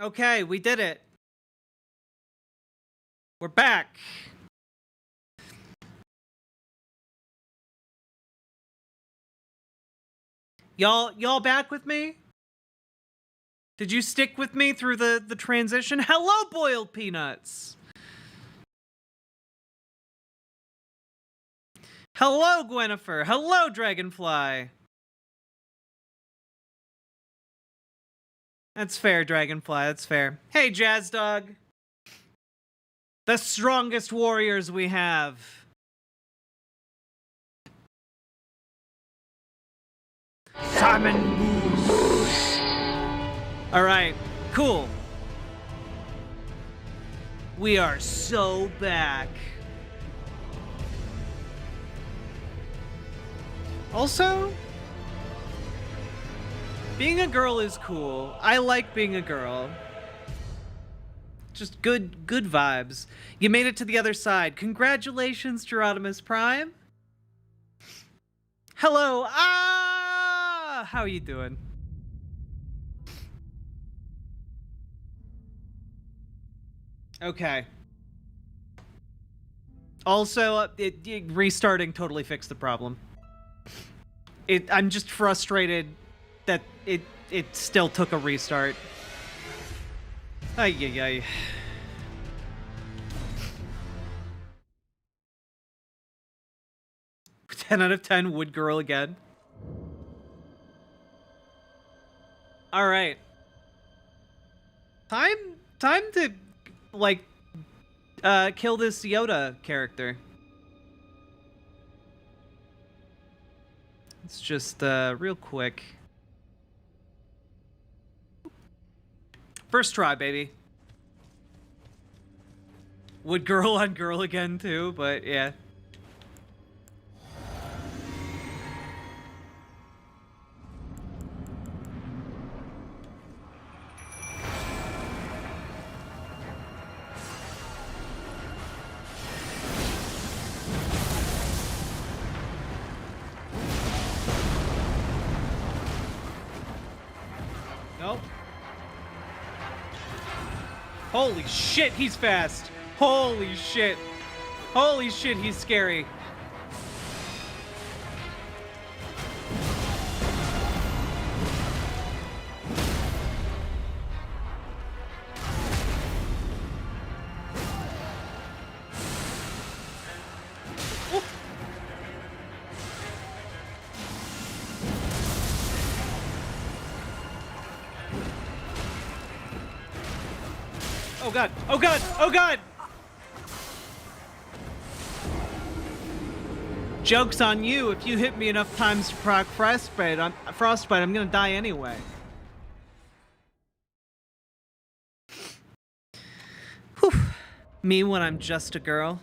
Okay, we did it. We're back. Y'all back with me? Did you stick with me through the transition? Hello, boiled peanuts. Hello, Gwenifer. Hello, Dragonfly. That's fair, Dragonfly. That's fair. Hey, Jazz Dog. The strongest warriors we have. Simon Moose. All right, cool. We are so back. Also, being a girl is cool. I like being a girl. Just good vibes. You made it to the other side. Congratulations, Geronimus Prime. Hello. How are you doing? Okay. Also, restarting totally fixed the problem. I'm just frustrated that it still took a restart. Ay, ay, ay. Ten out of 10 wood girl again. All right. Time to like kill this Yoda character. It's just real quick. First try, baby. Would girl on girl again too, but yeah. Nope. Holy shit, he's fast. Holy shit. Holy shit, he's scary. Oh god! Oh god! Oh god! Joke's on you. If you hit me enough times to proc frostbite, I'm gonna die anyway. Whew. Me when I'm just a girl.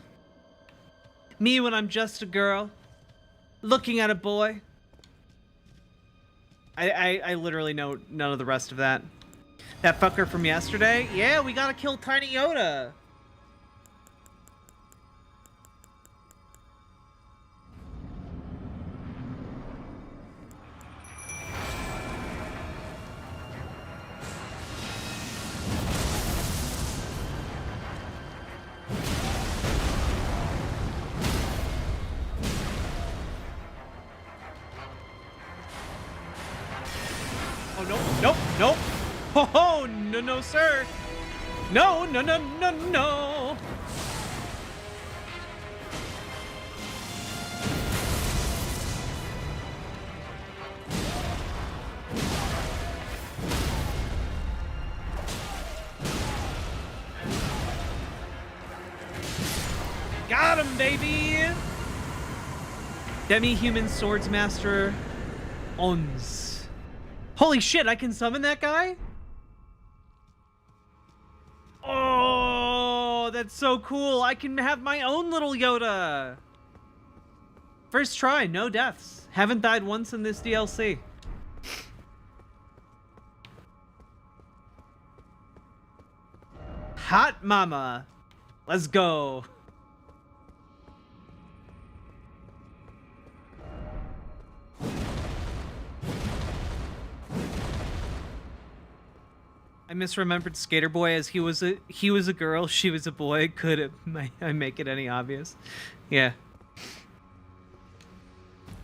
Me when I'm just a girl. Looking at a boy. I literally know none of the rest of that. That fucker from yesterday? Yeah, we gotta kill Tiny Yoda. Oh, nope, nope, nope. Oh, no, no, sir. No, no, no, no, no. Got him, baby. Demi-human swordsmaster Ons. Holy shit, I can summon that guy? Oh, that's so cool. I can have my own little Yoda. First try, no deaths. Haven't died once in this DLC. Hot mama. Let's go. I misremembered Skater Boy as he was a girl, she was a boy. Could I make it any obvious? Yeah.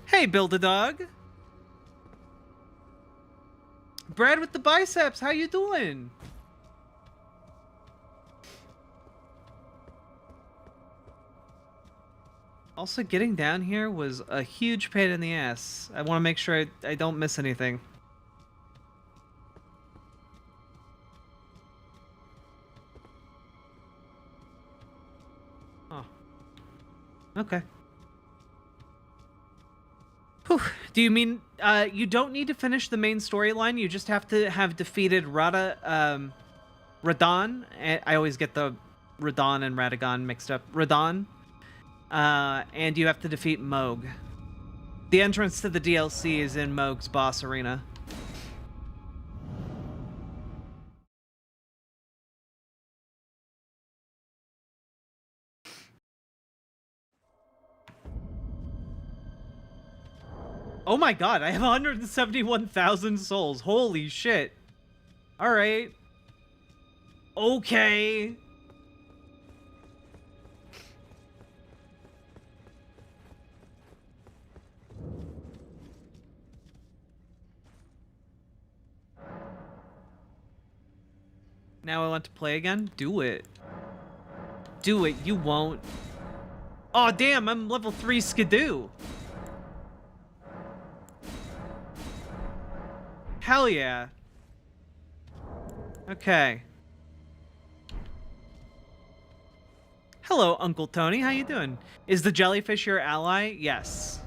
Hey, Build-A-Dog. Brad with the biceps, how you doing? Also, getting down here was a huge pain in the ass. I want to make sure I don't miss anything. Oh. Okay. Whew. Do you mean you don't need to finish the main storyline? You just have to have defeated Radon. I always get the Radon and Radagon mixed up. Radon. And you have to defeat Moog. The entrance to the DLC is in Moog's boss arena. Oh my god, I have 171,000 souls. Holy shit. Alright. Okay. Now I want to play again? Do it. Do it, you won't. Oh damn, I'm level 3 Skidoo. Hell yeah. Okay. Hello, Uncle Tony. How you doing? Is the jellyfish your ally? Yes.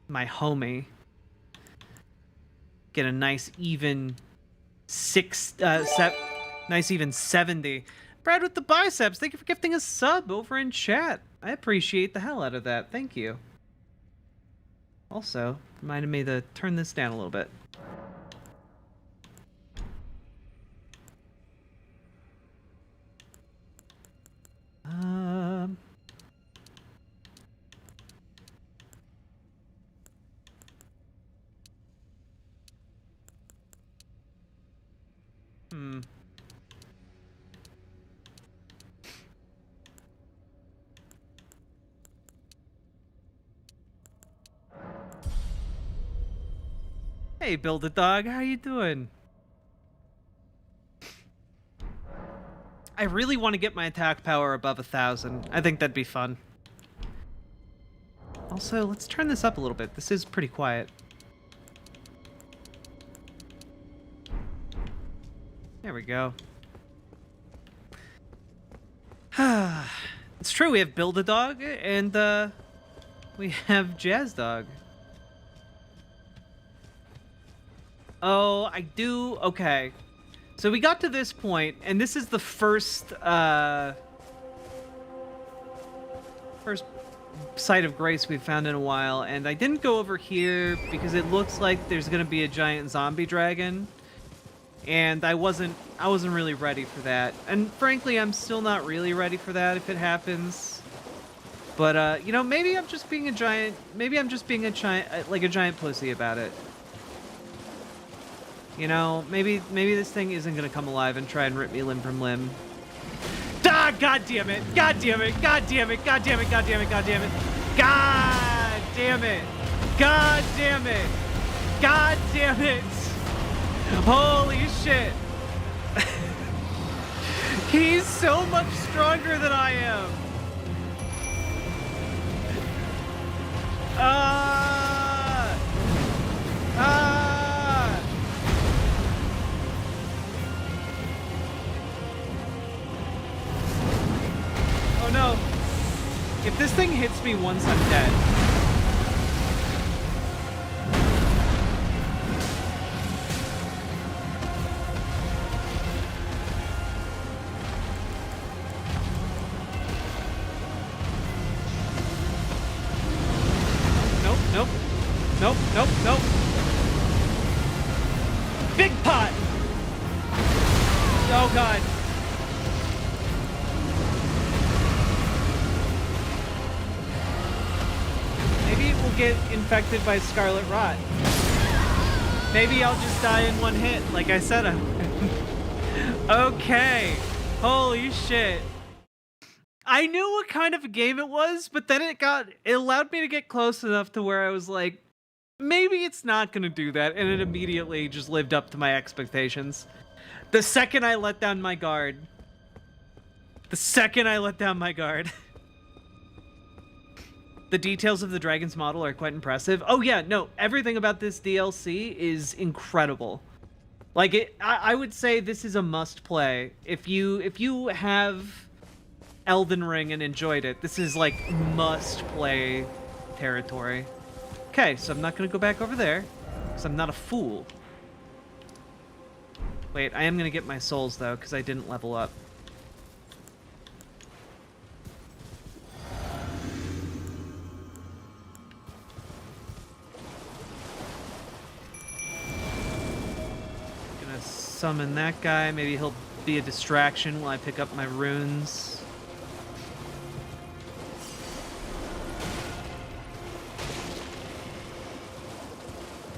My homie. Get a nice even nice even 70. Brad with the biceps. Thank you for gifting a sub over in chat. I appreciate the hell out of that. Thank you. Also, reminded me to turn this down a little bit. Hey, Build-A-Dog, how you doing? I really want to get my attack power above 1,000. I think that'd be fun. Also, let's turn this up a little bit. This is pretty quiet. There we go. It's true, we have Build-A-Dog, and, we have Jazz Dog. Oh, I do? Okay. So we got to this point, and this is the first site of grace we've found in a while, and I didn't go over here because it looks like there's gonna be a giant zombie dragon, and I wasn't really ready for that. And frankly, I'm still not really ready for that if it happens. But you know, maybe I'm just being a giant pussy about it. You know, maybe this thing isn't gonna come alive and try and rip me limb from limb. Ah, god damn it! God damn it! God damn it! God damn it! God damn it! God damn it! God damn it! God damn it! God damn it! Holy shit! He's so much stronger than I am! Oh no. If this thing hits me once, I'm dead. Nope, nope. Nope, nope, nope. Big pot! Oh god. Maybe it will get infected by Scarlet Rot. Maybe I'll just die in one hit, like I said I would. Okay. Holy shit. I knew what kind of a game it was, but then it allowed me to get close enough to where I was like, maybe it's not gonna do that, and it immediately just lived up to my expectations. The second I let down my guard. The details of the dragon's model are quite impressive. Oh yeah, no, everything about this DLC is incredible. Like, I would say this is a must-play. If you have Elden Ring and enjoyed it, this is, like, must-play territory. Okay, so I'm not gonna go back over there, because I'm not a fool. Wait, I am gonna get my souls, though, because I didn't level up. Summon that guy. Maybe he'll be a distraction while I pick up my runes.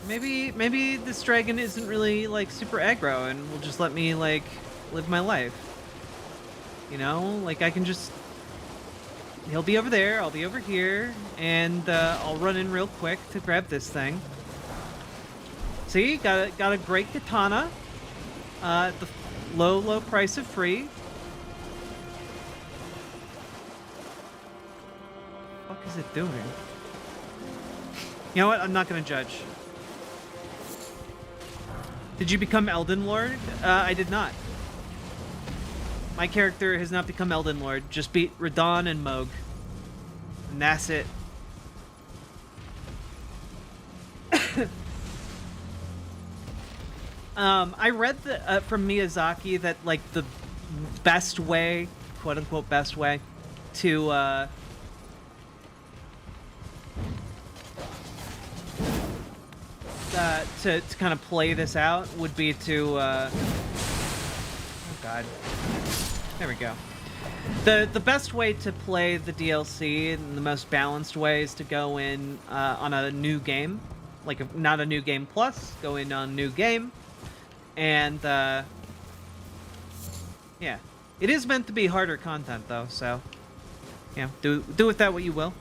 Maybe this dragon isn't really like super aggro and will just let me like live my life. You know, like I can just. He'll be over there. I'll be over here, and I'll run in real quick to grab this thing. See, got a great katana. The low price of free. What the fuck is it doing? You know what? I'm not gonna judge. Did you become Elden Lord? I did not. My character has not become Elden Lord. Just beat Radon and Moog. And that's it. I read from Miyazaki that, like, the best way, quote-unquote best way, to kind of play this out would be to, oh god. There we go. The best way to play the DLC and the most balanced way is to go in on a new game. Like, not a new game plus, go in on a new game. And, yeah. It is meant to be harder content, though, so... Yeah, do with that what you will.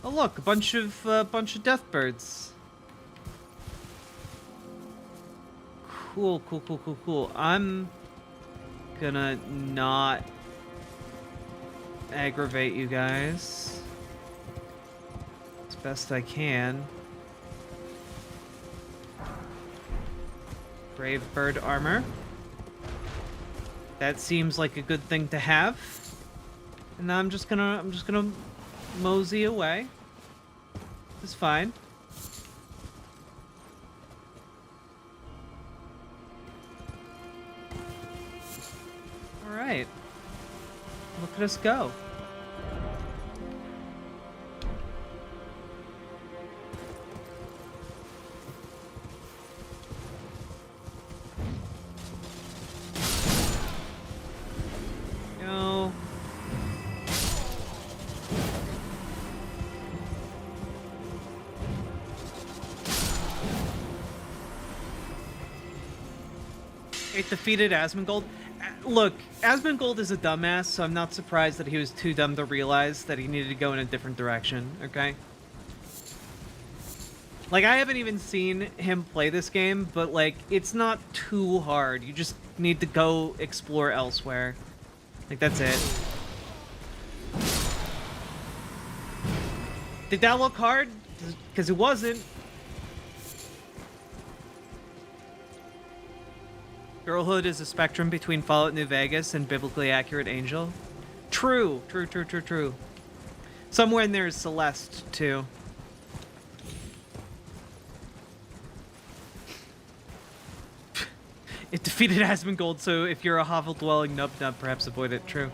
Oh, look, a bunch of death birds. Cool. I'm gonna not aggravate you guys. Best I can. Brave bird armor. That seems like a good thing to have. And now I'm just gonna mosey away. It's fine. All right. Look at us go. It defeated Asmongold. Look, Asmongold is a dumbass, so I'm not surprised that he was too dumb to realize that he needed to go in a different direction, okay? Like, I haven't even seen him play this game, but, like, it's not too hard. You just need to go explore elsewhere. Like, that's it. Did that look hard? Because it wasn't. Girlhood is a spectrum between Fallout New Vegas and biblically accurate Angel. True. Somewhere in there is Celeste, too. It defeated Asmongold, so if you're a hovel-dwelling nub-nub, perhaps avoid it. True.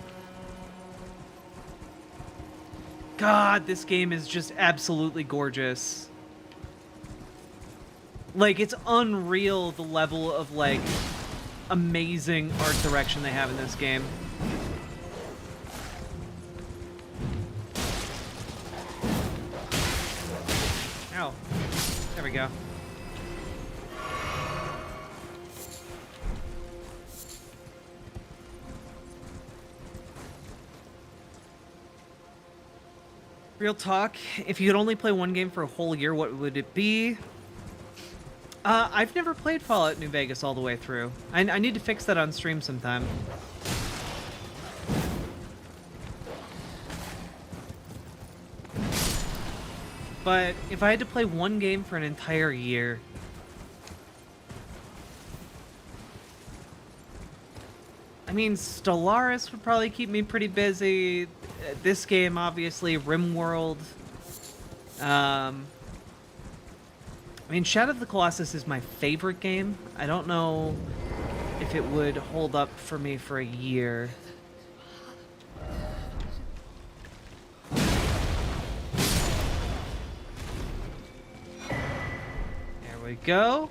God, this game is just absolutely gorgeous. Like, it's unreal the level of, like, amazing art direction they have in this game. we go. Real talk, if you could only play one game for a whole year, what would it be? I've never played Fallout New Vegas all the way through. I need to fix that on stream sometime. But if I had to play one game for an entire year... I mean, Stellaris would probably keep me pretty busy. This game, obviously, RimWorld. I mean, Shadow of the Colossus is my favorite game. I don't know if it would hold up for me for a year. There we go.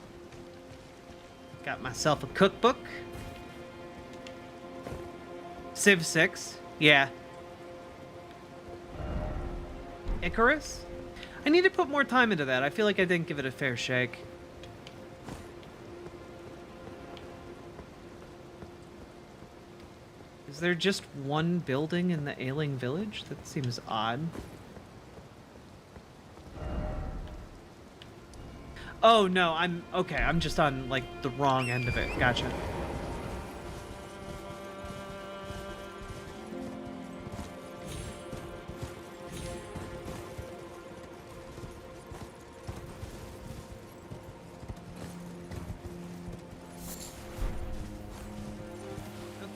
Got myself a cookbook. Civ 6. Yeah. Icarus? I need to put more time into that. I feel like I didn't give it a fair shake. Is there just one building in the Ailing Village? That seems odd. Oh, no, okay, I'm just on, like, the wrong end of it. Gotcha.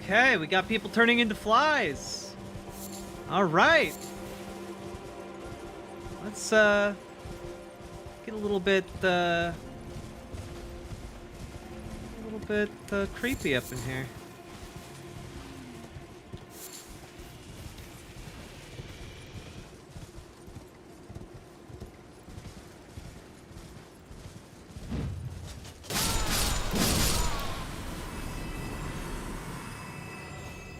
Okay, we got people turning into flies. All right. Let's get a little bit creepy up in here.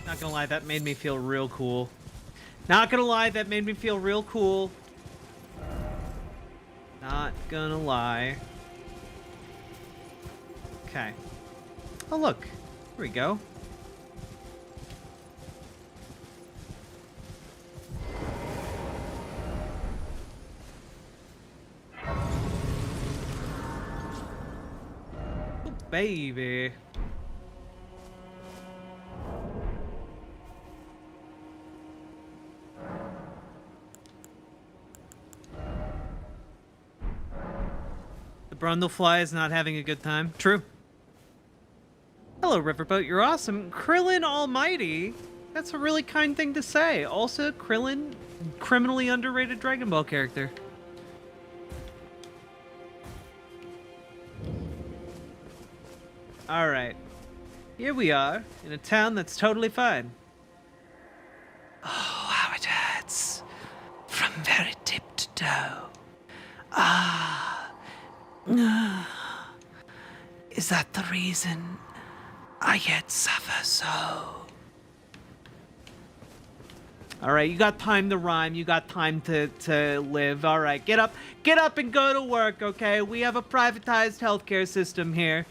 Not gonna lie, that made me feel real cool. Not gonna lie, that made me feel real cool. Not gonna lie. Okay. Oh, look. Here we go. Oh, baby. Brundlefly is not having a good time. True. Hello, Riverboat. You're awesome. Krillin Almighty. That's a really kind thing to say. Also, Krillin, criminally underrated Dragon Ball character. All right. Here we are in a town that's totally fine. Oh, how it hurts. From very tip to toe. Ah. Is that the reason I yet suffer so? All right, you got time to rhyme. You got time to live. All right, get up and go to work, okay? We have a privatized healthcare system here.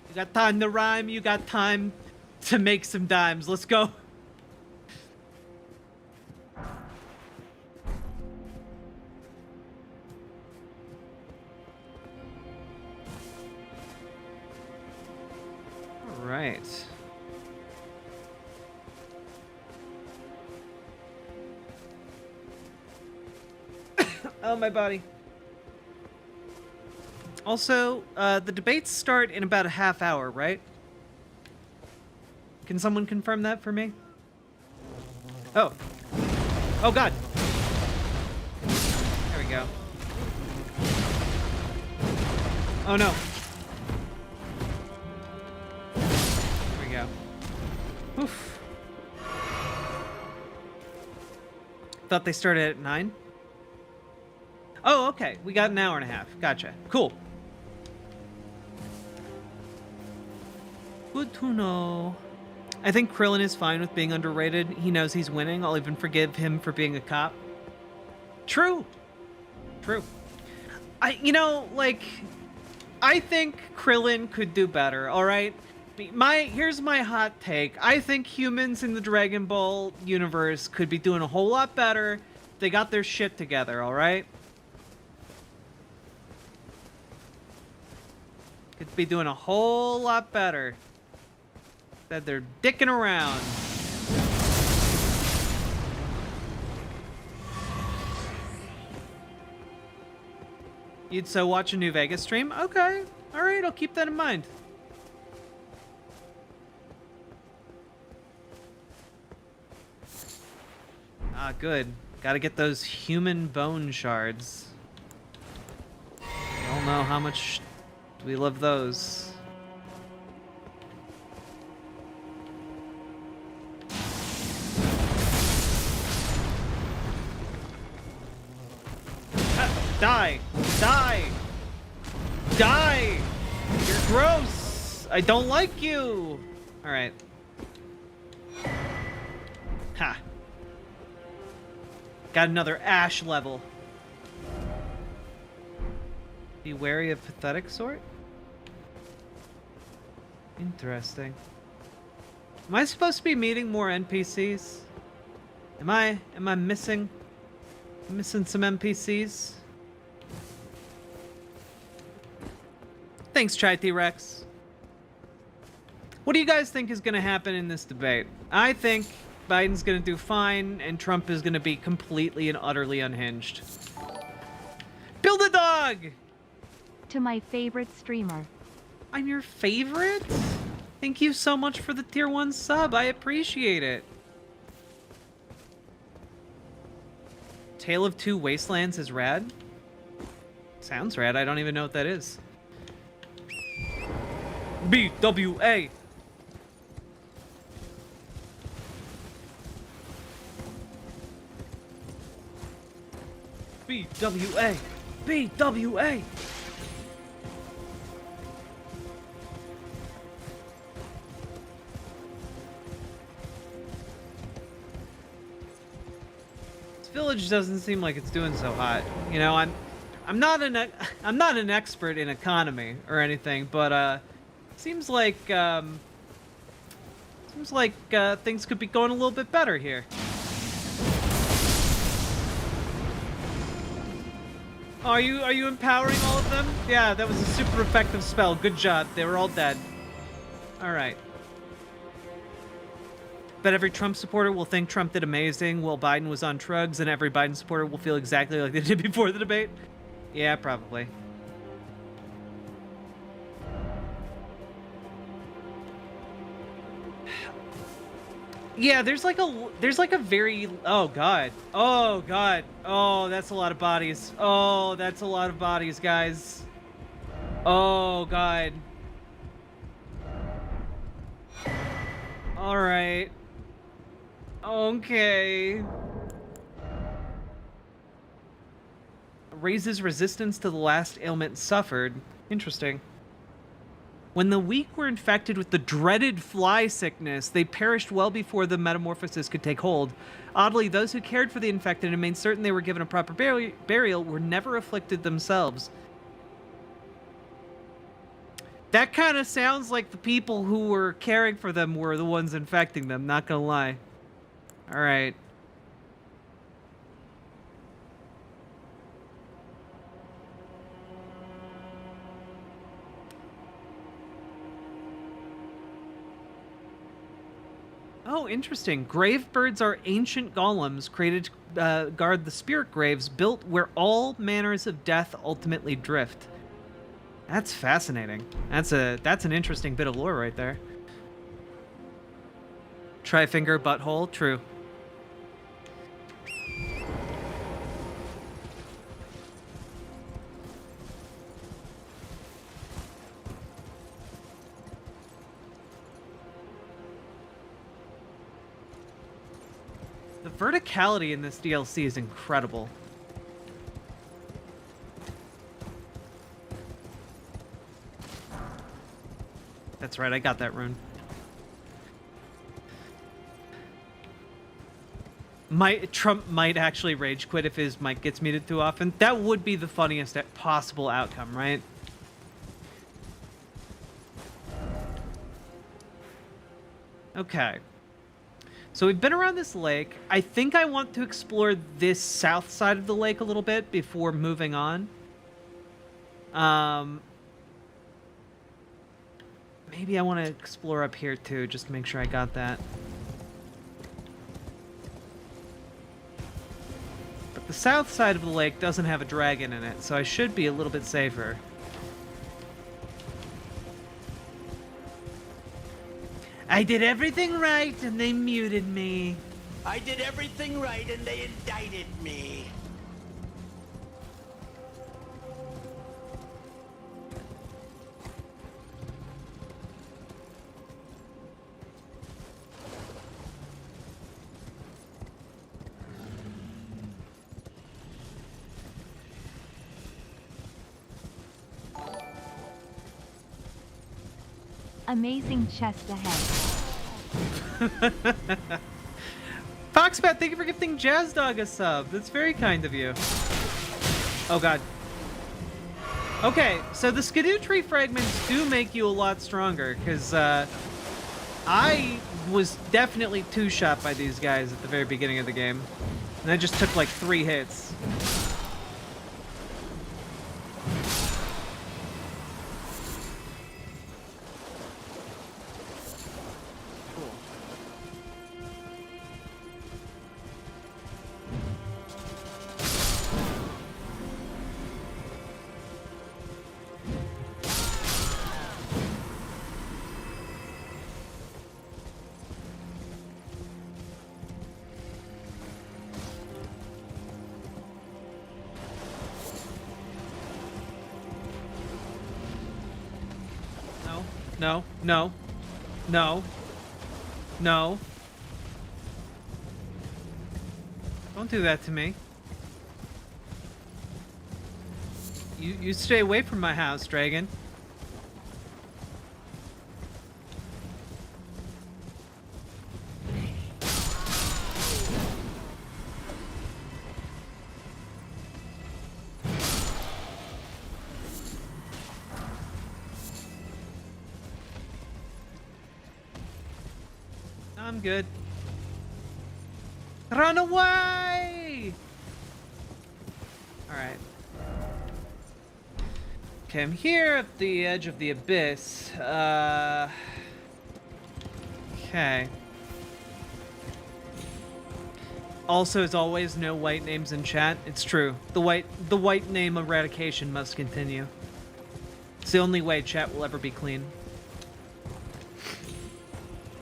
You got time to rhyme, you got time to make some dimes. Let's go. All right. Oh, my body. Also, the debates start in about a half hour, right? Can someone confirm that for me? Oh. Oh, God. There we go. Oh, no. There we go. Oof. Thought they started at 9? Oh, okay. We got an hour and a half. Gotcha. Cool. Good to know. I think Krillin is fine with being underrated. He knows he's winning. I'll even forgive him for being a cop. True. True. I think Krillin could do better, all right? Here's my hot take. I think humans in the Dragon Ball universe could be doing a whole lot better if they got their shit together, all right? Could be doing a whole lot better. That they're dicking around. You'd so watch a New Vegas stream? Okay. Alright, I'll keep that in mind. Ah, good. Gotta get those human bone shards. We all know how much we love those. Die! Die! Die! You're gross! I don't like you! Alright. Ha. Got another Ash level. Be wary of pathetic sort? Interesting. Am I supposed to be meeting more NPCs? Am I missing some NPCs? Thanks, Chai T-Rex. What do you guys think is going to happen in this debate? I think Biden's going to do fine, and Trump is going to be completely and utterly unhinged. Build a dog! To my favorite streamer. I'm your favorite? Thank you so much for the tier 1 sub. I appreciate it. Tale of Two Wastelands is rad? Sounds rad. I don't even know what that is. BWA. BWA. BWA. This village doesn't seem like it's doing so hot. You know, I'm not an expert in economy or anything, but seems like things could be going a little bit better here. Oh, are you empowering all of them? Yeah, that was a super effective spell. Good job. They were all dead. All right. Bet every Trump supporter will think Trump did amazing while Biden was on drugs, and every Biden supporter will feel exactly like they did before the debate. Yeah, probably. Yeah, there's like a very, oh god, oh, that's a lot of bodies. Oh, that's a lot of bodies, guys. Oh god. All right. Okay. Raises resistance to the last ailment suffered. Interesting. When the weak were infected with the dreaded fly sickness, they perished well before the metamorphosis could take hold. Oddly, those who cared for the infected and made certain they were given a proper burial were never afflicted themselves. That kind of sounds like the people who were caring for them were the ones infecting them, not gonna lie. Alright. Oh, interesting. Grave birds are ancient golems created to guard the spirit graves built where all manners of death ultimately drift. That's fascinating. That's an interesting bit of lore right there. Tri-finger butthole, true. The verticality in this DLC is incredible. That's right, I got that rune. Trump might actually rage quit if his mic gets muted too often. That would be the funniest possible outcome, right? Okay. So we've been around this lake. I think I want to explore this south side of the lake a little bit before moving on. Maybe I want to explore up here too, just to make sure I got that. But the south side of the lake doesn't have a dragon in it, so I should be a little bit safer. I did everything right, and they muted me. I did everything right, and they indicted me. Amazing chest ahead. Foxbat, thank you for gifting Jazz Dog a sub. That's very kind of you. Oh god. Okay, so the Skidoo Tree fragments do make you a lot stronger, because I was definitely two-shot by these guys at the very beginning of the game. And I just took like 3 hits. No, no, no, no. Don't do that to me. You stay away from my house, dragon. I'm good. Run away! Alright. Okay, I'm here at the edge of the abyss. Okay. Also, as always, no white names in chat. It's true. The white name eradication must continue. It's the only way chat will ever be clean.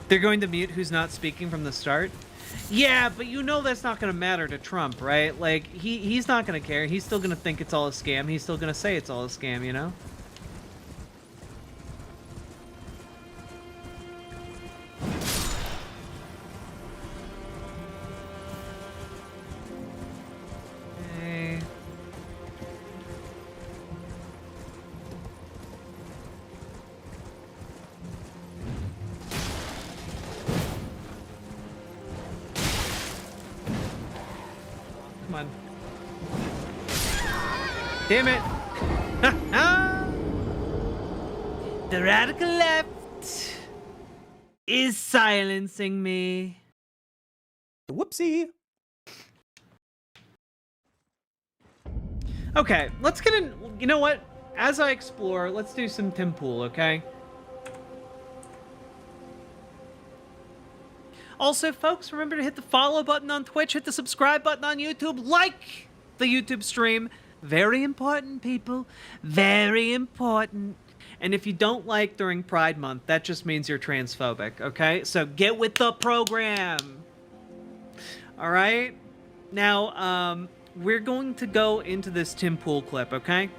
They're going to mute who's not speaking from the start? Yeah, but you know that's not going to matter to Trump, right? Like, he's not going to care. He's still going to think it's all a scam. He's still going to say it's all a scam, you know? Okay. Come on. Damn it! The radical left is silencing me. Whoopsie. Okay, let's get in. You know what? As I explore, let's do some Tim Pool, okay? Also, folks, remember to hit the follow button on Twitch, hit the subscribe button on YouTube, like the YouTube stream. Very important, people. Very important. And if you don't like during Pride Month, that just means you're transphobic, okay? So get with the program. All right? Now, we're going to go into this Tim Pool clip, okay?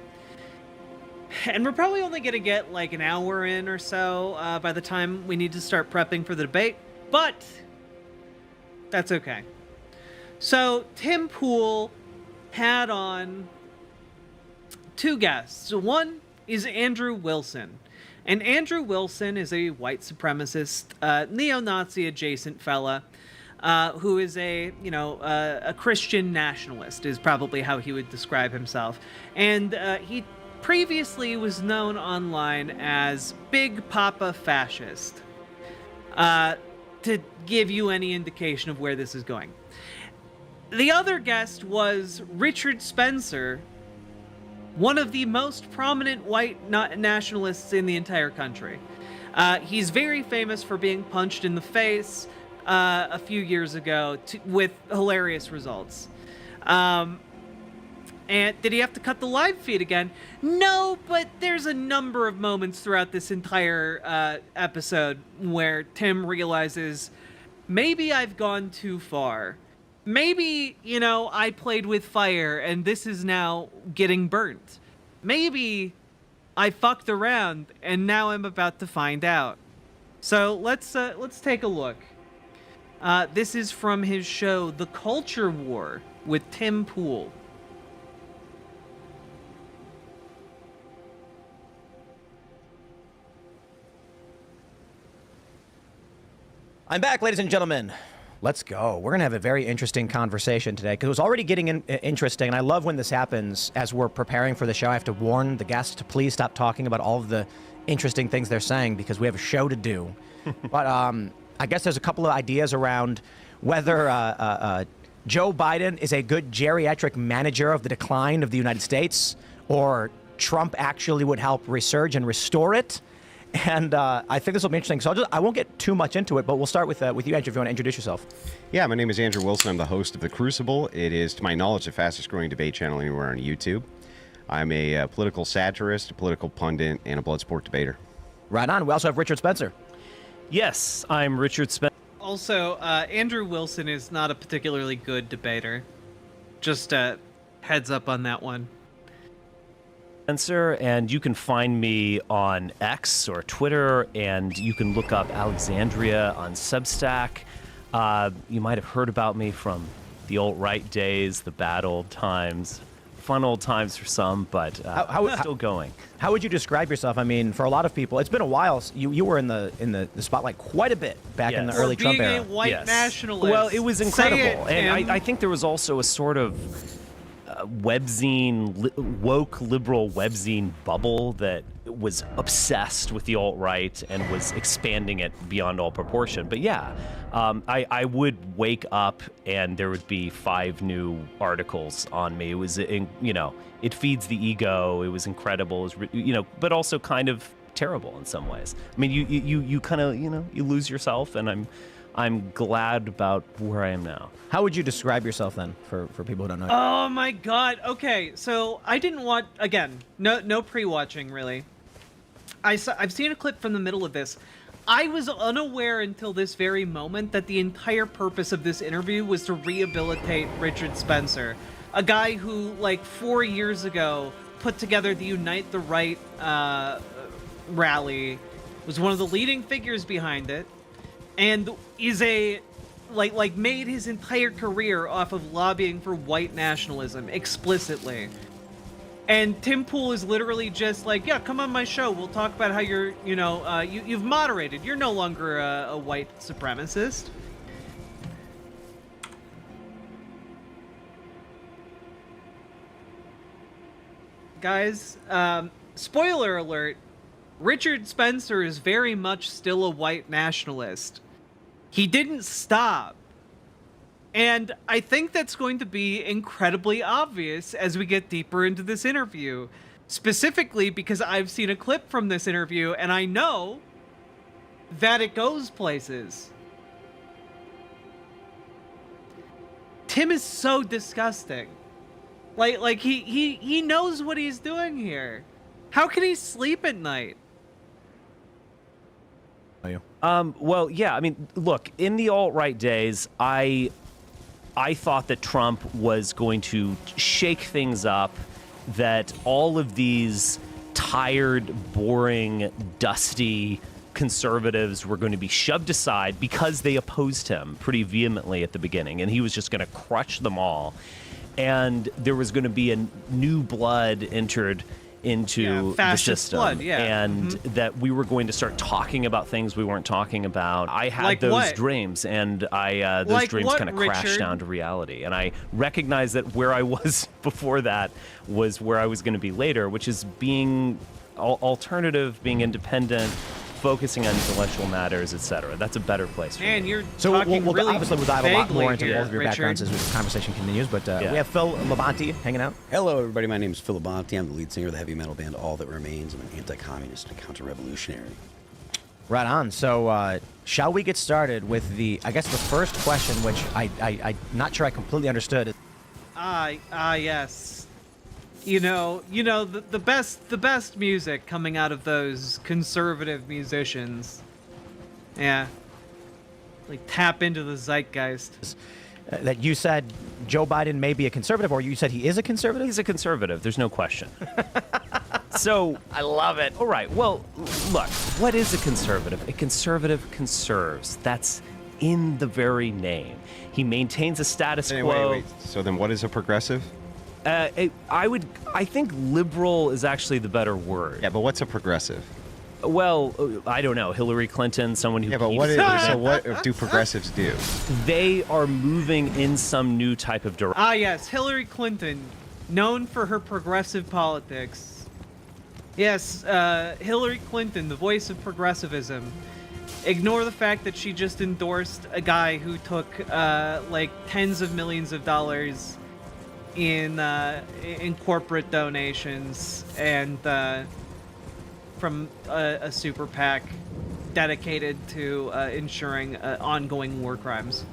And we're probably only going to get like an hour in or so by the time we need to start prepping for the debate. But that's okay. So Tim Pool had on 2 guests. One is Andrew Wilson. And Andrew Wilson is a white supremacist, neo-Nazi adjacent fella, who is a Christian nationalist, is probably how he would describe himself. And he previously was known online as Big Papa Fascist, to give you any indication of where this is going. The other guest was Richard Spencer, one of the most prominent white nationalists in the entire country. He's very famous for being punched in the face a few years ago with hilarious results. And did he have to cut the live feed again? No, but there's a number of moments throughout this entire episode where Tim realizes, maybe I've gone too far. Maybe, I played with fire and this is now getting burnt. Maybe I fucked around and now I'm about to find out. So let's take a look. This is from his show, The Culture War, with Tim Pool. I'm back, ladies and gentlemen. Let's go. We're going to have a very interesting conversation today because it was already getting interesting, and I love when this happens. As we're preparing for the show, I have to warn the guests to please stop talking about all of the interesting things they're saying because we have a show to do. But I guess there's a couple of ideas around whether Joe Biden is a good geriatric manager of the decline of the United States, or Trump actually would help resurge and restore it. And I think this will be interesting. So I won't get too much into it, but we'll start with you, Andrew, if you want to introduce yourself. Yeah, my name is Andrew Wilson. I'm the host of The Crucible. It is, to my knowledge, the fastest growing debate channel anywhere on YouTube. I'm a political satirist, a political pundit, and a blood sport debater. Right on. We also have Richard Spencer. Yes, I'm Richard Spencer. Also, Andrew Wilson is not a particularly good debater. Just heads up on that one. And you can find me on X or Twitter, and you can look up Alexandria on Substack. You might have heard about me from the alt-right days, the bad old times, fun old times for some, but still going. How would you describe yourself? I mean, for a lot of people, it's been a while. You were in the spotlight quite a bit back in the early Trump era. Being a white nationalist. Well, it was incredible, and I think there was also a sort of woke liberal webzine bubble that was obsessed with the alt-right and was expanding it beyond all proportion. But yeah, I would wake up and there would be 5 new articles on me. It was, it feeds the ego. It was incredible. It was, but also kind of terrible in some ways. I mean, you kind of, you lose yourself, and I'm glad about where I am now. How would you describe yourself then, for people who don't know? Oh my god. Okay, so I didn't watch, again, no pre-watching really. I've seen a clip from the middle of this. I was unaware until this very moment that the entire purpose of this interview was to rehabilitate Richard Spencer, a guy who, like, 4 years ago put together the Unite the Right rally, was one of the leading figures behind it, and is made his entire career off of lobbying for white nationalism explicitly. And Tim Pool is literally just like, yeah, come on my show. We'll talk about how you're, you've moderated. You're no longer a white supremacist. Guys, spoiler alert, Richard Spencer is very much still a white nationalist. He didn't stop. And I think that's going to be incredibly obvious as we get deeper into this interview. Specifically because I've seen a clip from this interview and I know that it goes places. Tim is so disgusting. Like he knows what he's doing here. How can he sleep at night? Well, yeah, I mean, look, in the alt-right days, I thought that Trump was going to shake things up, that all of these tired, boring, dusty conservatives were going to be shoved aside because they opposed him pretty vehemently at the beginning, and he was just going to crush them all. And there was going to be a new blood entered into the fascist system, blood, yeah. and that we were going to start talking about things we weren't talking about. I had Like those what? dreams, and those Like dreams what, kind of crashed Richard? down to reality. And I recognized that where I was before that was where I was going to be later, which is being alternative, being independent, focusing on intellectual matters, etc. That's a better place for Man, me. you're So talking we'll really obviously we'll dive a lot vaguely more into here, both of your Richard. backgrounds as the conversation continues. But Yeah. we have Phil Labonte hanging out. Hello, everybody. My name is Phil Labonte. I'm the lead singer of the heavy metal band All That Remains. I'm an anti-communist and counter-revolutionary. Right on. So shall we get started with I guess the first question, which I'm not sure I completely understood. Yes. You know the best music coming out of those conservative musicians. Yeah. Like tap into the zeitgeist. That you said Joe Biden may be a conservative, or you said he is a conservative? He's a conservative. There's no question. So I love it. all right. Well, look, what is a conservative? A conservative conserves. That's in the very name. He maintains a status quo. Wait. So then what is a progressive? I think liberal is actually the better word. Yeah, but what's a progressive? Well, I don't know. Hillary Clinton, someone who Yeah, but what so what do progressives do? they are moving in some new type of direction. Yes, Hillary Clinton, known for her progressive politics. Yes, Hillary Clinton, the voice of progressivism. Ignore the fact that she just endorsed a guy who took like tens of millions of dollars in corporate donations and from a super PAC dedicated to ensuring ongoing war crimes.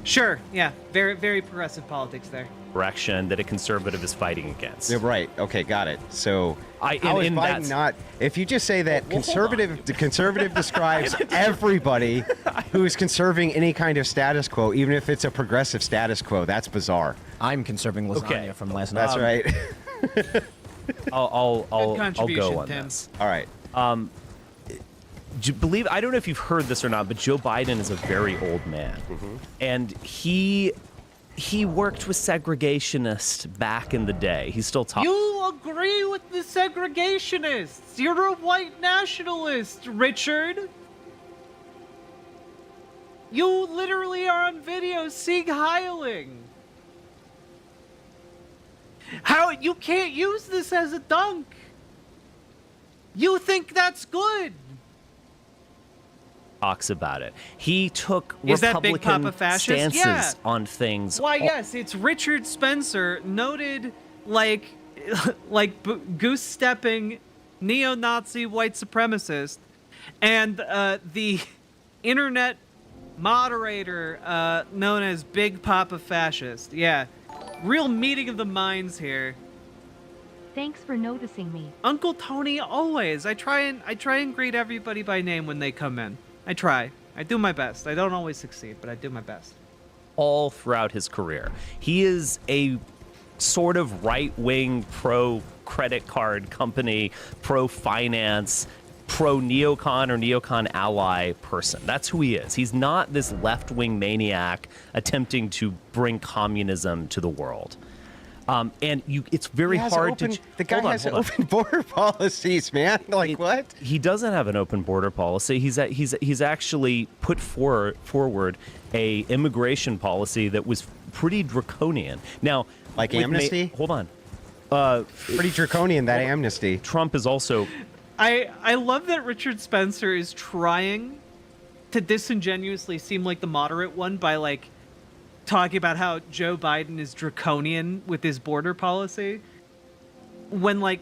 Sure, yeah, very very progressive politics there. Direction that a conservative is fighting against. Yeah, right. Okay, got it. So I- how is in Biden that's- not? If you just say that Well, hold on. conservative describes everybody who's conserving any kind of status quo, even if it's a progressive status quo, that's bizarre. I'm conserving lasagna Okay. from last night. That's right. I'll go contribution, on Tim. this. All right. I don't know if you've heard this or not, but Joe Biden is a very old man, and he worked with segregationists back in the day. He's still talking. You agree with the segregationists. You're a white nationalist, Richard. You literally are on video Sieg Heiling. How you can't use this as a dunk? You think that's good? Talks about it. He took Is that Big Republican Papa fascist? stances Yeah. on things. Why, yes, it's Richard Spencer, noted like goose-stepping neo-Nazi white supremacist, and the internet moderator known as Big Papa Fascist. Yeah, real meeting of the minds here. Thanks for noticing me. Uncle Tony always. I try and greet everybody by name when they come in. I try. I do my best. I don't always succeed, but I do my best. all throughout his career. He is a sort of right-wing pro-credit card company, pro-finance, pro-neocon or neocon ally person. That's who he is. He's not this left-wing maniac attempting to bring communism to the world. And it's very He has hard open, to... The guy Hold on, has hold on. open border policies, man. Like, what? He doesn't have an open border policy. He's actually put forward a immigration policy that was pretty draconian. Now, Like with amnesty? hold on. Pretty draconian, that amnesty. Trump is also... I love that Richard Spencer is trying to disingenuously seem like the moderate one by like talking about how Joe Biden is draconian with his border policy, when like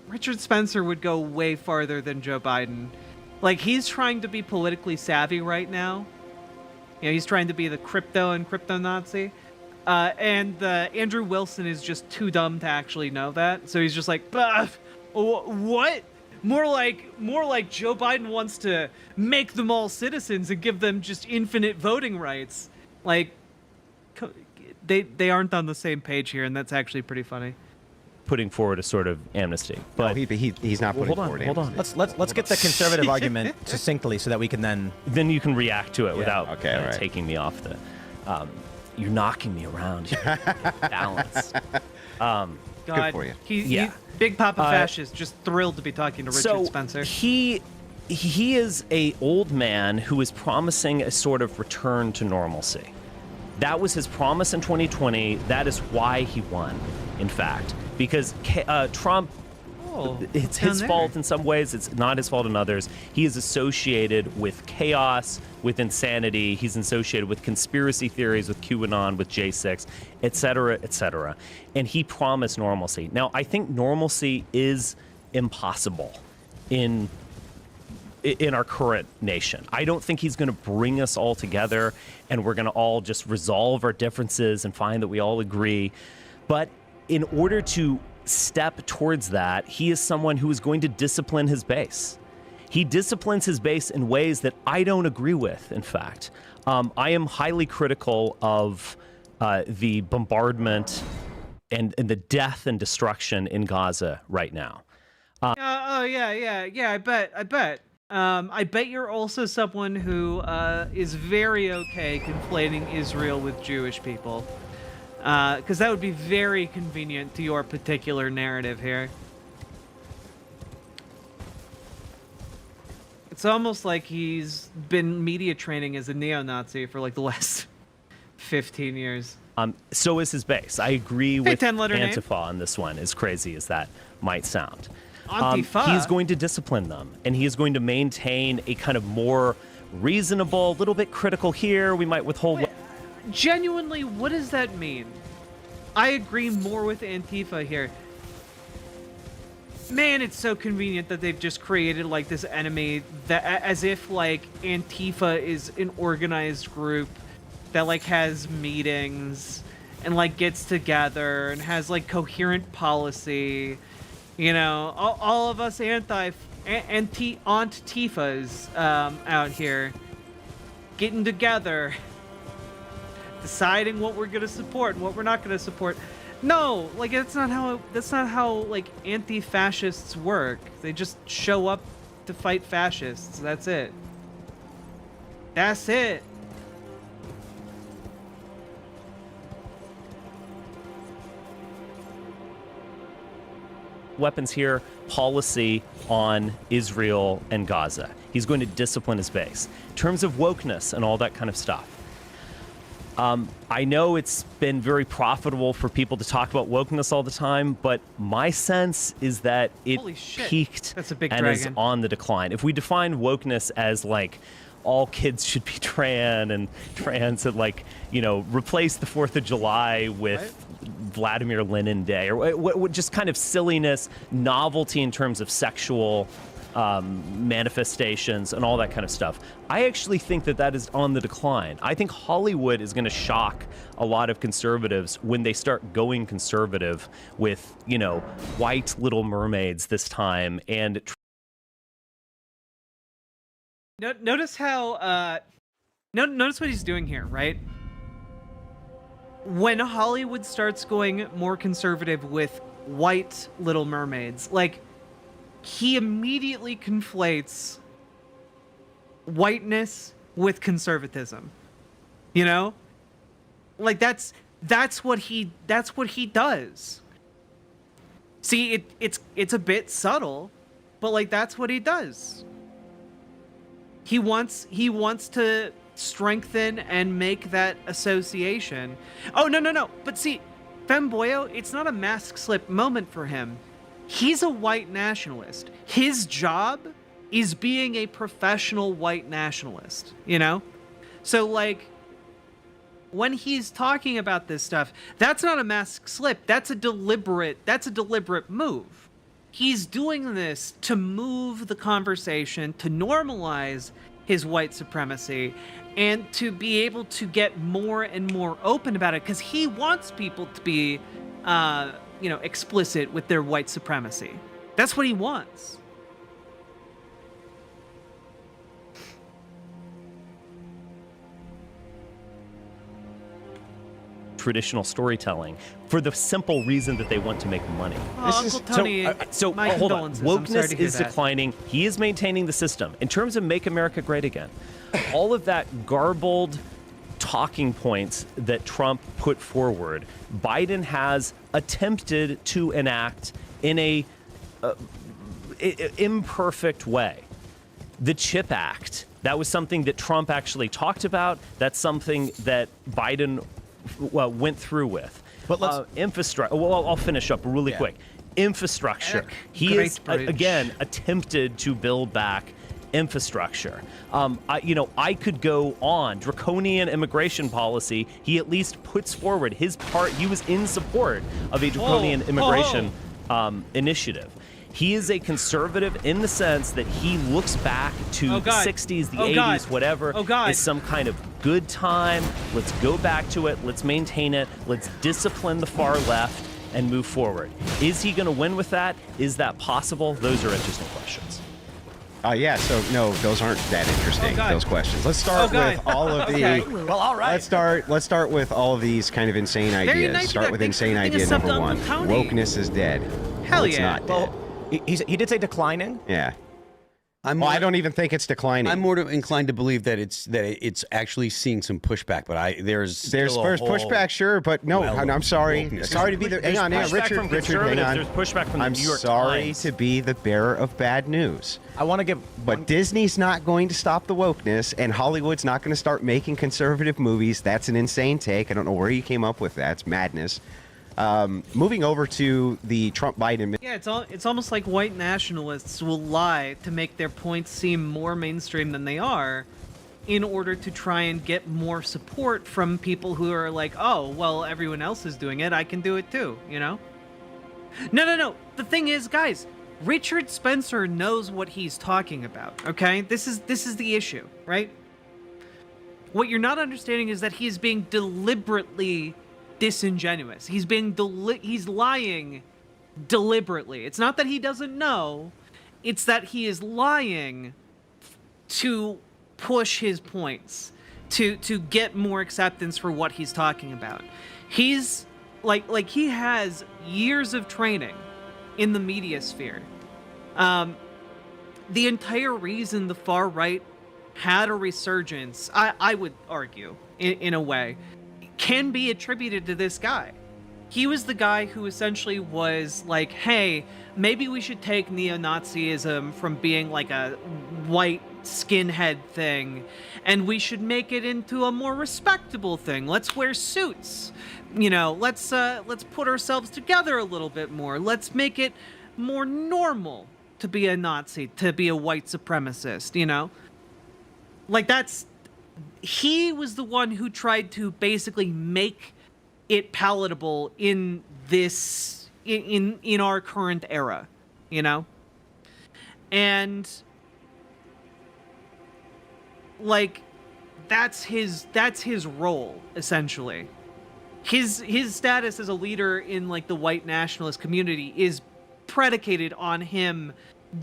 Richard Spencer would go way farther than Joe Biden. Like, he's trying to be politically savvy right now. You know, he's trying to be the crypto and crypto Nazi. And Andrew Wilson is just too dumb to actually know that. So he's just like, "Bah, what? More like Joe Biden wants to make them all citizens and give them just infinite voting rights." Like, they aren't on the same page here, and that's actually pretty funny. putting forward a sort of amnesty. But He's not putting forward hold on. amnesty. Let's get the conservative argument succinctly so that we can then. then you can react to it without okay, all right. taking me off the... you're knocking me around here. Balance. God. for you. He, Big Papa Fascist, just thrilled to be talking to Richard Spencer. He is a old man who is promising a sort of return to normalcy. That was his promise in 2020. That is why he won, in fact, because Trump. It's his fault in some ways. It's not his fault in others. He is associated with chaos, with insanity. He's associated with conspiracy theories, with QAnon, with J6, et cetera, et cetera. And he promised normalcy. Now, I think normalcy is impossible in our current nation. I don't think he's going to bring us all together and we're going to all just resolve our differences and find that we all agree. But in order to step towards that, he is someone who is going to discipline his base. He disciplines his base in ways that I don't agree with, in fact. I am highly critical of the bombardment and the death and destruction in Gaza right now. I bet. I bet you're also someone who is very okay conflating Israel with Jewish people. Because that would be very convenient to your particular narrative here. It's almost like he's been media training as a neo-Nazi for like the last 15 years. So is his base. I agree with 10-letter name. Antifa on this one, as crazy as that might sound. Antifa? He is going to discipline them, and he is going to maintain a kind of more reasonable, little bit critical here. We might withhold... Genuinely, what does that mean? I agree more with Antifa here. Man, it's so convenient that they've just created like this enemy that, as if like Antifa is an organized group that like has meetings and like gets together and has like coherent policy. You know, all of us Antifas out here getting together, deciding what we're gonna support and what we're not gonna support. No, like that's not how like anti-fascists work. They just show up to fight fascists. That's it. That's it. Weapons here, policy on Israel and Gaza. He's going to discipline his base. In terms of wokeness and all that kind of stuff, I know it's been very profitable for people to talk about wokeness all the time, but my sense is that it peaked That's a big and dragon. is on the decline. If we define wokeness as like all kids should be trans and like, you know, replace the 4th of July with Vladimir Lenin Day or what just kind of silliness, novelty in terms of sexual manifestations and all that kind of stuff. I actually think that is on the decline. I think Hollywood is going to shock a lot of conservatives when they start going conservative with, you know, white Little Mermaids this time. And notice how notice what he's doing here, right? When Hollywood starts going more conservative with white Little Mermaids, like, he immediately conflates whiteness with conservatism. You know? Like that's what he does. See, it's a bit subtle, but like that's what he does. He wants to strengthen and make that association. Oh, no. But see, Femboyo, it's not a mask slip moment for him. He's a white nationalist. His job is being a professional white nationalist, you know? So, like, when he's talking about this stuff, that's not a mask slip. That's a deliberate move. He's doing this to move the conversation, to normalize his white supremacy, and to be able to get more and more open about it, because he wants people to be, explicit with their white supremacy. That's what he wants. traditional storytelling for the simple reason that they want to make money. Uncle Tony, my hold on. condolences. I'm sorry Wokeness to hear is that. declining. He is maintaining the system. In terms of Make America Great Again, all of that garbled talking points that Trump put forward, Biden has attempted to enact in a imperfect way. The CHIP Act, that was something that Trump actually talked about. That's something that Biden went through with. But let's infrastructure. Well, I'll finish up really quick. Infrastructure. He has again attempted to build back infrastructure. I could go on. Draconian immigration policy. He at least puts forward his part. He was in support of a draconian immigration initiative. He is a conservative in the sense that he looks back to the 60s, the 80s, whatever, as some kind of good time. Let's go back to it. Let's maintain it. Let's discipline the far left and move forward. Is he going to win with that? Is that possible? Those are interesting questions. Yeah, so no, those aren't that interesting, those questions. Let's start with all of the Well, all right. Let's start with all of these kind of insane ideas. nice Start of with that. insane Thank you idea for number subbed one. Uncle Tony. Wokeness is dead. Hell Well, it's yeah. not dead. He did say declining. Yeah. I'm Well, more, I don't even think it's declining. I'm more inclined to believe that it's actually seeing some pushback, but there's There's still a first whole pushback, sure, but no, well I'm sorry. wokeness. Sorry to be the. Hang on, There's pushback Richard, from hang conservatives, on. there's pushback from the I'm New York sorry Times. to be the bearer of bad news. I want to give. But Disney's not going to stop the wokeness, and Hollywood's not going to start making conservative movies. That's an insane take. I don't know where you came up with that. It's madness. Moving over to the Trump-Biden. Yeah, it's almost like white nationalists will lie to make their points seem more mainstream than they are, in order to try and get more support from people who are like, oh, well, everyone else is doing it, I can do it too, you know? No. The thing is, guys, Richard Spencer knows what he's talking about, okay? This is the issue, right? What you're not understanding is that he is being deliberately disingenuous. He's lying deliberately. It's not that he doesn't know, it's that he is lying to push his points, to get more acceptance for what he's talking about. He's like he has years of training in the media sphere. The entire reason the far right had a resurgence, I would argue, in a way, can be attributed to this guy. He was the guy who essentially was like, hey, maybe we should take neo-Nazism from being like a white skinhead thing, and we should make it into a more respectable thing. Let's wear suits. You know, let's put ourselves together a little bit more. Let's make it more normal to be a Nazi, to be a white supremacist, you know? Like, he was the one who tried to basically make it palatable in this, in our current era, you know? And like, that's his role, essentially. His status as a leader in like the white nationalist community is predicated on him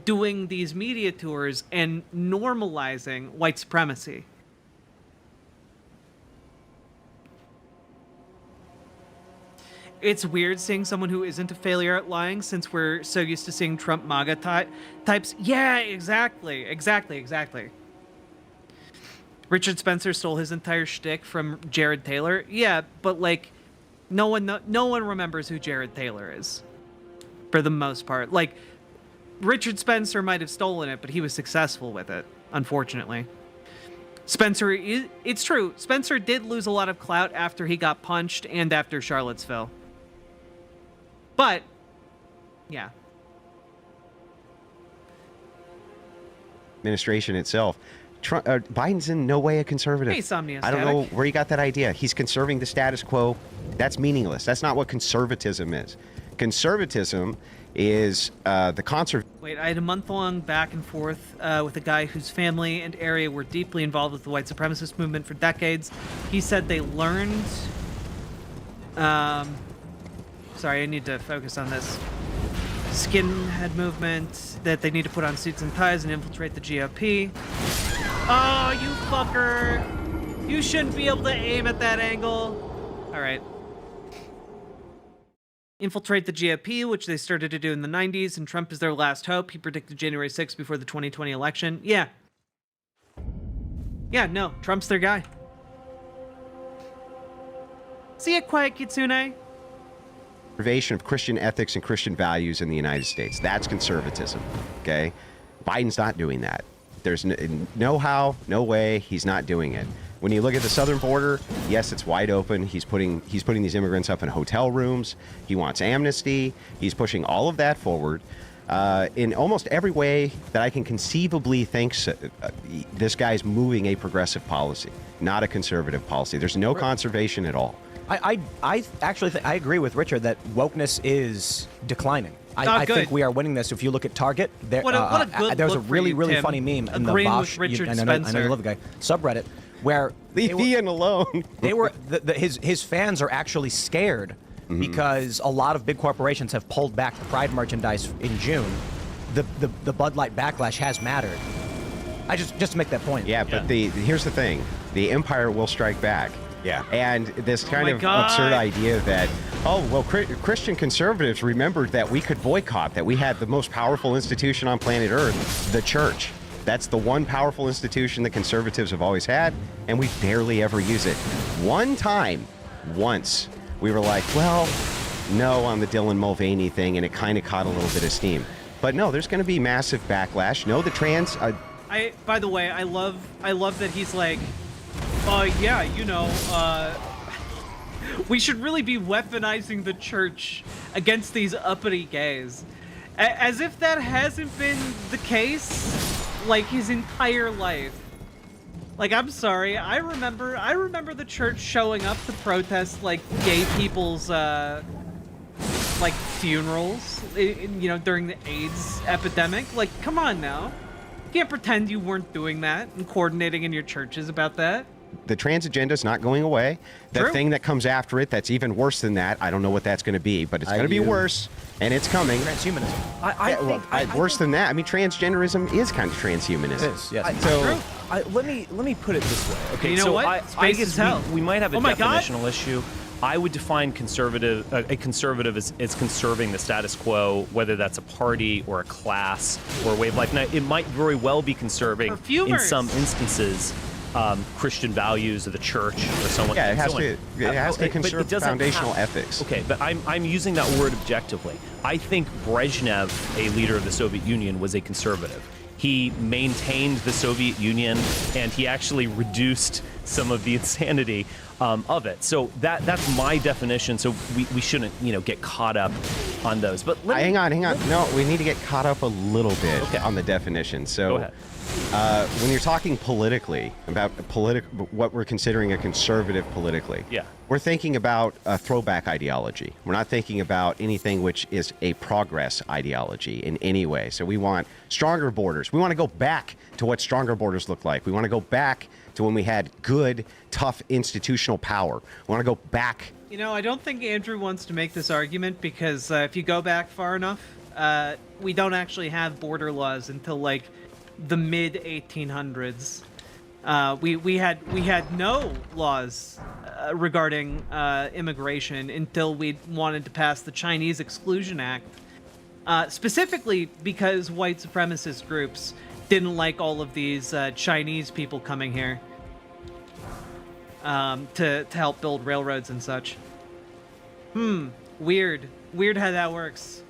doing these media tours and normalizing white supremacy. It's weird seeing someone who isn't a failure at lying, since we're so used to seeing Trump MAGA types. Yeah, exactly. Richard Spencer stole his entire shtick from Jared Taylor. Yeah, but like, no one remembers who Jared Taylor is, for the most part. Like, Richard Spencer might have stolen it, but he was successful with it, unfortunately. It's true, Spencer did lose a lot of clout after he got punched and after Charlottesville. But, yeah. Administration itself. Biden's in no way a conservative. Hey, Somnia I don't know Static. where you got that idea. He's conserving the status quo. That's meaningless. That's not what conservatism is. Conservatism is the concert. Wait, I had a month-long back and forth with a guy whose family and area were deeply involved with the white supremacist movement for decades. He said they learned... sorry, I need to focus on this. Skinhead movement, that they need to put on suits and ties and infiltrate the GOP. Oh, you fucker! You shouldn't be able to aim at that angle. All right. Infiltrate the GOP, which they started to do in the 90s, and Trump is their last hope. He predicted January 6th before the 2020 election. Yeah. Yeah, no, Trump's their guy. See ya, Quiet Kitsune. Preservation of Christian ethics and Christian values in the United States. That's conservatism. Okay, Biden's not doing that. There's no how, no way. He's not doing it. When you look at the southern border, yes, it's wide open. He's putting these immigrants up in hotel rooms. He wants amnesty. He's pushing all of that forward. In almost every way that I can conceivably think, this guy's moving a progressive policy, not a conservative policy. There's no conservation at all. I actually I agree with Richard that wokeness is declining. I think we are winning this. If you look at Target, there was a really funny meme in the Bosch. I know you love the guy subreddit where leave Ian alone. They were his fans are actually scared because a lot of big corporations have pulled back the Pride merchandise in June. The Bud Light backlash has mattered. I just to make that point. Yeah, but here's the thing: the empire will strike back. Yeah. And this kind of absurd idea that, Christian conservatives remembered that we could boycott, that we had the most powerful institution on planet Earth, the church. That's the one powerful institution that conservatives have always had, and we barely ever use it. Once, we were like, well, no, on the Dylan Mulvaney thing, and it kind of caught a little bit of steam. But no, there's going to be massive backlash. No, the trans... By the way, I love that he's like, we should really be weaponizing the church against these uppity gays. As if that hasn't been the case, like, his entire life. Like, I'm sorry, I remember the church showing up to protest, like, gay people's, like, funerals, during the AIDS epidemic. Like, come on now. You can't pretend you weren't doing that and coordinating in your churches about that. The trans agenda is not going away. The thing that comes after it that's even worse than that, I don't know what that's going to be, but it's going to be worse, and it's coming. Transhumanism. Worse than that. I mean, transgenderism is kind of transhumanism. It is, yes. Let me put it this way. Okay, You know so what? I Space guess is hell. we might have a Oh my God. definitional issue. I would define a conservative as conserving the status quo, whether that's a party or a class or a way of life. Now, it might very well be conserving in Perfumers. some instances Christian values of the church or someone. Yeah, it has so to. It has to conserve foundational ethics. Okay, but I'm using that word objectively. I think Brezhnev, a leader of the Soviet Union, was a conservative. He maintained the Soviet Union, and he actually reduced some of the insanity of it. So that's my definition. So we shouldn't get caught up on those. But hang on. No, we need to get caught up a little bit on the definition. So, Go ahead. When you're talking politically about what we're considering a conservative politically, we're thinking about a throwback ideology. We're not thinking about anything which is a progress ideology in any way. So we want stronger borders. We want to go back to what stronger borders look like. We want to go back to when we had good, tough institutional power. We want to go back. I don't think Andrew wants to make this argument because if you go back far enough, we don't actually have border laws until like the mid 1800s. We had no laws regarding immigration until we wanted to pass the Chinese Exclusion Act, specifically because white supremacist groups didn't like all of these Chinese people coming here to help build railroads and such. Weird how that works.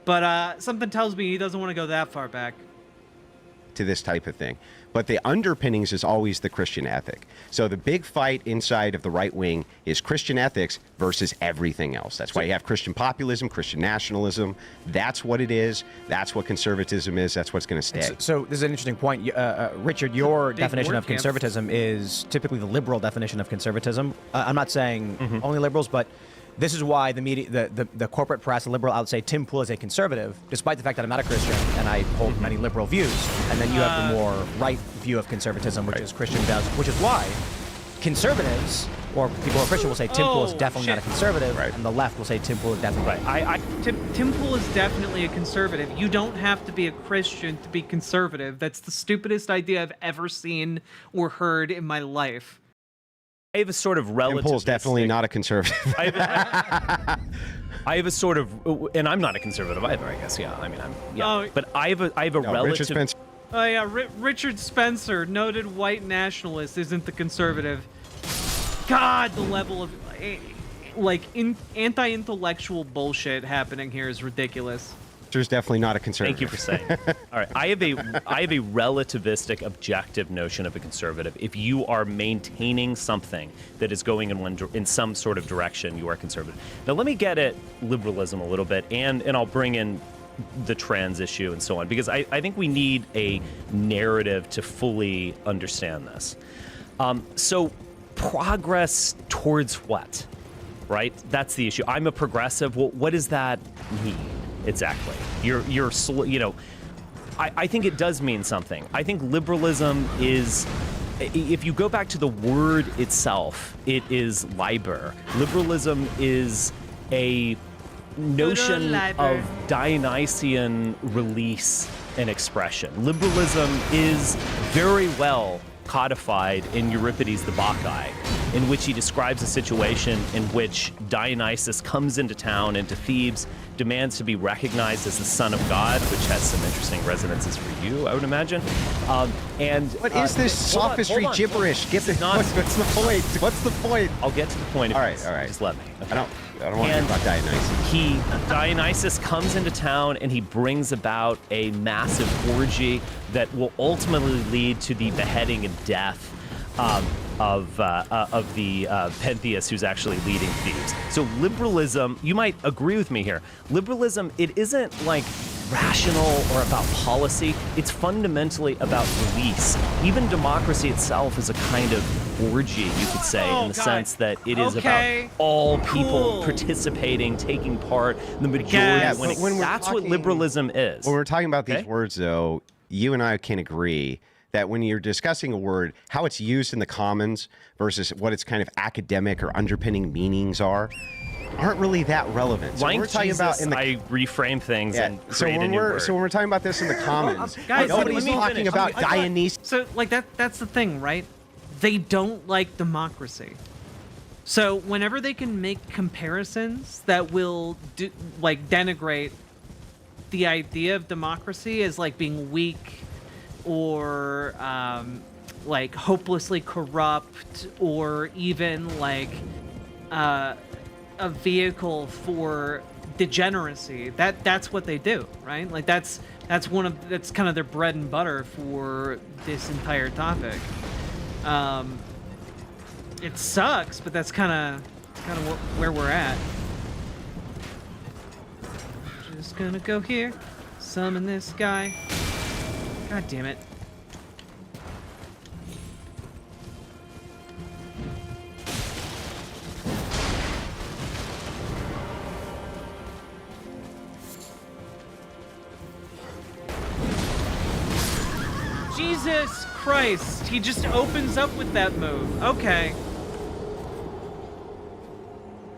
But something tells me he doesn't want to go that far back to this type of thing. But the underpinnings is always the Christian ethic. So the big fight inside of the right wing is Christian ethics versus everything else. That's why you have Christian populism, Christian nationalism. That's what it is. That's what conservatism is. That's what's going to stay. So this is an interesting point. Richard, your big definition word of camp. conservatism is typically the liberal definition of conservatism. I'm not saying only liberals, but this is why the media, the corporate press, the liberal outlets say Tim Pool is a conservative, despite the fact that I'm not a Christian and I hold many liberal views. And then you have the more right view of conservatism, which is Christian values, which is why conservatives or people who are Christian will say Tim Pool is definitely not a conservative, and the left will say Tim Pool is definitely right. Tim Pool is definitely a conservative. You don't have to be a Christian to be conservative. That's the stupidest idea I've ever seen or heard in my life. I have a sort of relative. Tim Pool's definitely not a conservative. I have a sort of, and I'm not a conservative either, I guess. Yeah, I mean, but I have a relative. Richard Spencer. Oh yeah, Richard Spencer, noted white nationalist, isn't the conservative. God, the level of anti-intellectual bullshit happening here is ridiculous. There's definitely not a conservative. Thank you for saying that. All right, I have a relativistic, objective notion of a conservative. If you are maintaining something that is going in some sort of direction, you are conservative. Now, let me get at liberalism a little bit, and I'll bring in the trans issue and so on, because I think we need a narrative to fully understand this. So, progress towards what? Right? That's the issue. I'm a progressive. Well, what does that mean? Exactly. I think it does mean something. I think liberalism is, if you go back to the word itself, it is liber. Liberalism is a notion of Dionysian release and expression. Liberalism is very well codified in Euripides the Bacchae, in which he describes a situation in which Dionysus comes into town, into Thebes, demands to be recognized as the son of God, which has some interesting resonances for you, I would imagine. What is this sophistry gibberish? What's the point? What's the point? I'll get to the point. All right. Just let me. Okay. I don't want to hear about Dionysus. Dionysus comes into town and he brings about a massive orgy that will ultimately lead to the beheading and death of the Pentheus, who's actually leading Thebes. So liberalism, you might agree with me here. Liberalism, it isn't like rational or about policy. It's fundamentally about release. Even democracy itself is a kind of orgy, you could say, in the sense that it is about all people participating, taking part, the majority winning. That's what liberalism is. When we're talking about these words, though, you and I can agree that when you're discussing a word, how it's used in the commons versus what its kind of academic or underpinning meanings aren't really that relevant. So Like we're talking about in the I reframe things and create a new word. So when we're talking about this in the commons, Guys, nobody's let me talking finish. about Dionysus. So, like, that's the thing, right? They don't like democracy. So whenever they can make comparisons that will denigrate the idea of democracy as like being weak or like hopelessly corrupt or even like a vehicle for degeneracy, that's what they do, right? Like that's kind of their bread and butter for this entire topic. It sucks, but that's kind of where we're at. Just gonna go here, summon this guy. God damn it. Jesus Christ, he just opens up with that move. Okay.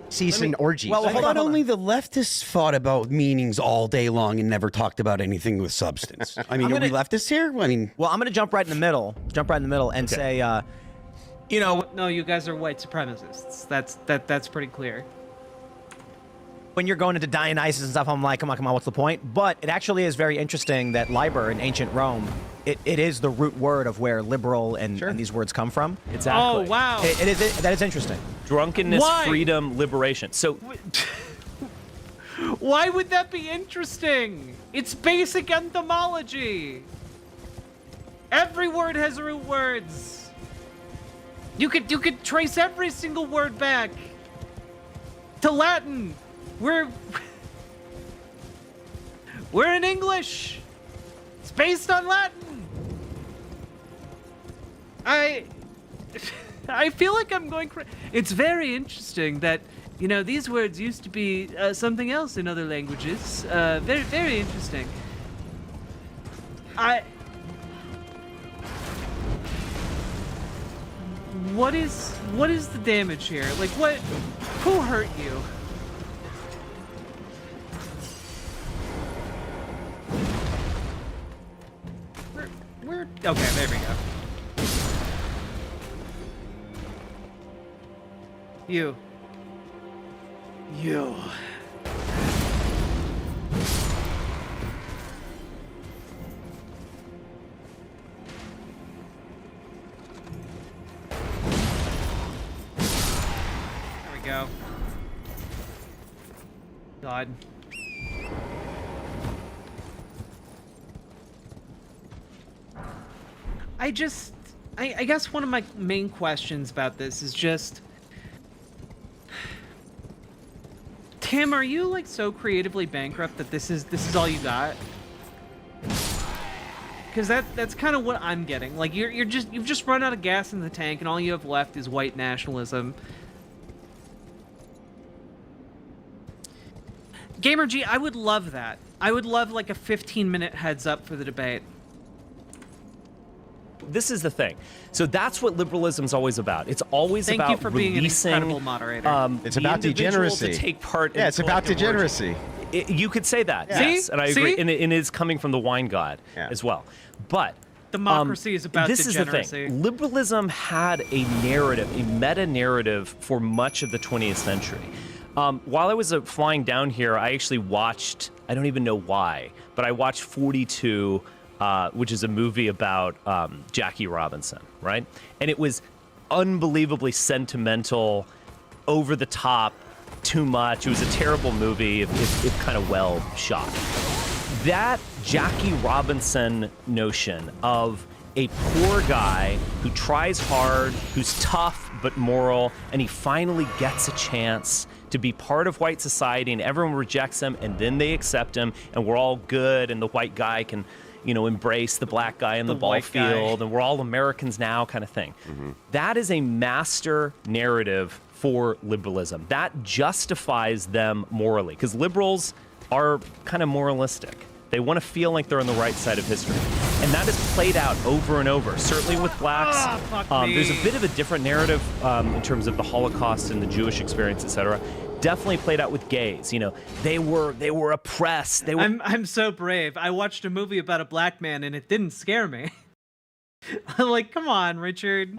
Season orgies. Well, I thought only the leftists fought about meanings all day long and never talked about anything with substance. I mean, are we leftists here? I mean, Well, I'm going to jump right in the middle and say, No, you guys are white supremacists. That's pretty clear. when you're going into Dionysus and stuff, I'm like, come on, what's the point? But it actually is very interesting that liber in ancient Rome, it is the root word of where liberal and these words come from. Exactly. Oh, wow. That is interesting. Drunkenness, Why? freedom, liberation. So Why would that be interesting? It's basic entomology. Every word has root words. You could trace every single word back to Latin. We're in English. It's based on Latin. I feel like I'm going crazy. It's very interesting that, you know, these words used to be something else in other languages. Very, very interesting. What is the damage here? Like, who hurt you? We're okay, there we go. You. we go. God. I guess one of my main questions about this is just, Tim, are you like so creatively bankrupt that this is all you got? Because that's kind of what I'm getting. Like you've just run out of gas in the tank, and all you have left is white nationalism. Gamer G, I would love that. I would love like a 15-minute heads up for the debate. This is the thing. So that's what liberalism's always about. It's always Thank about you for being an releasing, incredible moderator. It's the about individual degeneracy. to take part in Yeah, it's about collective origin. degeneracy. You could say that, Yeah. yes, See? and I agree. See? And it is coming from the wine god as well. But Democracy is about this degeneracy. is the thing. Liberalism had a narrative, a meta-narrative for much of the 20th century. While I was flying down here, I actually watched, I don't even know why, but I watched 42, which is a movie about Jackie Robinson, right? And it was unbelievably sentimental, over the top, too much. It was a terrible movie, if kind of well shot. That Jackie Robinson notion of a poor guy who tries hard, who's tough but moral, and he finally gets a chance to be part of white society, and everyone rejects him, and then they accept him, and we're all good, and the white guy can, embrace the black guy in the ball white guy. field, and we're all Americans now, kind of thing. That is a master narrative for liberalism. That justifies them morally, because liberals are kind of moralistic. They want to feel like they're on the right side of history. And that is played out over and over, certainly with blacks. There's a bit of a different narrative in terms of the Holocaust and the Jewish experience, etc. Definitely played out with gays. They were oppressed. They were. I'm so brave. I watched a movie about a black man, and it didn't scare me. I'm like, come on, Richard.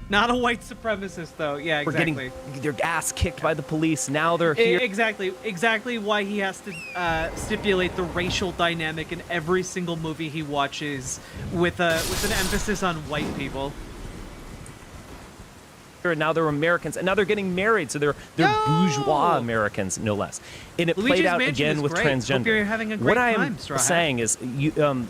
Not a white supremacist, though. Yeah, exactly. We're getting their ass kicked by the police. Now they're here. Exactly why he has to stipulate the racial dynamic in every single movie he watches with an emphasis on white people. And now they're Americans, and now they're getting married, so they're bourgeois Americans, no less. And it Luigi's played out Mansion again is with great. transgender. Hope you're having a great what I am time, Straw Hat. saying is,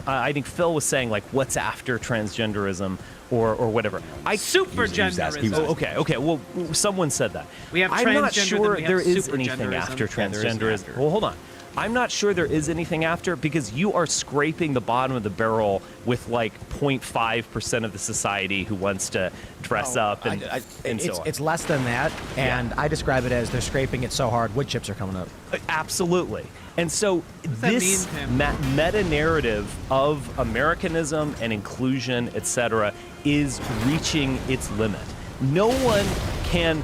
I think Phil was saying like, what's after transgenderism or whatever. Supergenderism. Okay. Well, someone said that. We have I'm not transgender, sure then we have there is anything supergenderism. after Yeah, there is transgenderism. after. Well, hold on. I'm not sure there is anything after, because you are scraping the bottom of the barrel with like 0.5% of the society who wants to dress up and so on. It's less than that, and I describe it as they're scraping it so hard, wood chips are coming up. Absolutely. And so that this mean, Tim? meta-narrative of Americanism and inclusion, etc., is reaching its limit. No one can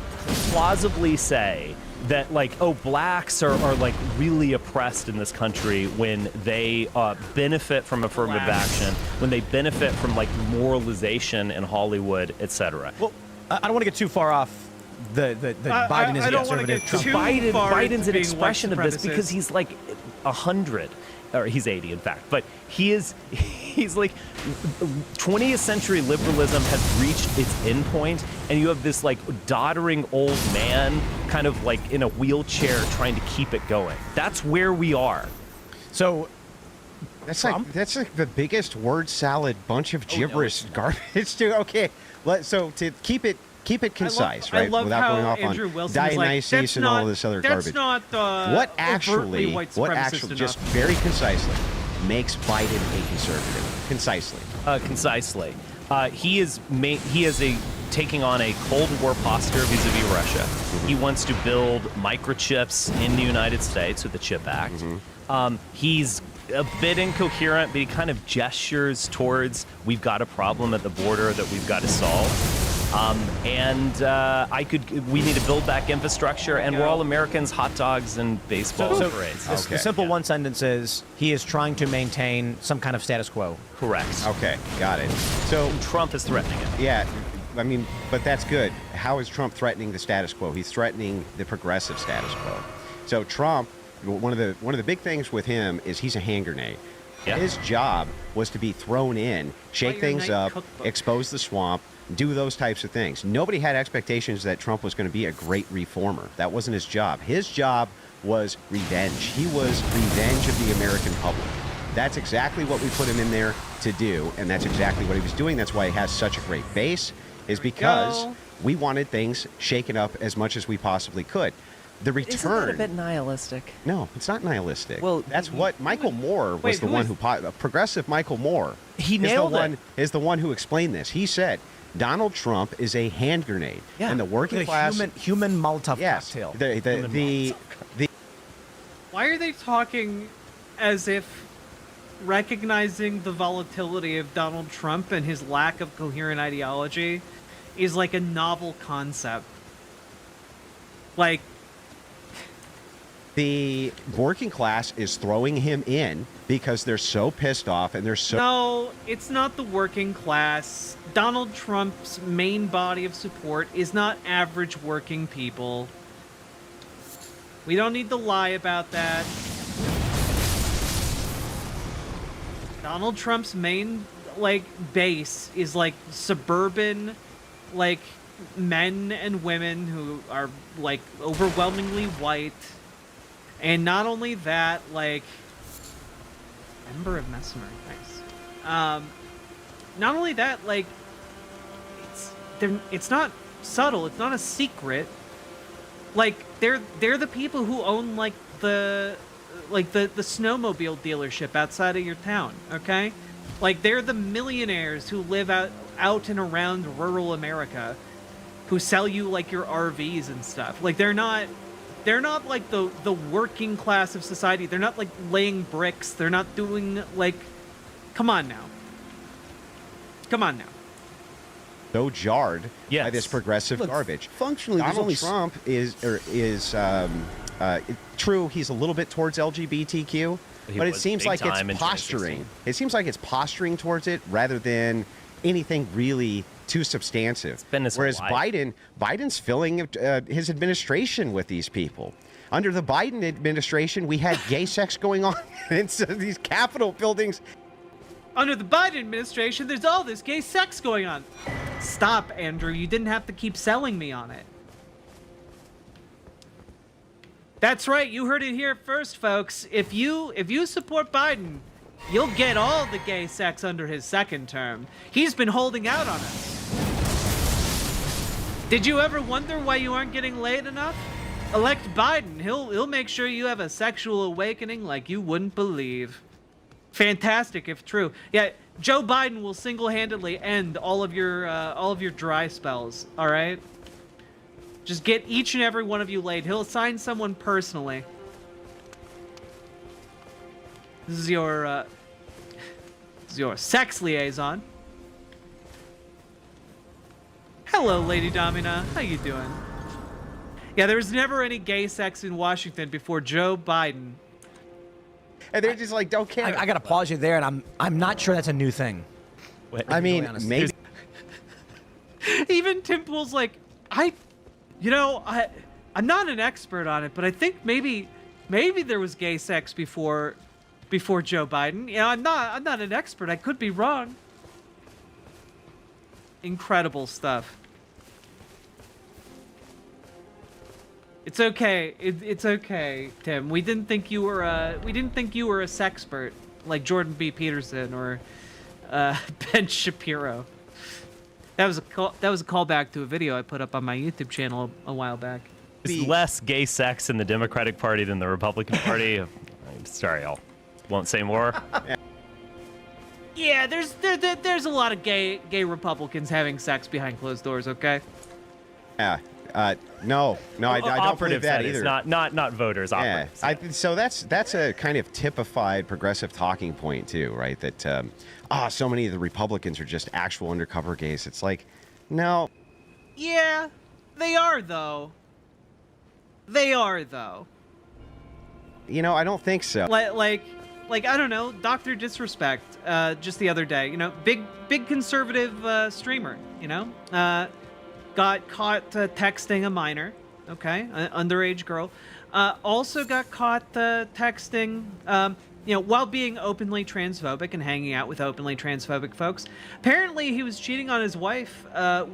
plausibly say that, like, blacks are like really oppressed in this country when they benefit from affirmative action, when they benefit from like moralization in Hollywood, etc. Well, I don't want to get too far off the Biden is I a don't wanna conservative. get Trump. too far Biden's into an being expression white of this because supremacist. he's like 100, or he's 80 in fact, but he's like 20th century liberalism has reached its end point, and you have this like doddering old man kind of like in a wheelchair trying to keep it going. That's where we are. So That's like the biggest word salad bunch of gibberish garbage. Dude, okay, so to keep it concise, I right? love Without how going off Andrew on Wilson is like, Dionysus that's and not, all this other that's garbage. not What actually, overtly white supremacist enough. just very concisely makes Biden a conservative? Concisely. Concisely, he is taking on a Cold War posture vis-a-vis Russia. He wants to build microchips in the United States with the CHIP Act. He's a bit incoherent, but he kind of gestures towards we've got a problem at the border that we've got to solve. We need to build back infrastructure, and we're all Americans, hot dogs and baseball parades. the simple one sentence is he is trying to maintain some kind of status quo. Correct. Okay, got it. So Trump is threatening it. yeah, I mean, but that's good. How is Trump threatening the status quo? He's threatening the progressive status quo. So Trump, one of the big things with him is he's a hand grenade. Yeah. His job was to be thrown in, shake your things night up, cookbook. expose the swamp, do those types of things. Nobody had expectations that Trump was going to be a great reformer. That wasn't his job. His job was revenge. He was revenge of the American public. That's exactly what we put him in there to do, and that's exactly what he was doing. That's why he has such a great base, is because go. we wanted things shaken up as much as we possibly could. The return. Isn't that a bit nihilistic? No, it's not nihilistic. Well, that's what Michael Moore was Wait, the who one is- who progressive Michael Moore. He is nailed the it. one is the one who explained this. He said Donald Trump is a hand grenade, Yeah. and the working The class. human Molotov yes, cocktail. the Why are they talking as if recognizing the volatility of Donald Trump and his lack of coherent ideology is like a novel concept? Like, the working class is throwing him in because they're so pissed off and they're so. no, it's not the working class. Donald Trump's main body of support is not average working people. We don't need to lie about that. Donald Trump's main, like, base is, like, suburban, like, men and women who are, like, overwhelmingly white. And not only that, like, member of Messenger, nice. Not only that, like, it's not subtle. It's not a secret. Like, they're the people who own, like, the snowmobile dealership outside of your town. Okay, like, they're the millionaires who live out and around rural America, who sell you, like, your RVs and stuff. Like, they're not like the working class of society. They're not, like, laying bricks. They're not doing, like, come on now. So jarred by Yes. this progressive Look, garbage. functionally, there's Donald only Trump is true. He's a little bit towards LGBTQ, He but it was seems big like it's time in posturing. 2016. It seems like it's posturing towards it rather than anything really too substantive. been his whole Whereas life. Biden's filling his administration with these people. Under the Biden administration, we had gay sex going on in these Capitol buildings. Under the Biden administration, there's all this gay sex going on. Stop, Andrew. You didn't have to keep selling me on it. That's right. You heard it here first, folks. If you support Biden, you'll get all the gay sex under his second term. He's been holding out on us. Did you ever wonder why you aren't getting laid enough? Elect Biden. He'll make sure you have a sexual awakening like you wouldn't believe. Fantastic if true. Yeah, Joe Biden will single-handedly end all of your dry spells. All right. Just get each and every one of you laid. He'll assign someone personally. This is your sex liaison. Hello, Lady Domina. How you doing? Yeah, there was never any gay sex in Washington before Joe Biden. And they're just like, don't care. I gotta pause you there, and I'm not sure that's a new thing. I mean, honest. maybe. Even Tim Pool's like, I'm not an expert on it, but I think maybe there was gay sex before Joe Biden. You know, I'm not an expert. I could be wrong. Incredible stuff. It's okay. It's okay, Tim. We didn't think you were a sexpert like Jordan B. Peterson or Ben Shapiro. That was a callback to a video I put up on my YouTube channel a while back. There's less gay sex in the Democratic Party than the Republican Party. I'm sorry, I won't say more. Yeah, there's a lot of gay Republicans having sex behind closed doors. Okay. Yeah. No, I don't believe Operatives, that that is, either. not voters. Yeah, Operatives. so that's a kind of typified progressive talking point too, right? That so many of the Republicans are just actual undercover gays. It's like, no, Yeah, they are though. I don't think so. Like I don't know, Dr. Disrespect. Just the other day, big conservative streamer. Got caught texting a minor. Okay, underage girl. Also got caught texting while being openly transphobic and hanging out with openly transphobic folks, apparently he was cheating on his wife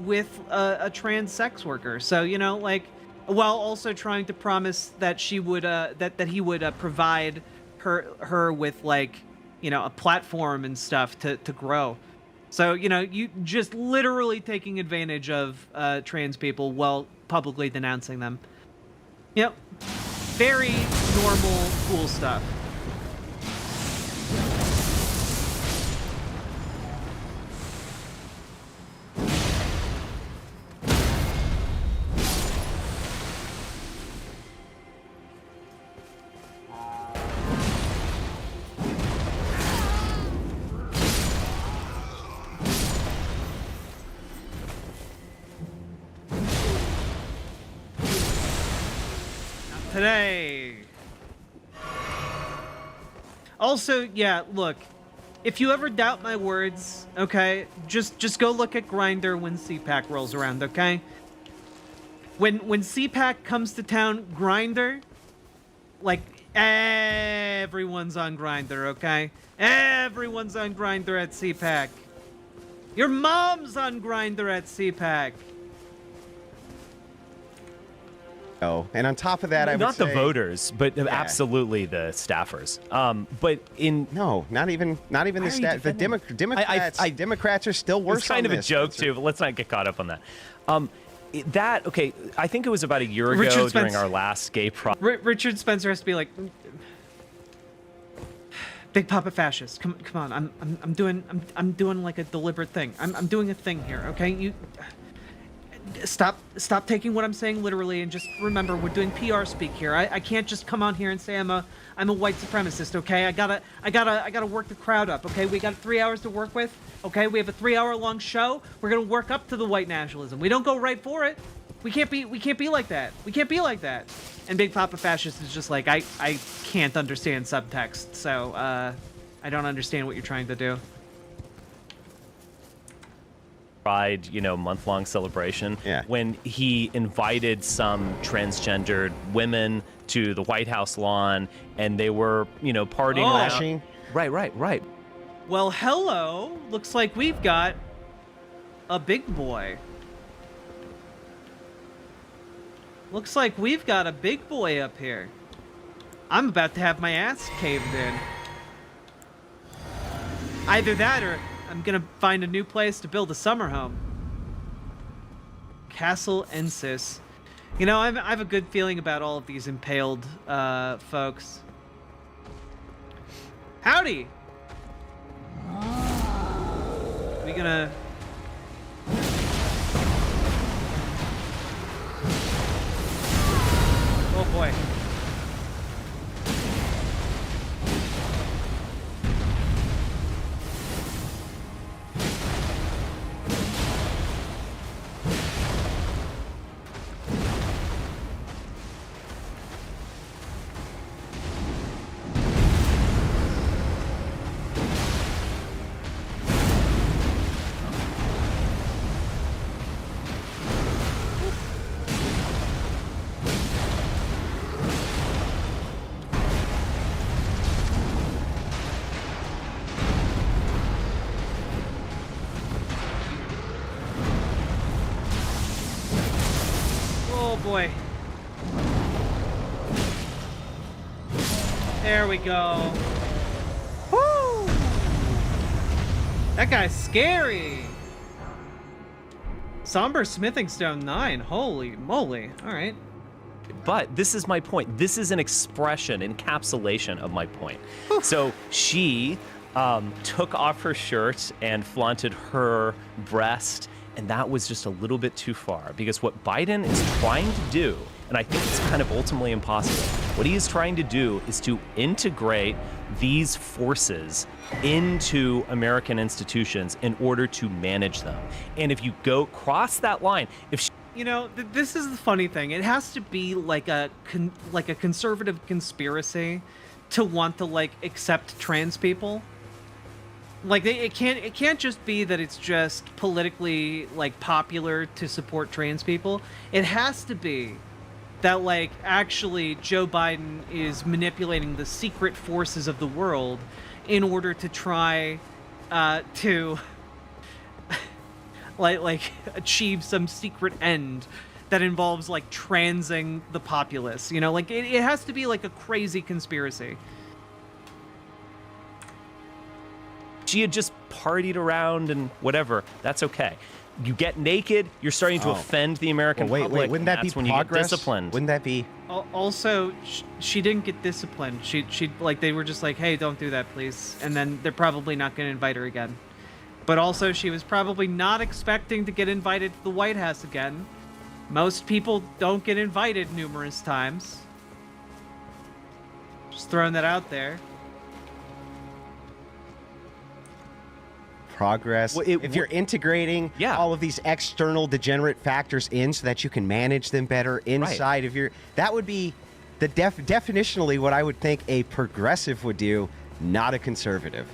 with a trans sex worker. So, like, while also trying to promise that she would that he would provide her with, like, a platform and stuff to grow. So, you just literally taking advantage of trans people while publicly denouncing them. Yep. Very normal, cool stuff. Today. Also, yeah, look, if you ever doubt my words, okay, just go look at Grindr when CPAC rolls around, okay? When CPAC comes to town, Grindr, like, everyone's on Grindr, okay? Everyone's on Grindr at CPAC. Your mom's on Grindr at CPAC. Oh, and on top of that, I would not say, the voters, but absolutely the staffers. But not even the staff. The Democrats. Democrats are still worse. It's kind on of this. a joke too, but let's not get caught up on that. I think it was about a year ago Richard during Spence- our last gay pride. Richard Spencer has to be like, Big Papa Fascist. Come on. I'm doing like a deliberate thing. I'm doing a thing here. Okay, you stop taking what I'm saying literally, and just remember we're doing PR speak here. I can't just come on here and say I'm a white supremacist. Okay, I gotta work the crowd up. Okay, we got 3 hours to work with. Okay, we have a 3-hour-long show. We're gonna work up to the white nationalism. We don't go right for it. We can't be like that. We can't be like that. And Big Papa Fascist is just like, I can't understand subtext, so I don't understand what you're trying to do. Pride, month-long celebration. Yeah. When he invited some transgendered women to the White House lawn, and they were, partying around. Flashing. Right. Well, hello. Looks like we've got a big boy. Looks like we've got a big boy up here. I'm about to have my ass caved in. Either that, or I'm gonna find a new place to build a summer home. Castle Ensis. I have a good feeling about all of these impaled folks. Howdy! We gonna... Oh boy. Oh boy. There we go. Woo! That guy's scary. Somber Smithing Stone 9. Holy moly. All right. But this is my point. This is an expression, encapsulation of my point. So she took off her shirt and flaunted her breast, and that was just a little bit too far, because what Biden is trying to do, and I think it's kind of ultimately impossible, what he is trying to do is to integrate these forces into American institutions in order to manage them. And if you go cross that line, if she this is the funny thing. It has to be like a conservative conspiracy to want to accept trans people. Like it can't just be that it's just politically popular to support trans people. It has to be that like actually Joe Biden is manipulating the secret forces of the world in order to try to like achieve some secret end that involves like transing the populace. You know, like it has to be like a crazy conspiracy. She had just partied around and whatever. That's okay. You get naked, you're starting to offend the American public. Wait, wouldn't that be that's when progress? you get disciplined. Wouldn't that be? Also, she didn't get disciplined. She like they were just like, hey, don't do that, please. And then they're probably not going to invite her again. But also, she was probably not expecting to get invited to the White House again. Most people don't get invited numerous times. Just throwing that out there. Progress. Well, if you're integrating all of these external degenerate factors in so that you can manage them better inside of your, that would be the definitionally what I would think a progressive would do, not a conservative.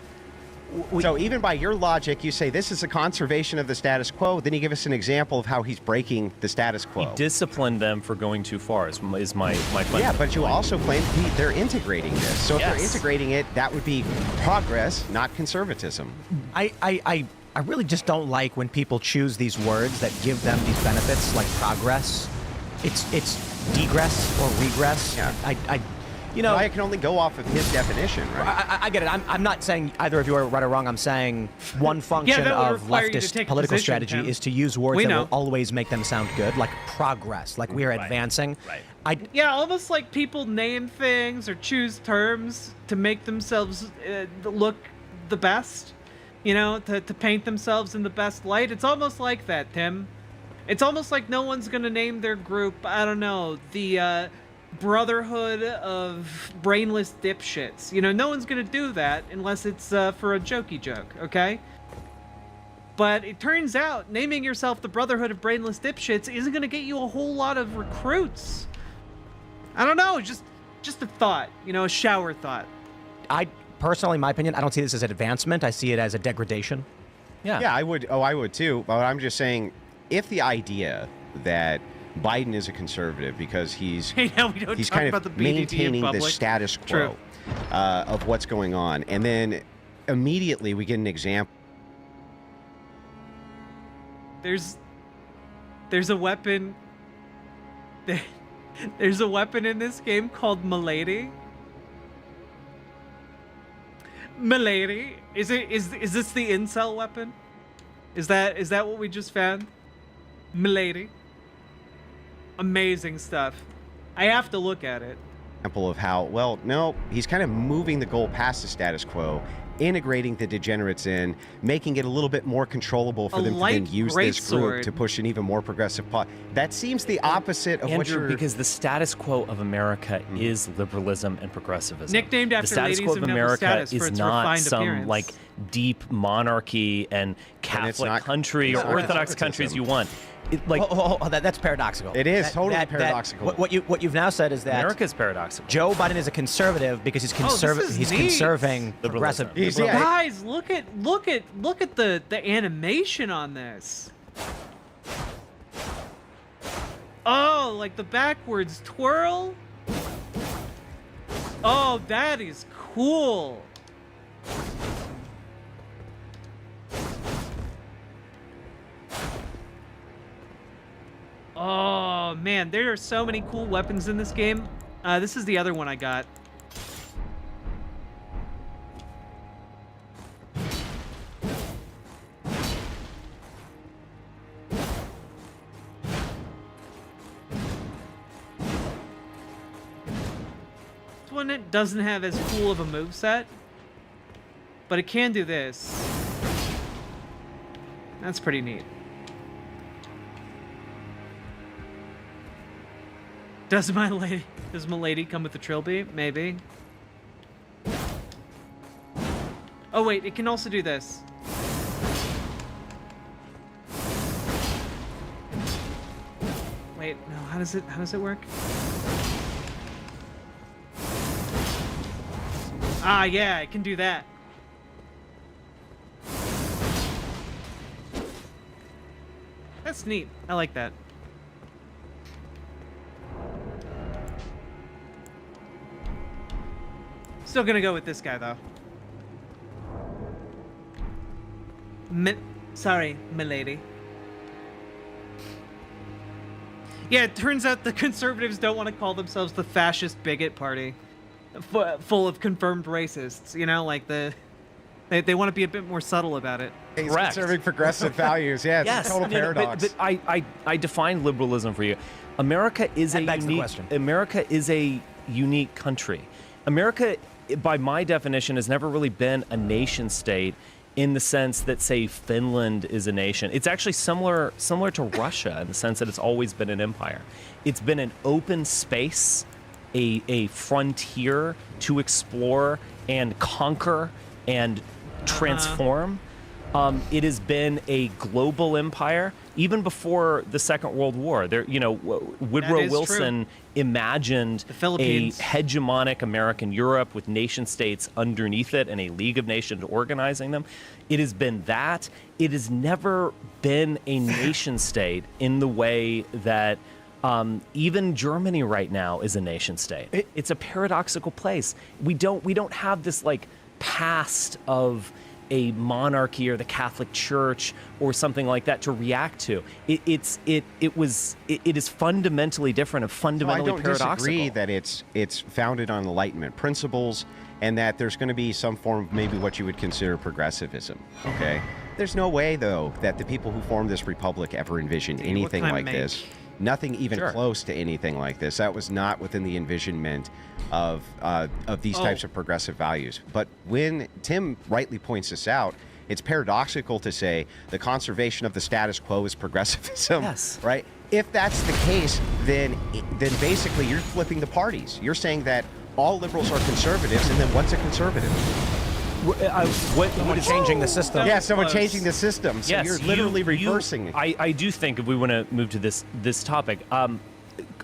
So even by your logic, you say this is a conservation of the status quo. Then you give us an example of how he's breaking the status quo. He disciplined them for going too far. Is my fundamental Yeah, but you point. also claim they're integrating this. So if they're integrating it, that would be progress, not conservatism. I really just don't like when people choose these words that give them these benefits, like progress. It's degress or regress. Yeah. You know, I can only go off of his definition, right? I get it. I'm not saying either of you are right or wrong. I'm saying one function that would of require you to leftist take a political position, strategy Tim. is to use words We that know. will always make them sound good, like progress, like we are advancing. Right. Yeah, almost like people name things or choose terms to make themselves look the best, you know, to paint themselves in the best light. It's almost like that, Tim. It's almost like no one's going to name their group, I don't know, the Brotherhood of Brainless Dipshits. You know, no one's going to do that unless it's for a jokey joke, okay? But it turns out naming yourself the Brotherhood of Brainless Dipshits isn't going to get you a whole lot of recruits. I don't know, just a thought, you know, a shower thought. I personally, in my opinion, I don't see this as an advancement. I see it as a degradation. Yeah, I would. Oh, I would too. But I'm just saying, if the idea that Biden is a conservative because he's Hey, now we don't he's talk kind about of the BDT in maintaining the public. status True. quo of what's going on, and then immediately we get an example. There's a weapon. There's a weapon in this game called Milady. Milady, is this the incel weapon? Is that what we just found? Milady. Amazing stuff. I have to look at it. Example of how, well, no, he's kind of moving the goal past the status quo, integrating the degenerates in, making it a little bit more controllable for A them to then light use this group greatsword. to push an even more progressive pot. That seems the opposite of what Andrew, you're... because the status quo of America is liberalism and progressivism. Nicknamed after the status ladies quo of of noble America status for is its not refined some appearance. like deep monarchy and Catholic not- country it's or not Orthodox conservatism. countries you want. Like That's paradoxical. It is totally paradoxical. What you've now said is that America's paradoxical. Joe Biden is a conservative because he's this is he's neat. conserving progressive. He's- yeah. Guys, look at the animation on this. Oh, like the backwards twirl. Oh, that is cool. Oh man, there are so many cool weapons in this game. This is the other one I got. This one it doesn't have as cool of a moveset, but it can do this. That's pretty neat. Does my lady come with the trilby? Maybe. Oh wait, it can also do this. Wait, no, how does it work? Ah, yeah, it can do that. That's neat. I like that. still gonna go with this guy though. Sorry, milady. Yeah, it turns out the conservatives don't want to call themselves the fascist bigot party, full of confirmed racists. You know, like they want to be a bit more subtle about it. He's Correct. conserving progressive values. Yeah, it's Yes, a total no, no, paradox. but I define liberalism for you. America is That a begs the unique. question. America is a unique country. America, by my definition, has never really been a nation state in the sense that, say, Finland is a nation. It's actually similar to Russia in the sense that it's always been an empire. It's been an open space, a frontier to explore and conquer and transform. It has been a global empire even before the Second World War. There, Woodrow is Wilson imagined The a Philippines. hegemonic American Europe with nation states underneath it and a League of Nations organizing them. It has been that. It has never been a nation state in the way that even Germany right now is a nation state. It's a paradoxical place. We don't have this like past of a monarchy or the Catholic Church or something like that to react to. It is fundamentally different and fundamentally I don't paradoxical. disagree that it's founded on Enlightenment principles and that there's going to be some form of maybe what you would consider progressivism. Okay, there's no way though that the people who formed this republic ever envisioned anything kind of like make? this. Nothing even Sure. close to anything like this. That was not within the envisionment of these types of progressive values. But when Tim rightly points this out, it's paradoxical to say the conservation of the status quo is progressivism. Yes. Right? If that's the case, then basically you're flipping the parties. You're saying that all liberals are conservatives, and then what's a conservative? What is Changing the system. Yeah, so we're close. changing the system. So Yes, you're literally you- reversing it. I do think if we want to move to this topic,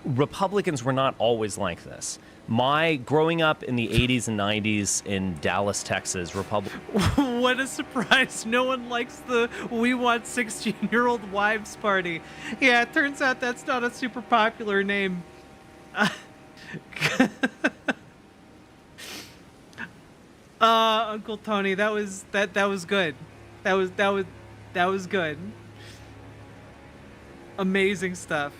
Republicans were not always like this. My growing up in the 80s and 90s in Dallas, Texas, What a surprise. No one likes the "we want 16-year-old wives" party. Yeah, it turns out that's not a super popular name. Uncle Tony, that was good. That was good. Amazing stuff.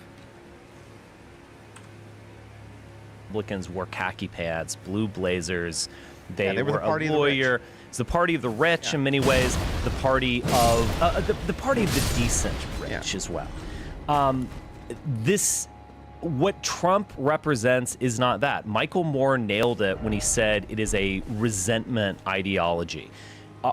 Republicans wore khaki pants, blue blazers. They, they were the were party a of the rich. lawyer. It's the party of the rich in many ways. The party of the party of the decent rich as well. What Trump represents is not that. Michael Moore nailed it when he said it is a resentment ideology.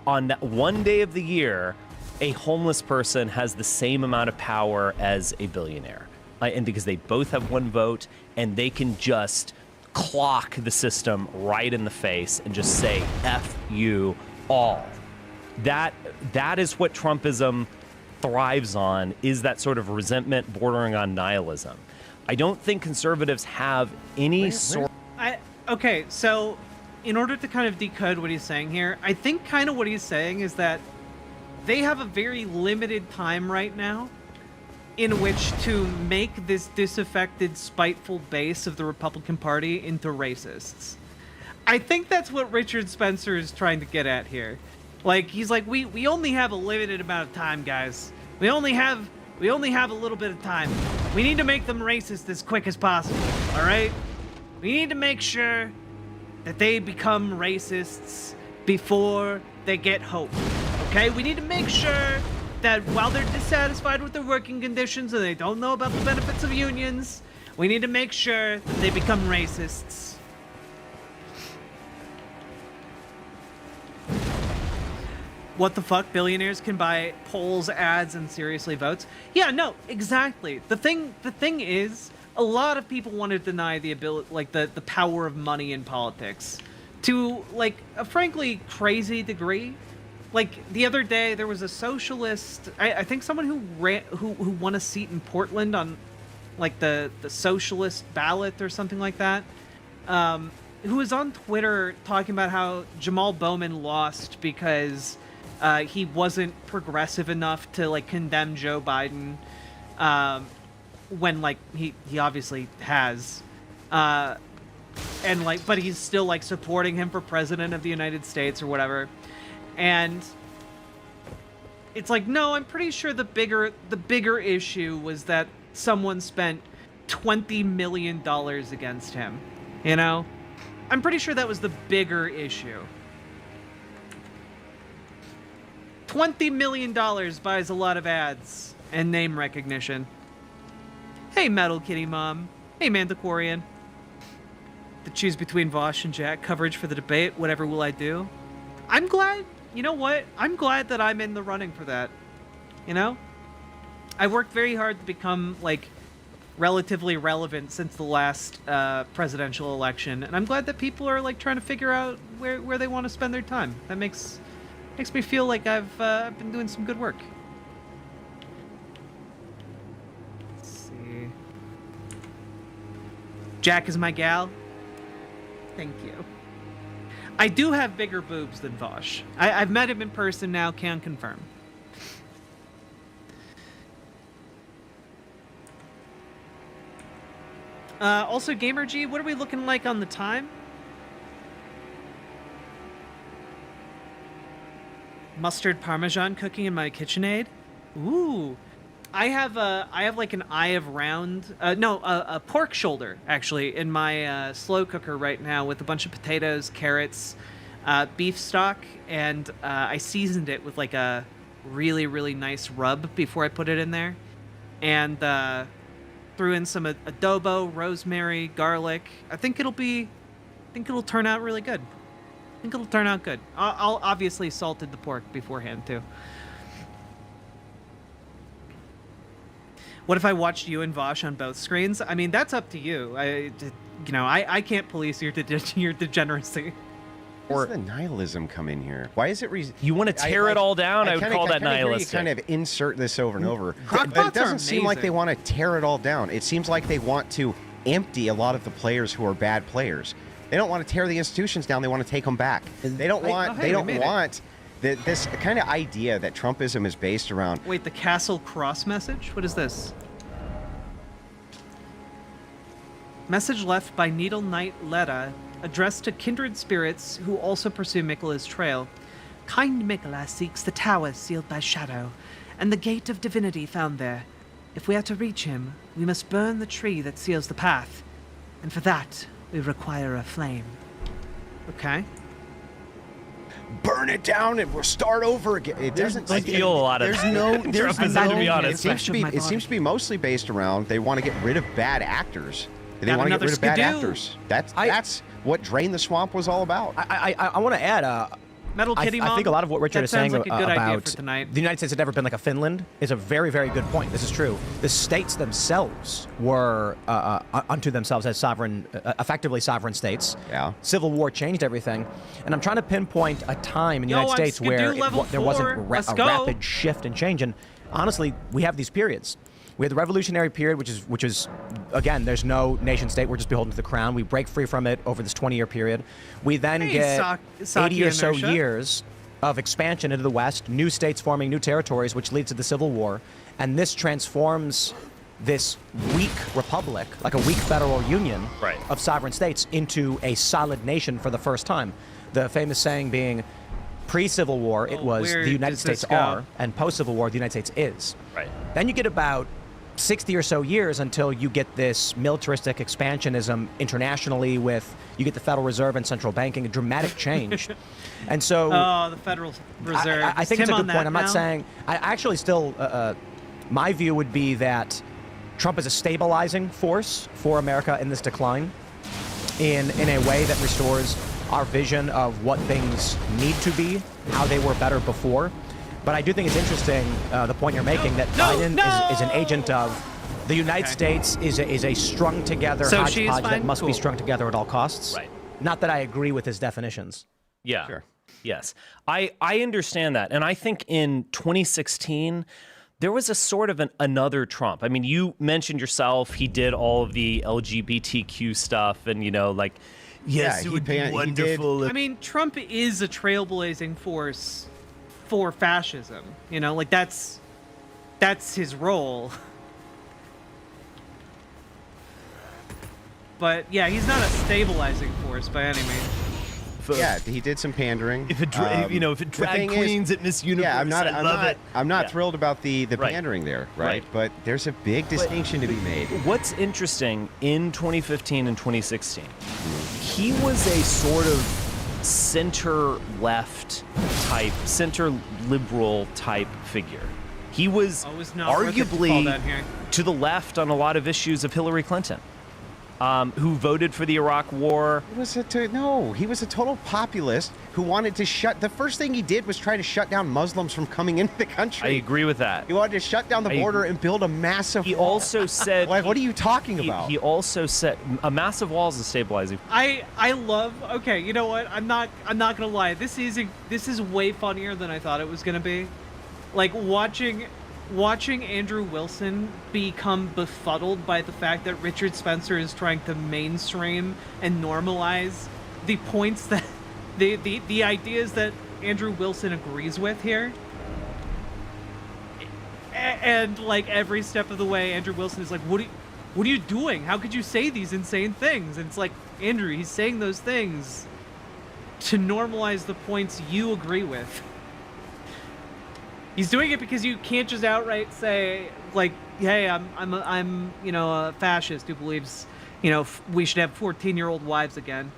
On that one day of the year, a homeless person has the same amount of power as a billionaire. And because they both have one vote and they can just clock the system right in the face and just say, F you all. That is what Trumpism thrives on, is that sort of resentment bordering on nihilism. I don't think conservatives have any sort. Okay, so in order to kind of decode what he's saying here, I think kind of what he's saying is that they have a very limited time right now in which to make this disaffected, spiteful base of the Republican Party into racists. I think that's what Richard Spencer is trying to get at here. Like, he's like, we only have a limited amount of time, guys. We only have a little bit of time. We need to make them racist as quick as possible, all right? We need to make sure that they become racists before they get hope, okay? We need to make sure that while they're dissatisfied with their working conditions and they don't know about the benefits of unions, we need to make sure that they become racists. What the fuck? Billionaires can buy polls, ads, and seriously votes? Yeah, no, exactly. The thing is, a lot of people want to deny the ability, like the power of money in politics, to like a frankly crazy degree. Like the other day, there was a socialist. I think someone who won a seat in Portland on like the socialist ballot or something like that. Who was on Twitter talking about how Jamal Bowman lost because he wasn't progressive enough to like condemn Joe Biden, when like he obviously has. and like, but he's still like supporting him for president of the United States or whatever. And it's like, no, I'm pretty sure the bigger issue was that someone spent $20 million against him. You know? I'm pretty sure that was the bigger issue. $20 million buys a lot of ads and name recognition. Hey, Metal Kitty Mom. Hey, Mandalorian. To choose between Vosh and Jack coverage for the debate, whatever will I do? I'm glad, you know what? I'm glad that I'm in the running for that. You know? I worked very hard to become, like, relatively relevant since the last presidential election, and I'm glad that people are, like, trying to figure out where they want to spend their time. That makes me feel like I've been doing some good work. Let's see. Jack is my gal. Thank you. I do have bigger boobs than Vosh. I've met him in person now, can confirm. Also, GamerG, what are we looking like on the time? Mustard Parmesan cooking in my KitchenAid. Ooh. I have like an eye of round, a pork shoulder actually in my slow cooker right now with a bunch of potatoes, carrots, beef stock, and I seasoned it with like a really, really nice rub before I put it in there, and threw in some adobo, rosemary, garlic. I think it'll turn out really good. I think it'll turn out good. I'll obviously salted the pork beforehand too. What if I watched you and Vosh on both screens? I mean, that's up to you. I can't police your degeneracy. Where does the nihilism come in here? Why is it? You want to tear it all down? I would call that nihilistic. You kind of insert this over and over, Crockpots but it doesn't are seem like they amazing. want to tear it all down. It seems like they want to empty a lot of the players who are bad players. They don't want to tear the institutions down. They want to take them back. They don't want. hey, They we don't made it. want this kind of idea that Trumpism is based around. Wait, the Castle Cross message? What is this? Message left by Needle Knight Letta, addressed to kindred spirits who also pursue Miquela's trail. Kind Miquela seeks the tower sealed by shadow, and the gate of divinity found there. If we are to reach him, we must burn the tree that seals the path, and for that, we require a flame. Okay. Burn it down and we'll start over again. It doesn't. I feel a lot of There's no. There's Trumpism, to be no. honest. It seems to be mostly based around they want to get rid of bad actors. They Got want to get another rid of bad skidoo. actors. That's what Drain the Swamp was all about. I want to add, Metal Kitty Mom. I think a lot of what Richard that is saying sounds like a good idea about for tonight. the United States had never been like a Finland is a very, very good point. This is true. The states themselves were unto themselves as sovereign, effectively sovereign states. Yeah. Civil War changed everything, and I'm trying to pinpoint a time in the Yo, United I'm States where Skidoo level there wasn't 4. a Let's go. rapid shift and change. And honestly, we have these periods. We had the Revolutionary period, which is again, there's no nation state. We're just beholden to the crown. We break free from it over this 20-year period. We then Hey, get Saki 80 or so inertia. years of expansion into the West, new states forming new territories, which leads to the Civil War. And this transforms this weak republic, like a weak federal union Right. of sovereign states, into a solid nation for the first time. The famous saying being, pre-Civil War, it was where the United does this States go? are, and post-Civil War, the United States is. Right. Then you get about 60 or so years until you get this militaristic expansionism internationally with, you get the Federal Reserve and central banking, a dramatic change. And so Oh, the Federal Reserve. I Is think it's Tim a on good point. that I'm not now? saying, I actually still, my view would be that Trump is a stabilizing force for America in this decline in a way that restores our vision of what things need to be, how they were better before. But I do think it's interesting, the point you're making, that Biden is an agent of the United States is a strung together So she's hodgepodge that fine? must be Cool. strung together at all costs. Right. Not that I agree with his definitions. Yeah. Sure. Yes. I understand that. And I think in 2016, there was a sort of another Trump. I mean, you mentioned yourself, he did all of the LGBTQ stuff and, yes, Yeah, it he would pa- be he did. wonderful if I mean, Trump is a trailblazing force for fascism. That's his role. but yeah, he's not a stabilizing force by any means. Yeah, he did some pandering. If it, if it drag queens at Miss Universe, yeah, I'm not Yeah. thrilled about the Right. pandering there, right? Right. But there's a big distinction to be made. What's interesting in 2015 and 2016, he was a sort of center-left type, center-liberal type figure. He was Oh, it's not worth it to fall arguably down here. to the left on a lot of issues of Hillary Clinton, who voted for the Iraq War. He was he was a total populist who wanted to shut. The first thing he did was try to shut down Muslims from coming into the country. I agree with that. He wanted to shut down the I border agree. and build a massive He wall. also said, Like, what are you talking he, about? he also said a massive wall is a stabilizing. I love. Okay, you know what? I'm not gonna lie. This is way funnier than I thought it was gonna be. Like watching Andrew Wilson become befuddled by the fact that Richard Spencer is trying to mainstream and normalize the points that the ideas that Andrew Wilson agrees with here. And like every step of the way, Andrew Wilson is like, what are you doing? How could you say these insane things? And it's like, Andrew, he's saying those things to normalize the points you agree with. He's doing it because you can't just outright say, like, hey, I'm a fascist who believes, we should have 14-year-old wives again.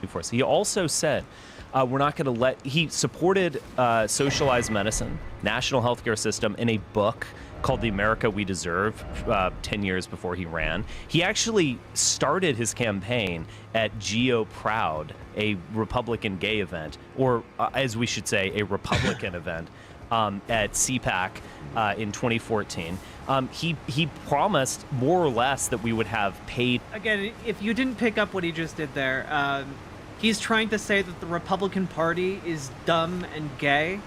For us. He also said, we're not going to let. He supported socialized medicine, national healthcare system in a book called The America We Deserve 10 years before he ran. He actually started his campaign at Geo Proud, a Republican gay event, or as we should say, a Republican event at CPAC in 2014. He promised more or less that we would have paid. Again, if you didn't pick up what he just did there, he's trying to say that the Republican Party is dumb and gay,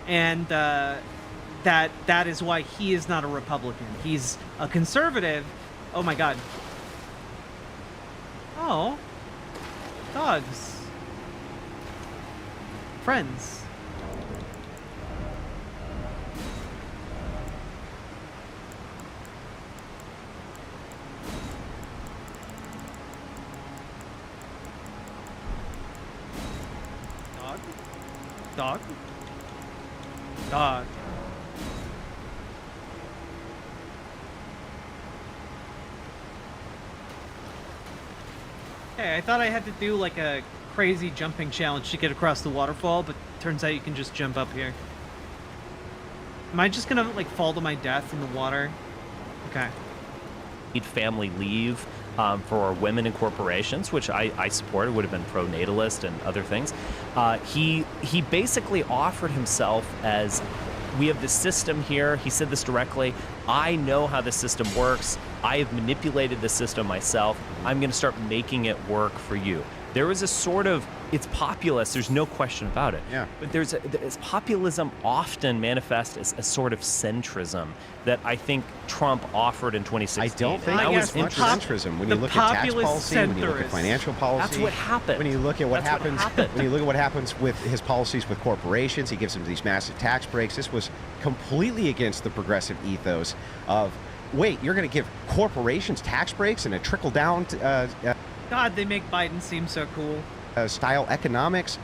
and that is why he is not a Republican. He's a conservative. Oh my God. Oh, dogs, friends. Dog? Dog. Hey, I thought I had to do like a crazy jumping challenge to get across the waterfall, but turns out you can just jump up here. Am I just gonna like fall to my death in the water? Okay. Family leave for women in corporations, which I support. It would have been pro-natalist and other things. He basically offered himself as, we have this system here. He said this directly. I know how the system works. I have manipulated the system myself. I'm going to start making it work for you. There is a sort of, it's populist, there's no question about it. Yeah. But there's populism often manifests as a sort of centrism that I think Trump offered in 2016. I don't think I that guess was much the pop- centrism. When the you look at tax populist policy, when you look at centrist. financial policy, That's what happened. When you look at what That's what happens, happened. when you look at what happens with his policies with corporations, he gives them these massive tax breaks. This was completely against the progressive ethos of, wait, you're going to give corporations tax breaks and a trickle down God, they make Biden seem so cool. style economics.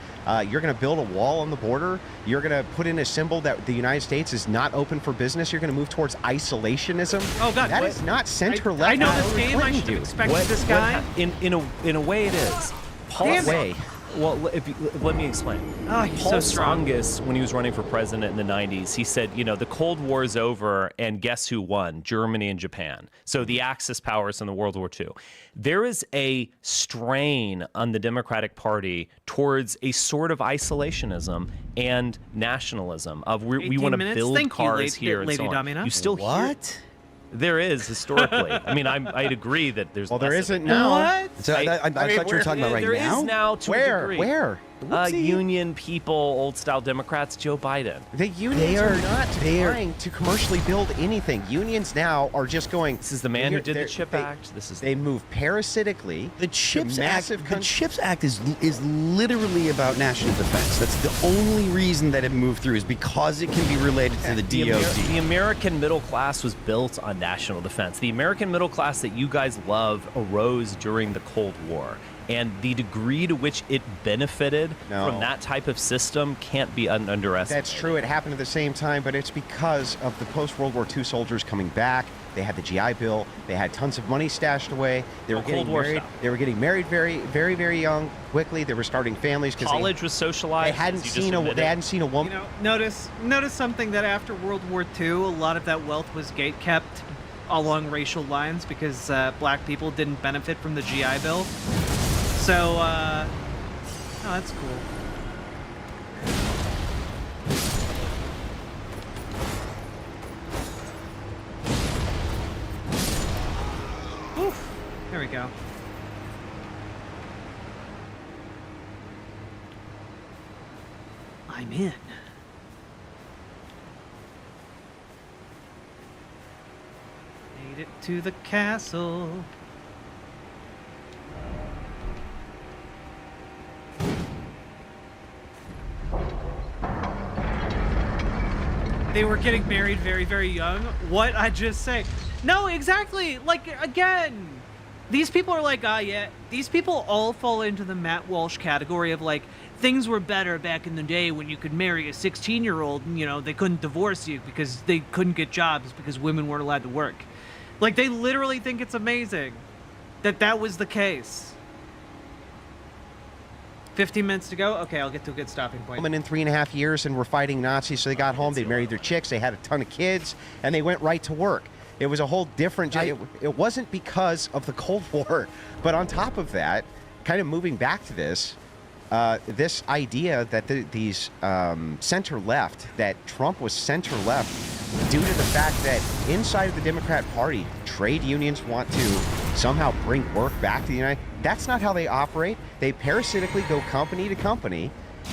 You're going to build a wall on the border. You're going to put in a symbol that the United States is not open for business. You're going to move towards isolationism. Oh, God, that what? is not center left. I know Hillary this game. I Clinton should have do. expected this guy. In a way, it is. Paul Damn it. Way. Well, let me explain. Oh, he's Paul so strong. Tsongas, when he was running for president in the 90s, he said, the Cold War is over, and guess who won? Germany and Japan. So the Axis powers in the World War II. There is a strain on the Democratic Party towards a sort of isolationism and nationalism of we 18 want to minutes? build Thank you, cars here and Lady so on. Domina. You still hear What? there is historically. I mean, I'd agree that there's. Well, there less of isn't it. now. What? So I thought you were talking about right There now. is now to a Where? degree. Where? Whoopsie. Union people, old-style Democrats, Joe Biden. The unions are not trying to commercially build anything. Unions now are just going. This is the man who did the CHIP Act. They move parasitically. The CHIPS to Act. massive The CHIPS Act is literally about national defense. That's the only reason that it moved through is because it can be related to the DoD. The American middle class was built on national defense. The American middle class that you guys love arose during the Cold War. And the degree to which it benefited from that type of system can't be underestimated. That's true. It happened at the same time, but it's because of the post-World War II soldiers coming back. They had the GI Bill. They had tons of money stashed away. They were getting married. They were getting married very, very, very young, quickly. They were starting families because college was socialized. They hadn't seen a woman. You know, notice something that after World War II, a lot of that wealth was gatekept along racial lines because black people didn't benefit from the GI Bill. So, oh, that's cool. Oof. There we go. I'm in. Made it to the castle. They were getting married very, very young. What I just say? No, exactly. Like, again, these people are like, yeah. These people all fall into the Matt Walsh category of like, things were better back in the day when you could marry a 16-year-old and, you know, they couldn't divorce you because they couldn't get jobs because women weren't allowed to work. Like, they literally think it's amazing that that was the case. 15 minutes to go? Okay, I'll get to a good stopping point. Women in 3.5 years and were fighting Nazis, so they got home, they married their chicks, they had a ton of kids, and they went right to work. It was a whole different... It wasn't because of the Cold War, but on top of that, kind of moving back to this, this idea that these center-left, that Trump was center-left due to the fact that inside of the Democrat Party, trade unions want to somehow bring work back to the United States. That's not how they operate. They parasitically go company to company,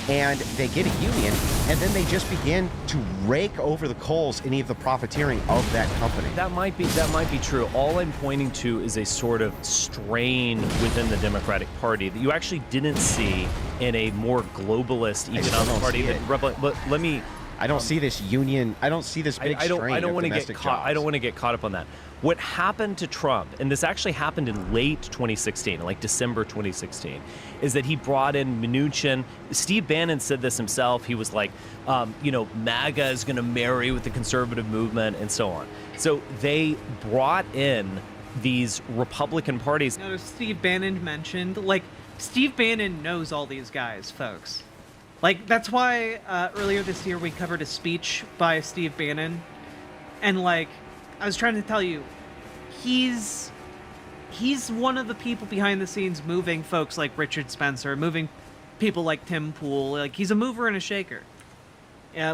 and they get a union, and then they just begin to rake over the coals any of the profiteering of that company. That might be true. All I'm pointing to is a sort of strain within the Democratic Party that you actually didn't see in a more globalist economic party. But let me. I don't see this union. I don't see this big strain. I don't want to get caught. I don't want to get caught up on that. What happened to Trump, and this actually happened in late 2016, like December 2016, is that he brought in Mnuchin. Steve Bannon said this himself. He was like, MAGA is going to marry with the conservative movement and so on. So they brought in these Republican parties. Steve Bannon mentioned, like, Steve Bannon knows all these guys, folks. Like, that's why earlier this year we covered a speech by Steve Bannon, and like, I was trying to tell you, he's one of the people behind the scenes moving folks like Richard Spencer, moving people like Tim Pool. Like, he's a mover and a shaker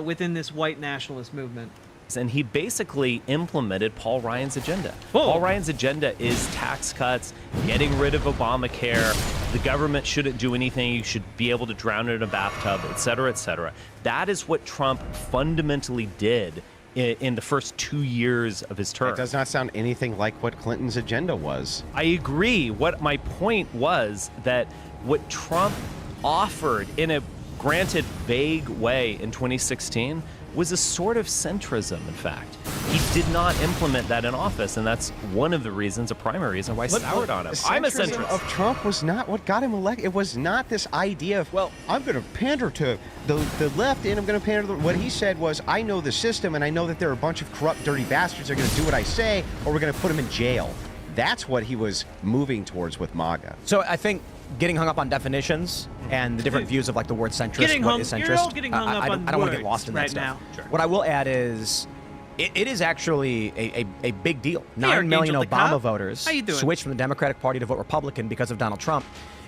within this white nationalist movement. And he basically implemented Paul Ryan's agenda. Whoa. Paul Ryan's agenda is tax cuts, getting rid of Obamacare. The government shouldn't do anything. You should be able to drown it in a bathtub, et cetera, et cetera. That is what Trump fundamentally did in the first 2 years of his term. It does not sound anything like what Clinton's agenda was. I agree. What my point was that what Trump offered in a granted vague way in 2016 was a sort of centrism, in fact. He did not implement that in office, and that's one of the reasons, a primary reason why I soured on him. I'm a centrist. Of Trump was not what got him elected. It was not this idea of, well, I'm going to pander to the left and I'm going to pander to the... What he said was, I know the system and I know that there are a bunch of corrupt, dirty bastards that are going to do what I say, or we're going to put them in jail. That's what he was moving towards with MAGA. So I think getting hung up on definitions and the different views of like the word centrist, what is centrist. You're all getting hung up on I don't want to get lost in that right stuff. now. Sure. What I will add is it is actually a big deal. 9 million Archangel the Obama cop. voters How you doing? switched from the Democratic Party to vote Republican because of Donald Trump.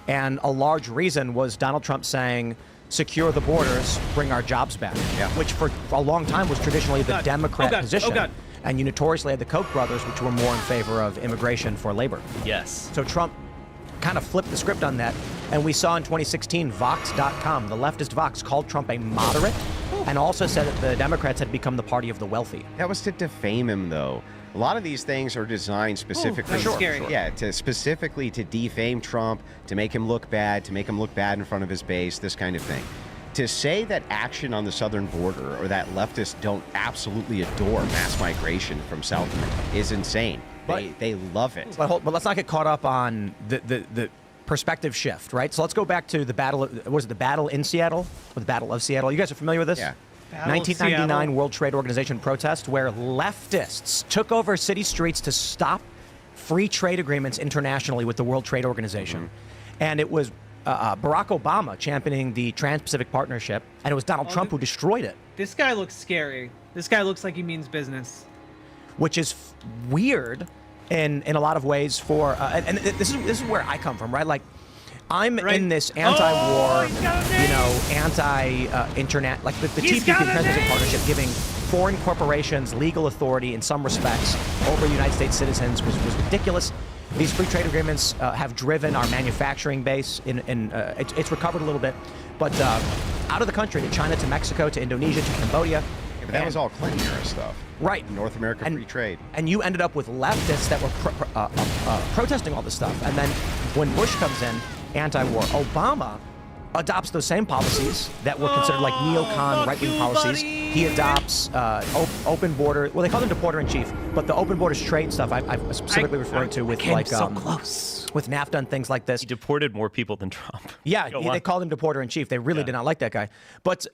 And a large reason was Donald Trump saying, secure the borders, bring our jobs back, which for a long time was traditionally the Democrat position. And you notoriously had the Koch brothers, which were more in favor of immigration for labor. Yes. So Trump kind of flipped the script on that. And we saw in 2016, Vox.com, the leftist Vox, called Trump a moderate and also said that the Democrats had become the party of the wealthy. That was to defame him, though. A lot of these things are designed specifically, that's scary. yeah, to specifically to defame Trump, to make him look bad, in front of his base, this kind of thing. To say that action on the southern border or that leftists don't absolutely adore mass migration from South is insane. They love it. But let's not get caught up on the perspective shift, right? So let's go back to the battle. Was it the battle in Seattle or the Battle of Seattle? You guys are familiar with this? Yeah. 1999 World Trade Organization protest where leftists took over city streets to stop free trade agreements internationally with the World Trade Organization. And it was Barack Obama championing the Trans-Pacific Partnership, and it was Donald Trump who destroyed it. This guy looks scary. This guy looks like he means business. Which is weird in a lot of ways for, and this is where I come from, right? Like, I'm in this anti-war, anti-internet, like the TPP Trans-Pacific Partnership giving foreign corporations legal authority in some respects over United States citizens was ridiculous. These free trade agreements have driven our manufacturing base. It's recovered a little bit, but out of the country, to China, to Mexico, to Indonesia, to Cambodia. Yeah, but that was all Clinton era stuff. Right. North America free trade. And you ended up with leftists that were protesting all this stuff. And then when Bush comes in, anti-war, Obama adopts those same policies that were considered like neocon right-wing policies. He adopts open border. Well, they call them deporter-in-chief, but the open borders trade stuff I'm specifically referring to with like so close with NAFTA and things like this. He deported more people than Trump. Yeah, they called him deporter-in-chief. They really did not like that guy. But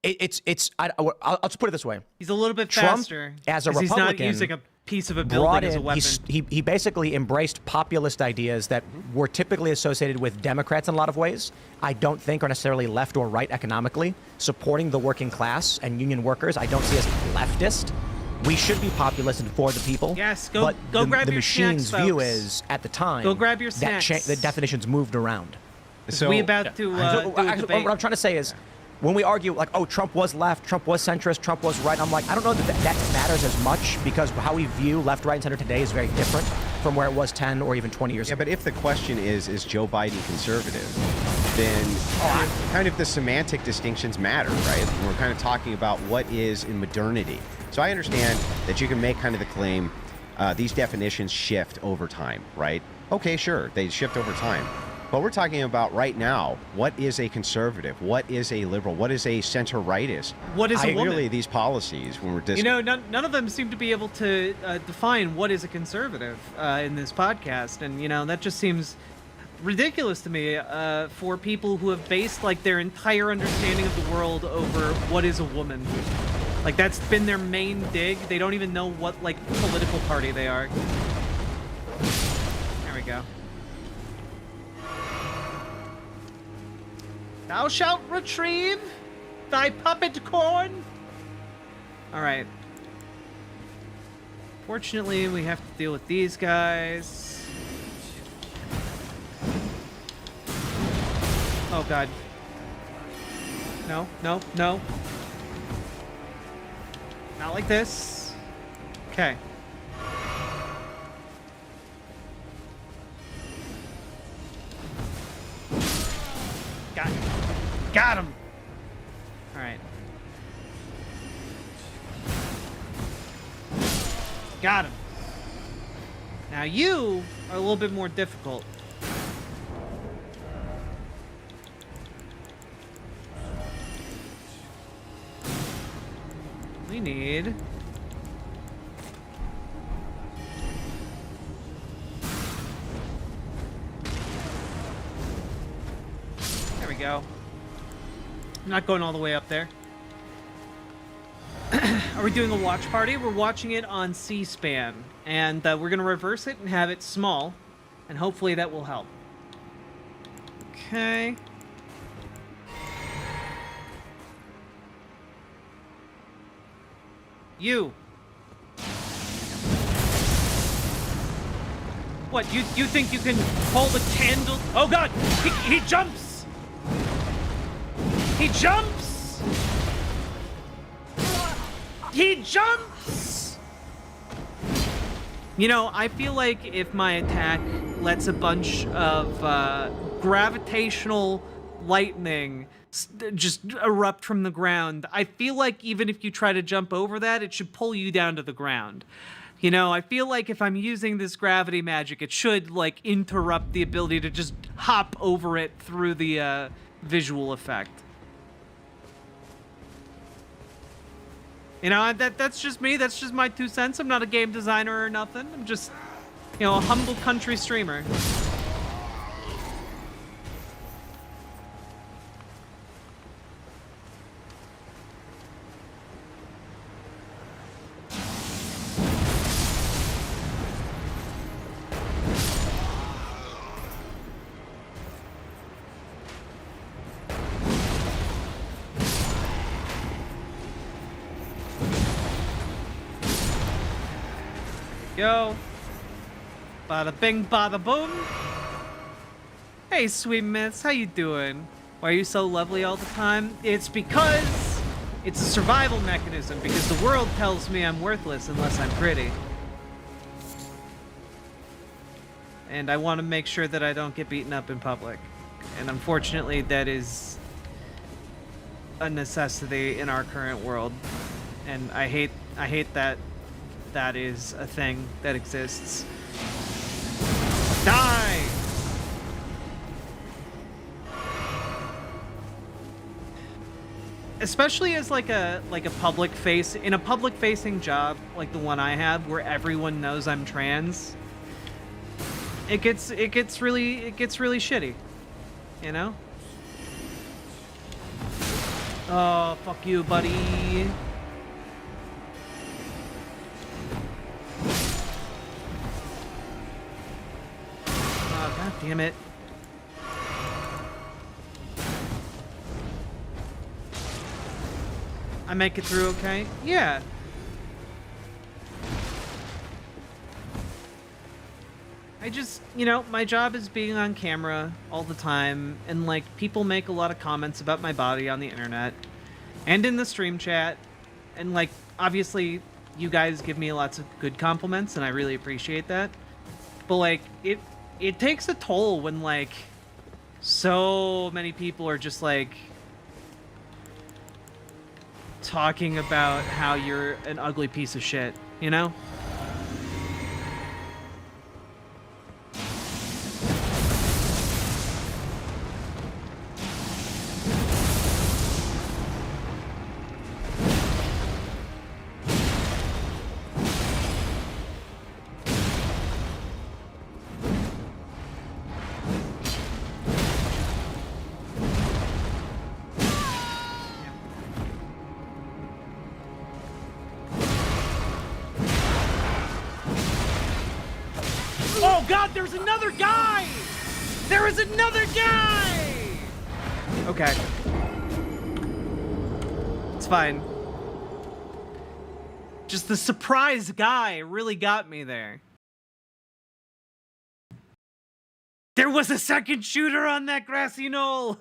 I'll just put it this way. He's a little bit Trump, faster. as a 'cause Republican, he's not using a piece of a building as a weapon. He basically embraced populist ideas that were typically associated with Democrats in a lot of ways. I don't think are necessarily left or right economically. Supporting the working class and union workers, I don't see as leftist. We should be populist and for the people. Yes, go but grab the your machine's snacks, view folks. is at the time. Go grab your that snacks. the definitions moved around. So we about to do a Actually, debate. what I'm trying to say is, when we argue like, oh, Trump was left, Trump was centrist, Trump was right, I'm like, I don't know that matters as much because how we view left, right, and center today is very different from where it was 10 or even 20 years Yeah, ago. but if the question is Joe Biden conservative, then kind of the semantic distinctions matter, right? We're kind of talking about what is in modernity. So I understand that you can make kind of the claim these definitions shift over time, right? Okay, sure, they shift over time. But we're talking about right now, what is a conservative? What is a liberal? What is a center-rightist? What is a woman? Really, these policies, when we're discussing... none of them seem to be able to define what is a conservative in this podcast, and that just seems ridiculous to me for people who have based like their entire understanding of the world over what is a woman. Like that's been their main dig. They don't even know what like political party they are. There we go. Thou shalt retrieve thy puppet corn. All right. Fortunately, we have to deal with these guys. Oh, God. No, no, no. Not like this. Okay. Got him. All right. Got him. Now you are a little bit more difficult. We need... There we go. I'm not going all the way up there. Are we doing a watch party? We're watching it on C-SPAN, and we're going to reverse it and have it small, and hopefully that will help. Okay. You. What, you think you can hold a candle? Oh God, he jumps! He jumps! He jumps! You know, I feel like if my attack lets a bunch of gravitational lightning just erupt from the ground, I feel like even if you try to jump over that, it should pull you down to the ground. You know, I feel like if I'm using this gravity magic, it should, like, interrupt the ability to just hop over it through the visual effect. You know, that's just me. That's just my 2 cents. I'm not a game designer or nothing. I'm just, you know, a humble country streamer. Yo. Bada bing, bada boom. Hey, sweet miss, how you doing? Why are you so lovely all the time? It's because it's a survival mechanism, because the world tells me I'm worthless unless I'm pretty. And I want to make sure that I don't get beaten up in public. And unfortunately, that is a necessity in our current world. And I hate that that is a thing that exists. Die! Especially as like a public facing job like the one I have, where everyone knows I'm trans. It gets really shitty, you know? Oh, fuck you, buddy. Oh, god damn it. I make it through okay? Yeah. I just, you know, my job is being on camera all the time, and, like, people make a lot of comments about my body on the internet and in the stream chat, and, like, obviously you guys give me lots of good compliments, and I really appreciate that. But, like, it takes a toll when, like, so many people are just, like, talking about how you're an ugly piece of shit, you know? Oh god, there's another guy! There is another guy! Okay. It's fine. Just the surprise guy really got me there. There was a second shooter on that grassy knoll!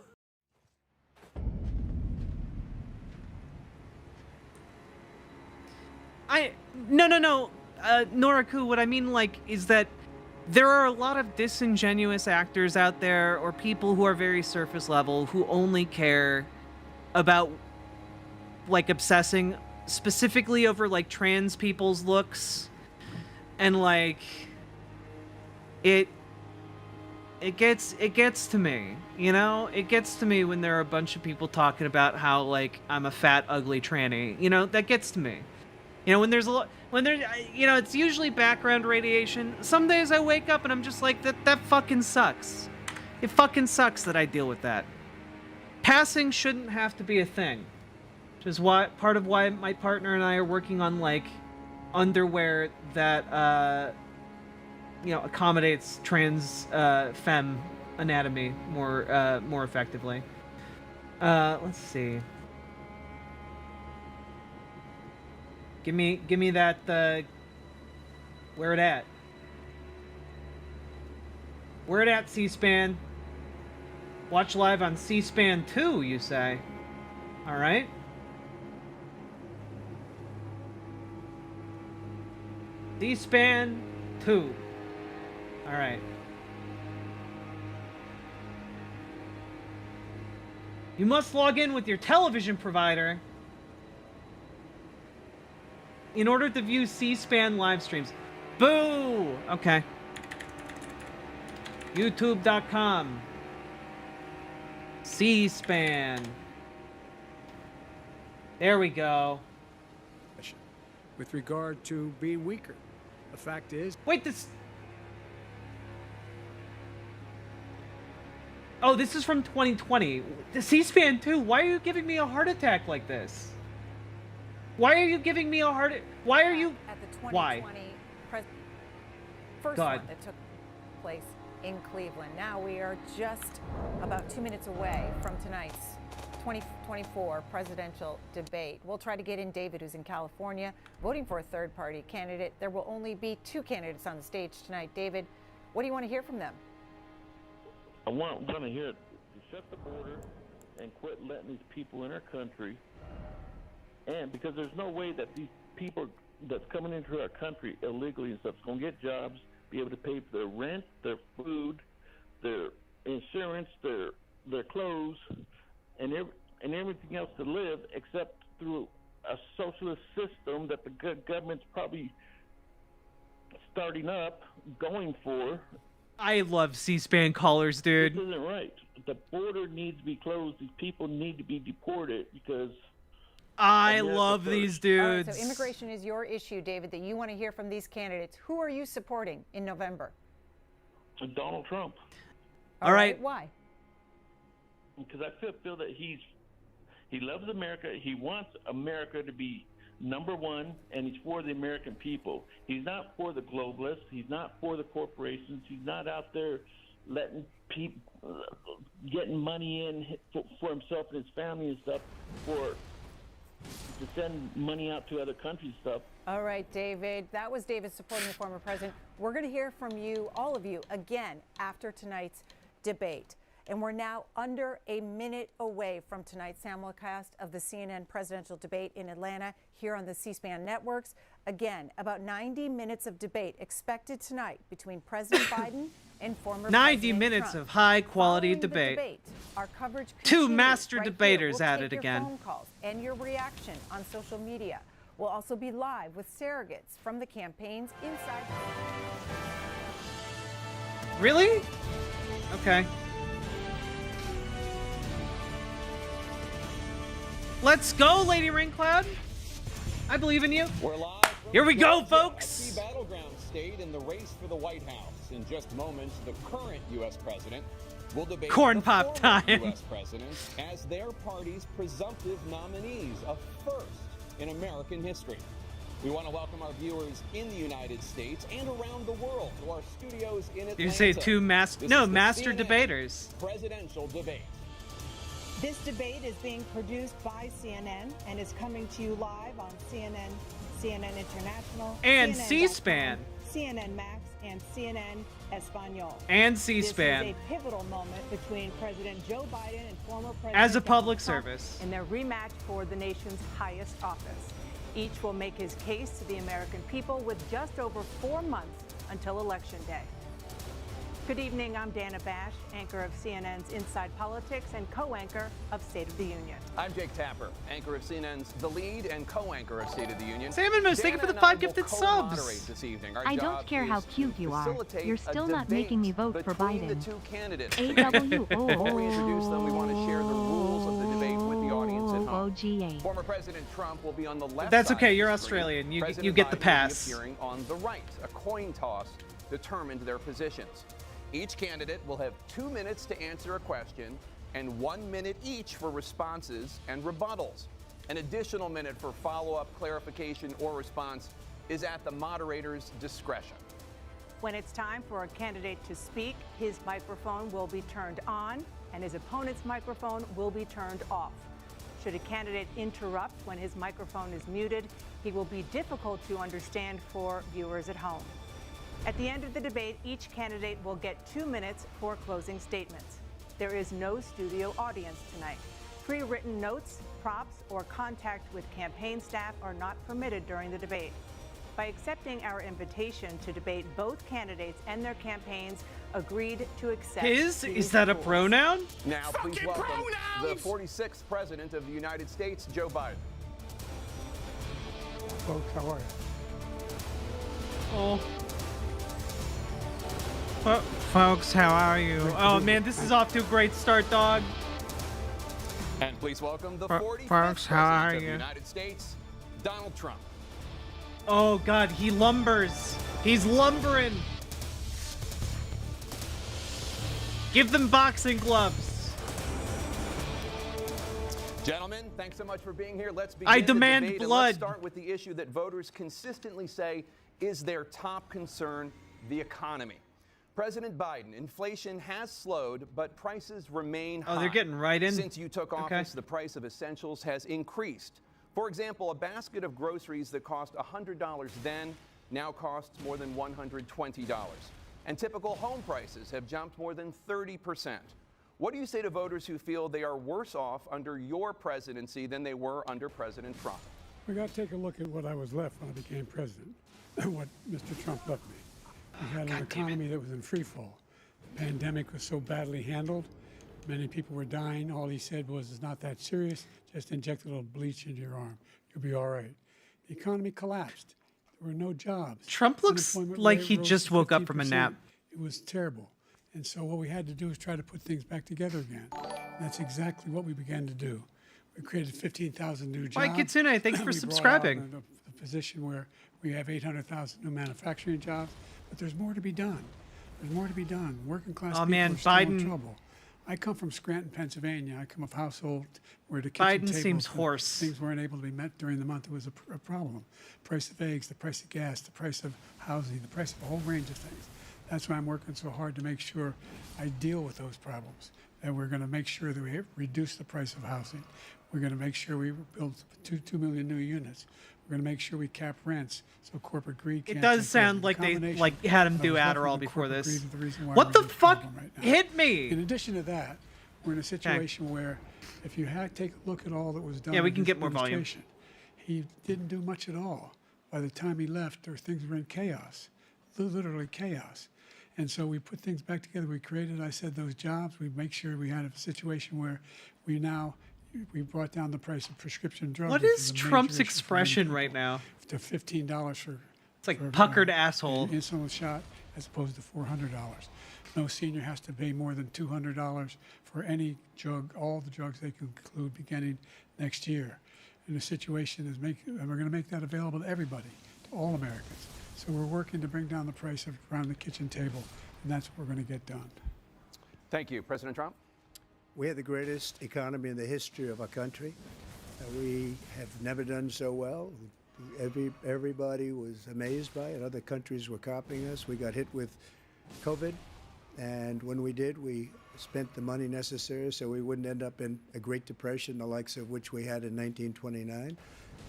No. Noriku, what I mean, like, is that there are a lot of disingenuous actors out there, or people who are very surface level, who only care about, like, obsessing specifically over, like, trans people's looks. And, like, it gets to me, you know? It gets to me when there are a bunch of people talking about how, like, I'm a fat, ugly tranny. You know, that gets to me. You know, when there's a lot, you know, it's usually background radiation. Some days I wake up and I'm just like, that fucking sucks. It fucking sucks that I deal with that. Passing shouldn't have to be a thing. Which is part of why my partner and I are working on, like, underwear that, you know, accommodates trans, femme anatomy more effectively. Let's see. Give me that, where it at? Where it at, C-SPAN? Watch live on C-SPAN 2, you say? Alright. C-SPAN 2. All right. You must log in with your television provider in order to view C-SPAN live streams. Boo! Okay. YouTube.com. C-SPAN. There we go. With regard to being weaker, the fact is... Wait, this... Oh, this is from 2020. The C-SPAN 2, why are you giving me a heart attack like this? Why are you giving me a heart... Why are you... At the 2020 Why? First God. one that took place in Cleveland. Now we are just about 2 minutes away from tonight's 2024 presidential debate. We'll try to get in David, who's in California, voting for a third-party candidate. There will only be 2 candidates on the stage tonight. David, what do you want to hear from them? I want to hear it to shut the border and quit letting these people in our country. And because there's no way that these people that's coming into our country illegally and stuff is going to get jobs, be able to pay for their rent, their food, their insurance, their clothes, and everything else to live, except through a socialist system that the government's probably starting up, going for. I love C-SPAN callers, dude. This isn't right. The border needs to be closed. These people need to be deported because... I love these dudes. All right, so immigration is your issue, David, that you want to hear from these candidates. Who are you supporting in November? Donald Trump. All right. Why? Because I feel that he loves America. He wants America to be number one, and he's for the American people. He's not for the globalists. He's not for the corporations. He's not out there letting people getting money in for himself and his family and stuff to send money out to other countries and stuff. All right, David. That was David supporting the former president. We're going to hear from you, all of you, again after tonight's debate. And we're now under a minute away from tonight's simulcast of the CNN presidential debate in Atlanta here on the C-SPAN networks. Again, about 90 minutes of debate expected tonight between President Biden and former 90 President minutes Trump. of high-quality Following the debate. Our coverage 2 continues master right here. debaters We'll at take it your again. phone calls and your reaction on social media. We'll also be live with surrogates from the campaigns inside. Really? Okay. Let's go, Lady Raincloud. I believe in you. We're live. Here we go, Georgia, folks. a key battleground state in the race for the White House. In just moments, the current U.S. president will debate Corn the pop former time. U.S. president as their party's presumptive nominees, a first in American history. We want to welcome our viewers in the United States and around the world to our studios in Atlanta. Did you say 2 master? This No, is the master CNN debaters. Presidential debate. This debate is being produced by CNN and is coming to you live on CNN, CNN International, And CNN.com, C-SPAN. CNN Max, and CNN Espanol. And C-SPAN. This is a pivotal moment between President Joe Biden and former President As a Donald public Trump service. in their rematch for the nation's highest office. Each will make his case to the American people with just over 4 months until Election Day. Good evening, I'm Dana Bash, anchor of CNN's Inside Politics and co-anchor of State of the Union. I'm Jake Tapper, anchor of CNN's The Lead and co-anchor of State of the Union. Sam and Moose, thank you for the 5 gifted subs. This evening. I don't care how cute you are. You're still not making me vote for Biden. The two candidates. AW. Before we introduce them, we want to share the rules of the debate with the audience at home. OGA. Former President Trump will be on the left That's side okay, of you're the screen. Australian. You President get the Biden pass. will be appearing on the right. A coin toss determined their positions. Each candidate will have 2 minutes to answer a question and 1 minute each for responses and rebuttals. An additional minute for follow-up, clarification, or response is at the moderator's discretion. When it's time for a candidate to speak, his microphone will be turned on and his opponent's microphone will be turned off. Should a candidate interrupt when his microphone is muted, he will be difficult to understand for viewers at home. At the end of the debate, each candidate will get 2 minutes for closing statements. There is no studio audience tonight. Pre-written notes, props, or contact with campaign staff are not permitted during the debate. by accepting our invitation to debate both candidates and their campaigns, agreed to accept His? these Is that a rules. pronoun? Now, please welcome the 46th President of the United States, Joe Biden. Folks, how are you? Oh. Folks, how are you? Oh man, this is off to a great start, dog. And please welcome the Folks, 45th how are President of the you? United States, Donald Trump. Oh god, he lumbers. He's lumbering. Give them boxing gloves. Gentlemen, thanks so much for being here. Let's begin I the demand debate, and blood. let's start with the issue that voters consistently say is their top concern, the economy. President Biden, inflation has slowed, but prices remain high. Oh, they're getting right in. Since you took office, the price of essentials has increased. For example, a basket of groceries that cost $100 then now costs more than $120. And typical home prices have jumped more than 30%. What do you say to voters who feel they are worse off under your presidency than they were under President Trump? We got to take a look at what I was left when I became president, and what Mr. Trump left me. We had an economy that was in free fall. The pandemic was so badly handled. Many people were dying. All he said was, it's not that serious. Just inject a little bleach into your arm. You'll be all right. The economy collapsed. There were no jobs. Trump looks Unemployment like rate he rose just to woke up from a 15%. nap. It was terrible. And so what we had to do is try to put things back together again. And that's exactly what we began to do. We created 15,000 new jobs. Mike Kitsune, thanks for We brought subscribing. out a position where we have 800,000 new manufacturing jobs, but there's more to be done. There's more to be done. Working class Oh, people man, are still in Biden- trouble. I come from Scranton, Pennsylvania. I come of a household where the kitchen Biden tables seems and hoarse. things weren't able to be met during the month. It was a problem. Price of eggs, the price of gas, the price of housing, the price of a whole range of things. That's why I'm working so hard to make sure I deal with those problems. And we're going to make sure that we reduce the price of housing. We're going to make sure we build 2 million new units. We're going to make sure we cap rents so corporate greed can't. It take does over. sound The like they combination had him of do what's left of Adderall the before corporate this. greed is the reason why What we're the in this fuck problem right now. hit me? In addition to that, we're in a situation where if you take a look at all that was done. Yeah, we in can his get more volume. administration, He didn't do much at all. By the time he left, things were in chaos, literally chaos. And so we put things back together. We created, I said, those jobs. We make sure we had a situation where we brought down the price of prescription drugs. What which is a major Trump's issue for many expression people, right now? to $15 for It's like puckered an asshole. insulin shot as opposed to $400. No senior has to pay more than $200 for any drug, all the drugs they can include beginning next year. And the situation is and we're going to make that available to everybody, to all Americans. So we're working to bring down the price of around the kitchen table, and that's what we're going to get done. Thank you. President Trump? We have the greatest economy in the history of our country. We have never done so well. Everybody was amazed by it. Other countries were copying us. We got hit with COVID, and when we did, we spent the money necessary so we wouldn't end up in a Great Depression, the likes of which we had in 1929.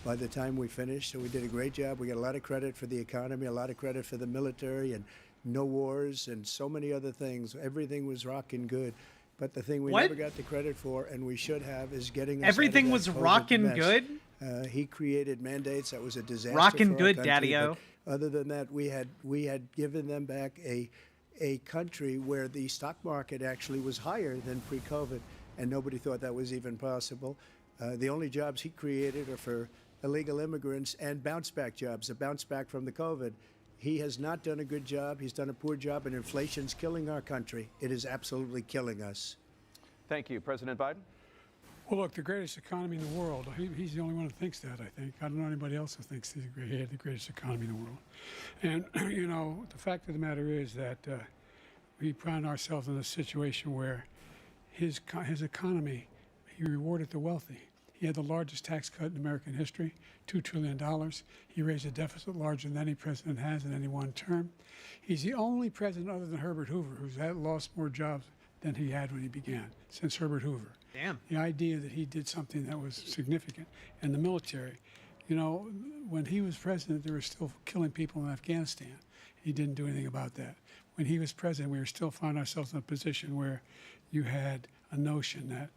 By the time we finished, so we did a great job. We got a lot of credit for the economy, a lot of credit for the military, and no wars, and so many other things. Everything was rocking good. But the thing we What? never got the credit for, and we should have, is getting us Everything out of was that COVID rocking mess. good? He created mandates that was a disaster. Rocking for our good, country, Daddy-o. but other than that, we had given them back a country where the stock market actually was higher than pre-COVID, and nobody thought that was even possible. The only jobs he created are for illegal immigrants and bounce-back jobs, a bounce back from the COVID. He has not done a good job. He's done a poor job, and inflation's killing our country. It is absolutely killing us. Thank you. President Biden? Well, look, the greatest economy in the world. He's the only one who thinks that, I think. I don't know anybody else who thinks he had the greatest economy in the world. And, you know, the fact of the matter is that we found ourselves in a situation where his economy, he rewarded the wealthy. He had the largest tax cut in American history, $2 trillion. He raised a deficit larger than any president has in any one term. He's the only president other than Herbert Hoover who's lost more jobs than he had when he began, since Herbert Hoover. Damn. The idea that he did something that was significant. And the military, you know, when he was president, they were still killing people in Afghanistan. He didn't do anything about that. When he was president, we were still finding ourselves in a position where you had a notion that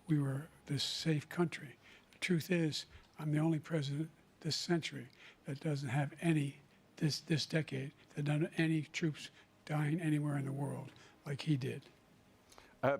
we were this safe country. The truth is, I'm the only president this century that doesn't have any, this decade, that doesn't have any troops dying anywhere in the world like he did.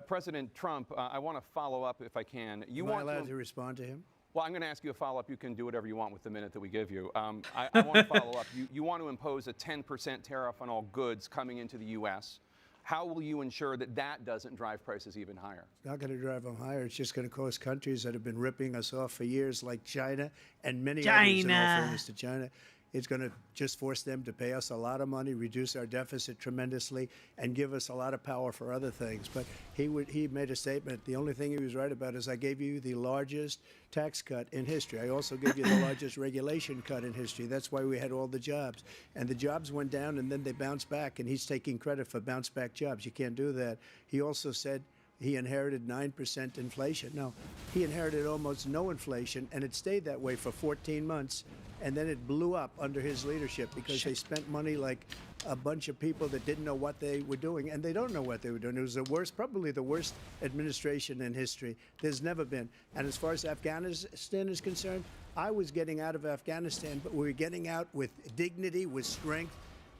President Trump, I want to follow up if I can. Am I allowed to respond to him? Well, I'm going to ask you a follow-up. You can do whatever you want with the minute that we give you. I want to follow up. You want to impose a 10% tariff on all goods coming into the U.S. How will you ensure that that doesn't drive prices even higher? It's not going to drive them higher. It's just going to cost countries that have been ripping us off for years, like China and many others, in all fairness to China. It's going to just force them to pay us a lot of money, reduce our deficit tremendously, and give us a lot of power for other things. But he made a statement. The only thing he was right about is I gave you the largest tax cut in history. I also gave you the largest regulation cut in history. That's why we had all the jobs. And the jobs went down, and then they bounced back, and he's taking credit for bounce back jobs. You can't do that. He also said he inherited 9% inflation. No, he inherited almost no inflation, and it stayed that way for 14 months. And then it blew up under his leadership because they spent money like a bunch of people that didn't know what they were doing, and they don't know what they were doing. It was the worst, probably the worst administration in history. There's never been. And as far as Afghanistan is concerned, I was getting out of Afghanistan, but we were getting out with dignity, with strength,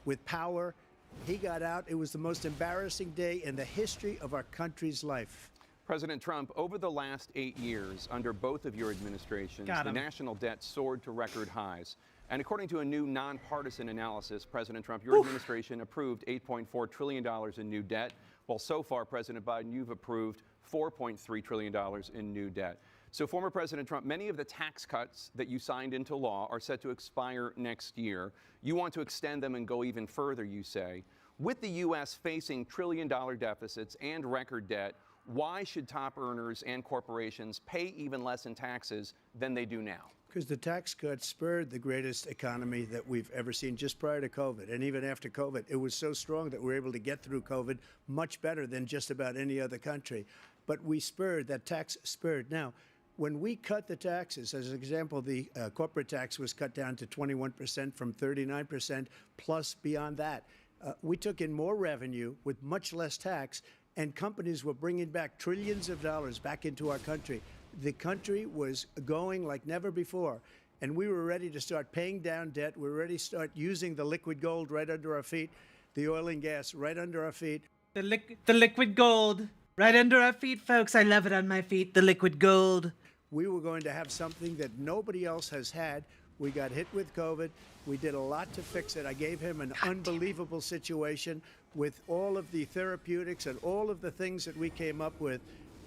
with power. He got out. It was the most embarrassing day in the history of our country's life. President Trump, over the last 8 years, under both of your administrations, the national debt soared to record highs. And according to a new nonpartisan analysis, President Trump, your administration approved $8.4 trillion in new debt, while so far, President Biden, you've approved $4.3 trillion in new debt. So, former President Trump, many of the tax cuts that you signed into law are set to expire next year. You want to extend them and go even further, you say. With the U.S. facing trillion-dollar deficits and record debt, why should top earners and corporations pay even less in taxes than they do now? Because the tax cuts spurred the greatest economy that we've ever seen just prior to COVID. And even after COVID, it was so strong that we were able to get through COVID much better than just about any other country. But we spurred, that tax spurred. Now, when we cut the taxes, as an example, the corporate tax was cut down to 21% from 39%, plus beyond that. We took in more revenue with much less tax, and companies were bringing back trillions of dollars back into our country. The country was going like never before, and we were ready to start paying down debt. We were ready to start using the liquid gold right under our feet, the oil and gas right under our feet. The liquid gold right under our feet, folks. I love it on my feet, the liquid gold. We were going to have something that nobody else has had. We got hit with COVID. We did a lot to fix it. I gave him an unbelievable situation with all of the therapeutics and all of the things that we came up with.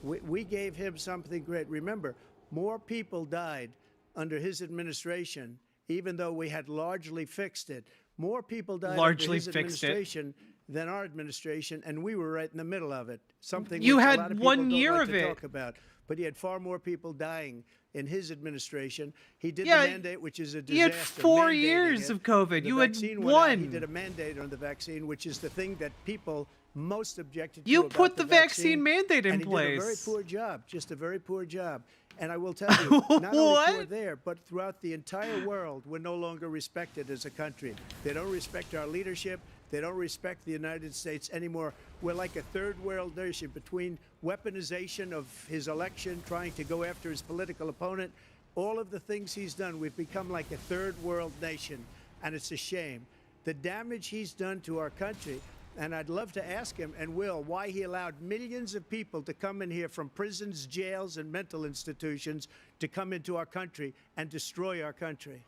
We gave him something great. Remember, more people died under his administration, even though we had largely fixed it. More people died under his administration than our administration, and we were right in the middle of it. Something you which had a lot of 1 people year don't like of to it. talk about. But he had far more people dying in his administration. He did the mandate, which is a disaster. You had 4 years of COVID. You had one. He did a mandate on the vaccine, which is the thing that people most objected to. You about put the vaccine mandate in and place. He did a very poor job, just a very poor job. And I will tell you, not only poor there, but throughout the entire world, we're no longer respected as a country. They don't respect our leadership. They don't respect the United States anymore. We're like a third world nation between weaponization of his election, trying to go after his political opponent, all of the things he's done. We've become like a third world nation, and it's a shame. The damage he's done to our country, and I'd love to ask him, and will, why he allowed millions of people to come in here from prisons, jails, and mental institutions to come into our country and destroy our country.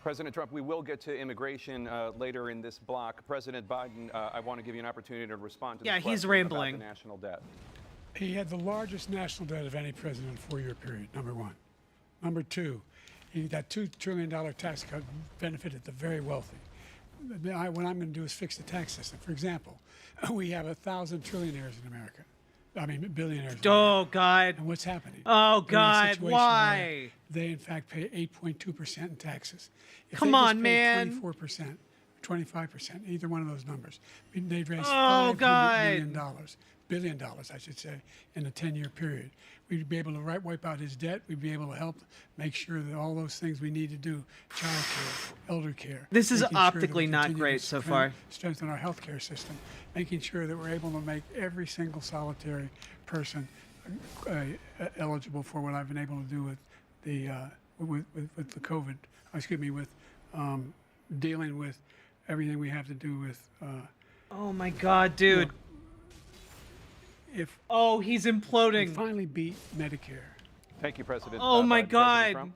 President Trump, we will get to immigration later in this block. President Biden, I want to give you an opportunity to respond to this he's question rambling. about the national debt. He had the largest national debt of any president in a 4-year period, number one. Number two, that $2 trillion tax cut benefited the very wealthy. What I'm going to do is fix the tax system. For example, we have 1,000 trillionaires in America. I mean, billionaires. Oh, God. And what's happening? Oh, We're in a God, situation why? where they, in fact, pay 8.2% in taxes. If Come they just on, paid man. 24%, 25%, either one of those numbers, they'd raise Oh, $500 God. billion dollars, I should say, in a 10-year period. We'd be able to wipe out his debt. We'd be able to help make sure that all those things we need to do, child care, elder care. This is making sure that we optically not continue great to so far. Strengthen our healthcare system, making sure that we're able to make every single solitary person eligible for what I've been able to do with the COVID. Excuse me, with dealing with everything we have to do with. Oh my God, dude. Look, he's we imploding. finally beat Medicare. Thank you, President. Oh my President God. Trump.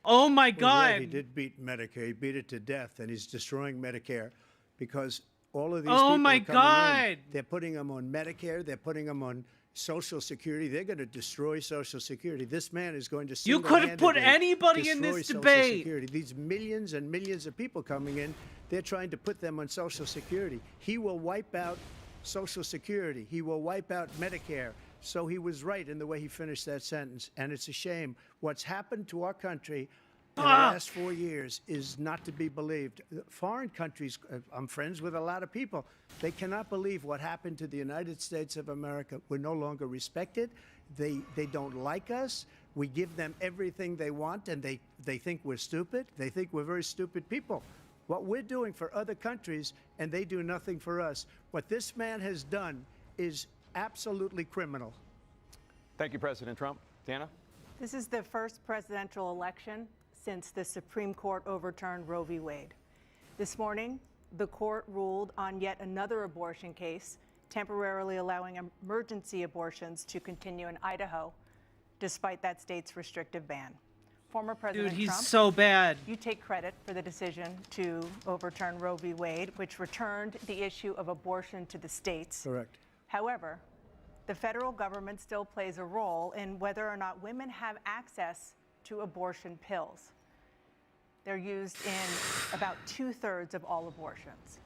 Oh my Well, right, God. he did beat Medicare. He beat it to death, and he's destroying Medicare because all of these Oh people my are coming God. in. They're putting them on Medicare. They're putting them on Social Security. They're going to destroy Social Security. This man is going to You could have put single-handedly anybody in destroy this Social debate. Security. These millions and millions of people coming in, they're trying to put them on Social Security. He will wipe out Social Security. He will wipe out Medicare. So he was right in the way he finished that sentence. And it's a shame. What's happened to our country in the last 4 years is not to be believed. Foreign countries, I'm friends with a lot of people, they cannot believe what happened to the United States of America. We're no longer respected. They don't like us. We give them everything they want, and they think we're stupid. They think we're very stupid people. What we're doing for other countries, and they do nothing for us. What this man has done is absolutely criminal. Thank you, President Trump. Dana? This is the first presidential election since the Supreme Court overturned Roe v. Wade. This morning, the court ruled on yet another abortion case, temporarily allowing emergency abortions to continue in Idaho, despite that state's restrictive ban. Former President Dude, he's Trump, so bad. you take credit for the decision to overturn Roe v. Wade, which returned the issue of abortion to the states. Correct. However, the federal government still plays a role in whether or not women have access to abortion pills. They're used in about 2/3 of all abortions.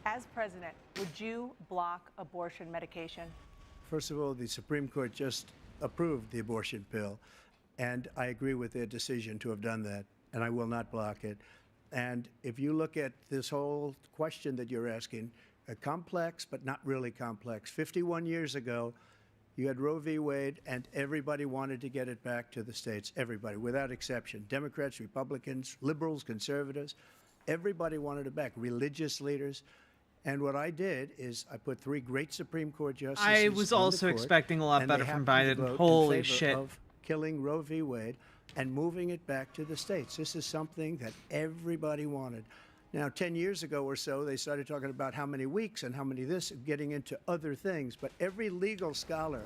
As president, would you block abortion medication? First of all, the Supreme Court just approved the abortion pill, and I agree with their decision to have done that, and I will not block it. And if you look at this whole question that you're asking, complex but not really complex. 51 years ago, you had Roe v. Wade, and everybody wanted to get it back to the states. Everybody, without exception. Democrats, Republicans, liberals, conservatives, everybody wanted it back. Religious leaders. And what I did is I put 3 great Supreme Court justices I was on the also court, expecting a lot and better they from happened to Biden. vote in Holy favor shit. of killing Roe v. Wade and moving it back to the states. This is something that everybody wanted. Now, 10 years ago or so, they started talking about how many weeks and how many this, getting into other things. But every legal scholar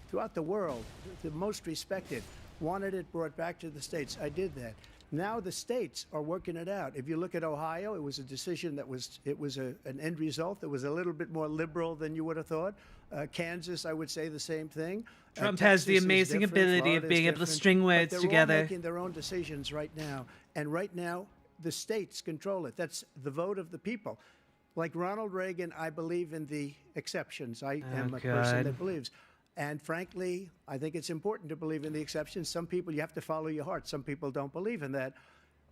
throughout the world, the most respected, wanted it brought back to the states. I did that. Now the states are working it out. If you look at Ohio, it was a decision that was an end result that was a little bit more liberal than you would have thought. Kansas, I would say the same thing. Trump has the Texas is amazing different, ability of Florida's being able to different, string but words they're together. all making their own decisions right now. And right now, the states control it. That's the vote of the people. Like Ronald Reagan, I believe in the exceptions. I am a person that believes. And frankly, I think it's important to believe in the exceptions. Some people, you have to follow your heart. Some people don't believe in that.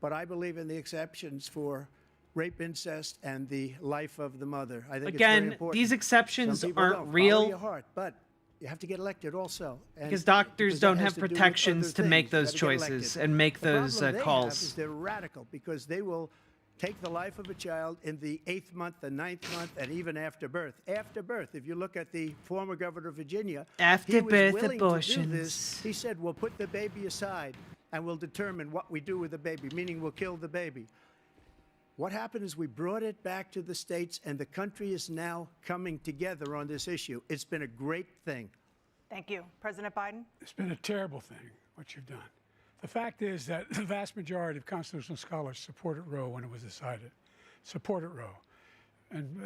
But I believe in the exceptions for rape, incest, and the life of the mother. I think it's very Again, important. these exceptions Some people aren't don't. real. Follow your heart, but you have to get elected also. And Because doctors because that don't has have to do with protections other to make things. You those gotta get choices elected. and make The those problem they have calls. is they're radical because they will take the life of a child in the 8th month, the 9th month, and even after birth. After birth, if you look at the former governor of Virginia, After he was birth willing to do abortions. this. He said, we'll put the baby aside and we'll determine what we do with the baby, meaning we'll kill the baby. What happened is we brought it back to the states, and the country is now coming together on this issue. It's been a great thing. Thank you. President Biden? It's been a terrible thing, what you've done. The fact is that the vast majority of constitutional scholars supported Roe when it was decided. Supported Roe. And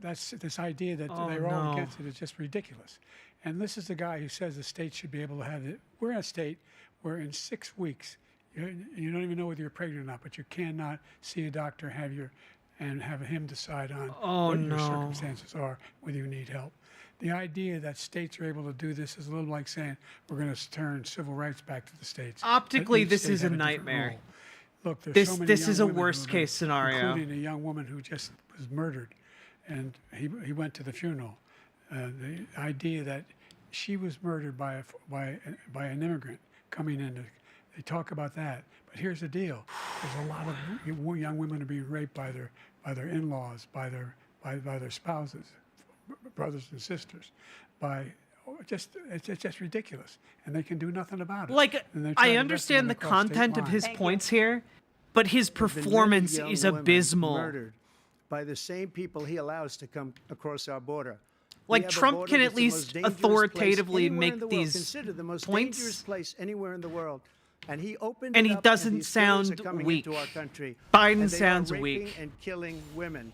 that's this idea that they're all against it is just ridiculous. And this is the guy who says the state should be able to have it. We're in a state where in 6 weeks, you don't even know whether you're pregnant or not, but you cannot see a doctor and have him decide on what your circumstances are, whether you need help. The idea that states are able to do this is a little like saying we're going to turn civil rights back to the states. Optically, Each this state is a had different nightmare. role. Look, there's This so many this young is a women who worst have case been- scenario. including a young woman who just was murdered, and he went to the funeral. The idea that she was murdered by an immigrant coming in. They talk about that, but here's the deal: there's a lot of young women are being raped by their in-laws, by their spouses, brothers and sisters, by it's just ridiculous, and they can do nothing about it. Like, And they're trying I to arrest understand the them across state content of lines. his Thank points here, but his There've been many performance young is women abysmal. Murdered by the same people he allows to come across our border. Like, We have a Trump border can that's at the most least dangerous authoritatively place anywhere make in the world. these Considered the most points. dangerous place anywhere in the world. And he opened And it he up, doesn't these killers sound are coming weak. into our country. Biden And they sounds are raping weak. and killing women.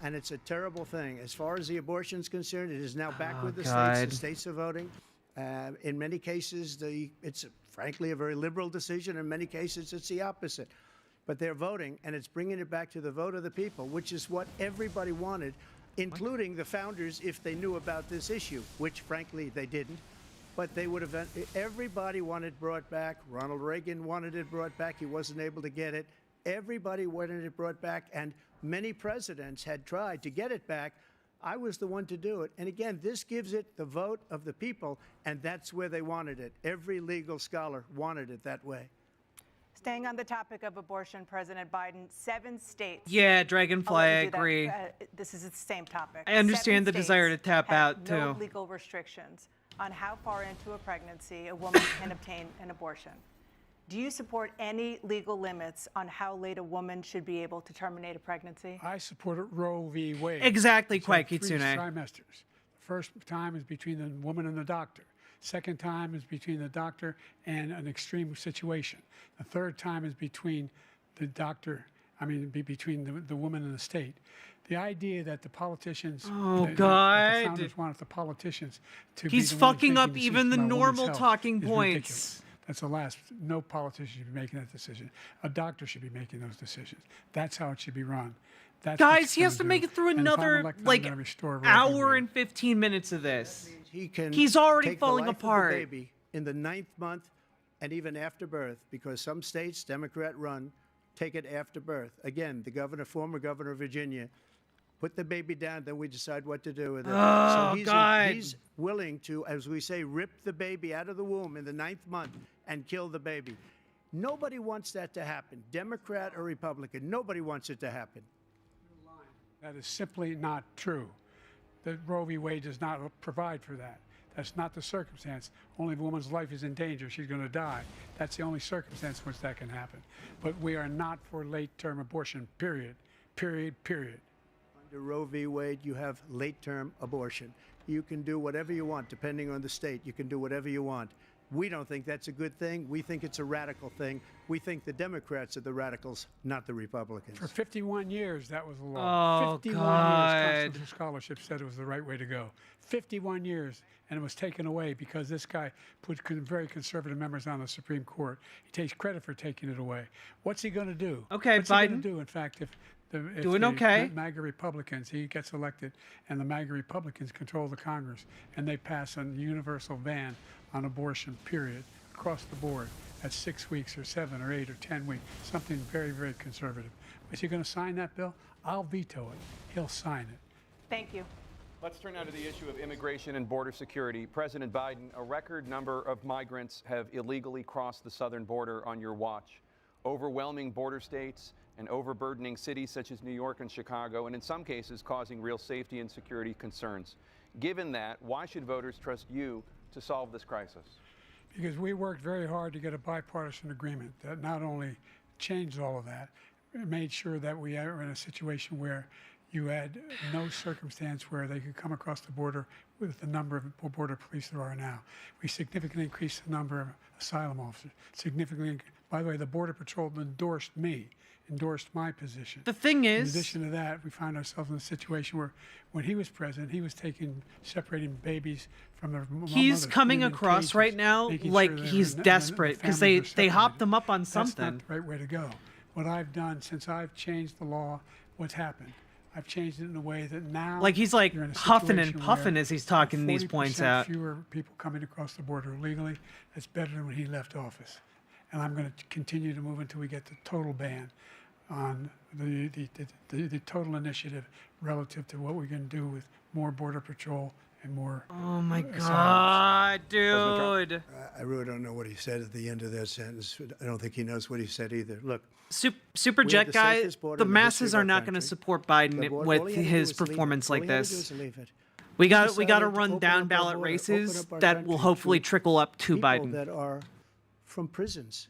And it's a terrible thing. As far as the abortion is concerned, it is now back with the states. God. The states are voting. In many cases, it's frankly a very liberal decision. In many cases, it's the opposite. But they're voting, and it's bringing it back to the vote of the people, which is what everybody wanted, including the founders, if they knew about this issue, which frankly they didn't. But they would have. Everybody wanted it brought back. Ronald Reagan wanted it brought back. He wasn't able to get it. Everybody wanted it brought back, and many presidents had tried to get it back. I was the one to do it. And again, this gives it the vote of the people, and that's where they wanted it. Every legal scholar wanted it that way. Staying on the topic of abortion, President Biden, 7 states. Yeah, Dragonfly, I'll let I you do that. agree. This is the same topic. I understand 7 the desire to states tap have out, no too. legal restrictions on how far into a pregnancy a woman can obtain an abortion. Do you support any legal limits on how late a woman should be able to terminate a pregnancy? I support Roe v. Wade. Exactly, It's like Kwai 3 Kitsune. trimesters. The first time is between the woman and the doctor. Second time is between the doctor and an extreme situation. The third time is between the doctor, between the woman and the state. The idea that the politicians, Oh, the God. founders wanted the politicians to He's be the ones fucking making up decisions even the about women's normal health talking is points. ridiculous. That's the last. No politician should be making that decision. A doctor should be making those decisions. That's how it should be run. That's what Guys, it's he has to gonna make do. it through And if I'm another, elected, I'm like, gonna restore Roe v. hour Wade. and 15 minutes of this. He He's already take the falling life of the apart. baby in the 9th month and even after birth, because some states, Democrat run, take it after birth. Again, the former governor of Virginia, put the baby down, then we decide what to do with it. Oh, so God. he's willing to, as we say, rip the baby out of the womb in the 9th month and kill the baby. Nobody wants that to happen, Democrat or Republican. Nobody wants it to happen. That is simply not true. The Roe v. Wade does not provide for that. That's not the circumstance. Only if a woman's life is in danger, she's going to die. That's the only circumstance in which that can happen. But we are not for late-term abortion, period. Period, period. Under Roe v. Wade, you have late-term abortion. You can do whatever you want, depending on the state. You can do whatever you want. We don't think that's a good thing. We think it's a radical thing. We think the Democrats are the radicals, not the Republicans. For 51 years, that was the law. Oh, 51 God. years, constitutional scholarship said it was the right way to go. 51 years, and it was taken away because this guy put very conservative members on the Supreme Court. He takes credit for taking it away. What's he going to do? Okay, What's he Biden. going to do, in fact, if Doing the okay. MAGA Republicans, he gets elected, and the MAGA Republicans control the Congress, and they pass a universal ban on abortion, period, across the board at 6 weeks or 7 or 8 or 10 weeks, something very, very conservative. Is he going to sign that bill? I'll veto it. He'll sign it. Thank you. Let's turn now to the issue of immigration and border security. President Biden, a record number of migrants have illegally crossed the southern border on your watch. Overwhelming border states and overburdening cities such as New York and Chicago, and in some cases causing real safety and security concerns. Given that, why should voters trust you to solve this crisis? Because we worked very hard to get a bipartisan agreement that not only changed all of that, it made sure that we are in a situation where you had no circumstance where they could come across the border with the number of border police there are now. We significantly increased the number of asylum officers. By the way, the Border Patrol endorsed my position. The thing In is, addition to that, we found ourselves in a situation where, when he was president, he was separating babies from their he's mothers, coming putting them in across cages, right now making like sure he's the desperate because families they were hopped separated. him up on That's something. not the right way to go. What I've done since I've changed the law, what's happened? I've changed it in a way that now, Like he's like you're in a huffing and situation puffing where as he's talking these 40% points out. Fewer people coming across the border illegally. That's better than when he left office. And I'm going to continue to move until we get the total ban on the total initiative relative to what we're going to do with more border patrol and more. Oh my asylums. God, dude. I really don't know what he said at the end of that sentence. I don't think he knows what he said either. Look, Super we Jet have the guy, safest border the in the history masses of our are not going to country. support The Biden border- all with he had to do his was leave it. performance All like he had to do this. was leave it. We got to decided to run open down up our ballot border, races open up our that will country hopefully to trickle up to people Biden. that are from prisons,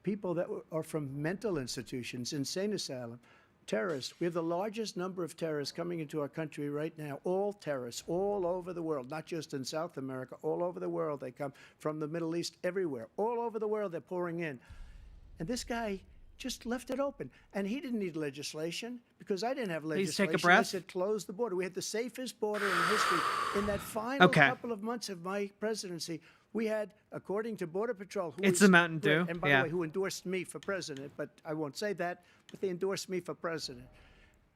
people that are from mental institutions, insane asylum, terrorists. We have the largest number of terrorists coming into our country right now, all terrorists, all over the world, not just in South America, all over the world. They come from the Middle East, everywhere. All over the world, they're pouring in. And this guy just left it open. And he didn't need legislation because I didn't have Please legislation. take a breath. I said close the border. We had the safest border in history. In that final couple of months of my presidency, we had, according to Border Patrol, It's the Mountain Dew. and by the way, who endorsed me for president, but I won't say that, but they endorsed me for president.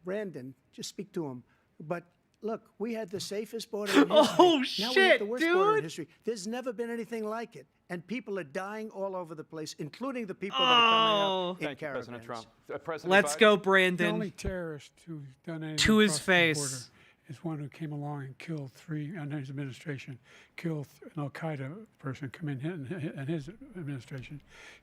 Brandon, just speak to him. But look, we had the safest border in history. Oh, now we have the shit, worst border in dude. history. There's never been anything like it. And people are dying all over the place, including the people that are coming out in Thank you, President caravans. Trump. President Let's Biden? go, The Brandon. only terrorist who's done anything To his across the face. border is one who came along and killed three, under his administration, killed an Al-Qaeda person come in and his administration,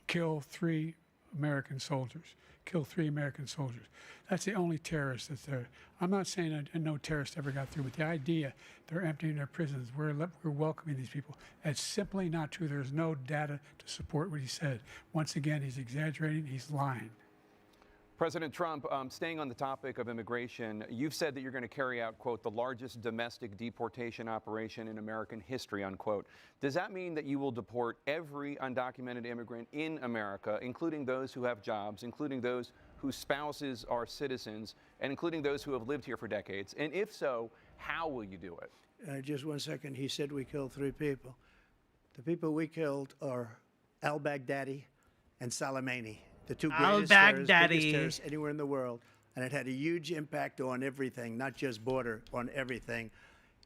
killed 3 American soldiers. Killed 3 American soldiers. That's the only terrorist that's there. I'm not saying that no terrorist ever got through, but the idea they're emptying their prisons, we're welcoming these people, that's simply not true. There's no data to support what he said. Once again, he's exaggerating, he's lying. President Trump, staying on the topic of immigration, you've said that you're going to carry out, quote, the largest domestic deportation operation in American history, unquote. Does that mean that you will deport every undocumented immigrant in America, including those who have jobs, including those whose spouses are citizens, and including those who have lived here for decades? And if so, how will you do it? Just 1 second. He said we killed 3 people. The people we killed are al-Baghdadi and Soleimani, the 2 greatest terrorists, biggest terrorists anywhere in the world. And it had a huge impact on everything, not just border, on everything.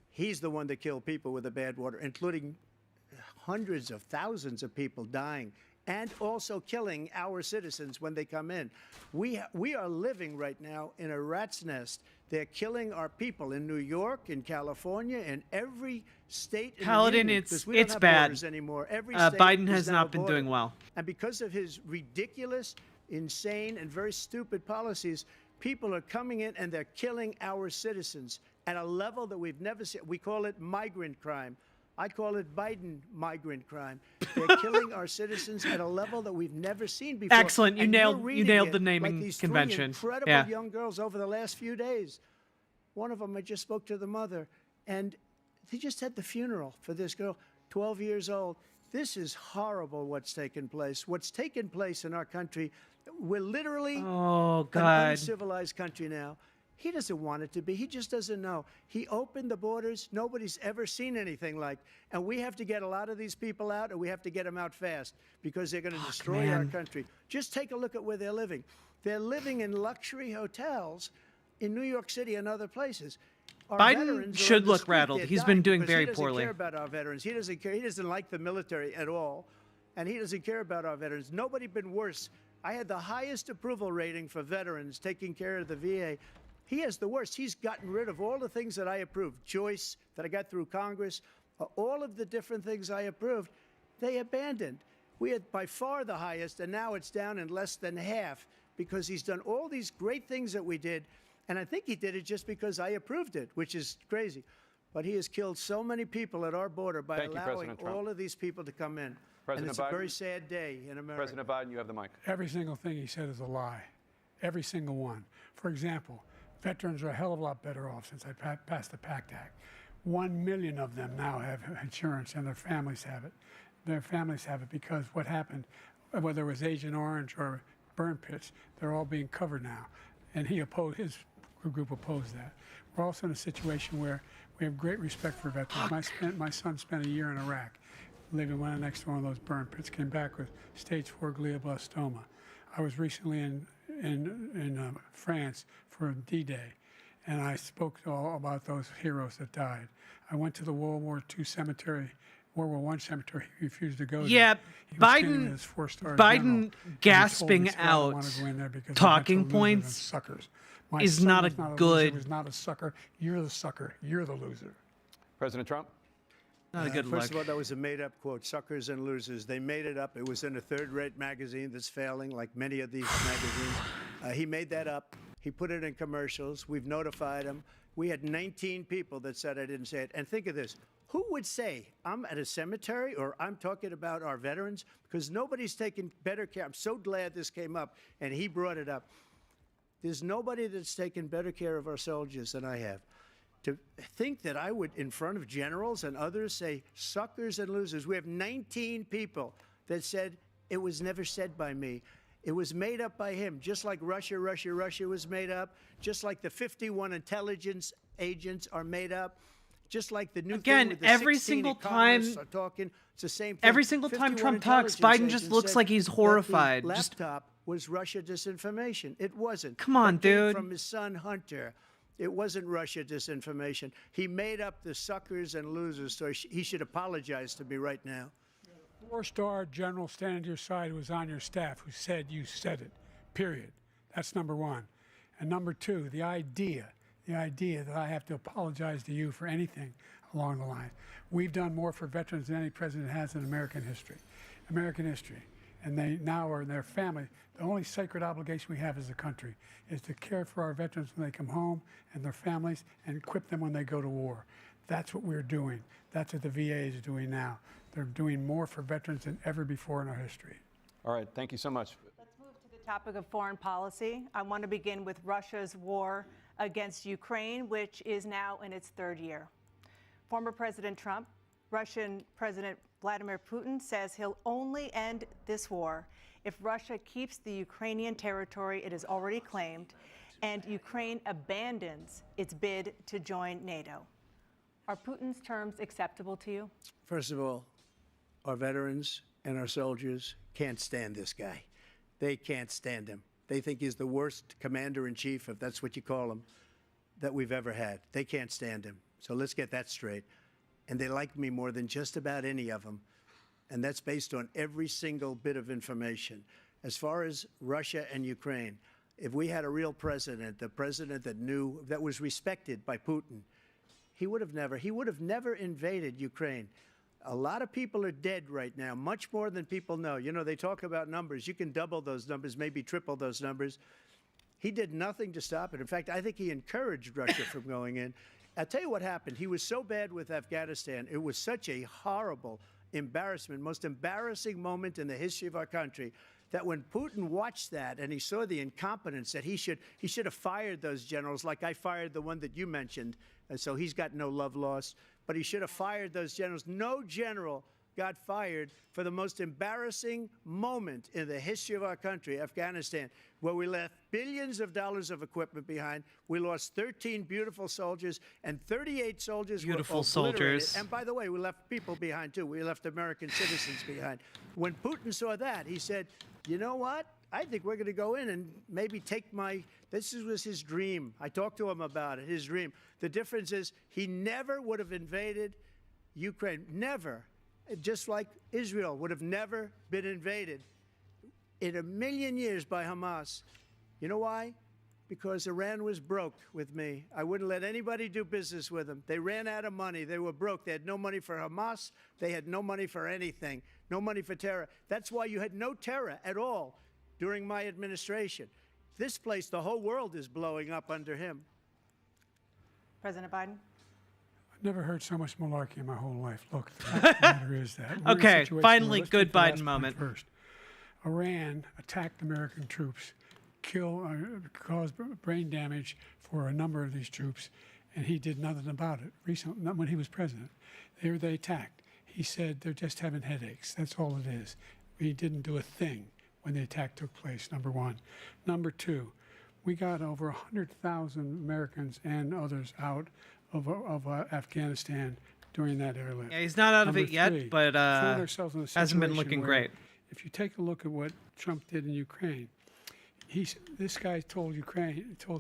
He's the one that killed people with the bad water, including hundreds of thousands of people dying and also killing our citizens when they come in. We are living right now in a rat's nest. They're killing our people in New York, in California, in every state in Paladin, the union, because we it's don't have bad. borders anymore. Every state Biden is has now not a been border. doing well. And because of his ridiculous, insane, and very stupid policies, people are coming in and they're killing our citizens at a level that we've never seen. We call it migrant crime. I call it Biden migrant crime. They're killing our citizens at a level that we've never seen before. Excellent. You And nailed- you're you reading nailed it the naming like these convention. 3 incredible Yeah. young girls over the last few days. One of them, I just spoke to the mother, and they just had the funeral for this girl, 12 years old. This is horrible what's taken place. What's taken place in our country, we're literally Oh, an God. uncivilized country now. He doesn't want it to be. He just doesn't know. He opened the borders. Nobody's ever seen anything like. And we have to get a lot of these people out, and we have to get them out fast because they're going to destroy our man. country. Just take a look at where they're living. They're living in luxury hotels in New York City and other places. Our Biden veterans are should on the look street. rattled. They're He's been dying doing because very he doesn't poorly. care about our veterans. He doesn't care. He doesn't like the military at all, and he doesn't care about our veterans. Nobody been worse. I had the highest approval rating for veterans taking care of the VA. He has the worst. He's gotten rid of all the things that I approved. Choice that I got through Congress, all of the different things I approved, they abandoned. We had by far the highest, and now it's down in less than half because he's done all these great things that we did. And I think he did it just because I approved it, which is crazy. But he has killed so many people at our border by Thank you, allowing President Trump. all of these people to come in. President And it's a Biden. very sad day in America. President Biden, you have the mic. Every single thing he said is a lie. Every single one. For example, veterans are a hell of a lot better off since I passed the PACT Act. 1 million of them now have insurance, and their families have it. Their families have it because what happened, whether it was Agent Orange or burn pits, they're all being covered now. And his group opposed that. We're also in a situation where we have great respect for veterans. My son spent a year in Iraq, living right next to one of those burn pits, came back with stage 4 glioblastoma. I was recently in France for D-Day, and I spoke all about those heroes that died. I went to the World War I cemetery he refused to go Yeah, there. He was standing Biden- with his 4-star Biden general, and he told me, gasping "Scott, I don't wanna out go in there because they're talking bunch of losers and points suckers." My is son not was a loser, good- was not a sucker. You're the sucker. You're the loser. President Trump? Not a good First look. of all, that was a made-up quote, suckers and losers. They made it up. It was in a third-rate magazine that's failing, like many of these magazines. He made that up. He put it in commercials. We've notified him. We had 19 people that said I didn't say it. And think of this. Who would say I'm at a cemetery or I'm talking about our veterans? Because nobody's taken better care. I'm so glad this came up and he brought it up. There's nobody that's taken better care of our soldiers than I have. To think that I would, in front of generals and others, say suckers and losers. We have 19 people that said it was never said by me. It was made up by him, just like Russia was made up, just like the 51 intelligence agents are made up, just like the new Again, thing with the every 16 single economists time- are talking. It's the same thing. Every single time 51 Trump talks, intelligence Biden just agents looks said like he's that the horrified. laptop was Russia disinformation. It wasn't. Come on, That came dude. From his son Hunter. It wasn't Russia disinformation. He made up the suckers and losers, so he should apologize to me right now. Four-star general standing to your side who was on your staff who said you said it, period. That's number one. And number two, the idea that I have to apologize to you for anything along the line. We've done more for veterans than any president has in American history. And they now are in their family. The only sacred obligation we have as a country is to care for our veterans when they come home and their families and equip them when they go to war. That's what we're doing. That's what the VA is doing now. They're doing more for veterans than ever before in our history. All right, thank you so much. Let's move to the topic of foreign policy. I want to begin with Russia's war against Ukraine, which is now in its third year. Former President Trump, Russian President Vladimir Putin says he'll only end this war if Russia keeps the Ukrainian territory it has already claimed and Ukraine abandons its bid to join NATO. Are Putin's terms acceptable to you? First of all, our veterans and our soldiers can't stand this guy. They can't stand him. They think he's the worst commander-in-chief, if that's what you call him, that we've ever had. They can't stand him. So let's get that straight. And they like me more than just about any of them. And that's based on every single bit of information. As far as Russia and Ukraine, if we had a real president, the president that knew, that was respected by Putin, he would have never invaded Ukraine. A lot of people are dead right now, much more than people know. You know, they talk about numbers. You can double those numbers, maybe triple those numbers. He did nothing to stop it. In fact, I think he encouraged Russia from going in. I'll tell you what happened. He was so bad with Afghanistan. It was such a horrible embarrassment, most embarrassing moment in the history of our country, that when Putin watched that and he saw the incompetence, that he should have fired those generals, like I fired the one that you mentioned, and so he's got no love lost, but he should have fired those generals. No general got fired for the most embarrassing moment in the history of our country, Afghanistan, where we left billions of dollars of equipment behind. We lost 13 beautiful soldiers, and 38 soldiers were obliterated. And by the way, we left people behind, too. We left American citizens behind. When Putin saw that, he said, you know what? I think we're going to go in and maybe take this was his dream. I talked to him about it, his dream. The difference is he never would have invaded Ukraine, never. Just like Israel would have never been invaded in a million years by Hamas. You know why? Because Iran was broke with me. I wouldn't let anybody do business with them. They ran out of money. They were broke. They had no money for Hamas. They had no money for anything, no money for terror. That's why you had no terror at all during my administration. This place, the whole world is blowing up under him. President Biden? I've never heard so much malarkey in my whole life. Look, the fact of the matter is that. we're in a Okay, situation finally, where- let's good take the last Biden point moment. First. Iran attacked American troops, caused brain damage for a number of these troops, and he did nothing about it. Recently, not when he was president, they attacked. He said they're just having headaches. That's all it is. He didn't do a thing when the attack took place, number one. Number two, we got over 100,000 Americans and others out of Afghanistan during that airlift. Yeah, he's not out of Number it yet, three, but we found ourselves in a hasn't been situation looking where great. If you take a look at what Trump did in Ukraine, this guy told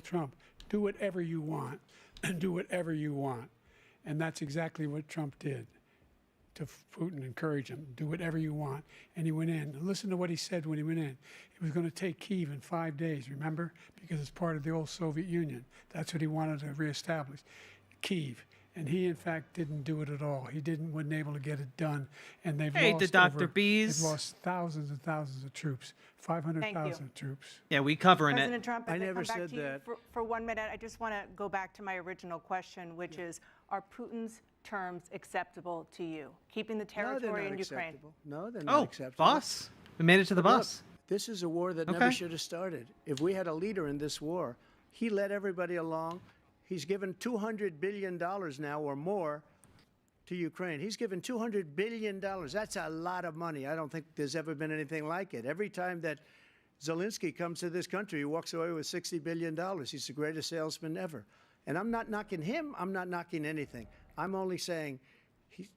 Trump, do whatever you want, and do whatever you want. And that's exactly what Trump did to Putin, encourage him, do whatever you want. And he went in. And listen to what he said when he went in. He was going to take Kyiv in 5 days, remember? Because it's part of the old Soviet Union. That's what he wanted to reestablish, Kyiv. And he, in fact, didn't do it at all. He wasn't able to get it done. And they've Hey, lost the Dr. Bees. They've lost thousands and thousands of troops, 500,000 troops. Yeah, we covering President it. Trump, I as never come back said to you that. for 1 minute, I just want to go back to my original question, which is, are Putin's terms acceptable to you? Keeping the No, they're territory not in Ukraine? acceptable. No, they're not Oh, acceptable. boss. We made it to the But bus. Look, this is a war that Okay. never should have started. If we had a leader in this war, he led everybody along. He's given $200 billion now or more to Ukraine. He's given $200 billion. That's a lot of money. I don't think there's ever been anything like it. Every time that Zelensky comes to this country, he walks away with $60 billion. He's the greatest salesman ever. And I'm not knocking him. I'm not knocking anything. I'm only saying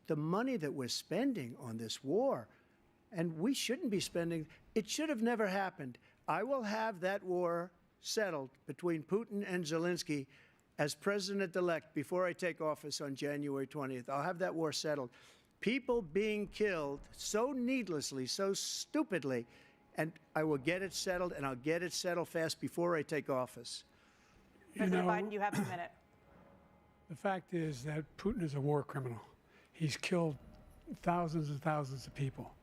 the money that we're spending on this war, and we shouldn't be spending, it should have never happened. I will have that war settled between Putin and Zelensky as president-elect before I take office on January 20th. I'll have that war settled. People being killed so needlessly, so stupidly, and I will get it settled, and I'll get it settled fast before I take office. President Biden, you have a minute. The fact is that Putin is a war criminal. He's killed thousands and thousands of people.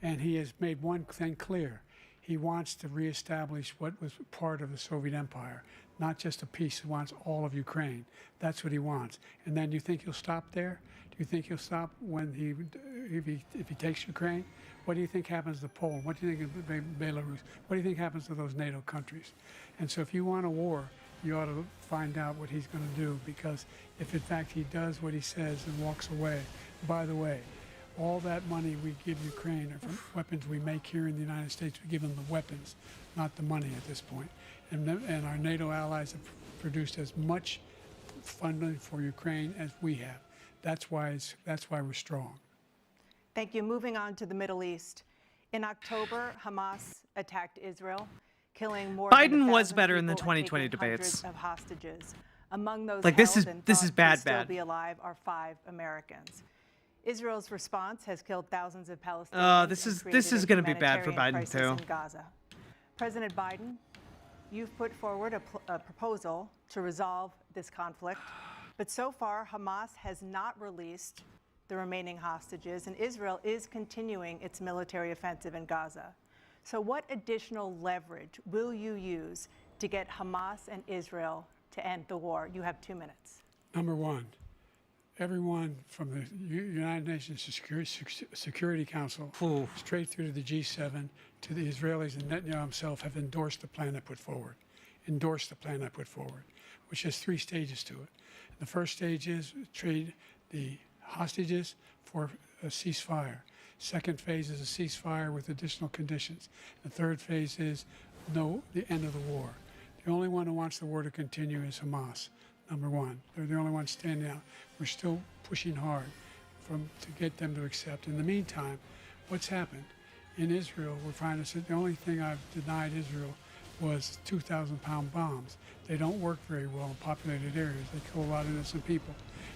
And he has made one thing clear. He wants to reestablish what was part of the Soviet Empire, not just a piece. He wants all of Ukraine. That's what he wants. And then you think he'll stop there? Do you think he'll stop when if he takes Ukraine? What do you think happens to Poland? What do you think of Belarus? What do you think happens to those NATO countries? And so if you want a war, you ought to find out what he's going to do, because if in fact he does what he says and walks away, by the way, all that money we give Ukraine are from weapons we make here in the United States. We give them the weapons, not the money at this point. And our NATO allies have produced as much funding for Ukraine as we have. That's why we're strong. Thank you. Moving on to the Middle East. In October, Hamas attacked Israel, killing more than Biden was 1,000 better in the people and 2020 taking debates. hundreds of hostages. Among those Like, this held is- and this thought is to bad, still bad. be alive are 5 Americans. Israel's response has killed thousands of Palestinians. this and is created a gonna be bad for humanitarian Biden, crisis too. in Gaza. President Biden, you've put forward a proposal to resolve this conflict, but so far Hamas has not released the remaining hostages, and Israel is continuing its military offensive in Gaza. So what additional leverage will you use to get Hamas and Israel to end the war? You have 2 minutes. Number one, everyone from the United Nations Security Council straight through to the G7 to the Israelis and Netanyahu himself have endorsed the plan I put forward. Which has 3 stages to it. The first stage is trade the hostages for a ceasefire. Second phase is a ceasefire with additional conditions. The third phase is the end of the war. The only one who wants the war to continue is Hamas, number one. They're the only ones standing out. We're still pushing hard to get them to accept. In the meantime, what's happened? In Israel, we're finding that the only thing I've denied Israel was 2,000-pound bombs. They don't work very well in populated areas. They kill a lot of innocent people.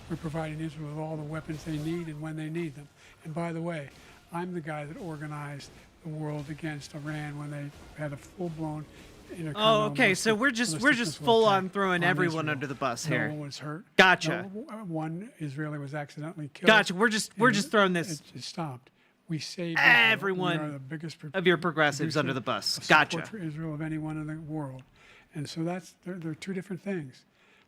We're providing Israel with all the weapons they need and when they need them. And by the way, I'm the guy that organized the world against Iran when they had a full-blown intercontinental Oh, okay. So we're just full on throwing everyone under the bus here. No one was hurt. Gotcha. No, one Israeli was accidentally killed. Gotcha. We're just throwing this. It stopped. We saved everyone we are the biggest of your progressives under the bus. of Gotcha. support for Israel of anyone in the world, and so they're 2 different things.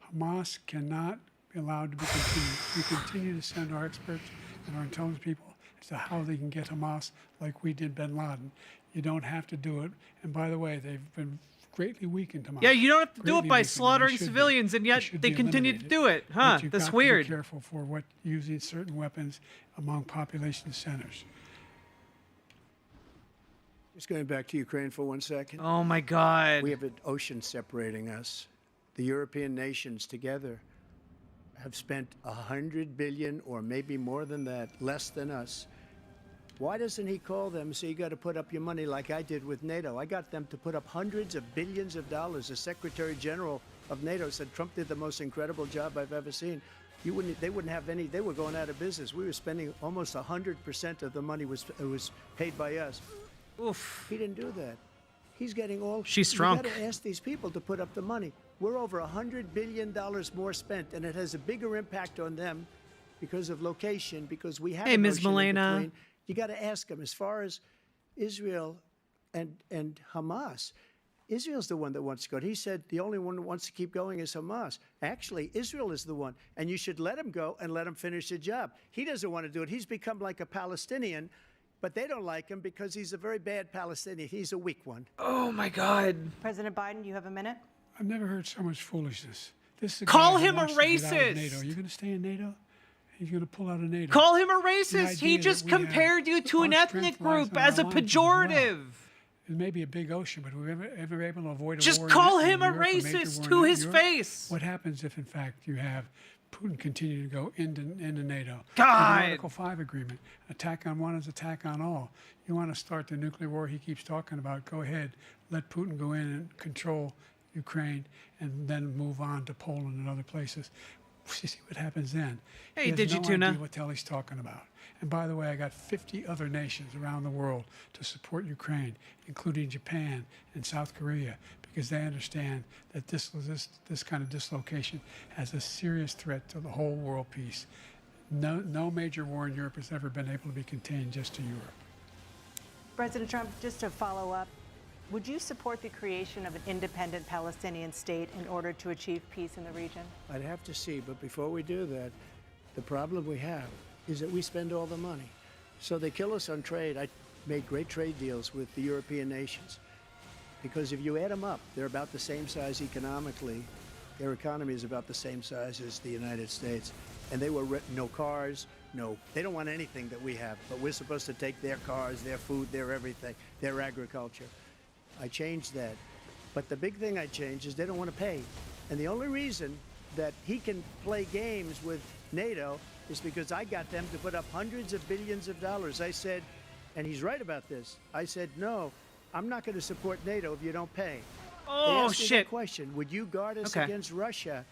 Hamas cannot be allowed to be continued. We continue to send our experts and our intelligence people as to how they can get Hamas like we did Bin Laden. You don't have to do it. And by the way, they've been greatly weakened, Hamas. Yeah, you don't have to do it Greatly by weakened, and slaughtering they should be. civilians, and yet should they be continue to eliminated. do it. But Huh? you've That's got to weird. be careful for using certain weapons among population centers. Just going back to Ukraine for 1 second. Oh my God. We have an ocean separating us. The European nations together have spent $100 billion, or maybe more than that, less than us. Why doesn't he call them and say, you got to put up your money like I did with NATO? I got them to put up hundreds of billions of dollars. The Secretary General of NATO said Trump did the most incredible job I've ever seen. They wouldn't have any. They were going out of business. We were spending almost 100% of the money was paid by us. Oof. He didn't do that. He's getting all. She's strong. You got to ask these people to put up the money. We're over $100 billion more spent, and it has a bigger impact on them because of location, because we have Hey, an Ms. ocean in Milena. between. You got to ask them. As far as Israel and Hamas, Israel's the one that wants to go. He said the only one that wants to keep going is Hamas. Actually, Israel is the one, and you should let him go and let him finish the job. He doesn't want to do it. He's become like a Palestinian, but they don't like him because he's a very bad Palestinian. He's a weak one. Oh, my God. President Biden, you have a minute. I've never heard so much foolishness. This is a Call guy who him a wants to get out of racist. NATO. Are you going to stay in NATO? He's going to pull out of NATO. Call him a The racist. He idea just that we have compared you to an our ethnic strength lies group in as a our alliances as well. pejorative. It may be a big ocean, but we're ever able to avoid a Just war call in him a Europe, major racist war to in his Europe? face. What happens if, in fact, you have Putin continue to go into NATO? God. The Article 5 agreement. Attack on one is attack on all. You want to start the nuclear war he keeps talking about, go ahead. Let Putin go in and control Ukraine and then move on to Poland and other places. See what happens then. Hey, He has did you no tuna? idea what the hell he's talking about. And by the way, I got 50 other nations around the world to support Ukraine, including Japan and South Korea, because they understand that this kind of dislocation has a serious threat to the whole world peace. No major war in Europe has ever been able to be contained just to Europe. President Trump, just to follow up, would you support the creation of an independent Palestinian state in order to achieve peace in the region? I'd have to see, but before we do that, the problem we have is that we spend all the money. So they kill us on trade. I made great trade deals with the European nations because if you add them up, they're about the same size economically. Their economy is about the same size as the United States. And they were no cars, they don't want anything that we have, but we're supposed to take their cars, their food, their everything, their agriculture. I changed that. But the big thing I changed is they don't want to pay. And the only reason that he can play games with NATO is because I got them to put up hundreds of billions of dollars. I said, and he's right about this, I said, no, I'm not going to support NATO if you don't pay. Oh, they asked me shit. that question, would you guard us Okay. against Russia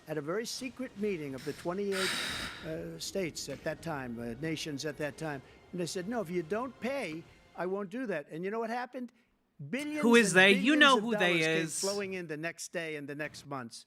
at a very secret meeting of the 28 states at that time, nations at that time? And they said, no, if you don't pay, I won't do that. And you know what happened? Billions Who is and they? You billions know of who they dollars came is. flowing in the next day and the next months.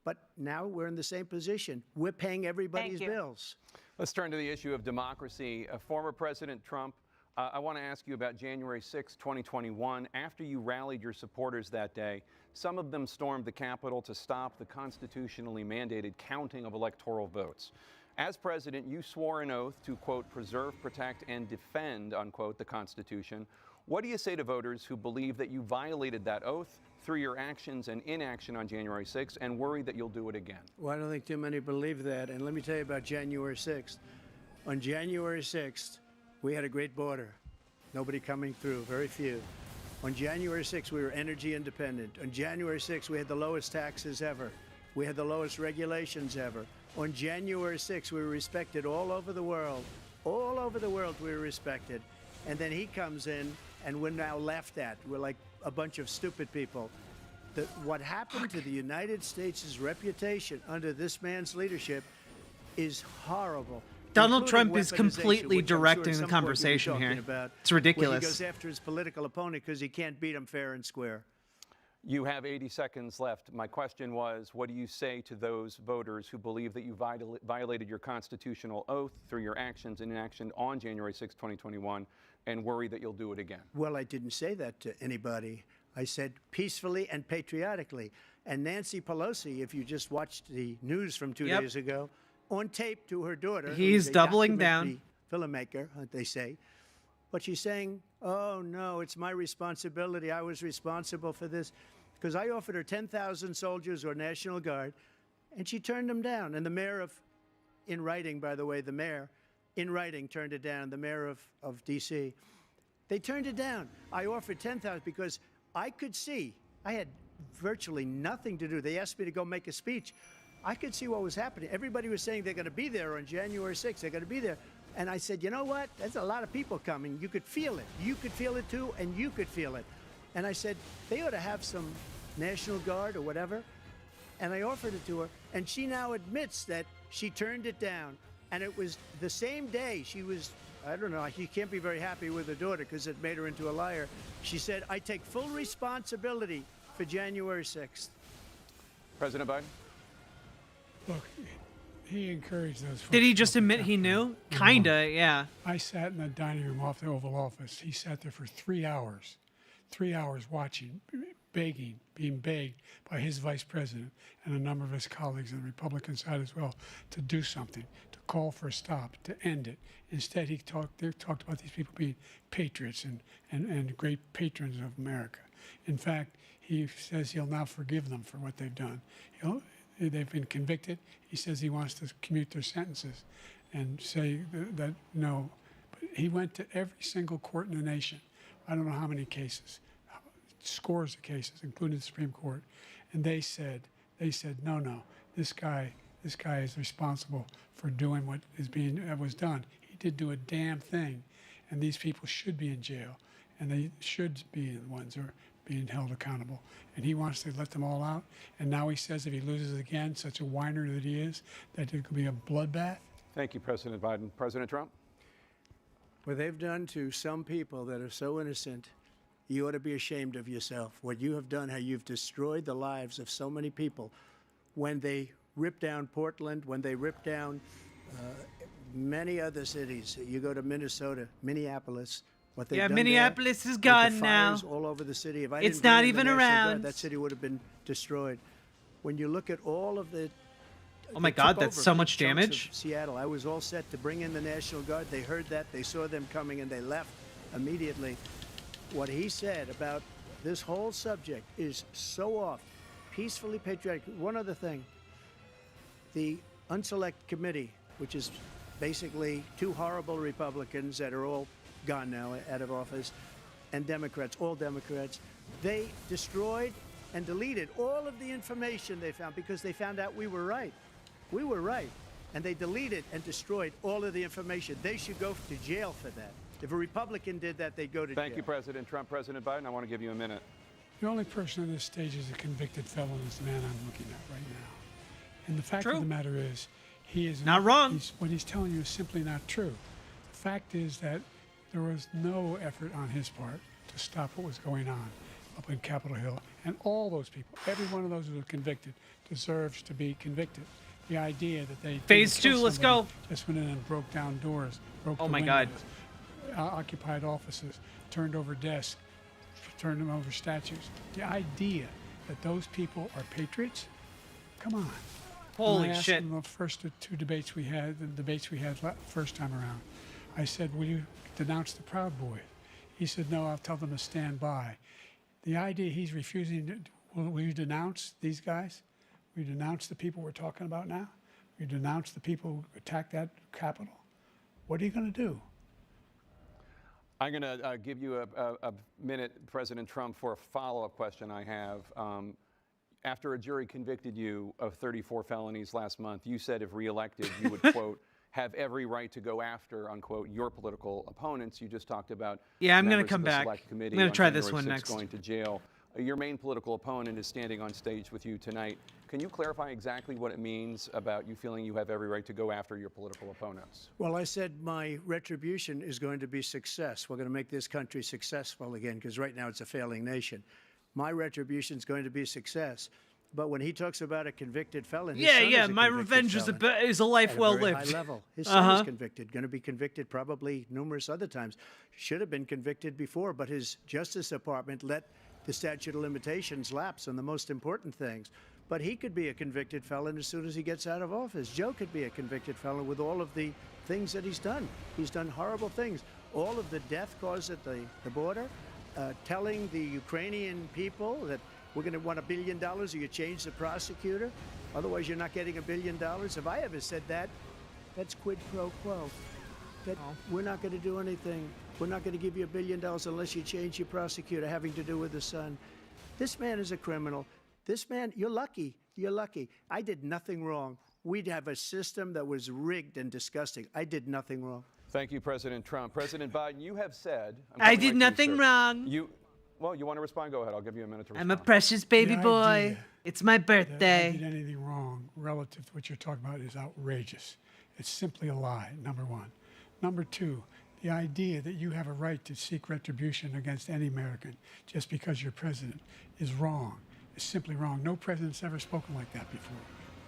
But now we're in the same position. We're paying everybody's bills. Let's turn to the issue of democracy. Former President Trump, I want to ask you about January 6, 2021. After you rallied your supporters that day, some of them stormed the Capitol to stop the constitutionally mandated counting of electoral votes. As president, you swore an oath to, quote, preserve, protect, and defend, unquote, the Constitution. What do you say to voters who believe that you violated that oath through your actions and inaction on January 6th and worry that you'll do it again? Well, I don't think too many believe that. And let me tell you about January 6th. On January 6th, we had a great border. Nobody coming through, very few. On January 6th, we were energy independent. On January 6th, we had the lowest taxes ever. We had the lowest regulations ever. On January 6th, we were respected all over the world. All over the world, we were respected. And then he comes in, and we're now laughed at. We're like a bunch of stupid people. What happened to the United States' reputation under this man's leadership is horrible. Donald including Trump is weaponization, completely which I'm sure directing some the point you'll be conversation talking here. about, It's ridiculous. Where he goes after his political opponent because he can't beat him fair and square. You have 80 seconds left. My question was, what do you say to those voters who believe that you violated your constitutional oath through your actions and inaction on January 6, 2021, and worry that you'll do it again? Well, I didn't say that to anybody. I said peacefully and patriotically. And Nancy Pelosi, if you just watched the news from 2 Yep. days ago, on tape to her daughter. He's who's a doubling down. documentary filmmaker, they say. But she's saying, oh, no, it's my responsibility. I was responsible for this. Because I offered her 10,000 soldiers or National Guard, and she turned them down. And the mayor in writing, by the way, the mayor, in writing, turned it down, the mayor of D.C. They turned it down. I offered 10,000 because I could see, I had virtually nothing to do. They asked me to go make a speech. I could see what was happening. Everybody was saying they're going to be there on January 6th. They're going to be there. And I said, you know what? There's a lot of people coming. You could feel it. You could feel it too, and you could feel it. And I said, they ought to have some National Guard or whatever. And I offered it to her. And she now admits that she turned it down. And it was the same day she was, I don't know, she can't be very happy with her daughter because it made her into a liar. She said, I take full responsibility for January 6th. President Biden? Look, he encouraged those folks. Did he to just look at admit that he thing. knew? Number Kinda, one. yeah. I sat in the dining room off the Oval Office. He sat there for 3 hours. 3 hours watching, begging, being begged by his vice president and a number of his colleagues on the Republican side as well to do something, to call for a stop, to end it. Instead, they talked about these people being patriots and great patrons of America. In fact, he says he'll now forgive them for what they've done. They've been convicted. He says he wants to commute their sentences and say that no. But he went to every single court in the nation. I don't know how many cases, scores of cases, including the Supreme Court, and they said, no, this guy is responsible for doing what was done. He did do a damn thing, and these people should be in jail, and they should be the ones who are being held accountable. And he wants to let them all out, and now he says if he loses again, such a whiner that he is, that it could be a bloodbath. Thank you, President Biden. President Trump? What they've done to some people that are so innocent, you ought to be ashamed of yourself. What you have done, how you've destroyed the lives of so many people. When they ripped down Portland, when they ripped down many other cities, you go to Minnesota, Minneapolis. What they've done Minneapolis there, is with gone the now. fires all over the city. If I It's didn't bring not in the even National Guard, around. that city would have been destroyed. When you look at all of the Oh my they God, took that's over so big much chunks of damage. Seattle. I was all set to bring in the National Guard. They heard that. They saw them coming, and they left immediately. What he said about this whole subject is so off. Peacefully patriotic. One other thing. The Unselect Committee, which is basically two horrible Republicans that are all gone now, out of office, and Democrats, all Democrats, they destroyed and deleted all of the information they found because they found out we were right. We were right. And they deleted and destroyed all of the information. They should go to jail for that. If a Republican did that, they'd go to jail. Thank you, President Trump. President Biden, I want to give you a minute. The only person on this stage is a convicted felon is the man I'm looking at right now. And the fact of the matter is, he is not wrong. What he's telling you is simply not true. The fact is that there was no effort on his part to stop what was going on up in Capitol Hill. And all those people, every one of those who were convicted, deserves to be convicted. The idea that they Phase didn't kill 2, let's somebody, go. just went in and broke down doors, broke Oh the my God. windows, occupied offices, turned over desks, turned them over statues. The idea that those people are patriots, come on. Holy When I asked shit. him the first two debates we had, the debates we had first time around, I said, will you denounce the Proud Boys? He said, no, I'll tell them to stand by. The idea he's refusing to, will you denounce these guys? Will you denounce the people we're talking about now? Will you denounce the people who attacked that Capitol? What are you going to do? I'm going to give you a minute, President Trump, for a follow-up question I have. After a jury convicted you of 34 felonies last month, you said if reelected, you would, quote, have every right to go after, unquote, your political opponents. You just talked about Yeah, I'm going to members come of the back. Select Committee I'm going on to try this January one 6th next. going to jail. Your main political opponent is standing on stage with you tonight. Can you clarify exactly what it means about you feeling you have every right to go after your political opponents? Well, I said my retribution is going to be success. We're going to make this country successful again, because right now it's a failing nation. My retribution is going to be success. But when he talks about a convicted felon, his son is a my convicted revenge felon is a life at a well very lived. high level. His son is convicted, going to be convicted probably numerous other times. Should have been convicted before, but his Justice Department let the statute of limitations lapse on the most important things. But he could be a convicted felon as soon as he gets out of office. Joe could be a convicted felon with all of the things that he's done. He's done horrible things. All of the death caused at the border, telling the Ukrainian people that we're going to want $1 billion or you change the prosecutor. Otherwise, you're not getting $1 billion. If I ever said that, that's quid pro quo. That we're not going to do anything. We're not going to give you $1 billion unless you change your prosecutor, having to do with the son. This man is a criminal. This man, you're lucky. You're lucky. I did nothing wrong. We'd have a system that was rigged and disgusting. I did nothing wrong. Thank you, President Trump. President Biden, you have said... I did nothing wrong. Well, you want to respond? Go ahead. I'll give you a minute to respond. I'm a precious baby The boy. idea It's my that I birthday. did anything wrong relative to what you're talking about is outrageous. It's simply a lie, number one. Number two, the idea that you have a right to seek retribution against any American just because you're president is wrong. is simply wrong. No president's ever spoken like that before.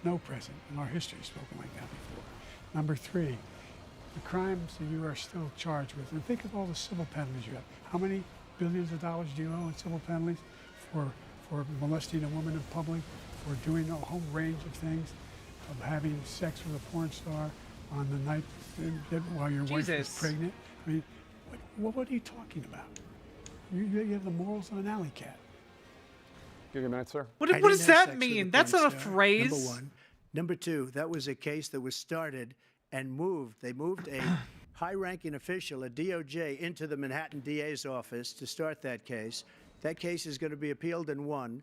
No president in our history has spoken like that before. Number three, the crimes that you are still charged with. And think of all the civil penalties you have. How many billions of dollars do you owe in civil penalties for molesting a woman in public, for doing a whole range of things, of having sex with a porn star on the night while your wife is pregnant? I mean, what are you talking about? You have the morals of an alley cat. Give your minute, sir. What does that mean? That's not a phrase. Number one. Number two, that was a case that was started and moved. They moved a high-ranking official, a DOJ, into the Manhattan DA's office to start that case. That case is going to be appealed and won.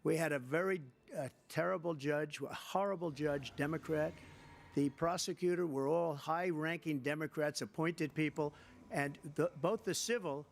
We had a very terrible judge, a horrible judge, Democrat. The prosecutor were all high-ranking Democrats, appointed people, and both the civil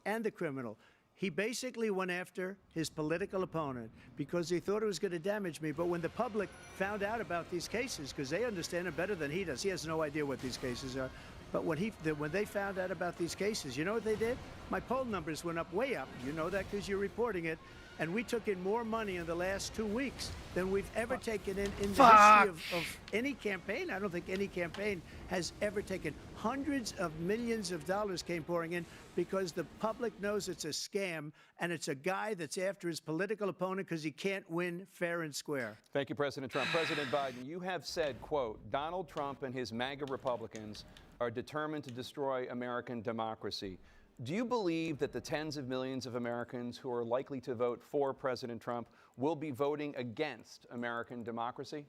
and the criminal. He basically went after his political opponent because he thought it was going to damage me. But when the public found out about these cases, because they understand it better than he does, he has no idea what these cases are. But when they found out about these cases, you know what they did? My poll numbers went up, way up. You know that because you're reporting it. And we took in more money in the last 2 weeks than we've ever taken in the history of any campaign. I don't think any campaign has ever taken. Hundreds of millions of dollars came pouring in because the public knows it's a scam, and it's a guy that's after his political opponent because he can't win fair and square. Thank you, President Trump. President Biden, you have said, quote, Donald Trump and his MAGA Republicans are determined to destroy American democracy. Do you believe that the tens of millions of Americans who are likely to vote for President Trump will be voting against American democracy?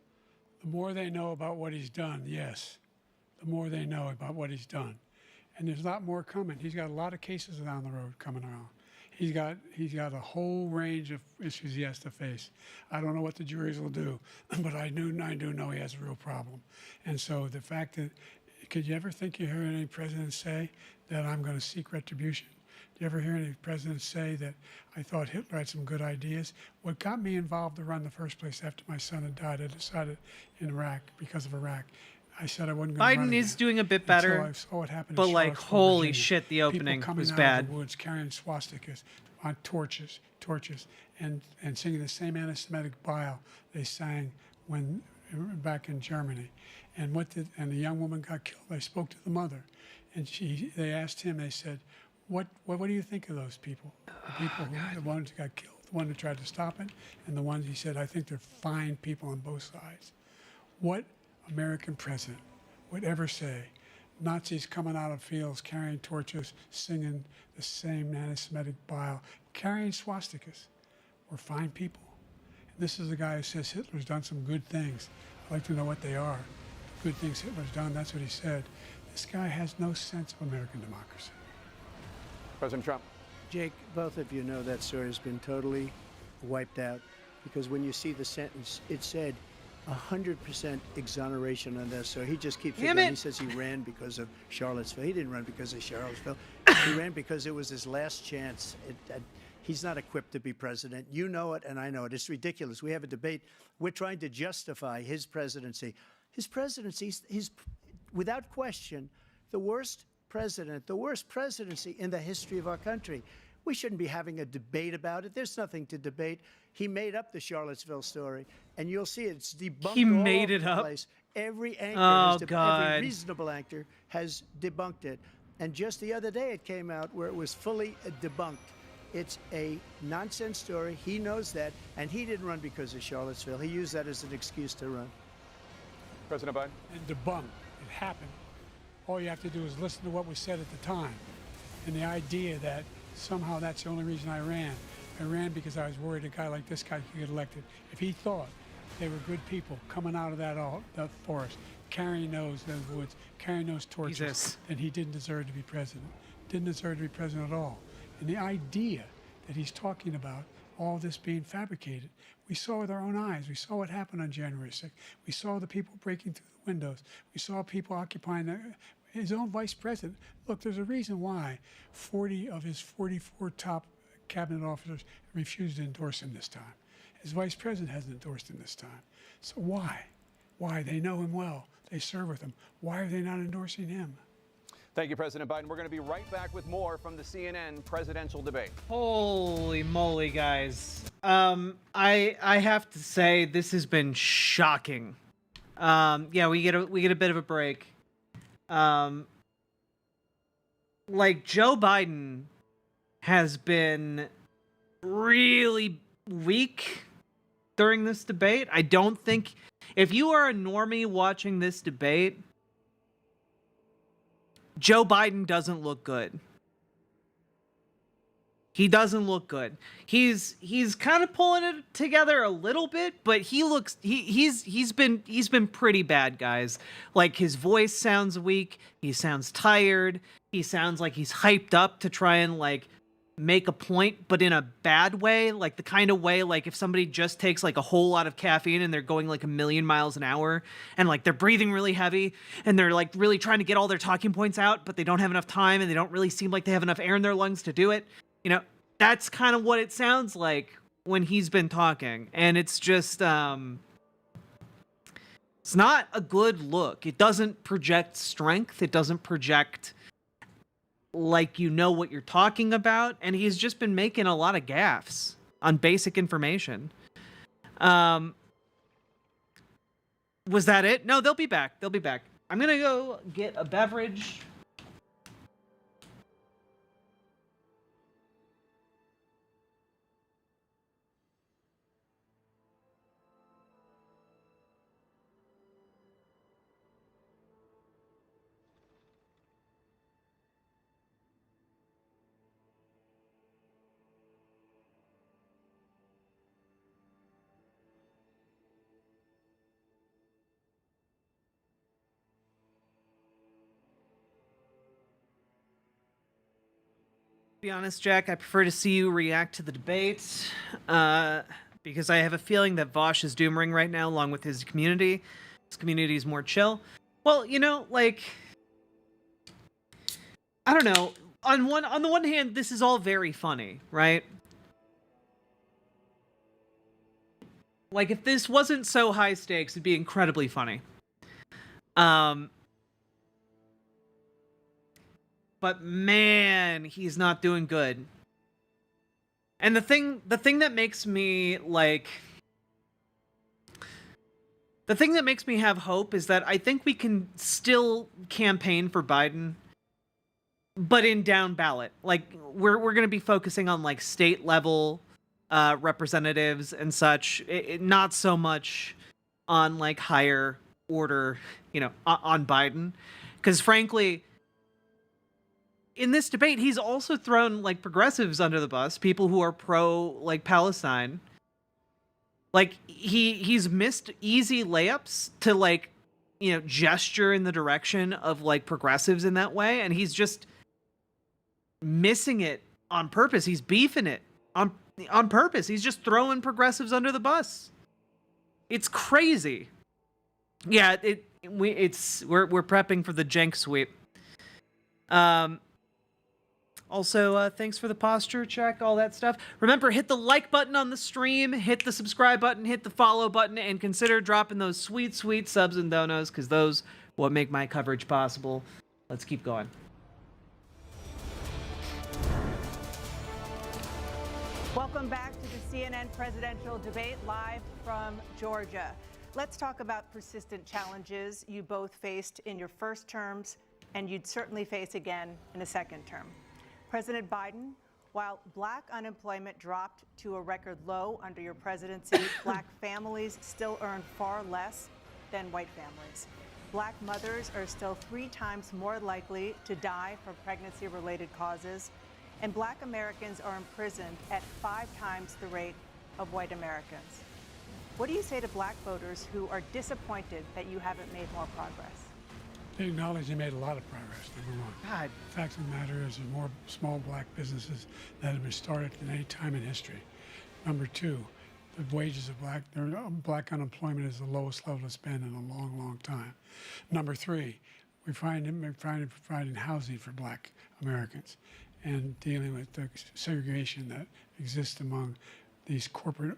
The more they know about what he's done, yes. The more they know about what he's done. And there's a lot more coming. He's got a lot of cases down the road coming around. He's got a whole range of issues he has to face. I don't know what the juries will do, but I do know he has a real problem. And so the fact that, could you ever think you heard any president say that I'm going to seek retribution? Do you ever hear any president say that I thought Hitler had some good ideas? What got me involved to run in the first place after my son had died, I decided in Iraq, because of Iraq, I said I wasn't going to run Biden is again. doing a bit better, And so I saw what happened but in like, Charlottesville, holy Virginia. shit, the opening People coming was out bad. of the woods carrying swastikas on torches, and singing the same anti-Semitic bile they sang when back in Germany. And the young woman got killed. They spoke to the mother, and they asked him. They said, "What do you think of those people? The people the ones who got killed, the one who tried to stop it, and the ones," he said, "I think they're fine people on both sides." What American president would ever say Nazis coming out of fields carrying torches, singing the same anti-Semitic bile, carrying swastikas were fine people? And this is a guy who says Hitler's done some good things. I'd like to know what they are. Good things Hitler's done, that's what he said. This guy has no sense of American democracy. President Trump. Jake, both of you know that story has been totally wiped out because when you see the sentence, it said 100% exoneration on this. So he just keeps it going. He says he ran because of Charlottesville. He didn't run because of Charlottesville. He ran because it was his last chance. He's not equipped to be president. You know it, and I know it. It's ridiculous. We have a debate. We're trying to justify his presidency. His presidency, he's without question the worst president, the worst presidency in the history of our country. We shouldn't be having a debate about it. There's nothing to debate. He made up the Charlottesville story, and you'll see it's debunked. He all made over it the up? place. Every anchor, every reasonable anchor has debunked it. And just the other day, it came out where it was fully debunked. It's a nonsense story. He knows that, and he didn't run because of Charlottesville. He used that as an excuse to run. President Biden. And debunked. It happened. All you have to do is listen to what was said at the time. And the idea that somehow that's the only reason I ran. I ran because I was worried a guy like this guy could get elected. If he thought they were good people coming out of that forest, carrying those woods, carrying those torches, then he didn't deserve to be president. Didn't deserve to be president at all. And the idea that he's talking about all this being fabricated, we saw with our own eyes. We saw what happened on January 6th. We saw the people breaking through the windows. We saw people occupying his own vice president. Look, there's a reason why 40 of his 44 top cabinet officers refused to endorse him this time. His vice president hasn't endorsed him this time. So why? Why? They know him well. They serve with him. Why are they not endorsing him? Thank you, President Biden. We're going to be right back with more from the CNN presidential debate. Holy moly, guys. I have to say this has been shocking. Yeah, we get a bit of a break. Like Joe Biden has been really weak during this debate. I don't think if you are a normie watching this debate, Joe Biden doesn't look good. He doesn't look good. He's kind of pulling it together a little bit, but he's been pretty bad, guys. Like his voice sounds weak, he sounds tired, he sounds like he's hyped up to try and like make a point, but in a bad way, like the kind of way like if somebody just takes like a whole lot of caffeine and they're going like 1,000,000 miles an hour and like they're breathing really heavy and they're like really trying to get all their talking points out, but they don't have enough time and they don't really seem like they have enough air in their lungs to do it. You know, that's kind of what it sounds like when he's been talking. And it's just, it's not a good look. It doesn't project strength. It doesn't project like you know what you're talking about. And he's just been making a lot of gaffes on basic information. Was that it? No, they'll be back. They'll be back. I'm going to go get a beverage. Be honest, Jack, I prefer to see you react to the debate because I have a feeling that Vosh is doomring right now along with his community. His community is more chill. Well, you know, like, I don't know. On the one hand, this is all very funny, right? Like, if this wasn't so high stakes, it'd be incredibly funny. But man, he's not doing good. And the thing that makes me like, the thing that makes me have hope is that I think we can still campaign for Biden, but in down ballot. Like we're going to be focusing on like state level representatives and such, not so much on like higher order, you know, on Biden, because frankly, in this debate, he's also thrown like progressives under the bus, people who are pro like Palestine. Like he's missed easy layups to like, you know, gesture in the direction of like progressives in that way, and he's just missing it on purpose. He's beefing it on purpose. He's just throwing progressives under the bus. It's crazy. Yeah, we're prepping for the jank sweep. Also, thanks for the posture check, all that stuff. Remember, hit the like button on the stream, hit the subscribe button, hit the follow button, and consider dropping those sweet, sweet subs and donos, because those what make my coverage possible. Let's keep going. Welcome back to the CNN presidential debate live from Georgia. Let's talk about persistent challenges you both faced in your first terms and you'd certainly face again in a second term. President Biden, while black unemployment dropped to a record low under your presidency, black families still earn far less than white families. Black mothers are still 3 times more likely to die from pregnancy-related causes, and black Americans are imprisoned at 5 times the rate of white Americans. What do you say to black voters who are disappointed that you haven't made more progress? They acknowledge they made a lot of progress, number one. God. The fact of the matter is there's more small black businesses that have been started than any time in history. Number 2, the wages of black unemployment is the lowest level it's been in a long, long time. Number 3, we're providing housing for black Americans and dealing with the segregation that exists among these corporations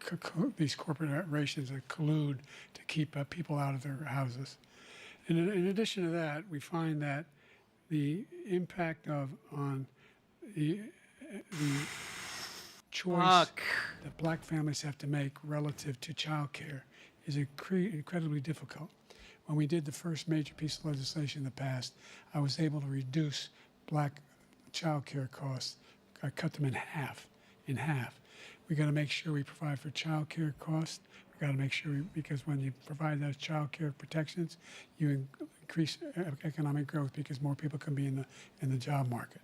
that collude to keep people out of their houses. In addition to that, we find that the impact on the choice that black families have to make relative to child care is incredibly difficult. When we did the first major piece of legislation in the past, I was able to reduce black child care costs. I cut them in half. We got to make sure we provide for child care costs. We got to make sure, because when you provide those child care protections, you increase economic growth because more people can be in the job market.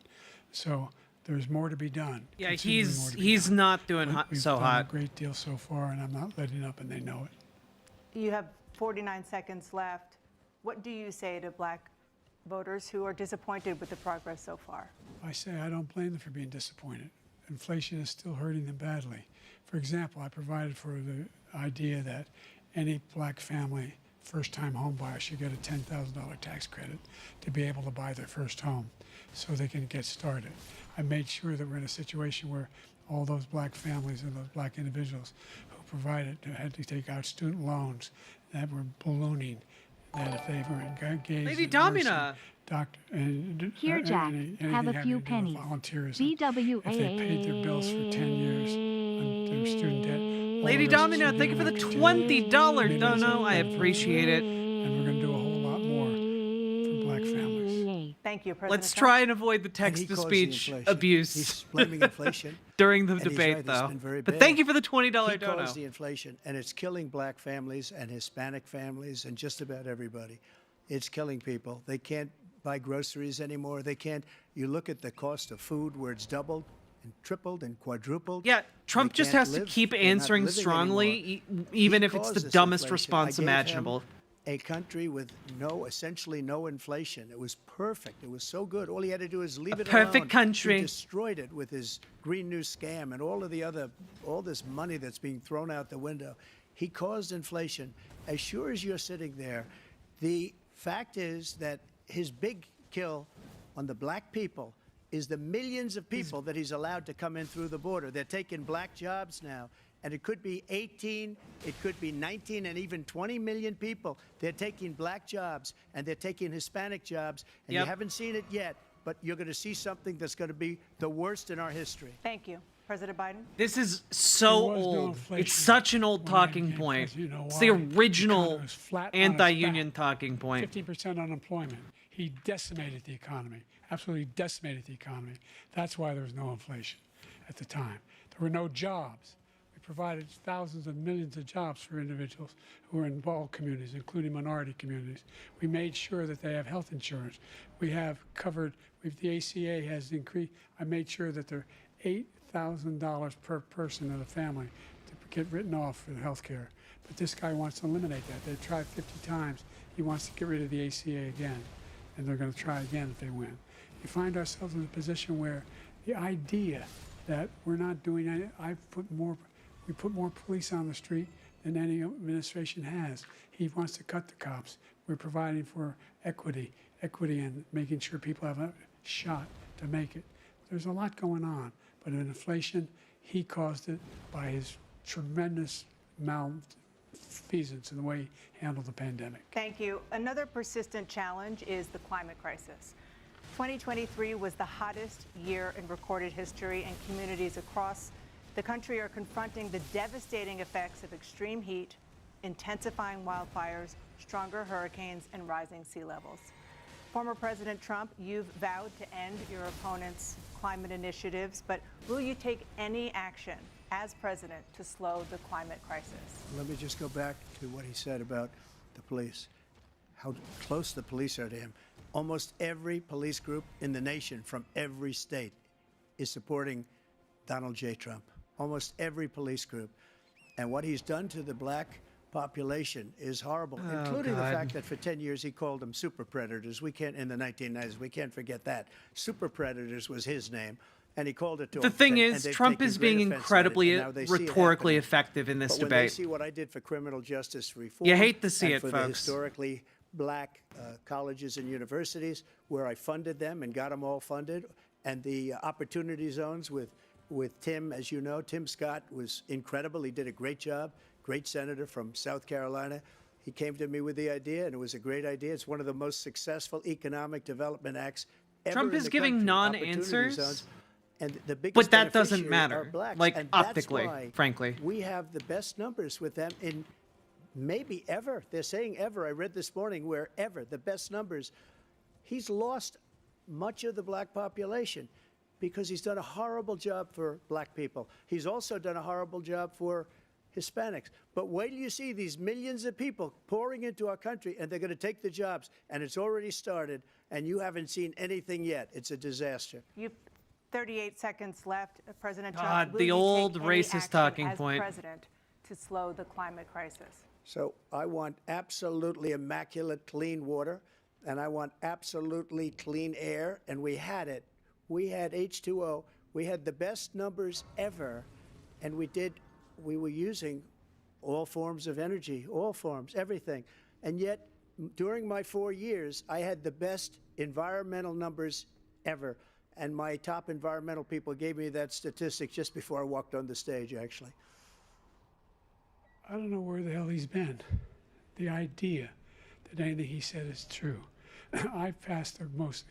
So there's more to be done. Yeah, he's not doing We've so done hot. a great deal so far, and I'm not letting up, and they know it. You have 49 seconds left. What do you say to black voters who are disappointed with the progress so far? I say I don't blame them for being disappointed. Inflation is still hurting them badly. For example, I provided for the idea that any black family, first-time home buyer, should get a $10,000 tax credit to be able to buy their first home so they can get started. I made sure that we're in a situation where all those black families and those black individuals who had to take out student loans that were ballooning, that if they were engaged Lady in Domina. nursing, doctor, and Here, Jack, anything have a having few to do with pennies. volunteerism, BWA. if they paid their bills for 10 years on their student debt. all Lady those Domina, children thank you for the would have $20 dono. I appreciate it. And we're going to do a whole lot more for black families. Thank you, President Let's Trump. try and avoid the And he caused the text-to-speech inflation. abuse He's blaming inflation. during the And he's debate, right, it's though. been very But bad. thank you for the $20 He dono. caused the inflation, and it's killing black families and Hispanic families and just about everybody. It's killing people. They can't buy groceries anymore. They can't. You look at the cost of food where it's doubled and tripled and quadrupled. Yeah, Trump They just can't has to live. keep They're not answering living strongly, anymore. even He if it's caused the this dumbest inflation. response I gave him imaginable. a country with essentially no inflation. It was perfect. It was so good. All he had to do is leave it alone. perfect country. He destroyed it with his Green New Scam and all this money that's being thrown out the window. He caused inflation. As sure as you're sitting there, the fact is that his big kill on the black people is the millions of people that he's allowed to come in through the border. They're taking black jobs now. And it could be 18, it could be 19, and even 20 million people. They're taking black jobs, and they're taking Hispanic jobs, and you haven't seen it yet, but you're going to see something that's going to be the worst in our history. Thank you. President Biden? This is so There was no old. inflation It's such an old when I talking became point. president. You know It's the why? original Because it was flat on its anti-union back. talking point. 50% unemployment. He decimated the economy, absolutely decimated the economy. That's why there was no inflation at the time. There were no jobs. We provided thousands of millions of jobs for individuals who are in all communities, including minority communities. We made sure that they have health insurance. We have covered, the ACA has increased. I made sure that they're $8,000 per person in a family to get written off for the health care. But this guy wants to eliminate that. They've tried 50 times. He wants to get rid of the ACA again, and they're going to try again if they win. We find ourselves in a position where the idea that we're not doing any, we put more police on the street than any administration has. He wants to cut the cops. We're providing for equity and making sure people have a shot to make it. There's a lot going on, but in inflation, he caused it by his tremendous malfeasance in the way he handled the pandemic. Thank you. Another persistent challenge is the climate crisis. 2023 was the hottest year in recorded history, and communities across the country are confronting the devastating effects of extreme heat, intensifying wildfires, stronger hurricanes, and rising sea levels. Former President Trump, you've vowed to end your opponent's climate initiatives, but will you take any action as president to slow the climate crisis? Let me just go back to what he said about the police, how close the police are to him. Almost every police group in the nation from every state is supporting Donald J. Trump. Almost every police group. And what he's done to the black population is horrible, including the fact that for 10 years he called them super predators. We can't, in the 1990s, we can't forget that. Super predators was his name, and he called it to The them. thing And is, they've Trump taken is great being offense at it, incredibly and now they see it rhetorically happening. effective in this But when they debate. see what I did for criminal justice reform, You hate to see and it, for the folks. historically black colleges and universities, where I funded them and got them all funded, and the opportunity zones with Tim, as you know, Tim Scott was incredible. He did a great job, great senator from South Carolina. He came to me with the idea, and it was a great idea. It's one of the most successful economic development acts ever Trump in is the giving country. Opportunity non-answers. zones. And the biggest But that doesn't beneficiary matter, are blacks. like, And that's optically, why frankly. we have the best numbers with them in maybe ever. They're saying ever. I read this morning where ever, the best numbers. He's lost much of the black population because he's done a horrible job for black people. He's also done a horrible job for Hispanics. But wait till you see these millions of people pouring into our country, and they're going to take the jobs, and it's already started, and you haven't seen anything yet. It's a disaster. You 38 seconds left, President Trump. God, will the you old take any racist action talking as point. president to slow the climate crisis? So I want absolutely immaculate clean water, and I want absolutely clean air, and we had it. We had H2O. We had the best numbers ever, and we were using all forms of energy, all forms, everything. And yet, during my 4 years, I had the best environmental numbers ever. And my top environmental people gave me that statistic just before I walked on the stage, actually. I don't know where the hell he's been. The idea that anything he said is true. I've passed the most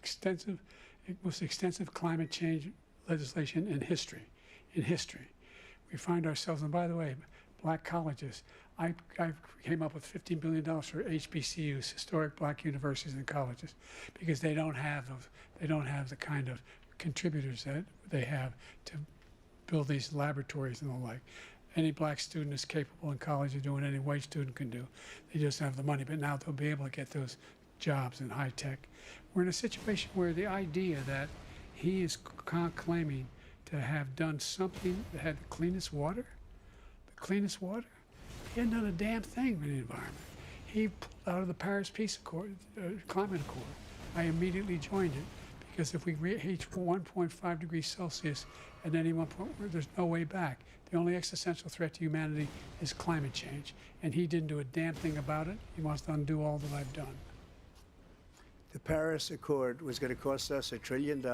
extensive climate change legislation in history. We find ourselves, and by the way, black colleges. I came up with $15 billion for HBCUs, historic black universities and colleges, because they don't have those. They don't have the kind of contributors that they have to build these laboratories and the like. Any black student is capable in college of doing any white student can do. They just have the money, but now they'll be able to get those jobs in high tech. We're in a situation where the idea that he is claiming to have done something that had the cleanest water, he hadn't done a damn thing for the environment. He pulled out of the Paris Peace Accord, Climate Accord. I immediately joined it because if we reach 1.5 degrees Celsius at any one point, there's no way back. The only existential threat to humanity is climate change, and he didn't do a damn thing about it. He wants to undo all that I've done. The Paris Accord was going to cost us $1 trillion,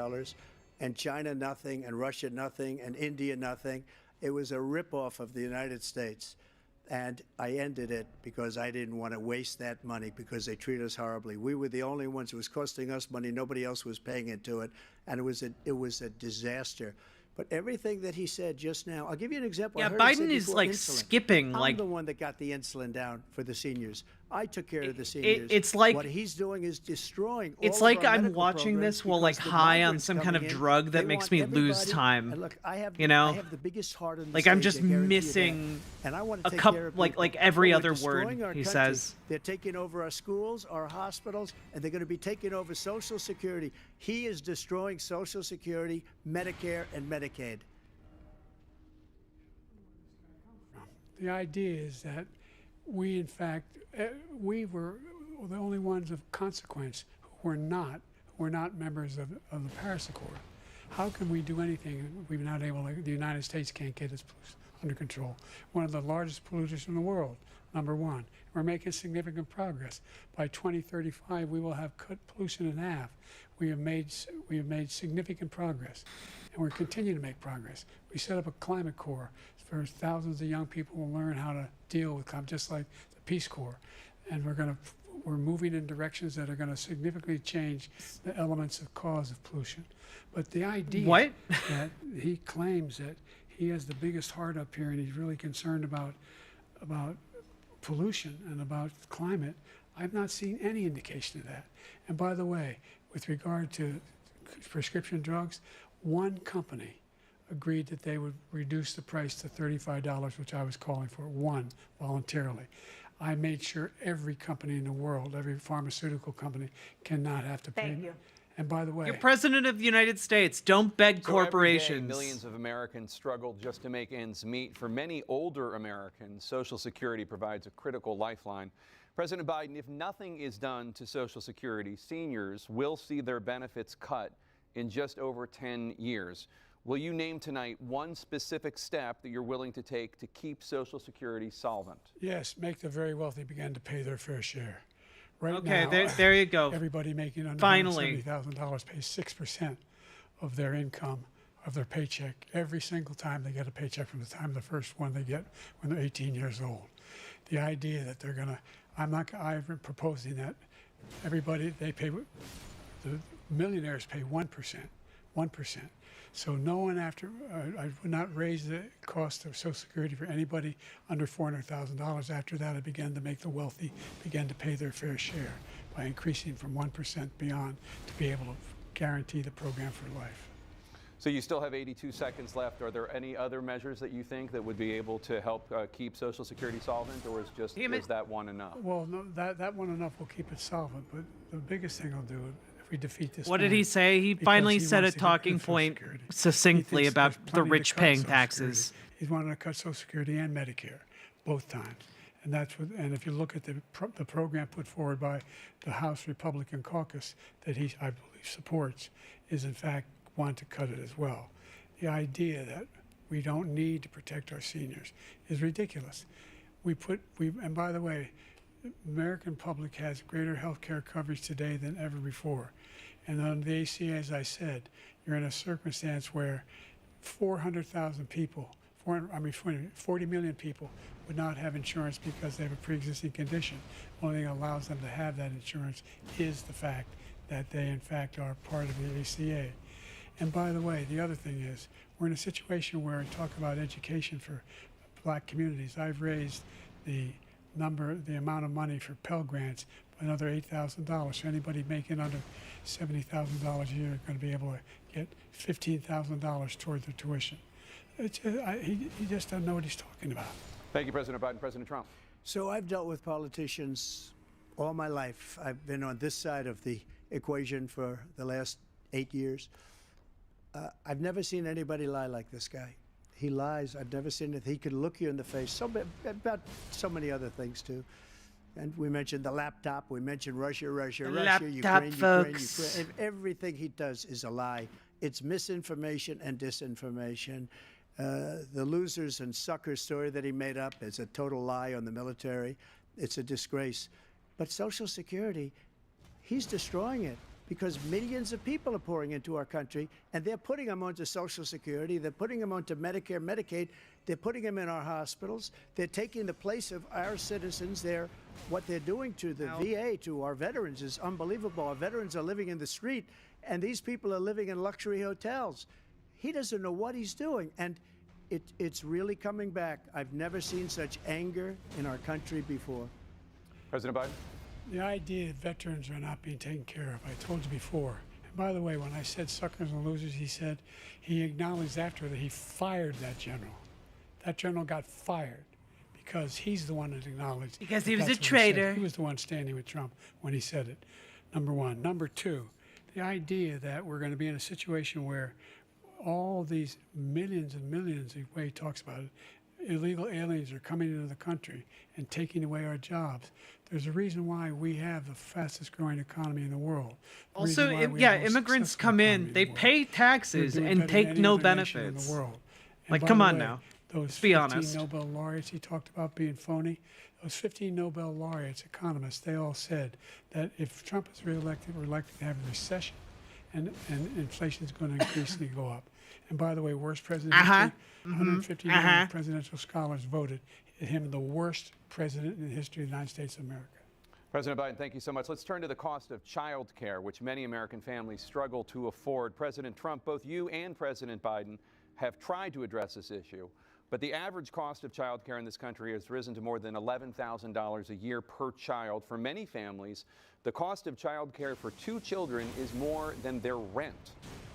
and China nothing, and Russia nothing, and India nothing. It was a ripoff of the United States. And I ended it because I didn't want to waste that money because they treat us horribly. We were the only ones. It was costing us money. Nobody else was paying into it. And it was a disaster. But everything that he said just now, I'll give you an example. Yeah, I heard he said Biden is before like insulin. skipping I'm like the one that got the insulin down for the seniors. I took care of the seniors. it's like what he's doing is destroying. It's all of like our I'm medical watching programs this while like because the high on migrants some kind of coming in, drug that they makes want me lose everybody- time. And look, I have the biggest heart on the Like I'm stage, just I guarantee you that. missing And I want to a take couple, care of like people. every But other we're destroying word our he country. says. They're taking over our schools, our hospitals, and they're going to be taking over Social Security. He is destroying Social Security, Medicare, and Medicaid. The idea is that we, in fact, we were the only ones of consequence who were not members of the Paris Accord. How can we do anything if we're not able to, the United States can't get its pollution under control? One of the largest polluters in the world, number one. We're making significant progress. By 2035, we will have cut pollution in half. We have made significant progress, and we're continuing to make progress. We set up a climate corps for thousands of young people who will learn how to deal with climate, just like the Peace Corps. And we're moving in directions that are going to significantly change the elements of cause of pollution. But the idea that he claims that he has the biggest heart up here and he's really concerned about pollution and about climate, I've not seen any indication of that. And by the way, with regard to prescription drugs, one company agreed that they would reduce the price to $35, which I was calling for, one, voluntarily. I made sure every company in the world, every pharmaceutical company, cannot have to pay. Thank you. And by the way, You're president of the United States. Don't beg corporations. Every day, millions of Americans struggle just to make ends meet. For many older Americans, Social Security provides a critical lifeline. President Biden, if nothing is done to Social Security, seniors will see their benefits cut in just over 10 years. Will you name tonight one specific step that you're willing to take to keep Social Security solvent? yes, make the very wealthy begin to pay their fair share. Right Okay, now, there you go. Everybody making under Finally. $70,000 pays 6% of their income, of their paycheck, every single time they get a paycheck from the time of the first one they get when they're 18 years old. The idea that they're going to, I've been proposing that everybody, the millionaires pay 1%, 1%. So no one I would not raise the cost of Social Security for anybody under $400,000. After that, I began to make the wealthy begin to pay their fair share by increasing from 1% beyond to be able to guarantee the program for life. So you still have 82 seconds left. Are there any other measures that you think that would be able to help keep Social Security solvent, or is that one enough? Well, no, that one enough will keep it solvent, but the biggest thing I'll do if we defeat this. What did he say? He finally said a talking point succinctly about the rich paying taxes. He's wanted to cut Social Security and Medicare both times. And that's what. And if you look at the program put forward by the House Republican caucus that I believe supports, is in fact want to cut it as well. The idea that we don't need to protect our seniors is ridiculous. And by the way, the American public has greater health care coverage today than ever before. And on the ACA, as I said, you're in a circumstance where 400,000 people, 40 million people would not have insurance because they have a pre-existing condition. The only thing that allows them to have that insurance is the fact that they, in fact, are part of the ACA. And by the way, the other thing is, we're in a situation where we talk about education for black communities. I've raised the amount of money for Pell Grants by another $8,000. So anybody making under $70,000 a year is going to be able to get $15,000 toward their tuition. He just doesn't know what he's talking about. Thank you, President Biden. President Trump. So I've dealt with politicians all my life. I've been on this side of the equation for the last 8 years. I've never seen anybody lie like this guy. He lies. I've never seen it. He could look you in the face about so many other things, too. And we mentioned the laptop. We mentioned Russia, Ukraine. Everything he does is a lie. It's misinformation and disinformation. The losers and suckers story that he made up is a total lie on the military. It's a disgrace. But Social Security, he's destroying it, because millions of people are pouring into our country, and they're putting them onto Social Security. They're putting them onto Medicare, Medicaid. They're putting them in our hospitals. They're taking the place of our citizens. What they're doing to the VA, to our veterans, is unbelievable. Our veterans are living in the street, and these people are living in luxury hotels. He doesn't know what he's doing, and it's really coming back. I've never seen such anger in our country before. President Biden? The idea that veterans are not being taken care of, I told you before. And by the way, when I said suckers and losers, he acknowledged after that he fired that general. That general got fired because he's the one that acknowledged. Because he was a traitor. He was the one standing with Trump when he said it, number one. Number two, the idea that we're going to be in a situation where all these millions and millions, the way he talks about it, illegal aliens are coming into the country and taking away our jobs. There's a reason why we have the fastest growing economy in the world. Also, immigrants come in, they pay taxes and take no benefits. Like, come on now. Those be 15 honest. Nobel laureates he talked about being phony, those 15 Nobel laureates, economists, they all said that if Trump is reelected, we're likely to have a recession, and inflation is going to increasingly go up. And by the way, worst president in history, 150 million presidential scholars voted him the worst president in the history of the United States of America. President Biden, thank you so much. Let's turn to the cost of child care, which many American families struggle to afford. President Trump, both you and President Biden have tried to address this issue, but the average cost of child care in this country has risen to more than $11,000 a year per child. For many families, the cost of child care for 2 children is more than their rent.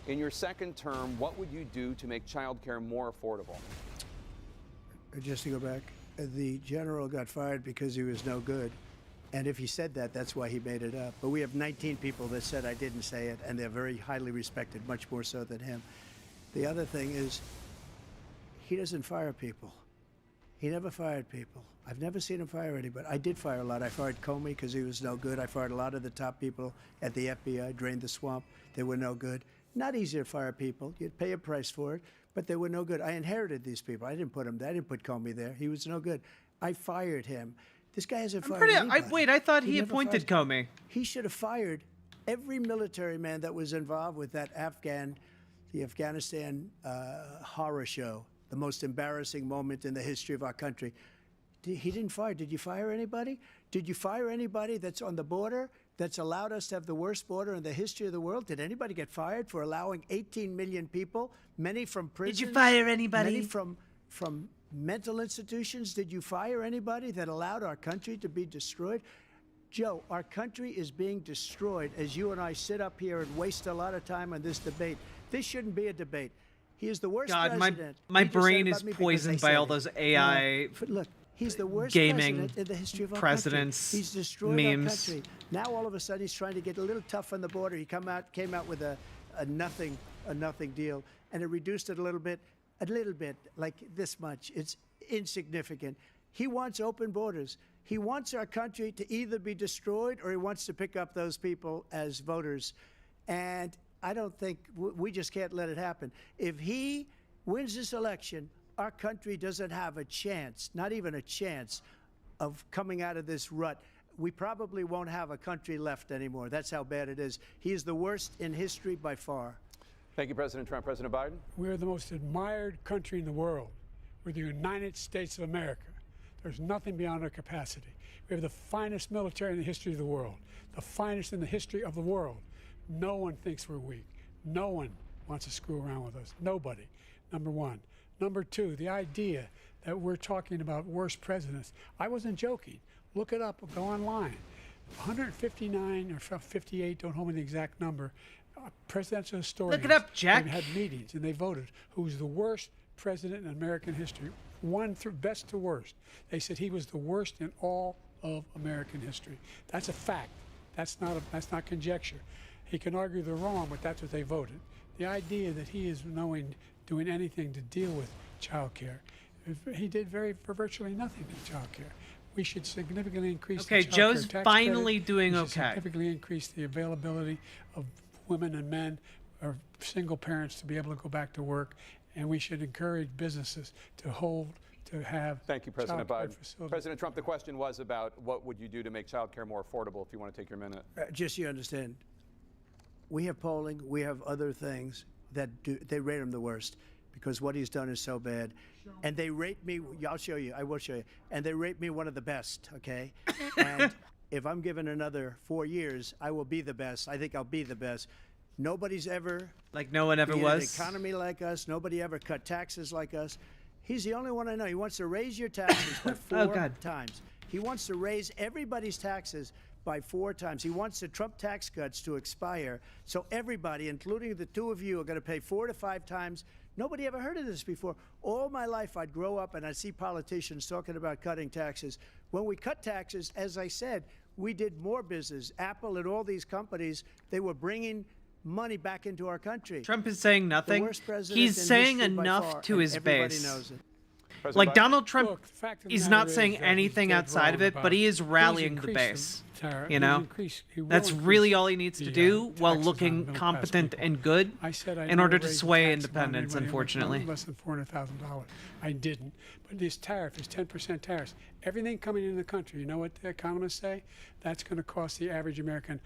In your second term, what would you do to make child care more affordable? Just to go back, the general got fired because he was no good. And if he said that, that's why he made it up. But we have 19 people that said I didn't say it, and they're very highly respected, much more so than him. The other thing is, he doesn't fire people. He never fired people. I've never seen him fire anybody. I did fire a lot. I fired Comey because he was no good. I fired a lot of the top people at the FBI, drained the swamp. They were no good. Not easy to fire people. You'd pay a price for it, but they were no good. I inherited these people. I didn't put him there. I didn't put Comey there. He was no good. I fired him. This guy hasn't fired anybody. I thought he appointed Comey. He should have fired every military man that was involved with that the Afghanistan horror show, the most embarrassing moment in the history of our country. He didn't fire. Did you fire anybody? Did you fire anybody that's on the border that's allowed us to have the worst border in the history of the world? Did anybody get fired for allowing 18 million people, many from prisons? Did you fire anybody? Many from mental institutions? Did you fire anybody that allowed our country to be destroyed? Joe, our country is being destroyed as you and I sit up here and waste a lot of time on this debate. This shouldn't be a debate. He is the worst president. my He just said brain about is me because poisoned they by said all it. those AI Look, he's the worst gaming president in the history of our presidents, country. He's destroyed memes. our country. Now all of a sudden he's trying to get a little tough on the border. He came out with a nothing deal, and it reduced it a little bit, like this much. It's insignificant. He wants open borders. He wants our country to either be destroyed or he wants to pick up those people as voters. And I don't think we just can't let it happen. If he wins this election, our country doesn't have a chance, not even a chance, of coming out of this rut. We probably won't have a country left anymore. That's how bad it is. He is the worst in history by far. Thank you, President Trump. President Biden? We're the most admired country in the world. We're the United States of America. There's nothing beyond our capacity. We have the finest military in the history of the world, the finest in the history of the world. No one thinks we're weak. No one wants to screw around with us. Nobody, number one. Number two, the idea that we're talking about worst presidents. I wasn't joking. Look it up. Go online. 159 or 58, don't hold me the exact number, presidential historians. Look it up, Jack. Had meetings, and they voted who's the worst president in American history. One through best to worst. They said he was the worst in all of American history. That's a fact. That's not conjecture. He can argue they're wrong, but that's what they voted. The idea that he is doing anything to deal with child care. He did for virtually nothing in child care. We should significantly increase the child Joe's care tax finally credit. doing We should okay. significantly increase the availability of women and men or single parents to be able to go back to work. And we should encourage businesses to have Thank you, President child care Biden. facilities. President Trump, the question was about what would you do to make child care more affordable, if you want to take your minute. Just so you understand, we have polling, we have other things that they rate him the worst because what he's done is so bad. And they rate me, I'll show you, I will show you, and they rate me one of the best, okay? And if I'm given another 4 years, I will be the best. I think I'll be the best. Nobody's ever Like no one ever created was. an economy like us. Nobody ever cut taxes like us. He's the only one I know. He wants to raise your taxes by 4 times. He wants to raise everybody's taxes by 4 times. He wants the Trump tax cuts to expire, so everybody, including the two of you, are going to pay 4 to 5 times. Nobody ever heard of this before. All my life, I'd grow up and I'd see politicians talking about cutting taxes. When we cut taxes, as I said, we did more business. Apple and all these companies, they were bringing money back into our country. Trump is saying nothing. The worst president He's in saying history by enough far, to and his everybody base. knows it. Like Donald Trump, Look, the fact of the he's matter not is saying that anything he's dead outside of wrong it, but about he is it. rallying He's the increased base. tariff. You He's know, increased- he will that's increase really all he needs to the, do while taxes on looking middle-class competent people. and good I said I'd in never order to raise the sway tax on independence, anybody unfortunately. less than $400,000. I didn't. But this tariff is 10% tariffs. Everything coming into the country, you know what the economists say? That's going to cost the average American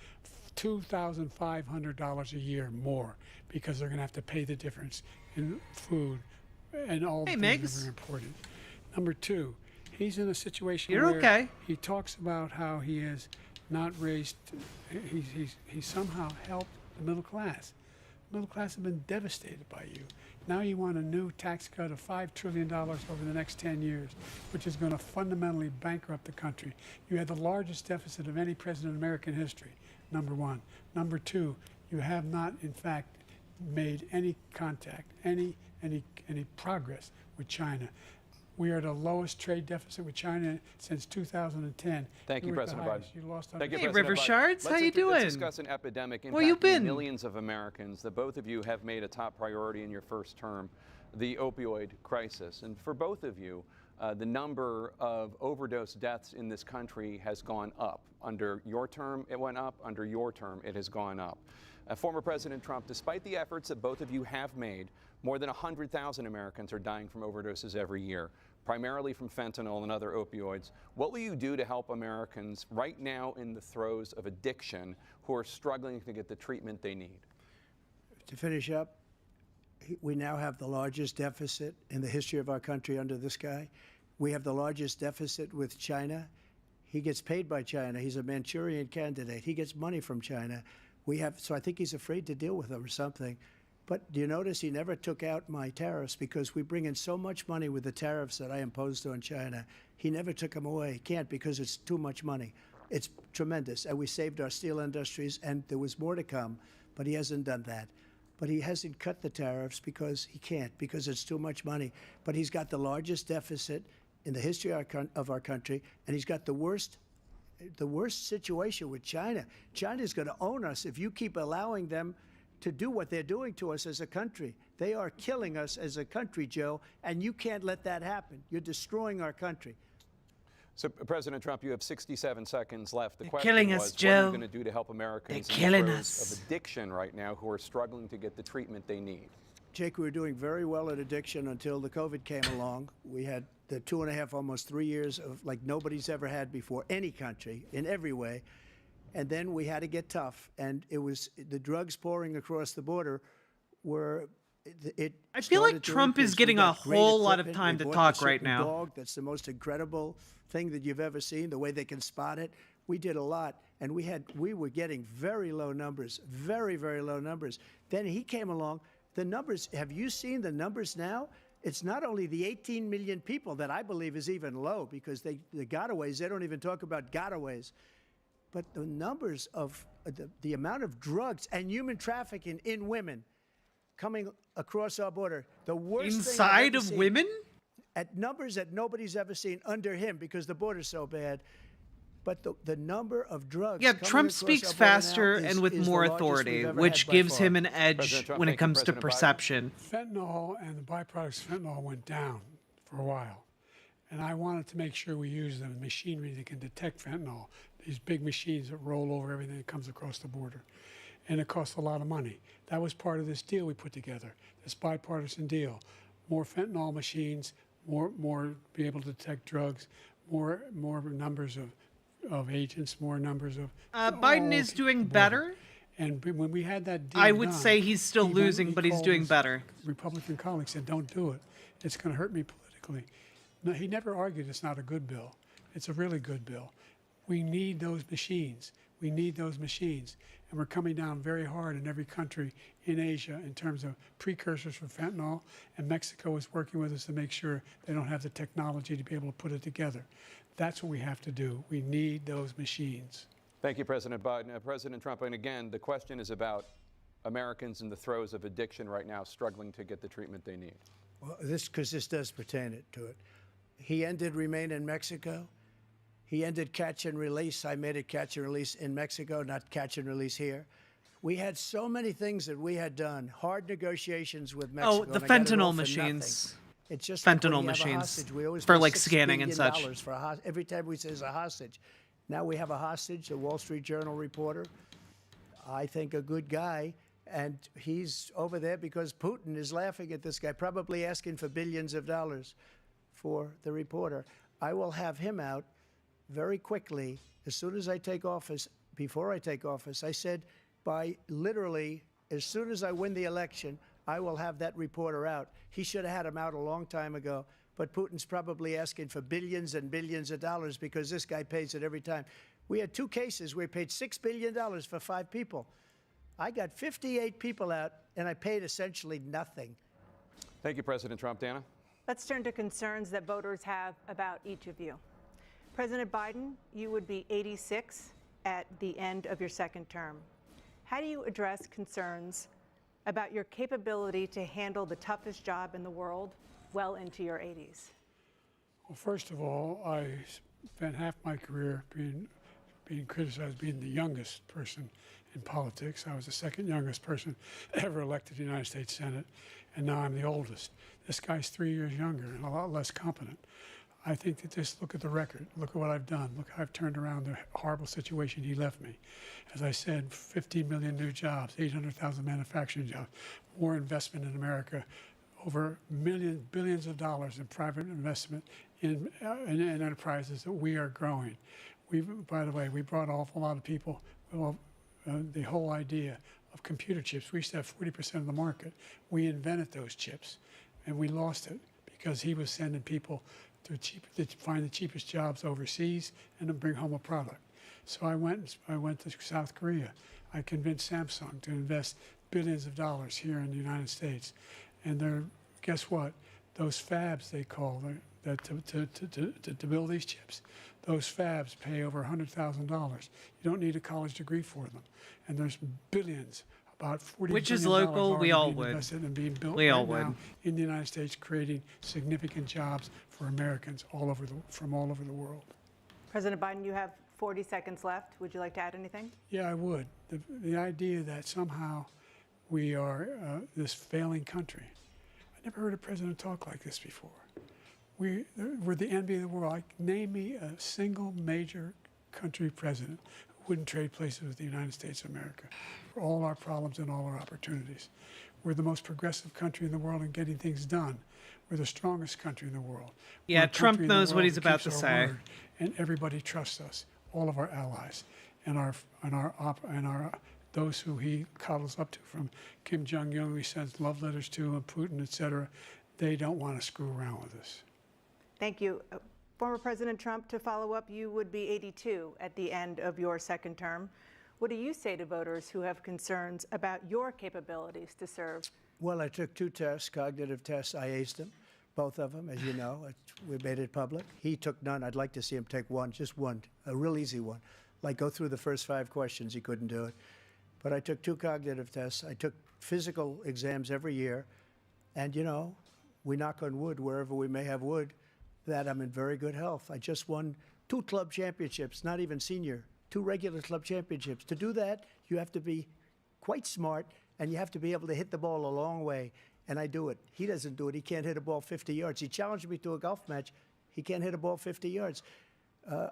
$2,500 a year more because they're going to have to pay the difference in food and all the things Miggs. that are important. Number two, he's in a situation You're where okay. he talks about how he has not raised, he's somehow helped the middle class. Middle class have been devastated by you. Now you want a new tax cut of $5 trillion over the next 10 years, which is going to fundamentally bankrupt the country. You had the largest deficit of any president in American history, number one. Number two, you have not, in fact, made any contact, any progress with China. We are at the lowest trade deficit with China since 2010. Thank you, were at the President highest. Biden. You lost on Thank you, Hey, President River Biden. Shards, how you doing? Let's discuss an epidemic Where you impacting been? millions of Americans that both of you have made a top priority in your first term, the opioid crisis. And for both of you, the number of overdose deaths in this country has gone up. Under your term, it went up. Under your term, it has gone up. Former President Trump, despite the efforts that both of you have made, more than 100,000 Americans are dying from overdoses every year, primarily from fentanyl and other opioids. What will you do to help Americans right now in the throes of addiction who are struggling to get the treatment they need? To finish up, we now have the largest deficit in the history of our country under this guy. We have the largest deficit with China. He gets paid by China. He's a Manchurian candidate. He gets money from China. So I think he's afraid to deal with them or something. But do you notice he never took out my tariffs because we bring in so much money with the tariffs that I imposed on China. He never took them away. He can't because it's too much money. It's tremendous. And we saved our steel industries, and there was more to come, but he hasn't done that. But he hasn't cut the tariffs because he can't, because it's too much money. But he's got the largest deficit in the history of our country, and he's got the worst situation with China. China's going to own us if you keep allowing them to do what they're doing to us as a country. They are killing us as a country, Joe, and you can't let that happen. You're destroying our country. So, President Trump, you have 67 seconds left. The They're question killing was, us, what are Joe. you going to do to help Americans They're in killing the throes us. of addiction right now who are struggling to get the treatment they need? Jake, we were doing very well at addiction until the COVID came along. We had the 2.5, almost 3 years of like nobody's ever had before, any country, in every way. And then we had to get tough. And it was the drugs pouring across the border were I feel like Trump is getting a whole lot of time to talk right now. Dog, that's the most incredible thing that you've ever seen, the way they can spot it. We did a lot, and we were getting very low numbers, very, very low numbers. Then he came along. The numbers, have you seen the numbers now? It's not only the 18 million people that I believe is even low, because the gotaways, they don't even talk about gotaways. But the numbers of the amount of drugs and human trafficking in women coming across our border, the worst inside of women, at numbers that nobody's ever seen under him because the border's so bad. But the number of drugs. Yeah, Trump speaks faster and with more authority, which gives him an edge when it comes to perception. Fentanyl and the byproducts of fentanyl went down for a while. And I wanted to make sure we use the machinery that can detect fentanyl, these big machines that roll over everything that comes across the border. And it costs a lot of money. That was part of this deal we put together, this bipartisan deal. More fentanyl machines, more be able to detect drugs, more numbers of agents, more numbers of... Biden is doing better. And when we had that deal I would done, say he's still losing, but he's called doing his better. Republican colleague said, don't do it. It's going to hurt me politically. No, he never argued it's not a good bill. It's a really good bill. We need those machines. We need those machines. And we're coming down very hard in every country in Asia in terms of precursors for fentanyl. And Mexico is working with us to make sure they don't have the technology to be able to put it together. That's what we have to do. We need those machines. Thank you, President Biden. President Trump, and again, the question is about Americans in the throes of addiction right now struggling to get the treatment they need. Well, because this does pertain to it. He ended Remain in Mexico. He ended catch and release. I made it catch and release in Mexico, not catch and release here. We had so many things that we had done, hard negotiations with Mexico. Oh, the fentanyl machines. It's just fentanyl like machines we for pay like $6 scanning and billion such. For every time we say a hostage. Now we have a hostage, a Wall Street Journal reporter. I think a good guy. And he's over there because Putin is laughing at this guy, probably asking for billions of dollars for the reporter. I will have him out very quickly as soon as I take office. Before I take office, I said by literally as soon as I win the election, I will have that reporter out. He should have had him out a long time ago. But Putin's probably asking for billions and billions of dollars because this guy pays it every time. We had 2 cases where he paid $6 billion for 5 people. I got 58 people out, and I paid essentially nothing. Thank you, President Trump. Dana? Let's turn to concerns that voters have about each of you. President Biden, you would be 86 at the end of your 2nd term. How do you address concerns about your capability to handle the toughest job in the world well into your 80s? Well, first of all, I spent half my career being criticized being the youngest person in politics. I was the 2nd youngest person ever elected to the United States Senate, and now I'm the oldest. This guy's 3 years younger and a lot less competent. I think that just look at the record. Look at what I've done. Look how I've turned around the horrible situation he left me. As I said, 15 million new jobs, 800,000 manufacturing jobs, more investment in America, over billions of dollars in private investment in enterprises that we are growing. By the way, we brought an awful lot of people. Well, the whole idea of computer chips, we used to have 40% of the market. We invented those chips, and we lost it because he was sending people to find the cheapest jobs overseas and to bring home a product. So I went to South Korea. I convinced Samsung to invest billions of dollars here in the United States. And guess what? Those fabs, they call to build these chips, those fabs pay over $100,000. You don't need a college degree for them. And there's billions, about $40 Which is billion local, we all being would. invested and being built We all right would. now in the United States, creating significant jobs for Americans from all over the world. President Biden, you have 40 seconds left. Would you like to add anything? Yeah, I would. The idea that somehow we are this failing country. I never heard a president talk like this before. We're the envy of the world. Name me a single major country president who wouldn't trade places with the United States of America for all our problems and all our opportunities. We're the most progressive country in the world in getting things done. We're the strongest country in the world. Yeah, We're a Trump country in the knows what world he's that about keeps to our say. word, and everybody trusts us, all of our allies, and those who he coddles up to, from Kim Jong-un, who he sends love letters to, and Putin, etc. They don't want to screw around with us. Thank you. Former President Trump, to follow up, you would be 82 at the end of your second term. What do you say to voters who have concerns about your capabilities to serve? Well, I took 2 tests, cognitive tests. I aced them, both of them, as you know. We made it public. He took none. I'd like to see him take one, just one, a real easy one. Like go through the first 5 questions. He couldn't do it. But I took 2 cognitive tests. I took physical exams every year. And, you know, we knock on wood wherever we may have wood, that I'm in very good health. I just won 2 club championships, not even senior, 2 regular club championships. To do that, you have to be quite smart, and you have to be able to hit the ball a long way. And I do it. He doesn't do it. He can't hit a ball 50 yards. He challenged me to a golf match. He can't hit a ball 50 yards.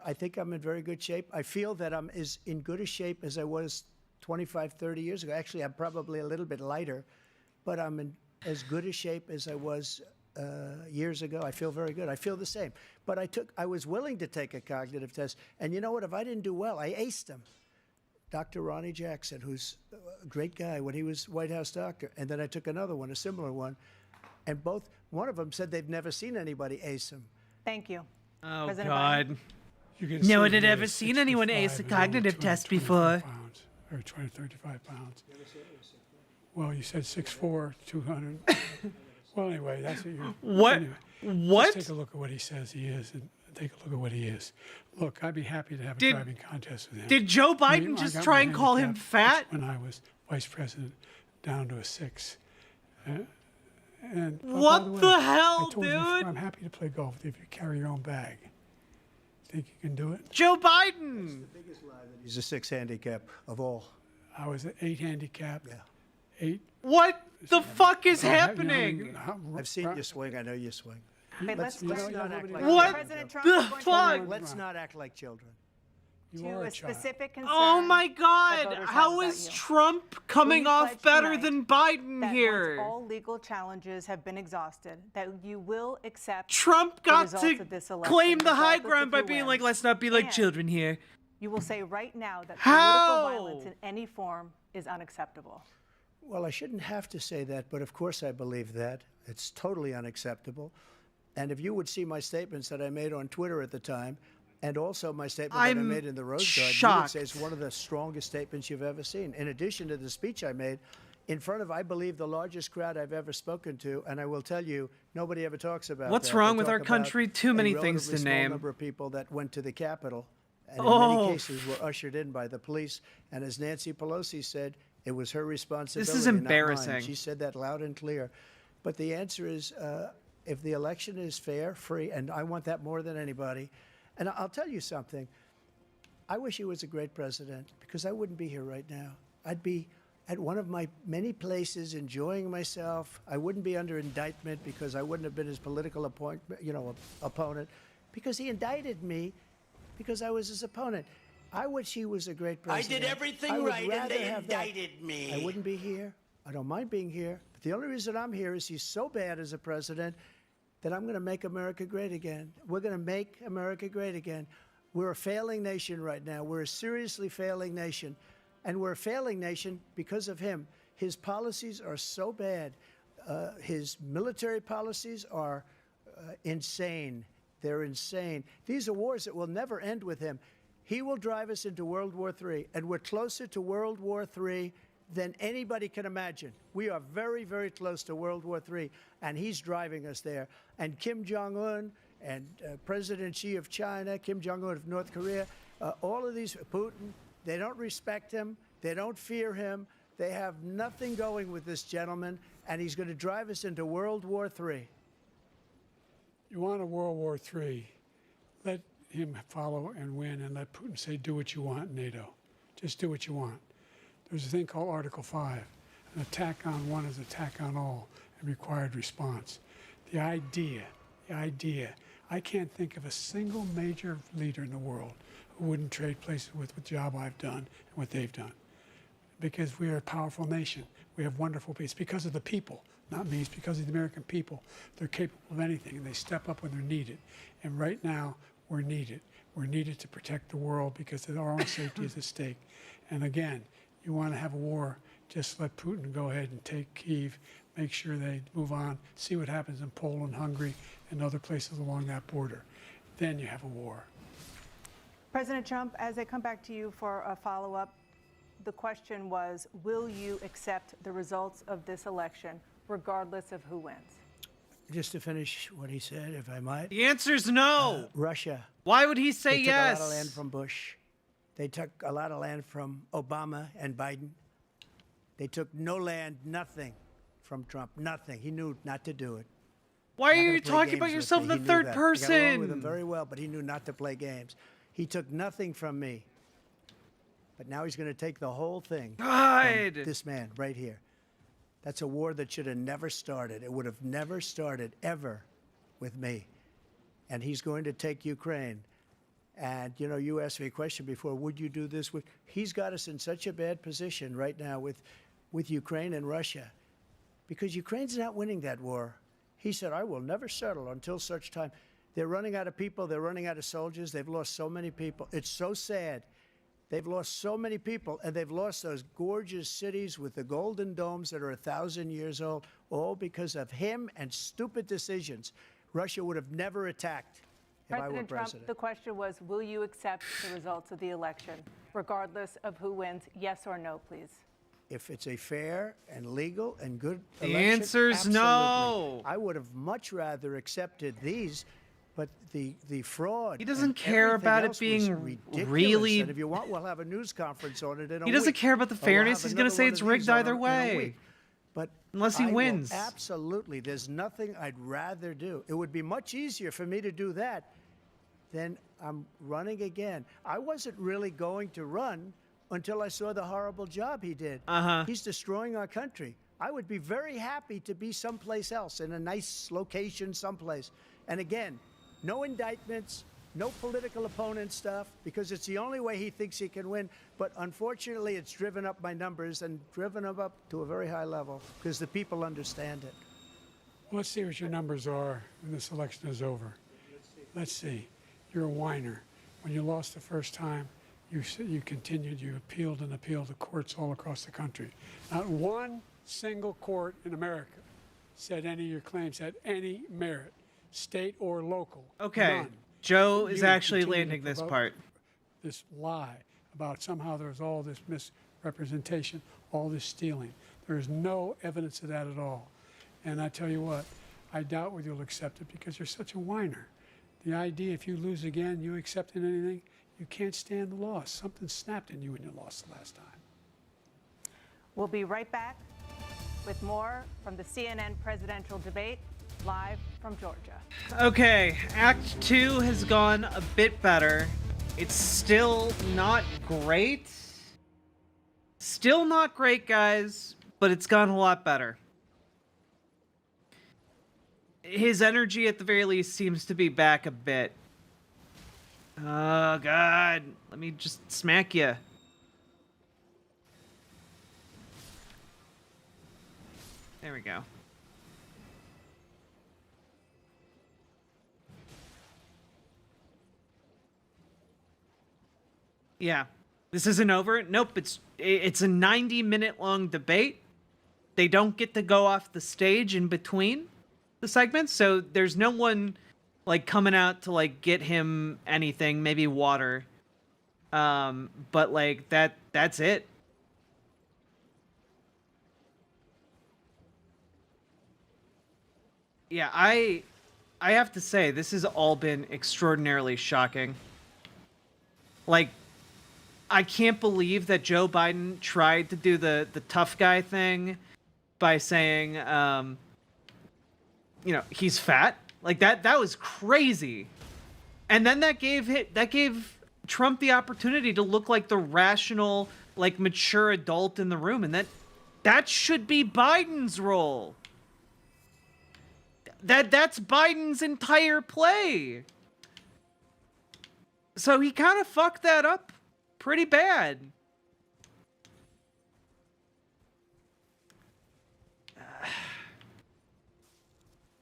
I think I'm in very good shape. I feel that I'm as in good a shape as I was 25, 30 years ago. Actually, I'm probably a little bit lighter, but I'm in as good a shape as I was years ago. I feel very good. I feel the same. But I was willing to take a cognitive test. And you know what? If I didn't do well, I aced him. Dr. Ronnie Jackson, who's a great guy when he was White House doctor. And then I took another one, a similar one. And one of them said they've never seen anybody ace him. Thank you. Oh, President God. Biden. No one had ever seen anyone ace a cognitive test before. Pounds, or 20, 35 pounds. Well, you said 6'4", 200. Well, anyway, that's what you're... What? Anyway, What? Just take a look at what he says he is, and take a look at what he is. Look, I'd be happy to have a driving contest with him. Did Joe I Biden just got try my and call him handicap fat? when I was vice president, down to a 6. And What by way, the hell, I told you before, dude? I'm happy to play golf with you if you carry your own bag. Think you can do it? Joe Biden! He's a 6 handicap of all. I was an 8 handicap. Yeah. 8. What the fuck is You know, happening? I've seen you swing. I know you swing. Okay, let's not act like What President Trump the is going to fuck? move Let's not act like children. You to are a a child. specific concern. Oh my that God! voters have How about is you. Trump coming Will you off pledge better tonight than Biden that here? once all legal challenges have been exhausted, that you will accept Trump the got results to of this election, claim the high regardless ground of by who being like, wins. let's not be like And children here. You will say right now that How? political violence in any form is unacceptable. Well, I shouldn't have to say that, but of course I believe that. It's totally unacceptable. And if you would see my statements that I made on Twitter at the time, and also my statement that I I'm made in the Rose Garden, you would shocked. say it's one of the strongest statements you've ever seen. In addition to the speech I made in front of, I believe, the largest crowd I've ever spoken to, and I will tell you, nobody ever talks about What's that. wrong They with our talk about country? Too a many things relatively to small name. number of people that went to the Capitol, and in Oh. many cases were ushered in by the police. And as Nancy Pelosi said, it was her responsibility. This is not mine. embarrassing. She said that loud and clear. But the answer is, if the election is fair, free, and I want that more than anybody. And I'll tell you something. I wish he was a great president, because I wouldn't be here right now. I'd be at one of my many places enjoying myself. I wouldn't be under indictment because I wouldn't have been his political opponent, because he indicted me because I was his opponent. I wish he was a great I president. did everything I would right and rather they have that. indicted me. I wouldn't be here. I don't mind being here. But the only reason I'm here is he's so bad as a president that I'm going to make America great again. We're going to make America great again. We're a failing nation right now. We're a seriously failing nation. And we're a failing nation because of him. His policies are so bad. His military policies are insane. They're insane. These are wars that will never end with him. He will drive us into World War III, and we're closer to World War III than anybody can imagine. We are very, very close to World War III, and he's driving us there. And Kim Jong-un and President Xi of China, Kim Jong-un of North Korea, all of these, Putin, they don't respect him. They don't fear him. They have nothing going with this gentleman, and he's going to drive us into World War III. You want a World War III, let him follow and win, and let Putin say, do what you want, NATO. Just do what you want. There's a thing called Article 5. An attack on one is attack on all, and required response. The idea, I can't think of a single major leader in the world who wouldn't trade places with the job I've done and what they've done. Because we are a powerful nation. We have wonderful people. It's because of the people, not me. It's because of the American people. They're capable of anything, and they step up when they're needed. And right now, we're needed. We're needed to protect the world because our own safety is at stake. And again, you want to have a war, just let Putin go ahead and take Kyiv, make sure they move on, see what happens in Poland, Hungary, and other places along that border. Then you have a war. President Trump, as I come back to you for a follow-up, the question was, will you accept the results of this election, regardless of who wins? Just to finish what he said, if I might. The answer's no. Russia. Why would he say They yes? took a lot of land from Bush. They took a lot of land from Obama and Biden. They took no land, nothing from Trump, nothing. He knew not to do it. Why are Not you gonna play talking games about with yourself me. in He the knew third that. I got along with him person? very well, but he knew not to play games. He took nothing from me. But now he's going to take the whole thing God. from this man right here. That's a war that should have never started. It would have never started ever with me. And he's going to take Ukraine. And, you know, you asked me a question before, would you do this? He's got us in such a bad position right now with Ukraine and Russia because Ukraine's not winning that war. He said, I will never settle until such time. They're running out of people. They're running out of soldiers. They've lost so many people. It's so sad. They've lost so many people, and they've lost those gorgeous cities with the golden domes that are 1,000 years old, all because of him and stupid decisions. Russia would have never attacked if I were President Trump, president. the question was, will you accept the results of the election, regardless of who wins? Yes or no, please. If it's a fair and legal and good The election, answer's absolutely. no. I would have much rather accepted these, but the fraud. He doesn't and care everything about it else was being ridiculous. really. And if you want, we'll have a news conference on it in a He doesn't week. care about the Or we'll fairness. have He's going to another say one it's of rigged these on either in a way. week. But Unless he I will wins. absolutely. There's nothing I'd rather do. It would be much easier for me to do that than I'm running again. I wasn't really going to run until I saw the horrible job he did. He's destroying our country. I would be very happy to be someplace else, in a nice location someplace. And again, no indictments, no political opponent stuff, because it's the only way he thinks he can win. But unfortunately, it's driven up my numbers and driven them up to a very high level because the people understand it. Let's see what your numbers are when this election is over. Let's see. You're a whiner. When you lost the first time, you continued, you appealed and appealed to courts all across the country. Not one single court in America said any of your claims had any merit, state or local. Okay. None. Joe is You actually continue to landing this provoke part. This lie about somehow there's all this misrepresentation, all this stealing. There is no evidence of that at all. And I tell you what, I doubt whether you'll accept it because you're such a whiner. The idea if you lose again, you accepting anything, you can't stand the loss. Something snapped in you when you lost the last time. We'll be right back with more from the CNN presidential debate, live from Georgia. Okay, Act 2 has gone a bit better. It's still not great. Still not great, guys, but it's gone a lot better. His energy, at the very least, seems to be back a bit. Oh, God. Let me just smack you. There we go. Yeah. This isn't over. Nope, it's a 90-minute long debate. They don't get to go off the stage in between the segments, so there's no one like coming out to like get him anything, maybe water. But like that's it. Yeah, I have to say this has all been extraordinarily shocking. Like, I can't believe that Joe Biden tried to do the tough guy thing by saying, he's fat. Like that was crazy. And then that gave Trump the opportunity to look like the rational, like mature adult in the room, and that should be Biden's role. That's Biden's entire play. So he kind of fucked that up pretty bad.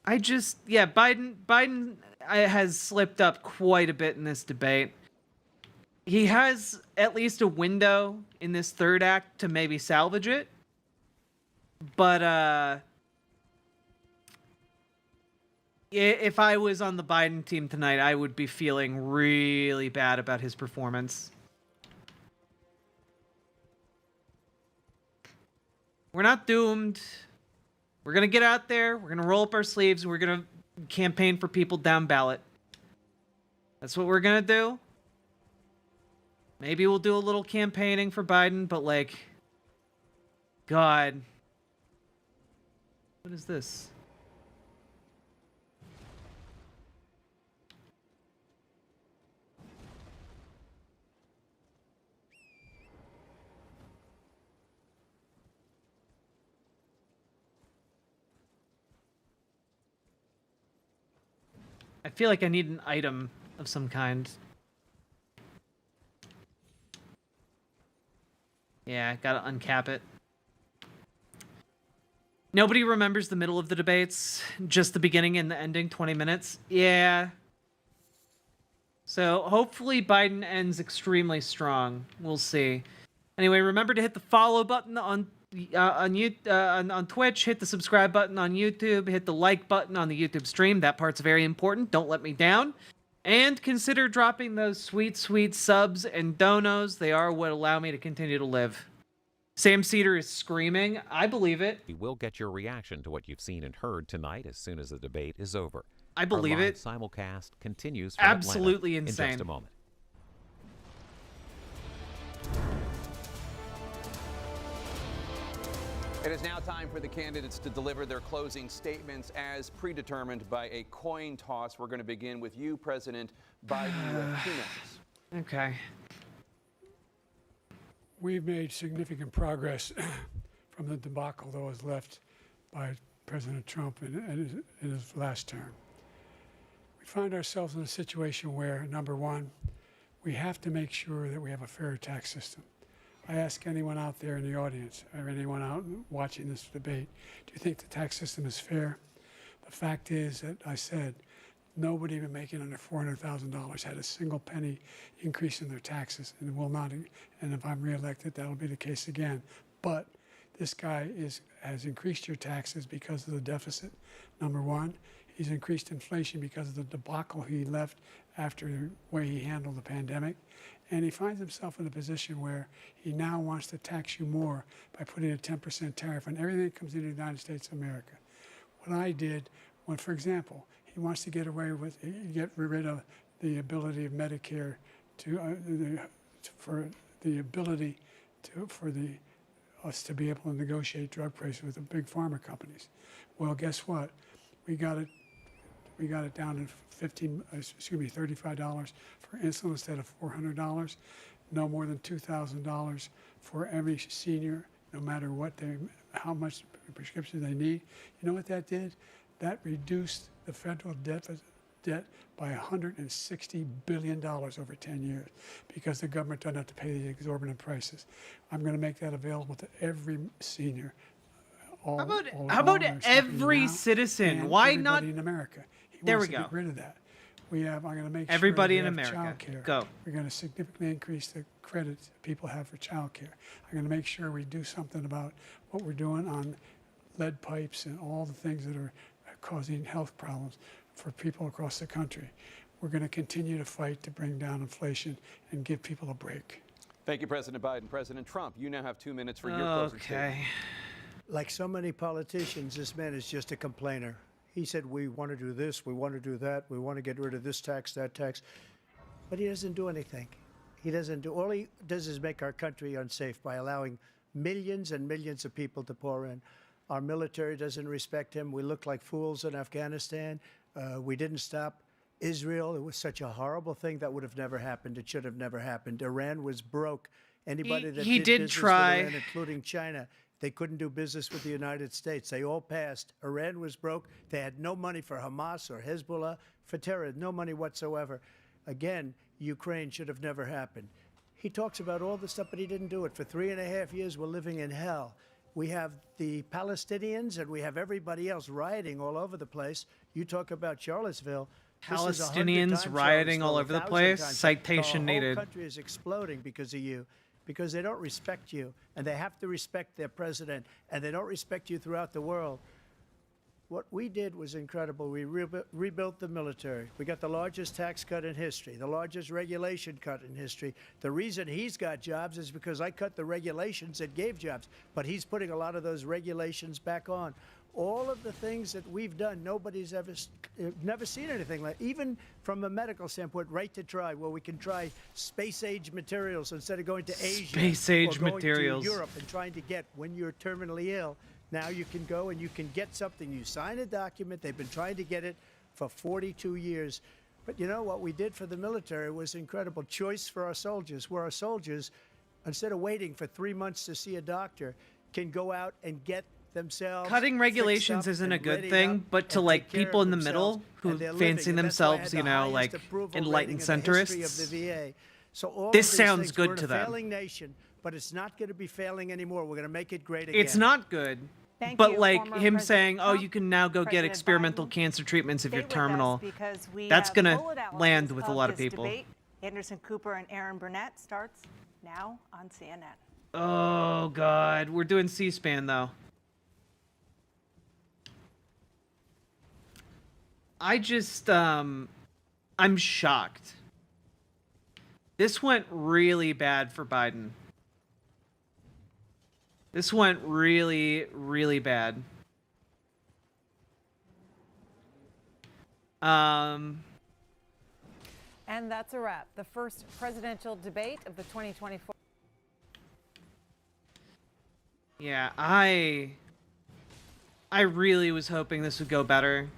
Biden has slipped up quite a bit in this debate. He has at least a window in this third act to maybe salvage it. But if I was on the Biden team tonight, I would be feeling really bad about his performance. We're not doomed. We're going to get out there. We're going to roll up our sleeves. And we're going to campaign for people down ballot. That's what we're going to do. Maybe we'll do a little campaigning for Biden, but like, God. What is this? I feel like I need an item of some kind. Yeah, gotta uncap it. Nobody remembers the middle of the debates, just the beginning and the ending, 20 minutes. Yeah. So hopefully Biden ends extremely strong. We'll see. Anyway, remember to hit the follow button on Twitch, hit the subscribe button on YouTube, hit the like button on the YouTube stream. That part's very important. Don't let me down. And consider dropping those sweet, sweet subs and donos. They are what allow me to continue to live. Sam Cedar is screaming. I believe it. We will get your reaction to what you've seen and heard tonight as soon as the debate is over. I believe Our live it. Simulcast continues from Absolutely Atlanta insane. in just a moment. It is now time for the candidates to deliver their closing statements as predetermined by a coin toss. We're going to begin with you, President Biden. You have 2 minutes. Okay. We've made significant progress from the debacle that was left by President Trump in his last term. We find ourselves in a situation where, number one, we have to make sure that we have a fair tax system. I ask anyone out there in the audience or anyone out watching this debate, do you think the tax system is fair? The fact is that I said nobody even making under $400,000 had a single penny increase in their taxes and will not. And if I'm reelected, that'll be the case again. But this guy has increased your taxes because of the deficit, number one. He's increased inflation because of the debacle he left after the way he handled the pandemic. And he finds himself in a position where he now wants to tax you more by putting a 10% tariff on everything that comes into the United States of America. What I did, for example, he wants to get rid of the ability of Medicare for us to be able to negotiate drug prices with the big pharma companies. Well, guess what? We got it down to $35 for insulin instead of $400. No more than $2,000 for every senior, no matter how much prescription they need. You know what that did? That reduced the federal debt by $160 billion over 10 years because the government doesn't have to pay these exorbitant prices. I'm going to make that available to every senior. How about every citizen? Why not? In America. There wants we to go. get rid of that. I'm going to make everybody sure in America. Childcare. Go. We're going to significantly increase the credit people have for childcare. I'm going to make sure we do something about what we're doing on lead pipes and all the things that are causing health problems for people across the country. We're going to continue to fight to bring down inflation and give people a break. Thank you, President Biden. President Trump, you now have 2 minutes for your closing statement. Okay. Like so many politicians, this man is just a complainer. He said, we want to do this, we want to do that, we want to get rid of this tax, that tax. But he doesn't do anything. He doesn't do, all he does is make our country unsafe by allowing millions and millions of people to pour in. Our military doesn't respect him. We look like fools in Afghanistan. We didn't stop Israel. It was such a horrible thing that would have never happened. It should have never happened. Iran was broke. Anybody that he did business try. with Iran, including China, they couldn't do business with the United States. They all passed. Iran was broke. They had no money for Hamas or Hezbollah, for terror, no money whatsoever. Again, Ukraine should have never happened. He talks about all this stuff, but he didn't do it. For 3.5 years, we're living in hell. We have the Palestinians and we have everybody else rioting all over the place. You talk about Charlottesville. Palestinians rioting all over the place. Citation needed. The whole country is exploding because of you, because they don't respect you, and they have to respect their president, and they don't respect you throughout the world. What we did was incredible. We rebuilt the military. We got the largest tax cut in history, the largest regulation cut in history. The reason he's got jobs is because I cut the regulations that gave jobs, but he's putting a lot of those regulations back on. All of the things that we've done, nobody's never seen anything like. Even from a medical standpoint, right to try, where we can try space-age materials instead of going to Asia, Space-age or going materials. to Europe and trying to get, when you're terminally ill, now you can go and you can get something. You sign a document. They've been trying to get it for 42 years. But you know what we did for the military was incredible. Choice for our soldiers, where our soldiers, instead of waiting for 3 months to see a doctor, can go out and get themselves Cutting regulations fixed up isn't a and good readied thing, up but to and like take care people of in the themselves, middle who and they're fancy living. And that's why I had themselves, the you know, highest like approval enlightened rating in the history centrists. of the VA. So all This of these sounds things, good we're to a them. failing nation, but it's not going to be failing anymore. We're going to make it great again. It's not good. Thank But you, like former him President saying, "Oh, Trump, you can now go get President experimental Biden. cancer treatments if Stay you're with us terminal," because we that's have gonna full analysis land with a lot of this people. debate. Anderson Cooper and Aaron Burnett starts now on CNN. Oh God, we're doing C-SPAN though. I just, I'm shocked. This went really bad for Biden. This went really, really bad. And that's a wrap. The first presidential debate of the 2024. Yeah, I really was hoping this would go better.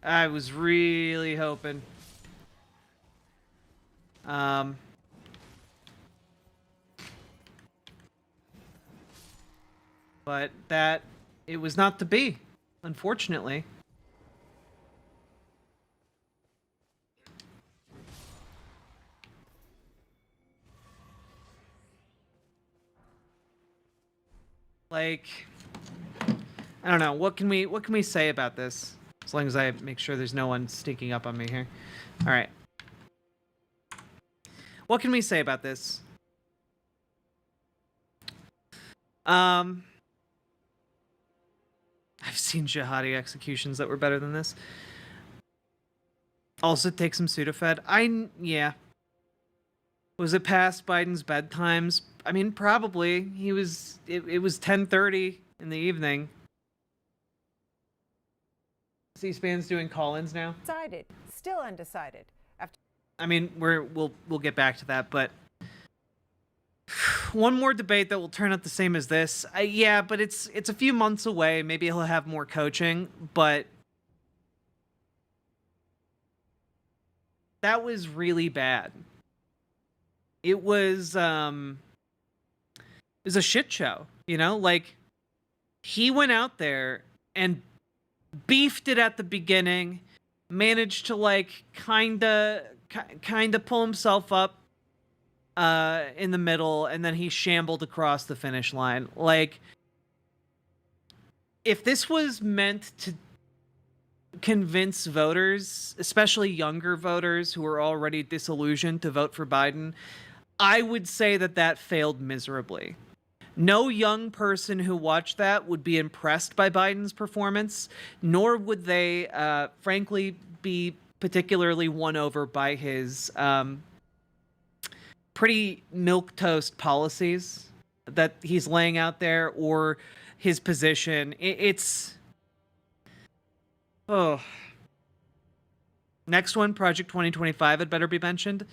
I was really hoping. But it was not to be, unfortunately. Like, I don't know. What can we say about this? As long as I make sure there's no one sneaking up on me here. All right. What can we say about this? I've seen jihadi executions that were better than this. Also take some Sudafed. Yeah. Was it past Biden's bedtimes? I mean, probably. It was 10:30 in the evening. C-SPAN's doing call-ins now. Decided, still undecided. I mean, we'll get back to that, but one more debate that will turn out the same as this. Yeah, but it's a few months away. Maybe he'll have more coaching, but that was really bad. It was a shit show, you know? Like, he went out there and beefed it at the beginning, managed to like kind of pull himself up in the middle, and then he shambled across the finish line. Like, if this was meant to convince voters, especially younger voters who are already disillusioned, to vote for Biden, I would say that failed miserably. No young person who watched that would be impressed by Biden's performance, nor would they, frankly, be particularly won over by his pretty milquetoast policies that he's laying out there, or his position. Oh. Next one, Project 2025 had better be mentioned.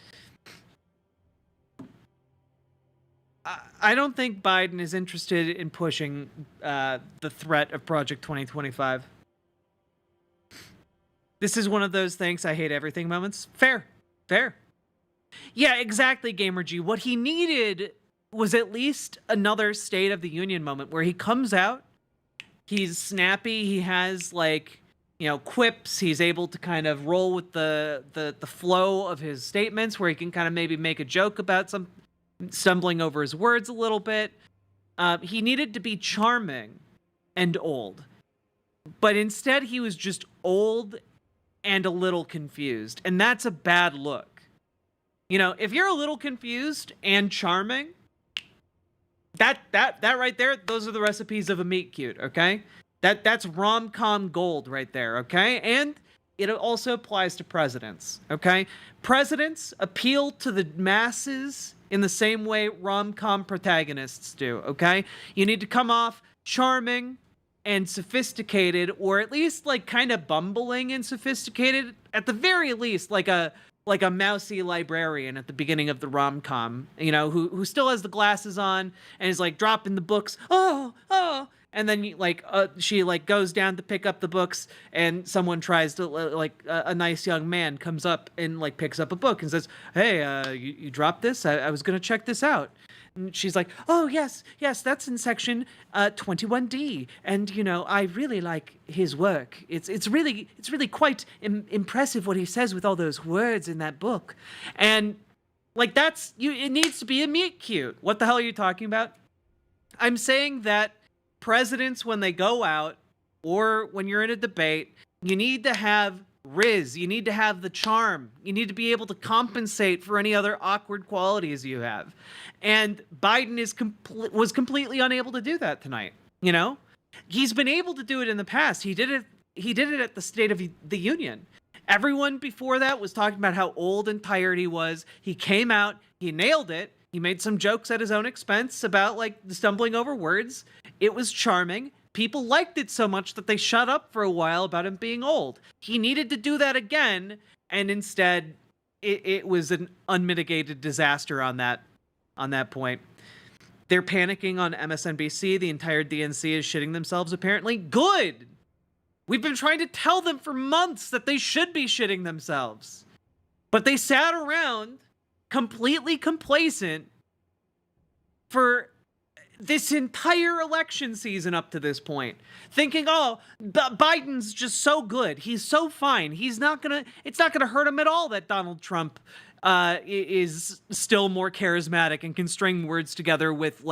I don't think Biden is interested in pushing the threat of Project 2025. This is one of those thanks I hate everything moments. Fair. Yeah, exactly, Gamer G. What he needed was at least another State of the Union moment where he comes out, he's snappy, he has quips, he's able to kind of roll with the flow of his statements, where he can kind of maybe make a joke about some stumbling over his words a little bit. He needed to be charming and old, but instead he was just old and a little confused, and that's a bad look. If you're a little confused and charming, that right there, those are the recipes of a meet cute, okay? That's rom-com gold right there, okay? And it also applies to presidents, okay? Presidents appeal to the masses in the same way rom-com protagonists do, okay? You need to come off charming and sophisticated, or at least kind of bumbling and sophisticated, at the very least, like a mousy librarian at the beginning of the rom-com, who still has the glasses on and is dropping the books. Oh, and then she goes down to pick up the books, and someone tries to a nice young man comes up and picks up a book and says, "Hey, you dropped this? I was gonna check this out." And she's like, "Oh yes, that's in section 21D, and I really like his work. It's really quite impressive what he says with all those words in that book." And it needs to be a meet cute. What the hell are you talking about? I'm saying that presidents, when they go out or when you're in a debate, you need to have riz, you need to have the charm, you need to be able to compensate for any other awkward qualities you have. And Biden was completely unable to do that tonight. He's been able to do it in the past. He did it at the State of the Union. Everyone before that was talking about how old and tired he was. He came out, he nailed it. He made some jokes at his own expense about the stumbling over words. It was charming. People liked it so much that they shut up for a while about him being old. He needed to do that again, and instead it was an unmitigated disaster on that point. They're panicking on MSNBC. The entire DNC is shitting themselves, apparently. Good! We've been trying to tell them for months that they should be shitting themselves. But they sat around completely complacent for this entire election season up to this point, thinking, "Oh, Biden's just so good. He's so fine. It's not gonna hurt him at all that Donald Trump is still more charismatic and can string words together with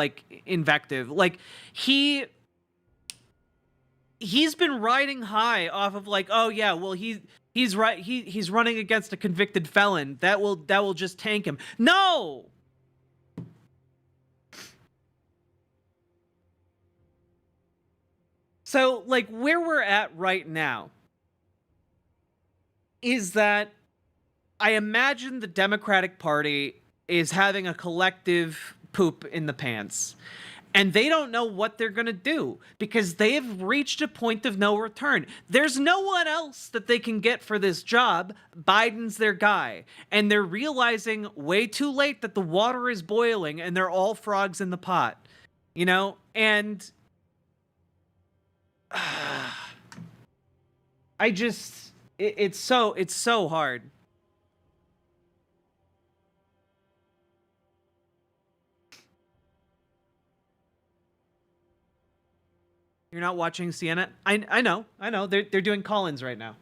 invective." He's been riding high off of "Oh yeah, well he's right. He's running against a convicted felon. That will just tank him." No. So, where we're at right now is that I imagine the Democratic Party is having a collective poop in the pants. And they don't know what they're going to do because they have reached a point of no return. There's no one else that they can get for this job. Biden's their guy. And they're realizing way too late that the water is boiling and they're all frogs in the pot. And it's so hard. You're not watching CNN? I know. They're doing call-ins right now.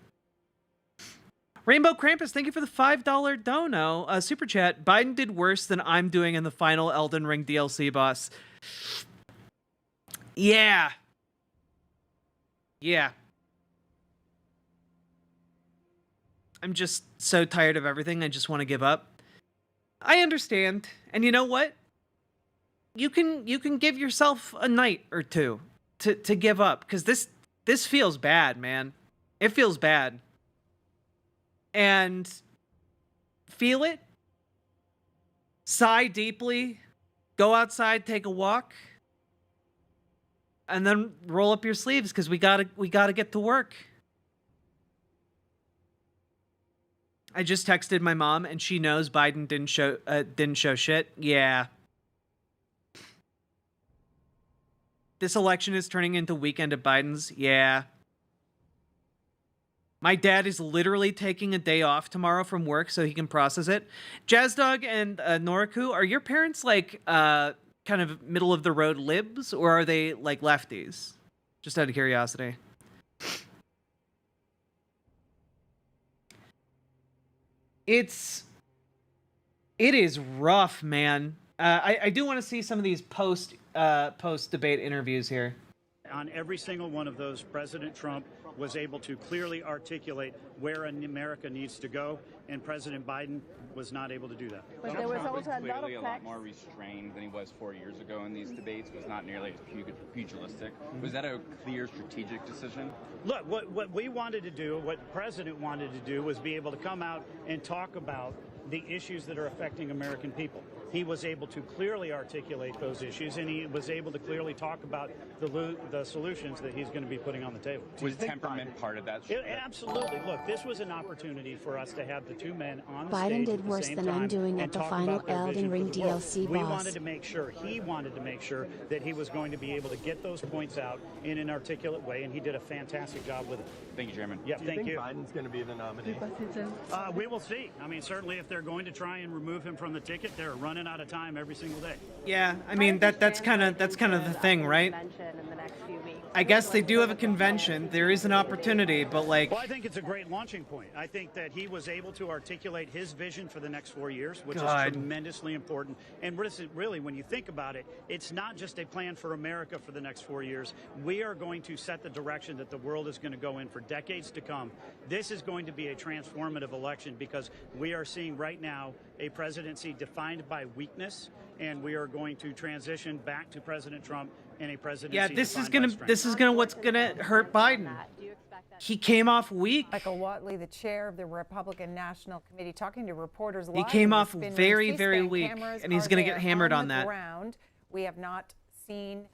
Rainbow Krampus, thank you for the $5 dono. Super chat. Biden did worse than I'm doing in the final Elden Ring DLC boss. Yeah. I'm just so tired of everything. I just want to give up. I understand. And you know what? you can give yourself a night or two to give up, because this feels bad, man. It feels bad. And feel it. Sigh deeply. Go outside, take a walk, and then roll up your sleeves, because we gotta get to work. I just texted my mom, and she knows Biden didn't show shit. Yeah. This election is turning into weekend at Biden's. Yeah. My dad is literally taking a day off tomorrow from work so he can process it. Jazzdog and Noriku, are your parents like kind of middle of the road libs, or are they like lefties? Just out of curiosity. It is rough, man. I do want to see some of these post debate interviews here. On every single one of those, President Trump was able to clearly articulate where America needs to go, and President Biden was not able to do that. But there was also clearly a lot more restrained than he was 4 years ago in these debates, was not nearly as pugilistic. Was that a clear strategic decision? Look, what we wanted to do, what the President wanted to do, was be able to come out and talk about the issues that are affecting American people. He was able to clearly articulate those issues, and he was able to clearly talk about the solutions that he's going to be putting on the table. Was temperament part of that? Absolutely. Look, this was an opportunity for us to have the two men on the Biden stage did at the worse same than time I'm doing and at the talk final about their vision Elden Ring for the world. DLC We boss. wanted to make sure, he wanted to make sure that he was going to be able to get those points out in an articulate way, and he did a fantastic job with it. Thank you, Chairman. Yeah, thank you. Biden's going to be the nominee? We will see. I mean, certainly if they're going to try and remove him from the ticket, they're running out of time every single day. Yeah, I mean that's kind of the thing, right? I guess they do have a convention. There is an opportunity, but like. Well, I think it's a great launching point. I think that he was able to articulate his vision for the next 4 years, which is tremendously important. And really, when you think about it, it's not just a plan for America for the next 4 years. We are going to set the direction that the world is going to go in for decades to come. This is going to be a transformative election because we are seeing right now a presidency defined by weakness, and we are going to transition back to President Trump and a presidency. Yeah, this is gonna what's gonna hurt Biden. He came off weak. Michael Whatley, the chair of the Republican National Committee, talking to reporters live. He came in the off spin room. very, very C-SPAN weak, cameras and he's are gonna there get hammered on the that. ground. We have not seen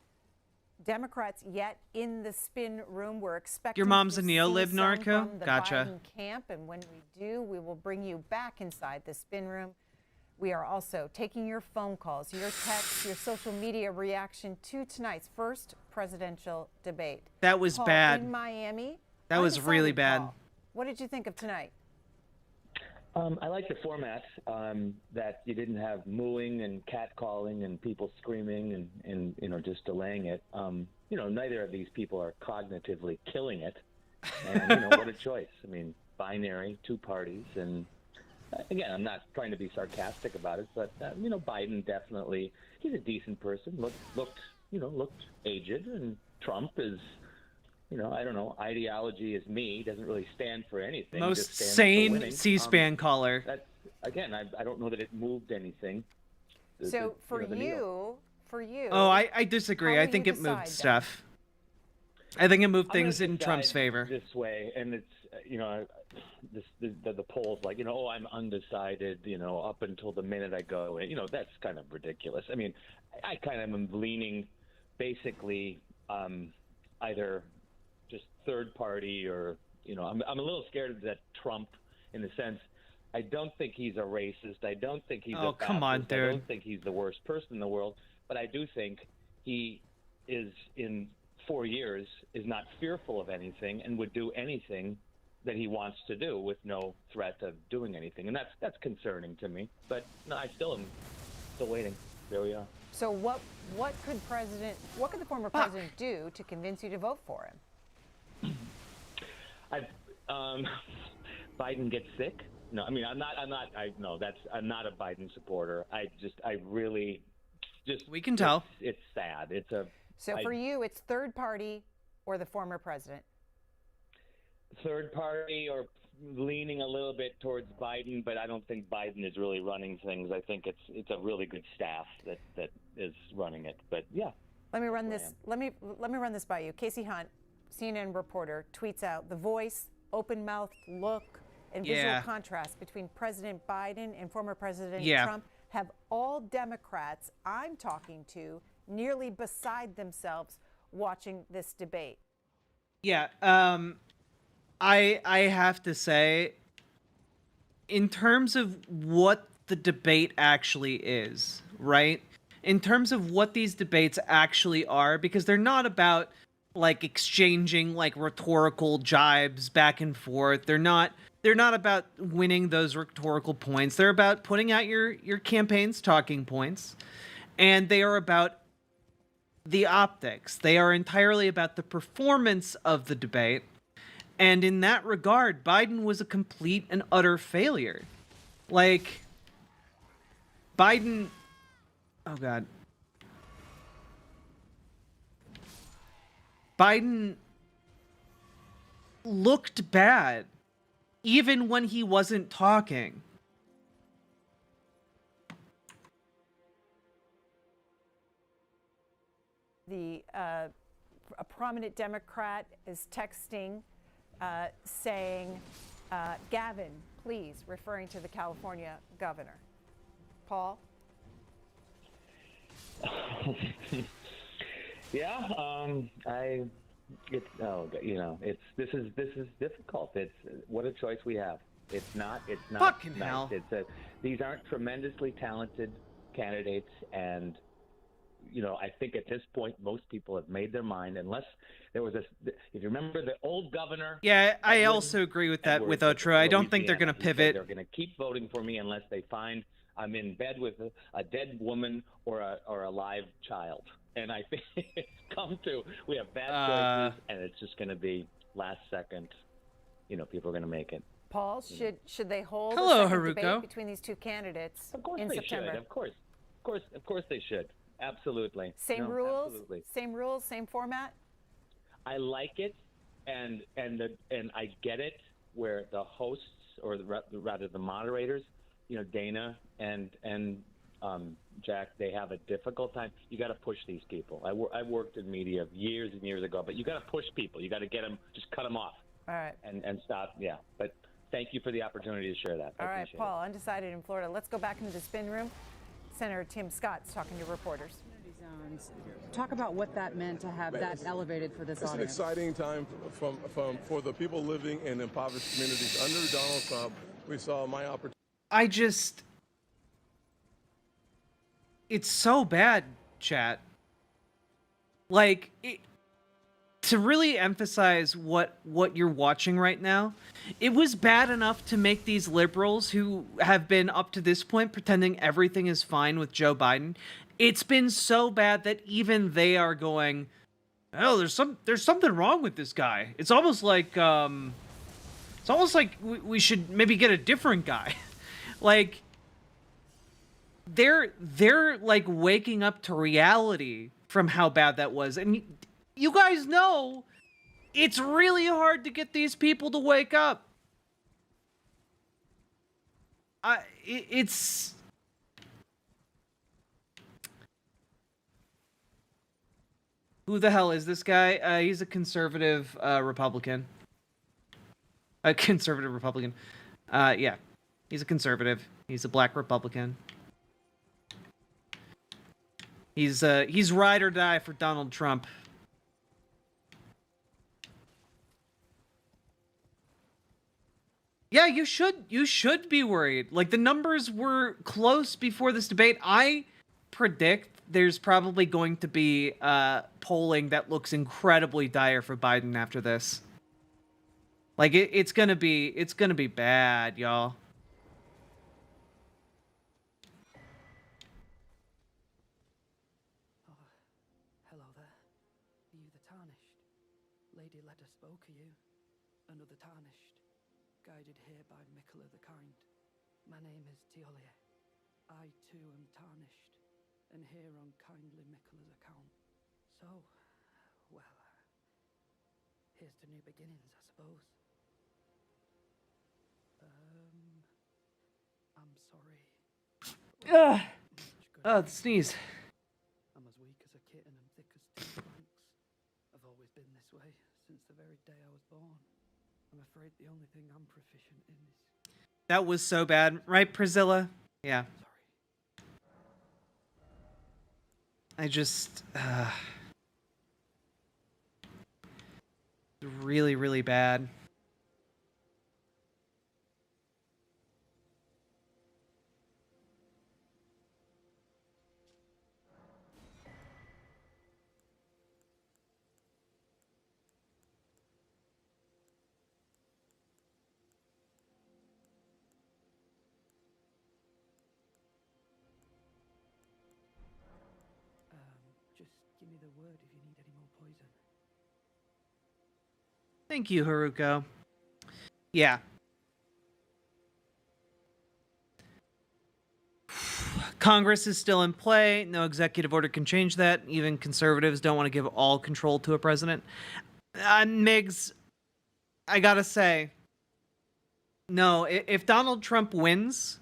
Democrats yet in the spin room. We're expecting Your mom's to a neolib, see some Narco? from the Gotcha. Biden camp, and when we do, we will bring you back inside the spin room. We are also taking your phone calls, your texts, your social media reaction to tonight's first presidential debate. That was Paul, bad. in Miami. That was really Undecided, bad. Paul. What did you think of tonight? I like the format, that you didn't have mooing and catcalling and people screaming and just delaying it. Neither of these people are cognitively killing it. And, what a choice. I mean, binary, two parties. And again, I'm not trying to be sarcastic about it, but, Biden definitely, he's a decent person, looked aged, and Trump is, I don't know, ideology is me, doesn't really stand for anything. Most just stands for sane winning. C-SPAN caller. That's, again, I don't know that it moved anything. So for you, Oh, I disagree. how I will think you it moved decide stuff. I think it moved I'm gonna things in decide Trump's favor. this way, and it's the polls like I'm undecided up until the minute I go, that's kind of ridiculous. I mean, I kind of am leaning basically either just third party or I'm a little scared that Trump, in the sense, I don't think he's a racist. I don't think he's a come on, fascist. I dude. don't think he's the worst person in the world, but I do think he is in 4 years is not fearful of anything and would do anything that he wants to do with no threat of doing anything, and that's concerning to me. But no, I still am waiting. There we are. So what could the former president do to convince you to vote for him? Biden gets sick. No, I mean I'm not a Biden supporter. I really we can tell. It's sad. So for you, it's third party or the former president? third party or leaning a little bit towards Biden, but I don't think Biden is really running things. I think it's a really good staff that is running it. But yeah. Let me run this. Let me run this by you. Casey Hunt, CNN reporter, tweets out the voice, open-mouthed look, and visual contrast between President Biden and former President Trump have all Democrats I'm talking to nearly beside themselves watching this debate. Yeah, I have to say, in terms of what the debate actually is, right? In terms of what these debates actually are, because they're not about like exchanging like rhetorical jibes back and forth. They're not about winning those rhetorical points. They're about putting out your campaign's talking points, and they are about the optics. They are entirely about the performance of the debate. And in that regard, Biden was a complete and utter failure. Like, Biden... Oh, God. Biden looked bad, even when he wasn't talking. A prominent Democrat is texting saying, Gavin, please, referring to the California governor. Paul? Yeah, this is difficult. It's what a choice we have. It's not fucking nice. hell. These aren't tremendously talented candidates, and I think at this point most people have made their mind, unless there was if you remember the old governor. Yeah, I also agree with that with Erdtree. I don't think they're going to pivot. They're going to keep voting for me unless they find I'm in bed with a dead woman or a live child. And I think it's come to, we have bad choices, and it's just going to be last second. People are going to make it. Paul, should they hold Hello, a second Haruko. debate between these two candidates in September? Should. Of course they should. Absolutely. Same rules. Absolutely. Same rules. Same format. I like it, and I get it, where the hosts, or rather the moderators, Dana and Jack, they have a difficult time. You got to push these people. I worked in media years and years ago, but you got to push people. You got to get them, just cut them off. All right. And stop. Yeah. But thank you for the opportunity to share that. All right, Paul, undecided in Florida. Let's go back into the spin room. Senator Tim Scott's talking to reporters. Talk about what that meant to have that elevated for this audience. It's an exciting time for the people living in impoverished communities. Under Donald Trump, we saw my opportunity. It's so bad, chat. Like, to really emphasize what you're watching right now, it was bad enough to make these liberals who have been up to this point pretending everything is fine with Joe Biden. It's been so bad that even they are going, oh, there's something wrong with this guy. It's almost like we should maybe get a different guy. Like, they're like waking up to reality from how bad that was. And you guys know it's really hard to get these people to wake up. It's who the hell is this guy? He's a conservative Republican. A conservative Republican. Yeah, he's a conservative. He's a black Republican. He's ride or die for Donald Trump. Yeah, you should be worried. Like, the numbers were close before this debate. I predict there's probably going to be polling that looks incredibly dire for Biden after this. Like, it's gonna be bad, y'all. Hello there. Are you the tarnished? Lady Ledder spoke of you. Another tarnished. Guided here by Mikola the Kind. My name is Teolia. I too am tarnished, and here on kindly Mikola's account. So, well, here's to new beginnings, I suppose. am sorry. Ugh. Oh, the sneeze. I'm as weak as a kitten and thick as two planks. I've always been this way since the very day I was born. I'm afraid the only thing I'm proficient in is... That was so bad, right, Priscilla? Yeah. I just... really, really bad. Just give me the word if you need any more poison. Thank you, Haruko. Yeah. Congress is still in play. No executive order can change that. Even conservatives don't want to give all control to a president. Migs, I gotta say, no, if Donald Trump wins,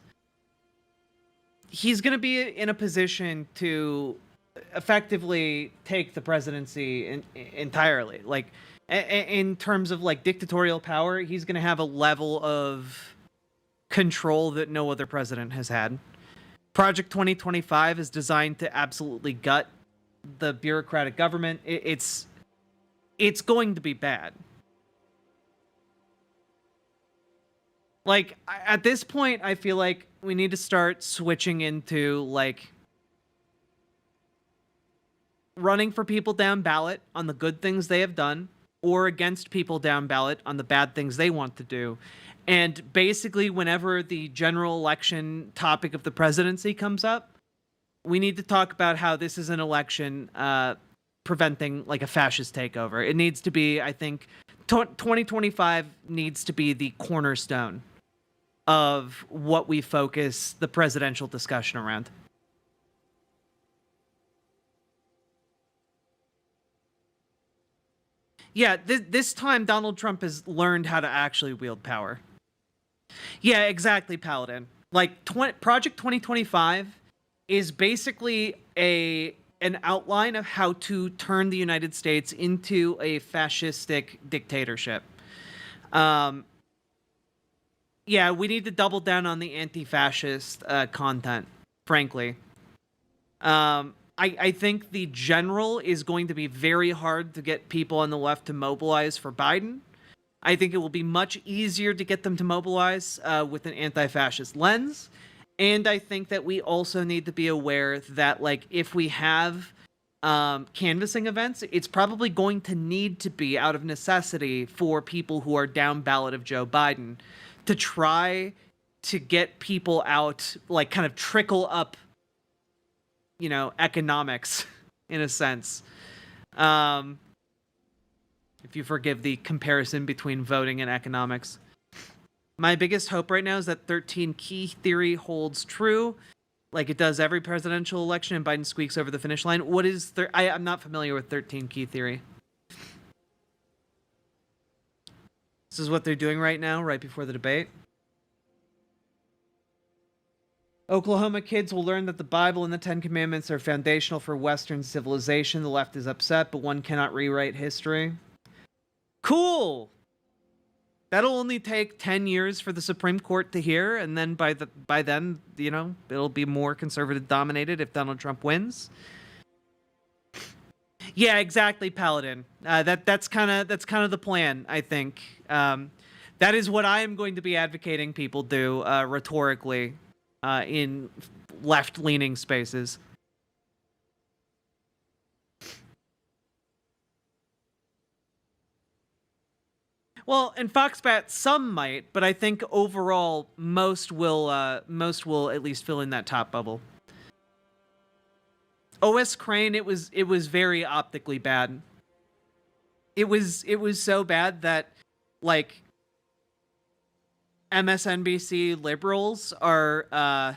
he's going to be in a position to effectively take the presidency entirely. Like, in terms of like dictatorial power, he's going to have a level of control that no other president has had. Project 2025 is designed to absolutely gut the bureaucratic government. It's going to be bad. Like, at this point, I feel like we need to start switching into, like, running for people down ballot on the good things they have done, or against people down ballot on the bad things they want to do. And basically, whenever the general election topic of the presidency comes up, we need to talk about how this is an election preventing, like, a fascist takeover. It needs to be, I think, 2025 needs to be the cornerstone of what we focus the presidential discussion around. Yeah, this time Donald Trump has learned how to actually wield power. Yeah, exactly, Paladin. Like, Project 2025 is basically an outline of how to turn the United States into a fascistic dictatorship. Yeah, we need to double down on the anti-fascist content, frankly. I think the general is going to be very hard to get people on the left to mobilize for Biden. I think it will be much easier to get them to mobilize with an anti-fascist lens. And I think that we also need to be aware that, like, if we have canvassing events, it's probably going to need to be out of necessity for people who are down ballot of Joe Biden to try to get people out, like, kind of trickle up, you know, economics in a sense. If you forgive the comparison between voting and economics. My biggest hope right now is that 13 key theory holds true, like it does every presidential election, and Biden squeaks over the finish line. What is... I'm not familiar with 13 key theory. This is what they're doing right now, right before the debate. Oklahoma kids will learn that the Bible and the Ten Commandments are foundational for Western civilization. The left is upset, but one cannot rewrite history. Cool! That'll only take 10 years for the Supreme Court to hear, and then by then, you know, it'll be more conservative dominated if Donald Trump wins. Yeah, exactly, Paladin. That's kind of the plan, I think. That is what I am going to be advocating people do rhetorically in left-leaning spaces. Well, in Foxbat, some might, but I think overall most will at least fill in that top bubble. OS Crane, it was very optically bad. It was so bad that, like, MSNBC liberals are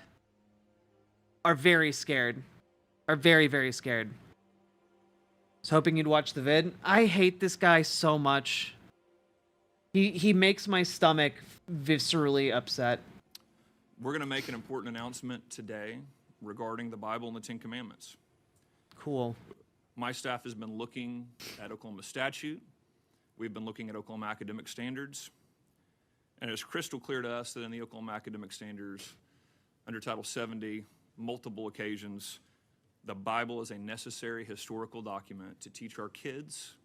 very scared. Are very, very scared. I was hoping you'd watch the vid. I hate this guy so much. He makes my stomach viscerally upset. We're going to make an important announcement today regarding the Bible and the Ten Commandments. Cool. My staff has been looking at Oklahoma statute. We've been looking at Oklahoma academic standards. And it's crystal clear to us that in the Oklahoma academic standards, under Title 70, multiple occasions, the Bible is a necessary historical document to teach our kids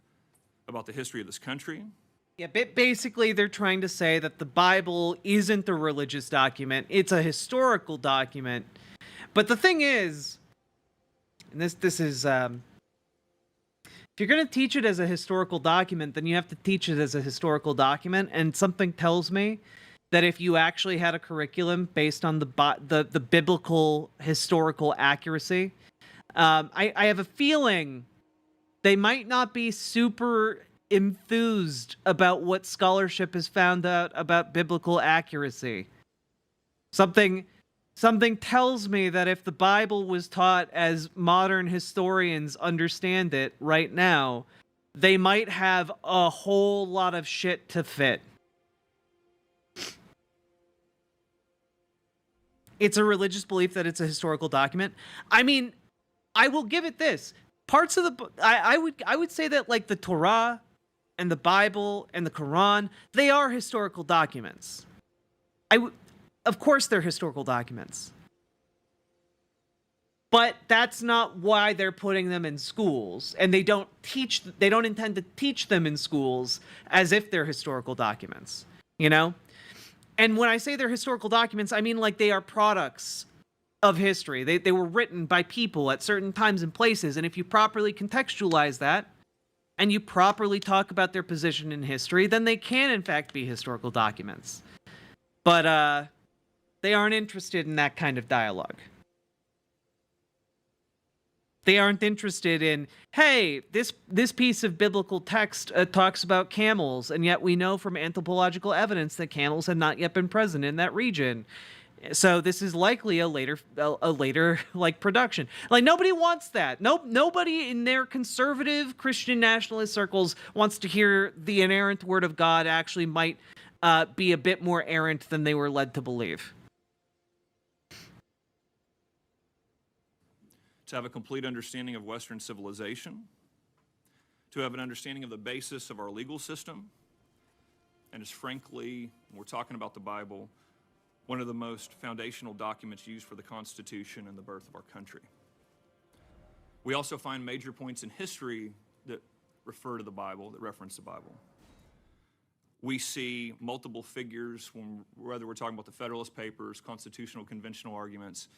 about the history of this country. Yeah, basically they're trying to say that the Bible isn't a religious document, it's a historical document. But the thing is, and this is, if you're going to teach it as a historical document, then you have to teach it as a historical document, and something tells me that if you actually had a curriculum based on the biblical historical accuracy, I have a feeling they might not be super enthused about what scholarship has found out about biblical accuracy. Something tells me that if the Bible was taught as modern historians understand it right now, they might have a whole lot of shit to fit. It's a religious belief that it's a historical document. I mean, I will give it this. Parts of the I would say that like the Torah and the Bible and the Quran, they are historical documents. Of course they're historical documents. But that's not why they're putting them in schools, and they don't intend to teach them in schools as if they're historical documents, you know? And when I say they're historical documents, I mean like they are products of history. They were written by people at certain times and places, and if you properly contextualize that, and you properly talk about their position in history, then they can in fact be historical documents. But they aren't interested in that kind of dialogue. They aren't interested in, hey, this piece of biblical text talks about camels, and yet we know from anthropological evidence that camels had not yet been present in that region. So this is likely a later like production. Like nobody wants that. Nobody in their conservative Christian nationalist circles wants to hear the inerrant word of God actually might be a bit more errant than they were led to believe. To have a complete understanding of Western civilization, to have an understanding of the basis of our legal system, and is frankly, when we're talking about the Bible, one of the most foundational documents used for the Constitution and the birth of our country. We also find major points in history that refer to the Bible, that reference the Bible. We see multiple figures, whether we're talking about the Federalist Papers, constitutional conventional arguments,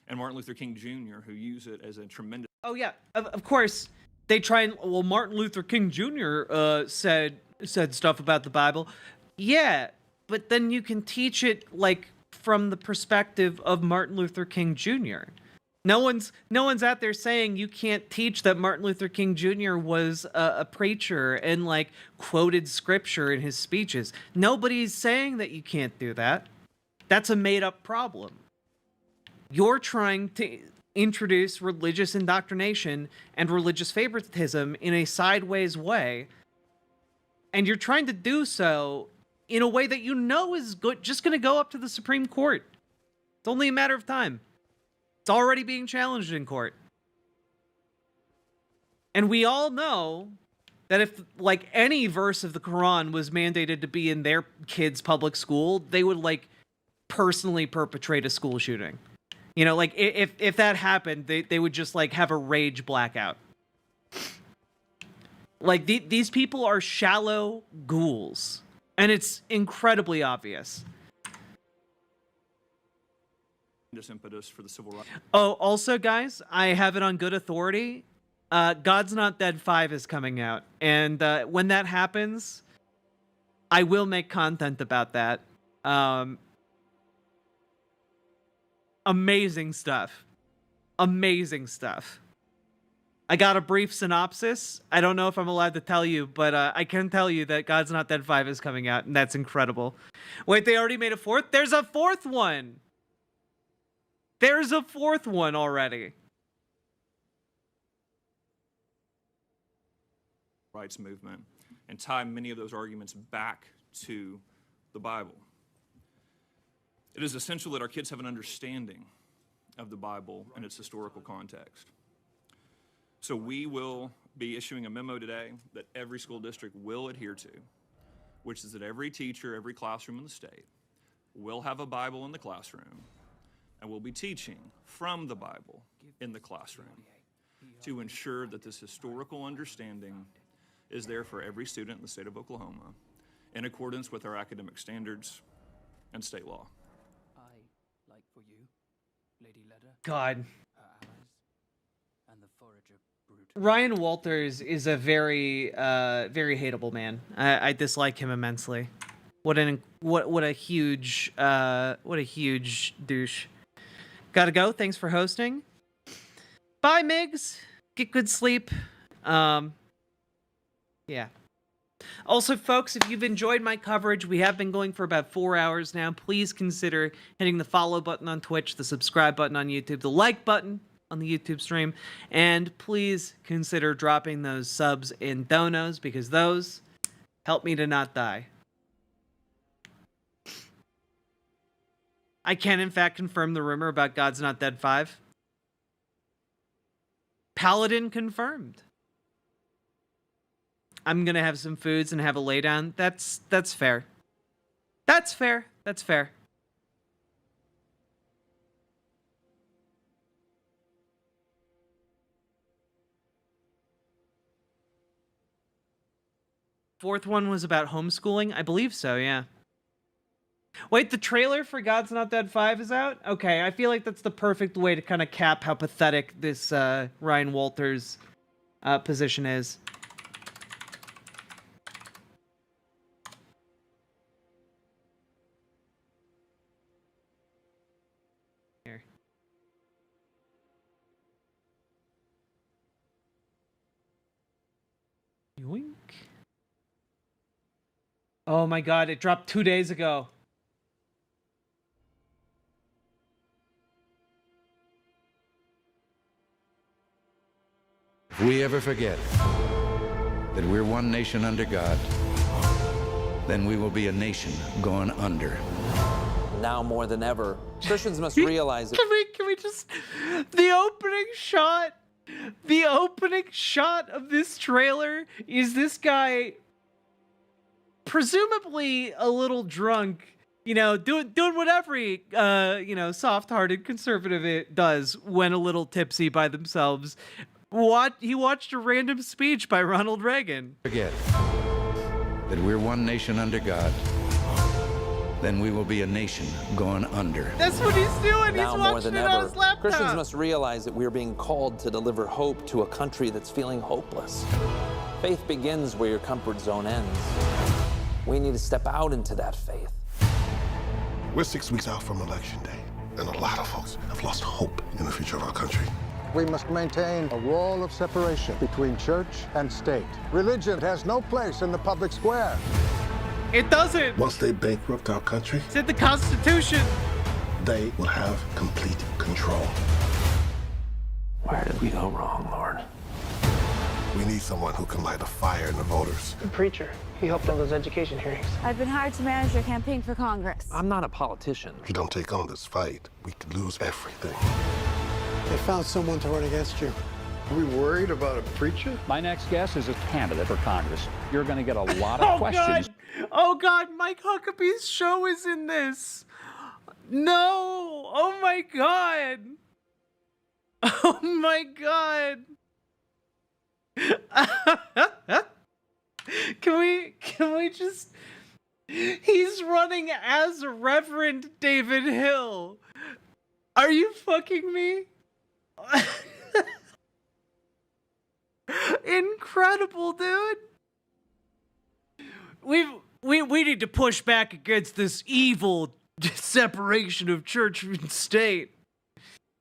and Martin Luther King Jr., who use it as a tremendous... Oh yeah, of course, they try and... Well, Martin Luther King Jr. said stuff about the Bible. Yeah, but then you can teach it, like, from the perspective of Martin Luther King Jr. No one's out there saying you can't teach that Martin Luther King Jr. was a preacher and, like, quoted scripture in his speeches. Nobody's saying that you can't do that. That's a made-up problem. You're trying to introduce religious indoctrination and religious favoritism in a sideways way, and you're trying to do so in a way that you know is just going to go up to the Supreme Court. It's only a matter of time. It's already being challenged in court. And we all know that if, like, any verse of the Quran was mandated to be in their kids' public school, they would, like, personally perpetrate a school shooting. You know, like, if that happened, they would just, like, have a rage blackout. Like, these people are shallow ghouls. And it's incredibly obvious. This impetus for the civil rights. Oh, also, guys, I have it on good authority. God's Not Dead 5 is coming out. And when that happens, I will make content about that. Amazing stuff. Amazing stuff. I got a brief synopsis. I don't know if I'm allowed to tell you, but I can tell you that God's Not Dead 5 is coming out, and that's incredible. Wait, they already made a fourth? There's a fourth one! There's a fourth one already. Rights movement and tie many of those arguments back to the Bible. It is essential that our kids have an understanding of the Bible and its historical context. So we will be issuing a memo today that every school district will adhere to, which is that every teacher, every classroom in the state will have a Bible in the classroom and will be teaching from the Bible in the classroom to ensure that this historical understanding is there for every student in the state of Oklahoma in accordance with our academic standards and state law. Like for you, Lady Letter, God. her allies, and the forager brute. Ryan Walters is a very, very hateable man. I dislike him immensely. What a huge douche. Gotta go. Thanks for hosting. Bye, Migs. Get good sleep. Yeah. Also, folks, if you've enjoyed my coverage, we have been going for about 4 hours now. Please consider hitting the follow button on Twitch, the subscribe button on YouTube, the like button on the YouTube stream, and please consider dropping those subs in donos because those help me to not die. I can, in fact, confirm the rumor about God's Not Dead 5. Paladin confirmed. I'm gonna have some foods and have a lay down. That's fair. That's fair. That's fair. Fourth one was about homeschooling? I believe so, yeah. Wait, the trailer for God's Not Dead 5 is out? Okay, I feel like that's the perfect way to kind of cap how pathetic this Ryan Walters position is. Here. Yoink. Oh my god, it dropped 2 days ago. If we ever forget that we're one nation under God, then we will be a nation going under. Now more than ever, Christians must realize that. Can we just the opening shot of this trailer is this guy presumably a little drunk, you know, doing what every soft-hearted conservative does when a little tipsy by themselves. He watched a random speech by Ronald Reagan. Forget that we're one nation under God, then we will be a nation going under. That's what he's doing. Now he's more watching than it on ever, his laptop. Christians must realize that we're being called to deliver hope to a country that's feeling hopeless. Faith begins where your comfort zone ends. We need to step out into that faith. We're 6 weeks out from Election Day, and a lot of folks have lost hope in the future of our country. We must maintain a wall of separation between church and state. Religion has no place in the public square. It doesn't. Once they bankrupt our country, it's in the Constitution. They will have complete control. Where did we go wrong, Lord? We need someone who can light a fire in the voters. The preacher. He helped on those education hearings. I've been hired to manage your campaign for Congress. I'm not a politician. If you don't take on this fight, we could lose everything. They found someone to run against you. Are we worried about a preacher? My next guest is a candidate for Congress. You're going to get a lot of questions. Oh God, Mike Huckabee's show is in this. No. Oh my God. Oh my God. Can we just... He's running as Reverend David Hill. Are you fucking me? Incredible, dude. We need to push back against this evil separation of church and state.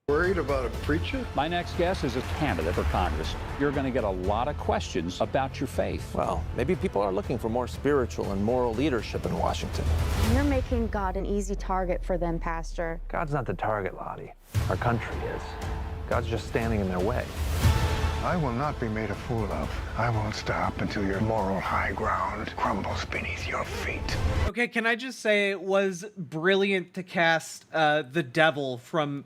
Worried about a preacher? My next guest is a candidate for Congress. You're going to get a lot of questions about your faith. Well, maybe people are looking for more spiritual and moral leadership in Washington. You're making God an easy target for them, Pastor. God's not the target, Lottie. Our country is. God's just standing in their way. I will not be made a fool of. I won't stop until your moral high ground crumbles beneath your feet. Okay, can I just say it was brilliant to cast the devil from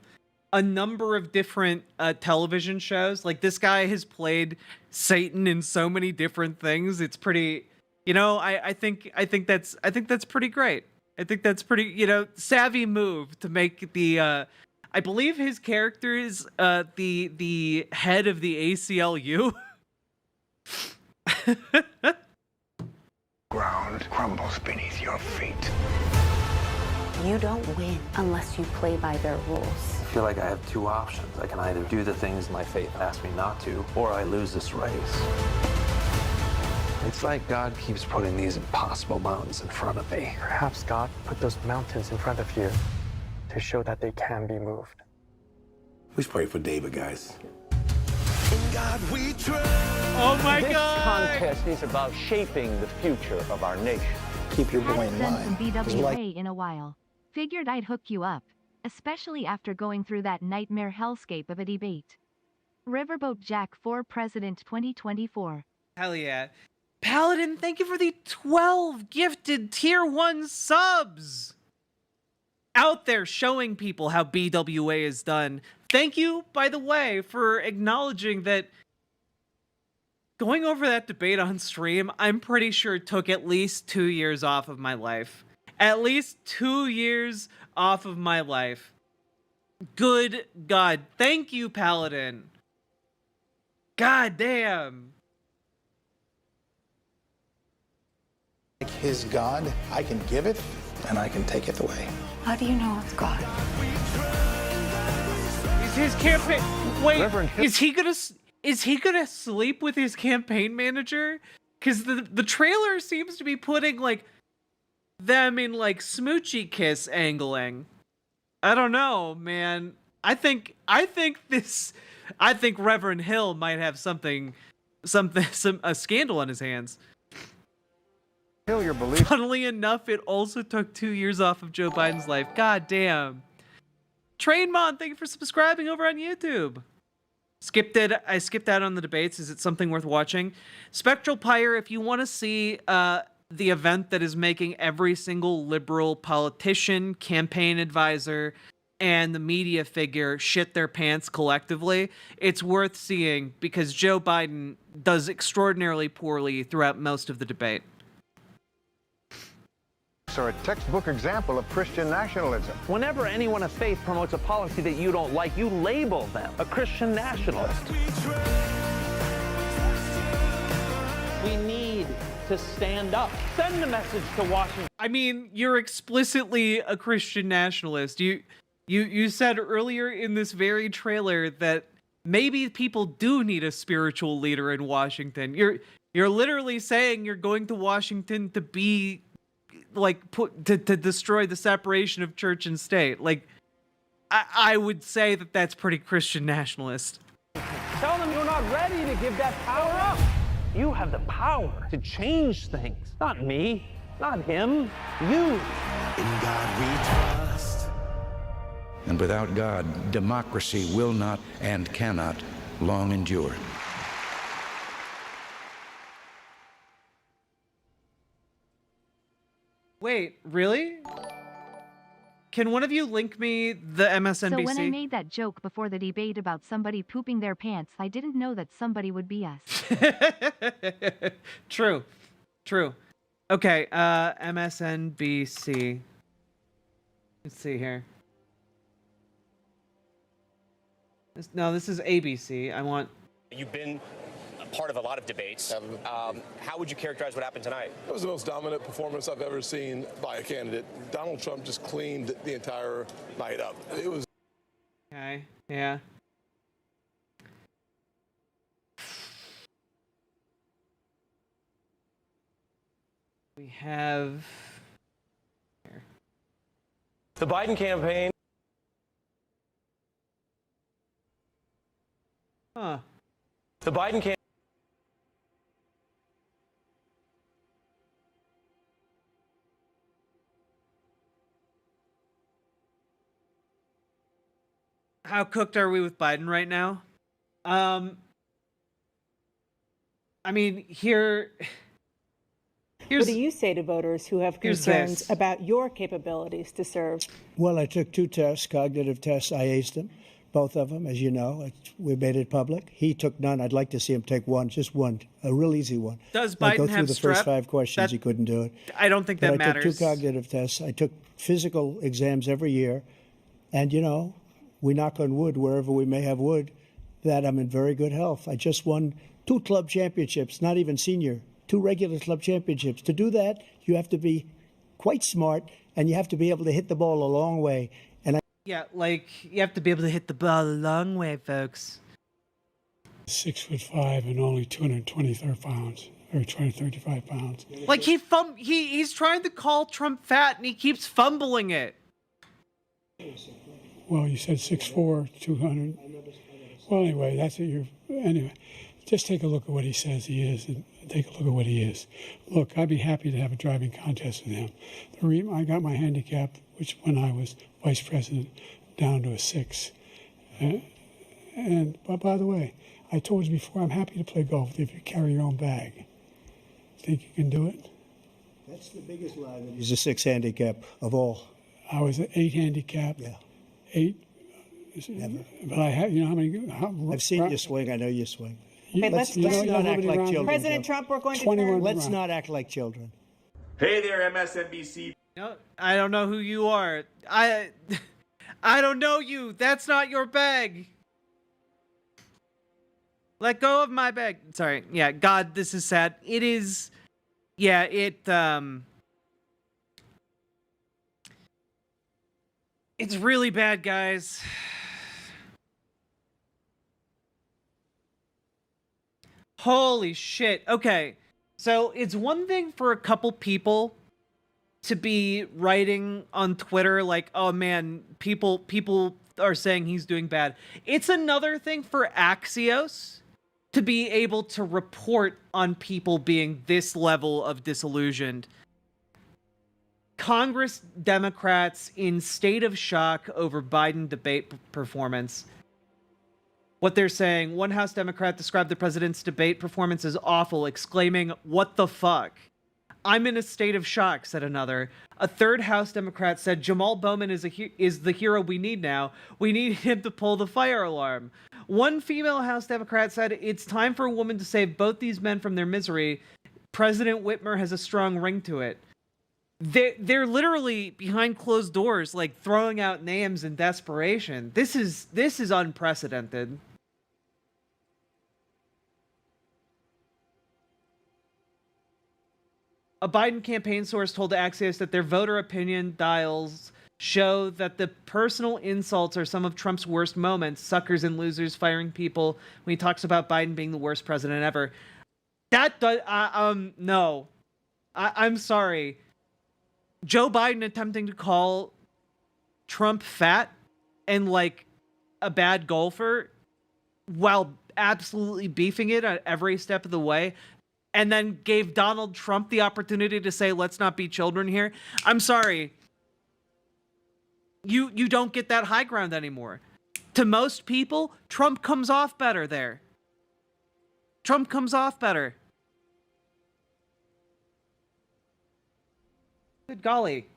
a number of different television shows. Like, this guy has played Satan in so many different things. It's pretty, you know, I think that's pretty great. I think that's pretty, you know, savvy move to make the I believe his character is the head of the ACLU. Ground crumbles beneath your feet. You don't win unless you play by their rules. I feel like I have two options. I can either do the things my faith asks me not to, or I lose this race. It's like God keeps putting these impossible mountains in front of me. Perhaps God put those mountains in front of you to show that they can be moved. Let's pray for David, guys. Oh my This God! contest is about shaping the future of our nation. Keep your boy in Haven't done line. some Just BWA like in a while. Figured I'd hook you up, especially after going through that nightmare hellscape of a debate. Riverboat Jack for President 2024. Hell yeah. Paladin, thank you for the 12 gifted tier 1 subs. Out there showing people how BWA is done. Thank you, by the way, for acknowledging that going over that debate on stream, I'm pretty sure took at least 2 years off of my life. At least 2 years off of my life. Good God. Thank you, Paladin. God damn. Like his God, I can give it and I can take it away. How do you know it's God? Is his campaign? Wait, Reverend Hill- is he gonna sleep with his campaign manager? Because the trailer seems to be putting like them in like smoochy kiss angling. I don't know, man. I think Reverend Hill might have some a scandal on his hands. Kill your belief. Funnily enough, it also took 2 years off of Joe Biden's life. God damn. Trainmon, thank you for subscribing over on YouTube. I skipped out on the debates. Is it something worth watching? Spectral Pyre, if you want to see the event that is making every single liberal politician, campaign advisor, and the media figure shit their pants collectively, it's worth seeing because Joe Biden does extraordinarily poorly throughout most of the debate. Are a textbook example of Christian nationalism. Whenever anyone of faith promotes a policy that you don't like, you label them a Christian nationalist. We need to stand up. Send the message to Washington. I mean, you're explicitly a Christian nationalist. You said earlier in this very trailer that maybe people do need a spiritual leader in Washington. You're literally saying you're going to Washington to be like to destroy the separation of church and state. Like, I would say that that's pretty Christian nationalist. Tell them you're not ready to give that power up. You have the power to change things. Not me, not him, you. In God we trust. And without God, democracy will not and cannot long endure. Wait, really? Can one of you link me the MSNBC? So when I made that joke before the debate about somebody pooping their pants, I didn't know that somebody would be us. True. Okay, MSNBC. Let's see here. This is ABC. I want... You've been a part of a lot of debates. How would you characterize what happened tonight? It was the most dominant performance I've ever seen by a candidate. Donald Trump just cleaned the entire night up. It was. Okay, yeah. We have... Here. The Biden campaign. Huh. The Biden campaign. How cooked are we with Biden right now? I mean, here's what do you say to voters who have concerns about your capabilities to serve? Well, I took 2 tests, cognitive tests. I aced them, both of them, as you know. We made it public. He took none. I'd like to see him take one, just one, a real easy one. Does Like, Biden go through have the strep? first 5 questions. He couldn't do it. I don't think But that matters. I took 2 cognitive tests. I took physical exams every year. And, you know, we knock on wood wherever we may have wood, that I'm in very good health. I just won 2 club championships, not even senior, 2 regular club championships. To do that, you have to be quite smart, and you have to be able to hit the ball a long way. And Yeah, like, you have to be able to hit the ball a long way, folks. 6'5" and only 223 pounds, or 235 pounds. Like, he's trying to call Trump fat, and he keeps fumbling it. Well, you said 6'4", 200. Well, anyway, that's what you're. Anyway, just take a look at what he says he is, and take a look at what he is. Look, I'd be happy to have a driving contest with him. I got my handicap, which when I was vice president, down to a 6. But by the way, I told you before, I'm happy to play golf if you carry your own bag. Think you can do it? that's the biggest lie. He's a 6 handicap of all. I was an 8 handicap. Yeah. 8. Never. But I had, you know how many? I've seen you swing. I know you swing. Okay, let's not act like children. President Trump, we're going to turn. Let's not act like children. Hey there, MSNBC. No, I don't know who you are. I don't know you. That's not your bag. Let go of my bag. Sorry. Yeah, God, this is sad. It is. Yeah, it's really bad, guys. Holy shit. Okay. So it's one thing for a couple people to be writing on Twitter like, oh man, people are saying he's doing bad. It's another thing for Axios to be able to report on people being this level of disillusioned. Congress Democrats in state of shock over Biden debate performance. What they're saying, one House Democrat described the president's debate performance as awful, exclaiming, "What the fuck?" "I'm in a state of shock," said another. A third House Democrat said, "Jamal Bowman is the hero we need now. We need him to pull the fire alarm." One female House Democrat said, "It's time for a woman to save both these men from their misery. President Whitmer has a strong ring to it." They're literally behind closed doors, like throwing out names in desperation. This is unprecedented. A Biden campaign source told Axios that their voter opinion dials show that the personal insults are some of Trump's worst moments. Suckers and losers firing people when he talks about Biden being the worst president ever. That does no. I'm sorry. Joe Biden attempting to call Trump fat and like a bad golfer while absolutely beefing it at every step of the way, and then gave Donald Trump the opportunity to say, let's not be children here. I'm sorry. You don't get that high ground anymore. To most people, Trump comes off better there. Trump comes off better. Good golly.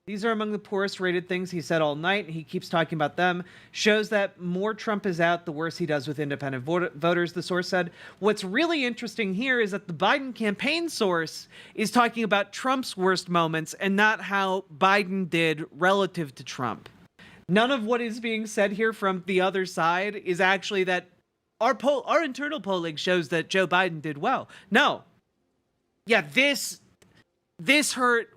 These are among the poorest rated things he said all night, and he keeps talking about them. Shows that more Trump is out, the worse he does with independent voters, the source said. What's really interesting here is that the Biden campaign source is talking about Trump's worst moments and not how Biden did relative to Trump. None of what is being said here from the other side is actually that our internal polling shows that Joe Biden did well. No. Yeah, this hurt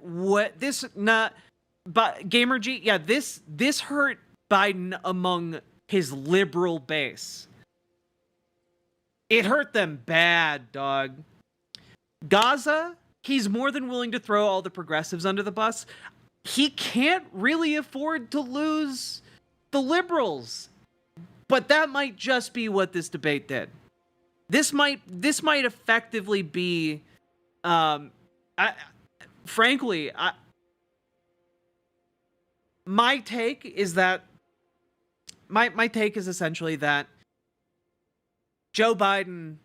but Gamergy, yeah, this hurt Biden among his liberal base. It hurt them bad, dog. Gaza, he's more than willing to throw all the progressives under the bus. He can't really afford to lose the liberals. But that might just be what this debate did. This might effectively be my take is that my take is essentially that Joe Biden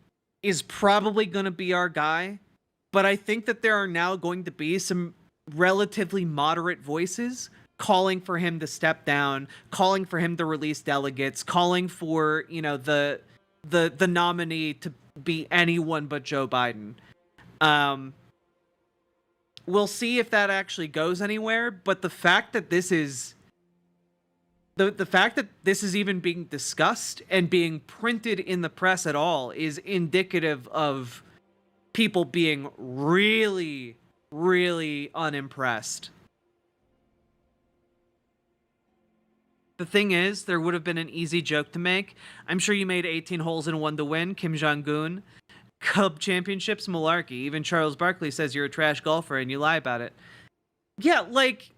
is probably going to be our guy, but I think that there are now going to be some relatively moderate voices calling for him to step down, calling for him to release delegates, calling for, you know, the nominee to be anyone but Joe Biden. We'll see if that actually goes anywhere, but the fact that this is the fact that this is even being discussed and being printed in the press at all is indicative of people being really, really unimpressed. The thing is, there would have been an easy joke to make. I'm sure you made 18 holes in one to win, Kim Jong-un. Cub championships, malarkey. Even Charles Barkley says you're a trash golfer and you lie about it. Yeah, like...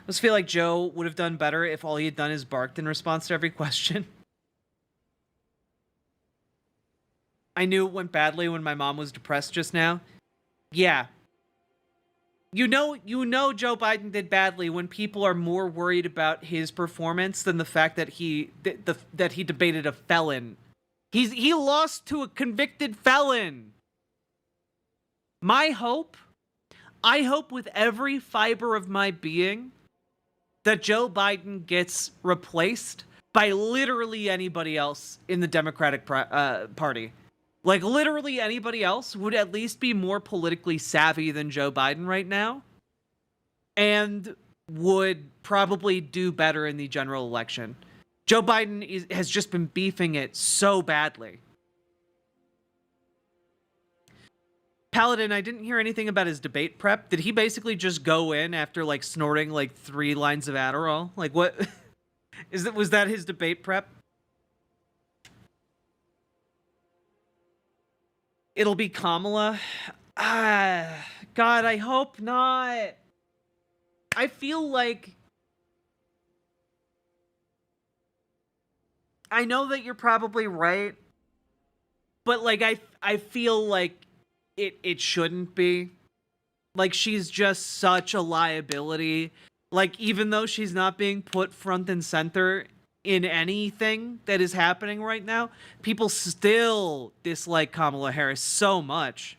I just feel like Joe would have done better if all he had done is barked in response to every question. I knew it went badly when my mom was depressed just now. Yeah. You know Joe Biden did badly when people are more worried about his performance than the fact that he debated a felon. He lost to a convicted felon. I hope with every fiber of my being that Joe Biden gets replaced by literally anybody else in the Democratic Party. Like, literally anybody else would at least be more politically savvy than Joe Biden right now, and would probably do better in the general election. Joe Biden has just been beefing it so badly. Paladin, I didn't hear anything about his debate prep. Did he basically just go in after, like, snorting, like, 3 lines of Adderall? Like, what? Was that his debate prep? It'll be Kamala. God, I hope not. I feel like... I know that you're probably right, but, like, I feel like it shouldn't be. Like, she's just such a liability. Like, even though she's not being put front and center in anything that is happening right now, people still dislike Kamala Harris so much.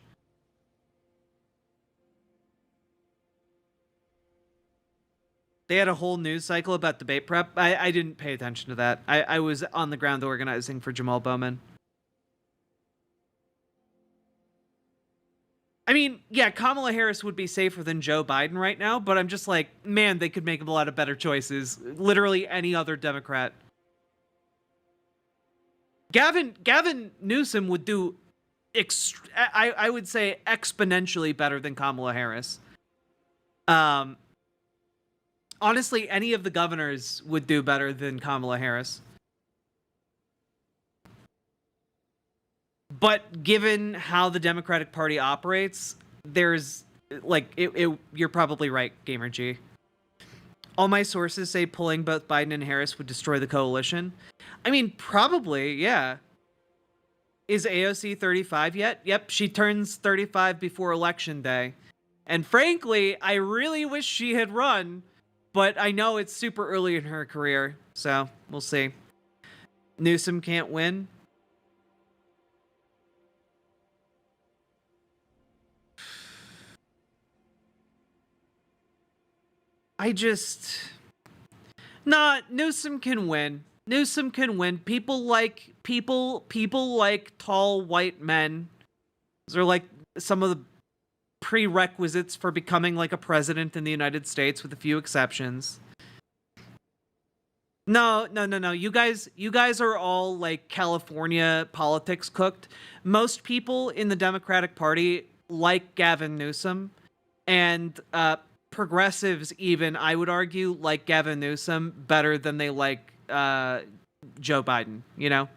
They had a whole news cycle about debate prep. I didn't pay attention to that. I was on the ground organizing for Jamal Bowman. I mean, yeah, Kamala Harris would be safer than Joe Biden right now, but I'm just like, man, they could make a lot of better choices. Literally any other Democrat. Gavin Newsom would do, I would say, exponentially better than Kamala Harris. Honestly, any of the governors would do better than Kamala Harris. But given how the Democratic Party operates, there's, like, you're probably right, Gamer G. All my sources say pulling both Biden and Harris would destroy the coalition. I mean, probably, yeah. Is AOC 35 yet? Yep, she turns 35 before Election Day. And frankly, I really wish she had run, but I know it's super early in her career, so we'll see. Newsom can't win. Newsom can win. Newsom can win. People like tall white men. Those are like some of the prerequisites for becoming like a president in the United States, with a few exceptions. No. You guys are all like California politics cooked. Most people in the Democratic Party like Gavin Newsom, and progressives even, I would argue, like Gavin Newsom better than they like Joe Biden. You know,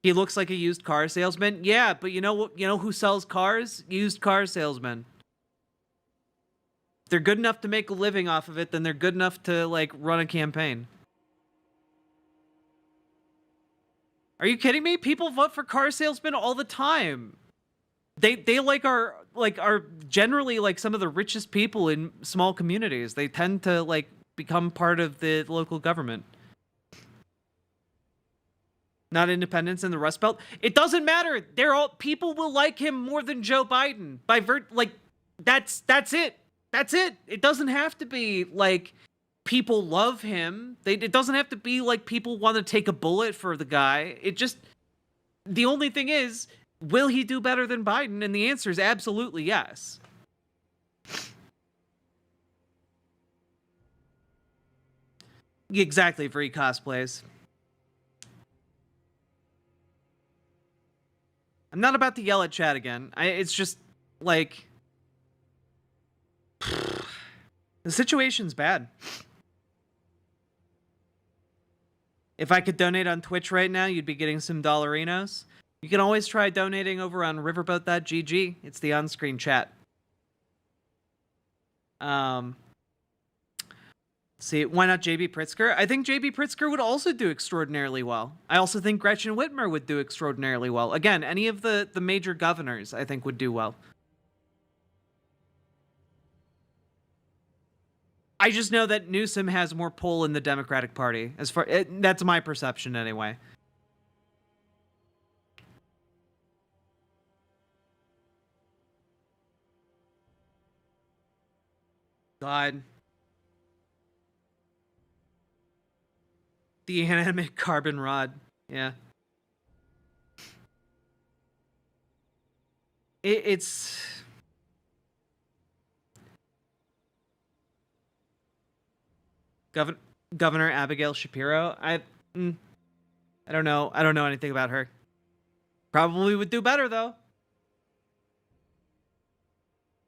he looks like a used car salesman. Yeah, but you know who sells cars? Used car salesmen. If they're good enough to make a living off of it, then they're good enough to like run a campaign. Are you kidding me? People vote for car salesmen all the time. They like our like are generally like some of the richest people in small communities. They tend to like become part of the local government. Not independents in the Rust Belt. It doesn't matter. They're all people will like him more than Joe Biden. That's it. That's it. It doesn't have to be like people love him. It doesn't have to be like people want to take a bullet for the guy. The only thing is, will he do better than Biden? And the answer is absolutely yes. Exactly, free cosplays. I'm not about to yell at chat again. It's just, like... the situation's bad. If I could donate on Twitch right now, you'd be getting some dollarinos. You can always try donating over on riverboat.gg. It's the on-screen chat. See, why not JB Pritzker? I think JB Pritzker would also do extraordinarily well. I also think Gretchen Whitmer would do extraordinarily well. Again, any of the major governors, I think, would do well. I just know that Newsom has more pull in the Democratic Party. That's my perception, anyway. God. The inanimate carbon rod. Yeah. It's... Governor Abigail Shapiro. I don't know. I don't know anything about her. Probably would do better, though.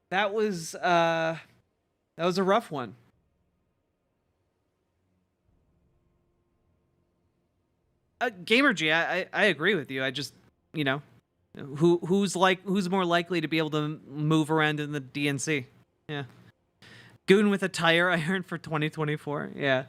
That was a rough one. Gamergy, I agree with you. I just, you know, who's more likely to be able to move around in the DNC? Yeah. Goon with a tire iron for 2024. Yeah.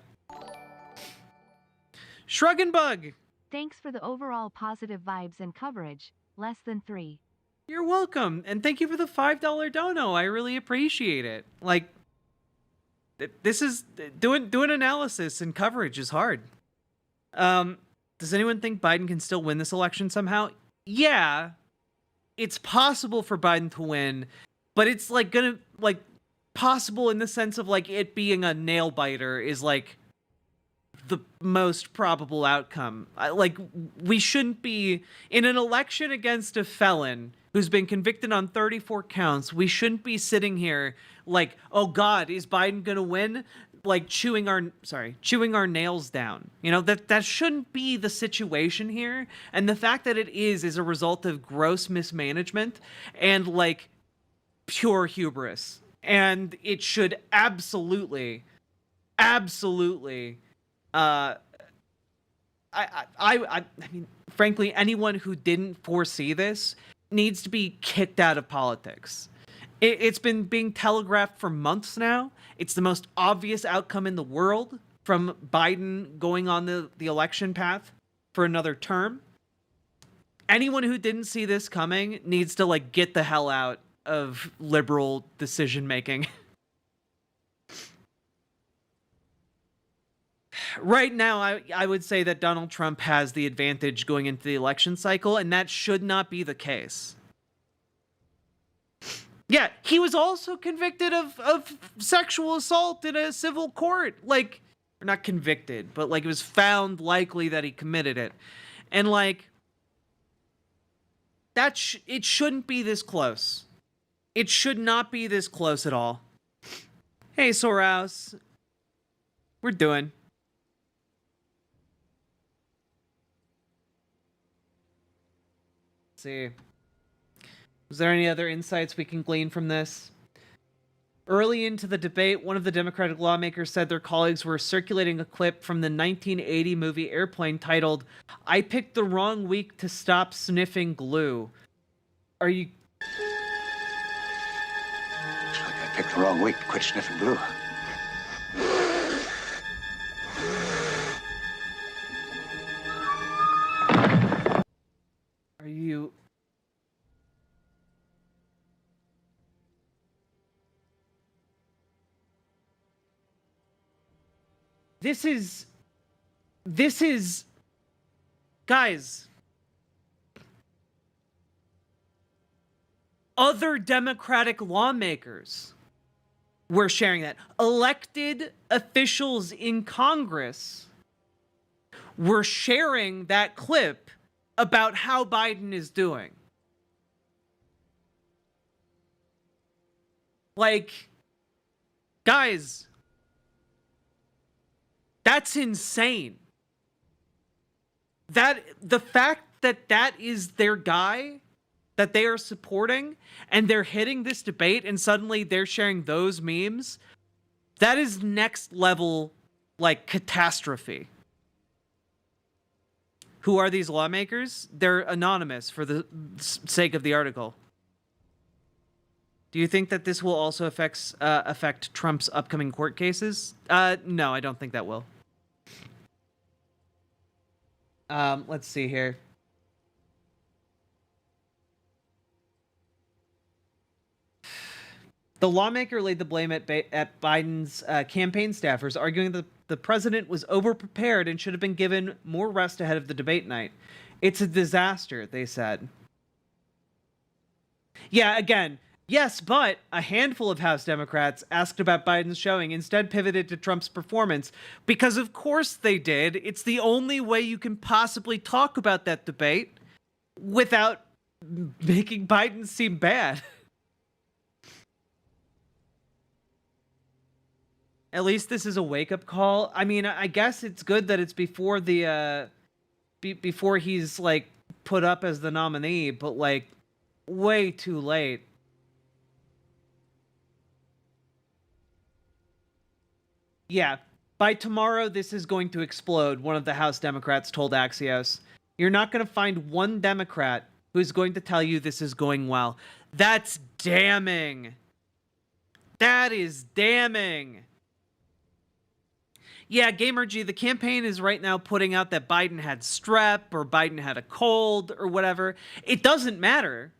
Shrug and Bug. Thanks for the overall positive vibes and coverage. Less than 3. You're welcome, and thank you for the $5 dono. I really appreciate it. Like, this is doing analysis and coverage is hard. Does anyone think Biden can still win this election somehow? Yeah, it's possible for Biden to win, but it's like gonna like possible in the sense of like it being a nail biter is like the most probable outcome. Like, we shouldn't be in an election against a felon who's been convicted on 34 counts. We shouldn't be sitting here like, oh God, is Biden gonna win? Like chewing our nails down. You know, that shouldn't be the situation here. And the fact that it is a result of gross mismanagement and like pure hubris. And it should absolutely I mean, frankly, anyone who didn't foresee this needs to be kicked out of politics. It's been being telegraphed for months now. It's the most obvious outcome in the world from Biden going on the election path for another term. Anyone who didn't see this coming needs to like get the hell out of liberal decision making. Right now, I would say that Donald Trump has the advantage going into the election cycle, and that should not be the case. Yeah, he was also convicted of sexual assault in a civil court. Like, or not convicted, but like it was found likely that he committed it. And like, it shouldn't be this close. It should not be this close at all. Hey, Soraus. We're doing. See. Was there any other insights we can glean from this? Early into the debate, one of the Democratic lawmakers said their colleagues were circulating a clip from the 1980 movie Airplane titled, "I picked the wrong week to stop sniffing glue." Are you... Looks like I picked the wrong week to quit sniffing glue. Are you... this is guys, other Democratic lawmakers were sharing that. Elected officials in Congress were sharing that clip about how Biden is doing. Like, guys, that's insane. That the fact that that is their guy that they are supporting and they're hitting this debate and suddenly they're sharing those memes, that is next level, like, catastrophe. Who are these lawmakers? They're anonymous for the sake of the article. Do you think that this will also affect Trump's upcoming court cases? No, I don't think that will. Let's see here. The lawmaker laid the blame at Biden's campaign staffers, arguing that the president was overprepared and should have been given more rest ahead of the debate night. It's a disaster, they said. Yeah, again, yes, but a handful of House Democrats asked about Biden's showing, instead pivoted to Trump's performance, because of course they did. It's the only way you can possibly talk about that debate without making Biden seem bad. At least this is a wake-up call. I mean, I guess it's good that it's before the before he's like put up as the nominee, but like way too late. Yeah, by tomorrow this is going to explode, one of the House Democrats told Axios. You're not going to find one Democrat who's going to tell you this is going well. That's damning. That is damning. Yeah, Gamerg, the campaign is right now putting out that Biden had strep or Biden had a cold or whatever. It doesn't matter.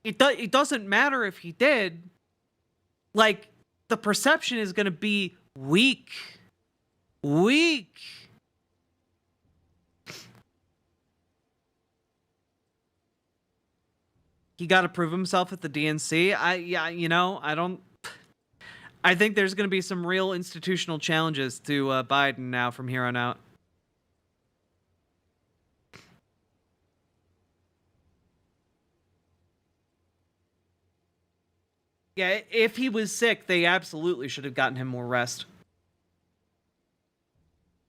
It doesn't matter if he did. Like, the perception is going to be weak. Weak. He got to prove himself at the DNC. I think there's going to be some real institutional challenges to Biden now from here on out. Yeah, if he was sick, they absolutely should have gotten him more rest.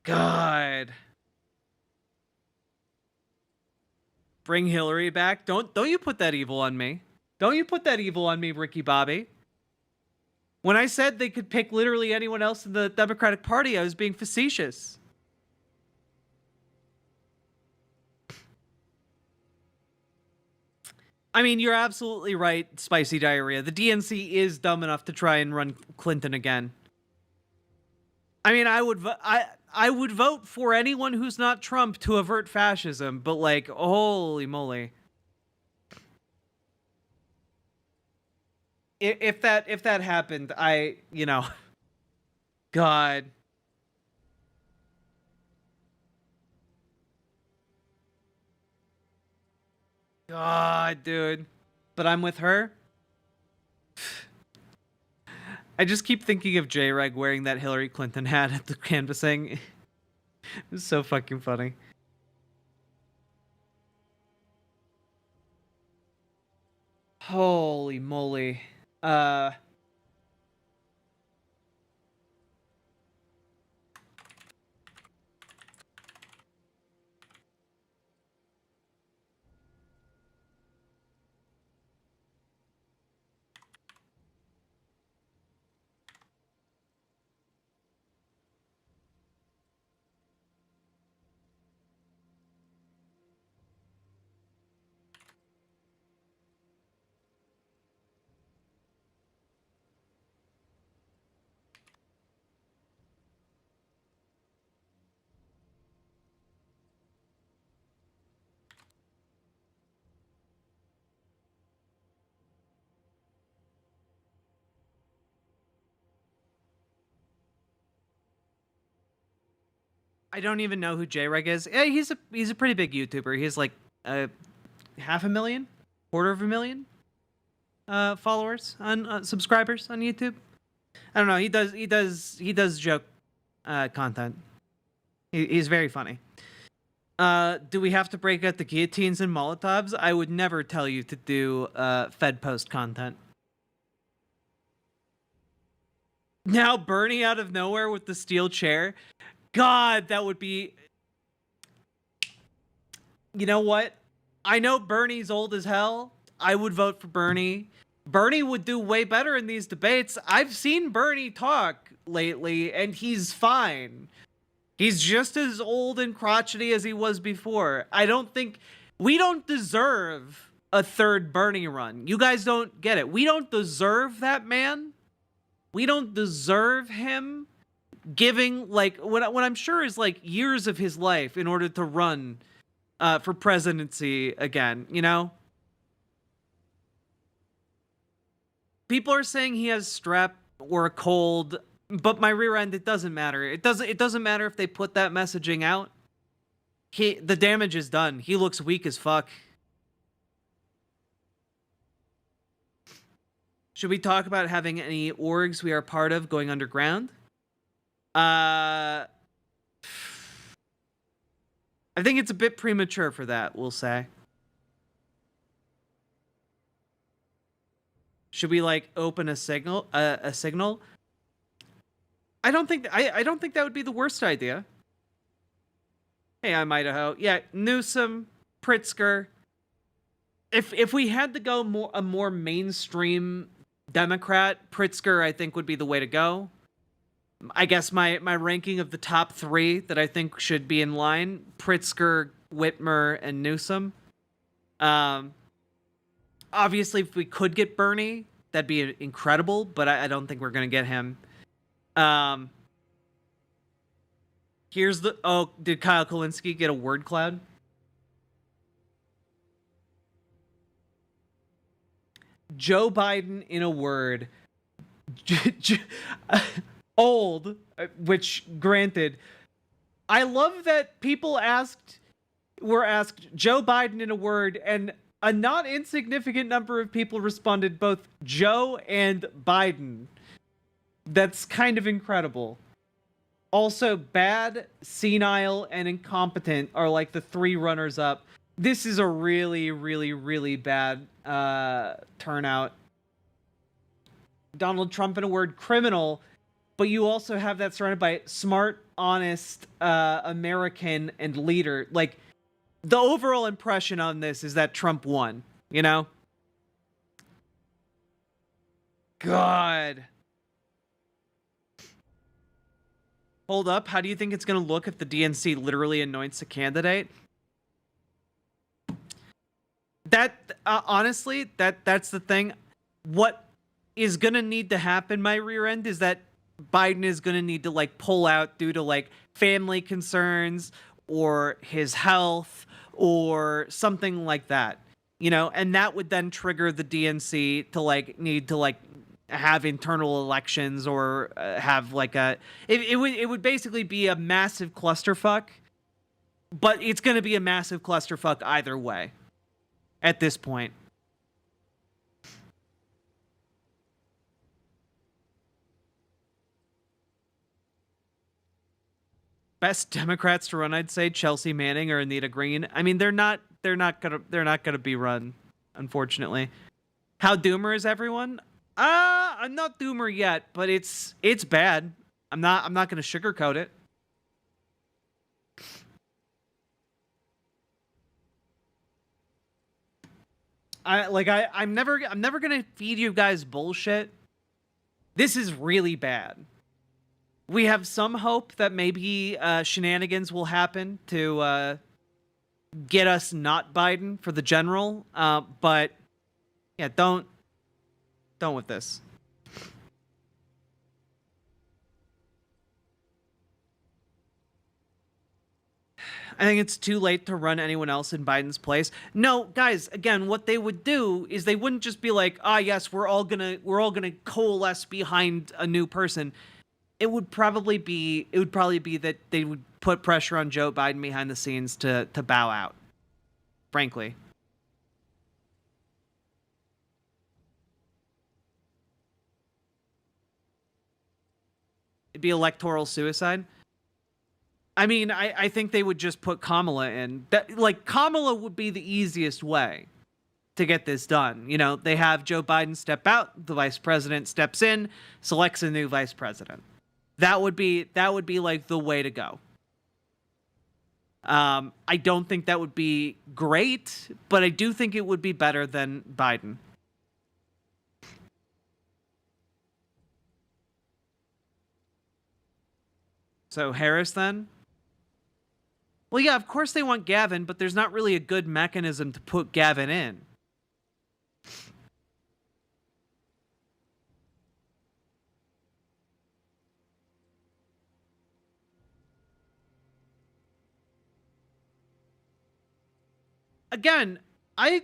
God. Bring Hillary back. Don't you put that evil on me. Don't you put that evil on me, Ricky Bobby. When I said they could pick literally anyone else in the Democratic Party, I was being facetious. I mean, you're absolutely right, Spicy Diarrhea. The DNC is dumb enough to try and run Clinton again. I mean, I would vote for anyone who's not Trump to avert fascism, but like, holy moly. If that happened, God. God, dude. But I'm with her. I just keep thinking of J-Reg wearing that Hillary Clinton hat at the canvassing. It was so fucking funny. Holy moly. I don't even know who J-Reg is. Yeah, he's a pretty big YouTuber. He has like 500,000, 250,000 followers on subscribers on YouTube. I don't know. He does joke content. He's very funny. Do we have to break out the guillotines and Molotovs? I would never tell you to do Fed post content. Now Bernie out of nowhere with the steel chair. God, that would be... You know what? I know Bernie's old as hell. I would vote for Bernie. Bernie would do way better in these debates. I've seen Bernie talk lately, and he's fine. He's just as old and crotchety as he was before. I don't think... We don't deserve a third Bernie run. You guys don't get it. We don't deserve that man. We don't deserve him giving, like, what I'm sure is, like, years of his life in order to run for presidency again, you know? People are saying he has strep or a cold, but my rear end, it doesn't matter. It doesn't matter if they put that messaging out. The damage is done. He looks weak as fuck. Should we talk about having any orgs we are part of going underground? I think it's a bit premature for that, we'll say. Should we like open a signal? I don't think that would be the worst idea. Hey, I'm Idaho. Yeah, Newsom, Pritzker. If we had to go a more mainstream Democrat, Pritzker I think would be the way to go. I guess my ranking of the top 3 that I think should be in line: Pritzker, Whitmer, and Newsom. Obviously, if we could get Bernie, that'd be incredible, but I don't think we're going to get him. Here's the... Oh, did Kyle Kulinski get a word cloud? Joe Biden in a word. Old, which granted, I love that people were asked Joe Biden in a word, and a not insignificant number of people responded both Joe and Biden. That's kind of incredible. Also, bad, senile, and incompetent are like the 3 runners up. This is a really, really, really bad turnout. Donald Trump in a word, criminal, but you also have that surrounded by smart, honest, American, and leader. Like, the overall impression on this is that Trump won, you know? God. Hold up, how do you think it's going to look if the DNC literally anoints a candidate? That, honestly, that's the thing. What is going to need to happen, my rear end, is that Biden is going to need to, like, pull out due to, like, family concerns or his health or something like that, you know? And that would then trigger the DNC to, like, need to, like, have internal elections or have, like, it would basically be a massive clusterfuck, but it's going to be a massive clusterfuck either way at this point. Best Democrats to run, I'd say Chelsea Manning or Anita Green. I mean, they're not gonna be run, unfortunately. How doomer is everyone? I'm not doomer yet, but it's bad. I'm not gonna sugarcoat it. I'm never gonna feed you guys bullshit. This is really bad. We have some hope that maybe shenanigans will happen to get us not Biden for the general. But yeah, don't with this. I think it's too late to run anyone else in Biden's place. No, guys, again, what they would do is they wouldn't just be like, yes, we're all gonna coalesce behind a new person. It would probably be that they would put pressure on Joe Biden behind the scenes to bow out, frankly. It'd be electoral suicide. I mean, I think they would just put Kamala in. Like, Kamala would be the easiest way to get this done. You know, they have Joe Biden step out, the vice president steps in, selects a new vice president. That would be like the way to go. I don't think that would be great, but I do think it would be better than Biden. So Harris then? Well, yeah, of course they want Gavin, but there's not really a good mechanism to put Gavin in. Again, I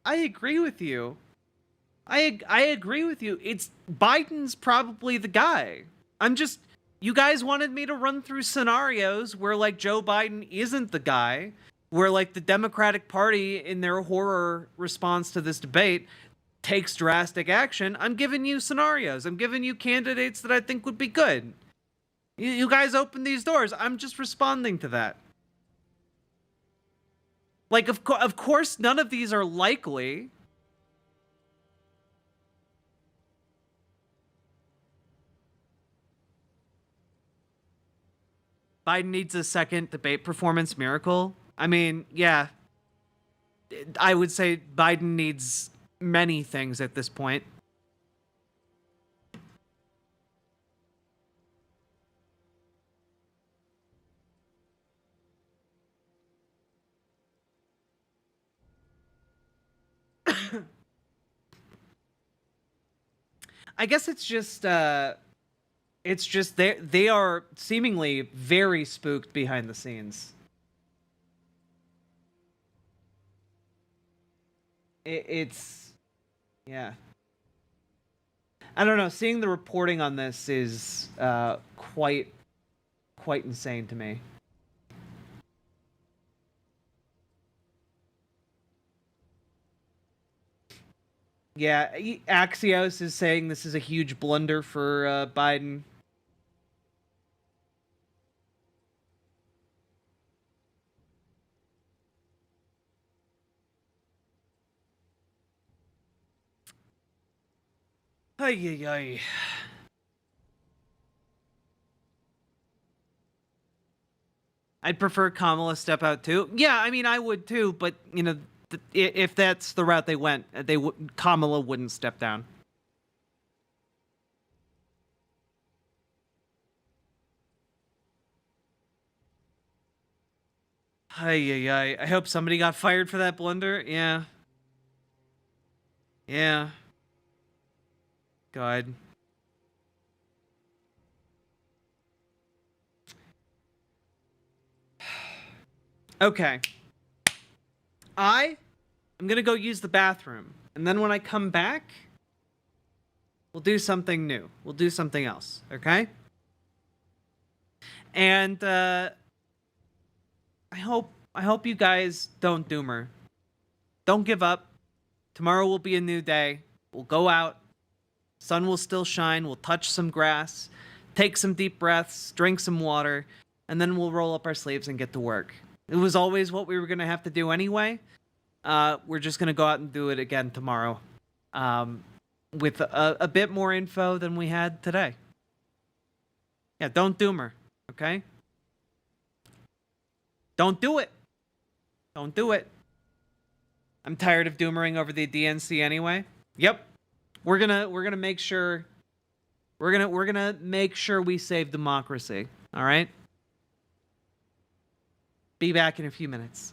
agree with you. I agree with you. It's Biden's probably the guy. You guys wanted me to run through scenarios where, like, Joe Biden isn't the guy, where, like, the Democratic Party in their horror response to this debate takes drastic action. I'm giving you scenarios. I'm giving you candidates that I think would be good. You guys open these doors. I'm just responding to that. Like, of course, none of these are likely. Biden needs a second debate performance miracle. I mean, yeah. I would say Biden needs many things at this point. I guess it's just they are seemingly very spooked behind the scenes. It's yeah. I don't know. Seeing the reporting on this is quite insane to me. Yeah, Axios is saying this is a huge blunder for Biden. Ay, ay, ay. I'd prefer Kamala step out too. Yeah, I mean, I would too, but, you know, if that's the route they went, Kamala wouldn't step down. Ay, ay, ay. I hope somebody got fired for that blunder. Yeah. Yeah. God. Okay. I'm going to go use the bathroom. And then when I come back, we'll do something new. We'll do something else. Okay? And I hope you guys don't doomer. Don't give up. Tomorrow will be a new day. We'll go out. Sun will still shine. We'll touch some grass, take some deep breaths, drink some water, and then we'll roll up our sleeves and get to work. It was always what we were going to have to do anyway. We're just going to go out and do it again tomorrow with a bit more info than we had today. Yeah, don't doomer, okay? Don't do it. Don't do it. I'm tired of doomering over the DNC anyway. Yep. We're gonna make sure make sure we save democracy. All right? Be back in a few minutes.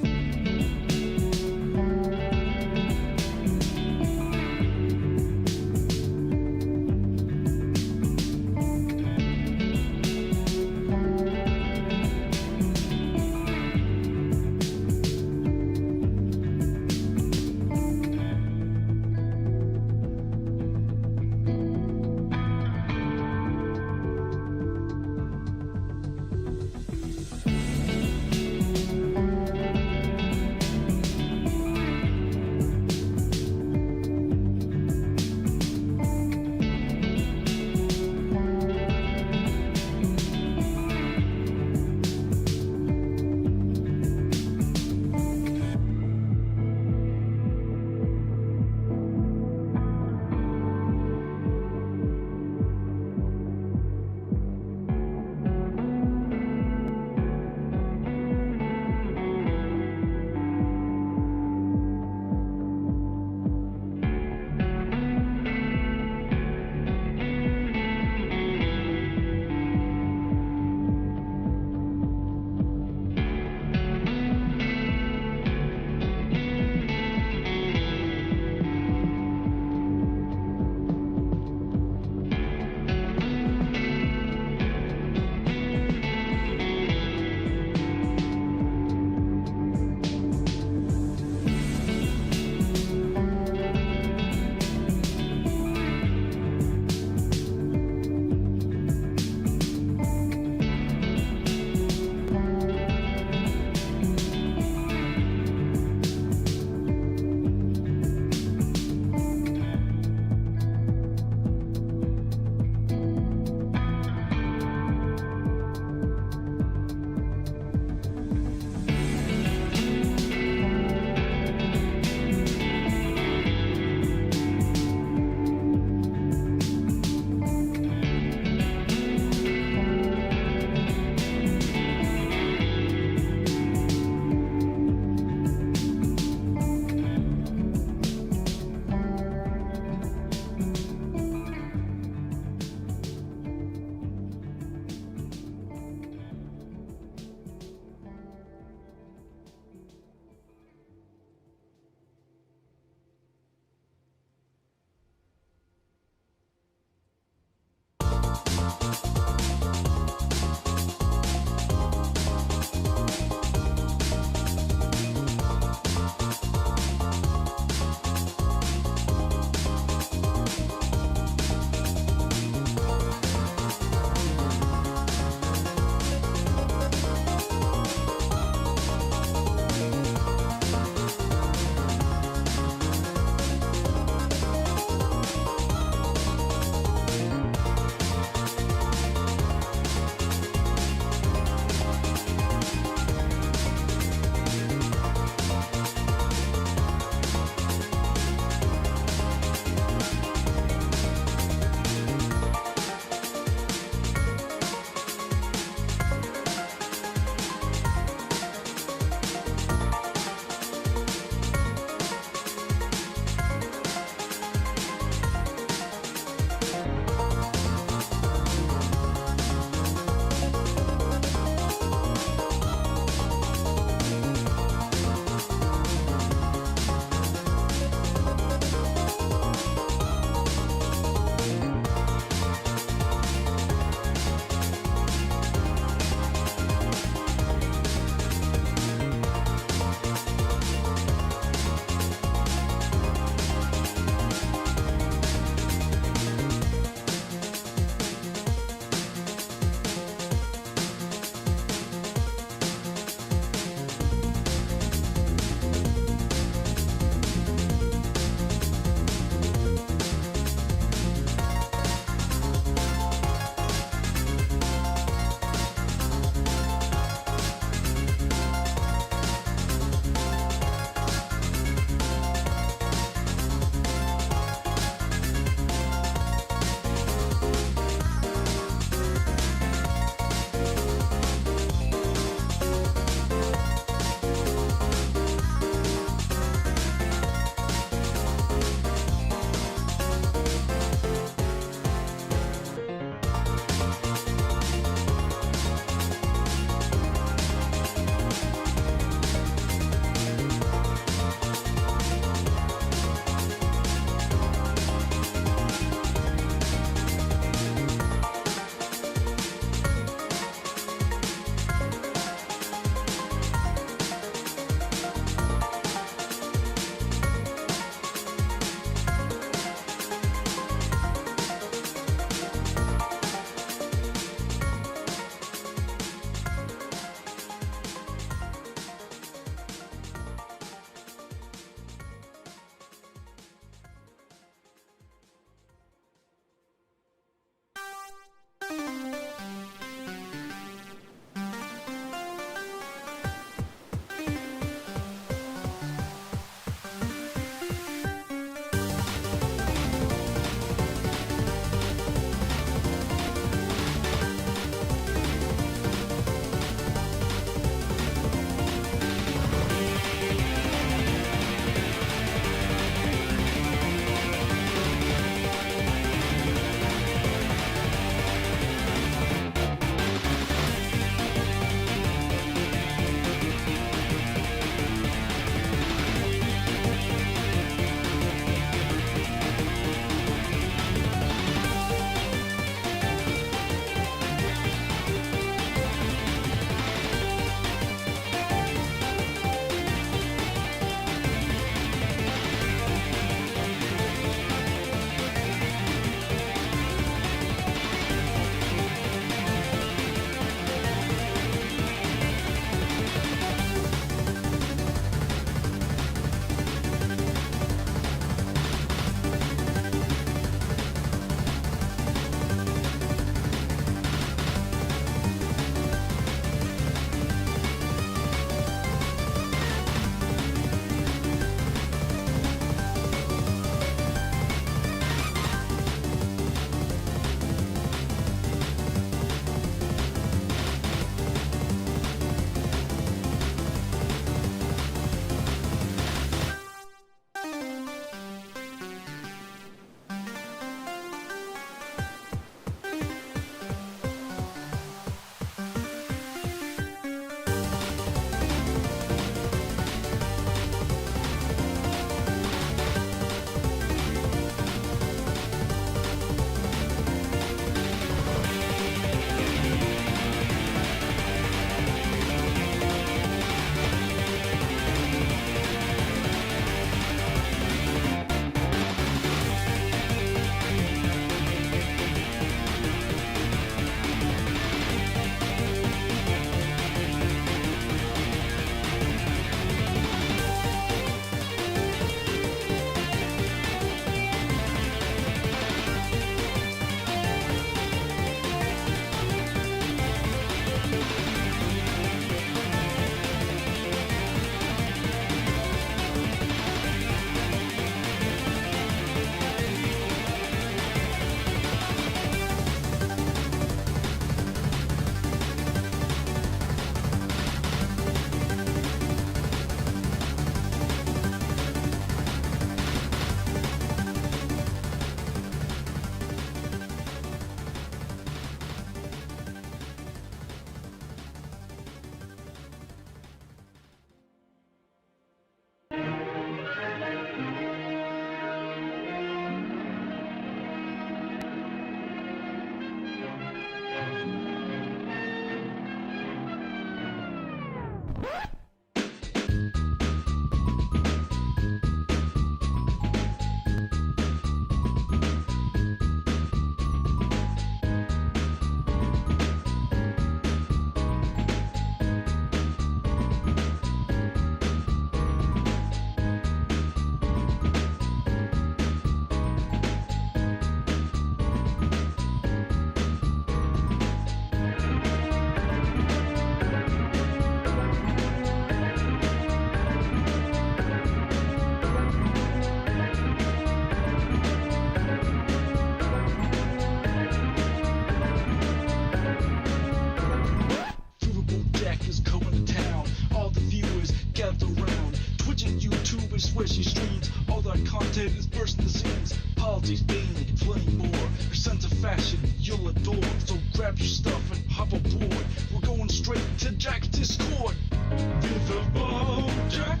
grab your stuff and hop aboard. We're going straight to Jack's Discord. Riverboat Jack,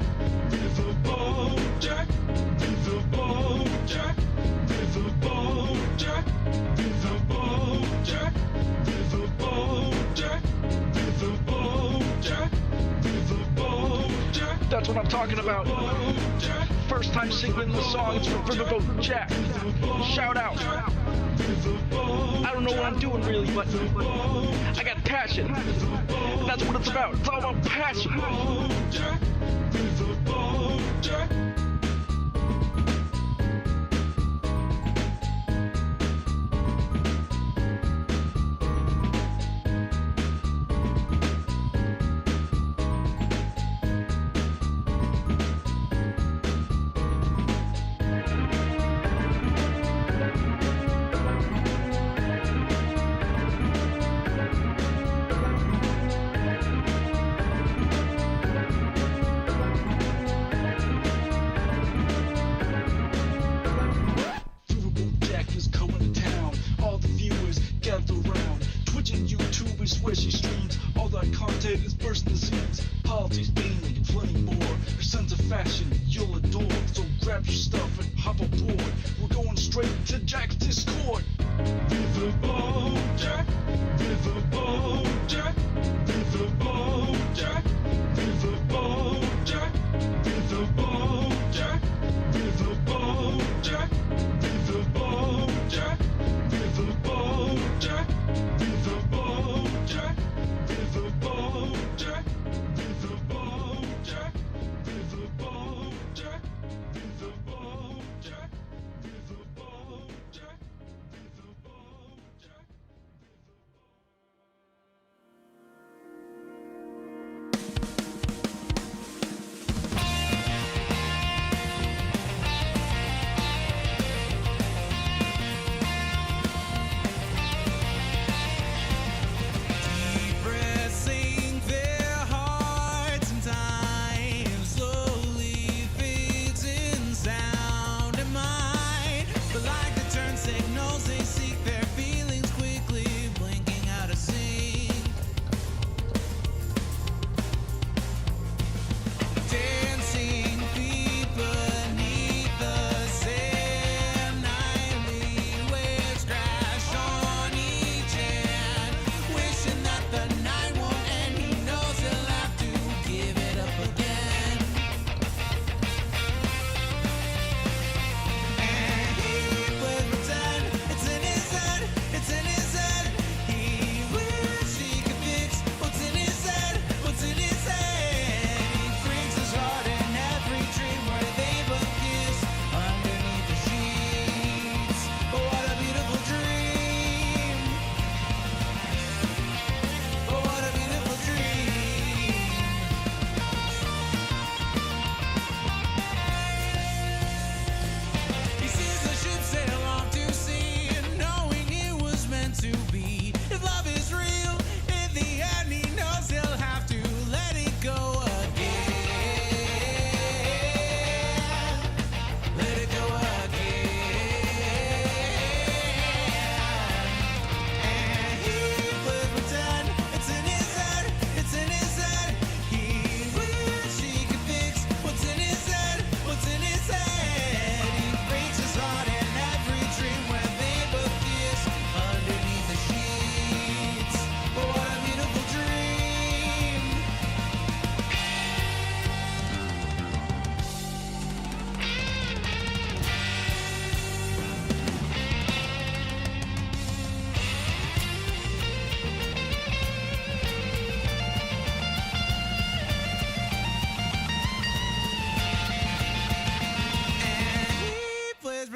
Riverboat Jack, Riverboat Jack, Riverboat Jack, Riverboat Jack, Riverboat Jack, Riverboat Jack, Riverboat Jack. That's what I'm talking about. First time singing the song, it's from Riverboat Jack. Shout out. I don't know what I'm doing really, but I got passion. That's what it's about. It's all about passion. Where she streams, all that content is bursting the seams. Politics, gaming, and plenty more. Her sense of fashion, you'll adore. So grab your stuff and hop aboard. We're going straight to Jack's Discord. Riverboat Jack, Riverboat Jack, Riverboat Jack, Riverboat Jack, Riverboat Jack, Riverboat Jack, Riverboat Jack, Riverboat Jack, Riverboat Jack, Riverboat Jack, Riverboat Jack, Riverboat Jack, Riverboat Jack, Riverboat Jack, Riverboat Jack.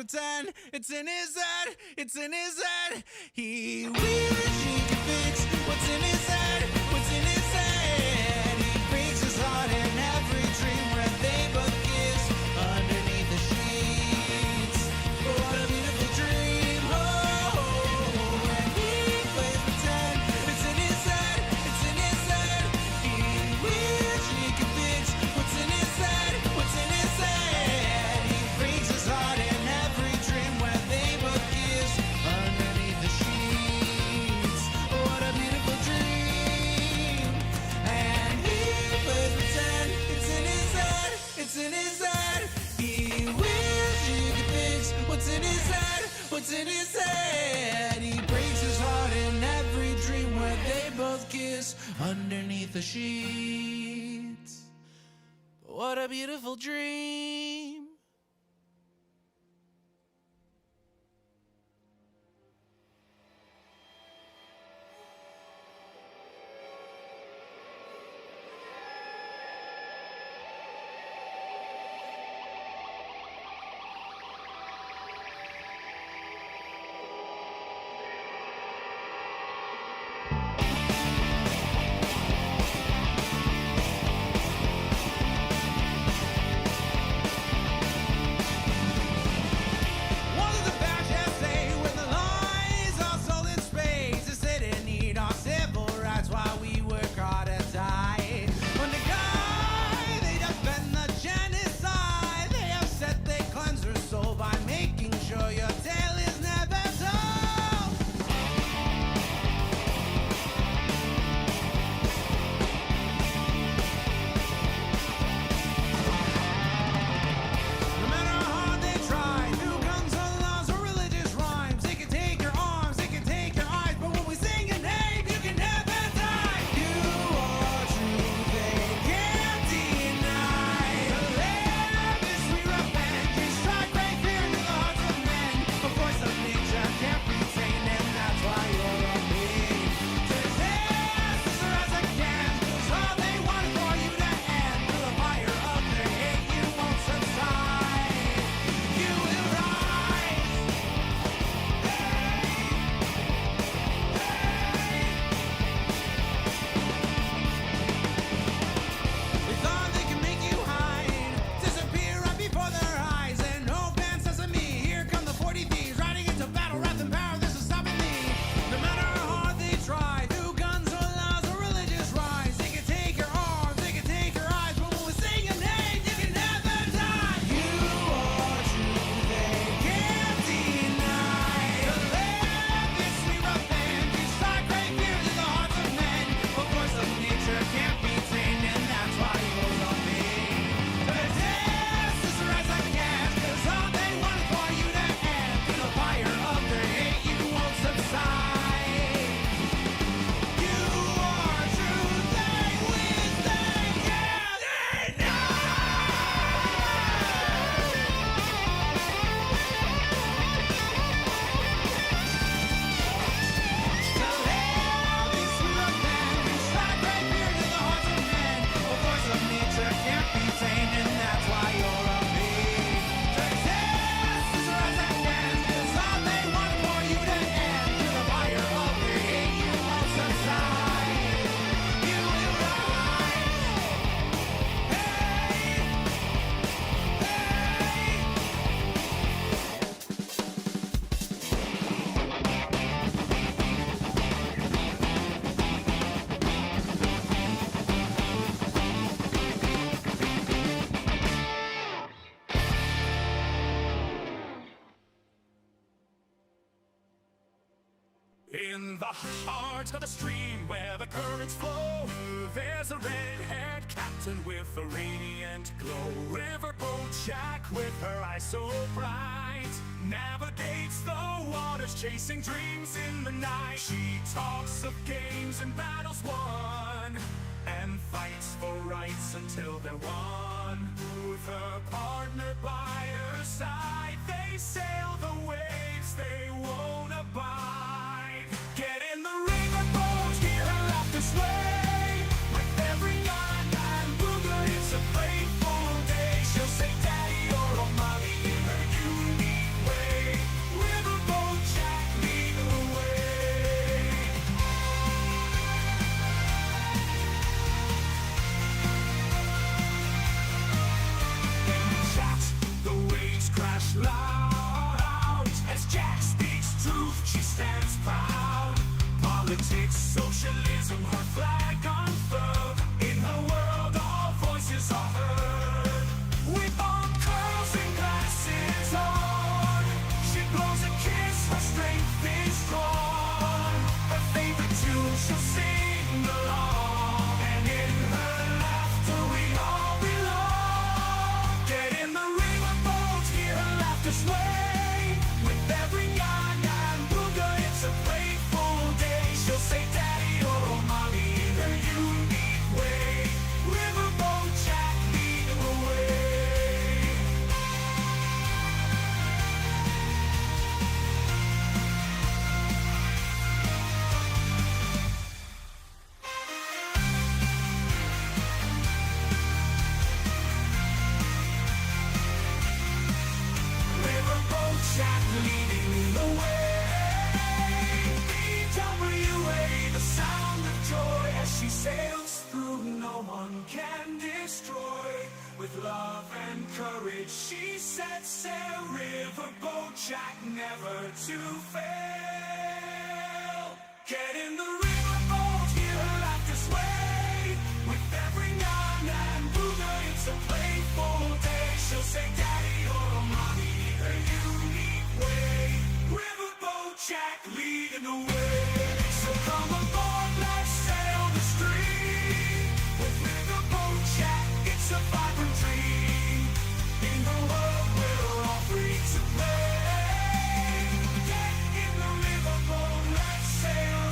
pretend it's in his head, it's in his head. He wishes he could fix what's in his head, what's in his head. He breaks his heart in every dream where they both kiss underneath the sheets. Oh, what a beautiful dream. Oh, when he plays pretend, it's in his head, it's in his head. He wishes he could fix what's in his head, what's in his head. He breaks his heart in every dream where they both kiss underneath the sheets. Oh, underneath the sheets. What a beautiful dream. In the heart of the stream where the currents flow, there's a red-haired captain with a radiant glow. Riverboat Jack with her eyes so bright navigates the waters, chasing dreams in the night. She talks of games and battles won, and fights for rights until they're won. With her partner by her side, they sail the waves they won't abide. Get in the riverboat, hear her laughter sway. With every yacht and booger, it's a playful day. She'll say daddy or oh mommy in her unique way. Riverboat Jack, lead the way. In chat, the waves crash loud. As Jack speaks truth, she stands proud. Politics, socialism, her flag unfurled. In her world, all voices are heard. With bomb curls and glasses on, she blows a kiss, her strength is strong. Her favorite tune, she'll sing along. And in her laughter, we all belong. Get in the riverboat, hear her laughter sway. With every yacht and booger, it's a playful day. She'll say daddy or oh mommy in her she sails through, no one can destroy. With love and courage, she sets sail. Riverboat Jack, never to fail. Get in the riverboat, hear her laughter sway. With every nod and booger, it's a playful day. She'll say daddy or mommy, her unique way. Riverboat Jack leading the way. So come aboard, let's sail the stream. With Riverboat Jack, it's a vibrant dream. In the world we're all free to play. Get in the riverboat, let's sail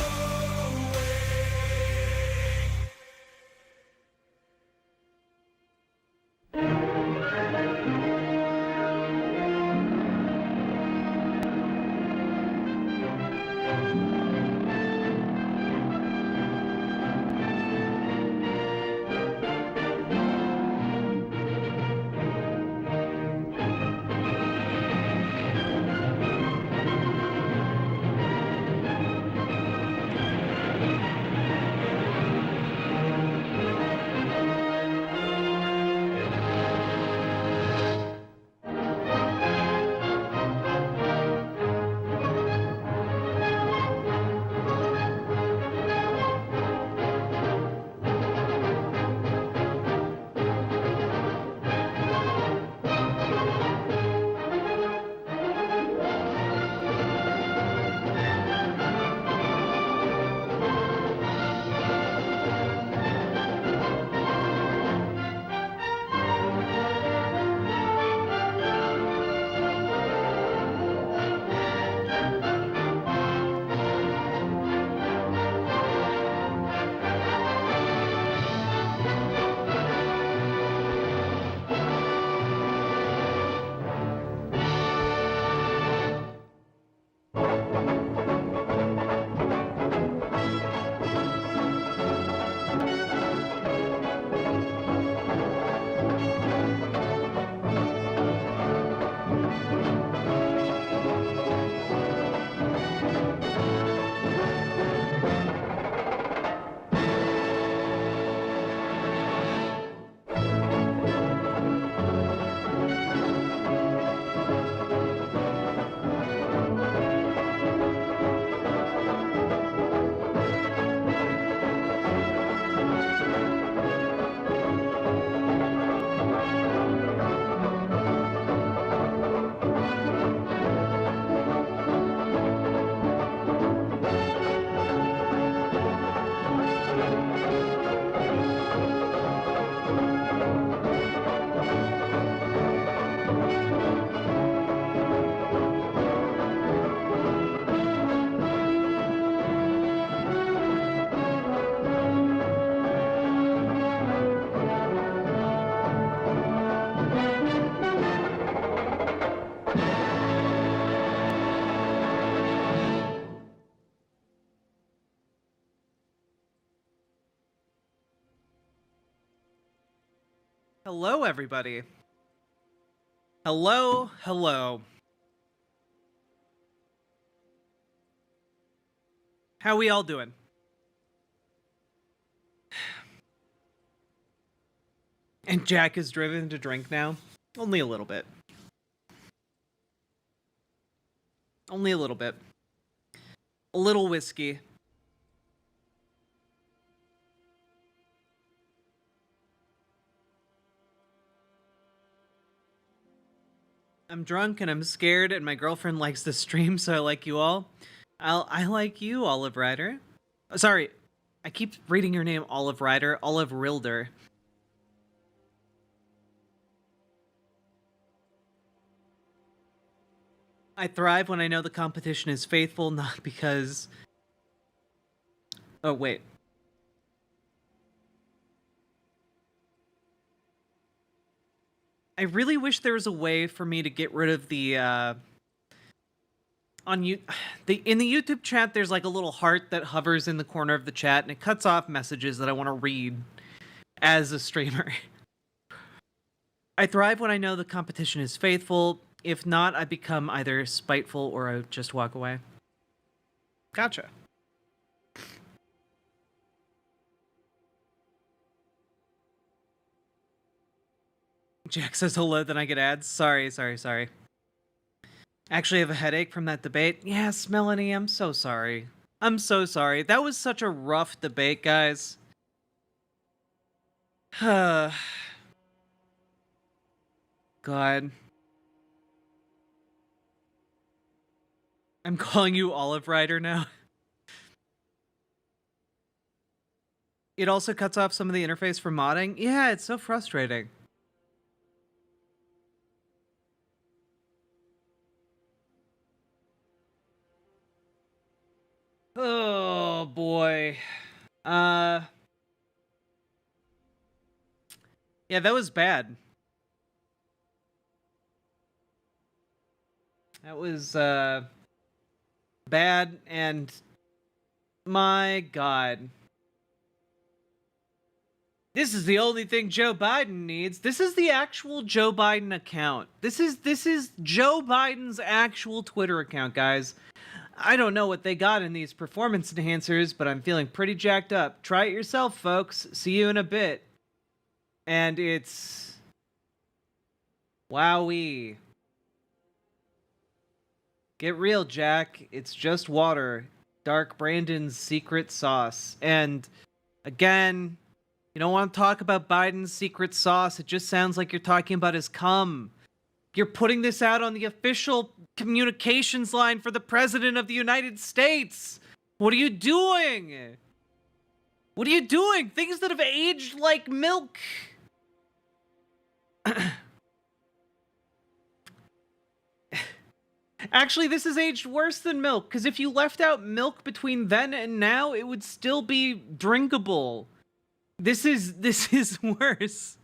Hello, everybody. Hello, hello. How we all doing? And Jack is driven to drink now? Only a little bit. Only a little bit. A little whiskey. I'm drunk and I'm scared and my girlfriend likes the stream, so I like you all. I like you, Olive Ryder. Sorry, I keep reading your name, Olive Ryder. Olive Rilder. I thrive when I know the competition is faithful, not because... Oh, wait. I really wish there was a way for me to get rid of the, in the YouTube chat, there's like a little heart that hovers in the corner of the chat, and it cuts off messages that I want to read as a streamer. I thrive when I know the competition is faithful. If not, I become either spiteful or I just walk away. Gotcha. Jack says hello, then I get ads. Sorry. Actually, I have a headache from that debate. Yes, Melanie, I'm so sorry. I'm so sorry. That was such a rough debate, guys. God. I'm calling you Olive Rider now. It also cuts off some of the interface for modding. Yeah, it's so frustrating. Oh boy. Yeah, that was bad. That was bad, and my God. This is the only thing Joe Biden needs. This is the actual Joe Biden account. This is Joe Biden's actual Twitter account, guys. I don't know what they got in these performance enhancers, but I'm feeling pretty jacked up. Try it yourself, folks. See you in a bit. And it's... Wowee. Get real, Jack. It's just water. Dark Brandon's secret sauce. And again, you don't want to talk about Biden's secret sauce. It just sounds like you're talking about his cum. You're putting this out on the official communications line for the President of the United States. What are you doing? What are you doing? Things that have aged like milk. Actually, this has aged worse than milk, because if you left out milk between then and now, it would still be drinkable. This is worse.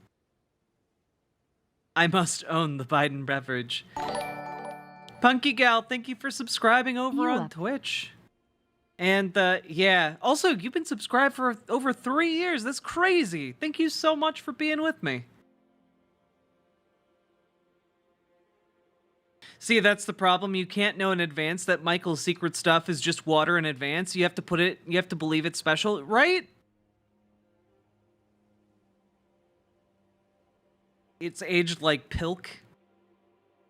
I must own the Biden beverage. Punky Gal, thank you for subscribing over on Twitch. And yeah, also you've been subscribed for over 3 years. That's crazy. Thank you so much for being with me. See, that's the problem. You can't know in advance that Michael's secret stuff is just water in advance. You have to believe it's special, right? It's aged like pilk.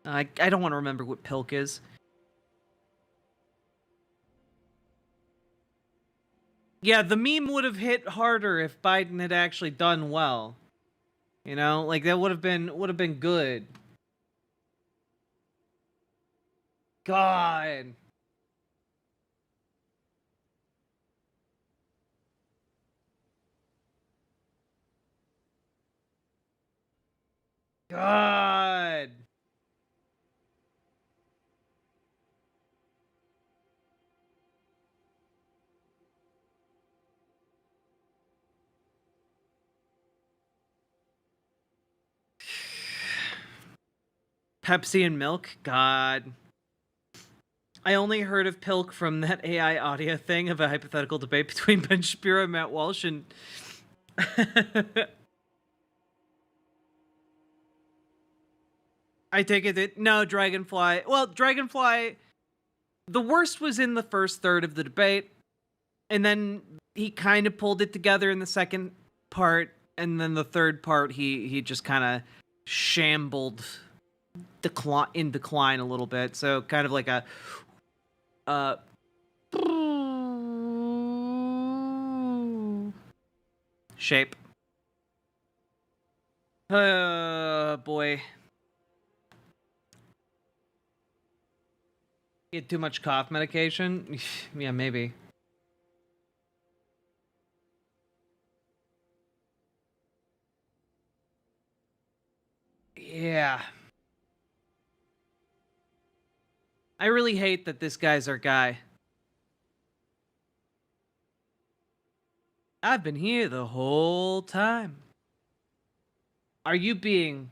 I don't want to remember what pilk is. Yeah, the meme would have hit harder if Biden had actually done well. You know, like that would have been good. God. God. Pepsi and milk? God. I only heard of Pilk from that AI audio thing of a hypothetical debate between Ben Shapiro and Matt Walsh, and I take it that no, Dragonfly. Well, Dragonfly, the worst was in the first third of the debate, and then he kind of pulled it together in the second part, and then the third part he just kind of shambled in decline a little bit. So kind of like a shape. Boy. Get too much cough medication? Yeah, maybe. Yeah. I really hate that this guy's our guy. I've been here the whole time. Are you being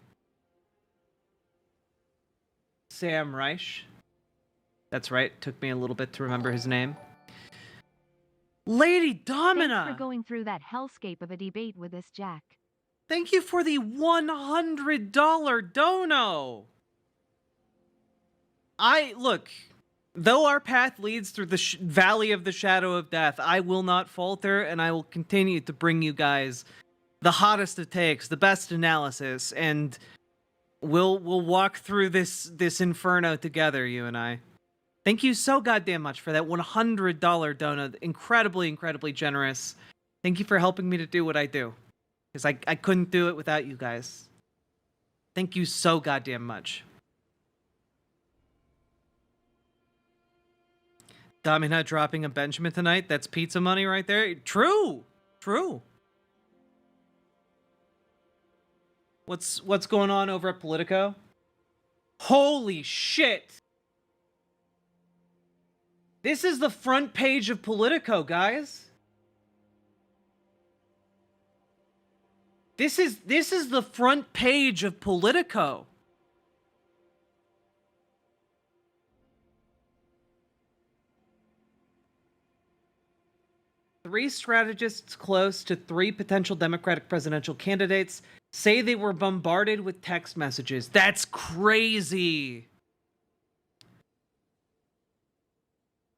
Sam Reich? That's right. Took me a little bit to remember his name. Lady Domina! Thanks for going through that hellscape of a debate with us, Jack. Thank you for the $100 dono! Look, though our path leads through the valley of the shadow of death, I will not falter, and I will continue to bring you guys the hottest of takes, the best analysis, and We'll walk through this inferno together, you and I. Thank you so goddamn much for that $100 donut. Incredibly generous. Thank you for helping me to do what I do. Because I couldn't do it without you guys. Thank you so goddamn much. Domina dropping a Benjamin tonight. That's pizza money right there. True. What's going on over at Politico? Holy shit. This is the front page of Politico, guys. This is the front page of Politico. Three strategists close to three potential Democratic presidential candidates say they were bombarded with text messages. That's crazy.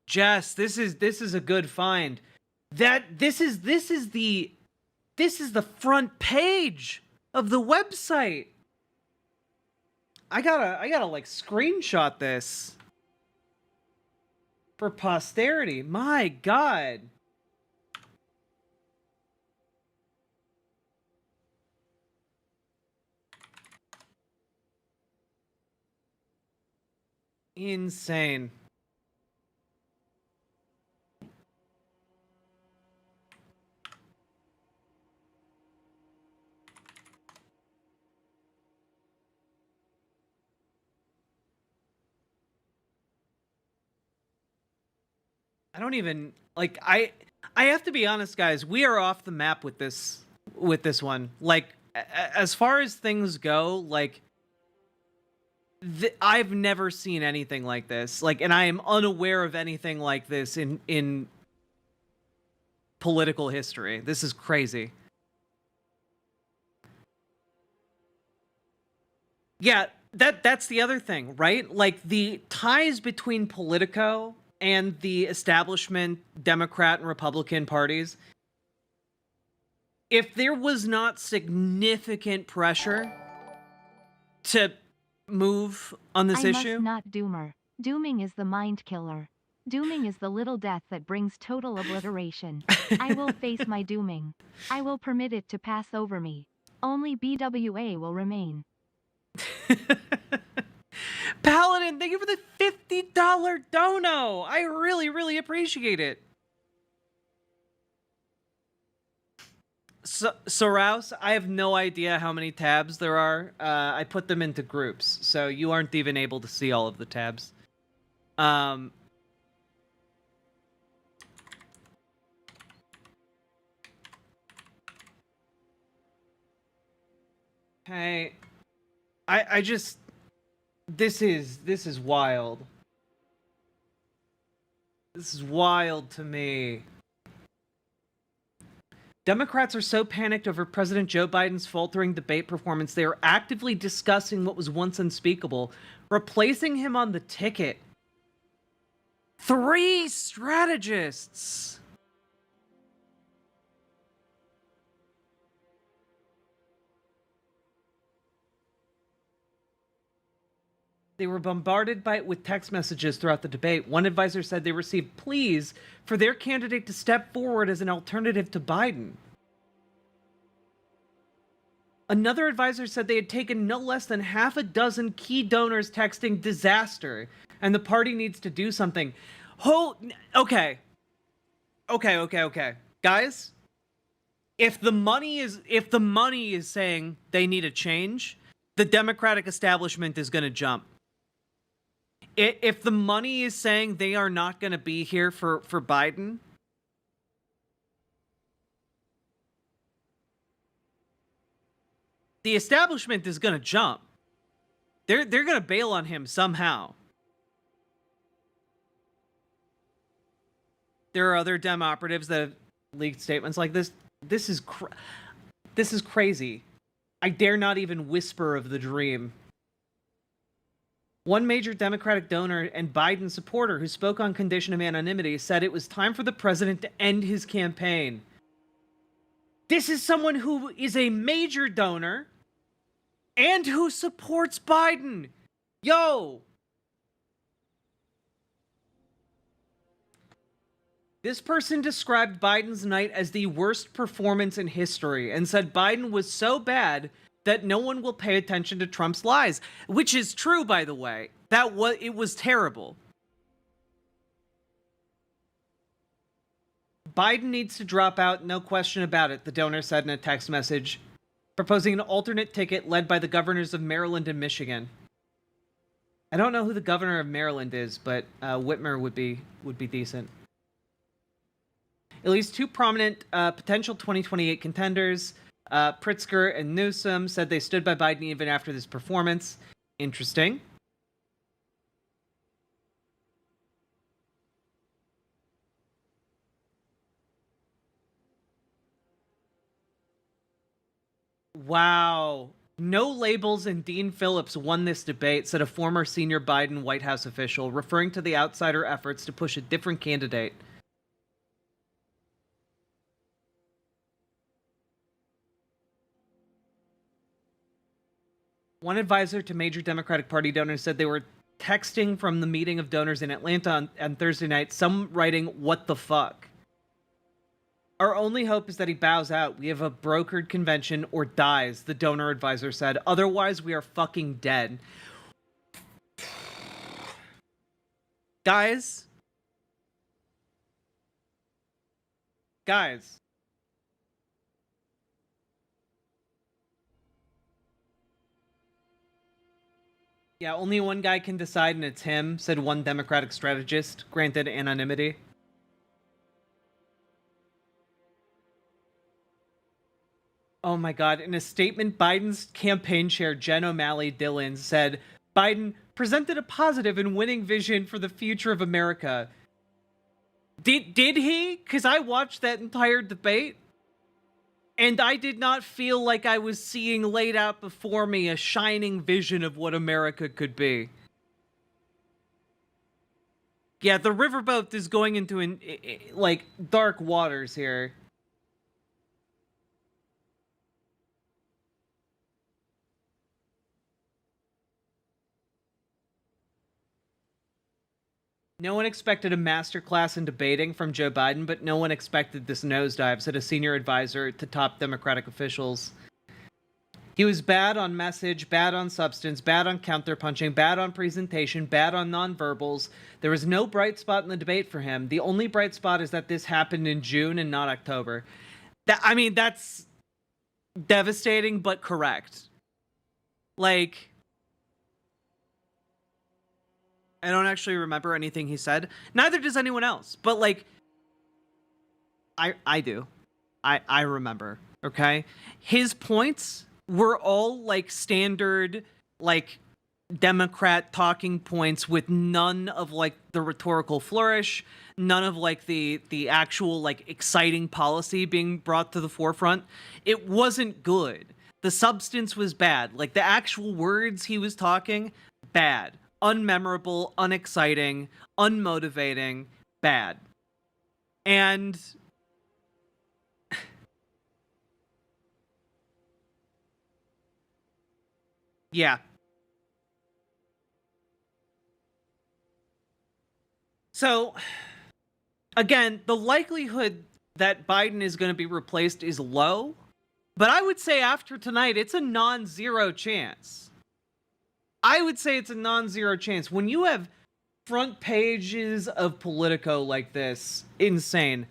Jess, this is a good find. This is the front page of the website. I gotta like screenshot this for posterity. My God. Insane. I don't even like I have to be honest, guys. We are off the map with this one. Like as far as things go, like I've never seen anything like this. Like, and I am unaware of anything like this in political history. This is crazy. Yeah, that's the other thing, right? Like the ties between Politico and the establishment Democrat and Republican parties. If there was not significant pressure to move on this issue. I must not doomer. Dooming is the mind killer. Dooming is the little death that brings total obliteration. I will face my dooming. I will permit it to pass over me. Only BWA will remain. Paladin, thank you for the $50 dono. I really appreciate it. So Rouse, I have no idea how many tabs there are. I put them into groups, so you aren't even able to see all of the tabs. Hey, I just this is wild. This is wild to me. Democrats are so panicked over President Joe Biden's faltering debate performance, they are actively discussing what was once unspeakable, replacing him on the ticket. 3 strategists. They were bombarded with text messages throughout the debate. One advisor said they received pleas for their candidate to step forward as an alternative to Biden. Another advisor said they had taken no less than half a dozen key donors texting disaster, and the party needs to do something. Okay. Guys, if the money is saying they need a change, the Democratic establishment is going to jump. If the money is saying they are not going to be here for Biden, the establishment is going to jump. They're going to bail on him somehow. There are other Dem operatives that have leaked statements like this. This is crazy. I dare not even whisper of the dream. One major Democratic donor and Biden supporter who spoke on condition of anonymity said it was time for the president to end his campaign. This is someone who is a major donor and who supports Biden. Yo! This person described Biden's night as the worst performance in history and said Biden was so bad that no one will pay attention to Trump's lies, which is true, by the way. It was terrible. Biden needs to drop out, no question about it, the donor said in a text message, proposing an alternate ticket led by the governors of Maryland and Michigan. I don't know who the governor of Maryland is, but Whitmer would be decent. At least two prominent potential 2028 contenders, Pritzker and Newsom, said they stood by Biden even after this performance. Interesting. Wow. No labels and Dean Phillips won this debate, said a former senior Biden White House official, referring to the outsider efforts to push a different candidate. One advisor to major Democratic Party donors said they were texting from the meeting of donors in Atlanta on Thursday night, some writing, "What the fuck?" Our only hope is that he bows out. We have a brokered convention or dies, the donor advisor said. Otherwise, we are fucking dead. Guys. Yeah, only one guy can decide and it's him, said one Democratic strategist, granted anonymity. Oh my god, in a statement, Biden's campaign chair, Jen O'Malley Dillon, said, Biden presented a positive and winning vision for the future of America. Did he? Because I watched that entire debate, and I did not feel like I was seeing laid out before me a shining vision of what America could be. Yeah, the riverboat is going into like dark waters here. No one expected a masterclass in debating from Joe Biden, but no one expected this nosedive, said a senior advisor to top Democratic officials. He was bad on message, bad on substance, bad on counterpunching, bad on presentation, bad on nonverbals. There was no bright spot in the debate for him. The only bright spot is that this happened in June and not October. That's devastating, but correct. Like, I don't actually remember anything he said. Neither does anyone else. But, like, I do. I remember, okay? His points were all, like, standard, like, Democrat talking points with none of, like, the rhetorical flourish, none of, like, the actual, like, exciting policy being brought to the forefront. It wasn't good. The substance was bad. Like, the actual words he was talking, bad. Unmemorable, unexciting, unmotivating, bad. And yeah. So, again, the likelihood that Biden is going to be replaced is low, but I would say after tonight, it's a non-zero chance. I would say it's a non-zero chance. When you have front pages of Politico like this, insane.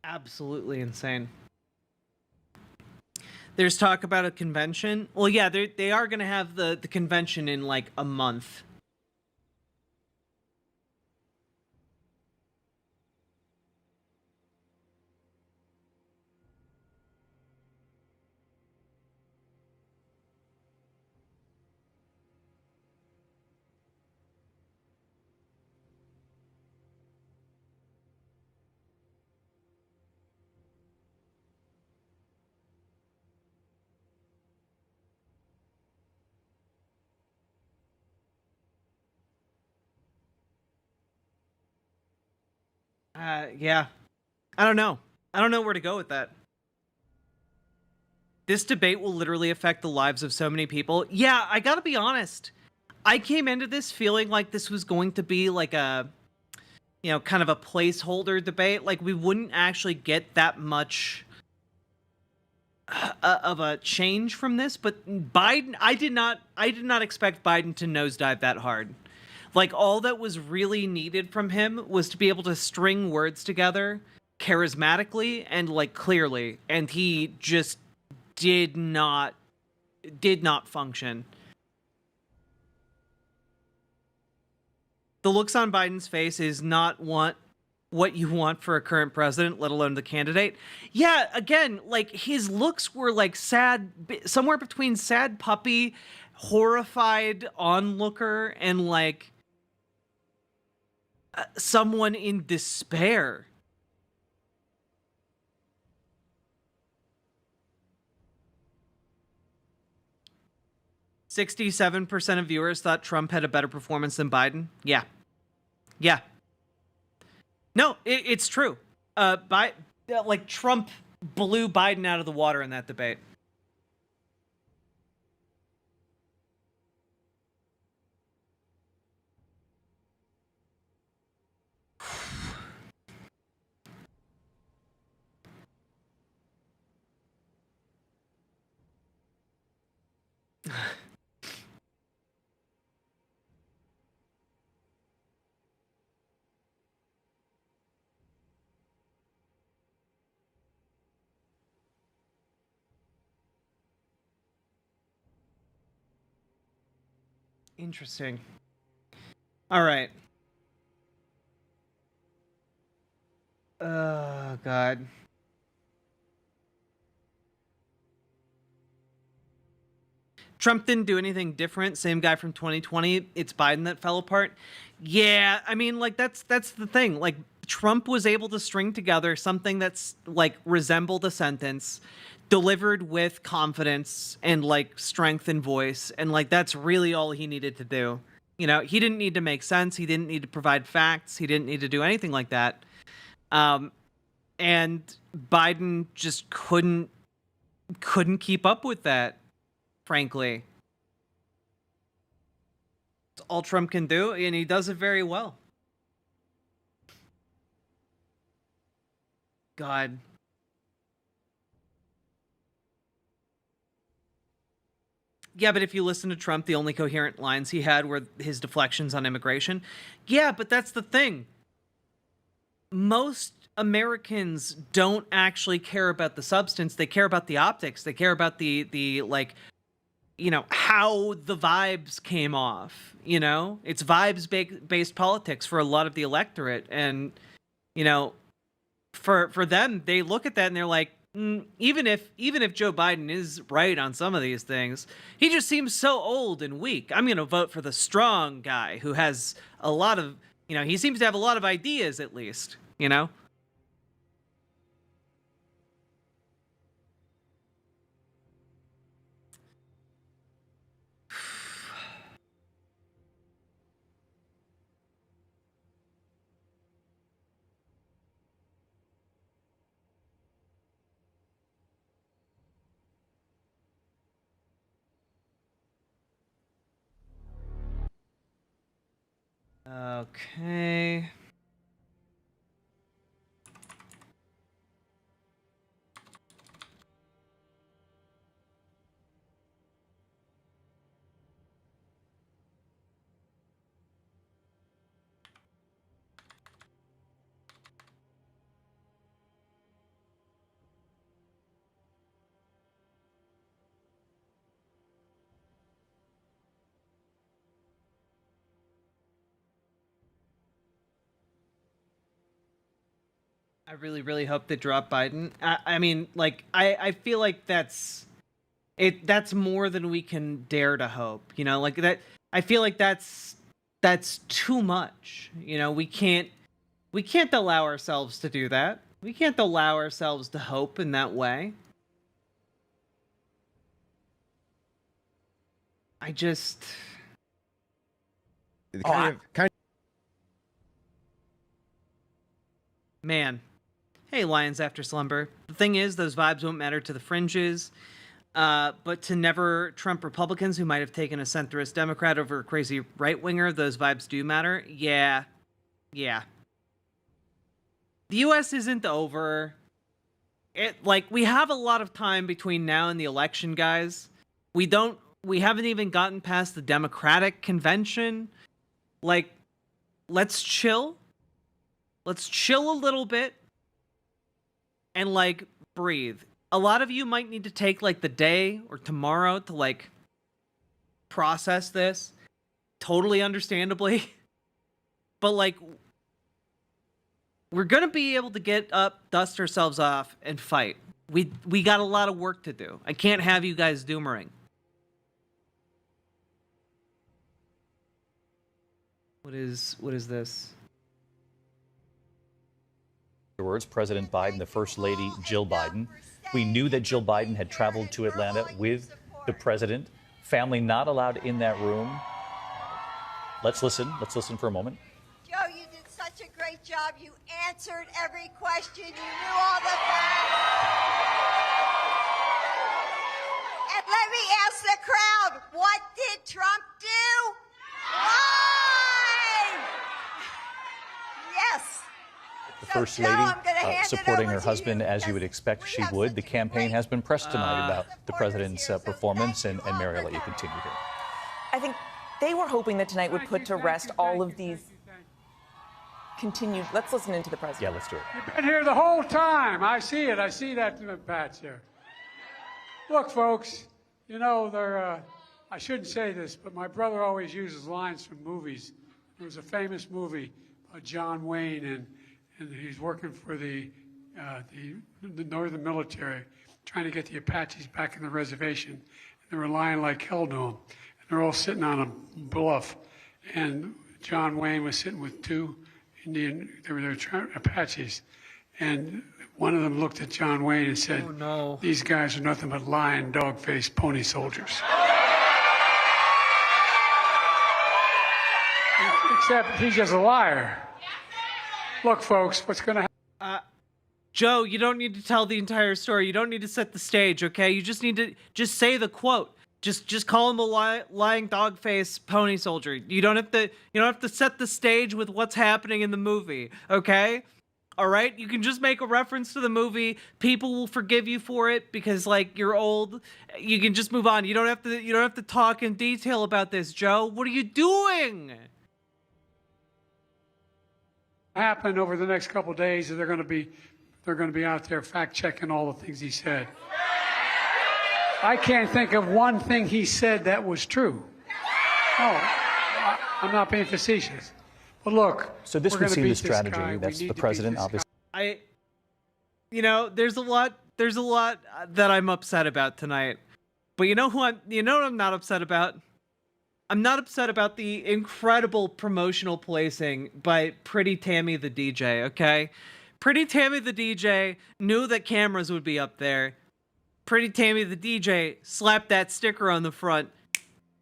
Absolutely insane. There's talk about a convention. Well, yeah, they are going to have the convention in like a month. Yeah. I don't know. I don't know where to go with that. This debate will literally affect the lives of so many people. Yeah, I gotta be honest. I came into this feeling like this was going to be like a, kind of a placeholder debate. Like we wouldn't actually get that much of a change from this. But Biden, I did not expect Biden to nosedive that hard. Like all that was really needed from him was to be able to string words together charismatically and like clearly, and he just did not function. The looks on Biden's face is not what you want for a current president, let alone the candidate. Yeah, again, like his looks were like sad, somewhere between sad puppy, horrified onlooker, and like someone in despair. "67% of viewers thought Trump had a better performance than Biden." Yeah. No, it's true. Like Trump blew Biden out of the water in that debate. Interesting. All right. Oh, God. Trump didn't do anything different. Same guy from 2020. It's Biden that fell apart. Yeah, I mean, like that's the thing. Like Trump was able to string together something that's like resembled a sentence, delivered with confidence and like strength and voice, and like that's really all he needed to do. He didn't need to make sense. He didn't need to provide facts. He didn't need to do anything like that. And Biden just couldn't keep up with that. Frankly, it's all Trump can do, and he does it very well. God. Yeah, but if you listen to Trump, the only coherent lines he had were his deflections on immigration. Yeah, but that's the thing. Most Americans don't actually care about the substance. They care about the optics. They care about the like, how the vibes came off. It's vibes-based politics for a lot of the electorate. And, for them, they look at that and they're like, even if Joe Biden is right on some of these things, he just seems so old and weak. I'm going to vote for the strong guy who has a lot of, he seems to have a lot of ideas at least, Okay. I really, really hope they drop Biden. I mean, like, I feel like that's more than we can dare to hope. Like that. I feel like that's too much. We can't allow ourselves to do that. We can't allow ourselves to hope in that way. I just. Kind of man. Hey, Lions After Slumber. The thing is, those vibes won't matter to the fringes. But to never Trump Republicans who might have taken a centrist Democrat over a crazy right-winger, those vibes do matter. Yeah. Yeah. The U.S. isn't over. We have a lot of time between now and the election, guys. We haven't even gotten past the Democratic convention. Let's chill. Let's chill a little bit. And, breathe. A lot of you might need to take, the day or tomorrow to, process this. Totally understandably. But, we're gonna be able to get up, dust ourselves off, and fight. We got a lot of work to do. I can't have you guys doomering. What is this? Afterwards, President Biden, the First Lady Jill Biden. We knew that Jill Biden had traveled to Atlanta with the president. Family not allowed in that room. Let's listen. Let's listen for a moment. Joe, you did such a great job. You answered every question. You knew all the facts. And let me ask the crowd, what did Trump do? Lie! Yes. The First Lady supporting her husband, as you would expect she would. The campaign has been pressed tonight about the president's performance, and Mary, I'll let you continue here. I think they were hoping that tonight would put to rest all of these continued. Let's listen into the president. Yeah, let's do it. You've been here the whole time. I see it. I see that patch there. Look, folks, I shouldn't say this, but my brother always uses lines from movies. There was a famous movie by John Wayne, and he's working for the Northern military, trying to get the Apaches back in the reservation. And they were lying like hell to him. And they're all sitting on a bluff. And John Wayne was sitting with two Apaches. And one of them looked at John Wayne and said, "Oh, no. These guys are nothing but lying, dog-faced pony soldiers." Except he's just a liar. Look, folks, what's going to happen? Joe, you don't need to tell the entire story. You don't need to set the stage, okay? You just need to say the quote. Just call him a lying dog-faced pony soldier. You don't have to set the stage with what's happening in the movie, okay? All right? You can just make a reference to the movie. People will forgive you for it because you're old. You can just move on. You don't have to talk in detail about this, Joe. What are you doing? Happen over the next couple of days, and they're going to be out there fact checking all the things he said. I can't think of one thing he said that was true. No, I'm not being facetious. But look, so this would seem the strategy. That's the president, obviously. There's a lot that I'm upset about tonight. But you know what I'm not upset about? I'm not upset about the incredible promotional placing by Pretty Tammy the DJ, okay? Pretty Tammy the DJ knew that cameras would be up there. Pretty Tammy the DJ slapped that sticker on the front.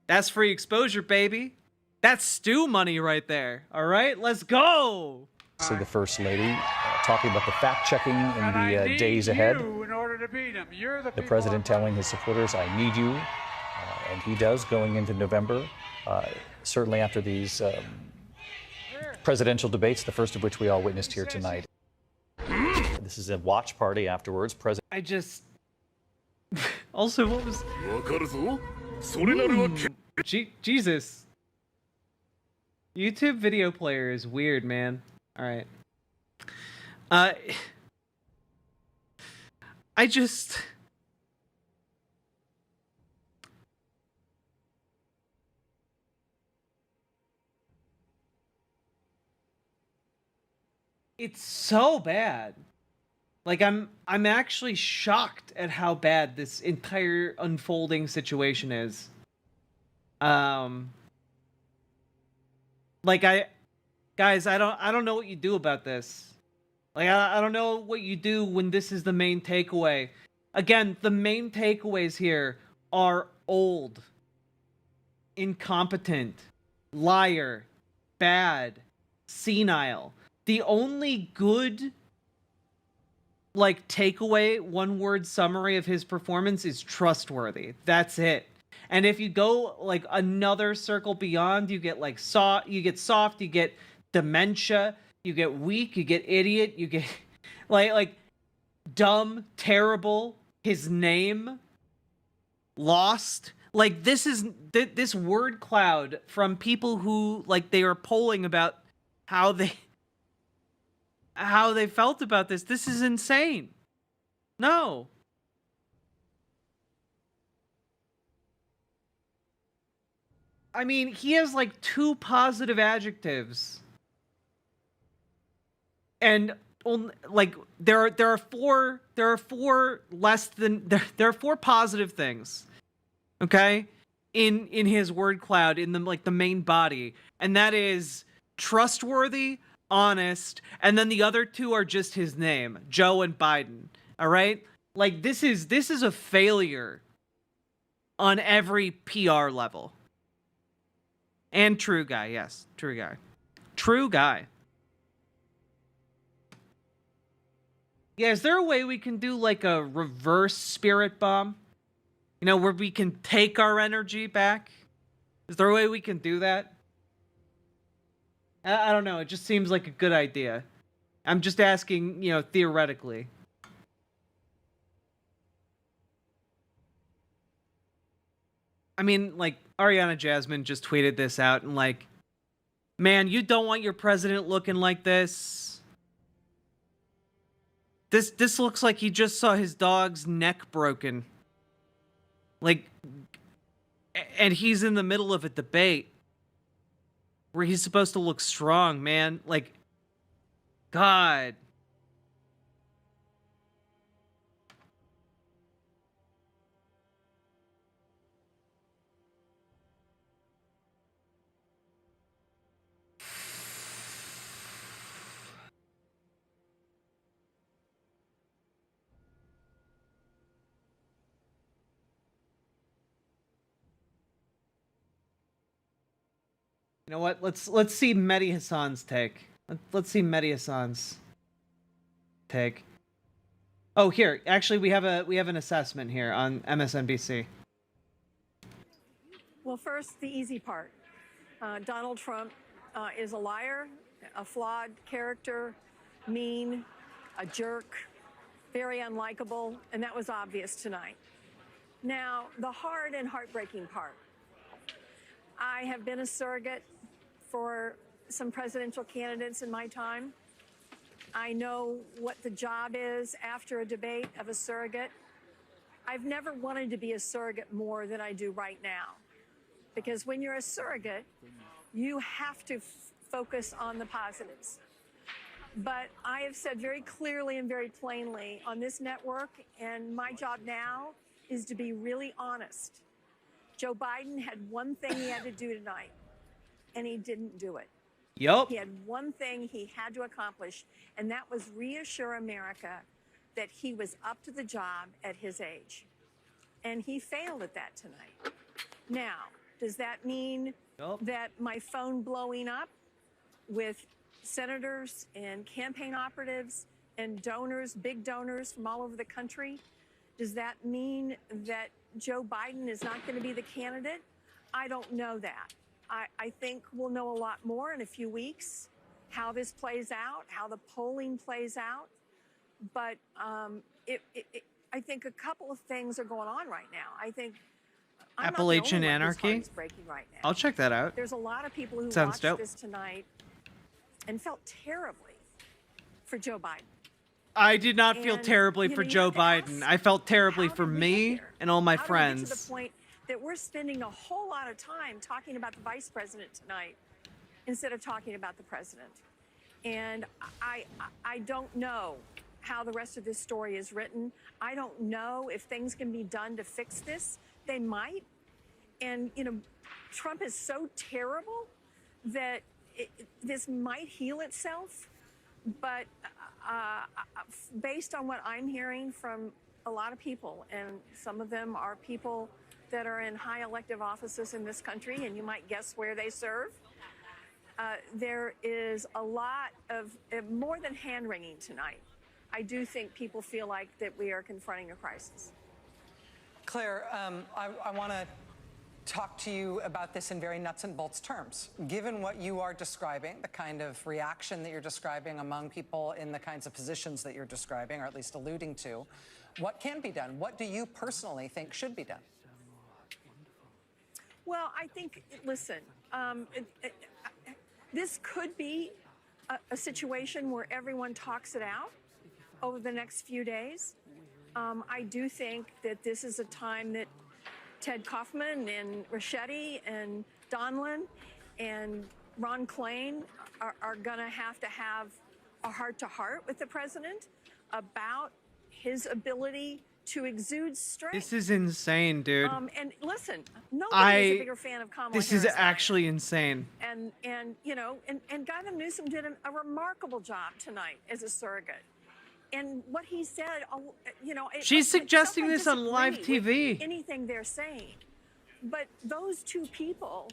That's free exposure, baby. That's stew money right there, all right? Let's go! So the First Lady talking about the fact-checking in the days ahead. In order to beat him. You're the president telling his supporters, "I need you." And he does going into November. Certainly after these presidential debates, the first of which we all witnessed here tonight. This is a watch party afterwards. Also, what was... Jesus. YouTube video player is weird, man. All right. It's so bad. I'm actually shocked at how bad this entire unfolding situation is. Guys, I don't know what you do about this. I don't know what you do when this is the main takeaway. Again, the main takeaways here are old, incompetent, liar, bad, senile. The only good like takeaway, one word summary of his performance is trustworthy. That's it. And if you go like another circle beyond, you get like soft, you get dementia, you get weak, you get idiot, you get like dumb, terrible, his name, lost. Like this is this word cloud from people who like they are polling about how they felt about this. This is insane. No. I mean, he has like 2 positive adjectives. And like there are 4 less than there are 4 positive things. Okay? In his word cloud in the main body, and that is trustworthy, honest, and then the other 2 are just his name, Joe and Biden. All right? Like this is a failure on every PR level. And true guy, yes, true guy. True guy. Yeah, is there a way we can do like a reverse spirit bomb? You know, where we can take our energy back? Is there a way we can do that? I don't know, it just seems like a good idea. I'm just asking, you know, theoretically. I mean, like, Ariana Jasmine just tweeted this out and like, man, you don't want your president looking like this. This looks like he just saw his dog's neck broken. Like, and he's in the middle of a debate where he's supposed to look strong, man. Like, God. You know what? Let's see Mehdi Hassan's take. Let's see Mehdi Hassan's take. Oh, here. Actually, we have an assessment here on MSNBC. Well, first, the easy part. Donald Trump is a liar, a flawed character, mean, a jerk, very unlikable, and that was obvious tonight. Now, the hard and heartbreaking part. I have been a surrogate for some presidential candidates in my time. I know what the job is after a debate of a surrogate. I've never wanted to be a surrogate more than I do right now. Because when you're a surrogate, you have to focus on the positives. But I have said very clearly and very plainly on this network, and my job now is to be really honest. Joe Biden had one thing he had to do tonight, and he didn't do it. Yup. He had one thing he had to accomplish, and that was reassure America that he was up to the job at his age. And he failed at that tonight. Now, does that mean that my phone blowing up with senators and campaign operatives and donors, big donors from all over the country, does that mean that Joe Biden is not going to be the candidate? I don't know that. I think we'll know a lot more in a few weeks, how this plays out, how the polling plays out. But I think a couple of things are going on right now. I think Appalachian Anarchy. Breaking right now. I'll check that out. There's a lot of people who Sounds watched dope. this tonight and felt terribly for Joe Biden. I did not feel And, terribly you for know, you Joe have to Biden. I felt terribly for me and all my How did we get to friends. the point that we're spending a whole lot of time talking about the vice president tonight instead of talking about the president? And I don't know how the rest of this story is written. I don't know if things can be done to fix this. They might. And, you know, Trump is so terrible that this might heal itself. But based on what I'm hearing from a lot of people, and some of them are people that are in high elective offices in this country, and you might guess where they serve, there is a lot of more than hand-wringing tonight. I do think people feel like that we are confronting a crisis. Claire, I want to talk to you about this in very nuts and bolts terms. Given what you are describing, the kind of reaction that you're describing among people in the kinds of positions that you're describing, or at least alluding to, what can be done? What do you personally think should be done? Well, I think, listen, this could be a situation where everyone talks it out over the next few days. I do think that this is a time that Ted Kaufman and Ricchetti and Donlin and Ron Klain are going to have a heart-to-heart with the president about his ability to exude strength. This is insane, dude. And listen, nobody is a bigger fan of Kamala This Harris is than I am. actually insane. And you know, and Gavin Newsom did a remarkable job tonight as a surrogate. And what he said, you know, She's suggesting sometimes this on live disagree TV. with anything they're saying, but those two people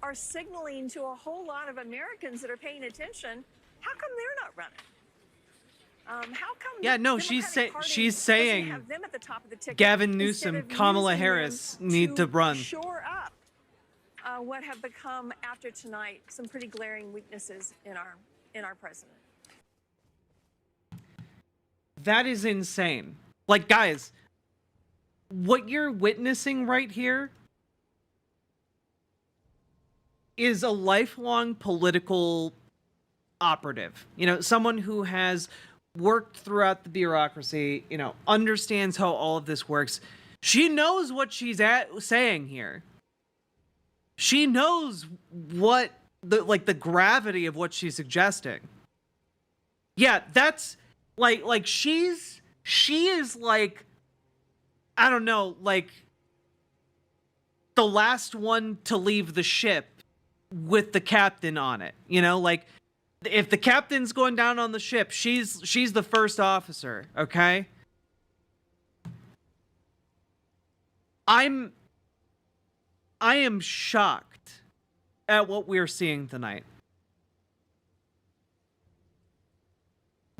are signaling to a whole lot of Americans that are paying attention. How come they're not running? How come? Yeah, no, the she's Democratic Party she's doesn't saying have them at the top of the ticket Gavin instead Newsom, of Kamala using Harris them need to run. Shore up what have become after tonight some pretty glaring weaknesses in our president. That is insane. Like, guys, what you're witnessing right here is a lifelong political operative. You know, someone who has worked throughout the bureaucracy, you know, understands how all of this works. She knows what she's saying here. She knows what the gravity of what she's suggesting. Yeah, that's like she is like, I don't know, like the last one to leave the ship with the captain on it. You know, like if the captain's going down on the ship, she's the first officer, okay? I am shocked at what we're seeing tonight.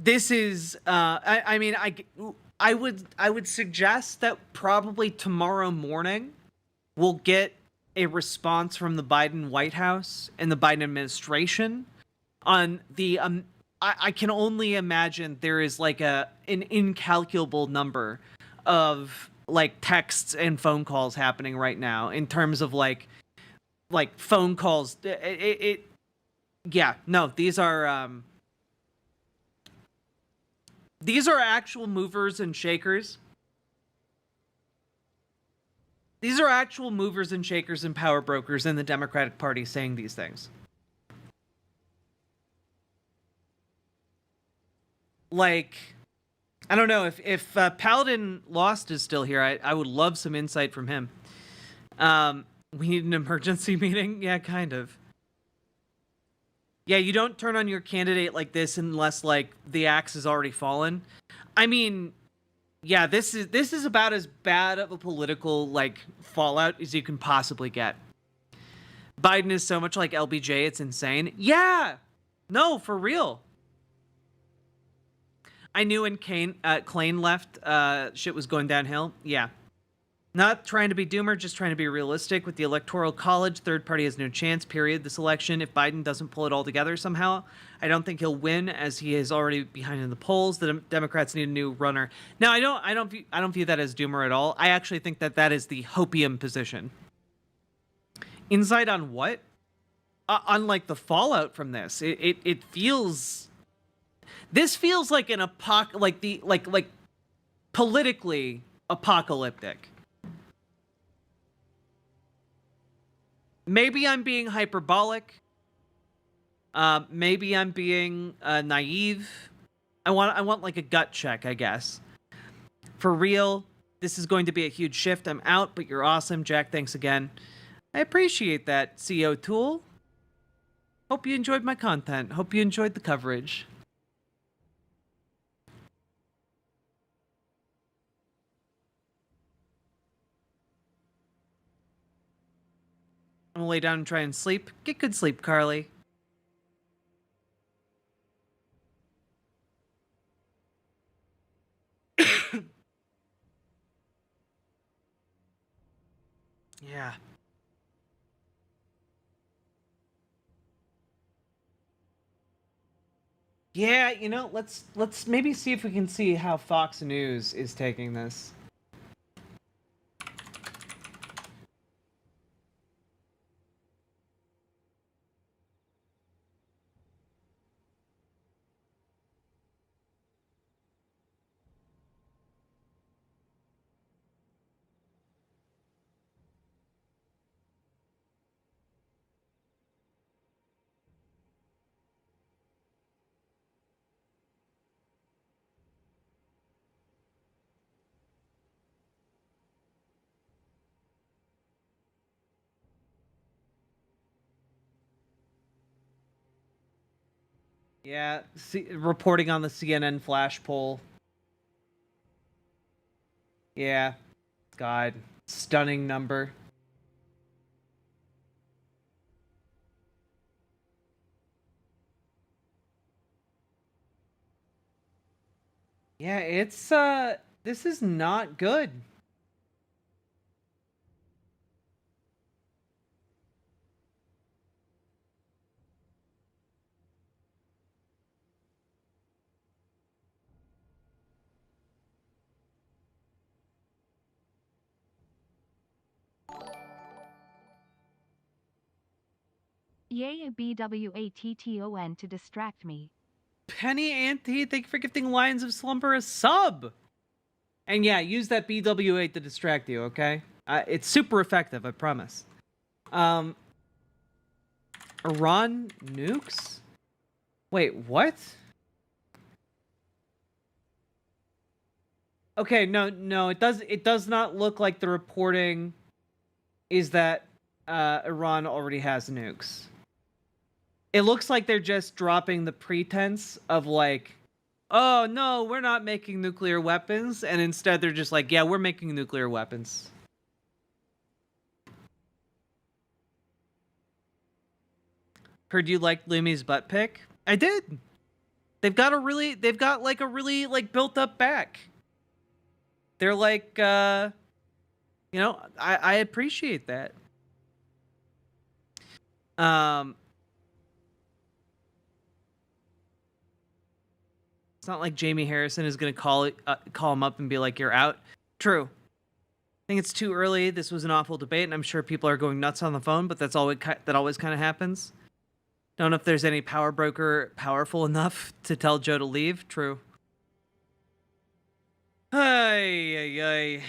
This is I mean I would suggest that probably tomorrow morning we'll get a response from the Biden White House and the Biden administration on the I can only imagine there is like an incalculable number of like texts and phone calls happening right now in terms of like phone calls. Yeah, no, these are actual movers and shakers. These are actual movers and shakers and power brokers in the Democratic Party saying these things. Like, I don't know, if Paladin Lost is still here, I would love some insight from him. We need an emergency meeting? Yeah, kind of. Yeah, you don't turn on your candidate like this unless, like, the axe has already fallen. I mean, yeah, this is about as bad of a political, like, fallout as you can possibly get. Biden is so much like LBJ, it's insane. Yeah! No, for real. I knew when Klain left, shit was going downhill. Yeah. Not trying to be doomer, just trying to be realistic. With the Electoral College, third party has no chance, period, this election. If Biden doesn't pull it all together somehow, I don't think he'll win, as he is already behind in the polls. The Democrats need a new runner. Now, I don't view that as doomer at all. I actually think that is the hopium position. Insight on what? On like the fallout from this. It feels... This feels like an like politically apocalyptic. Maybe I'm being hyperbolic. Maybe I'm being naive. I want like a gut check, I guess. For real, this is going to be a huge shift. I'm out, but you're awesome, Jack. Thanks again. I appreciate that, CEO Tool. Hope you enjoyed my content. Hope you enjoyed the coverage. I'm gonna lay down and try and sleep. Get good sleep, Carly. Yeah. Yeah, you know, let's maybe see if we can see how Fox News is taking this. Yeah, reporting on the CNN flash poll. Yeah. God, stunning number. Yeah, it's this is not good. Yay BWATTON to distract me. Penny Auntie, thank you for gifting Lions of Slumber a sub. And yeah, use that BW8 to distract you, okay? It's super effective, I promise. Iran nukes? Wait, what? Okay, no, it does not look like the reporting is that Iran already has nukes. It looks like they're just dropping the pretense of like, oh no, we're not making nuclear weapons, and instead they're just like, yeah, we're making nuclear weapons. Heard you liked Lumi's butt pic? I did. They've got like a really like built up back. They're like you know, I appreciate that. It's not like Jamie Harrison is going to call him up and be like, "You're out." True. I think it's too early. This was an awful debate, and I'm sure people are going nuts on the phone. But that always kind of happens. Don't know if there's any power broker powerful enough to tell Joe to leave. True. Ay.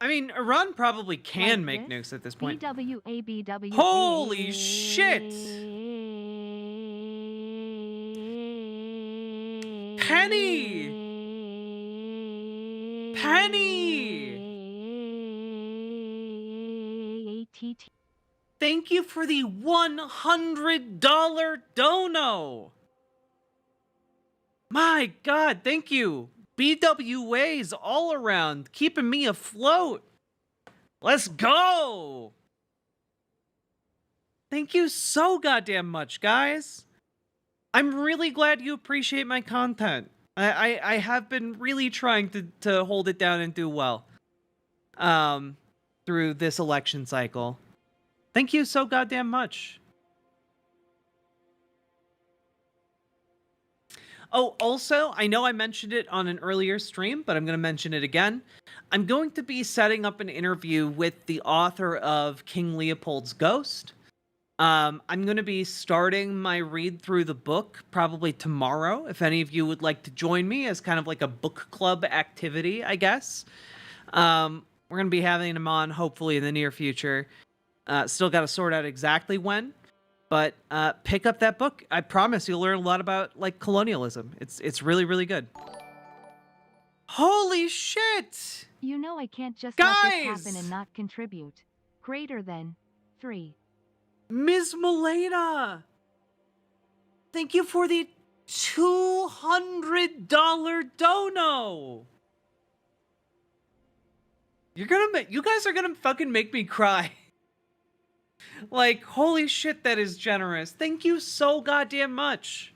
I mean, Iran probably can make nukes at this point. BWABWA. Holy shit! Penny! Thank you for the $100 dono! My God, thank you! BWAs all around, keeping me afloat. Let's go! Thank you so goddamn much, guys. I'm really glad you appreciate my content. I have been really trying to hold it down and do well through this election cycle. Thank you so goddamn much. Oh, also, I know I mentioned it on an earlier stream, but I'm going to mention it again. I'm going to be setting up an interview with the author of King Leopold's Ghost. I'm going to be starting my read through the book probably tomorrow. If any of you would like to join me as kind of like a book club activity, I guess. We're going to be having him on hopefully in the near future. Still got to sort out exactly when. But pick up that book. I promise you'll learn a lot about like colonialism. It's really, really good. Holy shit! You know I can't just let this happen and not contribute. Greater than 3. Ms. Milena! Thank you for the $200 dono! You guys are gonna fucking make me cry. Like, holy shit, that is generous. Thank you so goddamn much.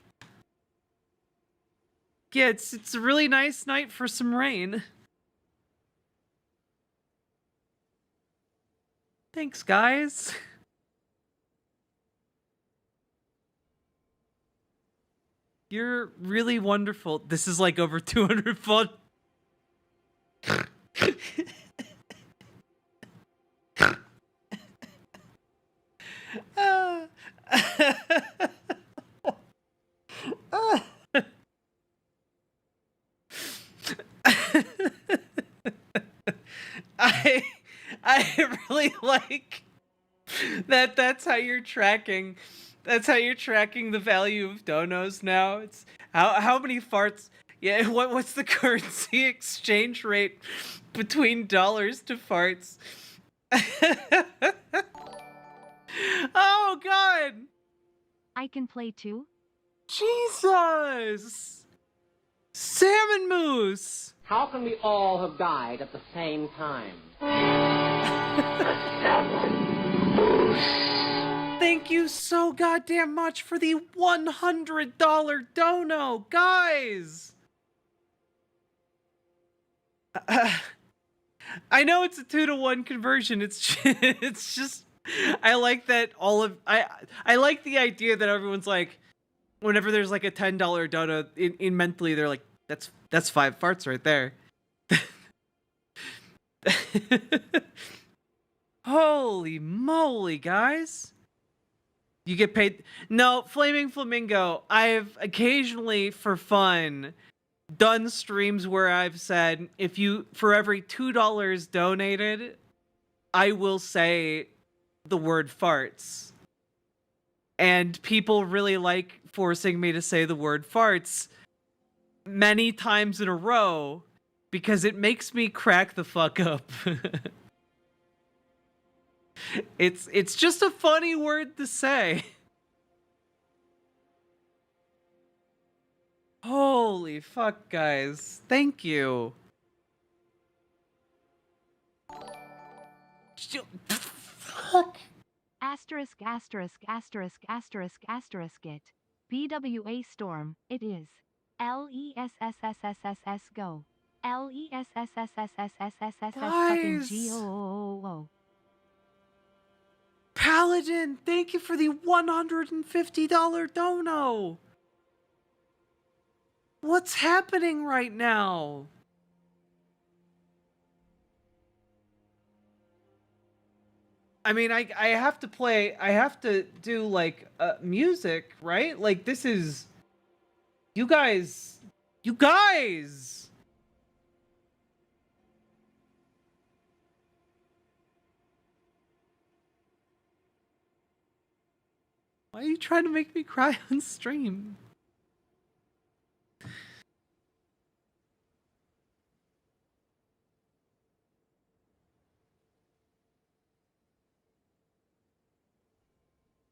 Yeah, it's a really nice night for some rain. Thanks, guys. You're really wonderful. This is like over 200 fun. I I really like that that's how you're tracking. That's how you're tracking the value of donos now. It's how many farts. Yeah, what's the currency exchange rate between dollars to farts? Oh god. I can play too? Jesus! Salmon Moose! How can we all have died at the same time? Thank you so goddamn much for the $100 dono, guys! I know it's a 2-to-1 conversion. It's just I like that I like the idea that everyone's like, whenever there's like a $10 dono, in mentally they're like, that's 5 farts right there. Holy moly, guys. You get paid. No, Flaming Flamingo, I've occasionally for fun done streams where I've said, if you, for every $2 donated, I will say the word farts. And people really like forcing me to say the word farts many times in a row because it makes me crack the fuck up. It's just a funny word to say. Holy fuck, guys. Thank you. Asterisk asterisk asterisk asterisk asterisk it. BWA Storm, it is. LESSSSSS go. LESSSSSSSS fucking Guys! GOOO. Paladin, thank you for the $150 dono. What's happening right now? I mean, I have to play, I have to do like music, right? Like this is, you guys. Why are you trying to make me cry on stream?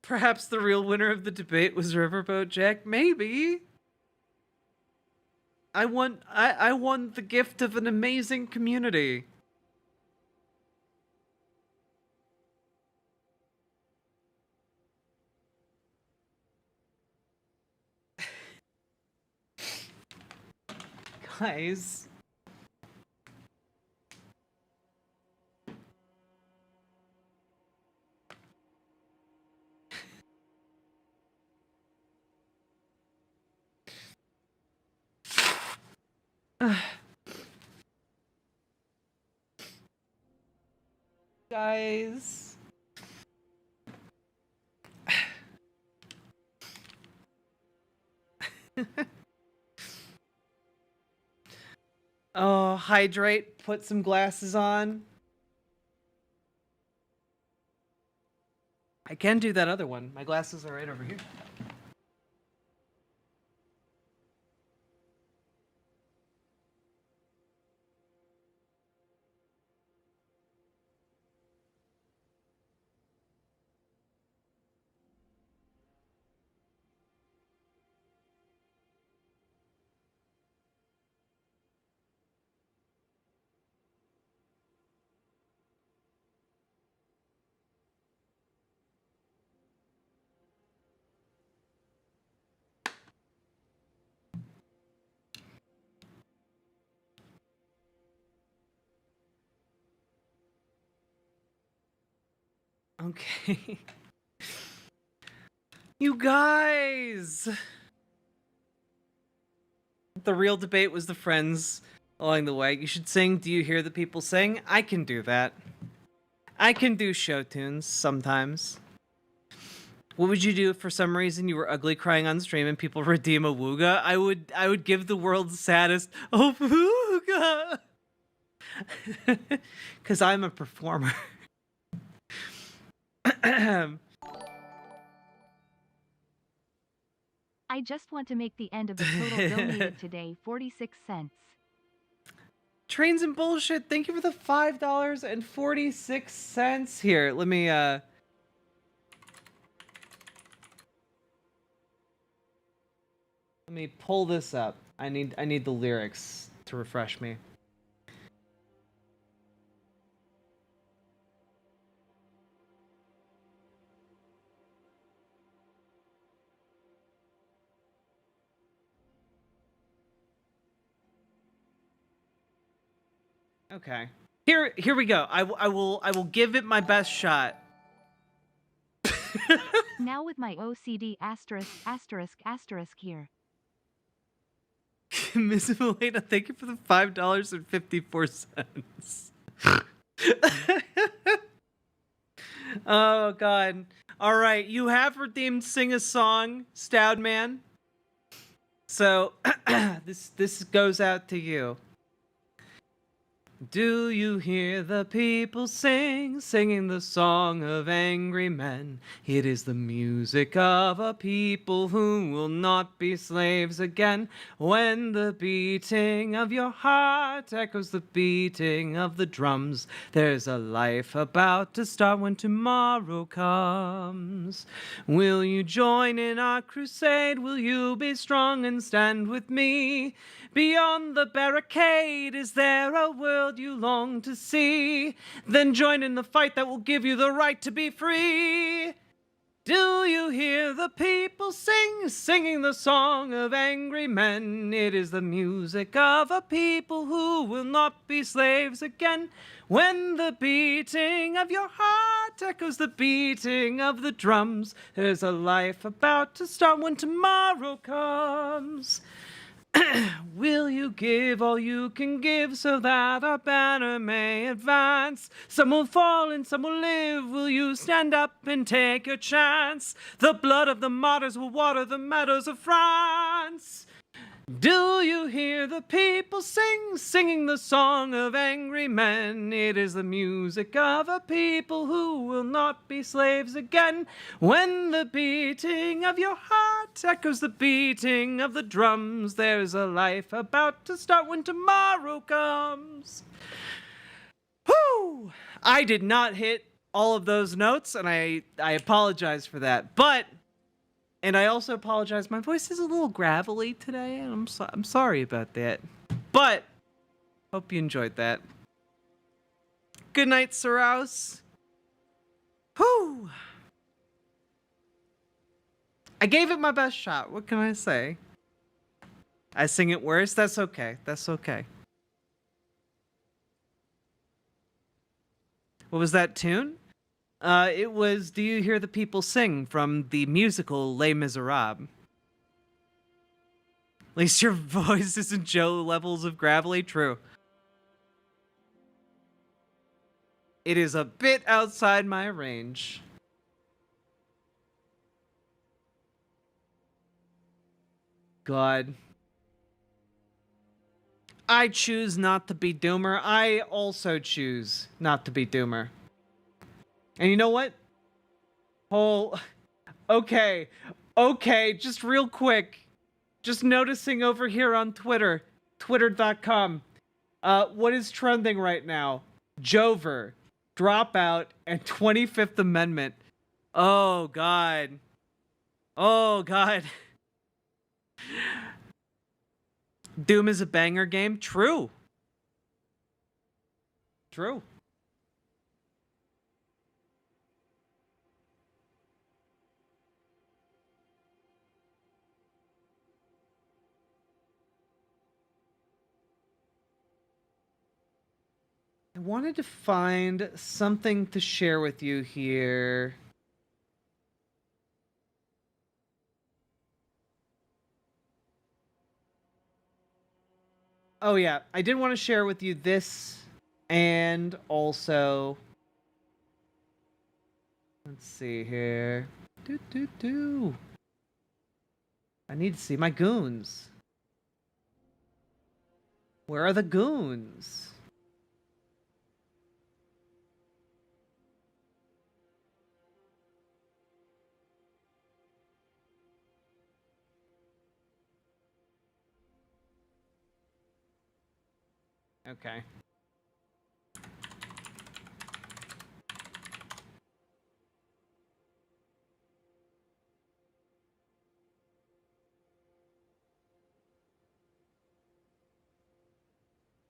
Perhaps the real winner of the debate was Riverboat Jack. Maybe. I won the gift of an amazing community. Guys. Guys. Oh, hydrate, put some glasses on. I can do that other one. My glasses are right over here. Okay. You guys! The real debate was the friends along the way. You should sing Do You Hear the People Sing? I can do that. I can do show tunes sometimes. What would you do if for some reason you were ugly crying on stream and people redeem a wooga? I would give the world's saddest wooga. Cause I'm a performer. I just want to make the end of the total donated today 46 cents. Trains and bullshit. Thank you for the $5.46 here. Let me pull this up. I need the lyrics to refresh me. Okay. Here we go. I will give it my best shot. Now with my OCD asterisk here. Miss Melena, thank you for the $5.54. Oh god. All right, you have redeemed Sing a Song, Stout Man. So this goes out to you. Do you hear the people singing the song of angry men? It is the music of a people who will not be slaves again. When the beating of your heart echoes the beating of the drums, there's a life about to start when tomorrow comes. Will you join in our crusade? Will you be strong and stand with me? Beyond the barricade, is there a world you long to see? Then join in the fight that will give you the right to be free. Do you hear the people singing the song of angry men? It is the music of a people who will not be slaves again. When the beating of your heart echoes the beating of the drums, there's a life about to start when tomorrow comes. Will you give all you can give so that our banner may advance? Some will fall and some will live. Will you stand up and take your chance? The blood of the martyrs will water the meadows of France. Do you hear the people singing the song of angry men? It is the music of a people who will not be slaves again. When the beating of your heart echoes the beating of the drums, there's a life about to start when tomorrow comes. Whew! I did not hit all of those notes, and I apologize for that. And I also apologize. My voice is a little gravelly today, and I'm sorry about that. But hope you enjoyed that. Good night, Saraus. Whew. I gave it my best shot. What can I say? I sing it worse. That's okay. That's okay. What was that tune? It was Do You Hear the People Sing from the musical Les Miserables. At least your voice isn't Joe levels of gravelly. True. It is a bit outside my range. God. I choose not to be Doomer. I also choose not to be Doomer. And you know what? Okay, just real quick. Just noticing over here on Twitter, twitter.com. What is trending right now? Jover, Dropout, and 25th Amendment. Oh, God. Oh, God. Doom is a banger game? True. True. I wanted to find something to share with you here. Oh yeah, I did want to share with you this, and also, let's see here. I need to see my goons. Where are the goons? Okay.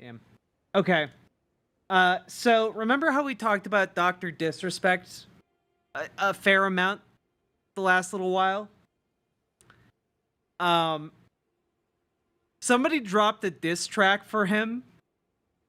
Damn. Okay. So remember how we talked about Dr. Disrespect a fair amount the last little while? Somebody dropped a diss track for him,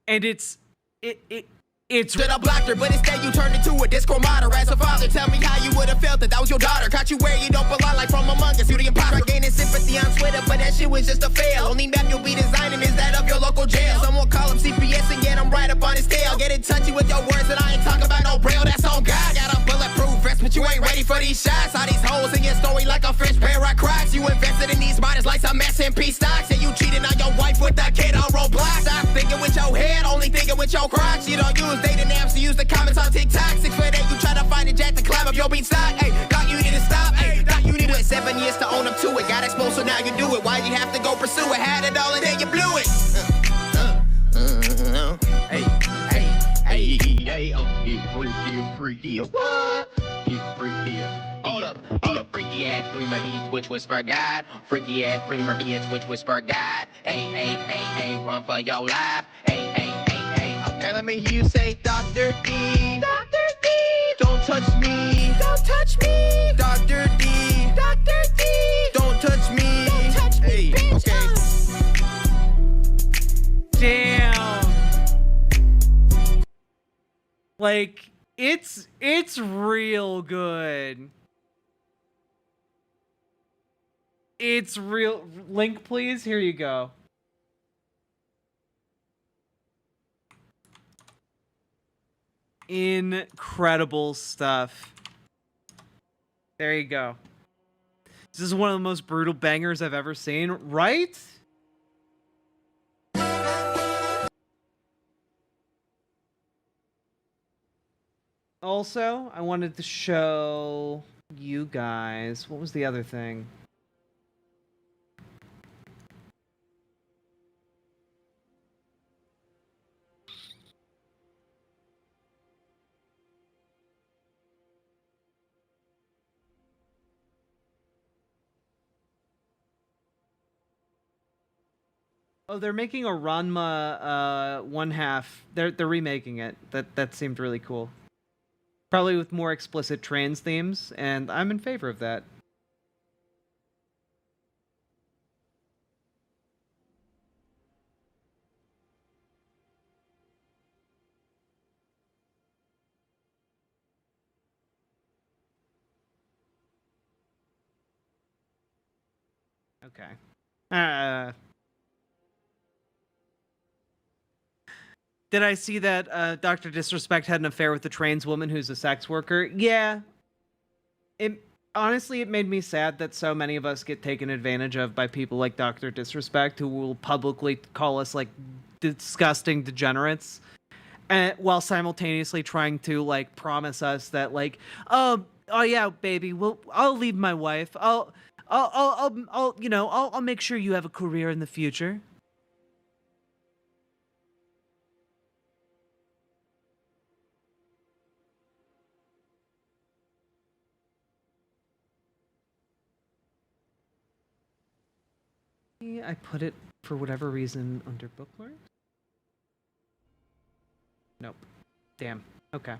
and it's Should I blocked her, but instead you turned into a Discord modder. As a father, tell me how you would have felt that was your daughter. Caught you where you don't belong, like from Among Us, you the imposter. Gaining sympathy on Twitter, but that shit was just a fail. Only map you'll be designing is that of your local jail. Someone call him CPS and get him right up on his tail. Get in touchy with your words, and I ain't talking about no braille, that's on God. Got a bulletproof vest, but you ain't ready for these shots. All these holes in your story like a French pair of Crocs. You invested in these miners like some S&P stocks, and you cheated on your wife with that kid on Roblox. Stop thinking with your head, only thinking with your crotch. You don't use dating apps, you use the comments on TikTok. 6 foot 8, you try to find a jack to climb up your beanstalk. Hey, thought you need to stop. Hey, thought you needed 7 years to own up to it. Got exposed, so now you do it. Why'd you have to go pursue it? Had it all and then you blew it. Hey, hey, hey, hey, oh, get freaky, what? Get freaky. Hold up, freaky ass dreamer eats, which was forgot. Freaky ass dreamer eats, which was forgot. Hey, hey, hey, hey, run for your life. Hey, hey, hey, hey. Now let me hear you say, Dr. D. Dr. D. Don't touch me. Don't touch me. Dr. D. Dr. D. Don't touch me. Don't touch me, hey, okay. Damn. Like, it's real good. It's real. Link, please. Here you go. Incredible stuff. There you go. This is one of the most brutal bangers I've ever seen, right? Also, I wanted to show you guys, what was the other thing? Oh, they're making a Ranma 1/2. They're remaking it. That seemed really cool. Probably with more explicit trans themes, and I'm in favor of that. Okay. Did I see that Dr. Disrespect had an affair with a trans woman who's a sex worker? Yeah. Honestly, it made me sad that so many of us get taken advantage of by people like Dr. Disrespect, who will publicly call us, like, disgusting degenerates, while simultaneously trying to, like, promise us that, like, oh yeah, baby, I'll leave my wife. I'll make sure you have a career in the future. I put it, for whatever reason, under bookmarks? Nope. Damn. Okay.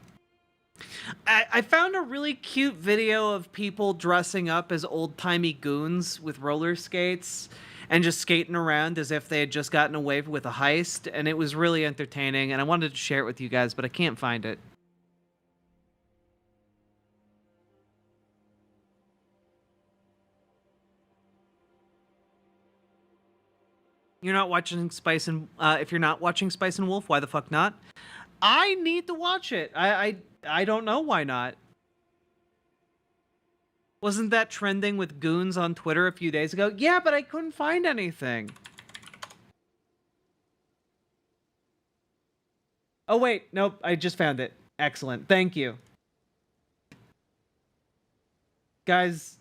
I found a really cute video of people dressing up as old-timey goons with roller skates, and just skating around as if they had just gotten away with a heist, and it was really entertaining, and I wanted to share it with you guys, but I can't find it. You're not watching Spice and if you're not watching Spice and Wolf, why the fuck not? I need to watch it. I don't know why not. Wasn't that trending with goons on Twitter a few days ago? Yeah, but I couldn't find anything. Oh wait, nope, I just found it. Excellent. Thank you. Guys,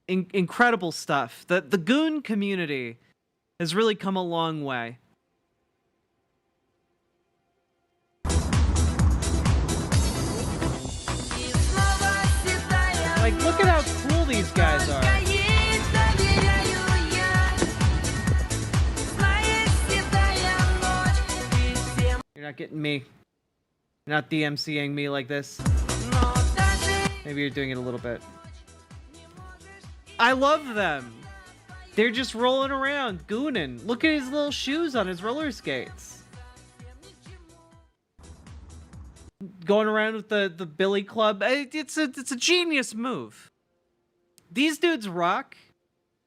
incredible stuff. The goon community has really come a long way. Like, look at how cool these guys are. You're not getting me. You're not DMCing me like this. Maybe you're doing it a little bit. I love them. They're just rolling around, gooning. Look at his little shoes on his roller skates. Going around with the Billy Club. It's a genius move. These dudes rock.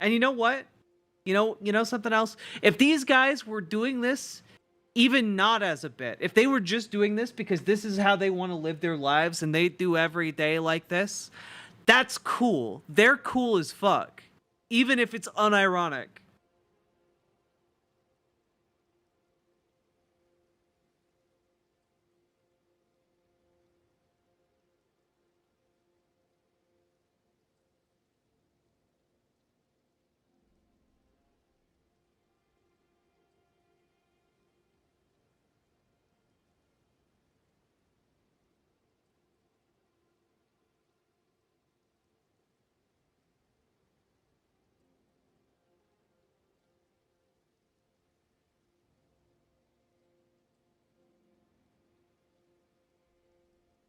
And you know what? You know something else? If these guys were doing this, even not as a bit, if they were just doing this because this is how they want to live their lives and they do every day like this, that's cool. They're cool as fuck. Even if it's unironic.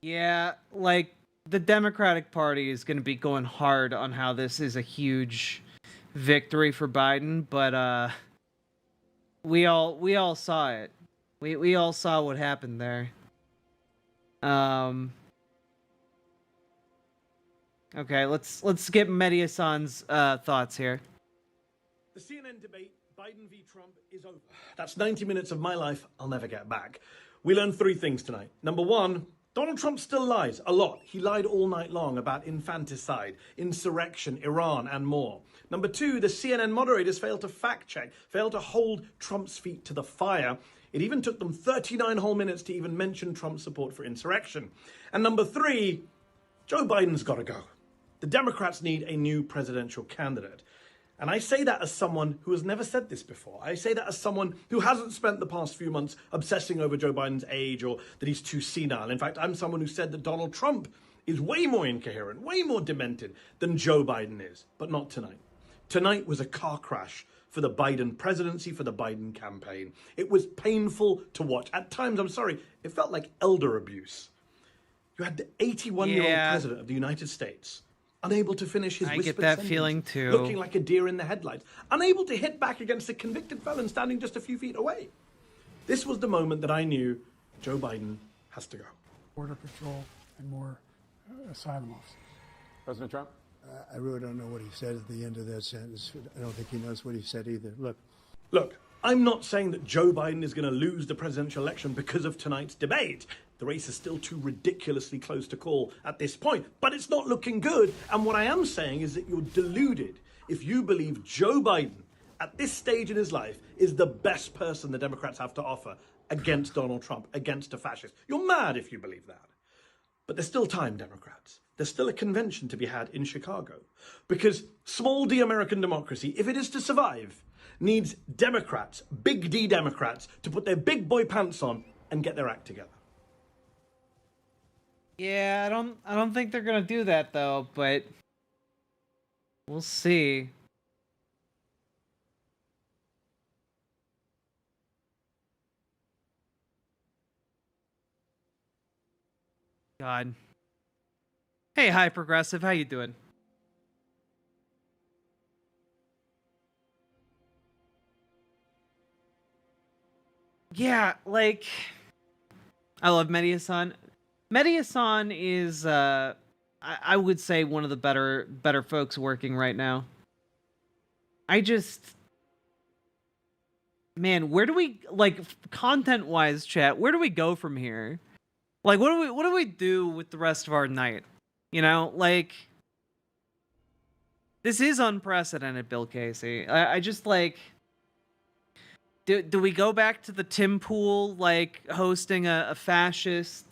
Yeah, like, the Democratic Party is going to be going hard on how this is a huge victory for Biden, but we all saw it. We all saw what happened there. Okay, let's get Mediasan's thoughts here. The CNN debate, Biden v. Trump, is over. That's 90 minutes of my life I'll never get back. We learned 3 things tonight. Number 1, Donald Trump still lies a lot. He lied all night long about infanticide, insurrection, Iran, and more. Number 2, the CNN moderators failed to fact check, failed to hold Trump's feet to the fire. It even took them 39 whole minutes to even mention Trump's support for insurrection. And number 3, Joe Biden's got to go. The Democrats need a new presidential candidate. And I say that as someone who has never said this before. I say that as someone who hasn't spent the past few months obsessing over Joe Biden's age or that he's too senile. In fact, I'm someone who said that Donald Trump is way more incoherent, way more demented than Joe Biden is. But not tonight. Tonight was a car crash for the Biden presidency, for the Biden campaign. It was painful to watch. At times, I'm sorry, it felt like elder abuse. You had the 81-year-old president of the United States unable to finish his whispered get that sentence, feeling too. looking like a deer in the headlights, unable to hit back against a convicted felon standing just a few feet away. This was the moment that I knew Joe Biden has to go. Border Patrol and more asylum officers. President Trump? I really don't know what he said at the end of that sentence. I don't think he knows what he said either. Look, I'm not saying that Joe Biden is going to lose the presidential election because of tonight's debate. The race is still too ridiculously close to call at this point, but it's not looking good. And what I am saying is that you're deluded if you believe Joe Biden, at this stage in his life, is the best person the Democrats have to offer against Donald Trump, against a fascist. You're mad if you believe that. But there's still time, Democrats. There's still a convention to be had in Chicago. Because small d American democracy, if it is to survive, needs Democrats, big D Democrats, to put their big boy pants on and get their act together. Yeah, I don't think they're gonna do that though, but we'll see. God. Hey, High Progressive, how you doing? Yeah, like, I love Mediasan. Mediasan is, I would say, one of the better folks working right now. Man, where do we, like, content-wise, chat, where do we go from here? Like, what do we do with the rest of our night? You know, like, this is unprecedented, Bill Casey. I just, like, do we go back to the Tim Pool, like, hosting a fascist,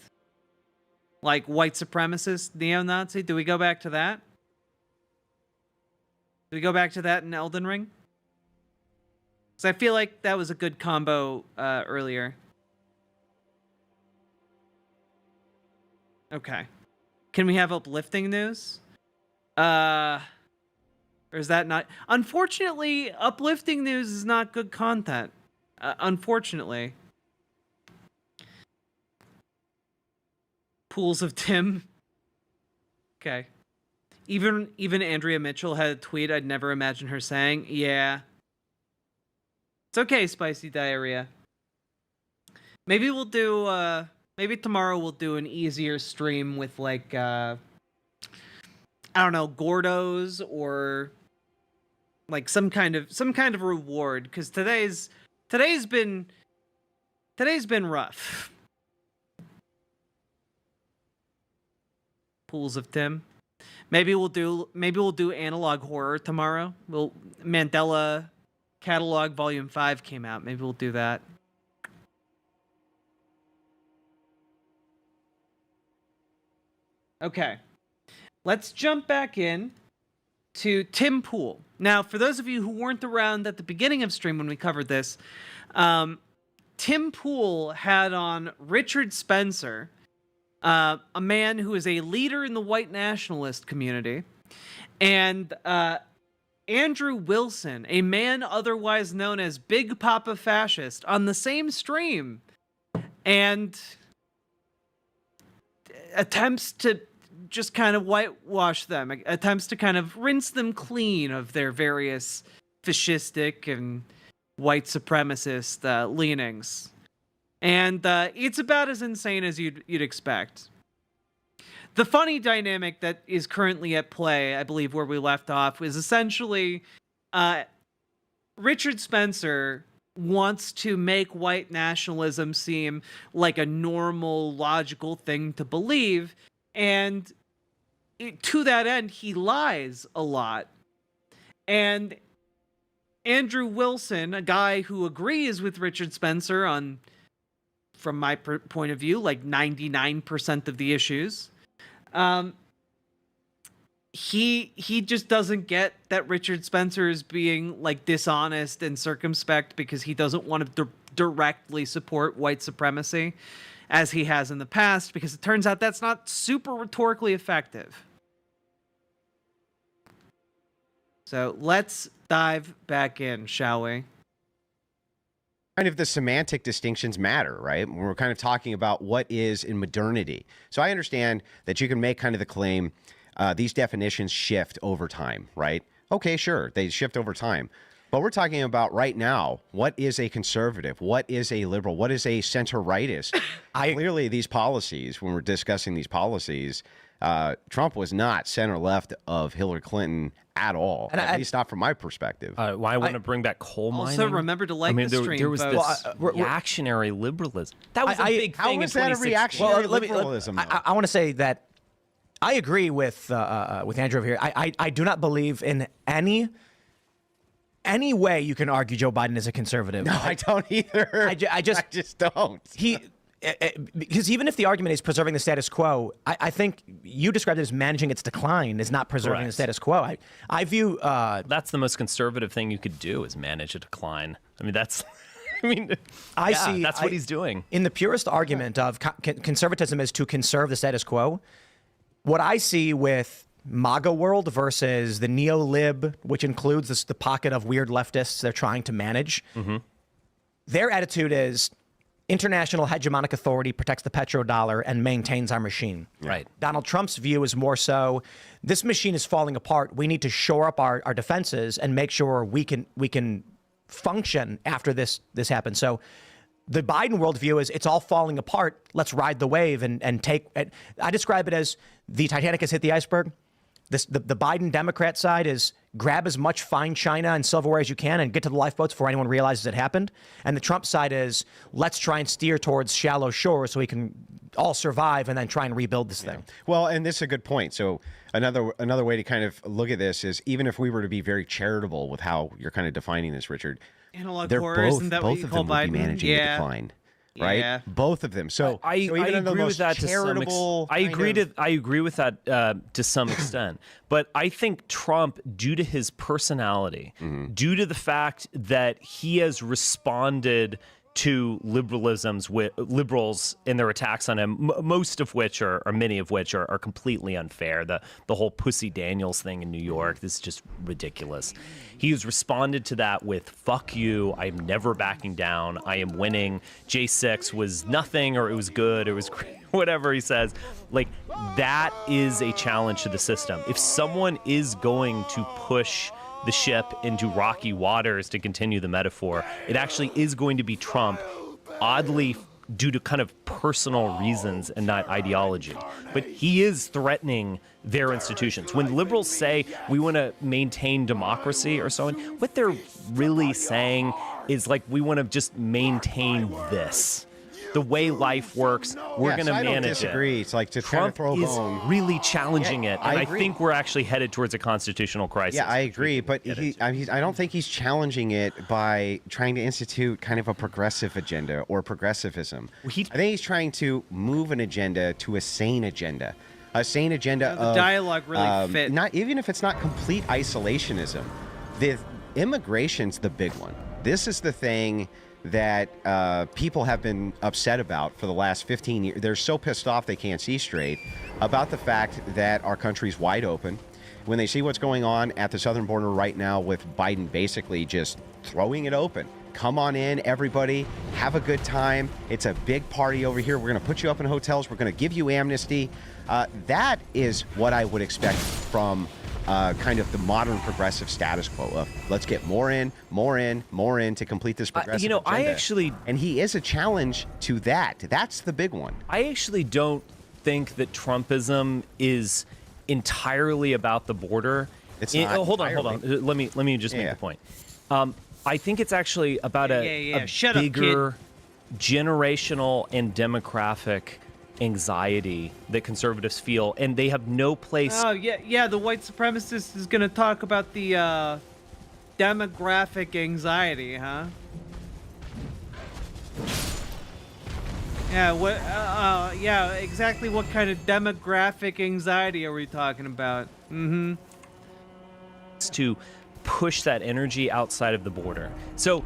like, white supremacist neo-Nazi? Do we go back to that? Do we go back to that in Elden Ring? Because I feel like that was a good combo earlier. Okay. Can we have uplifting news? Or is that not? Unfortunately, uplifting news is not good content. Unfortunately. Pools of Tim. Okay. Even Andrea Mitchell had a tweet I'd never imagine her saying. Yeah. It's okay, Spicy Diarrhea. Maybe we'll do maybe tomorrow we'll do an easier stream with like I don't know, Gordos or like some kind of reward, because today's been rough. Pools of Tim. Maybe we'll do analog horror tomorrow. Mandela Catalog Volume 5 came out. Maybe we'll do that. Okay. Let's jump back in to Tim Pool. Now, for those of you who weren't around at the beginning of stream when we covered this, Tim Pool had on Richard Spencer, a man who is a leader in the white nationalist community, and Andrew Wilson, a man otherwise known as Big Papa Fascist, on the same stream, and attempts to just kind of whitewash them, attempts to kind of rinse them clean of their various fascistic and white supremacist leanings. And it's about as insane as you'd expect. The funny dynamic that is currently at play, I believe where we left off, is essentially Richard Spencer wants to make white nationalism seem like a normal, logical thing to believe, and to that end, he lies a lot. And Andrew Wilson, a guy who agrees with Richard Spencer on, from my point of view, like 99% of the issues, he just doesn't get that Richard Spencer is being like dishonest and circumspect because he doesn't want to directly support white supremacy as he has in the past, because it turns out that's not super rhetorically effective. So let's dive back in, shall we? Kind of the semantic distinctions matter, right? We're kind of talking about what is in modernity. So I understand that you can make kind of the claim these definitions shift over time, right? Okay, sure, they shift over time. But we're talking about right now, what is a conservative? What is a liberal? What is a center-rightist? Clearly, these policies, when we're discussing these policies, Trump was not center-left of Hillary Clinton at all, at least not from my perspective. Why I want to bring back coal mining. Also, remember to like the stream, there was folks. this reactionary liberalism. That was a big thing in 2016. How is that a reactionary liberalism? I want to say that I agree with Andrew over here. I do not believe in any way you can argue Joe Biden is a conservative. No, I don't either. I just don't. Because even if the argument is preserving the status quo, I think you described it as managing its decline, is not preserving the status quo. I view that's the most conservative thing you could do, is manage a decline. I mean, that's. I see. That's what he's doing. In the purest argument of conservatism is to conserve the status quo, what I see with MAGA world versus the neo-lib, which includes the pocket of weird leftists they're trying to manage, their attitude is international hegemonic authority protects the petrodollar and maintains our machine. Right. Donald Trump's view is more so, this machine is falling apart. We need to shore up our defenses and make sure we can function after this happens. So The Biden worldview is it's all falling apart. Let's ride the wave and take. I describe it as the Titanic has hit the iceberg. The Biden Democrat side is grab as much fine china and silverware as you can and get to the lifeboats before anyone realizes it happened. And the Trump side is let's try and steer towards shallow shores so we can all survive and then try and rebuild this thing. Well, and this is a good point. So another way to kind of look at this is even if we were to be very charitable with how you're kind of defining this, Richard, Analog they're horror, isn't that what both you of call them would be Biden? managing to decline. Right, Yeah. both of them. So I so even in the agree most with that charitable. I agree with that to some extent. But I think Trump, due to his personality, due to the fact that he has responded to liberals in their attacks on him, most of which or many of which are completely unfair. The whole Pussy Daniels thing in New York, this is just ridiculous. He has responded to that with "fuck you, I'm never backing down, I am winning, J6 was nothing or it was good, it was great," whatever he says. Like, that is a challenge to the system. If someone is going to push the ship into rocky waters, to continue the metaphor, it actually is going to be Trump, oddly due to kind of personal reasons and not ideology. But he is threatening their institutions. When liberals say we want to maintain democracy or so on, what they're really saying is like, we want to just maintain this. The way life works, we're going to manage it. I don't disagree. It's like to Trump try to throw a bone. is really challenging it, and I agree. think we're actually headed towards a constitutional crisis. Yeah, I agree, but I don't think he's challenging it by trying to institute kind of a progressive agenda or progressivism. I think he's trying to move an agenda to a sane agenda. A sane agenda The of dialogue really fit. Not even if it's not complete isolationism. The immigration's the big one. This is the thing that people have been upset about for the last 15 years. They're so pissed off they can't see straight about the fact that our country's wide open. When they see what's going on at the southern border right now with Biden basically just throwing it open. Come on in, everybody. Have a good time. It's a big party over here. We're going to put you up in hotels. We're going to give you amnesty. That is what I would expect from kind of the modern progressive status quo of let's get more in to complete this progressive agenda. I actually... And he is a challenge to that. That's the big one. I actually don't think that Trumpism is entirely about the border. It's not hold on. entirely. Let me just make the point. I think it's actually about a Shut up, bigger generational and demographic anxiety that conservatives feel, and they have no place. Oh yeah. The white supremacist is going to talk about the demographic anxiety, huh? Yeah. What? Yeah. Exactly. What kind of demographic anxiety are we talking about? Mm-hmm. To push that energy outside of the border. So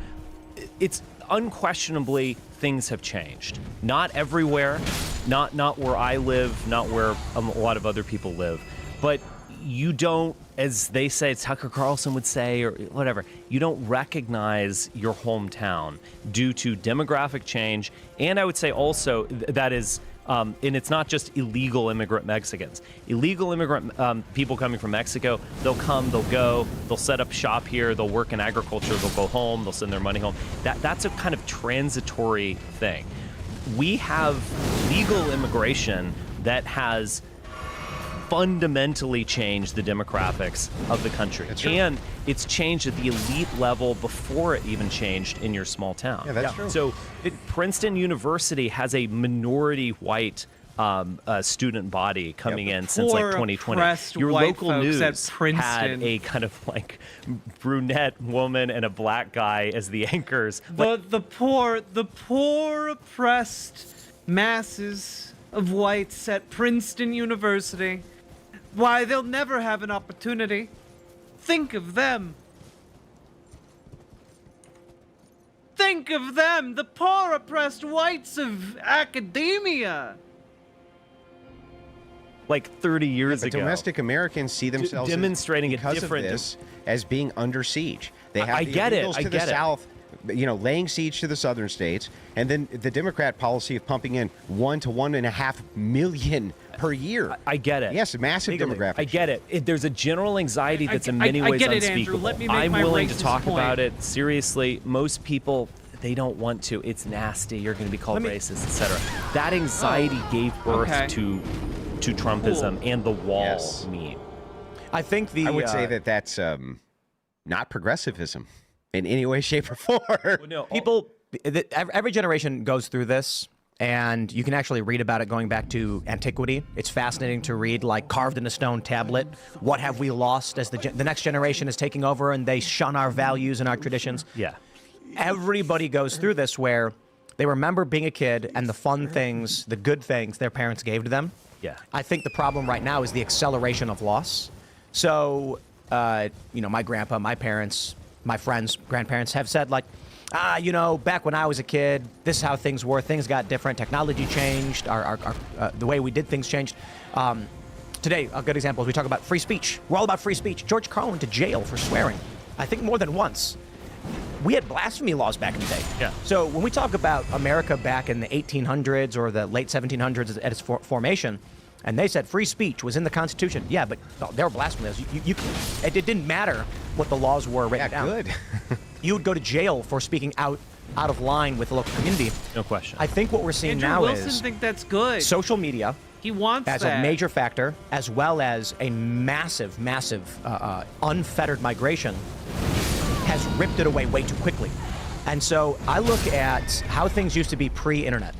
it's unquestionably things have changed. Not everywhere, not where I live, not where a lot of other people live, but you don't, as they say, Tucker Carlson would say, or whatever, you don't recognize your hometown due to demographic change. And I would say also that is, and it's not just illegal immigrant Mexicans. Illegal immigrant people coming from Mexico, they'll come, they'll go, they'll set up shop here, they'll work in agriculture, they'll go home, they'll send their money home. That's a kind of transitory thing. We have legal immigration that has fundamentally changed the demographics of the country. And it's changed at the elite level before it even changed in your small town. Yeah, that's true. So Princeton University has a minority white student body coming in since like 2020. Your local news had a kind of like brunette woman and a black guy as the anchors. The poor oppressed masses of whites at Princeton University. Why, they'll never have an opportunity. Think of them. Think of them, the poor oppressed whites of academia. Like 30 years ago. Domestic Americans see themselves demonstrating because a different of this as being under siege. They have I the get it. illegals I to the get it. south, laying siege to the southern states, and then the Democrat policy of pumping in 1 to 1.5 million per year. I get it. Yes, massive demographic. I get it. There's a general anxiety that's in many ways get it, unspeakable. Andrew. Let me make I'm my willing to racist talk point. about it seriously. Most people, they don't want to. It's nasty. You're going to be called racist, etc. That anxiety gave birth to Trumpism and the wall meme. I think I would say that that's not progressivism in any way, shape, or form. People, every generation goes through this, and you can actually read about it going back to antiquity. It's fascinating to read, like carved in a stone tablet. What have we lost as the next generation is taking over, and they shun our values and our traditions? Yeah. Everybody goes through this where they remember being a kid and the fun things, the good things their parents gave to them. Yeah. I think the problem right now is the acceleration of loss. So, my grandpa, my parents, my friends, grandparents have said, like, back when I was a kid, this is how things were. Things got different. Technology changed. The way we did things changed. Today, a good example is we talk about free speech. We're all about free speech. George Carlin went to jail for swearing, I think more than once. We had blasphemy laws back in the day. Yeah. So when we talk about America back in the 1800s or the late 1700s at its formation, and they said free speech was in the Constitution. Yeah, but there were blasphemy laws. It didn't matter what the laws were written down. Good. You would go to jail for speaking out of line with the local community. No question. I think what we're seeing Andrew now Wilson is think that's good. social media. He wants as that. a major factor, as well as a massive, unfettered migration, has ripped it away way too quickly. And so I look at how things used to be pre-internet.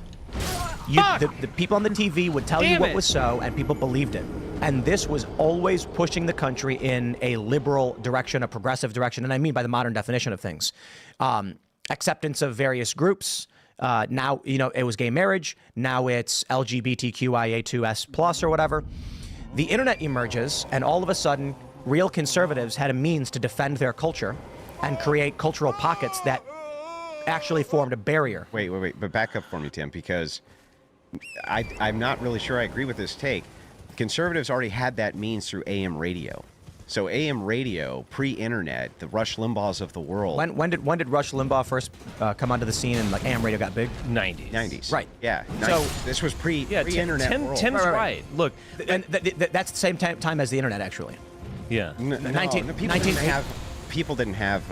The people on the TV would tell you what was so, and people believed it. And this was always pushing the country in a liberal direction, a progressive direction, and I mean by the modern definition of things. Acceptance of various groups. Now, it was gay marriage. Now it's LGBTQIA2S+ or whatever. The internet emerges, and all of a sudden, real conservatives had a means to defend their culture and create cultural pockets that actually formed a barrier. Wait. But back up for me, Tim, because I'm not really sure I agree with this take. Conservatives already had that means through AM radio. So AM radio, pre-internet, the Rush Limbaughs of the world. When did Rush Limbaugh first come onto the scene and like AM radio got big? 90s. Right. Yeah. So this was pre-internet world. Tim's right. Look, and that's the same time as the internet, actually. Yeah. People didn't have.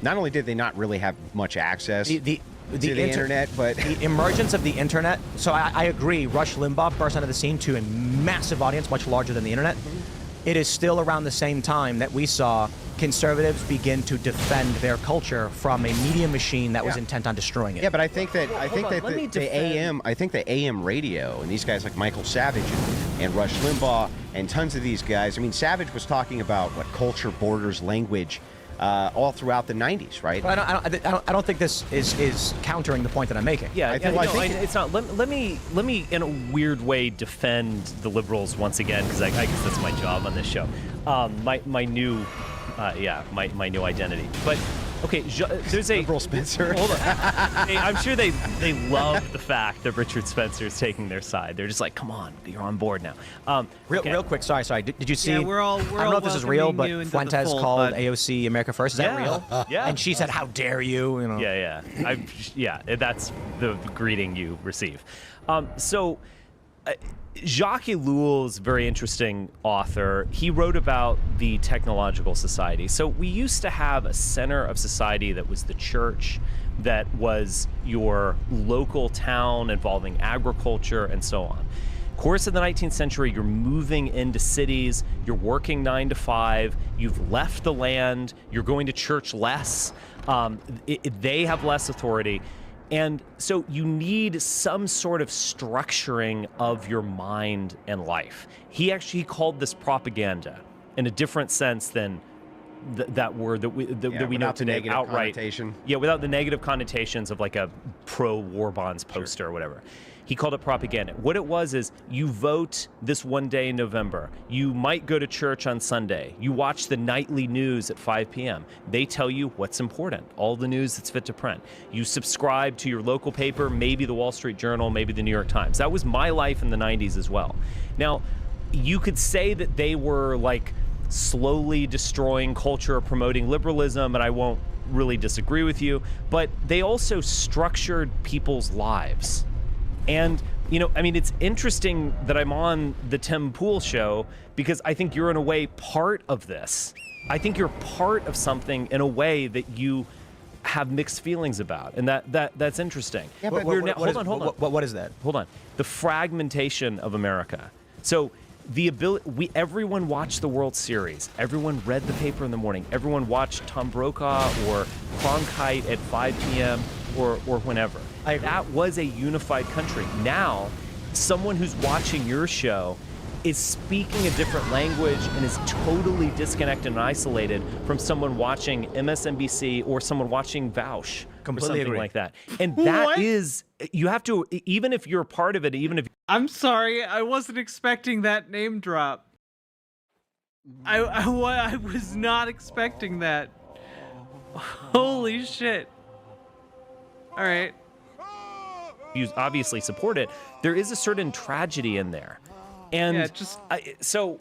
Not only did they not really have much access to the internet, but the emergence of the internet. So I agree. Rush Limbaugh burst onto the scene to a massive audience, much larger than the internet. It is still around the same time that we saw conservatives begin to defend their culture from a media machine that was intent on destroying it. Yeah, but I think that the AM radio and these guys like Michael Savage and Rush Limbaugh and tons of these guys. I mean, Savage was talking about what culture, borders, language, all throughout the 90s, right? But I don't think this is countering the point that I'm making. Yeah, it's not. Let me, in a weird way, defend the liberals once again, because I guess that's my job on this show. My new identity. But okay, there's a liberal Spencer. Hold on. I'm sure they love the fact that Richard Spencer is taking their side. They're just like, come on, you're on board now. Real quick, sorry. Did you see? Yeah, we're all I don't know if this is real, but Fuentes fold, called but... AOC America First. Is that real? Yeah. And she said, "How dare you?" You know. Yeah. That's the greeting you receive. Jacques Ellul is a very interesting author. He wrote about the technological society. So we used to have a center of society that was the church, that was your local town involving agriculture and so on. Course of the 19th century, you're moving into cities, you're working 9 to 5, you've left the land, you're going to church less, they have less authority. And so you need some sort of structuring of your mind and life. He called this propaganda in a different sense than that word that we know today outright. Yeah, without the negative connotations of like a pro-war bonds poster or whatever. He called it propaganda. What it was is you vote this one day in November. You might go to church on Sunday. You watch the nightly news at 5 p.m. They tell you what's important, all the news that's fit to print. You subscribe to your local paper, maybe the Wall Street Journal, maybe the New York Times. That was my life in the 90s as well. Now, you could say that they were like slowly destroying culture, promoting liberalism, and I won't really disagree with you, but they also structured people's lives. And, it's interesting that I'm on the Tim Pool show because I think you're in a way part of this. I think you're part of something in a way that you have mixed feelings about, and that's interesting. Yeah, but Hold on. What is that? Hold on. The fragmentation of America. So the ability, everyone watched the World Series. Everyone read the paper in the morning. Everyone watched Tom Brokaw or Cronkite at 5 p.m. or whenever. That was a unified country. Now, someone who's watching your show is speaking a different language and is totally disconnected and isolated from someone watching MSNBC or someone watching Vaush or something agree. like that. And that is, you have to, even if you're a part of it, even if... I'm sorry, I wasn't expecting that name drop. I was not expecting that. Holy shit. All right. You obviously support it. There is a certain tragedy in there. And yeah, just so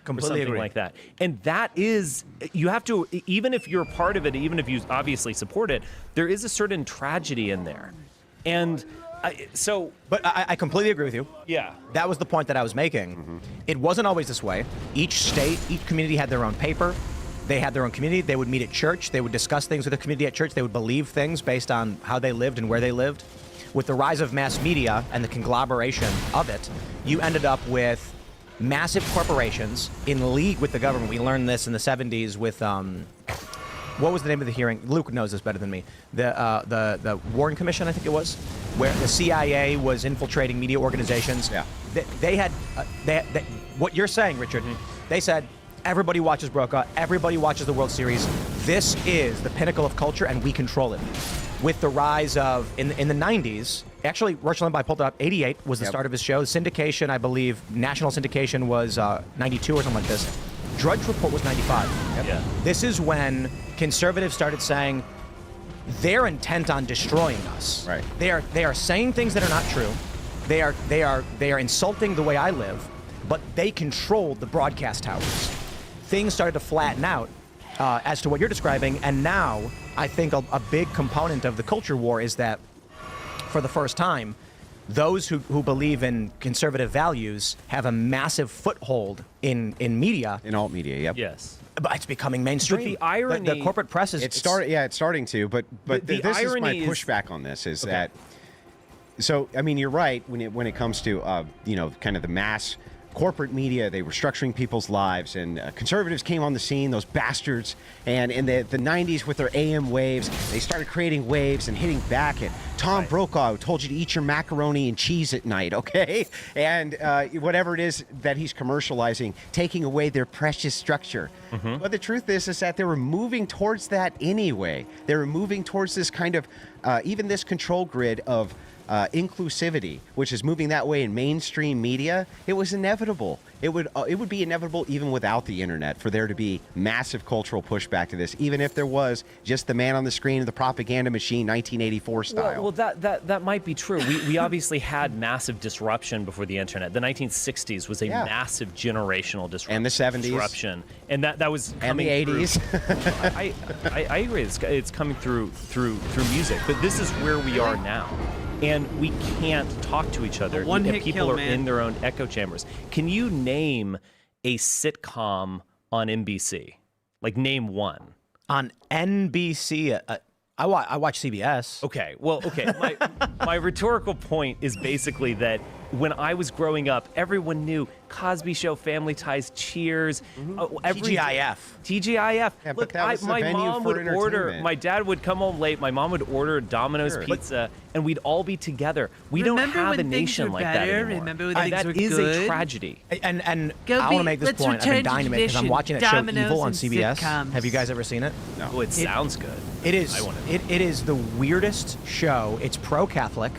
completely something agree. like that. And that is, you have to, even if you're a part of it, even if you obviously support it, there is a certain tragedy in there. And but I completely agree with you. Yeah. That was the point that I was making. It wasn't always this way. Each state, each community had their own paper. They had their own community. They would meet at church. They would discuss things with the community at church. They would believe things based on how they lived and where they lived. With the rise of mass media and the conglomeration of it, you ended up with massive corporations in league with the government. We learned this in the 70s with, what was the name of the hearing? Luke knows this better than me. The Warren Commission, I think it was, where the CIA was infiltrating media organizations. Yeah. They had, what you're saying, Richard, they said, everybody watches Brokaw, everybody watches the World Series. This is the pinnacle of culture, and we control it. With the rise of, in the 90s, actually, Rush Limbaugh pulled it up, 88 was the start of his show. Syndication, I believe, national syndication was 92 or something like this. Drudge Report was 95. Yeah. This is when conservatives started saying they're intent on destroying us. Right. They are saying things that are not true. They are insulting the way I live, but they controlled the broadcast towers. Things started to flatten out as to what you're describing, and now I think a big component of the culture war is that for the first time, those who believe in conservative values have a massive foothold in media. In alt media, yep. Yes. But it's becoming mainstream. But the irony... The corporate press is... It's starting to, but the this is my irony is- pushback on this is that... So, I mean, you're right when it comes to, kind of the mass corporate media. They were structuring people's lives, and conservatives came on the scene, those bastards. And in the 90s with their AM waves, they started creating waves and hitting back at Tom Brokaw, who told you to eat your macaroni and cheese at night, okay? And whatever it is that he's commercializing, taking away their precious structure. But the truth is that they were moving towards that anyway. They were moving towards this kind of, even this control grid of inclusivity, which is moving that way in mainstream media. It was inevitable. It would be inevitable even without the internet for there to be massive cultural pushback to this, even if there was just the man on the screen of the propaganda machine, 1984 style. Well, that might be true. We obviously had massive disruption before the internet. The 1960s was a massive generational disruption. And the 70s. Disruption. And that was coming and the 80s. I agree. It's coming through music. But this is where we are now. And we can't talk to each other. One-hit People kill, are man. in their own echo chambers. Can you name a sitcom on NBC? Like, name one. On NBC, I watch CBS. Okay, well, okay. My rhetorical point is basically that when I was growing up, everyone knew Cosby Show, Family Ties, Cheers, TGIF. TGIF. Yeah, but Look, that was the my venue mom for would order. entertainment. My dad would come home late. My mom would order Domino's pizza, and we'd all be together. We don't Remember have when a things nation were like better? that anymore. Remember when And things that were is good? a tragedy. And Go I want to be- make this let's point. I've been return to dying to make because I'm tradition. watching that show Dominoes Evil on and CBS. sitcoms. Have you guys ever seen it? No. Oh, it sounds good. It is. I wanna- It is the weirdest show. It's pro-Catholic.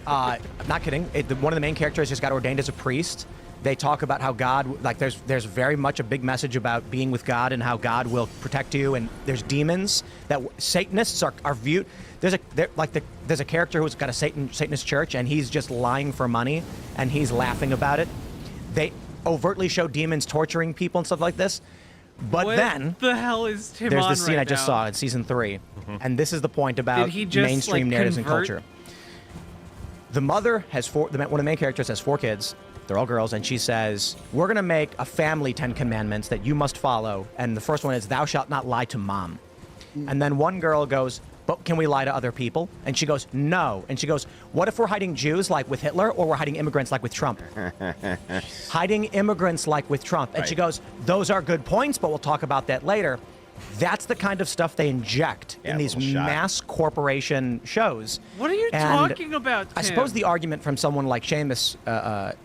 I'm not kidding. One of the main characters just got ordained as a priest. They talk about how God, like, there's very much a big message about being with God and how God will protect you. And there's demons that Satanists are viewed. There's a character who's got a Satanist church, and he's just lying for money, and he's laughing about it. They overtly show demons torturing people and stuff like this. But What then the hell is Tim there's on this scene right I just now? saw in season 3, and this is the point about Did he just, mainstream like, narratives and convert? culture. The mother has one of the main characters has 4 kids. They're all girls, and she says, "We're gonna make a family 10 commandments that you must follow." And the first one is, "Thou shalt not lie to mom." And then one girl goes, but can we lie to other people? And she goes, no. And she goes, what if we're hiding Jews like with Hitler, or we're hiding immigrants like with Trump? Hiding immigrants like with Trump. And she goes, those are good points, but we'll talk about that later. That's the kind of stuff they inject in these mass corporation shows. What are you And talking about, I Tim? suppose the argument from someone like Seamus,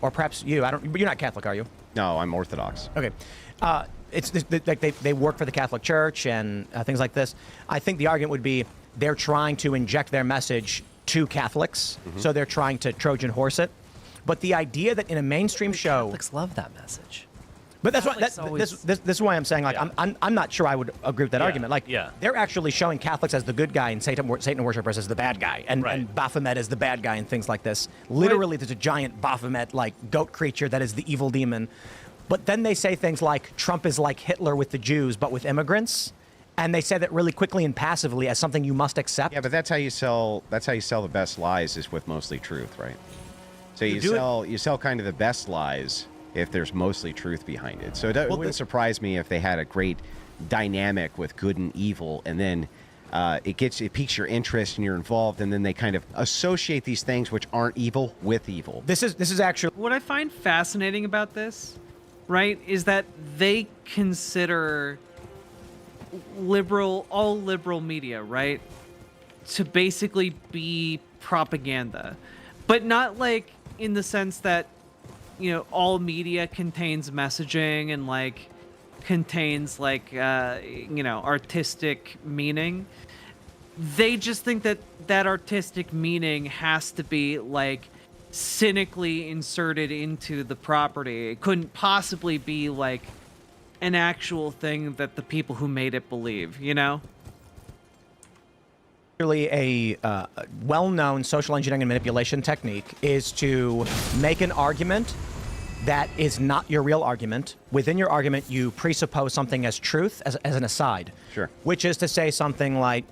or perhaps you, but you're not Catholic, are you? No, I'm Orthodox. Okay. It's like they work for the Catholic Church and things like this. I think the argument would be they're trying to inject their message to Catholics, so they're trying to Trojan horse it. But the idea that in a mainstream show, Catholics love that message. but that's why Catholics this is why I'm saying like I'm not sure I would agree with that argument. Like they're actually showing Catholics as the good guy and Satan worshippers as the bad guy, and Baphomet as the bad guy and things like this. Literally, there's a giant Baphomet like goat creature that is the evil demon. But then they say things like Trump is like Hitler with the Jews, but with immigrants. And they say that really quickly and passively as something you must accept. Yeah, but that's how you sell. That's how you sell the best lies, is with mostly truth, right? So you sell kind of the best lies if there's mostly truth behind it. So it wouldn't surprise me if they had a great dynamic with good and evil, and then it piques your interest and you're involved, and then they kind of associate these things which aren't evil with evil. This is actually what I find fascinating about this, right, is that they consider all liberal media, right, to basically be propaganda, but not like in the sense that, you know, all media contains messaging and like contains like you know, artistic meaning. They just think that that artistic meaning has to be like cynically inserted into the property. It couldn't possibly be like an actual thing that the people who made it believe, you know? Really a well-known social engineering and manipulation technique is to make an argument that is not your real argument. Within your argument, you presuppose something as truth, as an aside. Sure. Which is to say something like,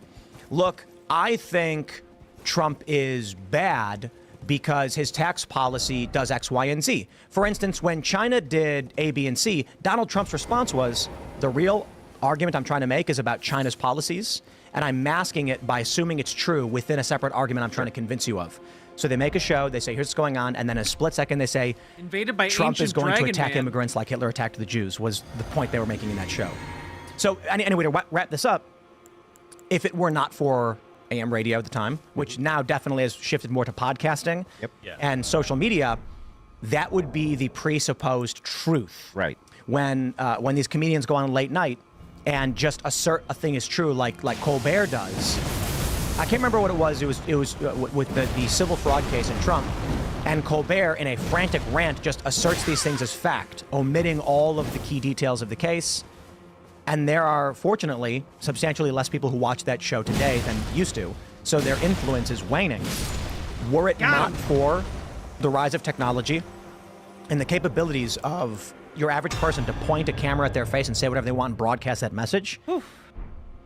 look, I think Trump is bad because his tax policy does X, Y, and Z. For instance, when China did A, B, and C, Donald Trump's response was, the real argument I'm trying to make is about China's policies, and I'm masking it by assuming it's true within a separate argument I'm trying to convince you of. So they make a show, they say, here's what's going on, and then in a split second they say, invaded by Trump ancient is going to dragon attack man. immigrants like Hitler attacked the Jews, was the point they were making in that show. So anyway, to wrap this up, if it were not for AM radio at the time, which now definitely has shifted more to podcasting and social media, that would be the presupposed truth. Right. When these comedians go on late night and just assert a thing is true, like Colbert does. I can't remember what it was. It was with the civil fraud case in Trump, and Colbert, in a frantic rant, just asserts these things as fact, omitting all of the key details of the case. And there are, fortunately, substantially less people who watch that show today than used to, so their influence is waning. Were it not for the rise of technology and the capabilities of your average person to point a camera at their face and say whatever they want and broadcast that message,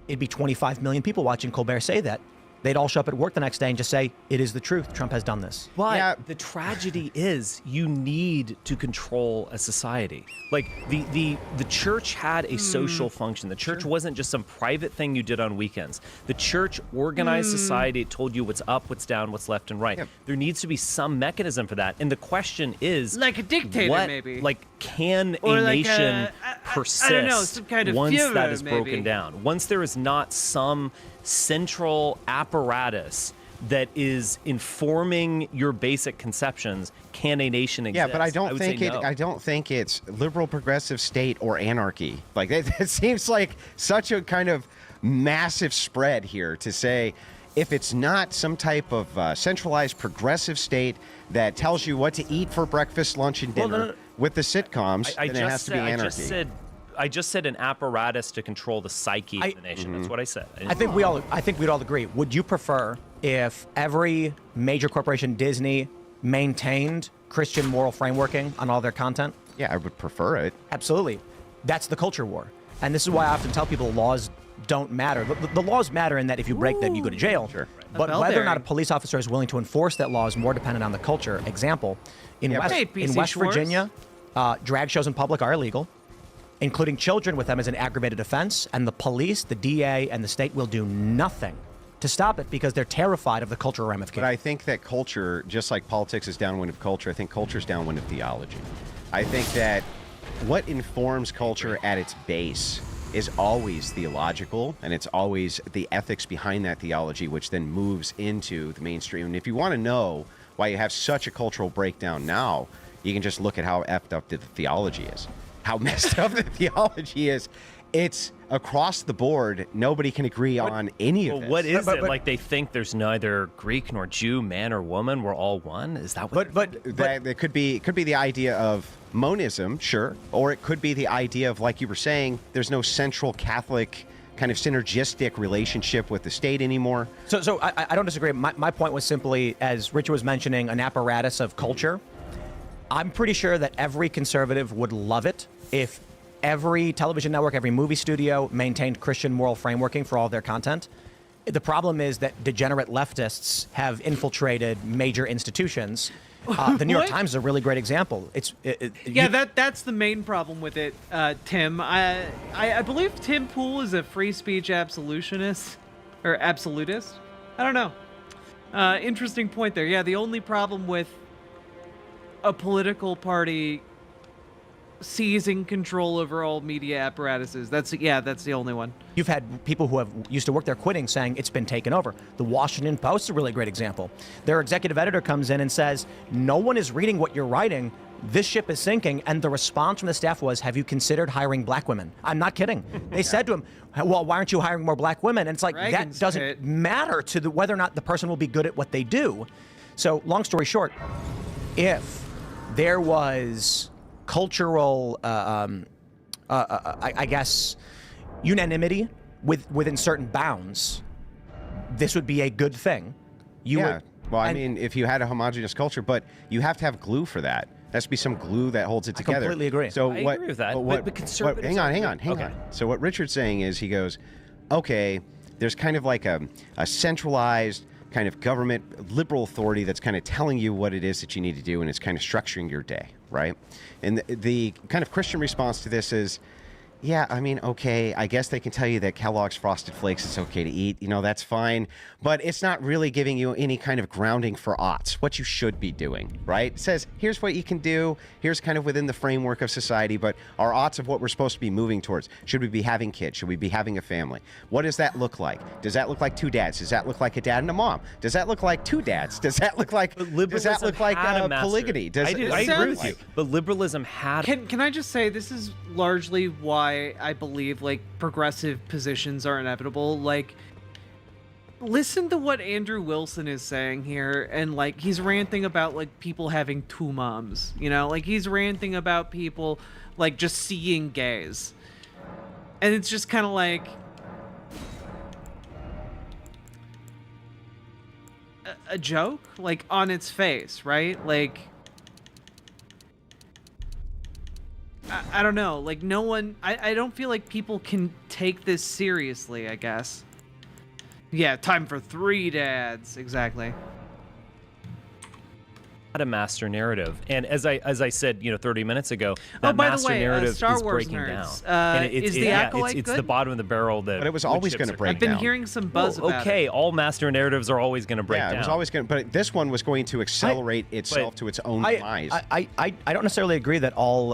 it'd be 25 million people watching Colbert say that. They'd all show up at work the next day and just say, it is the truth. Trump has done this. But the tragedy is you need to control a society. Like the church had a social function. The church wasn't just some private thing you did on weekends. The church organized society. It told you what's up, what's down, what's left and right. There needs to be some mechanism for that. And the question is, like a dictator, maybe. Like, can Or a like nation I persist don't know, some kind of once Führer, that is maybe. broken down? Once there is not some central apparatus that is informing your basic conceptions, can a nation exist? Yeah, but I don't would say think no. I don't think it's liberal progressive state or anarchy. Like it seems like such a kind of massive spread here to say if it's not some type of centralized progressive state that tells you what to eat for breakfast, lunch, and dinner with the sitcoms, then it has to be anarchy. I just said an apparatus to control the psyche of the nation. That's what I said. I think we'd all agree. Would you prefer if every major corporation, Disney, maintained Christian moral frameworking on all their content? Yeah, I would prefer it. Absolutely. That's the culture war. And this is why I often tell people laws don't matter. The laws matter in that if you break them, you go to jail. Sure. But whether or not a police officer is willing to enforce that law is more dependent on the culture. Example, in West Virginia, drag shows in public are illegal. including children with them as an aggravated offense, and the police, the DA, and the state will do nothing to stop it because they're terrified of the cultural ramifications. But I think that culture, just like politics is downwind of culture, I think culture is downwind of theology. I think that what informs culture at its base is always theological, and it's always the ethics behind that theology, which then moves into the mainstream. And if you want to know why you have such a cultural breakdown now, you can just look at how effed up the theology is, how messed up the theology is. It's across the board. Nobody can agree on any of this. What is it? Like they think there's neither Greek nor Jew, man or woman. We're all one. Is that what? But it could be the idea of monism, sure, or it could be the idea of, like you were saying, there's no central Catholic kind of synergistic relationship with the state anymore. So I don't disagree. My point was simply, as Richard was mentioning, an apparatus of culture. I'm pretty sure that every conservative would love it if every television network, every movie studio maintained Christian moral frameworking for all of their content. The problem is that degenerate leftists have infiltrated major institutions. The New York Times is a really great example. That's the main problem with it, Tim. I believe Tim Pool is a free speech absolutist. I don't know. Interesting point there. Yeah, the only problem with a political party seizing control over all media apparatuses. That's the only one. You've had people who have used to work there quitting saying it's been taken over. The Washington Post is a really great example. Their executive editor comes in and says, no one is reading what you're writing. This ship is sinking. And the response from the staff was, have you considered hiring black women? I'm not kidding. They said to him, well, why aren't you hiring more black women? And it's like, Reagan's that doesn't matter to whether or not the person will be good at what they do. So long story short, if there was cultural, I guess, unanimity within certain bounds, this would be a good thing. I mean, if you had a homogenous culture, but you have to have glue for that. There has to be some glue that holds it together. I completely agree. So I agree with that. But conservatives hang on. So what Richard's saying is, he goes, okay, there's kind of like a centralized kind of government liberal authority that's kind of telling you what it is that you need to do, and it's kind of structuring your day, right? And the kind of Christian response to this is, yeah, I mean, okay, I guess they can tell you that Kellogg's Frosted Flakes is okay to eat. That's fine. But it's not really giving you any kind of grounding for oughts, what you should be doing, right? It says, here's what you can do. Here's kind of within the framework of society, but our oughts of what we're supposed to be moving towards. Should we be having kids? Should we be having a family? What does that look like? Does that look like two dads? Does that look like a dad and a mom? Does that look like two dads? Does that look like polygamy? I agree with you. But liberalism had... Can I just say, this is largely why I believe like progressive positions are inevitable. Like, listen to what Andrew Wilson is saying here, and like he's ranting about like people having two moms, like he's ranting about people like just seeing gays, and it's just kind of like a joke, like on its face, right? Like, I don't know, like no one, I don't feel like people can take this seriously, I guess. Yeah, time for 3 dads, exactly. A master narrative, and as I said, 30 minutes ago, that by master the way, narrative Star is Wars breaking nerds, down. And is the Acolyte it's good? the bottom of the barrel that. But it was always going to break I've been down. hearing some buzz about okay, it. all master narratives are always going to break down. It was always going to, but this one was going to accelerate itself to its own demise. I don't necessarily agree that all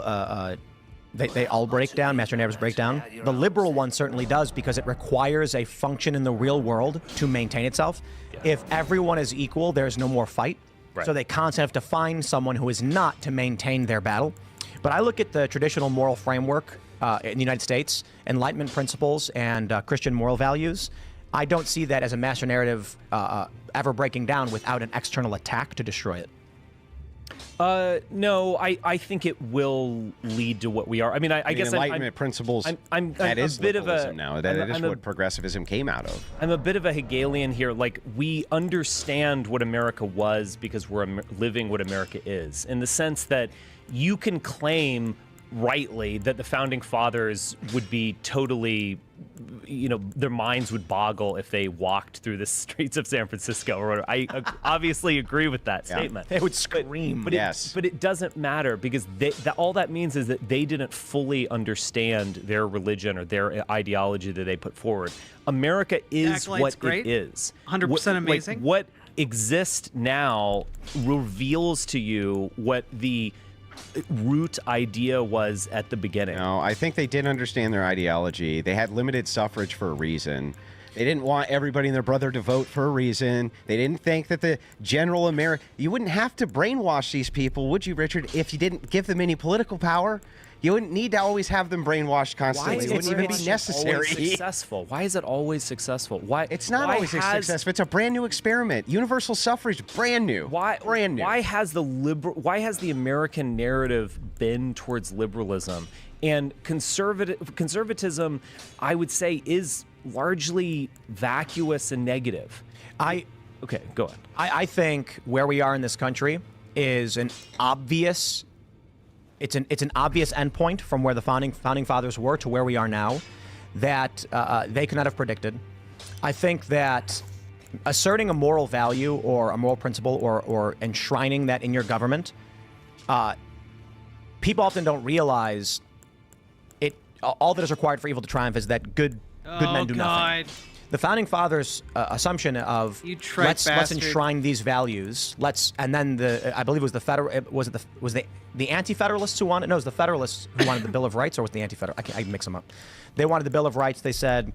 they all break down, master narratives break down. The liberal one certainly does, because it requires a function in the real world to maintain itself. Yeah. If everyone is equal, there's no more fight. Right. So they constantly have to find someone who is not to maintain their battle. But I look at the traditional moral framework in the United States, Enlightenment principles and Christian moral values. I don't see that as a master narrative ever breaking down without an external attack to destroy it. No, I think it will lead to what we are. I mean, I guess Enlightenment principles. That is liberalism now. That is what progressivism came out of. I'm a bit of a Hegelian here. Like, we understand what America was because we're living what America is, in the sense that you can claim rightly that the founding fathers would be totally, their minds would boggle if they walked through the streets of San Francisco or whatever. I obviously agree with that statement. They would scream. But it doesn't matter because all that means is that they didn't fully understand their religion or their ideology that they put forward. America is what it is. 100% amazing. What exists now reveals to you what the root idea was at the beginning. No, I think they did understand their ideology. They had limited suffrage for a reason. They didn't want everybody and their brother to vote for a reason. They didn't think that the general America... You wouldn't have to brainwash these people, would you, Richard, if you didn't give them any political power? You wouldn't need to always have them brainwashed constantly. It wouldn't even be necessary. Successful. Why is it always successful? Why? It's not always successful. It's a brand new experiment. Universal suffrage, brand new. Brand new. Why has the American narrative been towards liberalism? And conservatism, I would say, is largely vacuous and negative. Okay, go ahead. I think where we are in this country is an obvious... It's an obvious endpoint from where the founding fathers were to where we are now that they could not have predicted. I think that asserting a moral value or a moral principle or enshrining that in your government, people often don't realize it. All that is required for evil to triumph is that good men do nothing. The founding fathers' assumption of let's enshrine these values. And then I believe it was the anti-federalists who wanted. No, it was the federalists who wanted the Bill of Rights, or was the anti-federal? I mix them up. They wanted the Bill of Rights. They said,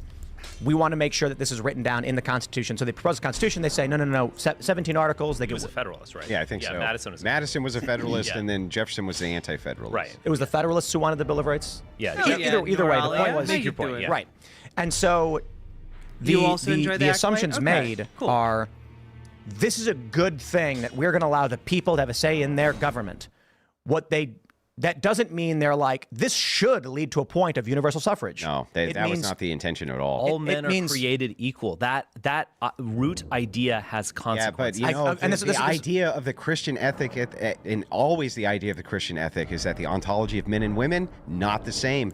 we want to make sure that this is written down in the Constitution. So they proposed a Constitution. They say, no, 17 articles. He was a Federalist, right? Yeah, I think so. Madison was a Federalist, and then Jefferson was the anti-Federalist. Right. It was the Federalists who wanted the Bill of Rights. Yeah. Either way, the point was make your point. Yeah. Right. And so the assumptions made are, this is a good thing that we're going to allow the people to have a say in their government. That doesn't mean they're like, this should lead to a point of universal suffrage. No, that was not the intention at all. All men are created equal. That root idea has consequences. Yeah, but the idea of the Christian ethic, and always the idea of the Christian ethic, is that the ontology of men and women, not the same.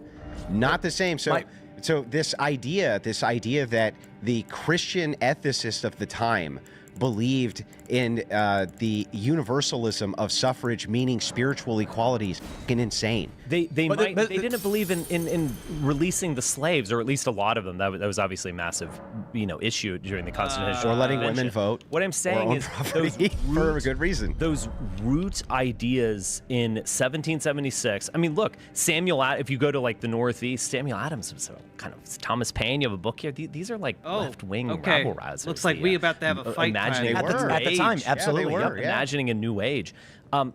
Not the same. So this idea that the Christian ethicists of the time believed in the universalism of suffrage, meaning spiritual equality, is fucking insane. They didn't believe in releasing the slaves, or at least a lot of them. That was obviously a massive issue during the Constitution. Or letting women vote. What I'm saying is for a good reason. Those root ideas in 1776. I mean, look, if you go to like the Northeast, Samuel Adams was kind of Thomas Paine. You have a book here. These are like left-wing rabble rousers. Looks like we about to have a fight. At the time, absolutely. Yeah, they were, imagining a new age.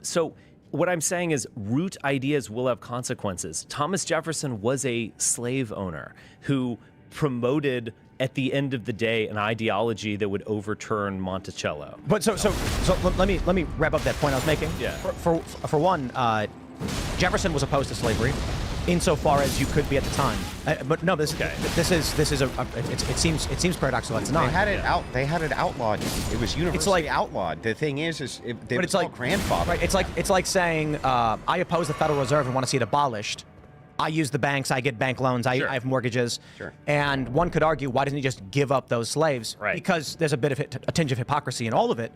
So what I'm saying is root ideas will have consequences. Thomas Jefferson was a slave owner who promoted, at the end of the day, an ideology that would overturn Monticello. But so let me wrap up that point I was making. Yeah. For one, Jefferson was opposed to slavery, insofar as you could be at the time. But no, this is it seems paradoxical. It's not. They had it outlawed. It was universally outlawed. The thing is it's like grandfather. Right. It's like saying I oppose the Federal Reserve and want to see it abolished. I use the banks. I get bank loans. I have mortgages. Sure. And one could argue, why doesn't he just give up those slaves? Right. Because there's a bit of a tinge of hypocrisy in all of it.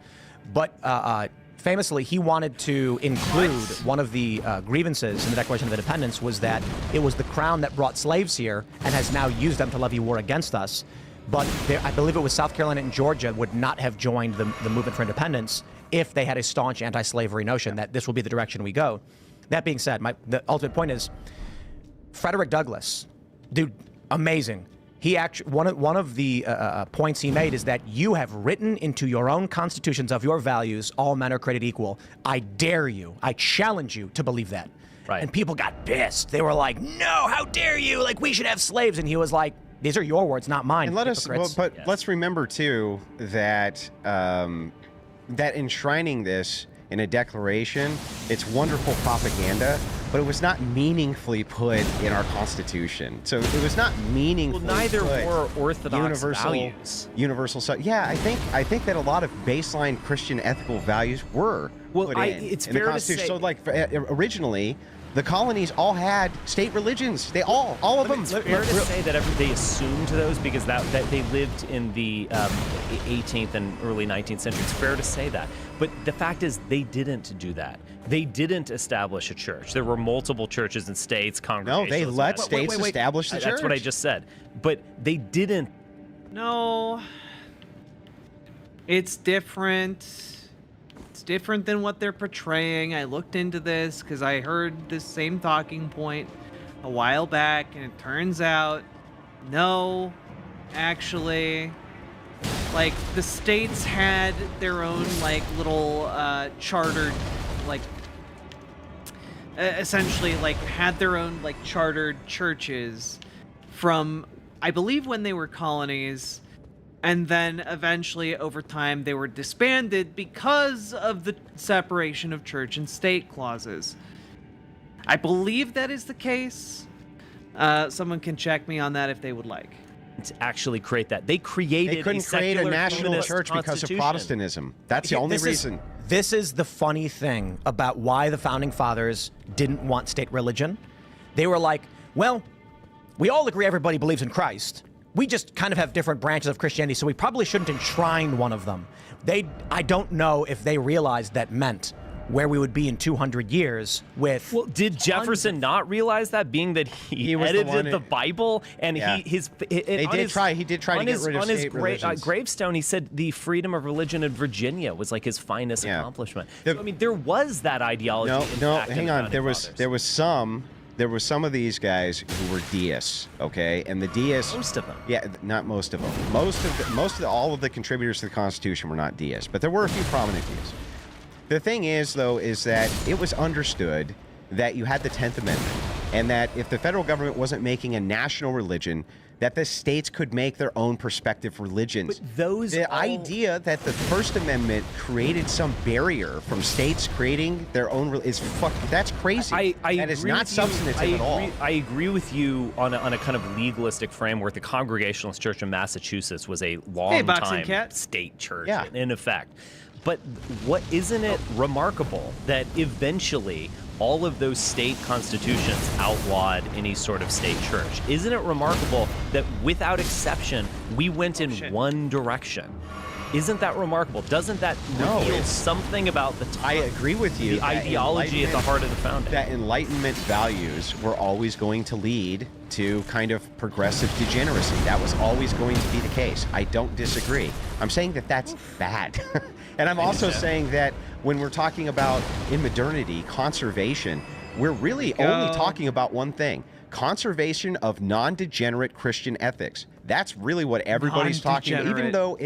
But famously, he wanted to include one of the grievances in the Declaration of Independence was that it was the Crown that brought slaves here and has now used them to levy war against us. But I believe it was South Carolina and Georgia would not have joined the movement for independence if they had a staunch anti-slavery notion that this will be the direction we go. That being said, the ultimate point is Frederick Douglass, dude, amazing. He actually one of the points he made is that you have written into your own constitutions of your values, all men are created equal. I dare you, I challenge you to believe that. Right. And people got pissed. They were like, "No, how dare you? Like we should have slaves." And he was like, "These are your words, not mine." And let's remember too that that enshrining this in a declaration, it's wonderful propaganda, but it was not meaningfully put in our Constitution. So it was not meaningfully neither put were Orthodox universal values. Universal. So yeah, I think that a lot of baseline Christian ethical values were put in it's the fair to Constitution. say- So like originally, the colonies all had state religions. They all of them. It's fair to say that they assumed those because that they lived in the 18th and early 19th century. It's fair to say that. But the fact is, they didn't do that. They didn't establish a church. There were multiple churches and states, congregations. No, they let states establish the church. That's what I just said. But they didn't. No. It's different. It's different than what they're portraying. I looked into this because I heard this same talking point a while back, and it turns out, no, actually, like, the states had their own, like, little chartered, like, essentially, like, had their own, like, chartered churches from, I believe, when they were colonies. And then eventually, over time, they were disbanded because of the separation of church and state clauses. I believe that is the case. Someone can check me on that if they would like. To actually create that. They created They couldn't create a national church because of Protestantism. That's the only reason. This is the funny thing about why the Founding Fathers didn't want state religion. They were like, well, we all agree everybody believes in Christ. We just kind of have different branches of Christianity, so we probably shouldn't enshrine one of them. I don't know if they realized that meant where we would be in 200 years with... Well, did Jefferson not realize that, being that he was the edited one the Bible and Yeah. he did try to get rid of state religions. gravestone, he said the freedom of religion in Virginia was like his finest accomplishment. So, I mean, there was that ideology. No, hang on. There was some of these guys who were deists, okay? And the deists... Most of them. Yeah, not most of them. All of the contributors to the Constitution were not deists, but there were a few prominent deists. The thing is, though, is that it was understood that you had the 10th Amendment, and that if the federal government wasn't making a national religion, that the states could make their own prospective religions. But the idea that the First Amendment created some barrier from states creating their own that's crazy. That is not substantive at all. I agree with you on a kind of legalistic framework. The Congregationalist Church in Massachusetts was a long-time state church, in effect. But isn't it remarkable that eventually all of those state constitutions outlawed any sort of state church? Isn't it remarkable that without exception, we went in one direction? Isn't that remarkable? Doesn't that reveal something about the time? I agree with you. The ideology at the heart of the founding. That Enlightenment values were always going to lead to kind of progressive degeneracy. That was always going to be the case. I don't disagree. I'm saying that that's bad. And I'm also saying that when we're talking about, in modernity, conservation, we're really only talking about one thing: conservation of non-degenerate Christian ethics. That's really what everybody's talking about. Even though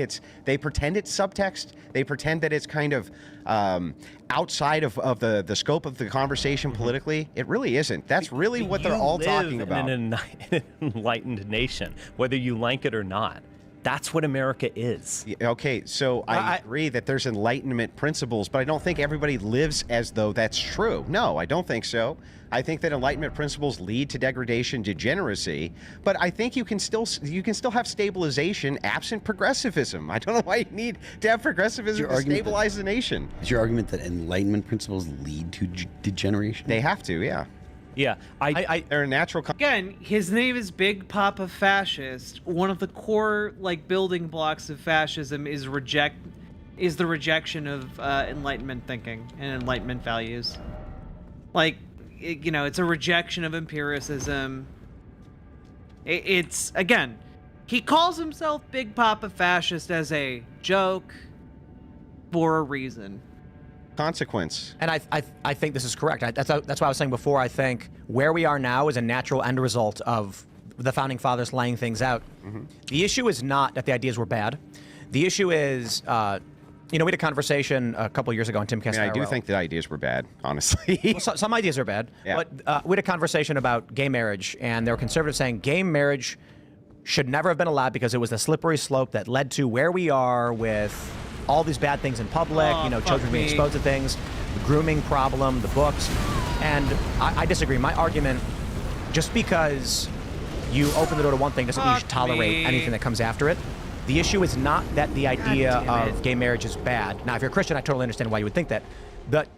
they pretend it's subtext, they pretend that it's kind of outside of the scope of the conversation politically. It really isn't. That's really what they're all talking about. In an enlightened nation, whether you like it or not. That's what America is. Okay, so I agree that there's Enlightenment principles, but I don't think everybody lives as though that's true. No, I don't think so. I think that Enlightenment principles lead to degradation, degeneracy, but I think you can still have stabilization absent progressivism. I don't know why you need to have progressivism to stabilize the nation. Is your argument that Enlightenment principles lead to degeneration? They have to, yeah. Yeah, they're a natural. Again, his name is Big Papa Fascist. One of the core building blocks of fascism is the rejection of Enlightenment thinking and Enlightenment values. It's a rejection of empiricism. It's again, he calls himself Big Papa Fascist as a joke for a reason. Consequence. And I think this is correct. That's what I was saying before. I think where we are now is a natural end result of the Founding Fathers laying things out. Mm-hmm. The issue is not that the ideas were bad. The issue is, we had a conversation a couple years ago on Tim Castellaro. I do think the ideas were bad, honestly. Well, some ideas are bad. Yeah. But we had a conversation about gay marriage, and there were conservatives saying gay marriage should never have been allowed because it was a slippery slope that led to where we are with all these bad things in public, children being exposed to things, the grooming problem, the books. And I disagree. My argument, just because you open the door to one thing doesn't mean you should tolerate anything that comes after it. The issue is not that the idea of gay marriage is bad. Now, if you're a Christian, I totally understand why you would think that. But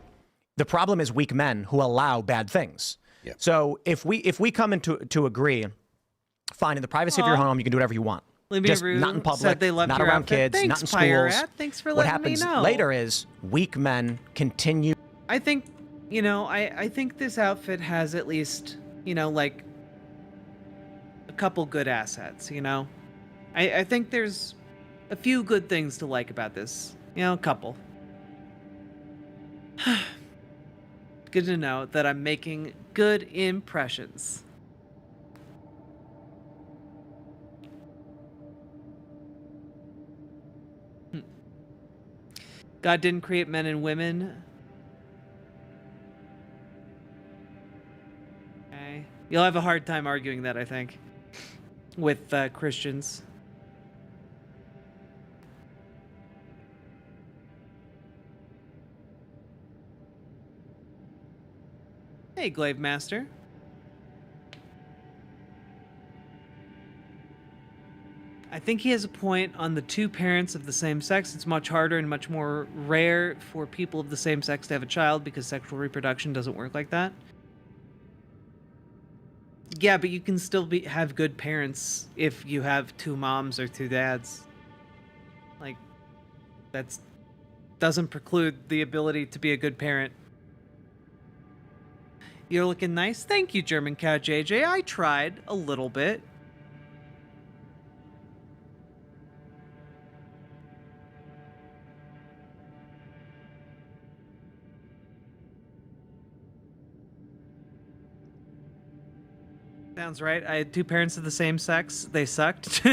the problem is weak men who allow bad things. Yep. So if we come to agree, fine, in the privacy of your home, you can do whatever you want. Just not in public, not around kids, not in schools. Pirate. Thanks for what letting me happens know. later is weak men continue. I think, I think this outfit has at least, like a couple good assets, I think there's a few good things to like about this, a couple. Good to know that I'm making good impressions. God didn't create men and women. Okay. You'll have a hard time arguing that, I think, with Christians. Hey, Glaive Master. I think he has a point on the two parents of the same sex. It's much harder and much more rare for people of the same sex to have a child because sexual reproduction doesn't work like that. Yeah, but you can still have good parents if you have two moms or two dads. Like, that doesn't preclude the ability to be a good parent. You're looking nice. Thank you, German Cow JJ. I tried a little bit. Sounds right. I had two parents of the same sex. They sucked.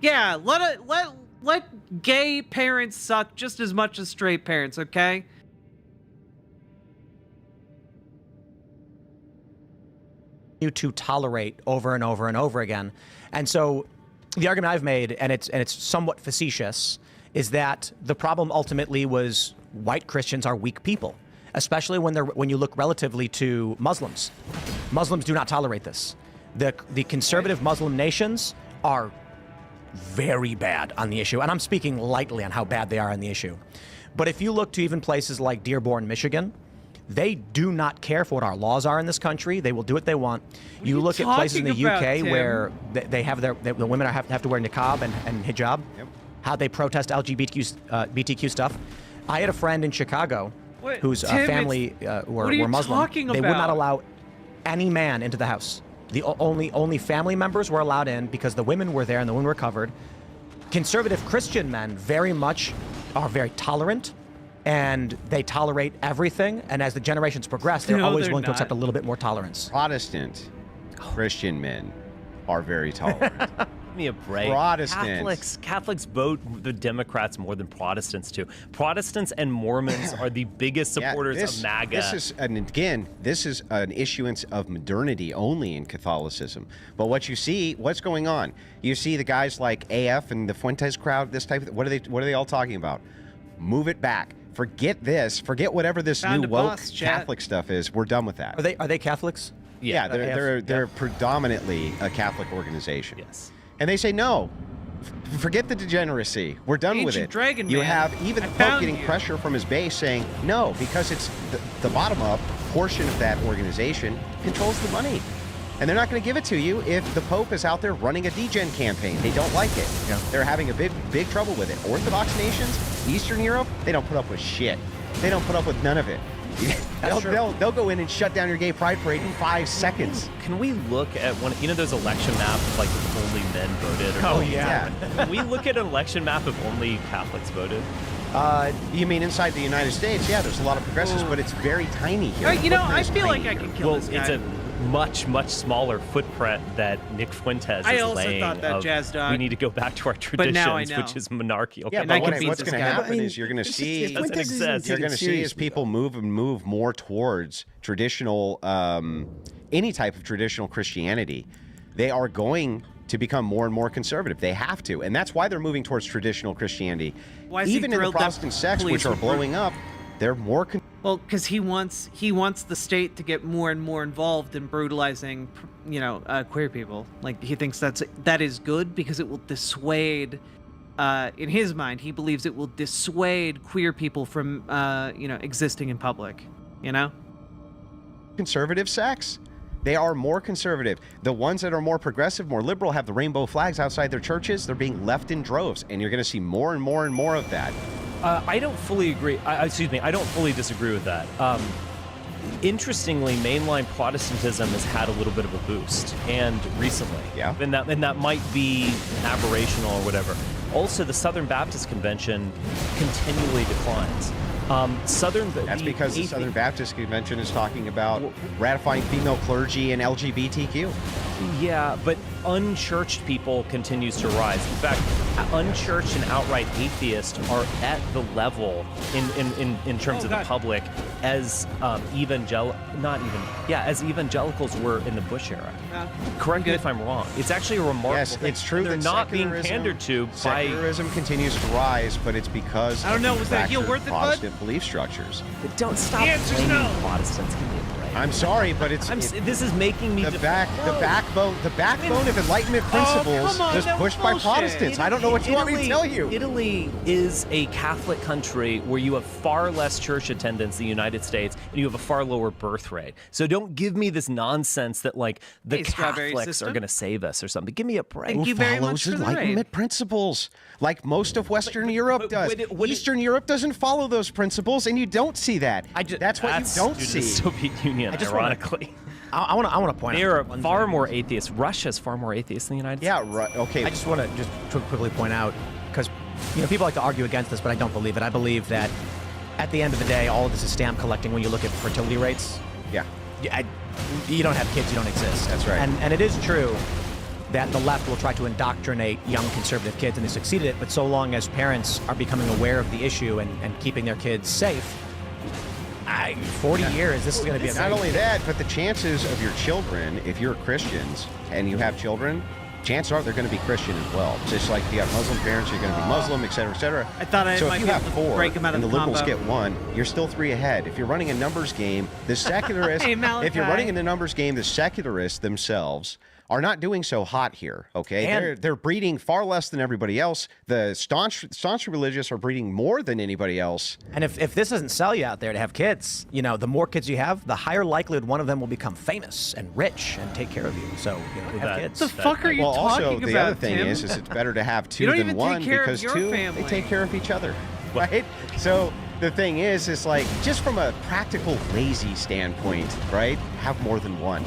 Yeah, let gay parents suck just as much as straight parents, okay? You to tolerate over and over and over again. And so the argument I've made, and it's somewhat facetious, is that the problem ultimately was white Christians are weak people, especially when you look relatively to Muslims. Muslims do not tolerate this. The conservative Muslim nations are very bad on the issue, and I'm speaking lightly on how bad they are on the issue. But if you look to even places like Dearborn, Michigan, they do not care for what our laws are in this country. They will do what they want. You look at places in the UK where they have the women have to wear niqab and hijab. Yep. How they protest LGBTQ stuff. I had a friend in Chicago whose family were Muslim. They would not allow any man into the house. The only family members were allowed in because the women were there and the women were covered. Conservative Christian men are very tolerant. And they tolerate everything. And as the generations progress, they're always willing to accept a little bit more tolerance. Protestant Christian men are very tolerant. Give me a break. Protestants. Catholics vote the Democrats more than Protestants do. Protestants and Mormons are the biggest supporters of MAGA. This is an issuance of modernity only in Catholicism. But what's going on? You see the guys like AF and the Fuentes crowd, this type of, what are they all talking about? Move it back. Forget this. Forget whatever this new woke Catholic stuff is. We're done with that. Are they Catholics? Yeah, they're predominantly a Catholic organization. Yes. And they say no. Forget the degeneracy. We're done with it. Dragon you Man. have even the Pope getting pressure from his base saying no, because it's the bottom up portion of that organization controls the money. And they're not going to give it to you if the Pope is out there running a degen campaign. They don't like it. Yeah. They're having a big trouble with it. Orthodox nations, Eastern Europe, they don't put up with shit. They don't put up with none of it. They'll go in and shut down your gay pride parade in 5 seconds. Can we look at those election maps of like if only men voted? Oh yeah. Can we look at an election map if only Catholics voted? You mean inside the United States? Yeah, there's a lot of progressives, but it's very tiny here. I feel like I could kill this guy. It's a much smaller footprint that Nick Fuentes is laying. Thought that, Jazz Dog. We need to go back to our traditions, which is monarchical. Yeah, but what's going to happen is you're going to see as people move more towards traditional, any type of traditional Christianity, they are going to become more and more conservative. They have to, and that's why they're moving towards traditional Christianity. Even in the Protestant sects, which are blowing up, They're more Well, because he wants the state to get more and more involved in brutalizing, queer people. Like he thinks that is good because it will dissuade. In his mind, he believes it will dissuade queer people from, existing in public. conservative sex. They are more conservative. The ones that are more progressive, more liberal, have the rainbow flags outside their churches. They're being left in droves, and you're going to see more and more and more of that. I don't fully agree. I don't fully disagree with that. Interestingly, mainline Protestantism has had a little bit of a boost, and recently, and that might be aberrational or whatever. Also, the Southern Baptist Convention continually declines. That's because the Southern Baptist Convention is talking about ratifying female clergy and LGBTQ. Yeah, but unchurched people continues to rise. In fact, unchurched and outright atheists are at the level in terms of the public as evangelicals were in the Bush era. Correct me if I'm wrong. It's actually a remarkable Yes, thing. it's true They're that not being pandered to by secularism continues to rise, but it's because I don't know, was that heel fractured worth it, bud? Protestant belief structures. But don't stop The answer's blaming no. Protestants. Give me a break. I'm sorry, but this is making me the backbone of Enlightenment principles come on, was that pushed by bullshit. Protestants. I don't know what you want me to tell you. Italy is a Catholic country where you have far less church attendance than the United States, and you have a far lower birth rate. So don't give me this nonsense that like the Strawberry Catholics system. are going to save us or something. Give me a break. Thank you very follows much for the Enlightenment raid. principles, like most of Western Europe does. what Eastern Europe doesn't follow those principles, and you don't see that. That's what you don't due to see. the Soviet Union, ironically. I want to point There out are far more atheists. Russia's far more atheists than the United Yeah, States. right. Okay. I just want to quickly point out, because people like to argue against this, but I don't believe it. I believe that at the end of the day, all of this is stamp collecting. When you look at fertility rates, Yeah. you don't have kids, you don't exist. That's right. And it is true that the left will try to indoctrinate young conservative kids, and they succeeded at it. But so long as parents are becoming aware of the issue and keeping their kids safe, 40 years, this is going to be a Not only that, but the chances of your children, if you're Christians and you have children, chances are they're going to be Christian as well. Just like if you have Muslim parents, you're going to be Muslim, et cetera, et cetera. I thought I so might if you be have able to 4 break 'em out of and the the liberals combo. get 1, you're still 3 ahead. If you're running a numbers game, the secularists, Hey, Malachi. if you're running in the numbers game, the secularists themselves are not doing so hot here, okay? And- They're breeding far less than everybody else. The staunch religious are breeding more than anybody else. And if this doesn't sell you out there to have kids, the more kids you have, the higher likelihood one of them will become famous and rich and take care of you. So, have kids. The fuck are you Well, also, talking the about, other thing Tim? is it's better to have 2 You don't than even 1 take care of because your 2, family. they take care of each other, right? So the thing is like, just from a practical, lazy standpoint, right, have more than 1.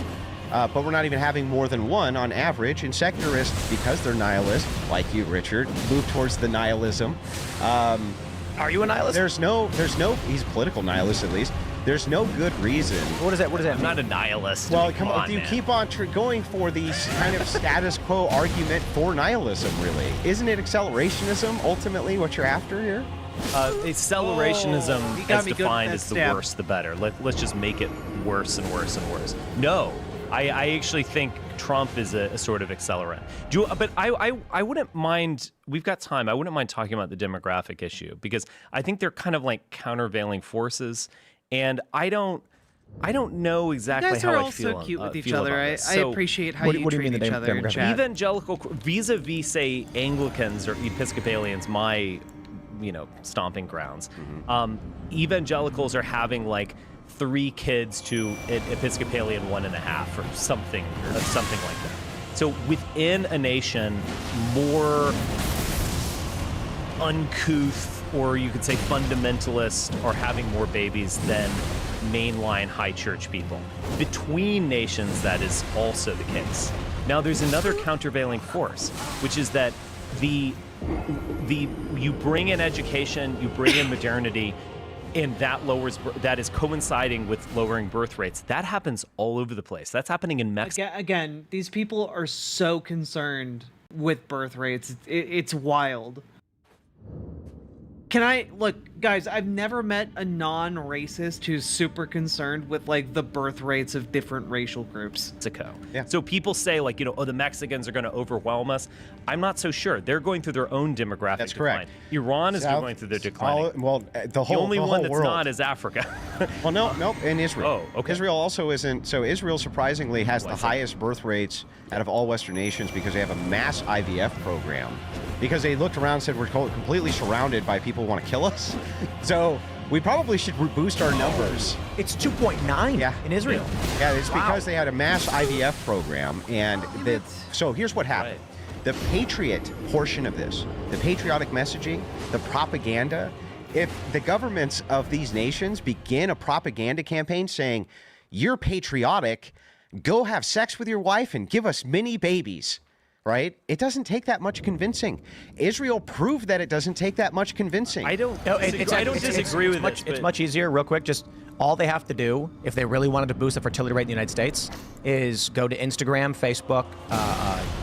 But we're not even having more than 1 on average. And secularists, because they're nihilists, like you, Richard, move towards the nihilism. Are you a nihilist? There's no. He's a political nihilist, at least. There's no good reason. What does that I'm mean? not a nihilist. Well, I mean, come on. You man. keep on going for the kind of status quo argument for nihilism, really. Isn't it accelerationism, ultimately, what you're after here? Accelerationism, you got as me good with defined, that is the stab. worse the better. Let's just make it worse and worse and worse. No, I actually think Trump is a sort of accelerant. But I wouldn't mind. We've got time. I wouldn't mind talking about the demographic issue because I think they're kind of like countervailing forces, and I don't know exactly You guys how are I all feel. so cute with each feel other. about I this. So, appreciate how what you do you treat mean each the other in demographic? chat. evangelical vis-a-vis, say, Anglicans or Episcopalians, my stomping grounds. Evangelicals are having like 3 kids to an Episcopalian 1.5 or something like that. So within a nation, more uncouth, or you could say fundamentalist, are having more babies than mainline high church people. Between nations, that is also the case. Now, there's another countervailing force, which is that you bring in education, you bring in modernity, and that is coinciding with lowering birth rates. That happens all over the place. That's happening in Mexico. Again, these people are so concerned with birth rates. It's wild. Can I look? guys, I've never met a non-racist who's super concerned with like the birth rates of different racial groups. Mexico. Yeah. So people say like, oh, the Mexicans are going to overwhelm us. I'm not so sure. They're going through their own demographic That's decline. correct. Iran is going through their decline. The only one that's world. not is Africa. Well, no, and Israel. Oh, okay. Israel also isn't. So Israel surprisingly has the highest birth rates out of all Western nations because they have a mass IVF program. Because they looked around and said we're completely surrounded by people who want to kill us. So we probably should boost our numbers. It's 2.9 in Israel. Yeah, it's because they had a mass IVF program. And so here's what happened. The patriot portion of this, the patriotic messaging, the propaganda, if the governments of these nations begin a propaganda campaign saying, you're patriotic, go have sex with your wife and give us mini babies, right? It doesn't take that much convincing. Israel proved that it doesn't take that much convincing. I don't disagree with it. It's much easier, real quick, just all they have to do, if they really wanted to boost the fertility rate in the United States, is go to Instagram, Facebook,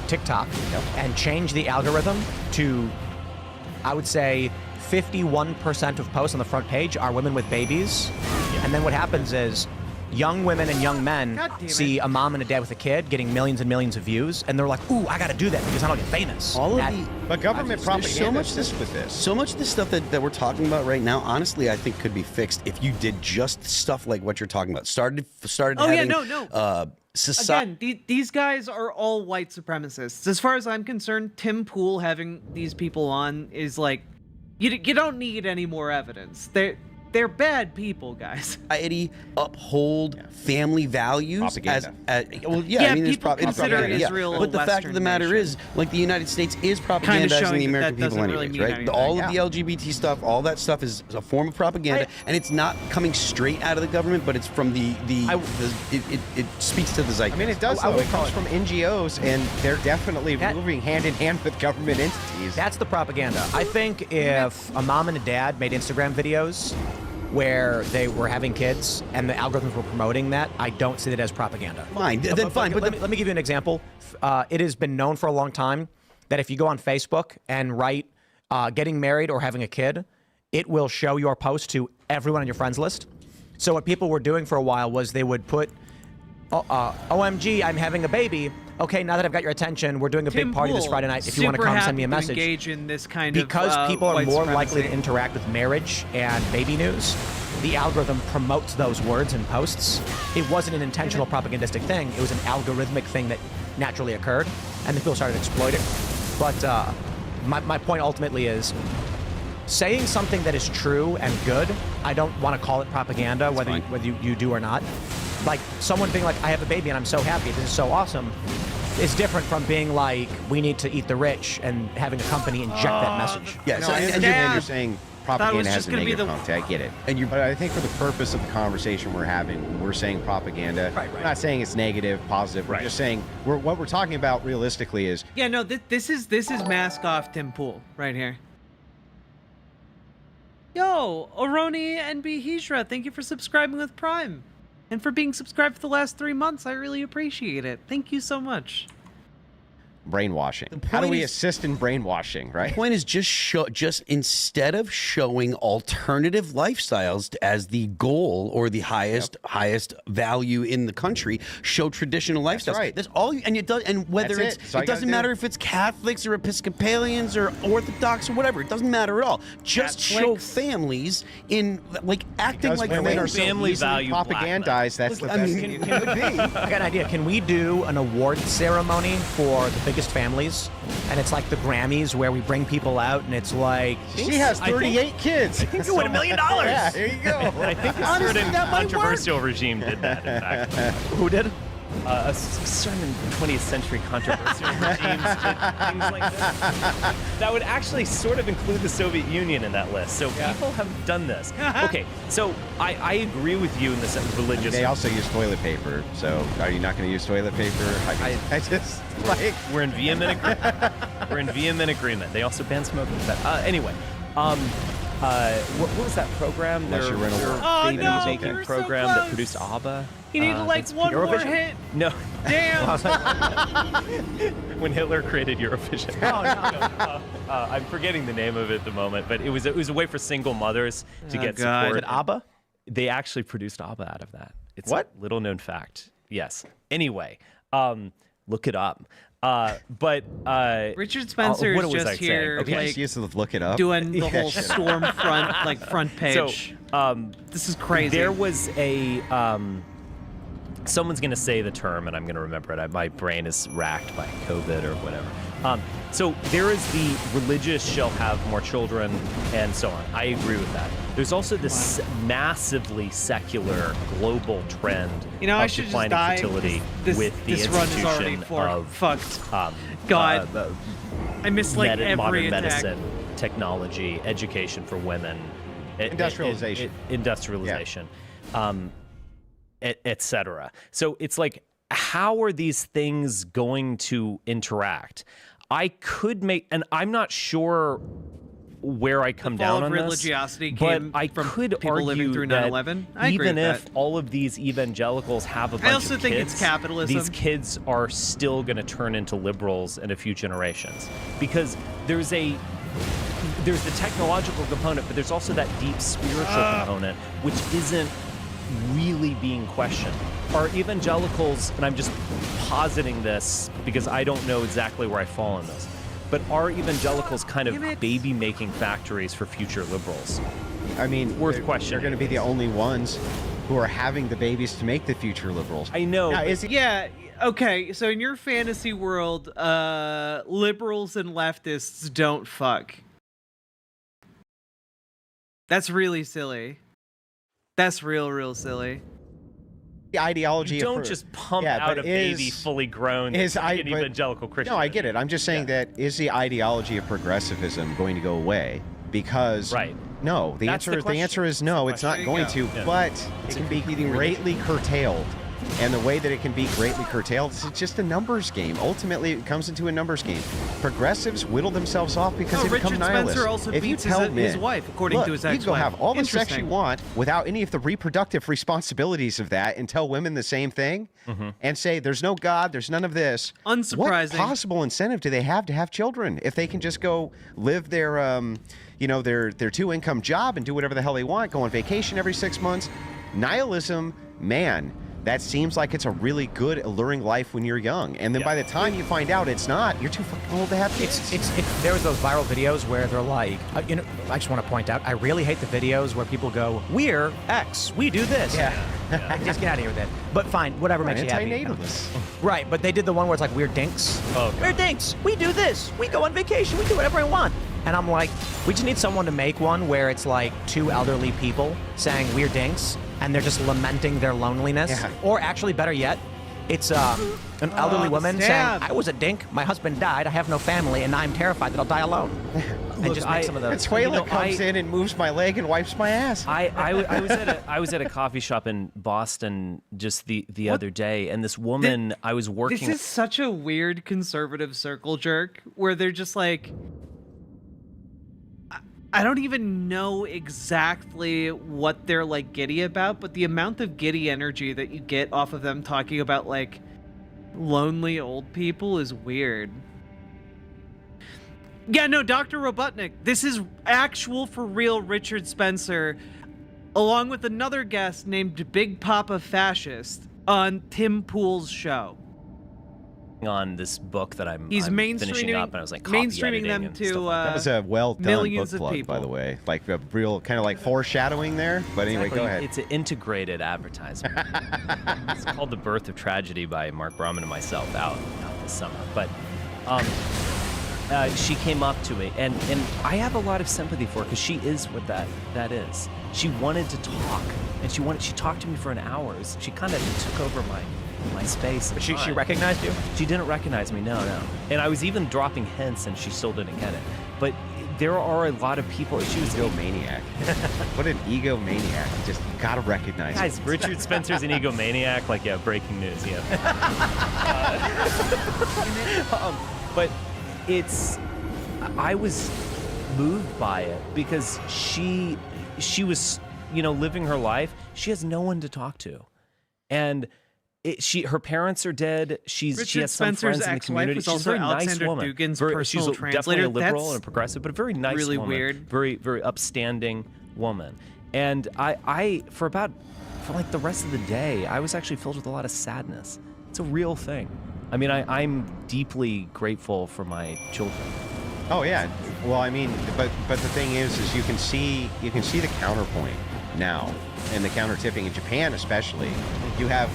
TikTok, and change the algorithm to, I would say, 51% of posts on the front page are women with babies. And then what happens is young women and young men see a mom and a dad with a kid getting millions and millions of views, and they're like, ooh, I got to do that because I don't get famous. But government propaganda assists with this. So much of the stuff that we're talking about right now, honestly, I think could be fixed if you did just stuff like what you're talking about. Started having, Again, these guys are all white supremacists. As far as I'm concerned, Tim Pool having these people on is like, you don't need any more evidence. They're bad people, guys. Society uphold family values. Propaganda. I mean, people consider Israel a But the fact of the matter is, like, the United States is propagandizing the American people anyways, right? All of the LGBT stuff, all that stuff is a form of propaganda, and it's not coming straight out of the government, but it's from it speaks to the zeitgeist. I mean, it does, though. It comes from NGOs, and they're definitely moving hand in hand with government entities. That's the propaganda. I think if a mom and a dad made Instagram videos where they were having kids and the algorithms were promoting that, I don't see that as propaganda. Fine, then fine. But let me give you an example. It has been known for a long time that if you go on Facebook and write getting married or having a kid, it will show your post to everyone on your friends list. So what people were doing for a while was they would put, OMG, I'm having a baby. Okay, now that I've got your attention, we're doing a big party this Friday night. If you want to come, send me a message. Engage in this kind because of people are white more supremacy. likely to interact with marriage and baby news, the algorithm promotes those words and posts. It wasn't an intentional propagandistic thing. It was an algorithmic thing that naturally occurred, and then people started exploiting. But my point ultimately is, saying something that is true and good, I don't want to call it propaganda, whether you do or not. Like someone being like, I have a baby and I'm so happy, this is so awesome, is different from being like, we need to eat the rich and having a company inject that message. Yeah, so and you're saying propaganda has a negative connotation. I get it. But I think for the purpose of the conversation we're having, we're saying propaganda. We're not saying it's negative, positive. We're just saying what we're talking about realistically is. Yeah, no, this is mask off Tim Pool right here. Yo, Oroni NB Hijra, thank you for subscribing with Prime. And for being subscribed for the last 3 months. I really appreciate it. Thank you so much. Brainwashing. How do we assist in brainwashing, right? The point is just instead of showing alternative lifestyles as the goal or the highest value in the country, show traditional lifestyles. That's right. That's all, and it does. And whether it doesn't matter if it's Catholics or Episcopalians or Orthodox or whatever. It doesn't matter at all. Just show families in like acting because like women are family value propagandized. That's the best. I got an idea. Can we do an award ceremony for the biggest families, and it's like the Grammys where we bring people out and it's like she has 38 kids. I think you win $1 million. Yeah, there you go. I think a certain controversial regime did that, in fact. Who did? A certain 20th century controversial regimes did things like this. That would actually sort of include the Soviet Union in that list. So people have done this. Okay, so I agree with you in the sense of religious. They also use toilet paper. So are you not going to use toilet paper? I just like we're in vehement agreement. We're in vehement agreement. They also ban smoking. But anyway. what was that program? Unless you rent a their wall. baby no, making you were so program that close. produced ABBA. He needed like one more Eurovision? hit. No. Damn. When Hitler created Eurovision. I'm forgetting the name of it at the moment, but it was a way for single mothers to get God. support. Is it ABBA? They actually produced ABBA out of that. It's What? a little known fact. Yes. Anyway, look it up. But Richard Spencer what is was just I saying? here, Okay. like, Just used to look it up. doing the Yeah, whole shut up. storm front, like front page. So, this is crazy. There was a someone's going to say the term, and I'm going to remember it. My brain is racked by COVID or whatever. So there is the religious shall have more children, and so on. I agree with that. There's also this massively secular global trend You know, I of should just declining die. fertility This- with the this run is already institution fucked. of God. I missed like every modern attack. medicine, technology, education for women, Industrialization. industrialization, et cetera. So it's like, how are these things going to interact? I could make, and I'm not sure where I come fall down of on religiosity this, but came I from could people argue living through that 9/11. I agree even with if that. all of these evangelicals have a bunch also of think kids, it's capitalism. these kids are still going to turn into liberals in a few generations, because there's the technological component, but there's also that deep spiritual component, which isn't really being questioned. Are evangelicals, and I'm just positing this because I don't know exactly where I fall on this, but are evangelicals kind of baby-making factories for future liberals? I mean, worth they're questioning. going to be the only ones who are having the babies to make the future liberals. I know. Now, but- is it, Yeah. Okay. So in your fantasy world, liberals and leftists don't fuck. That's really silly. That's real silly. the ideology You of don't pro- just pump Yeah, out but a baby is- fully grown is like I- an but- evangelical Christian. No, I get it. I'm just saying that is the ideology of progressivism going to go away? Because Right. no, the That's answer the answer is no, it's not There you going go. to, Yeah. but It's it a can be competing greatly curtailed. And the way that it can be greatly curtailed is it's just a numbers game. Ultimately, it comes into a numbers game. Progressives whittle themselves off because No, they become Richard nihilists. Spencer also if you beats tell his men, wife, according look, to his you can go ex-wife. have all the sex you Interesting. want without any of the reproductive responsibilities of that, and tell women the same thing, and say there's no God, there's none of this. Unsurprising. What possible incentive do they have to have children if they can just go live their their 2-income job and do whatever the hell they want, go on vacation every 6 months? Nihilism, man, that seems like it's a really good, alluring life when you're young. And then by the time you find out it's not, you're too fucking old to have kids. There was those viral videos where they're like, I just want to point out, I really hate the videos where people go, we're X, we do this. Yeah. Just get out of here with that. But fine, whatever makes you happy. Anti-natalists. Right, but they did the one where it's like, we're dinks. Oh, God. We're dinks, we do this, we go on vacation, we do whatever we want. And I'm like, we just need someone to make one where it's like two elderly people saying we're dinks, and they're just lamenting their loneliness. Yeah. Or actually, better yet, it's an elderly woman saying, stab. I was a dink, my husband died, I have no family, and I'm terrified that I'll die alone. And Look, just make some of those. Consuela comes in and moves my leg and wipes my ass. I was at a coffee shop in Boston just the other day, and this woman I was working. This is such a weird conservative circle jerk where they're just like, I don't even know exactly what they're like giddy about, but the amount of giddy energy that you get off of them talking about like lonely old people is weird. Yeah, no, Dr. Robotnik, this is actual for real Richard Spencer, along with another guest named Big Papa Fascist on Tim Pool's show. on this book that I'm He's finishing up, and I was like copy mainstreaming editing them and to stuff like That was a well done millions book of plug, people. by the way. Like a real kind of like foreshadowing there. But anyway, Exactly. go ahead. It's an integrated advertisement. It's called The Birth of Tragedy by Mark Brahman and myself out this summer. But she came up to me, and I have a lot of sympathy for her because she is what that is. She wanted to talk, and she talked to me for an hour. She kind of took over my space. But she time. recognized you? She didn't recognize me, no. And I was even dropping hints, and she still didn't get it. But there are a lot of people. She was egomaniac. What an egomaniac! Just gotta recognize. Guys, it. Richard Spencer's an egomaniac. Like, yeah, breaking news. Yeah. But I was moved by it because she was, living her life. She has no one to talk to, and her parents are dead. She has some Spencer's friends in the ex-wife community. was She's a also very Alexander nice woman. Dugin's She's personal definitely translator. a liberal That's and a progressive, but a very nice really woman. weird. Very, very upstanding woman. And I for like the rest of the day, I was actually filled with a lot of sadness. It's a real thing. I mean, I'm deeply grateful for my children. Oh yeah. Well, I mean, but the thing is you can see the counterpoint now, and the counter tipping in Japan especially. You have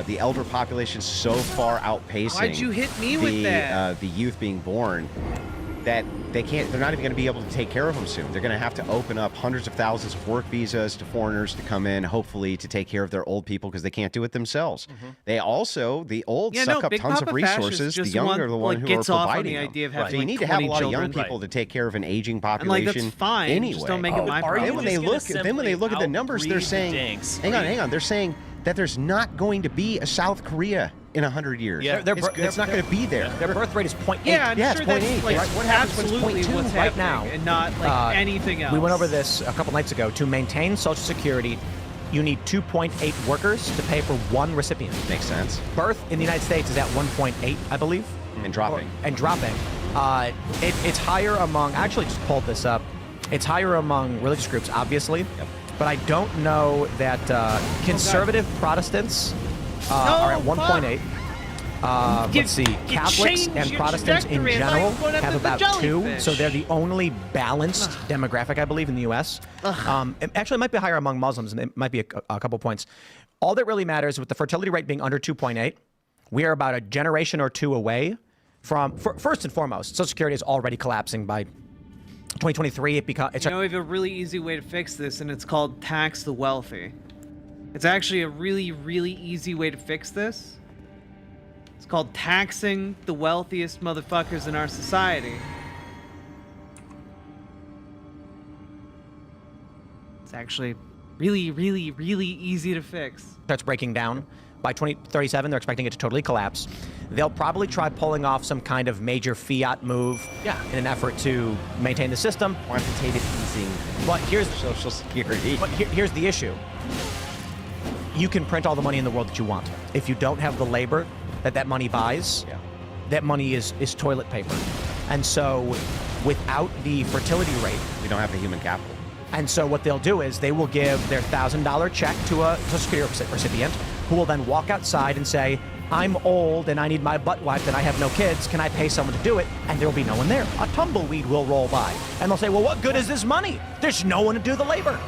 the elder population so far outpacing. Why'd you hit me with that? The youth being born that they're not even going to be able to take care of them soon. They're going to have to open up hundreds of thousands of work visas to foreigners to come in, hopefully to take care of their old people because they can't do it themselves. They also, the old suck up Big tons Papa of resources. The young are the one who are gets off on providing the them. idea of having, So you like, need to have a 20 lot of young children. people to take care of an aging And population. that's fine. Anyway, Just don't make it my problem. then when they look at the numbers, they're saying, hang on, they're saying that there's not going to be a South Korea in 100 years. Yeah, it's not going to be there. Their birth rate is 0.8. Yeah, I'm Yeah, sure it's 0.8. that's like Right? What happens when it's absolutely 0.2? what's right happening now, and not like anything else. We went over this a couple nights ago. To maintain Social Security, you need 2.8 workers to pay for one recipient. Makes sense. Birth in the United States is at 1.8, I believe. And dropping. It's higher among, I actually just pulled this up. It's higher among religious groups, obviously. Yep. But I don't know that conservative Protestants are at 1.8. Let's see, Catholics and Protestants in general have about 2, so they're the only balanced demographic, I believe, in the U.S. Actually, it might be higher among Muslims, and it might be a couple points. All that really matters, with the fertility rate being under 2.8, we are about a generation or two away from, first and foremost, Social Security is already collapsing by 2023. We have a really easy way to fix this, and it's called tax the wealthy. It's actually a really, really easy way to fix this. It's called taxing the wealthiest motherfuckers in our society. It's actually really, really, really easy to fix. Starts breaking down. By 2037, they're expecting it to totally collapse. They'll probably try pulling off some kind of major fiat move in an effort to maintain the system. Quantitative easing. But here's Social Security. But here's the issue. You can print all the money in the world that you want. If you don't have the labor that money buys, that money is toilet paper. And so without the fertility rate, we don't have the human capital. And so what they'll do is they will give their $1,000 check to a Social Security recipient who will then walk outside and say, I'm old and I need my butt wiped and I have no kids. Can I pay someone to do it? And there will be no one there. A tumbleweed will roll by. And they'll say, well, what good is this money? There's no one to do the labor.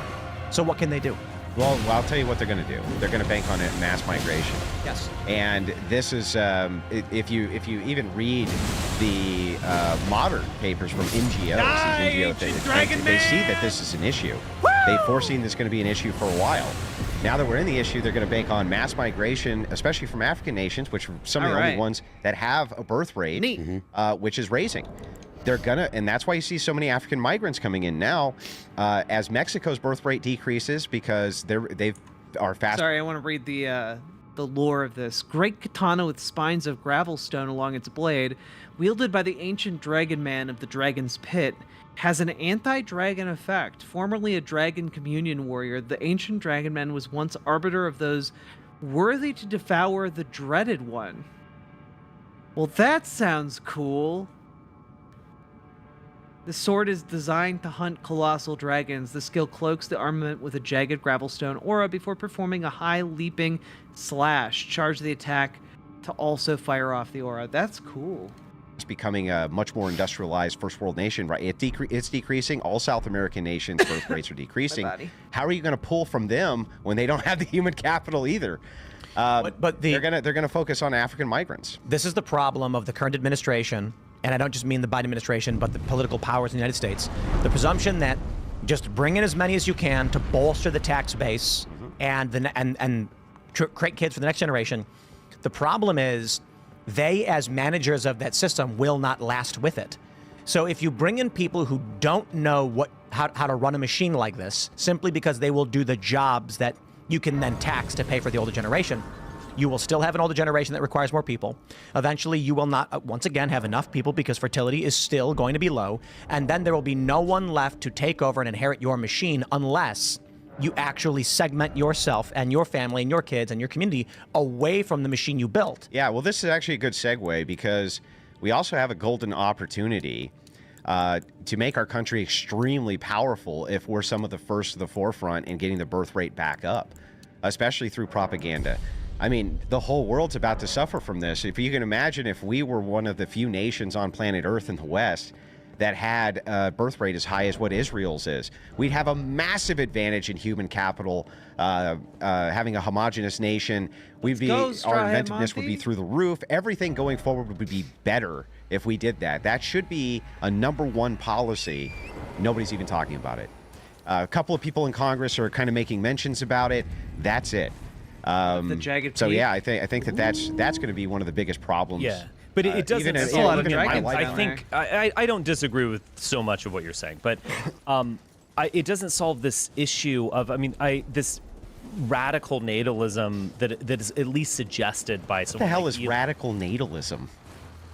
So what can they do? Well, I'll tell you what they're going to do. They're going to bank on it, mass migration. Yes. And this is, if you even read the modern papers from NGOs, they see that this is an issue. They've foreseen this going to be an issue for a while. Now that we're in the issue, they're going to bank on mass migration, especially from African nations, which are some of the only ones that have a birth rate, which is raising. They're gonna, and that's why you see so many African migrants coming in now, as Mexico's birth rate decreases because they are fast. Sorry, I want to read the lore of this. Great katana with spines of gravelstone along its blade, wielded by the ancient dragon man of the Dragon's Pit, has an anti-dragon effect. Formerly a dragon communion warrior, the ancient dragon man was once arbiter of those worthy to devour the dreaded one. Well, that sounds cool. The sword is designed to hunt colossal dragons. The skill cloaks the armament with a jagged gravelstone aura before performing a high leaping slash. Charge the attack to also fire off the aura. That's cool. It's becoming a much more industrialized first world nation, right? It's decreasing. All South American nations' birth rates are decreasing. How are you going to pull from them when they don't have the human capital either? But they're gonna focus on African migrants. This is the problem of the current administration. And I don't just mean the Biden administration, but the political powers in the United States. The presumption that just bring in as many as you can to bolster the tax base and create kids for the next generation. The problem is they, as managers of that system, will not last with it. So if you bring in people who don't know how to run a machine like this, simply because they will do the jobs that you can then tax to pay for the older generation, You will still have an older generation that requires more people. Eventually, you will not, once again, have enough people because fertility is still going to be low. And then there will be no one left to take over and inherit your machine unless you actually segment yourself and your family and your kids and your community away from the machine you built. Yeah, well, this is actually a good segue because we also have a golden opportunity to make our country extremely powerful if we're some of the first to the forefront in getting the birth rate back up, especially through propaganda. I mean, the whole world's about to suffer from this. If you can imagine if we were one of the few nations on planet Earth in the West that had a birth rate as high as what Israel's is, we'd have a massive advantage in human capital, having a homogenous nation. Our inventiveness would be through the roof. Everything going forward would be better if we did that. That should be a #1 policy. Nobody's even talking about it. A couple of people in Congress are kind of making mentions about it. That's it. The jagged so peak. yeah, I think that's going to be one of the biggest problems. Yeah. But it doesn't. That's a lot of dragons. I think I don't disagree with so much of what you're saying, but it doesn't solve this issue of. I mean, this radical natalism that is at least suggested by some. What the hell is radical natalism?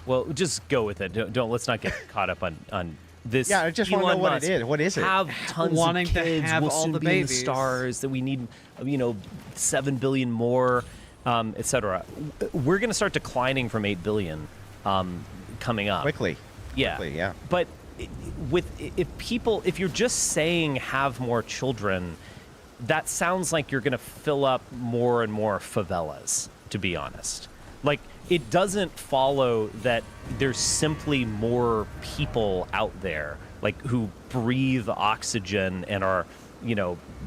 Well, just go with it. Don't let's not get caught up on this. Yeah, I just want to know what it is. What is it? Have tons Wanting of kids. to have we'll all soon the be in the babies. stars. That we need, 7 billion more, etc. We're going to start declining from 8 billion coming up quickly. Yeah. Quickly, yeah. But if you're just saying have more children, that sounds like you're going to fill up more and more favelas. To be honest, like. It doesn't follow that there's simply more people out there, like who breathe oxygen and are,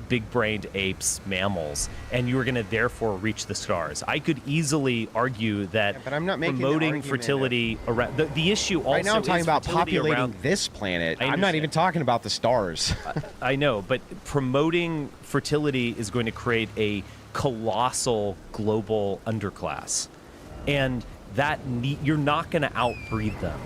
big-brained apes, mammals, and you're going to therefore reach the stars. I could easily argue that but I'm not making the promoting argument fertility around the issue. Also Right now, I'm talking is about fertility populating around, this planet. I I'm not even talking about the stars. I know, but promoting fertility is going to create a colossal global underclass. And you're not going to outbreed them.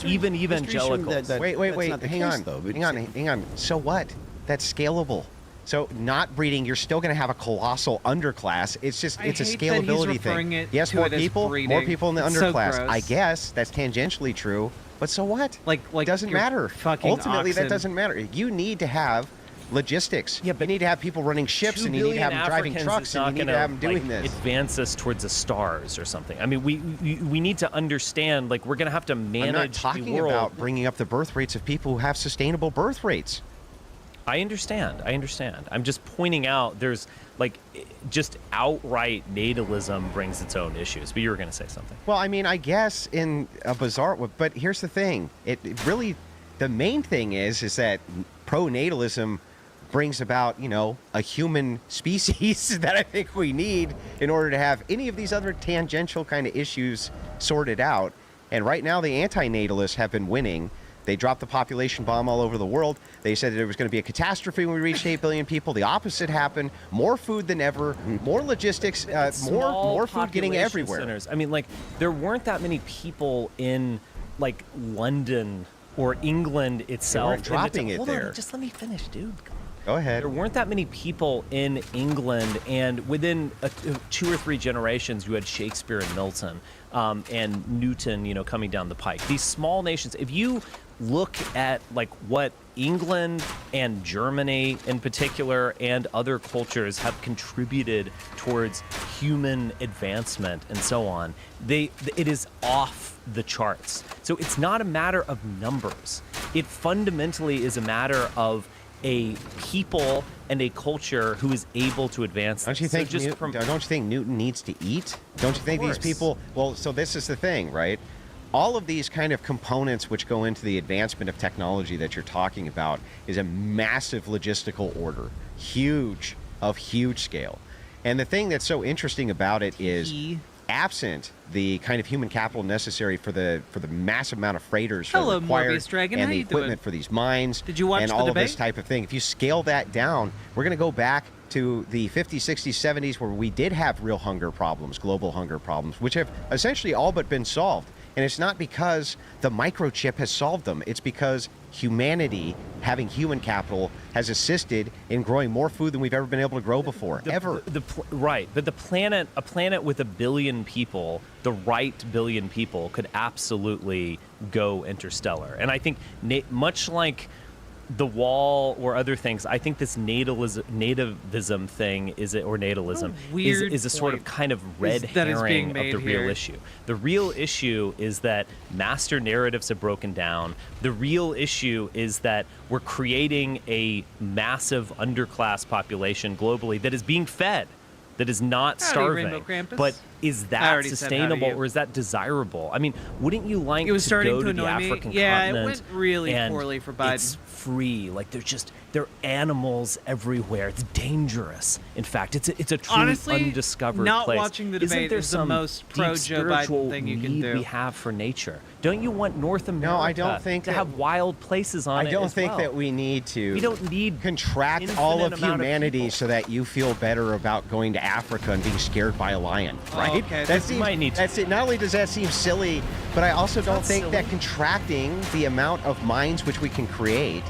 Even evangelicals. Wait. Hang on. So what? That's scalable. So not breeding, you're still going to have a colossal underclass. It's a scalability thing. Yes, more people in the underclass. I guess that's tangentially true. But so what? Like doesn't matter. Ultimately, oxen. that doesn't matter. You need to have logistics. Yeah, but you need to have people running ships, and you need to have them driving trucks, and you need to have them doing this. Advance us towards the stars or something. I mean, we need to understand, like, we're going to have to manage I'm not talking the world. about bringing up the birth rates of people who have sustainable birth rates. I understand. I'm just pointing out there's, like, just outright natalism brings its own issues. But you were going to say something. Well, I mean, I guess in a bizarre way, but here's the thing. It really, the main thing is that pronatalism brings about, a human species that I think we need in order to have any of these other tangential kind of issues sorted out. And right now, the anti-natalists have been winning. They dropped the population bomb all over the world. They said that it was going to be a catastrophe when we reached 8 billion people. The opposite happened. More food than ever. More logistics. More food getting everywhere. Centers. I mean, like, there weren't that many people in, like, London or England itself. They weren't dropping it Hold there. on, just let me finish, dude. Go ahead. There weren't that many people in England, and within 2 or 3 generations, you had Shakespeare and Milton and Newton, coming down the pike. These small nations, if you look at, like, what England and Germany in particular and other cultures have contributed towards human advancement and so on, it is off the charts. So it's not a matter of numbers. It fundamentally is a matter of a people and a culture who is able to advance. Don't you think? Don't you think Newton needs to eat? Don't you think these people? Well, so this is the thing, right? All of these kind of components which go into the advancement of technology that you're talking about is a massive logistical order, huge scale. And the thing that's so interesting about it is, absent the kind of human capital necessary for the massive amount of freighters required Dragon. and How the you equipment doing? for these mines Did you watch and the all of debate? this type of thing, if you scale that down, we're going to go back to the 50s, 60s, 70s where we did have real hunger problems, global hunger problems, which have essentially all but been solved. And it's not because the microchip has solved them. It's because humanity, having human capital, has assisted in growing more food than we've ever been able to grow before, ever. Right, but a planet with 1 billion people, the right 1 billion people, could absolutely go interstellar. And I think much like the wall or other things, I think this nativism thing or natalism is a sort of kind of red herring of the real issue. The real issue is that master narratives have broken down. The real issue is that we're creating a massive underclass population globally that is being fed, that is not starving. But is that sustainable or is that desirable? I mean, wouldn't you like to go to the African continent? Yeah, it went really poorly for Biden. It's free. Like there are animals everywhere. It's dangerous. In fact, it's a truly honestly, undiscovered not place. watching the debate is the most pro-Joe Biden thing you can do. We have for nature. Don't you want North America I don't think to have wild places on it? I don't think that we need to. We don't need contract all of humanity so that you feel better about going to Africa and being scared by a lion, right? Okay, That's it. Not only does that seem silly, but I also don't think that contracting the amount of minds which we can create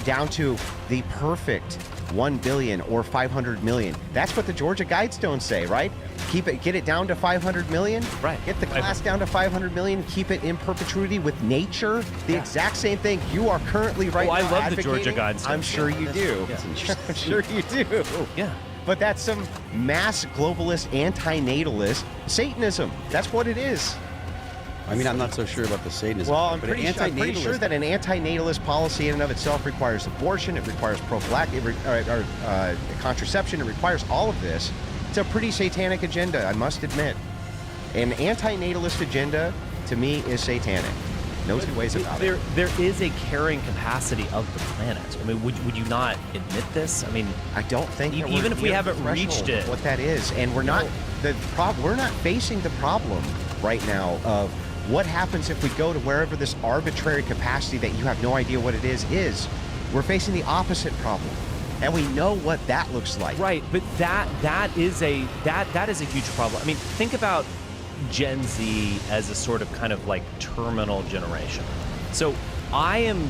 down to the perfect 1 billion or 500 million. That's what the Georgia Guidestones say, right? Get it down to 500 million. Right. Get the class down to 500 million. Keep it in perpetuity with nature. The exact same thing you are currently now I love advocating. the Georgia Guidestones. I'm sure you do. Yeah. I'm sure you do. Yeah. But that's some mass globalist, anti-natalist Satanism. That's what it is. I mean, I'm not so sure about the Satanism. Well, I'm but pretty sure that an anti-natalist policy in and of itself requires abortion. It requires prophylactic contraception. It requires all of this. It's a pretty satanic agenda, I must admit. An anti-natalist agenda, to me, is satanic. No two ways about it. There is a carrying capacity of the planet. I mean, would you not admit this? I mean, I don't think that even if we haven't reached it, what that is, and we're not we're not facing the problem right now of what happens if we go to wherever this arbitrary capacity that you have no idea what it is. We're facing the opposite problem, and we know what that looks like. Right, but that is a huge problem. I mean, think about Gen Z as a sort of kind of like terminal generation. So I am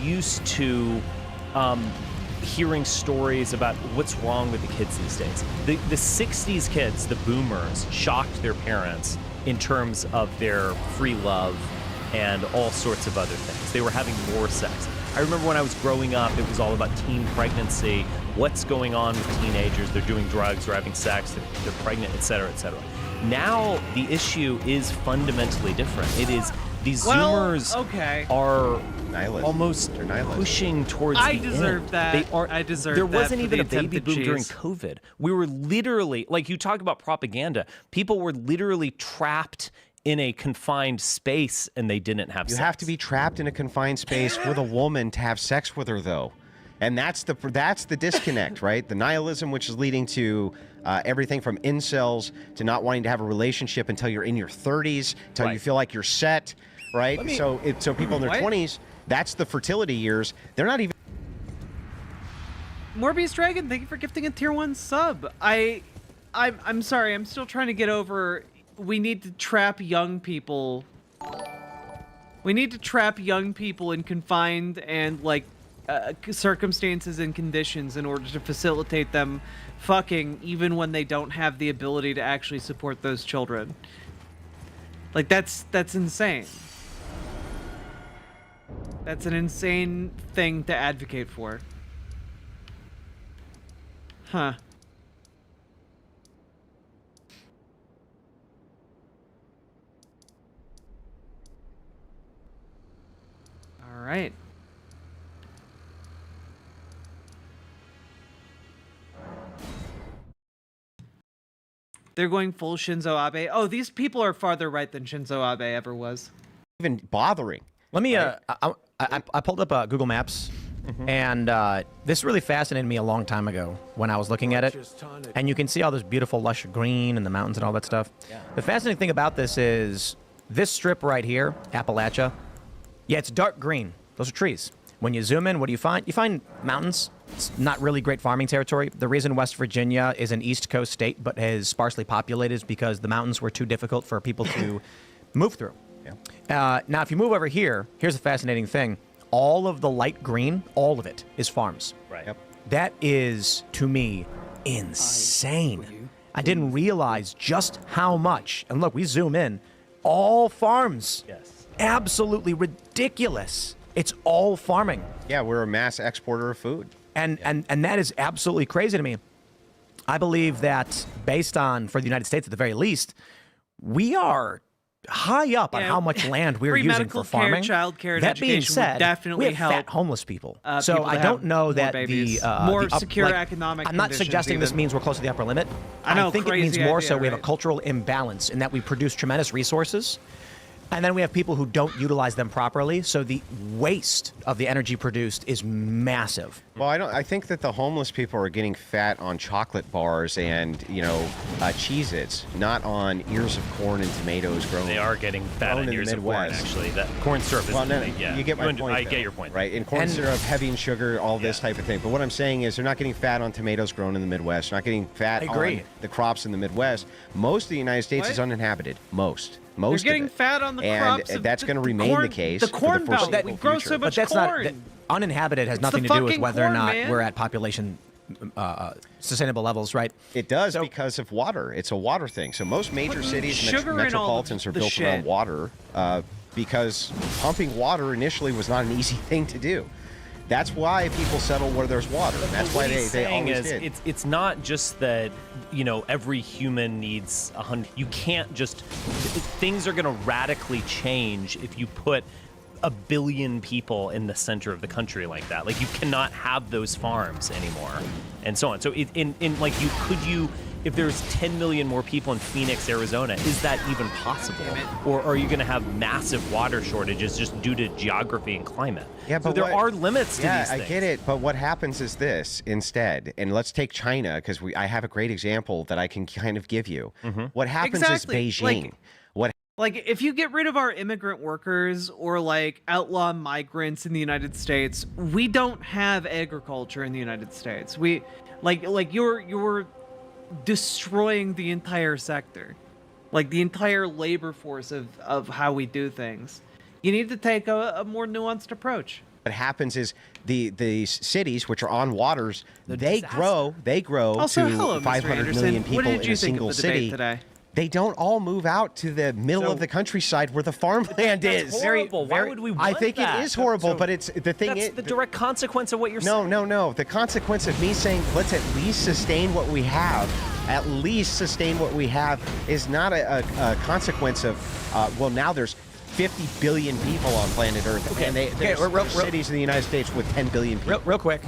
used to hearing stories about what's wrong with the kids these days. The 60s kids, the boomers, shocked their parents in terms of their free love and all sorts of other things. They were having more sex. I remember when I was growing up, it was all about teen pregnancy. What's going on with teenagers? They're doing drugs, they're having sex, they're pregnant, et cetera, et cetera. Now the issue is fundamentally different. It is these Zoomers are almost pushing towards the end. That. I deserve There that wasn't for even the a baby attempted boom during cheese. COVID. We were literally, like you talk about propaganda, people were literally trapped in a confined space and they didn't have sex. You have to be trapped in a confined space with a woman to have sex with her, though. And that's the disconnect, right? The nihilism, which is leading to everything from incels to not wanting to have a relationship until you're in your 30s, until you feel like you're set, right? So people in their 20s, that's the fertility years. They're not even. Morbius Dragon, thank you for gifting a tier 1 sub. I'm sorry, I'm still trying to get over. We need to trap young people. We need to trap young people in confined and circumstances and conditions in order to facilitate them fucking, even when they don't have the ability to actually support those children. Like that's insane. That's an insane thing to advocate for. Huh. All right. They're going full Shinzo Abe. Oh, these people are farther right than Shinzo Abe ever was. Even bothering. Let me. I pulled up Google Maps, and this really fascinated me a long time ago when I was looking at it. And you can see all this beautiful lush green and the mountains and all that stuff. Yeah. The fascinating thing about this is this strip right here, Appalachia. Yeah, it's dark green. Those are trees. When you zoom in, what do you find? You find mountains. It's not really great farming territory. The reason West Virginia is an East Coast state but is sparsely populated is because the mountains were too difficult for people to move through. Now, if you move over here, here's a fascinating thing. All of the light green, all of it is farms. Right. Yep. That is, to me, insane. I didn't realize just how much. And look, we zoom in. All farms. Yes. Absolutely ridiculous. It's all farming. Yeah, we're a mass exporter of food. And that is absolutely crazy to me. I believe that based on, for the United States at the very least, we are high up on how much land we're free using medical for farming. care, child care, and that being education would said, definitely we have help, fat homeless people. people So I to don't have know more that babies, the more the secure economic I'm not conditions suggesting this even. means we're close to the upper limit. I know, think it means crazy more idea, so we have a right? cultural imbalance in that we produce tremendous resources. And then we have people who don't utilize them properly, so the waste of the energy produced is massive. Well, I think that the homeless people are getting fat on chocolate bars and Cheez-Its, not on ears of corn and tomatoes grown. They are getting fat grown on in ears the of corn, Midwest. actually. That corn syrup is You get my point. I though, get your point. right? And corn syrup, heavy in sugar, all this type of thing. But what I'm saying is, they're not getting fat on tomatoes grown in the Midwest. They're not getting fat I agree. on the crops in the Midwest. Most of the United States What? is uninhabited. Most. They're getting of it. fat on the and crops. Of that's the going to remain corn, the case. The for corn the belt. foreseeable We grow future. so But much that's corn. not uninhabited has It's nothing the to do with fucking whether or corn, not man. we're at population sustainable levels, right? It does because of water. It's a water thing. So most major cities, sugar in all metropolitans are the built shit. around water because pumping water initially was not an easy thing to do. That's why people settle where there's water. That's why What he's they saying always is did. it's not just that every human needs 100. You can't just things are going to radically change if you put a billion people in the center of the country like that. Like you cannot have those farms anymore, and so on. So if there's 10 million more people in Phoenix, Arizona, is that even possible? Or are you going to have massive water shortages just due to geography and climate? Yeah, so but there what- are limits to yeah, these things. I get it, but what happens is this instead, and let's take China because I have a great example that I can kind of give you. What happens Exactly. is Beijing. Like, if you get rid of our immigrant workers or, like, outlaw migrants in the United States, we don't have agriculture in the United States. We, you're destroying the entire sector. Like, the entire labor force of how we do things. You need to take a more nuanced approach. What happens is the cities, which are on waters, they grow Also, to hello, Mr. 500 Anderson. million What people did in you a think of single the debate city. today? They don't all move out to the middle of the countryside where the farmland is. That's horrible. Why would we want I think that? it is horrible, but it's the thing. That's the direct consequence of what you're saying. No. The consequence of me saying let's at least sustain what we have, is not a consequence of now there's 50 billion people on planet Earth, and there's cities in the United States with 10 billion people. Real quick,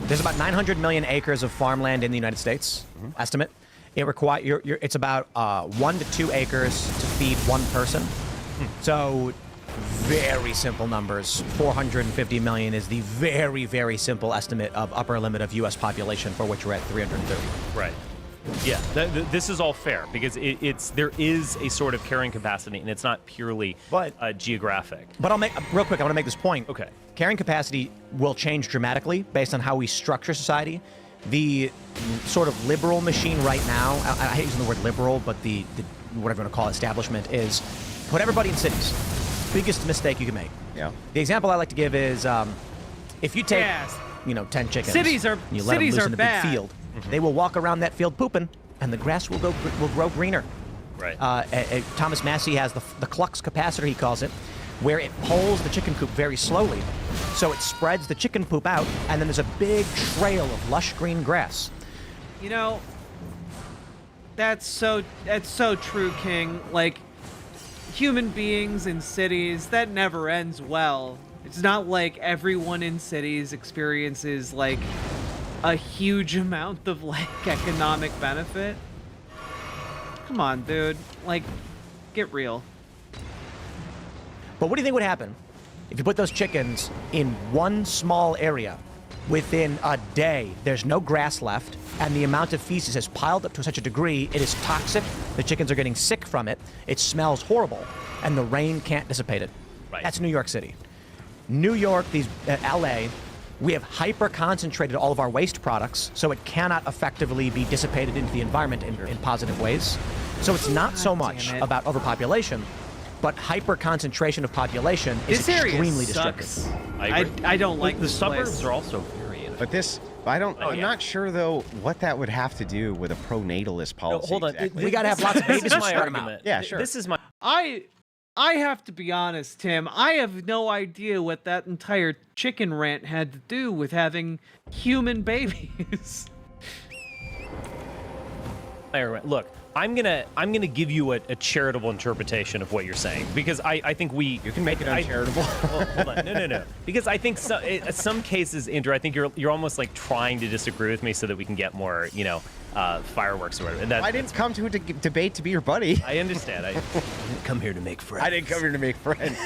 there's about 900 million acres of farmland in the United States, estimate. It's about 1 to 2 acres to feed one person. So very simple numbers. 450 million is the very, very simple estimate of upper limit of U.S. population, for which we're at 330. Right. Yeah, this is all fair because there is a sort of carrying capacity, and it's not purely geographic. But real quick, I want to make this point. Okay. Carrying capacity will change dramatically based on how we structure society. The sort of liberal machine right now, I hate using the word liberal, but the whatever you want to call it, establishment, is put everybody in cities. Biggest mistake you can make. Yeah. The example I like to give is if you take 10 chickens, Cities are- and you let cities them loose are in a bad. big field, they will walk around that field pooping, and the grass will grow greener. Right. Thomas Massey has the clux capacitor, he calls it, where it pulls the chicken coop very slowly, so it spreads the chicken poop out, and then there's a big trail of lush green grass. You know, that's so true, King. Like, human beings in cities, that never ends well. It's not like everyone in cities experiences like a huge amount of like economic benefit. Come on, dude. Like, get real. But what do you think would happen if you put those chickens in one small area? Within a day, there's no grass left, and the amount of feces has piled up to such a degree, it is toxic. The chickens are getting sick from it. It smells horrible, and the rain can't dissipate it. Right. That's New York City. New York, LA, we have hyper-concentrated all of our waste products, so it cannot effectively be dissipated into the environment in positive ways. So it's not so much about overpopulation, but hyper-concentration of population is This area extremely sucks. destructive. I don't like the this suburbs place. are also very inefficient. But I'm not sure though what that would have to do with a pro-natalist policy. hold on. exactly. We gotta have lots of babies This to is my start 'em out. argument. Yeah, sure. This is my. I have to be honest, Tim. I have no idea what that entire chicken rant had to do with having human babies. Look, I'm gonna give you a charitable interpretation of what you're saying because I think you can make it uncharitable. Hold on, no, because I think some cases, Andrew, I think you're almost like trying to disagree with me so that we can get more, fireworks or whatever. And I didn't come to a debate to be your buddy. I understand. I didn't come here to make friends. I didn't come here to make friends.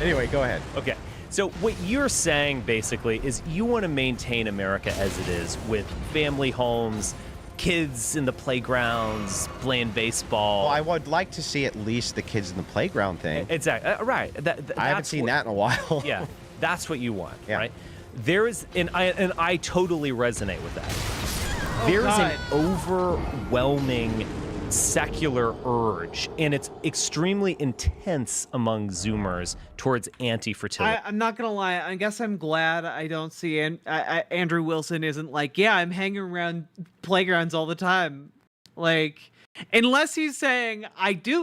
Anyway, go ahead. Okay. So what you're saying basically is you want to maintain America as it is with family homes, kids in the playgrounds playing baseball. Well, I would like to see at least the kids in the playground thing. Exactly. Right. I haven't seen that in a while. Yeah. That's what you want, right? There is, and I totally resonate with that. There is an overwhelming secular urge, and it's extremely intense among Zoomers towards anti-fertility. I'm not gonna lie. I guess I'm glad I don't see Andrew Wilson isn't like, yeah, I'm hanging around playgrounds all the time. Like, unless he's saying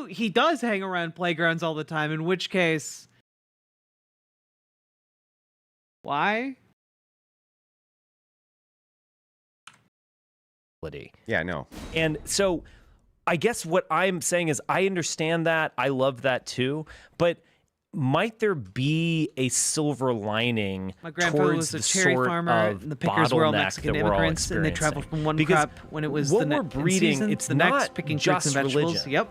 he does hang around playgrounds all the time, in which case, why? Yeah, no. And so I guess what I'm saying is I understand that. I love that too. But might there be a silver lining My grandfather towards was a the cherry sort farmer, of and the pickers were all bottleneck Mexican that we're all immigrants, and they traveled from one Because crop when it was what the we're breeding, season, it's the not next picking fruits just and vegetables. religion. Yep.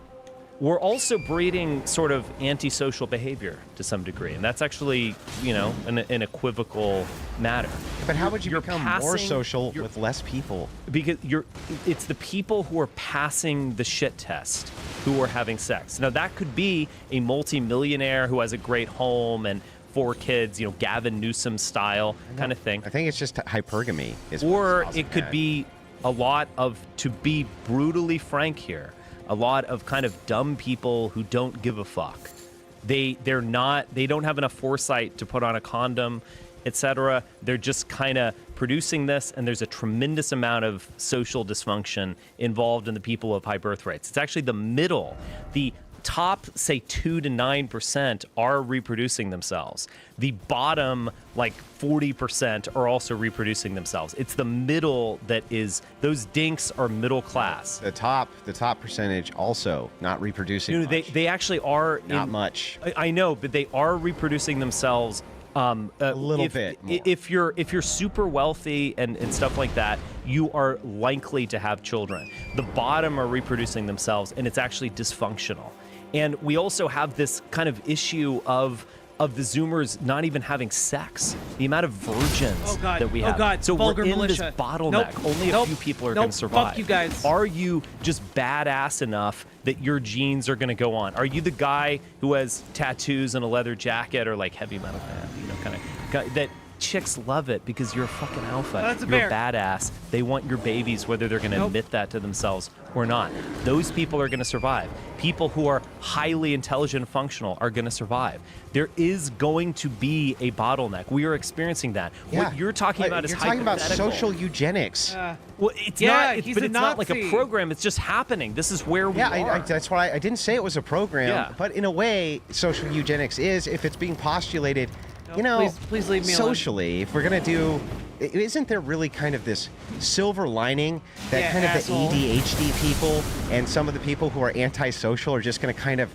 We're also breeding sort of antisocial behavior to some degree, and that's actually, an equivocal matter. But how would you You're become more passing- social with less people? Because it's the people who are passing the shit test who are having sex. Now that could be a multimillionaire who has a great home and 4 kids, Gavin Newsom style kind of thing. I think it's just hypergamy. Or it could be a lot of, to be brutally frank here, a lot of kind of dumb people who don't give a fuck. They don't have enough foresight to put on a condom, etc. They're just kind of producing this, and there's a tremendous amount of social dysfunction involved in the people of high birth rates. It's actually the middle, the top, say 2 to 9% are reproducing themselves. The bottom, like 40%, are also reproducing themselves. It's the middle that is, those dinks are middle class. The top percentage also not reproducing. No, they actually are not much. I know, but they are reproducing themselves. A little bit more. If you're super wealthy and stuff like that, you are likely to have children. The bottom are reproducing themselves, and it's actually dysfunctional. And we also have this kind of issue of the Zoomers not even having sex. The amount of virgins that we have. Oh God! So Vulgar we're in militia. this bottleneck. Only a few people are going to survive. Fuck you guys. Are you just badass enough that your genes are going to go on? Are you the guy who has tattoos and a leather jacket, or like heavy metal band, kind of that chicks love it because you're a fucking alpha. That's a you're bear. badass. They want your babies, whether they're going to admit that to themselves or not. Those people are going to survive. People who are highly intelligent and functional are going to survive. There is going to be a bottleneck. We are experiencing that. Yeah. What you're talking about is you're talking about hypothetical. social eugenics. Well, it's Yeah, not. he's But a it's not like a Nazi. program. It's just happening. This is where we Yeah, are. that's why I didn't say it was a program. Yeah. But in a way, social eugenics is, if it's being postulated, please leave me alone. socially, if we're gonna do, isn't there really kind of this silver lining that Yeah, kind of asshole. the ADHD people and some of the people who are antisocial are just gonna kind of,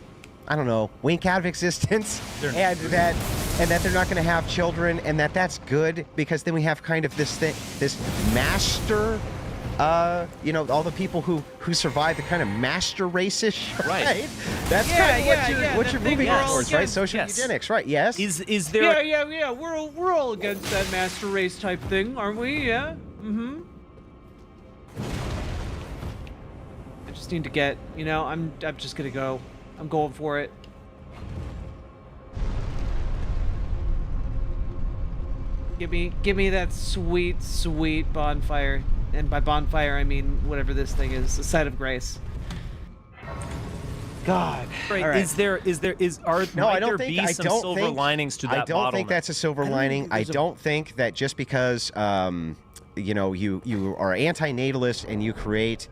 I don't know, wink out of existence, and that they're not going to have children, and that's good, because then we have kind of this master, all the people who survive the kind of master racish, right? That's kind of what you're moving towards, right? Social eugenics, right? Yes. Is there? Yeah. We're all against that master race type thing, aren't we? Yeah. Mm-hmm. I just need to get. I'm just gonna go. I'm going for it. Give me that sweet, sweet bonfire. And by bonfire, I mean whatever this thing is, a site of grace. God. Right. All right. Might there be some silver linings to that I don't think bottleneck? that's a silver lining. I don't think that just because you are anti-natalist and you create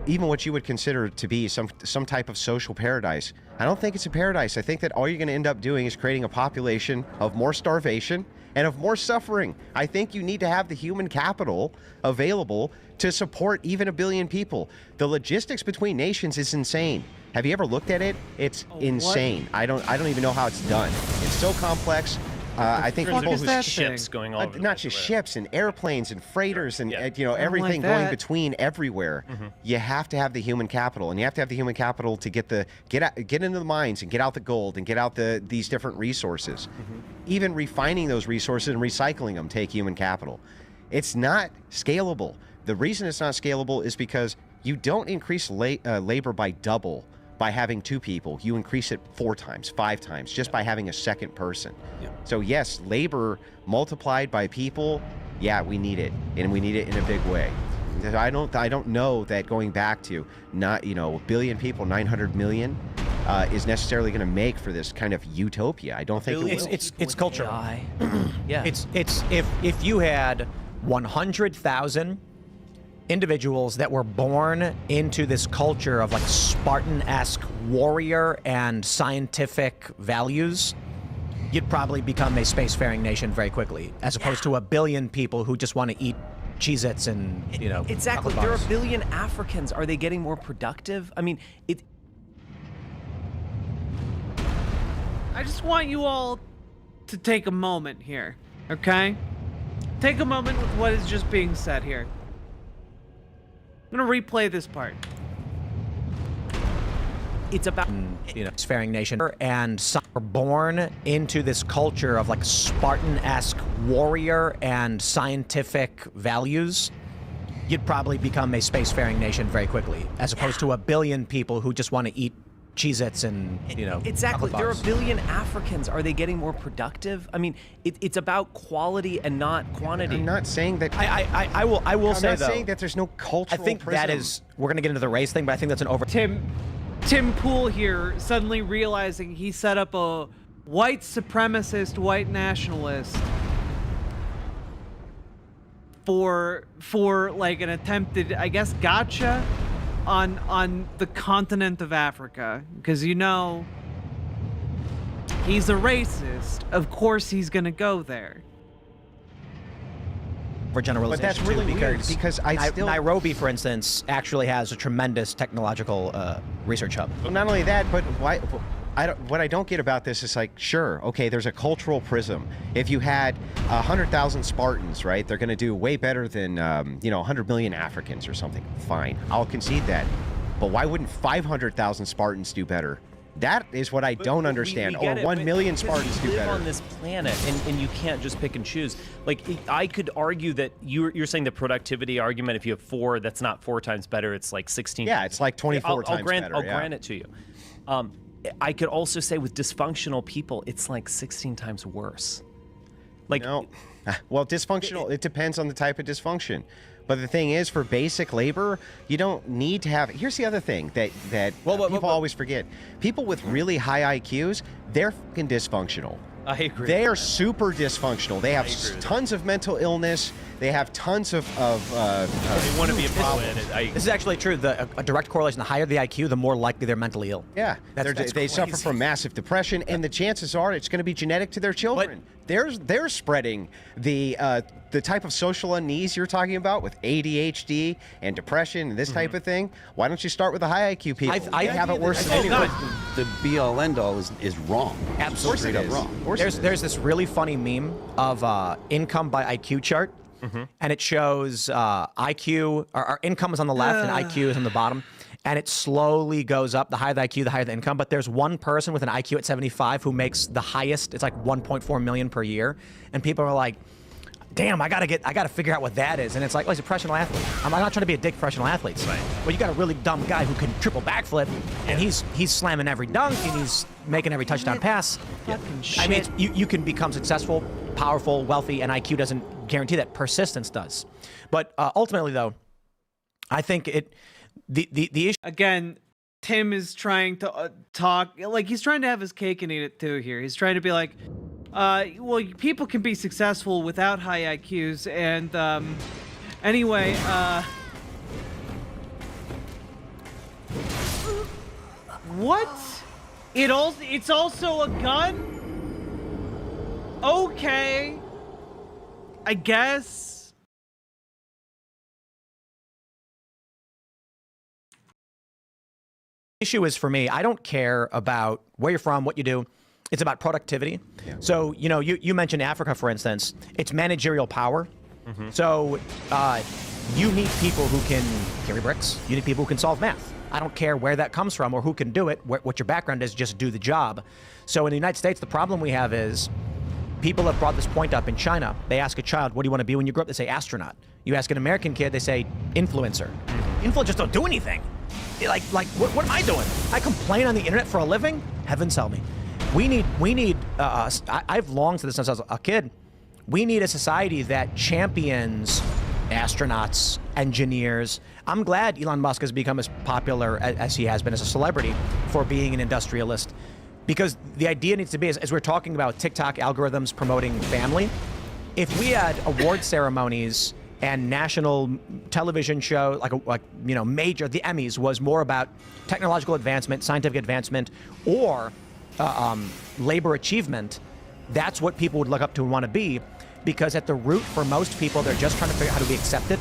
even what you would consider to be some type of social paradise. I don't think it's a paradise. I think that all you're going to end up doing is creating a population of more starvation and of more suffering. I think you need to have the human capital available to support even 1 billion people. The logistics between nations is insane. Have you ever looked at it? It's insane. I don't even know how it's done. It's so complex. I think people who ships going all over not just ships and airplanes and freighters and everything going between everywhere. You have to have the human capital, and you have to have the human capital to get into the mines and get out the gold and get out these different resources. Even refining those resources and recycling them take human capital. It's not scalable. The reason it's not scalable is because you don't increase labor by double by having 2 people. You increase it 4 times, 5 times, just by having a second person. So yes, labor multiplied by people, yeah, we need it, and we need it in a big way. I don't know that going back to not 1 billion people, 900 million, is necessarily going to make for this kind of utopia. I don't think it will. It's cultural. Yeah. It's if you had 100,000 individuals that were born into this culture of like Spartan-esque warrior and scientific values, you'd probably become a spacefaring nation very quickly, as opposed to 1 billion people who just want to eat Cheez-Its and, Exactly. chocolate There are bars. 1 billion Africans. Are they getting more productive? I mean, I just want you all to take a moment here, okay? Take a moment with what is just being said here. I'm gonna replay this part. It's about spacefaring nation and some were born into this culture of like Spartan-esque warrior and scientific values, you'd probably become a spacefaring nation very quickly, as opposed to 1 billion people who just want to eat Cheez-Its and, exactly. chocolate There are bars. 1 billion Africans. Are they getting more productive? I mean, it's about quality and not quantity. I'm not saying that. I will I'm say not though, saying that there's no cultural I think that prism. is, we're going to get into the race thing, but I think that's an over. Tim Pool here suddenly realizing he set up a white supremacist, white nationalist for like an attempted, I guess, gotcha on the continent of Africa, because he's a racist. Of course he's gonna go there. For generalization, But that's really too, weird, because I still- Nairobi, for instance, actually has a tremendous technological research hub. Well, not only that, but why? What I don't get about this is like, sure, okay, there's a cultural prism. If you had 100,000 Spartans, right, they're going to do way better than 100 million Africans or something. Fine, I'll concede that. But why wouldn't 500,000 Spartans do better? That is what I don't understand. We Or get it, 1 but million because Spartans you do live better. on this planet, and you can't just pick and choose. Like, I could argue that you're saying the productivity argument, if you have 4, that's not 4 times better, it's like 16. Yeah, it's like 24 times better. I'll yeah. grant it to you. I could also say with dysfunctional people, it's like 16 times worse. Like, no. Well, dysfunctional, it depends on the type of dysfunction. But the thing is, for basic labor, you don't need to have. Here's the other thing that people always forget: people with really high IQs, they're fucking dysfunctional. I agree. They are super dysfunctional. They have tons of mental illness. They have tons of they want to be a problem. This is actually true. A direct correlation: the higher the IQ, the more likely they're mentally ill. Yeah, That's they suffer crazy. from massive depression, and the chances are it's going to be genetic to their children. They're spreading the type of social unease you're talking about with ADHD and depression and this type of thing. Why don't you start with the high IQ people? I have it worse than anyone. The be-all end-all is wrong. Absolutely, Straight up wrong. There's this really funny meme of income by IQ chart, and it shows IQ. Our income is on the left, and IQ is on the bottom. And it slowly goes up. The higher the IQ, the higher the income. But there's one person with an IQ at 75 who makes the highest. It's like 1.4 million per year. And people are like, damn, I gotta figure out what that is. And it's like, oh, he's a professional athlete. I'm not trying to be a dick to professional athletes. Right. Well, you got a really dumb guy who can triple backflip, and he's slamming every dunk, and he's making every touchdown pass. I mean, you can become successful, powerful, wealthy, and IQ doesn't guarantee that. Persistence does. But ultimately, though, I think the issue again. Tim is trying to talk, like he's trying to have his cake and eat it too here. He's trying to be like, well, people can be successful without high IQs, and anyway, what? It's also a gun? Okay, I guess. Issue is, for me, I don't care about where you're from, what you do. It's about productivity. Yeah. So, you mentioned Africa, for instance. It's managerial power. Mm-hmm. So you need people who can carry bricks. You need people who can solve math. I don't care where that comes from or who can do it, what your background is, just do the job. So in the United States, the problem we have is people have brought this point up in China. They ask a child, what do you want to be when you grow up? They say astronaut. You ask an American kid, they say influencer. Influencers don't do anything. Like what am I doing? I complain on the internet for a living? Heavens help me. We need I've longed for this since I was a kid. We need a society that champions astronauts, engineers. I'm glad Elon Musk has become as popular as he has been as a celebrity for being an industrialist, because the idea needs to be, as we're talking about TikTok algorithms promoting family, if we had award ceremonies and national television show, major, the Emmys was more about technological advancement, scientific advancement, or labor achievement, that's what people would look up to and want to be, because at the root for most people, they're just trying to figure out how to be accepted.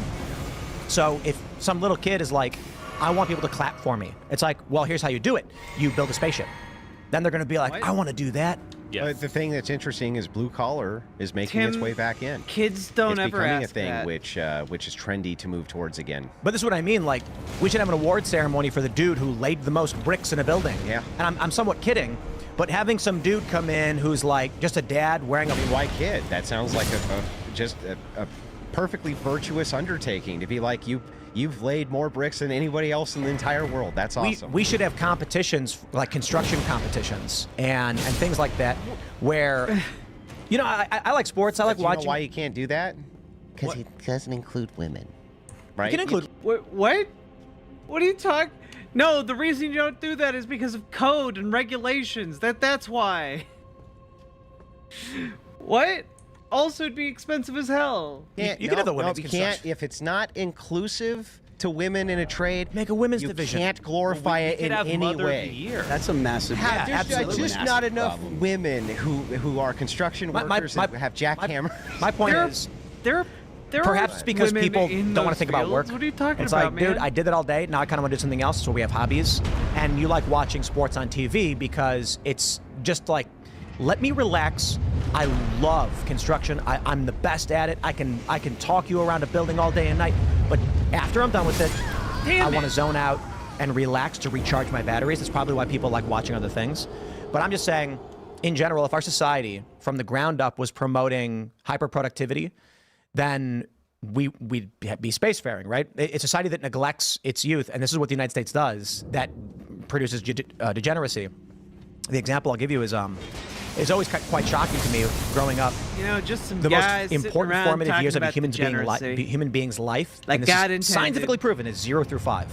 So if some little kid is like, I want people to clap for me, it's like, well, here's how you do it. You build a spaceship. Then they're going to be like, I want to do that. Yeah. The thing that's interesting is blue collar is making its way back in. Kids don't ever ask It's becoming a thing that. which is trendy to move towards again. But this is what I mean. Like, we should have an award ceremony for the dude who laid the most bricks in a building. Yeah. And I'm somewhat kidding, but having some dude come in who's like just a dad wearing a white kid, that sounds like a perfectly virtuous undertaking to be like, you've laid more bricks than anybody else in the entire world. That's awesome. We should have competitions, like construction competitions and things like that, where, I like sports. I like watching. You know why you can't do that? Because it doesn't include women, right? You can include. What? What are you talking? No, the reason you don't do that is because of code and regulations. That's why. What? Also, it'd be expensive as hell. You can have the women's you can't. If it's not inclusive to women in a trade, make a women's division. You can't glorify it in any way. That's a massive. There's just not enough women who are construction workers and have jackhammers. My point is, perhaps it's because people don't want to think about work. What are you talking it's about, like, dude, I did that all day. Now I kind of want to do something else. So we have hobbies, and you like watching sports on TV because it's just like, let me relax. I love construction. I'm the best at it. I can talk you around a building all day and night. But after I'm done with it, I want to zone out and relax to recharge my batteries. That's probably why people like watching other things. But I'm just saying, in general, if our society from the ground up was promoting hyper-productivity, then we'd be spacefaring, right? It's a society that neglects its youth, and this is what the United States does, that produces degeneracy. The example I'll give you is always quite shocking to me growing up. Just some the guys most important around formative years of a talking about human being's life, like and this God is intended. scientifically proven, is 0 through 5.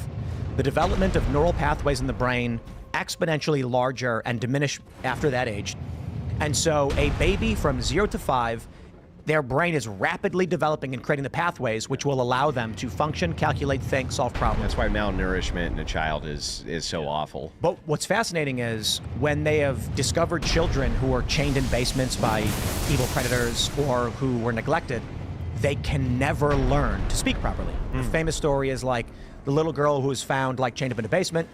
The development of neural pathways in the brain exponentially larger and diminish after that age. And so a baby from 0 to 5, their brain is rapidly developing and creating the pathways which will allow them to function, calculate, think, solve problems. That's why malnourishment in a child is so awful. But what's fascinating is when they have discovered children who are chained in basements by evil predators or who were neglected, they can never learn to speak properly. The famous story is like the little girl who was found chained up in a basement.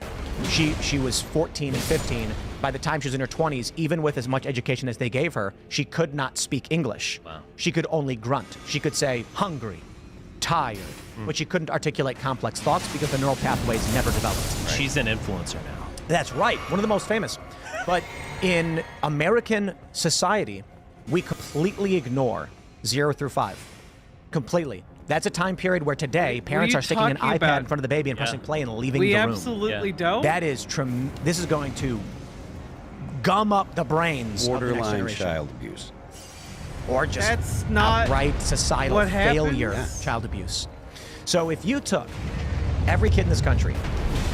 She was 14 and 15. By the time she was in her 20s, even with as much education as they gave her, she could not speak English. Wow. She could only grunt. She could say hungry, tired, but she couldn't articulate complex thoughts because the neural pathways never developed. Right. She's an influencer now. That's right, one of the most famous. But in American society, we completely ignore 0 through 5. Completely. That's a time period where today parents you are sticking an talking iPad about? in front of the baby and pressing play and leaving We the room. absolutely don't. That is this is going to gum up the brains of the next Borderline generation. child abuse. Or just That's not outright societal what failure, happens. child abuse. So if you took every kid in this country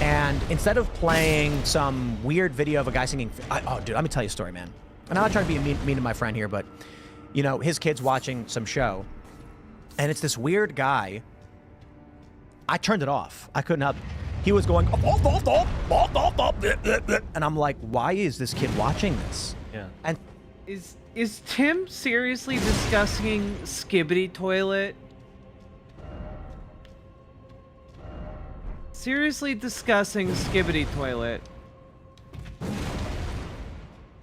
and instead of playing some weird video of a guy singing, oh, dude, let me tell you a story, man. And I'm not trying to be mean to my friend here, but, you know, his kid's watching some show, and it's this weird guy. I turned it off. I couldn't help. He was going, and I'm like, why is this kid watching this? Yeah. And Is Tim seriously discussing Skibbity Toilet? Seriously discussing Skibbity Toilet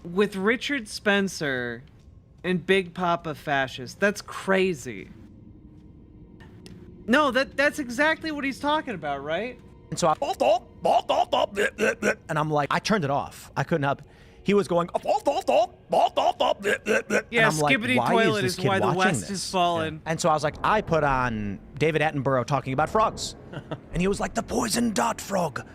with Richard Spencer and Big Papa Fascist? That's crazy. No, that's exactly what he's talking about, right? And so and I'm like, I turned it off. I couldn't help. He was going, Yeah, and I'm like, Skibbity why Toilet is is this kid why the watching West this? is fallen. And so I was like, I put on David Attenborough talking about frogs. And he was like, the poison dart frog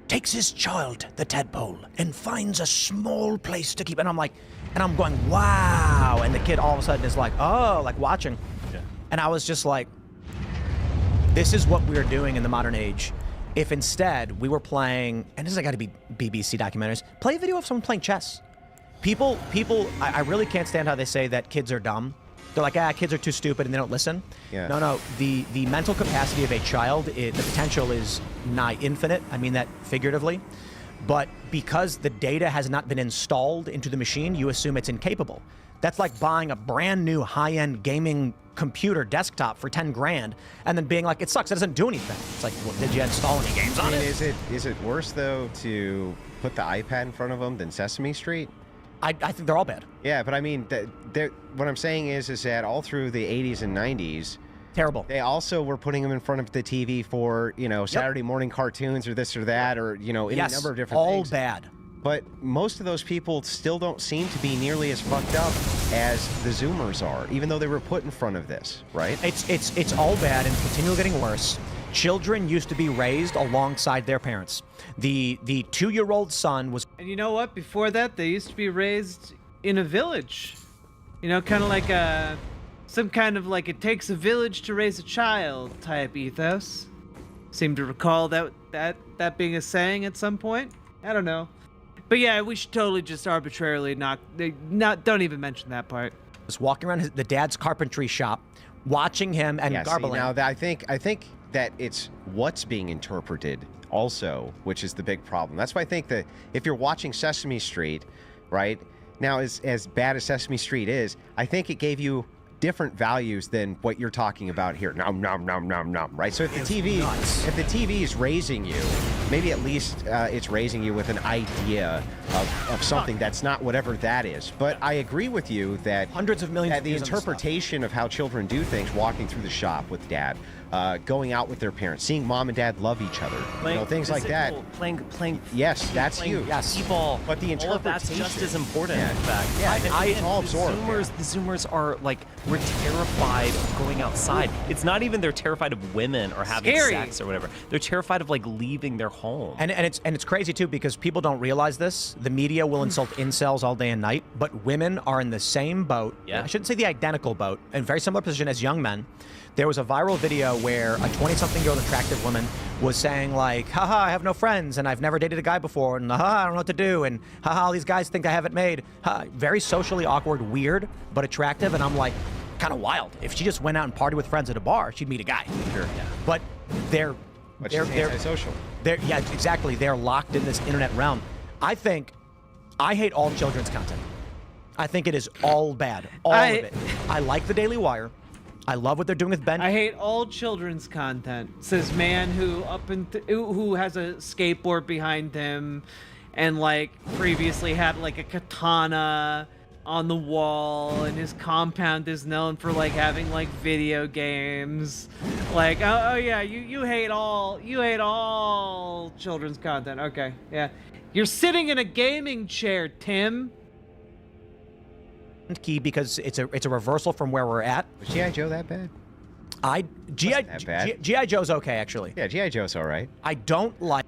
takes his child, the tadpole, and finds a small place to keep. And I'm like, and I'm going, wow. And the kid all of a sudden is like, oh, like watching. Yeah. And I was just like, this is what we're doing in the modern age. If instead we were playing, and this has got to be BBC documentaries, play a video of someone playing chess. People, I really can't stand how they say that kids are dumb. They're like, kids are too stupid and they don't listen. Yeah. No, the mental capacity of a child, the potential is nigh infinite. I mean that figuratively. But because the data has not been installed into the machine, you assume it's incapable. That's like buying a brand new high-end gaming computer desktop for 10 grand and then being like, it sucks, it doesn't do anything. It's like, well, did you install any games on it? Is it worse though to put the iPad in front of them than Sesame Street? I think they're all bad. Yeah, but I mean, what I'm saying is that all through the 80s and 90s, terrible. They also were putting them in front of the TV for, Saturday morning cartoons or this or that, or, any number of different things. All bad. But most of those people still don't seem to be nearly as fucked up as the Zoomers are, even though they were put in front of this, right? It's all bad and continually getting worse. Children used to be raised alongside their parents. The 2-year-old son was. And you know what? Before that, they used to be raised in a village. Kind of like some kind of like it takes a village to raise a child type ethos. Seem to recall that being a saying at some point. I don't know. But yeah, we should totally just arbitrarily don't even mention that part. Was walking around the dad's carpentry shop, watching him and garbling. Now I think that it's what's being interpreted also, which is the big problem. That's why I think that if you're watching Sesame Street, right now, as bad as Sesame Street is, I think it gave you different values than what you're talking about here. Nom nom nom nom nom. Right. So if the TV is raising you, maybe at least it's raising you with an idea of something that's not whatever that is. But I agree with you that hundreds of millions. That the interpretation of how children do things, walking through the shop with dad, going out with their parents, seeing mom and dad love each other, things like that. Playing. Yes, that's huge. Yes. T-ball. But the all of that's interpretation. just as important. Yeah. In fact. Yeah, it's all absorbed. The Zoomers are like, we're terrified of going outside. It's not even they're terrified of women or having Scary. sex or whatever. They're terrified of like leaving their home. And it's crazy too, because people don't realize this. The media will insult incels all day and night, but women are in the same boat. Yeah. I shouldn't say the identical boat, in very similar position as young men. There was a viral video where a 20-something-year-old attractive woman was saying like, haha, I have no friends and I've never dated a guy before, and haha, I don't know what to do, and haha, all these guys think I have it made. Very socially awkward, weird, but attractive, and I'm like, kind of wild. If she just went out and partied with friends at a bar, she'd meet a guy. Sure. Yeah. But they're antisocial. Yeah, exactly. They're locked in this internet realm. I hate all children's content. I think it is all bad. All of it. I like the Daily Wire. I love what they're doing with Ben. I hate all children's content. Says man who who has a skateboard behind him, and like previously had like a katana on the wall, and his compound is known for like having like video games. Like oh yeah, you hate all children's content. Okay, yeah, you're sitting in a gaming chair, Tim. Key because it's a reversal from where we're at. Was G.I. Joe that bad? G.I. Joe's okay, actually. Yeah, G.I. Joe's all right. I don't like.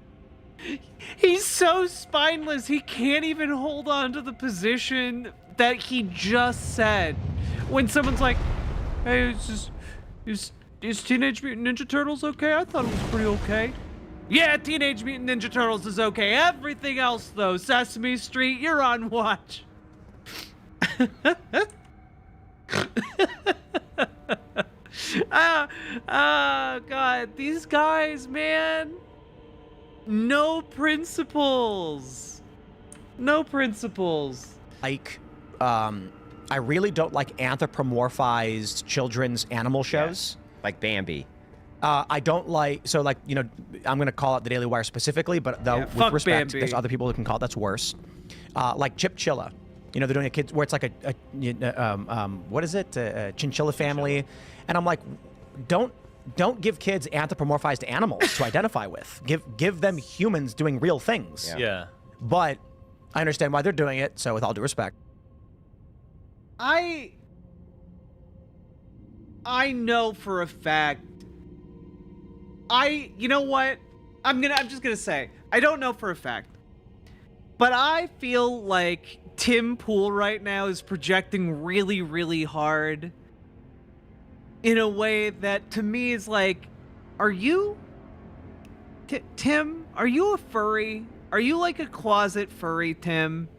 He's so spineless. He can't even hold on to the position that he just said. When someone's like, "Hey, is Teenage Mutant Ninja Turtles okay? I thought it was pretty okay." Yeah, Teenage Mutant Ninja Turtles is okay. Everything else, though, Sesame Street, you're on watch. God, these guys, man. No principles. No principles. Like, I really don't like anthropomorphized children's animal shows. Like Bambi. I don't like, so like, you know, I'm going to call it the Daily Wire specifically, but though with fuck respect, Bambi. there's other people who can call it that's worse. Like Chip Chilla. You know, they're doing a kids where it's like what is it? A chinchilla family. And I'm like, don't give kids anthropomorphized animals to identify with. Give them humans doing real things. Yeah. But I understand why they're doing it, so with all due respect. I know for a fact. You know what? I'm just gonna say, I don't know for a fact. But I feel like Tim Pool right now is projecting really, really hard in a way that to me is like, are you Tim, are you a furry? Are you like a closet furry, Tim?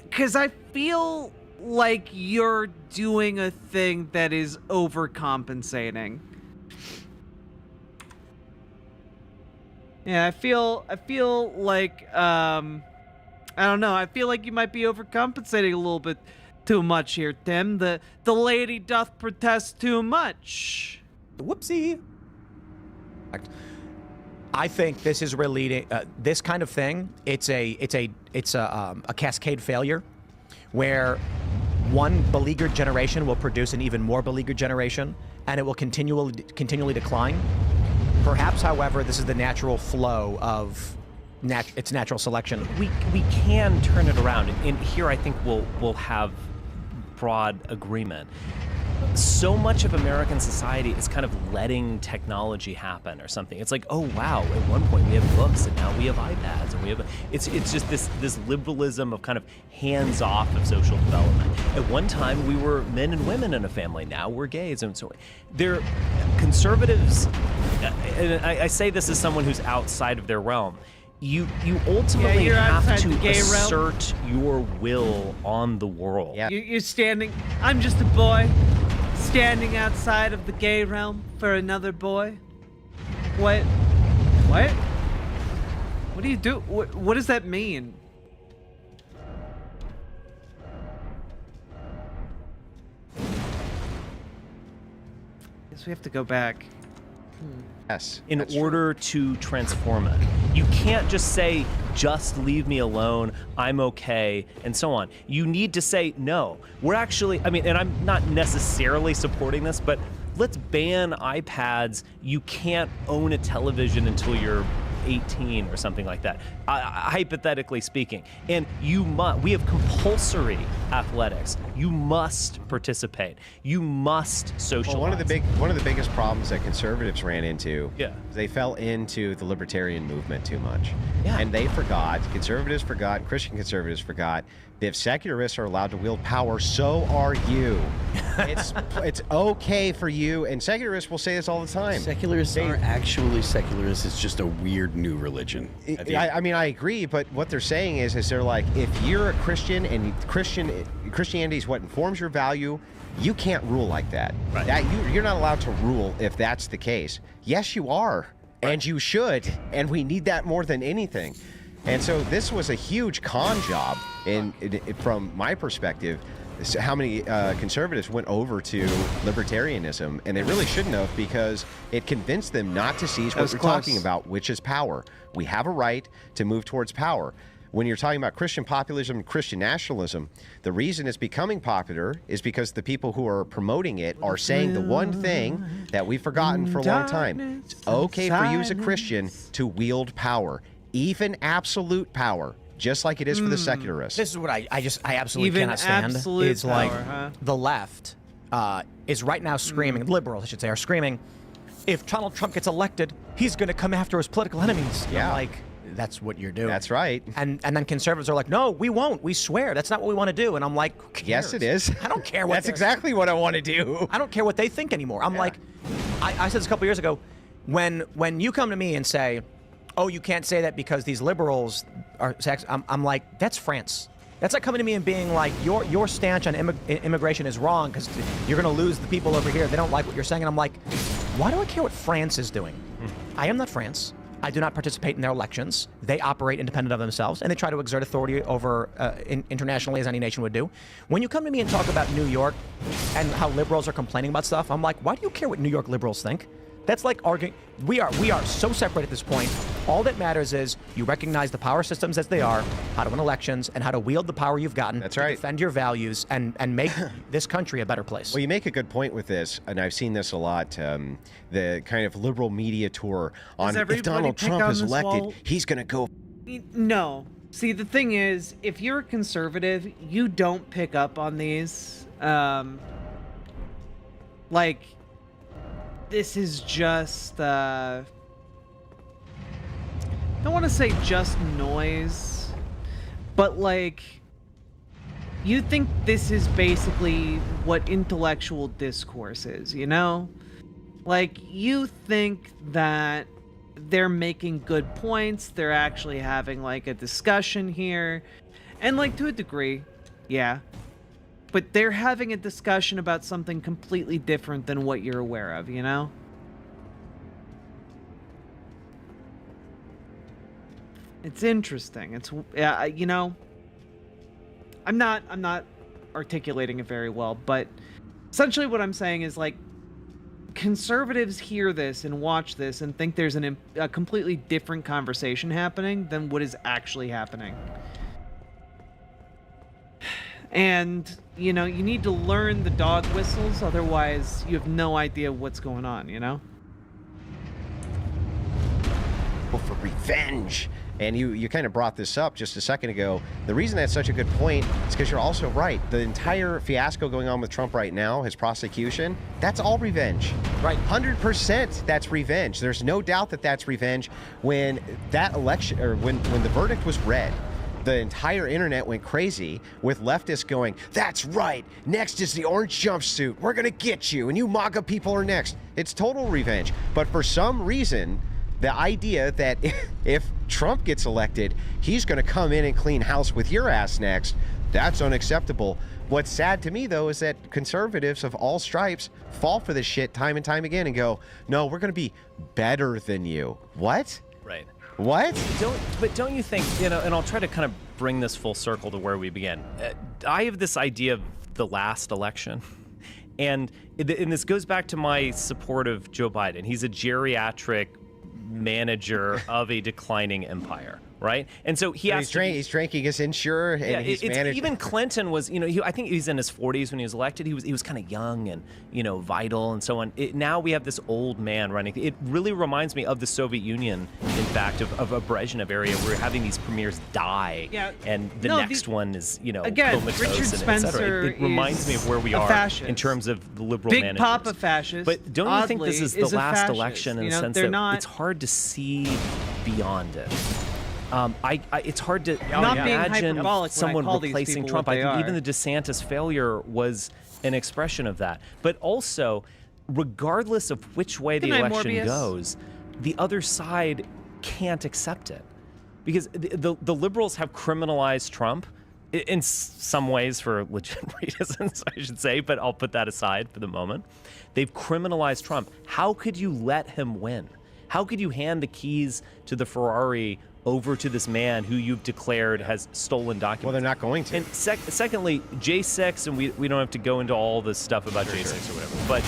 Because I feel like you're doing a thing that is overcompensating. Yeah, I feel like I don't know. I feel like you might be overcompensating a little bit too much here, Tim. The lady doth protest too much. Whoopsie. I think this is relating. This kind of thing. It's a cascade failure, where one beleaguered generation will produce an even more beleaguered generation, and it will continually decline. Perhaps, however, this is the natural flow of its natural selection. We can turn it around, and here I think we'll have broad agreement. So much of American society is kind of letting technology happen or something. It's like, oh wow, at one point we have books and now we have iPads and we have it's just this liberalism of kind of hands off of social development. At one time we were men and women in a family, now we're gays, and so they're conservatives, and I say this as someone who's outside of their realm. You ultimately have to assert your will on the world. Yeah. You're standing. I'm just a boy, standing outside of the gay realm for another boy. What? What? What do you do? What does that mean? Guess we have to go back. Yes. In order to transform it. You can't just say, just leave me alone, I'm okay, and so on. You need to say, no, we're actually, I mean, and I'm not necessarily supporting this, but let's ban iPads. You can't own a television until you're 18 or something like that, hypothetically speaking. And we have compulsory athletics. You must participate. You must socialize. Well, one of the biggest problems that conservatives ran into, is they fell into the libertarian movement too much. Yeah. And they forgot, conservatives forgot, Christian conservatives forgot, that if secularists are allowed to wield power, so are you. It's okay for you, and secularists will say this all the time. Secularists are actually secularists. It's just a weird new religion. I mean, I agree, but what they're saying is they're like, if you're a Christian and Christianity is what informs your value, you can't rule like that. Right. You're not allowed to rule if that's the case. Yes, you are, and you should, and we need that more than anything. And so this was a huge con job, from my perspective. How many conservatives went over to libertarianism, and they really shouldn't have, because it convinced them not to seize what we're talking about, which is power. We have a right to move towards power. When you're talking about Christian populism and Christian nationalism, the reason it's becoming popular is because the people who are promoting it are saying the one thing that we've forgotten for a long time. It's okay for you as a Christian to wield power, even absolute power, just like it is for the secularists. This is what I absolutely Even cannot stand. absolute It's like power, huh? the left is right now screaming, liberals, I should say, are screaming, if Donald Trump gets elected, he's going to come after his political enemies. Yeah. I'm like, that's what you're doing. That's right. And then conservatives are like, no, we won't. We swear. That's not what we want to do. And I'm like, who cares? Yes, it is. I don't care what That's they're- exactly what I want to do. I don't care what they think anymore. I'm like, I said this a couple years ago, when you come to me and say, oh, you can't say that because these liberals are sex, I'm like, that's France. That's like coming to me and being like, your stance on immigration is wrong because you're going to lose the people over here. They don't like what you're saying. And I'm like, why do I care what France is doing? I am not France. I do not participate in their elections. They operate independent of themselves, and they try to exert authority over internationally, as any nation would do. When you come to me and talk about New York and how liberals are complaining about stuff, I'm like, why do you care what New York liberals think? That's like arguing. We are so separate at this point. All that matters is you recognize the power systems as they are, how to win elections, and how to wield the power you've gotten to defend your values and make this country a better place. Well, you make a good point with this, and I've seen this a lot. The kind of liberal media tour on if Donald Trump is elected, he's going to go. No. See, the thing is, if you're a conservative, you don't pick up on these. Like, this is just, don't want to say just noise, but like, you think this is basically what intellectual discourse is, you know? Like, you think that they're making good points, they're actually having like a discussion here, and like to a degree, yeah. But they're having a discussion about something completely different than what you're aware of, you know? It's interesting. It's, you know, I'm not articulating it very well, but essentially what I'm saying is, like, conservatives hear this and watch this and think there's a completely different conversation happening than what is actually happening. And, you know, you need to learn the dog whistles, otherwise you have no idea what's going on, you know? For revenge. And you kind of brought this up just a second ago. The reason that's such a good point is because you're also right. The entire fiasco going on with Trump right now, his prosecution, that's all revenge. Right. 100% that's revenge. There's no doubt that that's revenge. When that election, or when the verdict was read, the entire internet went crazy with leftists going, that's right, next is the orange jumpsuit. We're going to get you, and you MAGA people are next. It's total revenge. But for some reason, the idea that if Trump gets elected, he's going to come in and clean house with your ass next, that's unacceptable. What's sad to me, though, is that conservatives of all stripes fall for this shit time and time again and go, no, we're going to be better than you. What? Right. What? Don't you think, you know, and I'll try to kind of bring this full circle to where we began. I have this idea of the last election. And this goes back to my support of Joe Biden. He's a geriatric manager of a declining empire, right? And so he's drinking his insurer, and he's managed. Even Clinton was, you know, I think he was in his 40s when he was elected. He was kind of young and, you know, vital and so on. Now we have this old man running. It really reminds me of the Soviet Union, in fact, of a Brezhnev area where we're having these premiers die, and the next one is, you know, again, comatose Richard and Spencer it reminds me of where we a are fascist. in terms of the liberal Big managers. Papa fascist. But don't you think this is the last fascist. election in You the know, sense they're that not, it's hard to see beyond it? It's hard to not being imagine hyperbolic someone when I call these replacing people Trump. what I they think are. even the DeSantis failure was an expression of that. But also, regardless of which way the Good night, election Morbius. goes, the other side can't accept it. Because the liberals have criminalized Trump in some ways for legitimate reasons, I should say, but I'll put that aside for the moment. They've criminalized Trump. How could you let him win? How could you hand the keys to the Ferrari over to this man who you've declared has stolen documents? Well, they're not going to. And secondly, J6, and we don't have to go into all this stuff about J6 or whatever, but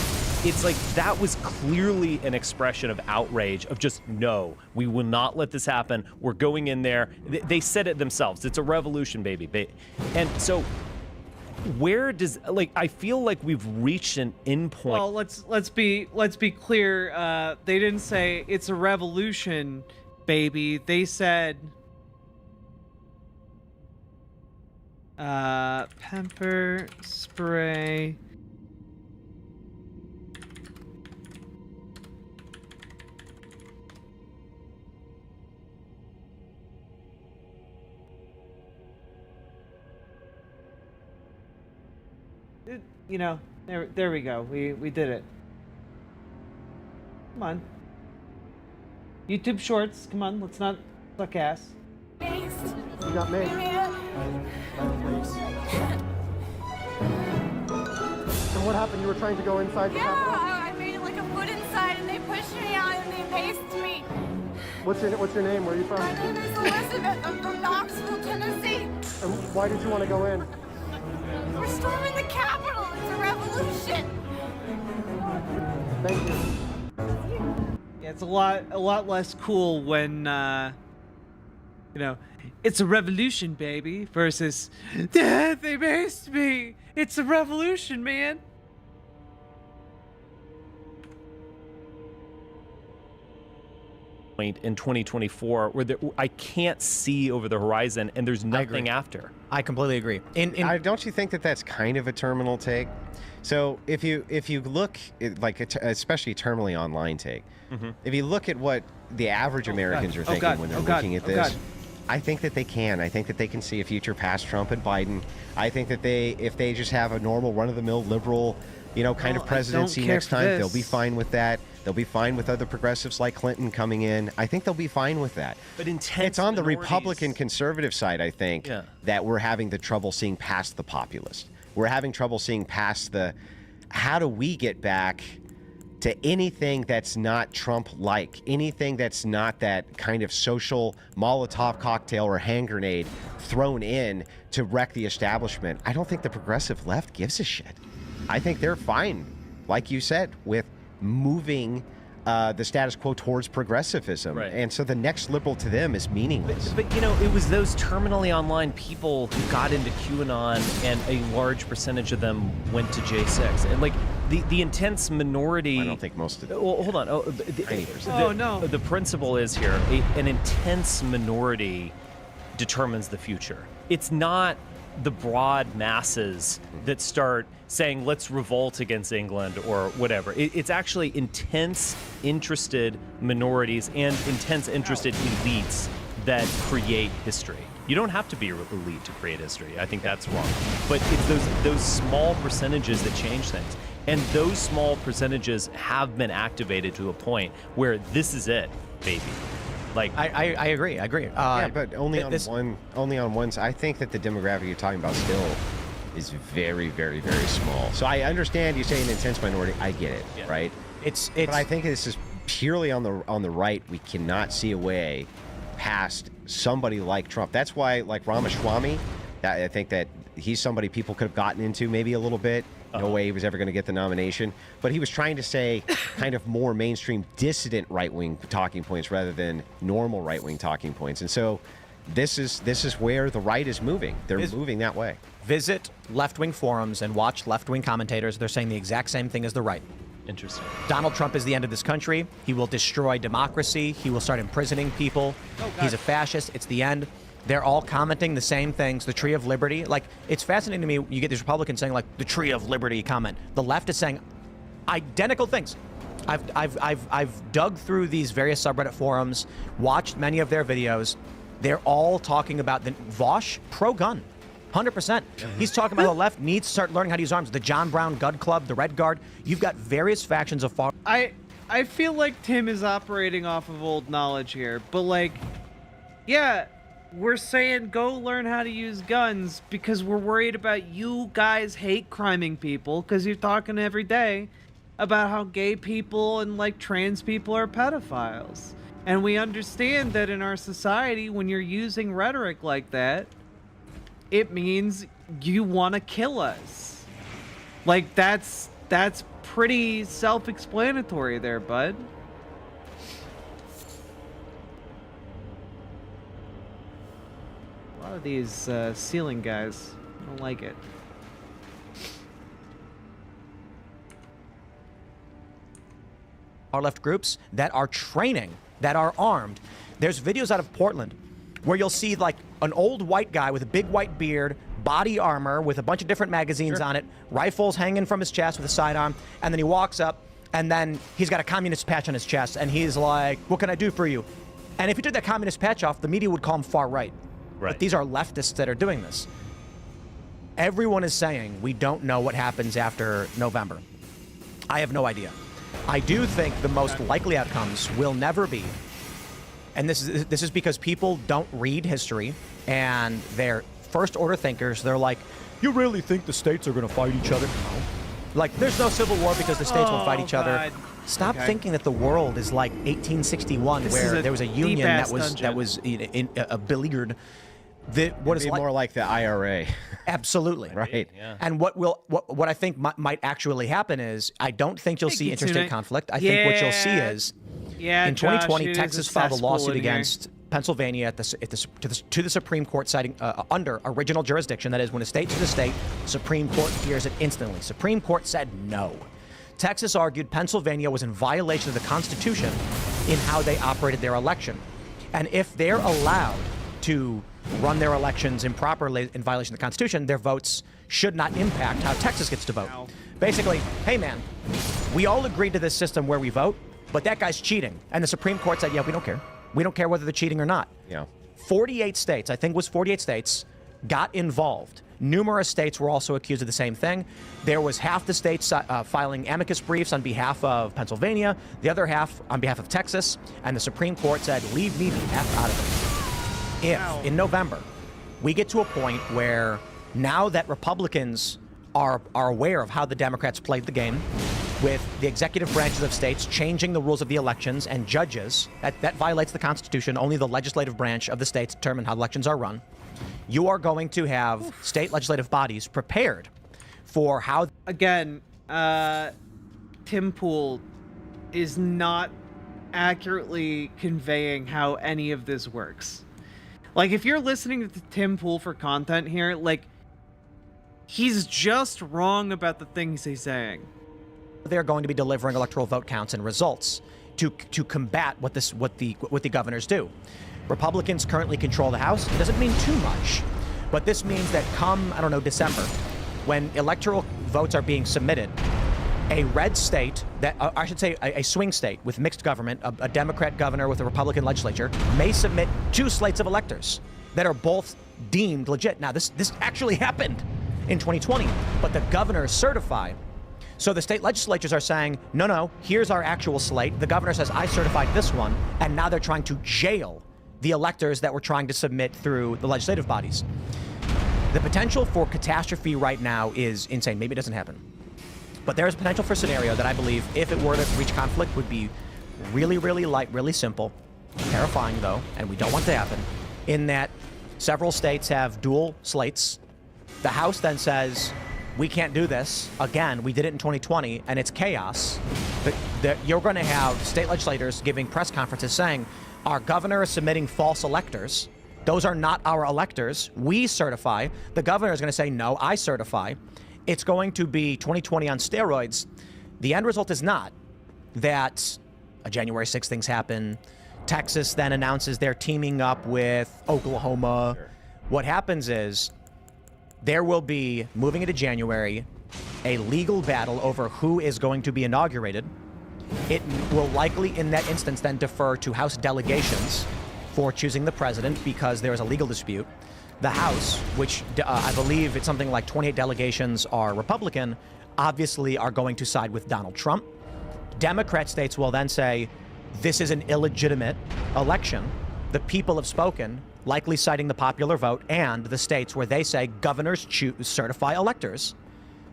it's like that was clearly an expression of outrage, of just, no, we will not let this happen. We're going in there. They said it themselves. It's a revolution, baby. And so where does, like, I feel like we've reached an endpoint. Well, let's be clear. They didn't say it's a revolution, baby. They said pepper spray you know, there we go. We did it. Come on. YouTube Shorts. Come on, let's not suck ass. You got me. And what happened? You were trying to go inside the Capitol? I made like a foot inside and they pushed me out and they maced me. What's your name? Where are you from? My name is Elizabeth. I'm from Knoxville, Tennessee. And why did you want to go in? We're storming the Capitol. It's a revolution. Thank you. Yeah, it's a lot less cool when you know, it's a revolution, baby, versus Dad, they maced me. It's a revolution, man. Point in 2024 where I can't see over the horizon and there's nothing after. I completely agree. Don't you think that that's kind of a terminal take? So if you look at, like, especially terminally online take, if you look at what the average Americans are thinking when they're looking at this, I think that they can. I think that they can see a future past Trump and Biden. I think that if they just have a normal run-of-the-mill liberal, kind of presidency next time, they'll be fine with that. They'll be fine with other progressives like Clinton coming in. I think they'll be fine with that. But it's on the Republican conservative side, I think, that we're having the trouble seeing past the populist. We're having trouble seeing past the, how do we get back to anything that's not Trump-like, anything that's not that kind of social Molotov cocktail or hand grenade thrown in to wreck the establishment. I don't think the progressive left gives a shit. I think they're fine, like you said, with moving the status quo towards progressivism. Right. And so the next liberal to them is meaningless. But it was those terminally online people who got into QAnon, and a large percentage of them went to J6. And like the intense minority. I don't think most of them. Well, hold on. The principle is here: an intense minority determines the future. It's not the broad masses that start saying, let's revolt against England or whatever. It's actually intense, interested minorities and intense, interested elites that create history. You don't have to be an elite to create history. I think that's wrong. But it's those small percentages that change things. And those small percentages have been activated to a point where this is it, baby. Like I agree. Yeah, but only on one side. I think that the demographic you're talking about still is very, very, very small. So I understand you say an intense minority. I get it, right? But I think this is purely on the right. We cannot see a way past somebody like Trump. That's why, like Ramaswamy, I think that he's somebody people could have gotten into maybe a little bit. No way he was ever going to get the nomination. But he was trying to say kind of more mainstream dissident right-wing talking points rather than normal right-wing talking points. And so this is where the right is moving. They're moving that way. Visit left-wing forums and watch left-wing commentators. They're saying the exact same thing as the right. Interesting. Donald Trump is the end of this country. He will destroy democracy. He will start imprisoning people. He's a fascist. It's the end. They're all commenting the same things. The Tree of Liberty. Like, it's fascinating to me. You get these Republicans saying, like, the Tree of Liberty comment. The left is saying identical things. I've dug through these various subreddit forums, watched many of their videos. They're all talking about the Vosh pro-gun. 100%. He's talking about the left needs to start learning how to use arms. The John Brown Gun Club, the Red Guard. You've got various factions of far. I feel like Tim is operating off of old knowledge here, but like, yeah. We're saying go learn how to use guns because we're worried about you guys hate criming people because you're talking every day about how gay people and like trans people are pedophiles. And we understand that in our society, when you're using rhetoric like that, it means you want to kill us. Like that's pretty self-explanatory there, bud. A lot of these ceiling guys, I don't like it. Our left groups that are training, that are armed. There's videos out of Portland where you'll see like an old white guy with a big white beard, body armor with a bunch of different magazines on it, rifles hanging from his chest with a sidearm, and then he walks up and then he's got a communist patch on his chest and he's like, what can I do for you? And if he took that communist patch off, the media would call him far right. But these are leftists that are doing this. Everyone is saying we don't know what happens after November. I have no idea. I do think the most likely outcomes will never be, and this is because people don't read history and they're first-order thinkers. They're like, you really think the states are going to fight each other? No. Like, there's no civil war because the states will fight each other. Stop thinking that the world is like 1861, where there was a union that was beleaguered. What is more like the IRA? Absolutely. Right. Yeah. And what I think might actually happen is I don't think you'll see interstate conflict. I think what you'll see is in 2020, Texas filed a lawsuit against Pennsylvania to the Supreme Court, citing under original jurisdiction. That is, when a state sues a state, Supreme Court hears it instantly. Supreme Court said no. Texas argued Pennsylvania was in violation of the Constitution in how they operated their election, and if they're allowed to run their elections improperly in violation of the Constitution, their votes should not impact how Texas gets to vote. Basically, hey man, we all agreed to this system where we vote, but that guy's cheating. And the Supreme Court said, yeah, we don't care. We don't care whether they're cheating or not. Yeah. 48 states, I think it was 48 states, got involved. Numerous states were also accused of the same thing. There was half the states filing amicus briefs on behalf of Pennsylvania, the other half on behalf of Texas, and the Supreme Court said, leave me the F out of it. If, in November, we get to a point where now that Republicans are aware of how the Democrats played the game, with the executive branches of states changing the rules of the elections and judges, that violates the Constitution. Only the legislative branch of the states determine how elections are run. You are going to have state legislative bodies prepared for how... Again, Tim Pool is not accurately conveying how any of this works. Like, if you're listening to Tim Pool for content here, like, he's just wrong about the things he's saying. They're going to be delivering electoral vote counts and results to combat what the governors do. Republicans currently control the House. It doesn't mean too much, but this means that come, I don't know, December, when electoral votes are being submitted, a red state, I should say a swing state with mixed government, a Democrat governor with a Republican legislature, may submit two slates of electors that are both deemed legit. Now, this actually happened in 2020, but the governors certify. So the state legislatures are saying, no, here's our actual slate. The governor says, I certified this one, and now they're trying to jail the electors that were trying to submit through the legislative bodies. The potential for catastrophe right now is insane. Maybe it doesn't happen. But there is potential for a scenario that I believe, if it were to reach conflict, would be really, really light, really simple. Terrifying, though, and we don't want to happen, in that several states have dual slates. The House then says, we can't do this. Again, we did it in 2020, and it's chaos. You're going to have state legislators giving press conferences saying, our governor is submitting false electors. Those are not our electors. We certify. The governor is going to say, no, I certify. It's going to be 2020 on steroids. The end result is not that January 6th things happen. Texas then announces they're teaming up with Oklahoma. Sure. What happens is there will be, moving into January, a legal battle over who is going to be inaugurated. It will likely, in that instance, then defer to House delegations for choosing the president because there is a legal dispute. The House, which I believe it's something like 28 delegations are Republican, obviously are going to side with Donald Trump. Democrat states will then say, this is an illegitimate election. The people have spoken, likely citing the popular vote, and the states where they say governors certify electors.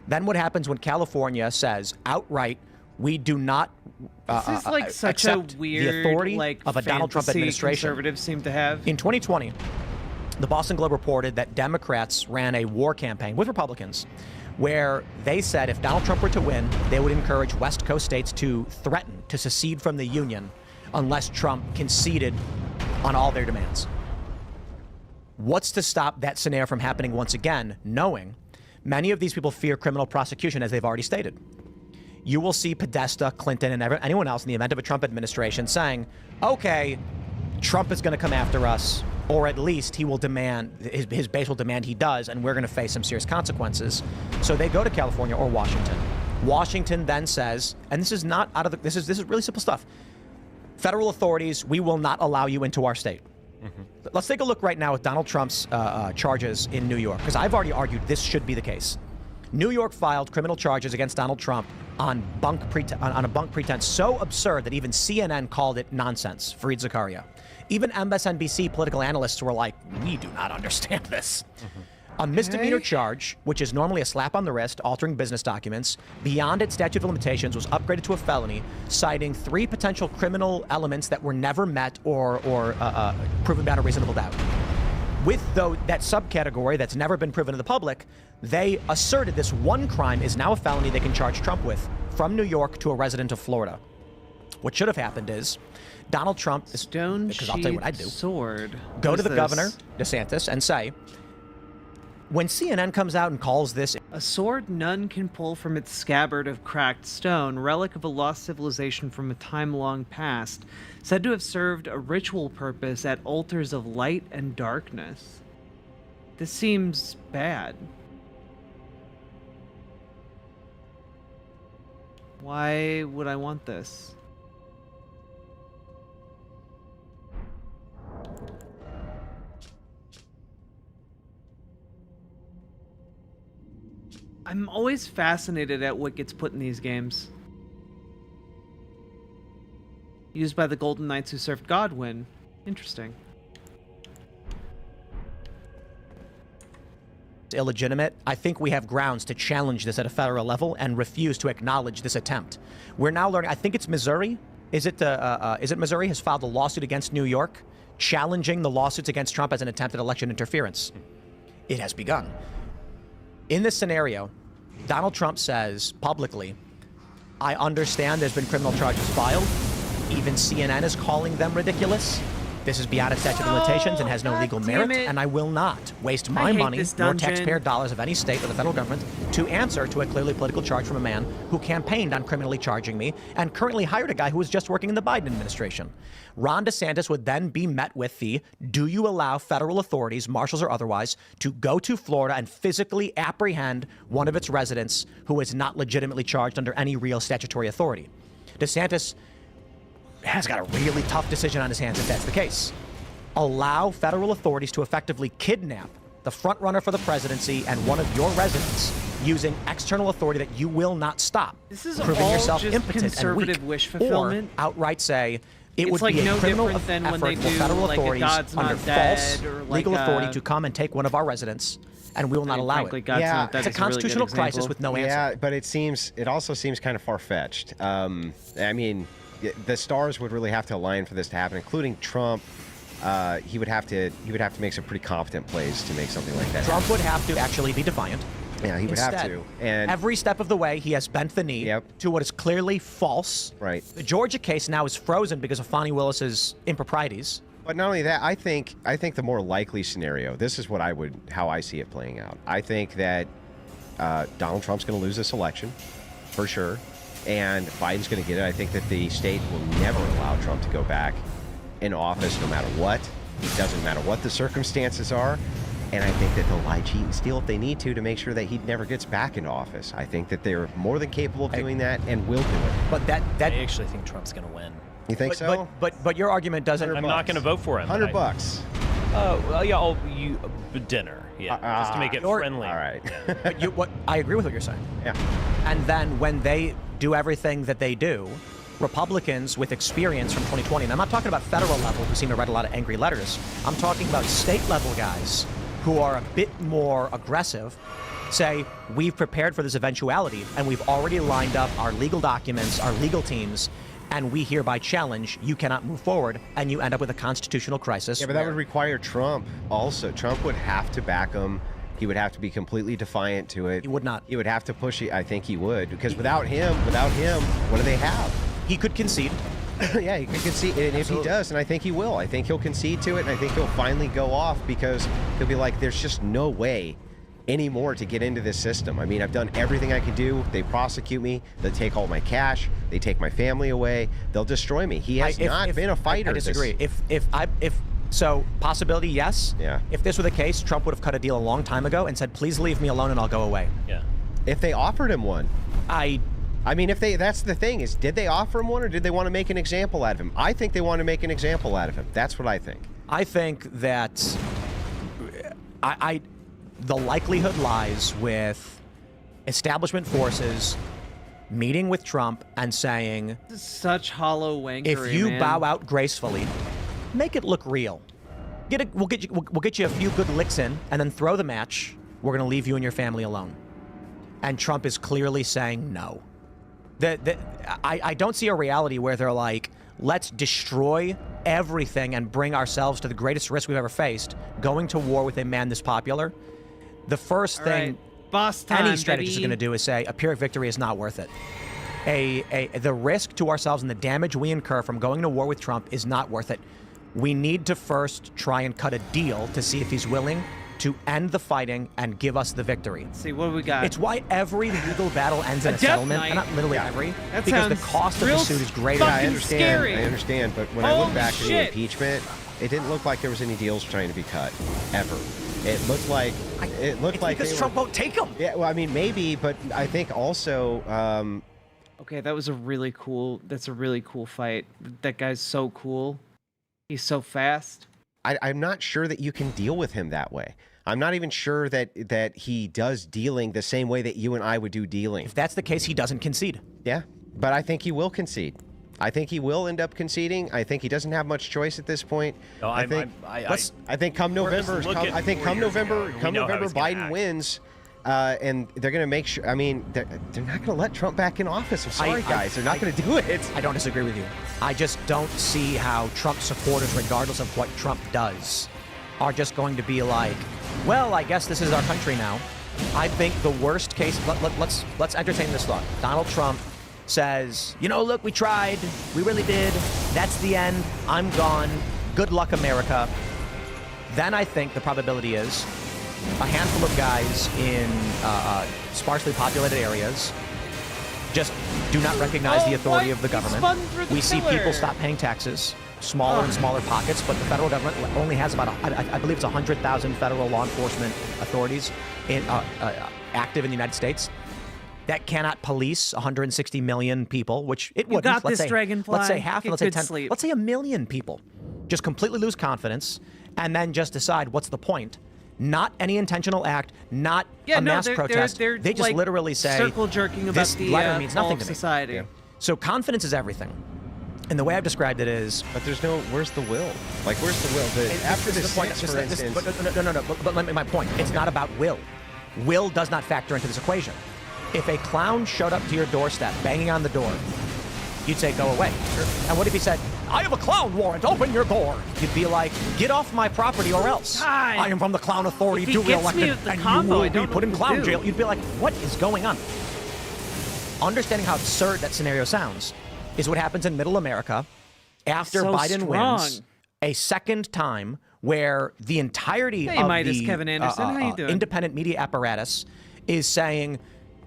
Then what happens when California says outright, we do not this is like such a weird, the authority like, of a Donald Trump administration. Conservatives seem to have. In 2020, the Boston Globe reported that Democrats ran a war campaign with Republicans where they said if Donald Trump were to win, they would encourage West Coast states to threaten to secede from the Union unless Trump conceded on all their demands. What's to stop that scenario from happening once again, knowing many of these people fear criminal prosecution, as they've already stated? You will see Podesta, Clinton, and anyone else in the event of a Trump administration saying, okay, Trump is going to come after us, or at least he will demand, his base will demand he does, and we're going to face some serious consequences. So they go to California or Washington. Washington then says, and this is not out of the, this is really simple stuff. Federal authorities, we will not allow you into our state. Let's take a look right now at Donald Trump's charges in New York, because I've already argued this should be the case. New York filed criminal charges against Donald Trump on a bunk pretense so absurd that even CNN called it nonsense. Fareed Zakaria. Even MSNBC political analysts were like, we do not understand this. A misdemeanor charge, which is normally a slap on the wrist, altering business documents, beyond its statute of limitations, was upgraded to a felony, citing 3 potential criminal elements that were never met or proven beyond a reasonable doubt. With that subcategory that's never been proven to the public, they asserted this one crime is now a felony they can charge Trump with, from New York to a resident of Florida. What should have happened is Donald Trump, because I'll tell you what I'd do, go to the governor, DeSantis, and say, when CNN comes out and calls this a sword none can pull from its scabbard of cracked stone, relic of a lost civilization from a time long past, said to have served a ritual purpose at altars of light and darkness. This seems bad. Why would I want this? I'm always fascinated at what gets put in these games. Used by the Golden Knights who served Godwin. Interesting. illegitimate, I think we have grounds to challenge this at a federal level and refuse to acknowledge this attempt. We're now learning, I think it's Missouri. Is it Missouri has filed a lawsuit against New York, challenging the lawsuits against Trump as an attempt at election interference. It has begun. In this scenario, Donald Trump says publicly, I understand there's been criminal charges filed. Even CNN is calling them ridiculous. This is beyond its statute of limitations and has no legal merit, and I will not waste my money nor taxpayer dollars of any state or the federal government to answer to a clearly political charge from a man who campaigned on criminally charging me and currently hired a guy who was just working in the Biden administration. Ron DeSantis would then be met with the, do you allow federal authorities, marshals or otherwise, to go to Florida and physically apprehend one of its residents who is not legitimately charged under any real statutory authority? DeSantis has got a really tough decision on his hands if that's the case. Allow federal authorities to effectively kidnap the front runner for the presidency and one of your residents using external authority that you will not stop. This is proving all yourself just impotent conservative and weak, wish fulfillment. Or outright say it It's would like be a no criminal different than when effort they for do, federal like, a authorities God's Not under Dead false or like legal authority a- to come and take one of our residents, and we will not allow frankly, it. God's Not Dead it's a is a really good constitutional crisis example. with no answer. Yeah, but it also seems kind of far-fetched. I mean, the stars would really have to align for this to happen, including Trump. He would have to make some pretty competent plays to make something like that Trump happen. would have to actually be defiant. Yeah, he would have Instead, to. And every step of the way, he has bent the knee to what is clearly false. Right. The Georgia case now is frozen because of Fani Willis's improprieties. But not only that, I think the more likely scenario. This is how I see it playing out. I think that Donald Trump's going to lose this election, for sure, and Biden's going to get it. I think that the state will never allow Trump to go back in office, no matter what. It doesn't matter what the circumstances are. And I think that they'll lie, cheat, and steal if they need to make sure that he never gets back into office. I think that they're more than capable of doing that and will do it. But that I actually think Trump's going to win. You think so? But your argument doesn't. I'm not going to vote for him. $100. Oh, well, yeah, dinner. Yeah, just to make it friendly. All right. But I agree with what you're saying. Yeah. And then when they do everything that they do, Republicans with experience from 2020, and I'm not talking about federal level who seem to write a lot of angry letters. I'm talking about state level guys who are a bit more aggressive, say, we've prepared for this eventuality and we've already lined up our legal documents, our legal teams, and we hereby challenge you cannot move forward, and you end up with a constitutional crisis. Yeah, but that would require Trump also. Trump would have to back him. He would have to be completely defiant to it. He would not. He would have to push it. I think he would, because without him, what do they have? He could concede. Yeah, he could concede, and if he does, and I think he will, I think he'll concede to it, and I think he'll finally go off because he'll be like, there's just no way anymore to get into this system. I mean, I've done everything I could do. They prosecute me. They take all my cash. They take my family away. They'll destroy me. He has not been a fighter. I disagree. So possibility, yes. Yeah. If this were the case, Trump would have cut a deal a long time ago and said, please leave me alone and I'll go away. Yeah. If they offered him one. I mean, that's the thing is, did they offer him one or did they want to make an example out of him? I think they want to make an example out of him. That's what I think. I think that the likelihood lies with establishment forces meeting with Trump and saying, This is such hollow wankery, if you man. bow out gracefully, make it look real. We'll get you a few good licks in, and then throw the match. We're going to leave you and your family alone. And Trump is clearly saying no. I don't see a reality where they're like, let's destroy everything and bring ourselves to the greatest risk we've ever faced, going to war with a man this popular. The first thing Boss time, any strategist is baby. going to do is say, a Pyrrhic victory is not worth it. The risk to ourselves and the damage we incur from going to war with Trump is not worth it. We need to first try and cut a deal to see if he's willing to end the fighting and give us the victory. Let's see, what do we got? It's why every legal battle ends in a death settlement, knight. and not literally every, That because the sounds cost of the real suit is greater. I understand. scary. I understand. But when I look Holy back to the shit. impeachment, it didn't look like there was any deals trying to be cut ever. It looked like because they Trump won't take them. Yeah, well, I mean, maybe, but I think also. Okay, that's a really cool fight. That guy's so cool. He's so fast. I'm not sure that you can deal with him that way. I'm not even sure that he does dealing the same way that you and I would do dealing. If that's the case, he doesn't concede. Yeah, but I think he will concede. I think he will end up conceding. I think he doesn't have much choice at this point. No, I think come November, Biden wins, and they're going to make sure. I mean, they're not going to let Trump back in office. I'm sorry, guys, they're not going to do it. I don't disagree with you. I just don't see how Trump supporters, regardless of what Trump does, are just going to be like, well, I guess this is our country now. I think the worst case. Let's entertain this thought. Donald Trump says, you know, look, we tried. We really did. That's the end. I'm gone. Good luck, America. Then I think the probability is a handful of guys in sparsely populated areas just do not recognize the authority of the government. We see people stop paying taxes, smaller and smaller pockets, but the federal government only has about, I believe it's 100,000 federal law enforcement authorities active in the United States that cannot police 160 million people, which it wouldn't. got this, Dragonfly. Let's say half, Get let's say good 10, sleep. let's say 1 million people just completely lose confidence and then just decide what's the point. Not any intentional act, not a mass protest. They're they just like literally say, circle jerking about this the letter means fall nothing of to me. society. So confidence is everything. And the way I've described it is... But where's the will? Like, where's the will? After this, for instance... But let me my point. It's not about will. Will does not factor into this equation. If a clown showed up to your doorstep, banging on the door, you'd say, go away. And what if he said, I have a clown warrant, open your door? You'd be like, get off my property or else. God. I am from the clown authority, If he duly gets elected, me with the and combo, you I will don't be know put in what to clown do. jail. You'd be like, what is going on? Understanding how absurd that scenario sounds is what happens in middle America after So Biden strong. wins a second time, where the entirety Hey, of Midas, the Kevin Anderson. How you doing? independent media apparatus is saying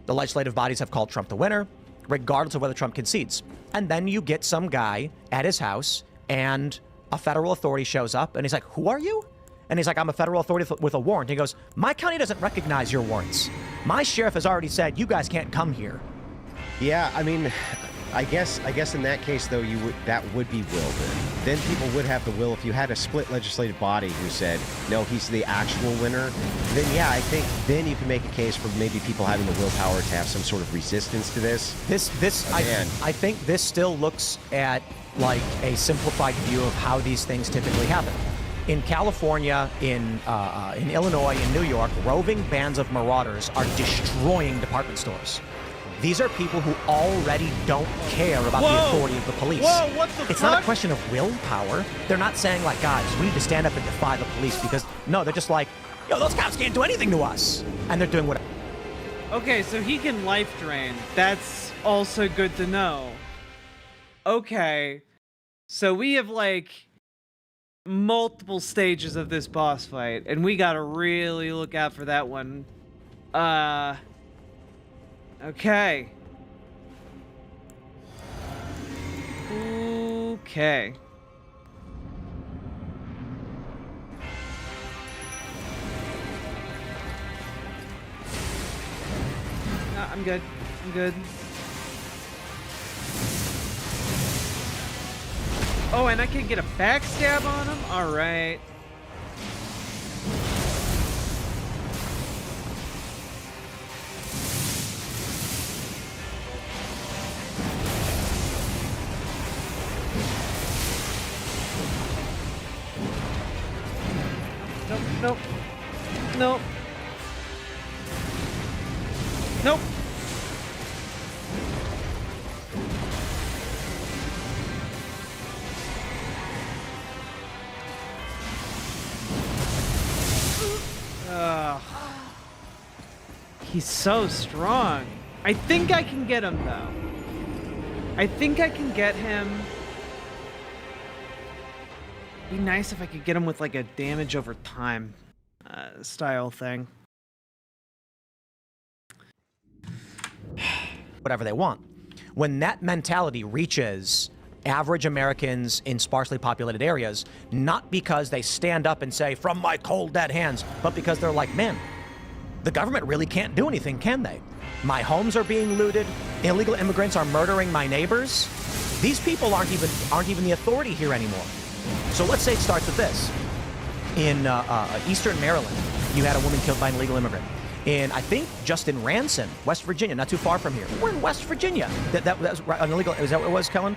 the legislative bodies have called Trump the winner, regardless of whether Trump concedes. And then you get some guy at his house, and a federal authority shows up, and he's like, who are you? And he's like, I'm a federal authority with a warrant. He goes, my county doesn't recognize your warrants. My sheriff has already said, you guys can't come here. Yeah, I mean, I guess in that case though, that would be will. Then people would have the will. If you had a split legislative body who said no, he's the actual winner, then yeah, I think then you can make a case for maybe people having the willpower to have some sort of resistance to this. I think this still looks at like a simplified view of how these things typically happen. In California, in Illinois, in New York, roving bands of marauders are destroying department stores. These are people who already don't care about the authority of the police. Whoa, what the It's fuck? not a question of willpower. They're not saying like, guys, we need to stand up and defy the police, because no, they're just like, yo, those cops can't do anything to us. And they're doing what... Okay, so he can life drain. That's also good to know. Okay. So we have like multiple stages of this boss fight, and we gotta really look out for that one. Okay. Okay. No, I'm good. I'm good. Oh, and I can get a backstab on him? All right. Nope, nope. Nope. Nope. Ugh. He's so strong. I think I can get him, though. I think I can get him. Be nice if I could get him with like a damage over time style thing. Whatever they want. When that mentality reaches average Americans in sparsely populated areas, not because they stand up and say, from my cold dead hands, but because they're like, man, the government really can't do anything, can they? My homes are being looted. Illegal immigrants are murdering my neighbors. These people aren't even the authority here anymore. So let's say it starts with this. In Eastern Maryland, you had a woman killed by an illegal immigrant. And I think just in Ranson, West Virginia, not too far from here. We're in West Virginia. That was an illegal. Is that what it was, Kellen?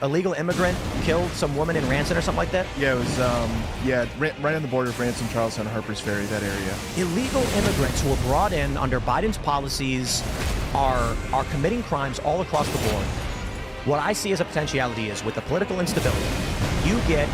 Illegal immigrant killed some woman in Ranson or something like that? Yeah, it was, right on the border of Ranson, Charlestown, Harpers Ferry, that area. Illegal immigrants who were brought in under Biden's policies are committing crimes all across the board. What I see as a potentiality is with the political instability, you get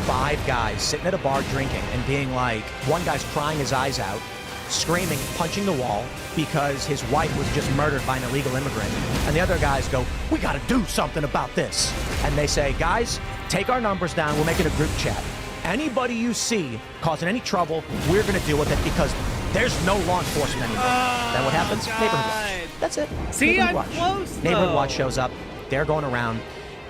5 guys sitting at a bar drinking and being like, one guy's crying his eyes out, screaming, punching the wall because his wife was just murdered by an illegal immigrant. And the other guys go, we got to do something about this. And they say, guys, take our numbers down. We'll make it a group chat. Anybody you see causing any trouble, we're going to deal with it because there's no law enforcement anymore. Then what happens? God. Neighborhood watch. That's it. See, Neighborhood I'm watch. close, Neighborhood though. watch shows up. They're going around.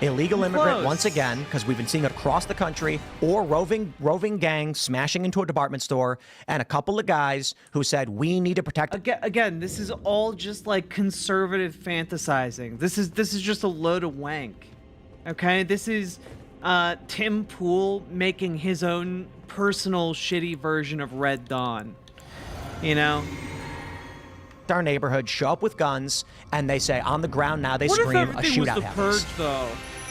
Illegal immigrant close. once again, because we've been seeing it across the country, or roving gangs smashing into a department store, and a couple of guys who said, we need to protect. Again, this is all just like conservative fantasizing. This is just a load of wank. Okay, this is Tim Pool making his own personal shitty version of Red Dawn. You know? Our neighborhood show up with guns, and they say, on the ground now, they scream, a shootout was the happens. purge, though?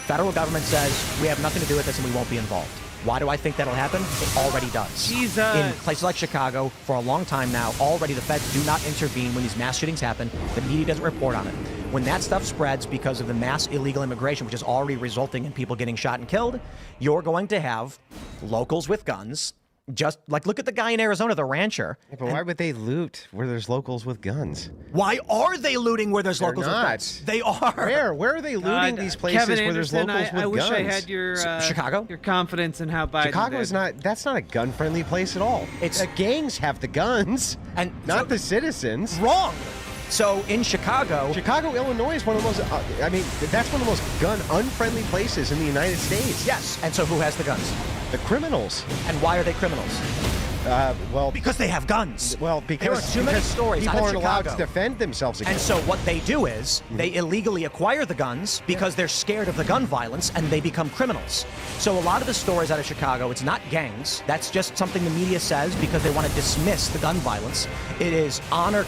Federal government says, we have nothing to do with this and we won't be involved. Why do I think that'll happen? It already does. Jesus. In places like Chicago, for a long time now, already the feds do not intervene when these mass shootings happen. The media doesn't report on it. When that stuff spreads because of the mass illegal immigration, which is already resulting in people getting shot and killed, you're going to have locals with guns. Just like, look at the guy in Arizona, the rancher. Yeah, but why would they loot where there's locals with guns? Why are they looting where there's They're locals not. with guns? They are. Where are they looting these places Kevin where there's Anderson, locals with I guns? wish I had your Chicago? your confidence in how Biden Chicago did. is not. That's not a gun-friendly place at all. It's gangs have the guns, and not the citizens. Wrong. So in Chicago, Illinois is one of the most. That's one of the most gun-unfriendly places in the United States. Yes. And so who has the guns? The criminals. And why are they criminals? Well, because they have guns. Well, There are too many stories people out of aren't allowed to Chicago. defend themselves And against. so what they do is they illegally acquire the guns because they're scared of the gun violence and they become criminals. So a lot of the stories out of Chicago, it's not gangs. That's just something the media says because they want to dismiss the gun violence. It is honor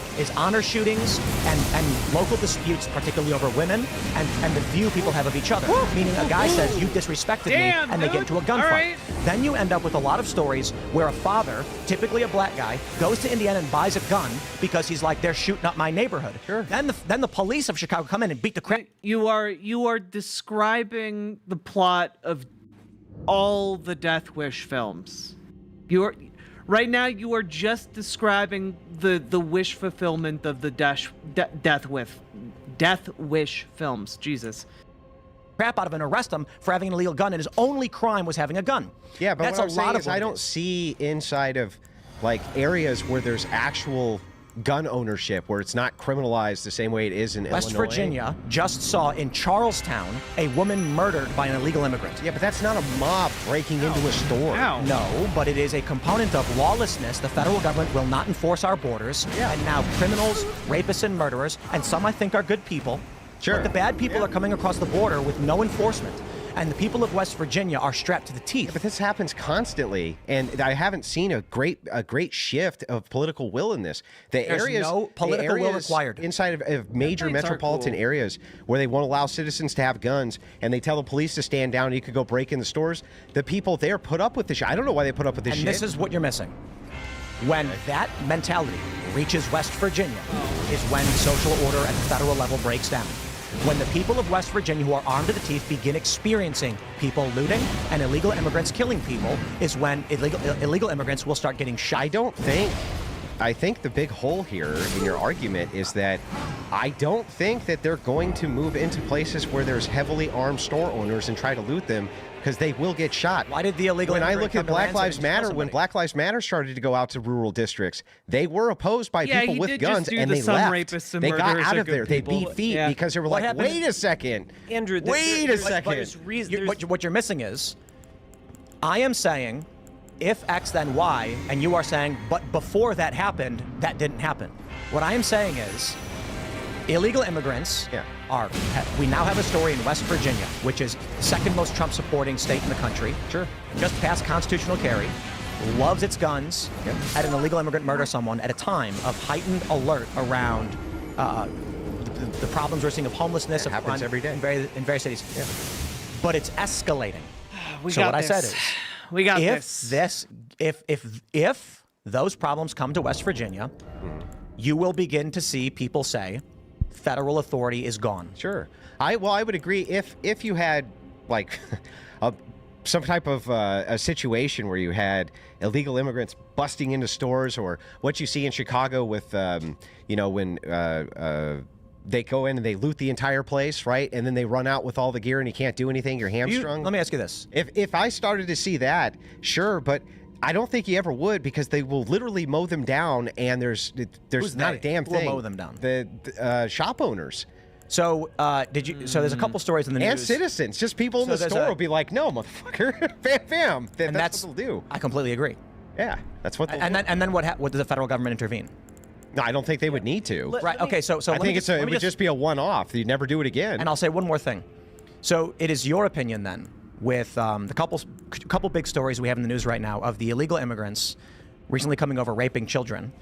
shootings and local disputes, particularly over women, and the view people have of each other. Meaning a guy says, you disrespected me, and they get into a gunfight. right. Then you end up with a lot of stories where a father, typically a black guy, goes to Indiana and buys a gun because he's like, they're shooting up my neighborhood. Sure. Then the police of Chicago come in and beat the crap. You are describing the plot of all the Death Wish films. Right now you are just describing the wish fulfillment of the Death Wish films. Jesus. Crap out of him and arrest him for having an illegal gun, and his only crime was having a gun. Yeah, but that's what a I'm lot saying of is what I it don't is. see inside of like areas where there's actual gun ownership, where it's not criminalized the same way it is in West Illinois. Virginia just saw in Charlestown a woman murdered by an illegal immigrant. Yeah, but that's not a mob breaking into a store. No, but it is a component of lawlessness. The federal government will not enforce our borders. Yeah. And now criminals, rapists, and murderers, and some I think are good people. Sure. But the bad people are coming across the border with no enforcement. And the people of West Virginia are strapped to the teeth. Yeah, but this happens constantly, and I haven't seen a great shift of political will in this. There's no political will required. Inside of major metropolitan areas where they won't allow citizens to have guns, and they tell the police to stand down and you could go break in the stores, the people there put up with this shit. I don't know why they put up with this shit. And this is what you're missing. When that mentality reaches West Virginia is when social order at the federal level breaks down. When the people of West Virginia who are armed to the teeth begin experiencing people looting and illegal immigrants killing people is when illegal immigrants will start getting shot. I think the big hole here in your argument is that I don't think that they're going to move into places where there's heavily armed store owners and try to loot them, because they will get shot. Why did the illegal When I immigrant look at come to Black Lansing Lives and kill Matter, when somebody? Black Lives Matter started to go out to rural districts, they were opposed by people with guns, and they left. They got out of there. They beat feet because they were like, wait a second. Andrew, wait a second. What you're missing is, I am saying, if X, then Y, and you are saying, but before that happened, that didn't happen. What I am saying is, illegal immigrants we now have a story in West Virginia, which is the second most Trump-supporting state in the country. Sure. Just passed constitutional carry, loves its guns, had an illegal immigrant murder someone at a time of heightened alert around the problems we're seeing of homelessness. It happens every day. In various cities. Yeah. But it's escalating. So what I said is, we got this. If those problems come to West Virginia, you will begin to see people say, federal authority is gone. Sure. I would agree if you had like some type of a situation where you had illegal immigrants busting into stores, or what you see in Chicago with when they go in and they loot the entire place, right? And then they run out with all the gear and you can't do anything. You're hamstrung. Let me ask you this. If I started to see that, sure, but I don't think you ever would, because they will literally mow them down, and there's not a damn thing. Who will mow them down? The shop owners. So So there's a couple stories in the news. And citizens, just people in the store will be like, "No, motherfucker, bam." That's what they'll do. I completely agree. Yeah, that's what they'll do. And then what does the federal government intervene? No, I don't think they would need to. Right. Okay. So I think it would just be a one-off. You'd never do it again. And I'll say one more thing. So it is your opinion then, with the couple big stories we have in the news right now of the illegal immigrants recently coming over raping children.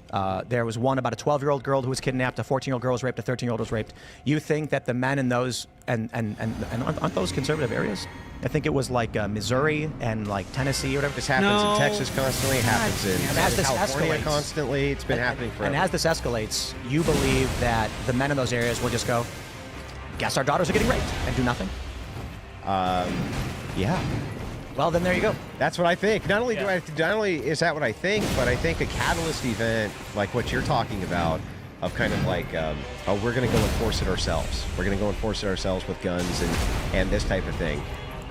There was one about a 12-year-old girl who was kidnapped, a 14-year-old girl was raped, a 13-year-old was raped. You think that the men in those and aren't those conservative areas? I think it was like Missouri and like Tennessee or whatever. This happens in Texas constantly. It happens in California escalates, constantly. It's been happening forever. And as this escalates, you believe that the men in those areas will just go, guess our daughters are getting raped, and do nothing? Yeah. Well, then there you go. That's what I think. Not only is that what I think, but I think a catalyst event like what you're talking about, of kind of like, we're going to go enforce it ourselves. We're going to go enforce it ourselves with guns and this type of thing.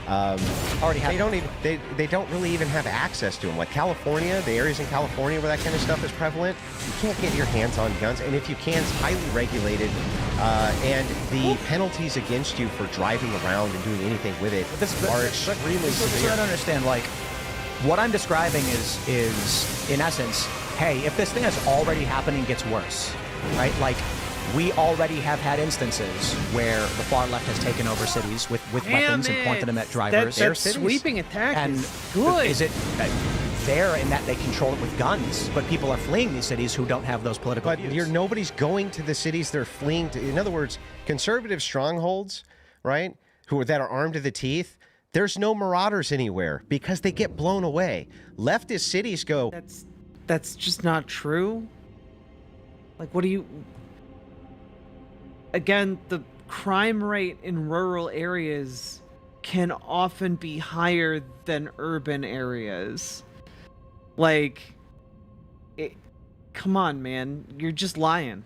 Already they don't really even have access to them. Like California, the areas in California where that kind of stuff is prevalent, you can't get your hands on guns, and if you can, it's highly regulated. And the penalties against you for driving around and doing anything with it are extremely severe. I don't understand. Like, what I'm describing is in essence, hey, if this thing that's already happening gets worse, right? Like, we already have had instances where the far left has taken over cities with weapons and pointed them at drivers. That sweeping attack and is good. Is it there in that they control it with guns, but people are fleeing these cities who don't have those political views? But nobody's going to the cities they're fleeing to. In other words, conservative strongholds, right, that are armed to the teeth, there's no marauders anywhere because they get blown away. Leftist cities go... That's just not true. Like, what do you... Again, the crime rate in rural areas can often be higher than urban areas. Like, come on, man. You're just lying.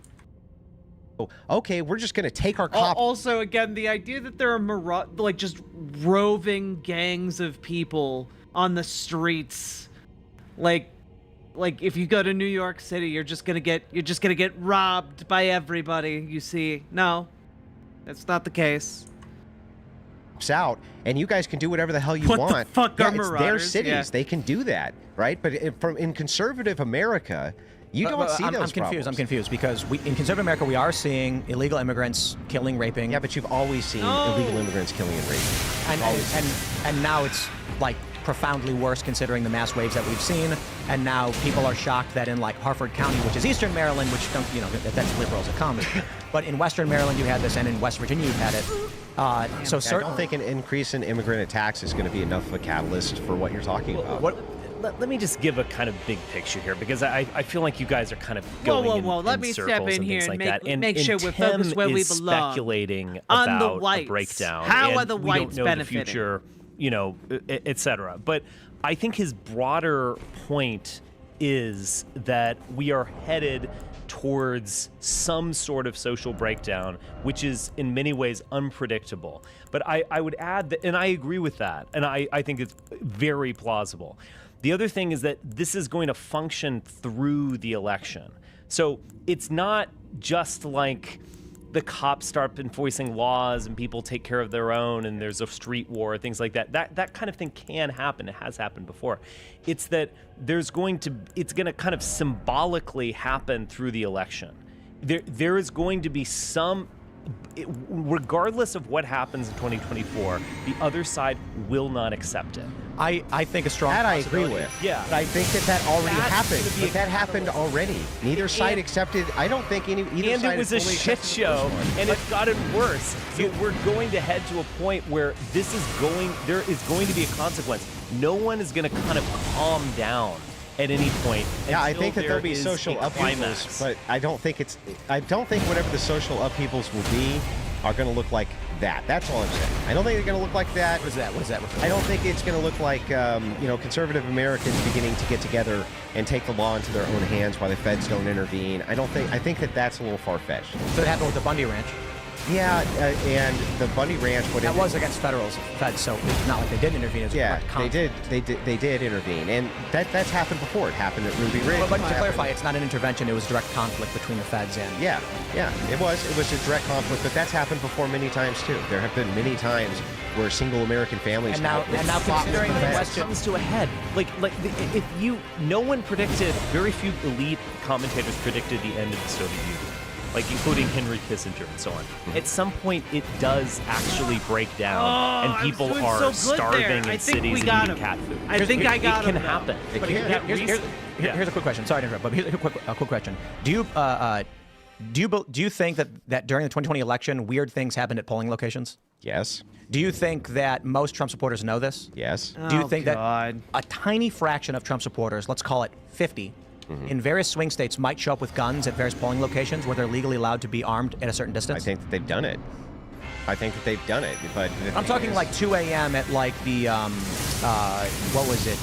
Okay, we're just going to take our cops... Also, again, the idea that there are just roving gangs of people on the streets, like if you go to New York City, you're just gonna get robbed by everybody you see. No, that's not the case. Out, and you guys can do whatever the hell you want. What the fuck are it's marauders? their cities. Yeah. They can do that, right? But in conservative America, you don't see those problems. I'm confused because in conservative America, we are seeing illegal immigrants killing, raping. Yeah, but you've always seen illegal immigrants killing and raping. And now it's like profoundly worse considering the mass waves that we've seen. And now people are shocked that in like Harford County, which is eastern Maryland, which that's liberal as it comes, but in western Maryland you had this, and in West Virginia you've had it. I don't think an increase in immigrant attacks is going to be enough of a catalyst for what you're talking about. Let me just give a kind of big picture here, because I feel like you guys are kind of going Let in me circles step in and here things and like that. make sure we're Tim focused where we is belong. speculating On the about a whites. breakdown. How and are the we whites don't know benefiting? the future, et cetera. But I think his broader point is that we are headed towards some sort of social breakdown, which is in many ways unpredictable. But I would add that, and I agree with that, and I think it's very plausible. The other thing is that this is going to function through the election. So it's not just like the cops start enforcing laws and people take care of their own and there's a street war, things like that. That kind of thing can happen. It has happened before. It's that it's going to kind of symbolically happen through the election. There is going to be some, regardless of what happens in 2024, the other side will not accept it. I think a strong that I agree with. Yeah. But I think that already happened. But that happened already. Neither side accepted. I don't think either side. And it was a shit show, and it's gotten worse. So we're going to head to a point where there is going to be a consequence. No one is going to kind of calm down at any point. Yeah, I think that there'll be social upheavals, but I don't think whatever the social upheavals will be are going to look like that. That's all I'm saying. I don't think they're going to look like that. What is that? I don't think it's going to look like conservative Americans beginning to get together and take the law into their own hands while the feds don't intervene. I think that that's a little far-fetched. So it happened with the Bundy Ranch. Yeah, and the Bundy Ranch. That was against federals, feds, so it's not like they didn't intervene. They did intervene, and that's happened before. It happened at Ruby Ridge. But to clarify, it's not an intervention. It was direct conflict between the feds and. Yeah, it was a direct conflict, but that's happened before many times too. There have been many times where single American families and now considering the question comes to a head, no one predicted, very few elite commentators predicted the end of the Soviet Union, like including Henry Kissinger and so on. At some point, it does actually break down, and people are starving in cities and eating cat food. It can happen. Here's a quick question. Sorry to interrupt, but here's a quick question. Do you think that during the 2020 election, weird things happened at polling locations? Yes. Do you think that most Trump supporters know this? Yes. Do you think that a tiny fraction of Trump supporters, let's call it 50, in various swing states might show up with guns at various polling locations where they're legally allowed to be armed at a certain distance? I think that they've done it. But I'm talking like 2 a.m. at like the, what was it?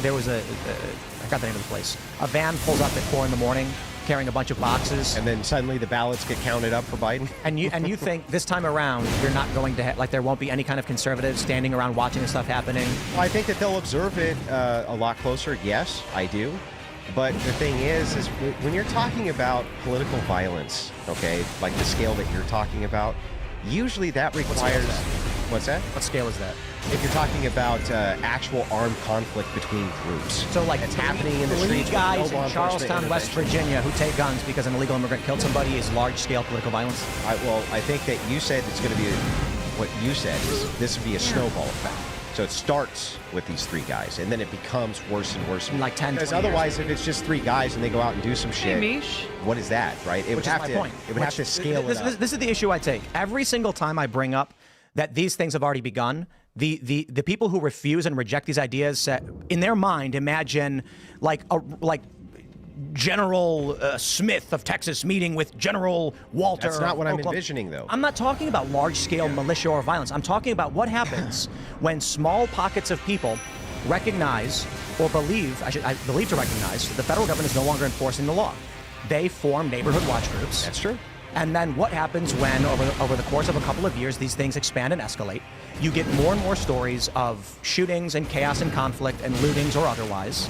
There was I forgot the name of the place. A van pulls up at 4 in the morning carrying a bunch of boxes. And then suddenly the ballots get counted up for Biden. And you think this time around you're not going to, there won't be any kind of conservatives standing around watching this stuff happening? Well, I think that they'll observe it a lot closer. Yes, I do. But the thing is when you're talking about political violence, okay, like the scale that you're talking about, usually that requires... What's that? What scale is that? If you're talking about actual armed conflict between groups. So like it's happening in the streets. Guys in Charlestown, West Virginia who take guns because an illegal immigrant killed somebody is large-scale political violence? I think that you said it's going to be... What you said is this would be a snowball effect. So it starts with these 3 guys, and then it becomes worse and worse. Like 10, because otherwise, if it's just 3 guys and they go out and do some shit, what is that, right? It would have to. It would have to scale it up. This is the issue I take. Every single time I bring up that these things have already begun, the people who refuse and reject these ideas, in their mind, imagine like General Smith of Texas meeting with General Walter. That's not what I'm envisioning, though. I'm not talking about large-scale militia or violence. I'm talking about what happens when small pockets of people recognize or believe, I believe to recognize, that the federal government is no longer enforcing the law. They form neighborhood watch groups. That's true. And then what happens when, over the course of a couple of years, these things expand and escalate? You get more and more stories of shootings and chaos and conflict and lootings or otherwise.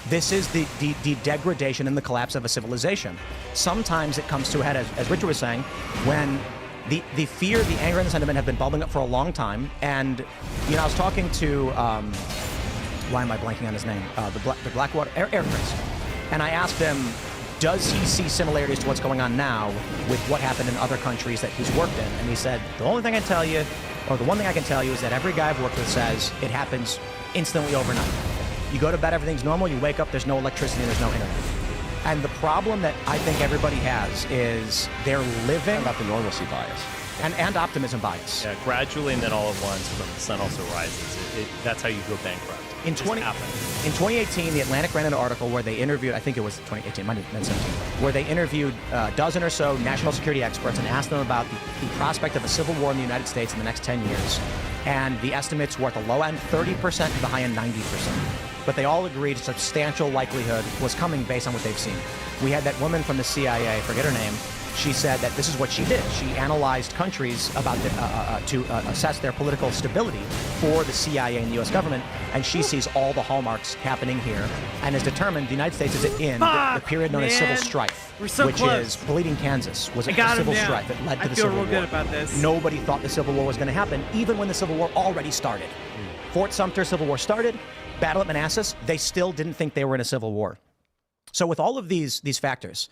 This is the degradation and the collapse of a civilization. Sometimes it comes to a head, as Richard was saying, when the fear, the anger, and the sentiment have been bubbling up for a long time. And, I was talking to, why am I blanking on his name? The Blackwater, Erdtree. And I asked him, does he see similarities to what's going on now with what happened in other countries that he's worked in? And he said, the only thing I tell you or the one thing I can tell you is that every guy I've worked with says it happens instantly overnight. You go to bed, everything's normal. You wake up, there's no electricity, there's no internet. And the problem that I think everybody has is they're living... How about the normalcy bias? And optimism bias. Yeah, gradually and then all at once when the sun also rises. That's how you go bankrupt. In 2018, The Atlantic ran an article where they interviewed, I think it was 2018, might have been 17, where they interviewed a dozen or so national security experts and asked them about the prospect of a civil war in the United States in the next 10 years. And the estimates were at the low end 30% to the high end 90%. But they all agreed a substantial likelihood was coming based on what they've seen. We had that woman from the CIA, forget her name, she said that this is what she did. She analyzed countries about to assess their political stability for the CIA and the U.S. government, and she sees all the hallmarks happening here and has determined the United States is in the period known as civil strife, We're so which close. is Bleeding Kansas was a got him civil down. strife that led to I the feel Civil real War. good about this. Nobody thought the Civil War was going to happen, even when the Civil War already started. Fort Sumter, Civil War started. Battle at Manassas, they still didn't think they were in a civil war. So with all of these factors,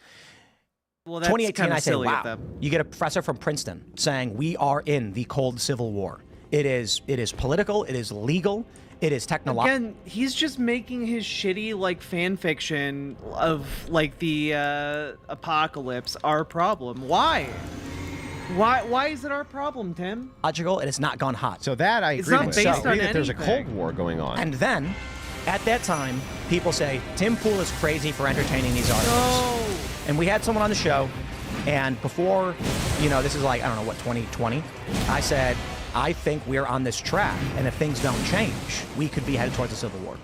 Well, that's 2018, kinda I say, silly of wow. them. You get a professor from Princeton saying we are in the cold Civil War. It is political, it is legal, it is technological. Again, he's just making his shitty like fan fiction of like the apocalypse our problem. Why? Why is it our problem, Tim? Logical, it has not gone hot. So that I It's agree not with. based I on agree that there's a anything. Cold War going on. And then, at that time, people say, Tim Pool is crazy for entertaining these articles. No. And we had someone on the show, and before, this is like, I don't know, what, 2020? I said, I think we're on this track, and if things don't change, we could be headed towards a civil war.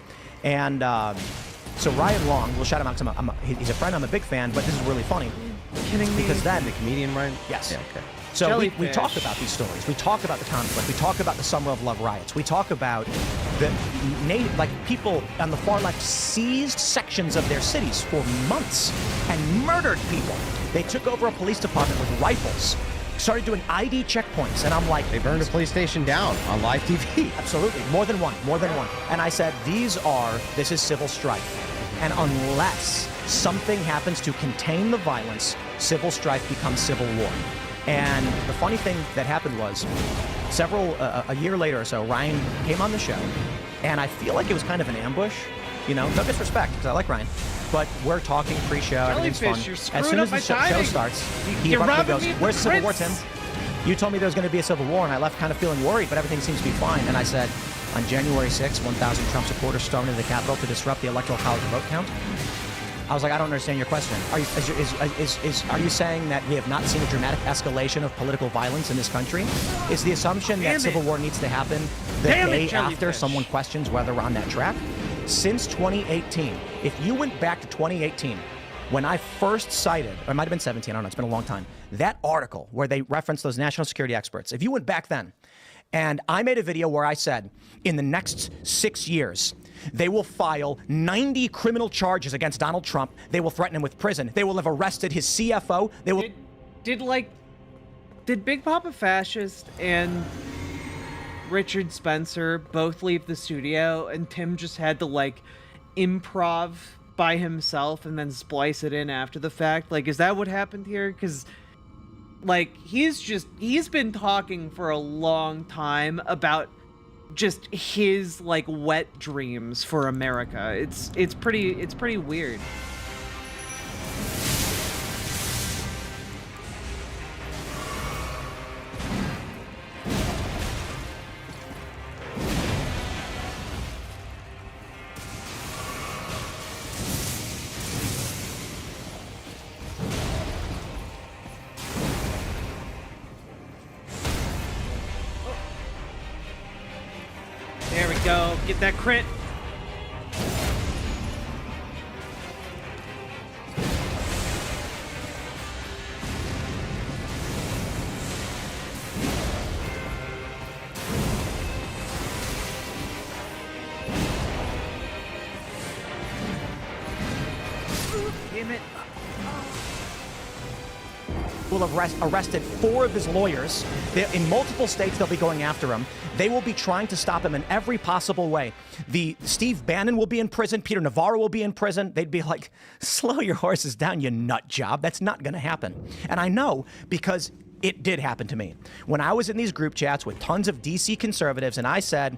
And so Ryan Long, we'll shout him out because he's a friend, I'm a big fan, but this is really funny. Kidding me? Because then... The comedian, Ryan? Yes. Yeah, okay. So we Jellyfish. talk about these stories. We talk about the conflict. We talk about the Summer of Love riots. We talk about the people on the far left seized sections of their cities for months and murdered people. They took over a police department with rifles, started doing ID checkpoints, and I'm like... They burned a police station down on live TV. Absolutely. More than one. And I said, this is civil strife. And unless something happens to contain the violence, civil strife becomes civil war. And the funny thing that happened was a year later or so, Ryan came on the show, and I feel like it was kind of an ambush. No disrespect, because I like Ryan. But we're talking pre-show, everything's fun. Jellyfish, you're As screwing soon up as the my show timing. starts, he You're abruptly robbing goes, me of the where's the Civil War, Tim? prince." You told me there was going to be a civil war, and I left kind of feeling worried, but everything seems to be fine. And I said, on January 6th, 1,000 Trump supporters stormed into the Capitol to disrupt the Electoral College vote count. I was like, I don't understand your question. Are you saying that we have not seen a dramatic escalation of political violence in this country? Is the assumption that civil war needs to happen the day after someone questions whether we're on that track? Since 2018, if you went back to 2018, when I first cited, or it might have been 17, I don't know, it's been a long time, that article where they referenced those national security experts, if you went back then, and I made a video where I said, in the next 6 years, they will file 90 criminal charges against Donald Trump. They will threaten him with prison. They will have arrested his CFO. They will... Did Big Papa Fascist and Richard Spencer both leave the studio and Tim just had to improv by himself and then splice it in after the fact? Is that what happened here? Because he's been talking for a long time about just his wet dreams for America. It's pretty weird. There we go. Get that crit. Damn it. will have arrested 4 of his lawyers. In multiple states, they'll be going after him. They will be trying to stop him in every possible way. Steve Bannon will be in prison. Peter Navarro will be in prison. They'd be like, slow your horses down, you nut job. That's not going to happen. And I know because It did happen to me. When I was in these group chats with tons of DC conservatives, and I said,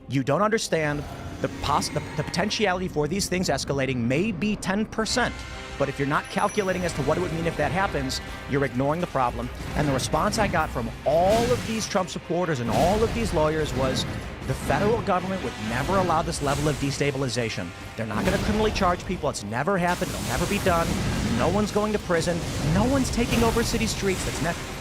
you don't understand the potentiality for these things escalating may be 10%. But if you're not calculating as to what it would mean if that happens, you're ignoring the problem. And the response I got from all of these Trump supporters and all of these lawyers was, the federal government would never allow this level of destabilization. They're not going to criminally charge people. It's never happened. It'll never be done. No one's going to prison. No one's taking over city streets.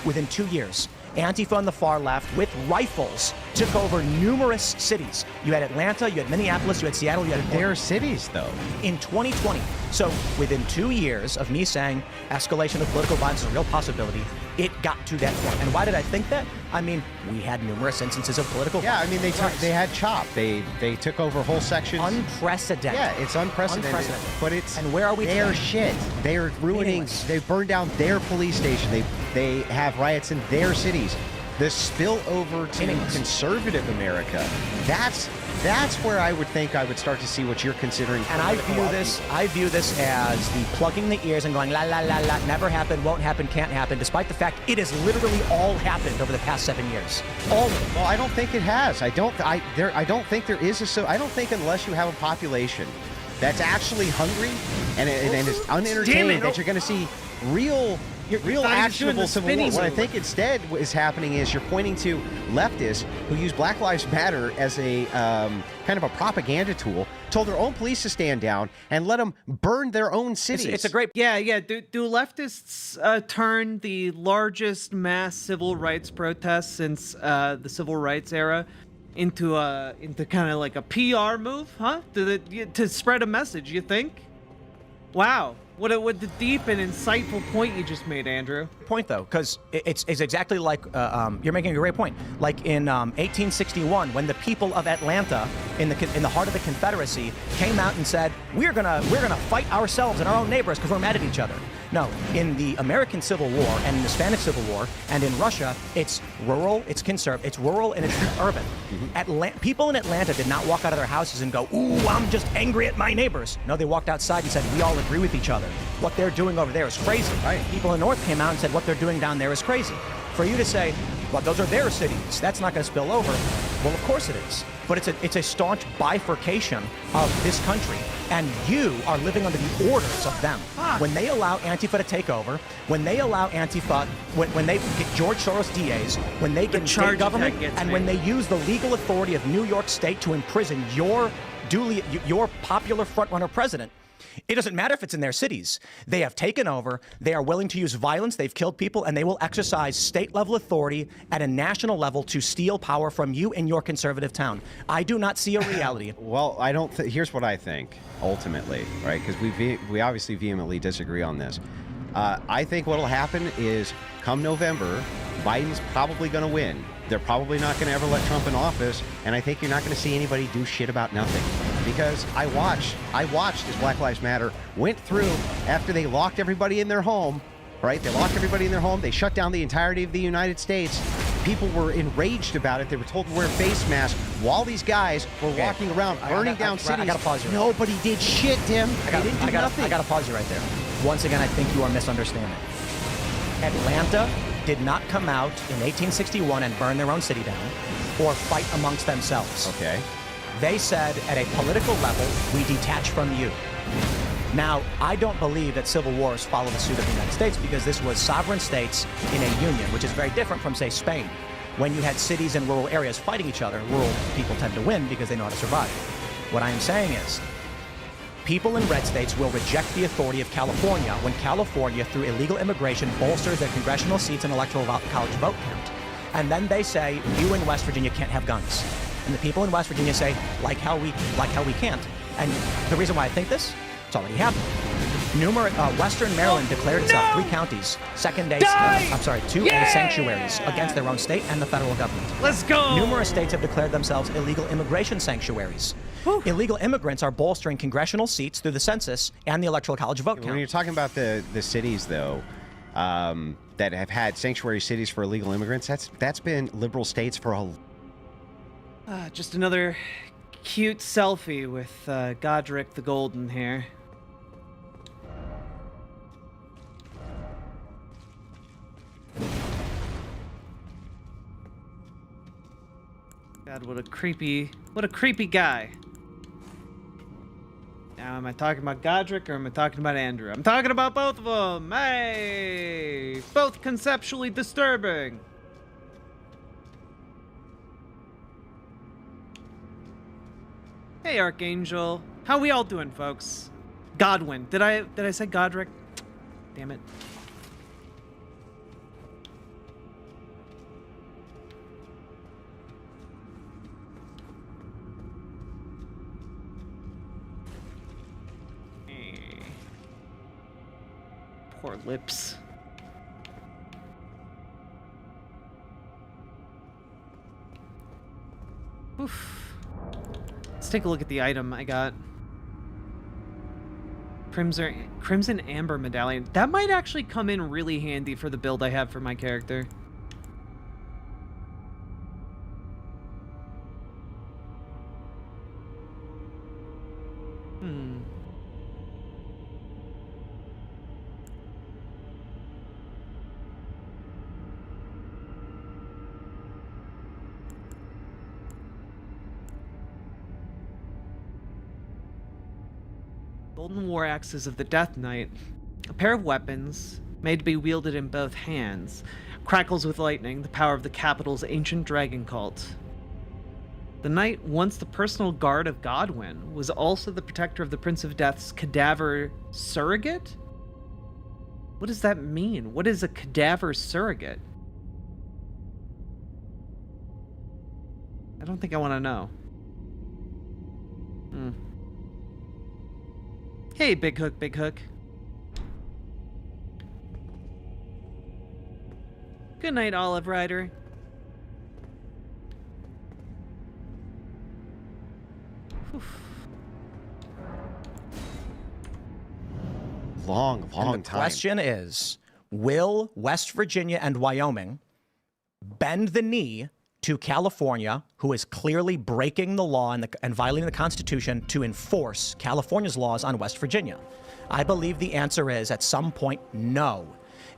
Within 2 years. Antifa on the far left, with rifles, took over numerous cities. You had Atlanta, you had Minneapolis, you had Seattle, you had their cities, though. In 2020. So within 2 years of me saying escalation of political violence is a real possibility, it got to that point. And why did I think that? I mean, we had numerous instances of political violence. Yeah, I mean, they had CHOP. They took over whole sections. Unprecedented. Yeah, it's unprecedented. But it's and where are we? Their shit. They're ruining. They burned down their police station. They have riots in their cities. The spill over to conservative America. That's where I would think I would start to see what you're considering. And I view this as the plugging the ears and going la la la la, never happened, won't happen, can't happen, despite the fact it has literally all happened over the past 7 years. All of it. Well, I don't think it has. I don't think there is I don't think unless you have a population that's actually hungry and is unentertained that you're going to see real actionable civil war. What I think instead is happening is you're pointing to leftists who use Black Lives Matter as a kind of a propaganda tool, told their own police to stand down and let them burn their own cities. It's a great... Yeah. Do leftists turn the largest mass civil rights protests since the civil rights era into kind of like a PR move, huh? To spread a message, you think? Wow. What the deep and insightful point you just made, Andrew. Point, though, because it's exactly like you're making a great point. Like in 1861, when the people of Atlanta, in the heart of the Confederacy, came out and said, we're gonna fight ourselves and our own neighbors because we're mad at each other. No, in the American Civil War and in the Spanish Civil War and in Russia, it's rural, it's conservative, it's rural and it's urban. People in Atlanta did not walk out of their houses and go, ooh, I'm just angry at my neighbors. No, they walked outside and said, we all agree with each other. What they're doing over there is crazy. Right. People in the North came out and said, what they're doing down there is crazy. For you to say, well, those are their cities, that's not going to spill over. Well, of course it is. But it's a staunch bifurcation of this country, and you are living under the orders of them. When they allow Antifa to take over, when they allow Antifa, when they get George Soros DAs, when they get state government, and when they use the legal authority of New York State to imprison your popular frontrunner president, it doesn't matter if it's in their cities. They have taken over. They are willing to use violence. They've killed people, and they will exercise state-level authority at a national level to steal power from you in your conservative town. I do not see a reality. Well, I don't. Here's what I think ultimately, right? Because we obviously vehemently disagree on this. I think what'll happen is, come November, Biden's probably going to win. They're probably not going to ever let Trump in office, and I think you're not going to see anybody do shit about nothing. Because I watched as Black Lives Matter went through after they locked everybody in their home, right? They locked everybody in their home. They shut down the entirety of the United States. People were enraged about it. They were told to wear face masks while these guys were walking around, burning down cities. I got to pause you. Nobody did shit, Tim. They didn't do nothing. I got to pause you right there. Once again, I think you are misunderstanding. Atlanta did not come out in 1861 and burn their own city down or fight amongst themselves. Okay. They said, at a political level, we detach from you. Now, I don't believe that civil wars follow the suit of the United States because this was sovereign states in a union, which is very different from, say, Spain. When you had cities and rural areas fighting each other, rural people tend to win because they know how to survive. What I am saying is, people in red states will reject the authority of California when California, through illegal immigration, bolsters their congressional seats and electoral college vote count. And then they say, you in West Virginia can't have guns. And the people in West Virginia say, like how we can't. And the reason why I think this, it's already happened. Western Maryland declared itself 3 counties, 2A sanctuaries against their own state and the federal government. Let's go! Numerous states have declared themselves illegal immigration sanctuaries. Illegal immigrants are bolstering congressional seats through the census and the electoral college vote count. When you're talking about the cities, though, that have had sanctuary cities for illegal immigrants, that's been liberal states for a... Just another cute selfie with Godric the Golden here. God, what a creepy guy. Now, am I talking about Godric or am I talking about Andrew? I'm talking about both of them. Hey, both conceptually disturbing. Hey, Archangel. How we all doing, folks? Godwin. Did I say Godric? Damn it. Poor lips. Oof. Let's take a look at the item I got. Crimson Amber Medallion. That might actually come in really handy for the build I have for my character. Golden War Axes of the Death Knight. A pair of weapons, made to be wielded in both hands. Crackles with lightning, the power of the capital's ancient dragon cult. The knight, once the personal guard of Godwin, was also the protector of the Prince of Death's cadaver surrogate? What does that mean? What is a cadaver surrogate? I don't think I want to know. Hey, Big Hook, Big Hook. Good night, Olive Rider. Long And the time. question is, will West Virginia and Wyoming bend the knee to California, who is clearly breaking the law and violating the Constitution, to enforce California's laws on West Virginia? I believe the answer is, at some point, no.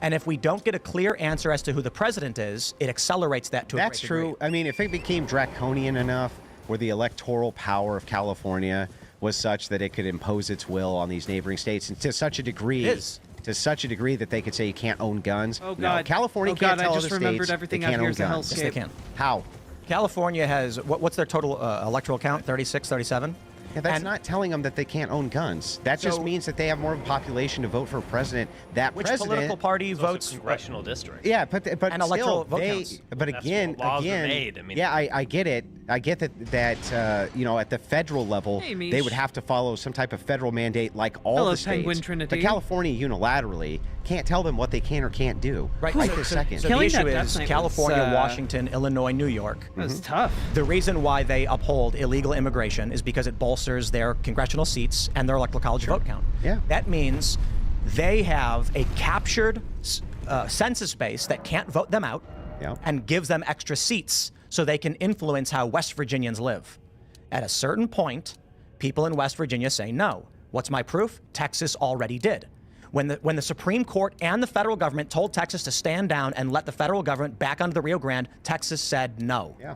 And if we don't get a clear answer as to who the president is, it accelerates that to a great That's true. degree. I mean, if it became draconian enough where the electoral power of California was such that it could impose its will on these neighboring states, and to such a degree, that they could say you can't own guns. Oh, No, God. California Oh, can't God, I tell just other remembered states everything they out can't here own is a guns. Yes, they can. How? California has, what's their total electoral count? 36, 37? Yeah, that's not telling them that they can't own guns. That just means that they have more of a population to vote for a president. That Which president, political party It's also votes? congressional district. Yeah, but And still, electoral vote they. counts. But That's again, what laws are made. I mean, yeah, I get it. I get that you know, at the federal level, Hey, they Mish. would have to follow some type of federal mandate like all Hello, the states. Penguin Trinity. But California unilaterally can't tell them what they can or can't do. Right, this second. So the Killing issue that Death is Knight California, was, Washington, Illinois, New York. That's tough. The reason why they uphold illegal immigration is because it bolsters their congressional seats and their electoral college vote count. Yeah. That means they have a captured census base that can't vote them out and gives them extra seats so they can influence how West Virginians live. At a certain point, people in West Virginia say no. What's my proof? Texas already did. When the Supreme Court and the federal government told Texas to stand down and let the federal government back onto the Rio Grande, Texas said no. Yeah.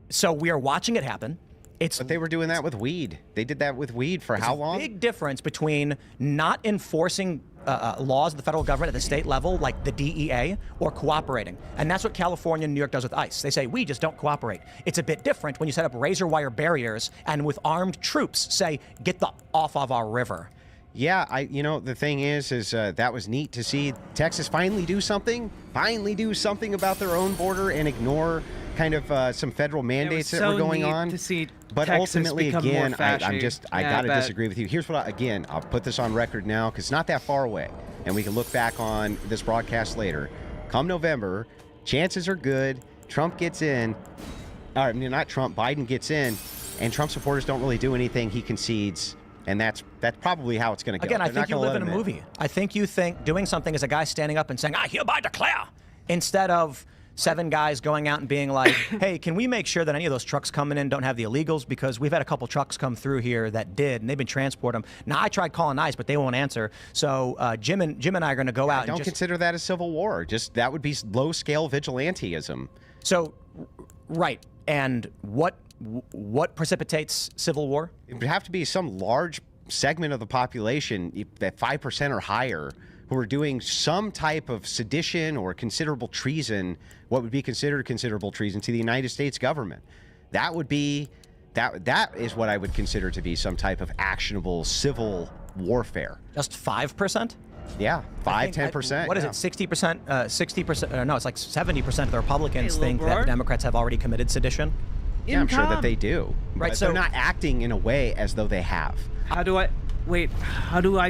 So we are watching it happen. But they were doing that with weed. They did that with weed for how long? Big difference between not enforcing laws of the federal government at the state level, like the DEA, or cooperating. And that's what California and New York does with ICE. They say, we just don't cooperate. It's a bit different when you set up razor wire barriers and with armed troops say, get the off of our river. Yeah, you know, the thing is that was neat to see Texas finally do something about their own border and ignore kind of some federal mandates that were going on. To see But Texas ultimately, become again, more I fashy. got to bet. disagree with you. Here's what I'll put this on record now because it's not that far away, and we can look back on this broadcast later. Come November, chances are good Trump gets in. I mean, not Trump, Biden gets in, and Trump supporters don't really do anything. He concedes. And that's probably how it's going to go. Again, I They're not think you gonna live let in a him movie. I think you think doing something is a guy standing up and saying, I hereby declare, instead of 7 guys going out and being like, hey, can we make sure that any of those trucks coming in don't have the illegals? Because we've had a couple trucks come through here that did, and they've been transporting them. Now, I tried calling ICE, but they won't answer. So Jim and I are going to go out don't and just consider that a civil war. Just that would be low-scale vigilanteism. So, right. And what precipitates civil war? It would have to be some large segment of the population, that 5% or higher, who are doing some type of sedition or considerable treason, what would be considered considerable treason to the United States government. That would be, that is what I would consider to be some type of actionable civil warfare. Just 5%? Yeah, 10%. What is it, 60%? 60%? No, it's like 70% of the Republicans think that Lord. the Democrats have already committed sedition. Yeah, I'm sure that they do. Right, But so they're not acting in a way as though they have. How do I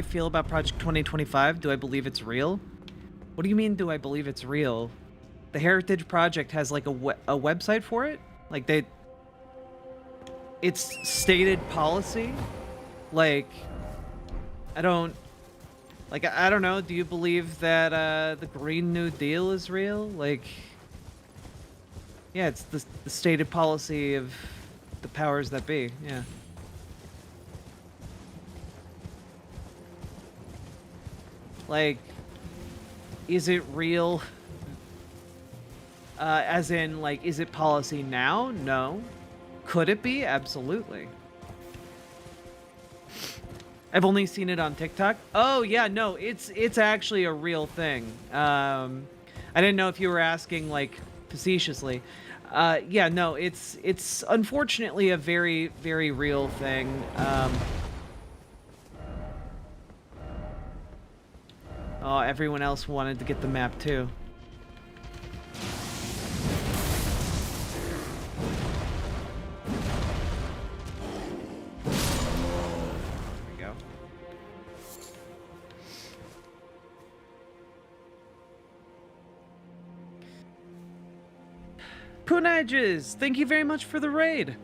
feel about Project 2025? Do I believe it's real? What do you mean, do I believe it's real? The Heritage Project has like a website for it? Like it's stated policy? Like, I don't know. Do you believe that the Green New Deal is real? Like, yeah, it's the stated policy of the powers that be, yeah. Like, is it real? As in, like, is it policy now? No. Could it be? Absolutely. I've only seen it on TikTok. Oh, yeah, no, it's actually a real thing. I didn't know if you were asking, like, facetiously. Yeah, no, it's unfortunately a very, very real thing. Oh, everyone else wanted to get the map too. There we go. Poonages, thank you very much for the raid.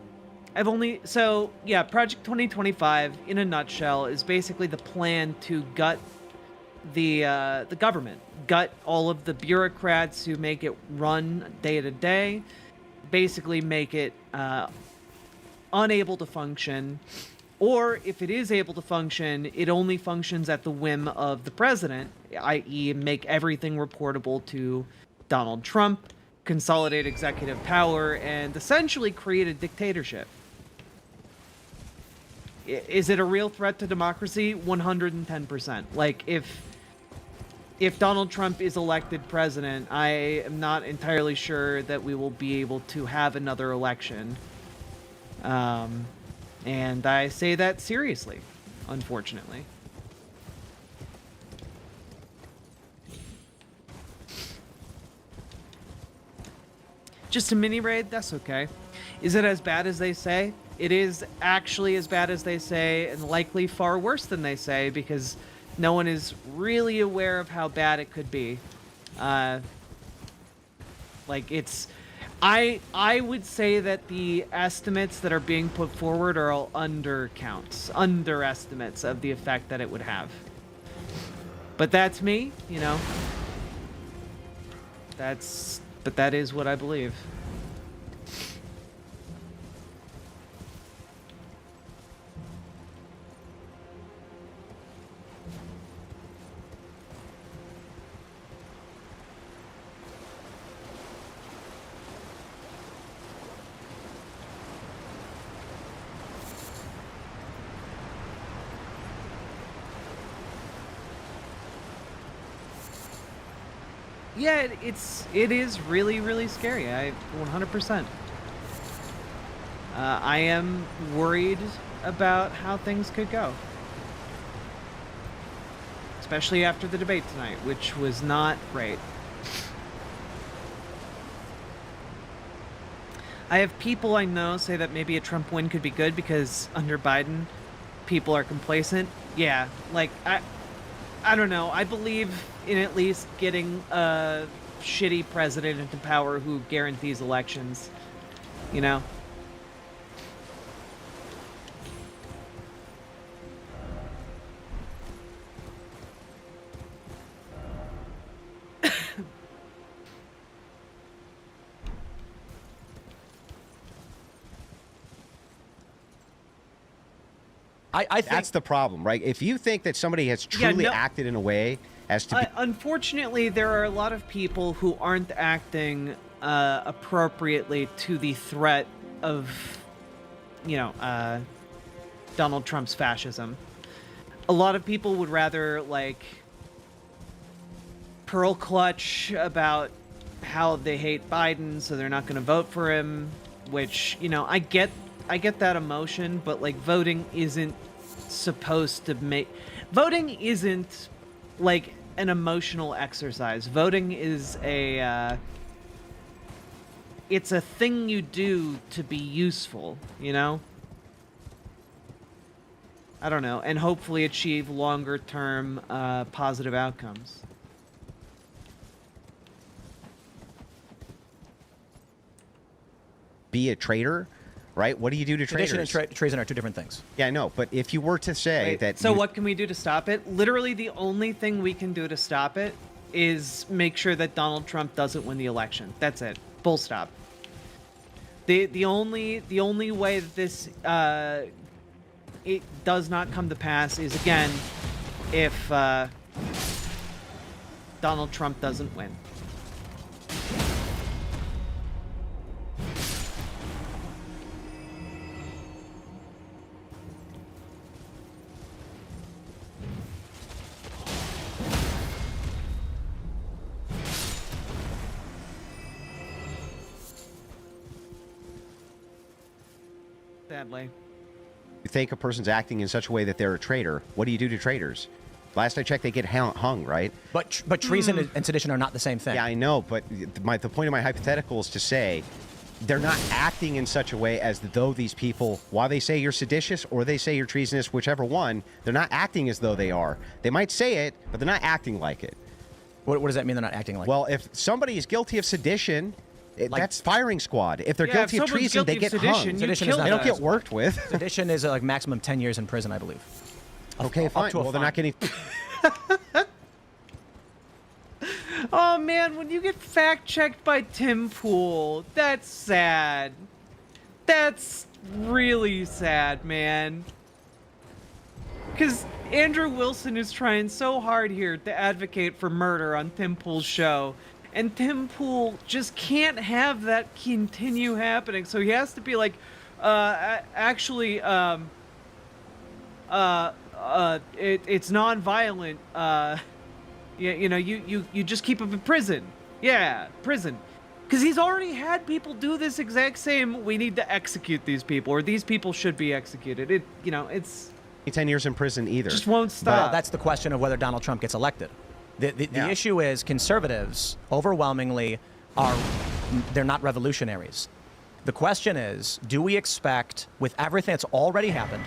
So yeah, Project 2025 in a nutshell is basically the plan to gut the government, gut all of the bureaucrats who make it run day to day, basically make it unable to function, or if it is able to function, it only functions at the whim of the president, i.e. make everything reportable to Donald Trump, consolidate executive power, and essentially create a dictatorship. Is it a real threat to democracy? 110%. Like, if Donald Trump is elected president, I am not entirely sure that we will be able to have another election. And I say that seriously, unfortunately. Just a mini raid? That's okay. Is it as bad as they say? It is actually as bad as they say, and likely far worse than they say, because no one is really aware of how bad it could be. Like, it's... I would say that the estimates that are being put forward are all underestimates of the effect that it would have. But that's me, you know. But that is what I believe. Yeah, it is really, really scary. 100%. I am worried about how things could go. Especially after the debate tonight, which was not great. I have people I know say that maybe a Trump win could be good because under Biden, people are complacent. Yeah, like, I don't know. I believe in at least getting a shitty president into power who guarantees elections, you know? I think that's the problem, right? If you think that somebody has truly acted in a way as to unfortunately, there are a lot of people who aren't acting appropriately to the threat of, Donald Trump's fascism. A lot of people would rather, like, pearl clutch about how they hate Biden, so they're not going to vote for him, which, I get that emotion, but, like, voting isn't like an emotional exercise. Voting is it's a thing you do to be useful, I don't know, and hopefully achieve longer term positive outcomes. Be a traitor, right? What do you do to Sedition traitors? and treason are two different things. Yeah, I know, but if you were to say that... So what can we do to stop it? Literally the only thing we can do to stop it is make sure that Donald Trump doesn't win the election. That's it. Full stop. The only way that this it does not come to pass is, again, if Donald Trump doesn't win. Sadly. You think a person's acting in such a way that they're a traitor, what do you do to traitors? Last I checked, they get hung, right? But treason and sedition are not the same thing. Yeah, I know, but the point of my hypothetical is to say they're not acting in such a way as though these people, while they say you're seditious or they say you're treasonous, whichever one, they're not acting as though they are. They might say it, but they're not acting like it. What does that mean, they're not acting like it? Well, if somebody is guilty of sedition... that's firing squad. If they're guilty of treason, they get hung. Sedition is not they don't get worked with. Sedition is like maximum 10 years in prison, I believe. Okay, fine. Well, they're not getting... Oh, man, when you get fact-checked by Tim Pool, that's sad. That's really sad, man. Because Andrew Wilson is trying so hard here to advocate for murder on Tim Pool's show. And Tim Pool just can't have that continue happening. So he has to be like, it's non-violent. You just keep him in prison. Yeah, prison. Because he's already had people do this exact same, we need to execute these people, or these people should be executed. It's... 10 years in prison either. Just won't stop. Well, that's the question of whether Donald Trump gets elected. The issue is conservatives overwhelmingly they're not revolutionaries. The question is, do we expect, with everything that's already happened,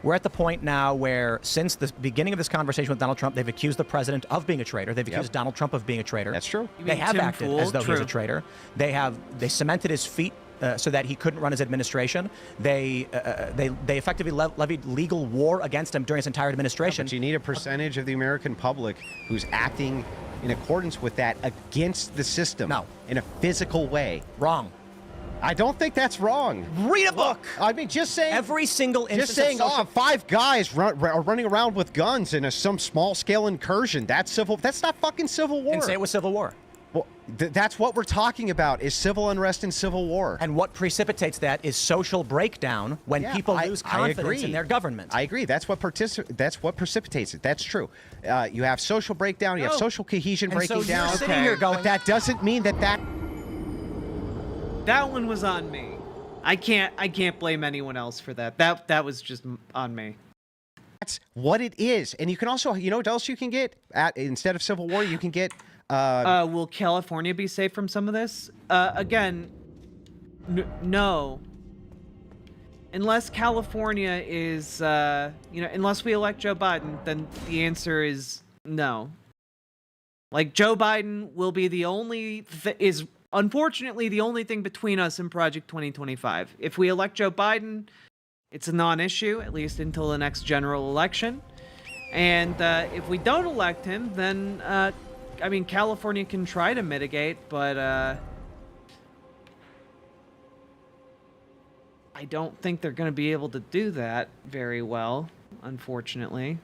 we're at the point now where since the beginning of this conversation with Donald Trump, they've accused the president of being a traitor. They've accused Donald Trump of being a traitor. That's true. They have Tim acted Pool? as though True. he's a traitor. They cemented his feet so that he couldn't run his administration. They effectively levied legal war against him during his entire administration. But you need a percentage of the American public who's acting in accordance with that against the system. No. In a physical way. Wrong. I don't think that's wrong. Read a book. I mean, just saying. Every single instance Just saying, of social... 5 guys are running around with guns in some small-scale incursion. That's not fucking civil war. And say it was civil war. Well, that's what we're talking about, is civil unrest and civil war. And what precipitates that is social breakdown when people lose confidence in their government. I agree. That's what precipitates it. That's true. You have social breakdown. You have social cohesion breaking down. You're sitting here going, but that doesn't mean that. That one was on me. I can't blame anyone else for that. That was just on me. That's what it is. And you can also, you know what else you can get? Instead of civil war, you can get... will California be safe from some of this? Again, no. Unless California is, unless we elect Joe Biden, then the answer is no. Like, Joe Biden will be the only, unfortunately, the only thing between us and Project 2025. If we elect Joe Biden, it's a non-issue, at least until the next general election. And if we don't elect him, then, California can try to mitigate, but I don't think they're going to be able to do that very well, unfortunately.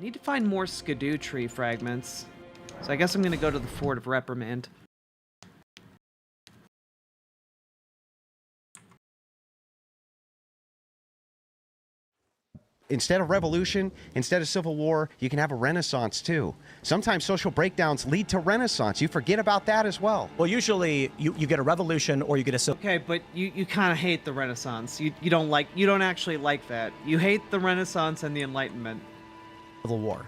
Need to find more skidoo tree fragments. So I guess I'm going to go to the Fort of Reprimand. Instead of revolution, instead of civil war, you can have a renaissance too. Sometimes social breakdowns lead to renaissance. You forget about that as well. Well, usually you get a revolution or you get a Okay, but you kind of hate the Renaissance. You don't actually like that. You hate the Renaissance and the Enlightenment. civil war.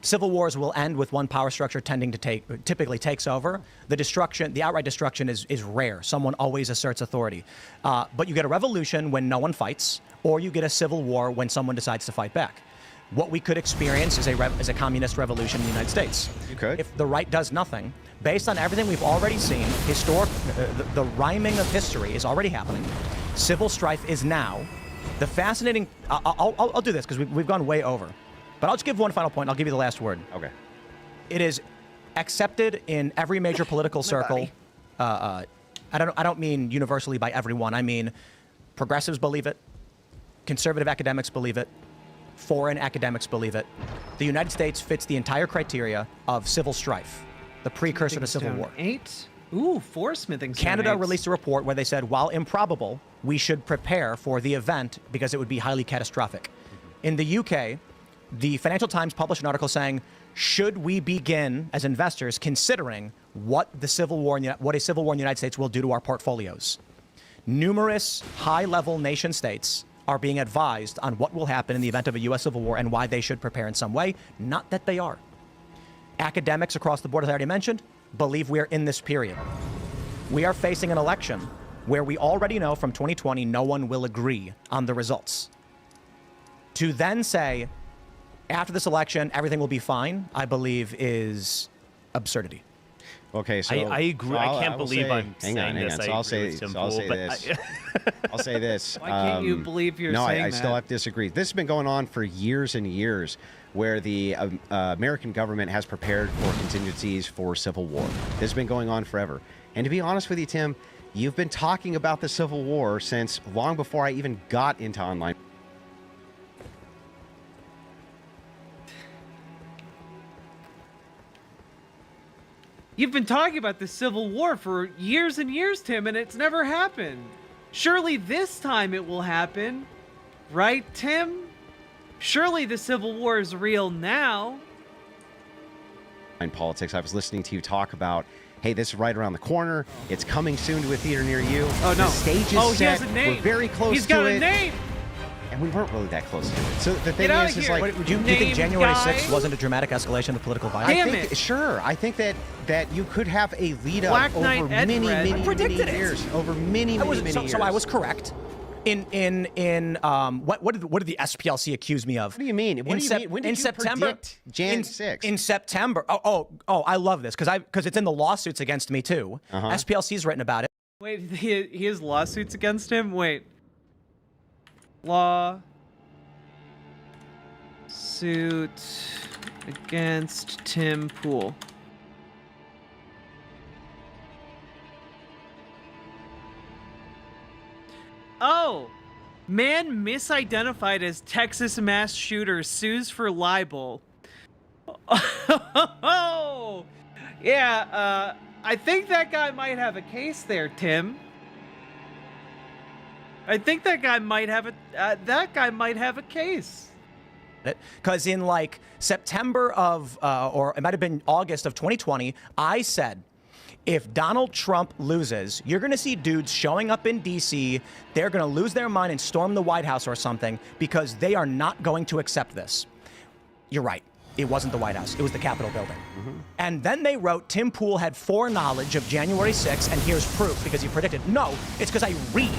Civil wars will end with one power structure typically takes over. The outright destruction is rare. Someone always asserts authority. But you get a revolution when no one fights, or you get a civil war when someone decides to fight back. What we could experience is a communist revolution in the United States. You could. If the right does nothing, based on everything we've already seen, the rhyming of history is already happening. Civil strife is now. The fascinating, I'll do this because we've gone way over. But I'll just give one final point. I'll give you the last word. Okay. It is accepted in every major political circle. I don't mean universally by everyone. I mean progressives believe it. Conservative academics believe it. Foreign academics believe it. The United States fits the entire criteria of civil strife, the precursor to civil war. 8? Ooh, 4 smithing stone Canada 8s. released a report where they said, while improbable, we should prepare for the event because it would be highly catastrophic. In the UK, the Financial Times published an article saying, should we begin as investors considering what a civil war in the United States will do to our portfolios? Numerous high-level nation states are being advised on what will happen in the event of a U.S. civil war and why they should prepare in some way. Not that they are. Academics across the board, as I already mentioned, believe we are in this period. We are facing an election where we already know from 2020 no one will agree on the results. To then say, after this election, everything will be fine, I believe is absurdity. Okay, so I agree. I can't believe I'm hang on. this. So I'll say this. I'll say this. Why can't you believe you're no, saying I that? still have to disagree. This has been going on for years and years, where the American government has prepared for contingencies for civil war. This has been going on forever. And to be honest with you, Tim, you've been talking about the Civil War since long before I even got into online. You've been talking about the Civil War for years and years, Tim, and it's never happened. Surely this time it will happen. Right, Tim? Surely the Civil War is real now. In politics, I was listening to you talk about, hey, this is right around the corner. It's coming soon to a theater near you. Oh, no. The stage is Oh, set. he has a name. We're very close to it. He's got a name. And we weren't really that close to it. So the thing Get out is, of is here. like, Do you think January 6th wasn't a dramatic escalation of political violence? Sure. I think that you could have a lead up Black over Knight many predicted years. it. Over many years. So I was correct. What did the SPLC accuse me of? What do you mean? What do you mean? When did you September, predict Jan 6? In September. Oh, I love this because it's in the lawsuits against me too. SPLC's written about it. Wait, he has lawsuits against him? Wait. Lawsuit against Tim Pool. Oh! Man misidentified as Texas mass shooter sues for libel. Oh! Yeah, I think that guy might have a case there, Tim. I think that guy might have a case. Because in like September of, or it might have been August of 2020, I said, if Donald Trump loses, you're going to see dudes showing up in D.C. They're going to lose their mind and storm the White House or something because they are not going to accept this. You're right. It wasn't the White House. It was the Capitol building. And then they wrote Tim Pool had foreknowledge of January 6th, and here's proof because he predicted. No, it's because I read.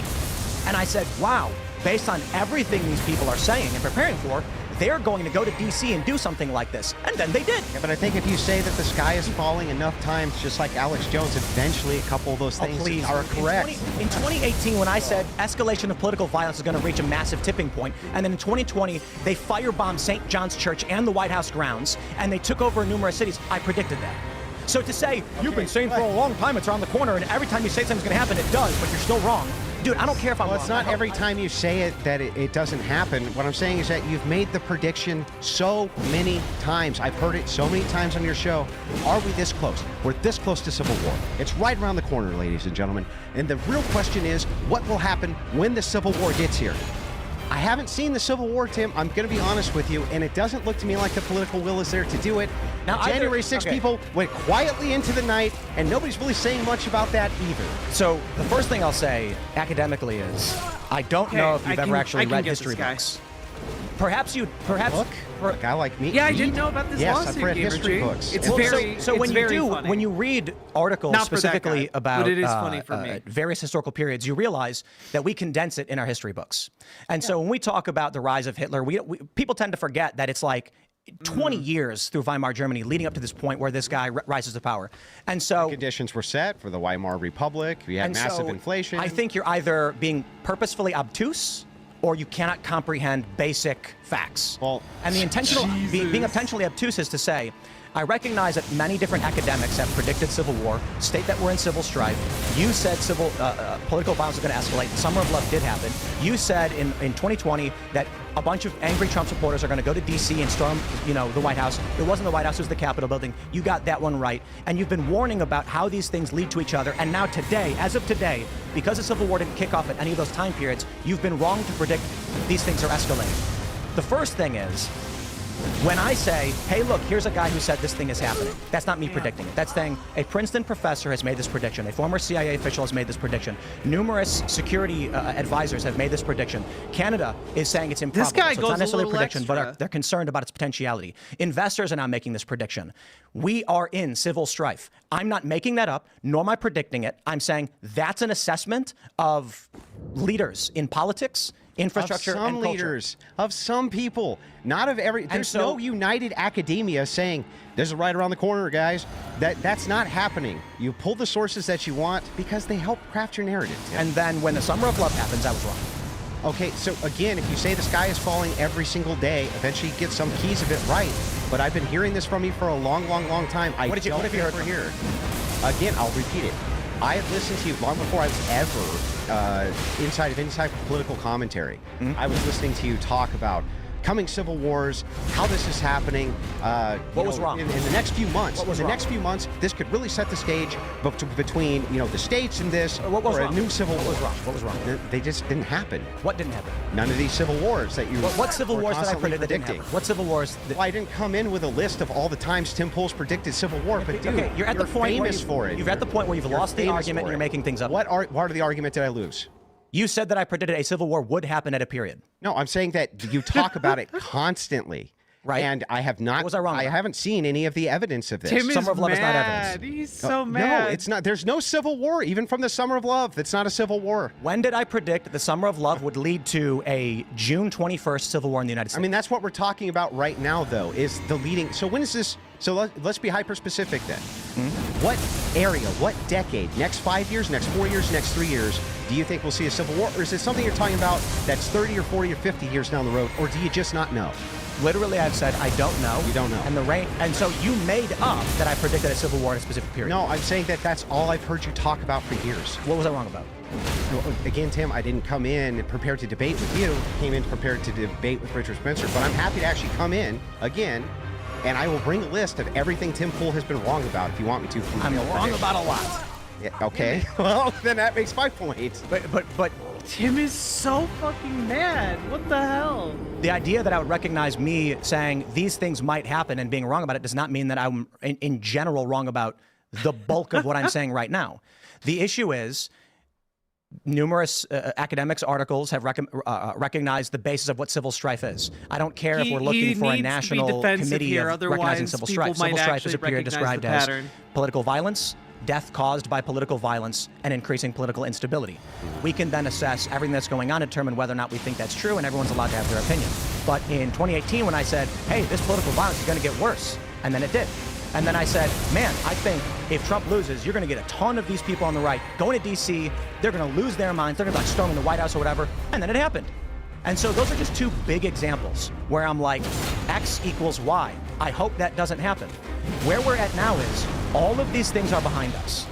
And I said, wow, based on everything these people are saying and preparing for, they're going to go to D.C. and do something like this. And then they did. Yeah, but I think if you say that the sky is falling enough times, just like Alex Jones, eventually a couple of those things are correct. In 2018, when I said escalation of political violence is going to reach a massive tipping point, and then in 2020, they firebombed St. John's Church and the White House grounds, and they took over numerous cities, I predicted that. So to say, you've been saying for a long time it's around the corner, and every time you say something's going to happen, it does, but you're still wrong. Dude, I don't care if I'm Well, wrong. it's not every time you say it that it doesn't happen. What I'm saying is that you've made the prediction so many times. I've heard it so many times on your show. Are we this close? We're this close to civil war. It's right around the corner, ladies and gentlemen. And the real question is, what will happen when the civil war gets here? I haven't seen the Civil War, Tim. I'm going to be honest with you, and it doesn't look to me like the political will is there to do it. Now, January 6th, people went quietly into the night, and nobody's really saying much about that either. So the first thing I'll say academically is, I don't know if you've ever actually read history books. Perhaps you, a guy like me. Yeah, I didn't know about this yes, lawsuit. I've read history books. It's very so when you do funny. when you read articles Not for that specifically guy, about but it is funny for me. various historical periods, you realize that we condense it in our history books. And so when we talk about the rise of Hitler, we people tend to forget that it's like 20 years through Weimar Germany leading up to this point where this guy rises to power. And so the conditions were set for the Weimar Republic. We had massive inflation. I think you're either being purposefully obtuse or you cannot comprehend basic facts. Well, and the intentional being intentionally obtuse is to say, I recognize that many different academics have predicted civil war, state that we're in civil strife. You said political violence is going to escalate. The Summer of Love did happen. You said in 2020 that a bunch of angry Trump supporters are going to go to D.C. and storm, the White House. It wasn't the White House, it was the Capitol building. You got that one right. And you've been warning about how these things lead to each other. And now today, as of today, because the Civil War didn't kick off at any of those time periods, you've been wrong to predict these things are escalating. The first thing is, when I say, hey, look, here's a guy who said this thing is happening, that's not me predicting it. That's saying a Princeton professor has made this prediction. A former CIA official has made this prediction. Numerous security advisors have made this prediction. Canada is saying it's improbable. This guy so goes it's not necessarily a a little prediction, extra. but they're concerned about its potentiality. Investors are now making this prediction. We are in civil strife. I'm not making that up, nor am I predicting it. I'm saying that's an assessment of leaders in politics, infrastructure, of some and culture. leaders, of some people, not of every. There's no united academia saying this is right around the corner, guys. That's not happening. You pull the sources that you want because they help craft your narrative. And then when the Summer of Love happens, I was wrong. Okay, so again, if you say the sky is falling every single day, eventually you get some keys of it right. But I've been hearing this from you for a long time. What have you heard from here? Again, I'll repeat it. I have listened to you long before I was ever inside of any type of political commentary. I was listening to you talk about coming civil wars, how this is happening. What was wrong? In the next few months? What was in the wrong? next few months, this could really set the stage between the states and this What was for wrong? a new civil war. What was wrong? What was wrong? They just didn't happen. What didn't happen? None of these civil wars that you What civil were wars did I constantly predict that didn't predicting. happen? What civil wars? Well, I didn't come in with a list of all the times Tim Pool's predicted civil war, but dude, Okay, you're at the point where famous for it. You're at the point where you've You're lost the famous argument and for you're it. making things up. What part of the argument did I lose? You said that I predicted a civil war would happen at a period. No, I'm saying that you talk about it constantly. Right. And I have not. What was I wrong I about? haven't seen any of the evidence of this. Tim Summer is of Love is not mad. evidence. He's so No, mad. it's not. There's no civil war, even from the Summer of Love. That's not a civil war. When did I predict that the Summer of Love would lead to a June 21st civil war in the United States? I mean, that's what we're talking about right now, though, is the leading. So when is this? So let's be hyper-specific then. What area, what decade, next 5 years, next 4 years, next 3 years, do you think we'll see a civil war? Or is it something you're talking about that's 30 or 40 or 50 years down the road? Or do you just not know? Literally, I've said I don't know. You don't know. And so you made up that I predicted a civil war in a specific period. No, I'm saying that that's all I've heard you talk about for years. What was I wrong about? Again, Tim, I didn't come in prepared to debate with you. I came in prepared to debate with Richard Spencer. But I'm happy to actually come in again, and I will bring a list of everything Tim Pool has been wrong about if you want me to. I'm wrong about a lot. Yeah, okay. Well, then that makes my point. But Tim is so fucking mad. What the hell? the idea that I would recognize me saying these things might happen and being wrong about it does not mean that I'm in general wrong about the bulk of what I'm saying right now. The issue is numerous academics articles have recognized the basis of what civil strife is. I don't care if we're looking for a national committee of recognizing civil strife. Civil strife is a period described as political violence, death caused by political violence, and increasing political instability. We can then assess everything that's going on and determine whether or not we think that's true, and everyone's allowed to have their opinion. But in 2018, when I said, hey, this political violence is going to get worse, and then it did. And then I said, man, I think if Trump loses, you're going to get a ton of these people on the right going to D.C., they're going to lose their minds, they're going to be like storming the White House or whatever, and then it happened. And so those are just two big examples where I'm like, X equals Y. I hope that doesn't happen. Where we're at now is all of these things are behind us.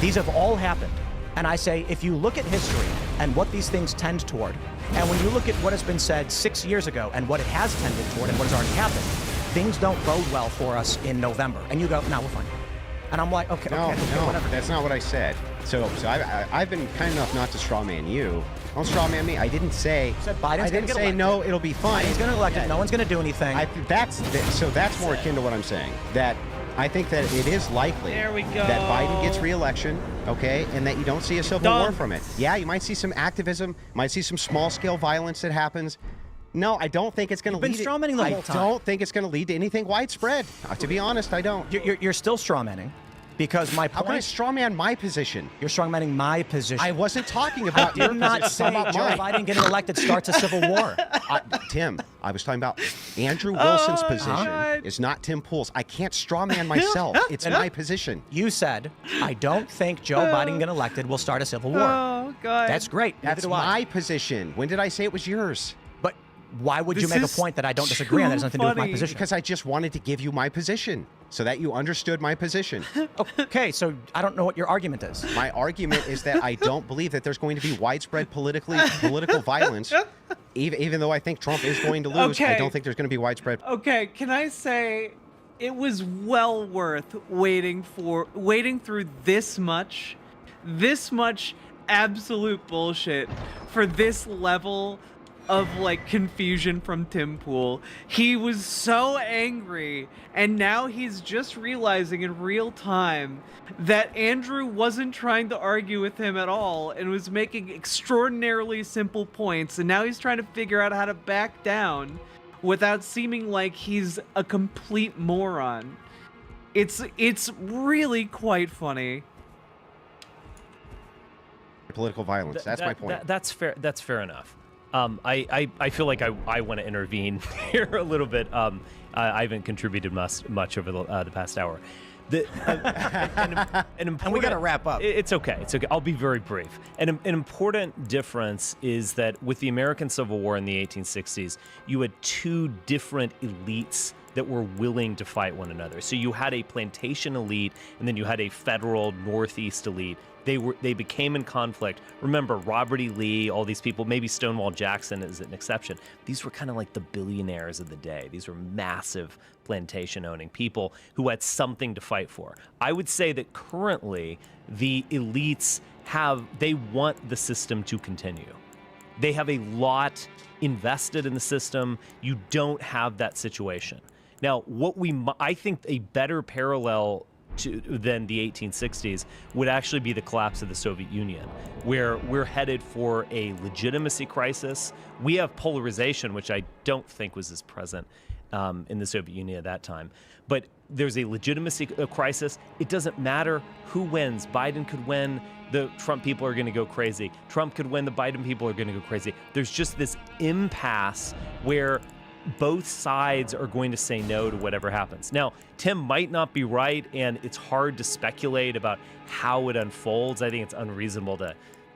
These have all happened. And I say, if you look at history and what these things tend toward, and when you look at what has been said 6 years ago and what it has tended toward and what has already happened, things don't bode well for us in November. And you go, no, we're fine. And I'm like, okay, No, whatever. that's not what I said. So I've been kind enough not to strawman you. Don't strawman me. I didn't say. You said Biden's I gonna didn't get say elected. no. It'll be fine. Biden's going to elect it. No one's going to do anything. That's more akin to what I'm saying. That I think that it is likely There we go. that Biden gets re-election, okay, and that you don't see a civil war from it. Yeah, you might see some activism, might see some small-scale violence that happens. No, I don't think it's going to lead. You've been strawmanning the whole time. I don't think it's going to lead to anything widespread. To be honest, I don't. You're still strawmanning. Because my point. How can I strawman my position? You're strawmanning my position. I wasn't talking about I did not say Joe Biden getting elected starts a civil war. Tim, I was talking about Andrew Wilson's position is not Tim Pool's. I can't strawman myself. It's my position. You said, I don't think Joe Biden getting elected will start a civil war. Oh, God. That's great. That's my position. When did I say it was yours? But why would you make a point that I don't disagree on? That has nothing to do with my position. Because I just wanted to give you my position so that you understood my position. Okay, so I don't know what your argument is. My argument is that I don't believe that there's going to be widespread political violence. Even though I think Trump is going to lose, I don't think there's going to be widespread. Okay, can I say it was well worth waiting through this much absolute bullshit for this level of like confusion from Tim Pool. He was so angry, and now he's just realizing in real time that Andrew wasn't trying to argue with him at all and was making extraordinarily simple points, and now he's trying to figure out how to back down without seeming like he's a complete moron. It's really quite funny. Political violence. That's my point. That's fair. That's fair enough. I feel like I want to intervene here a little bit. I haven't contributed much over the past hour. And we got to wrap up. It's okay. It's okay. I'll be very brief. An important difference is that with the American Civil War in the 1860s, you had two different elites that were willing to fight one another. So you had a plantation elite, and then you had a federal Northeast elite. They became in conflict. Remember, Robert E. Lee, all these people, maybe Stonewall Jackson is an exception. These were kind of like the billionaires of the day. These were massive plantation-owning people who had something to fight for. I would say that currently the elites they want the system to continue. They have a lot invested in the system. You don't have that situation. Now, I think a better parallel than the 1860s would actually be the collapse of the Soviet Union, where we're headed for a legitimacy crisis. We have polarization, which I don't think was as present in the Soviet Union at that time. But there's a legitimacy crisis. It doesn't matter who wins. Biden could win. The Trump people are going to go crazy. Trump could win. The Biden people are going to go crazy. There's just this impasse where both sides are going to say no to whatever happens. Now, Tim might not be right, and it's hard to speculate about how it unfolds. I think it's unreasonable to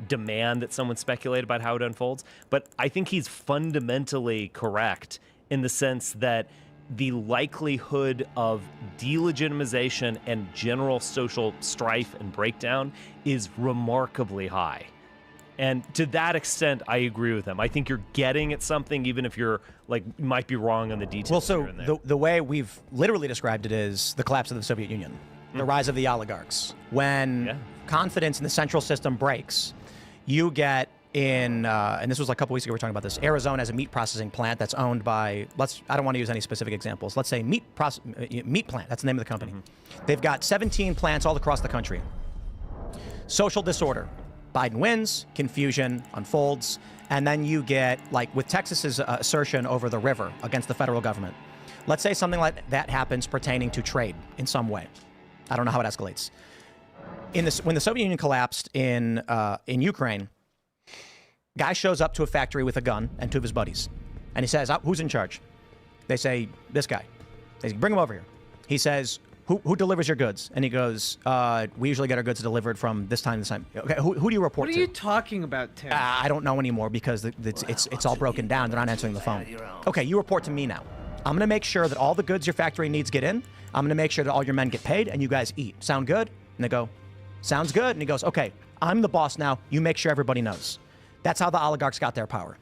demand that someone speculate about how it unfolds. But I think he's fundamentally correct in the sense that the likelihood of delegitimization and general social strife and breakdown is remarkably high. And to that extent, I agree with him. I think you're getting at something, even if you're might be wrong on the details. Well, so here and there. the way we've literally described it is the collapse of the Soviet Union, the rise of the oligarchs. When confidence in the central system breaks, you get in, and this was like a couple weeks ago, we were talking about this. Arizona has a meat processing plant that's owned by, I don't want to use any specific examples. Let's say meat plant, that's the name of the company. They've got 17 plants all across the country. Social disorder. Biden wins, confusion unfolds, and then you get, like with Texas's assertion over the river against the federal government. Let's say something like that happens pertaining to trade in some way. I don't know how it escalates. When the Soviet Union collapsed in Ukraine, guy shows up to a factory with a gun and two of his buddies, and he says, "Who's in charge?" They say, "This guy." They say, "Bring him over here." He says, Who delivers your goods? And he goes, we usually get our goods delivered from this time to this time. Okay, who do you report to? What are you talking about, Tim? I don't know anymore because it's all broken down. They're not answering the phone. Okay, you report to me now. I'm going to make sure that all the goods your factory needs get in. I'm going to make sure that all your men get paid and you guys eat. Sound good? And they go, sounds good. And he goes, okay, I'm the boss now. You make sure everybody knows. That's how the oligarchs got their power.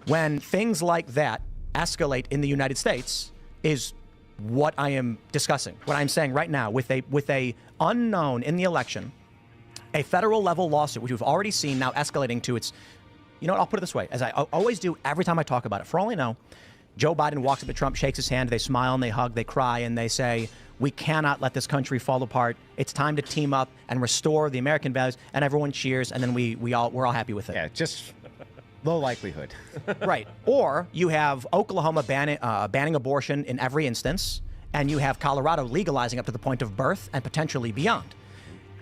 When things like that escalate in the United States is what I am discussing. What I'm saying right now with a unknown in the election, a federal level lawsuit, which we've already seen now escalating to its, you know what, I'll put it this way, as I always do every time I talk about it. For all I know, Joe Biden walks up to Trump, shakes his hand, they smile and they hug, they cry, and they say, we cannot let this country fall apart. It's time to team up and restore the American values, and everyone cheers, and then we're all happy with it. Yeah, just low likelihood. Right. Or you have Oklahoma banning abortion in every instance, and you have Colorado legalizing up to the point of birth and potentially beyond.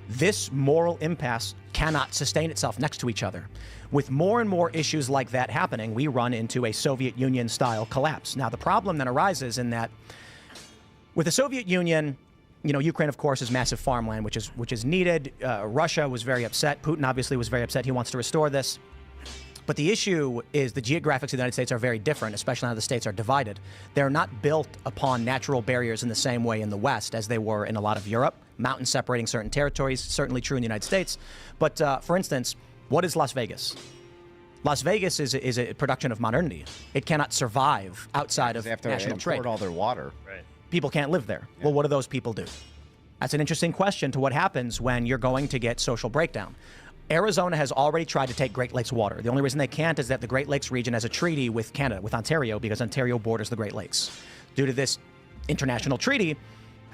This moral impasse cannot sustain itself next to each other. With more and more issues like that happening, we run into a Soviet Union-style collapse. Now, the problem then arises in that with the Soviet Union, you know, Ukraine, of course, is massive farmland, which is needed. Russia was very upset. Putin obviously was very upset. He wants to restore this. But the issue is the geographics of the United States are very different, especially now the states are divided. They're not built upon natural barriers in the same way in the West as they were in a lot of Europe. Mountains separating certain territories, certainly true in the United States. But for instance, what is Las Vegas? Las Vegas is a production of modernity. It cannot survive outside of national trade. They import all their water. Right. People can't live there. Yeah. Well, what do those people do? That's an interesting question to what happens when you're going to get social breakdown. Arizona has already tried to take Great Lakes water. The only reason they can't is that the Great Lakes region has a treaty with Canada, with Ontario, because Ontario borders the Great Lakes. Due to this international treaty,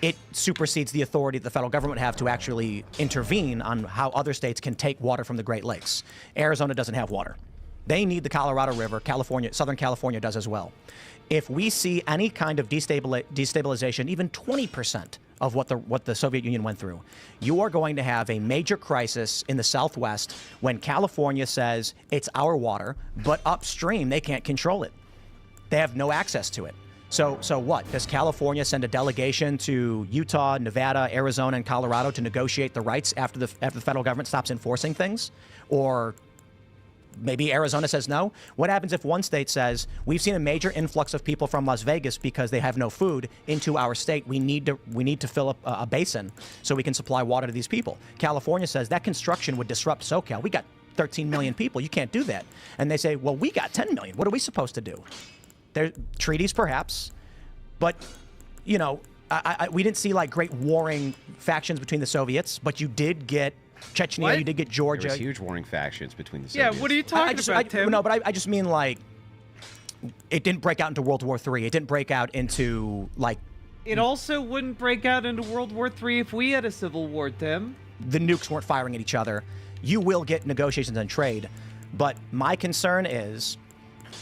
it supersedes the authority that the federal government have to actually intervene on how other states can take water from the Great Lakes. Arizona doesn't have water. They need the Colorado River. California, Southern California does as well. If we see any kind of destabilization, even 20% of what the Soviet Union went through, you are going to have a major crisis in the Southwest when California says it's our water, but upstream they can't control it. They have no access to it. So what? Does California send a delegation to Utah, Nevada, Arizona, and Colorado to negotiate the rights after the federal government stops enforcing things? Or maybe Arizona says no? What happens if one state says, we've seen a major influx of people from Las Vegas because they have no food into our state. We need to fill up a basin so we can supply water to these people. California says that construction would disrupt SoCal. We got 13 million people. You can't do that. And they say, well, we got 10 million. What are we supposed to do? There treaties, perhaps, but, you know, we didn't see like great warring factions between the Soviets, but you did get Chechnya, what? You did get Georgia. There was huge warring factions between the Soviets. Yeah, what are you talking about, Tim? No, but I just mean like it didn't break out into World War III. It didn't break out into like. It also wouldn't break out into World War III if we had a civil war, Tim. The nukes weren't firing at each other. You will get negotiations on trade, but my concern is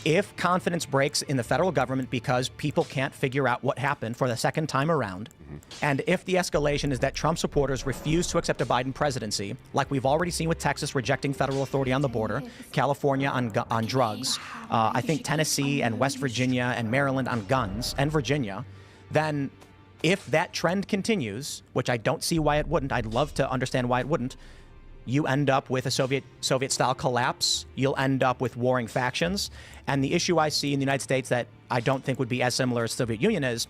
if confidence breaks in the federal government because people can't figure out what happened for the second time around, and if the escalation is that Trump supporters refuse to accept a Biden presidency, like we've already seen with Texas rejecting federal authority on the border, California on drugs, I think Tennessee and West Virginia and Maryland on guns, and Virginia, then if that trend continues, which I don't see why it wouldn't, I'd love to understand why it wouldn't, you end up with a Soviet-style collapse. You'll end up with warring factions. And the issue I see in the United States that I don't think would be as similar as the Soviet Union is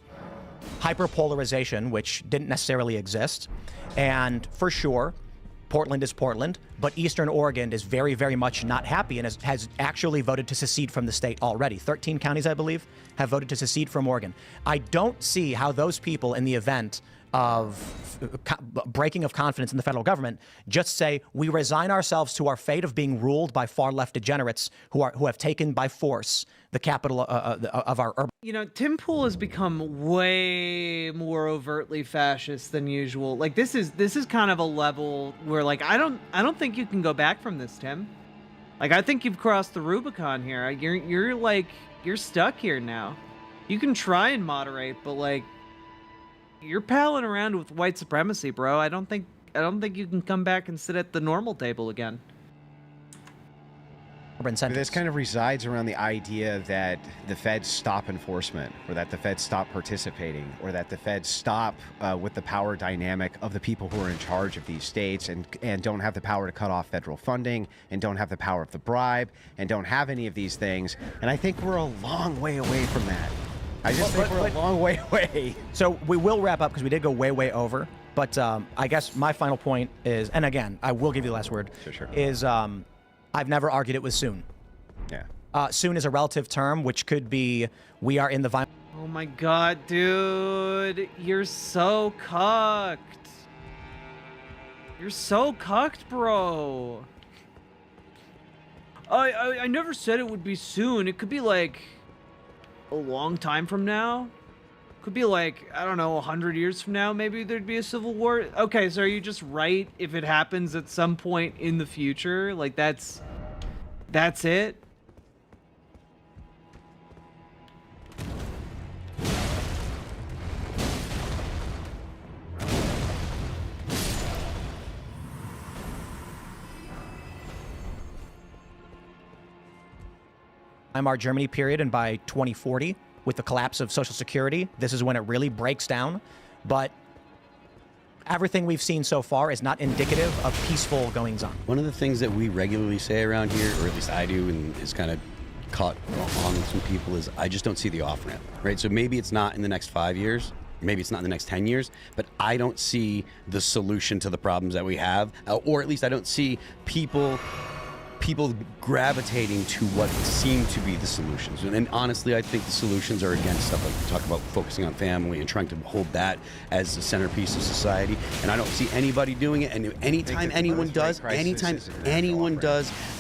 hyperpolarization, which didn't necessarily exist. And for sure, Portland is Portland, but Eastern Oregon is very, very much not happy and has actually voted to secede from the state already. 13 counties, I believe, have voted to secede from Oregon. I don't see how those people, in the event of breaking of confidence in the federal government, just say we resign ourselves to our fate of being ruled by far left degenerates who have taken by force the capital of our urban. You know, Tim Pool has become way more overtly fascist than usual. Like this is kind of a level where like I don't think you can go back from this, Tim. Like I think you've crossed the Rubicon here. You're stuck here now. You can try and moderate, but like you're palling around with white supremacy, bro. I don't think you can come back and sit at the normal table again. This kind of resides around the idea that the feds stop enforcement, or that the feds stop participating, or that the feds stop with the power dynamic of the people who are in charge of these states and don't have the power to cut off federal funding, and don't have the power of the bribe, and don't have any of these things. And I think we're a long way away from that. I just think we're a long way away. So we will wrap up because we did go way, way over. But I guess my final point is, and again, I will give you the last word. Sure. Is I've never argued it was soon. Yeah. Soon is a relative term, which could be we are in the violent. Oh my god, dude. You're so cucked. You're so cucked, bro. I never said it would be soon. It could be like a long time from now. Could be like, I don't know, 100 years from now, maybe there'd be a civil war. Okay, so are you just right if it happens at some point in the future? Like that's it? Weimar Germany period, and by 2040, with the collapse of Social Security, this is when it really breaks down. But everything we've seen so far is not indicative of peaceful goings-on. One of the things that we regularly say around here, or at least I do, and is kind of caught on with some people, is I just don't see the off-ramp, right? So maybe it's not in the next 5 years, maybe it's not in the next 10 years, but I don't see the solution to the problems that we have, or at least I don't see people gravitating to what seem to be the solutions. And honestly, I think the solutions are, again, stuff like we talk about, focusing on family and trying to hold that as the centerpiece of society. And I don't see anybody doing it. And anytime anyone does,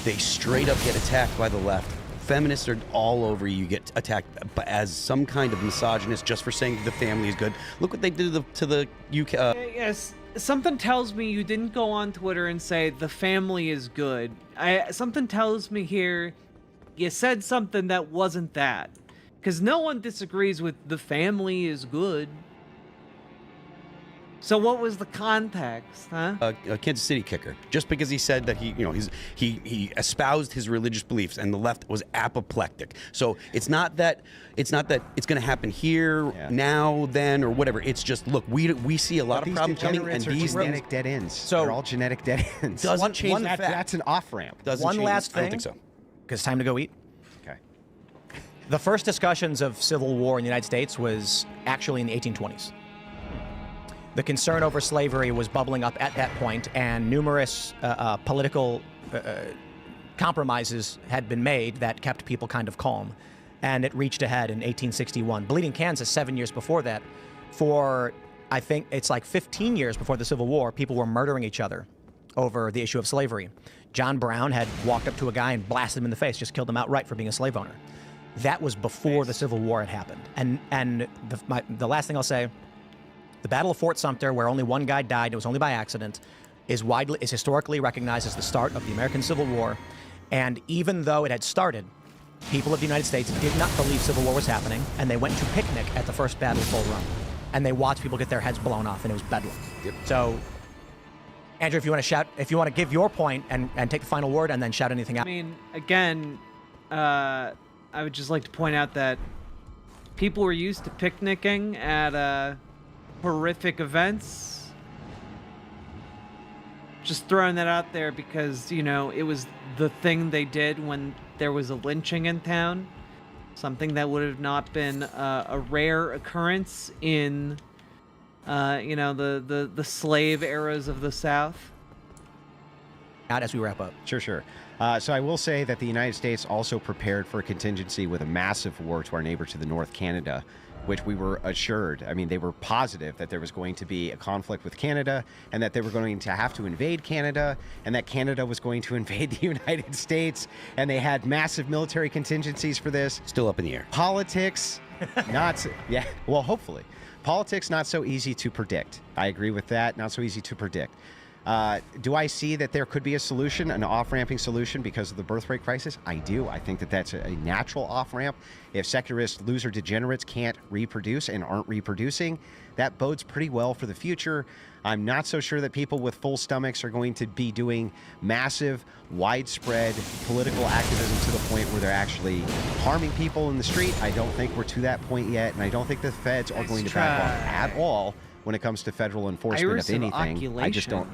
they straight up get attacked by the left. Feminists are all over you. Get attacked as some kind of misogynist just for saying the family is good. Look what they did to the UK. Yes. Something tells me you didn't go on Twitter and say the family is good. Something tells me here you said something that wasn't that. Because no one disagrees with the family is good. So what was the context, huh? A Kansas City kicker. Just because he said that he espoused his religious beliefs, and the left was apoplectic. So it's not that it's going to happen here, now, then, or whatever. It's just, look, we see a lot of problems coming, and these genetic dead ends. So they're all genetic dead ends. Doesn't change the fact. That's an off ramp. One last thing. I don't think so. Because it's time to go eat. Okay. The first discussions of civil war in the United States was actually in the 1820s. The concern over slavery was bubbling up at that point, and numerous political compromises had been made that kept people kind of calm. And it reached a head in 1861. Bleeding Kansas, 7 years before that, for I think it's like 15 years before the Civil War, people were murdering each other over the issue of slavery. John Brown had walked up to a guy and blasted him in the face, just killed him outright for being a slave owner. That was before the Civil War had happened. And the last thing I'll say, the Battle of Fort Sumter, where only one guy died, it was only by accident, is historically recognized as the start of the American Civil War. And even though it had started, people of the United States did not believe civil war was happening, and they went to picnic at the first Battle of Bull Run. And they watched people get their heads blown off, and it was bedlam. Yep. So, Andrew, if you want to give your point and take the final word, and then shout anything out. I mean, again, I would just like to point out that people were used to picnicking at horrific events. Just throwing that out there because, it was the thing they did when there was a lynching in town. Something that would have not been a rare occurrence in, the slave eras of the South. Out as we wrap up. Sure. So I will say that the United States also prepared for a contingency with a massive war to our neighbor to the north, Canada, which we were assured. I mean, they were positive that there was going to be a conflict with Canada and that they were going to have to invade Canada and that Canada was going to invade the United States. And they had massive military contingencies for this. Still up in the air. Politics, well, hopefully. Politics, not so easy to predict. I agree with that. Not so easy to predict. Do I see that there could be a solution, an off-ramping solution because of the birth rate crisis? I do. I think that that's a natural off-ramp. If secularists, loser degenerates can't reproduce and aren't reproducing, that bodes pretty well for the future. I'm not so sure that people with full stomachs are going to be doing massive, widespread political activism to the point where they're actually harming people in the street. I don't think we're to that point yet, and I don't think the feds are going to back off at all when it comes to federal enforcement of anything. I just don't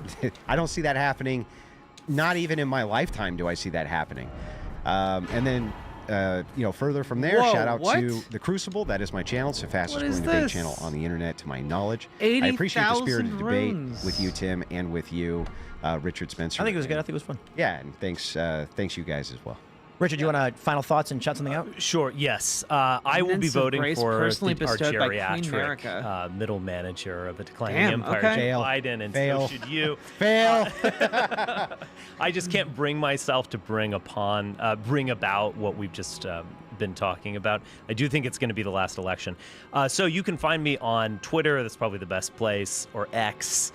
I don't see that happening. Not even in my lifetime do I see that happening. And then further from there, Whoa, shout out what? to The Crucible. That is my channel. It's the fastest What is growing debate this? channel on the internet, to my knowledge. 80,000 I appreciate the spirited debate runes. with you, Tim, and with you, Richard Spencer. I think it was good. I think it was fun. Yeah, and thanks you guys as well. Richard, you want to final thoughts and shout something out? Sure. Yes, I will be Immense of voting grace for personally our bestowed by Queen geriatric America. middle manager of a declining Damn, empire, okay. Joe Fail. Biden, and Fail. so should you. Fail. I just can't bring myself to bring about what we've just been talking about. I do think it's going to be the last election. So you can find me on Twitter. That's probably the best place, or X,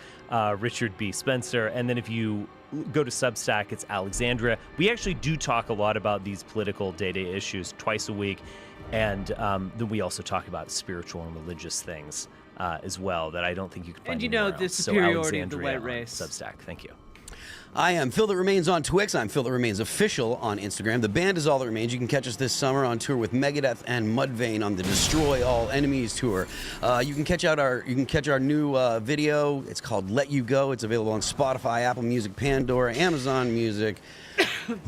Richard B. Spencer. And then if you go to Substack, it's Alexandria. We actually do talk a lot about these political day-to-day issues twice a week. And then we also talk about spiritual and religious things as well that I don't think you can find And you anywhere know the else. So superiority of the Alexandria white on race. Substack. Thank you. I am Phil That Remains on Twix. I'm Phil That Remains Official on Instagram. The band is All That Remains. You can catch us this summer on tour with Megadeth and Mudvayne on the Destroy All Enemies tour. You can catch our new video. It's called Let You Go. It's available on Spotify, Apple Music, Pandora, Amazon Music,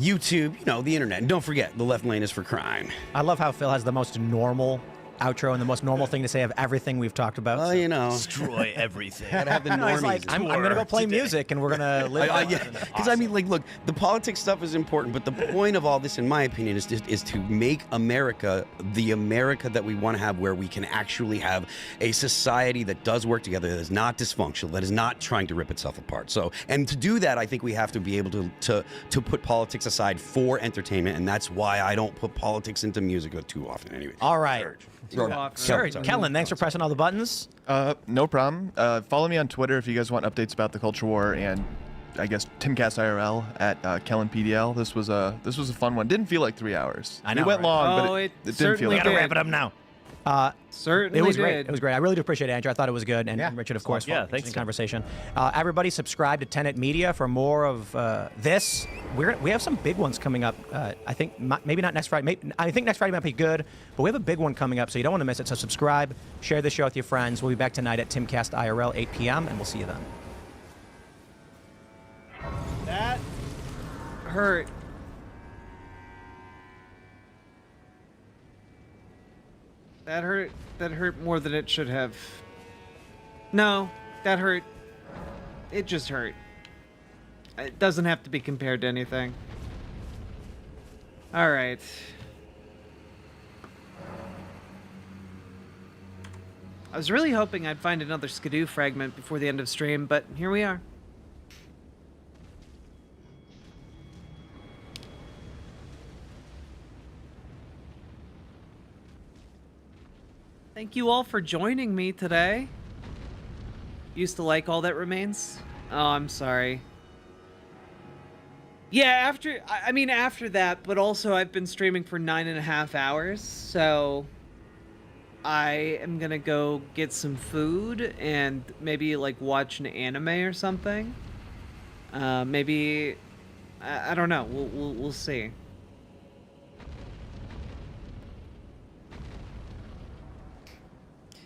YouTube, the internet. And don't forget, the left lane is for crime. I love how Phil has the most normal outro and the most normal thing to say of everything we've talked about. Well, Destroy everything. Gotta have the No, it's normies. like, I'm going to go play music and we're going to live. Because I mean, look, the politics stuff is important, but the point of all this, in my opinion, is to make America the America that we want to have, where we can actually have a society that does work together, that is not dysfunctional, that is not trying to rip itself apart. So, and to do that, I think we have to be able to put politics aside for entertainment, and that's why I don't put politics into music too often. Anyway. All right. Sorry. Kellen, thanks for pressing all the buttons. No problem. Follow me on Twitter if you guys want updates about the culture war, and I guess Timcast IRL at Kellen PDL. This was a fun one. Didn't feel like 3 hours. I know, We went right? long, but it didn't feel certainly like Gotta did. wrap it up now. Certainly It was did. great. It was great. I really do appreciate it, Andrew. I thought it was good. And, Yeah, and Richard, of it's course, fun. Yeah, for thanks, interesting Tim. conversation. Everybody subscribe to Tenet Media for more of this. We have some big ones coming up. I think maybe not next Friday. I think next Friday might be good, but we have a big one coming up, so you don't want to miss it. So subscribe, share the show with your friends. We'll be back tonight at Timcast IRL, 8 p.m., and we'll see you then. That hurt. That hurt. That hurt more than it should have. No, that hurt. It just hurt. It doesn't have to be compared to anything. All right. I was really hoping I'd find another Skidoo fragment before the end of stream, but here we are. Thank you all for joining me today. Used to like All That Remains? Oh, I'm sorry. Yeah, after that, but also I've been streaming for 9.5 hours, so I am gonna go get some food and maybe like watch an anime or something. Maybe I don't know. We'll see.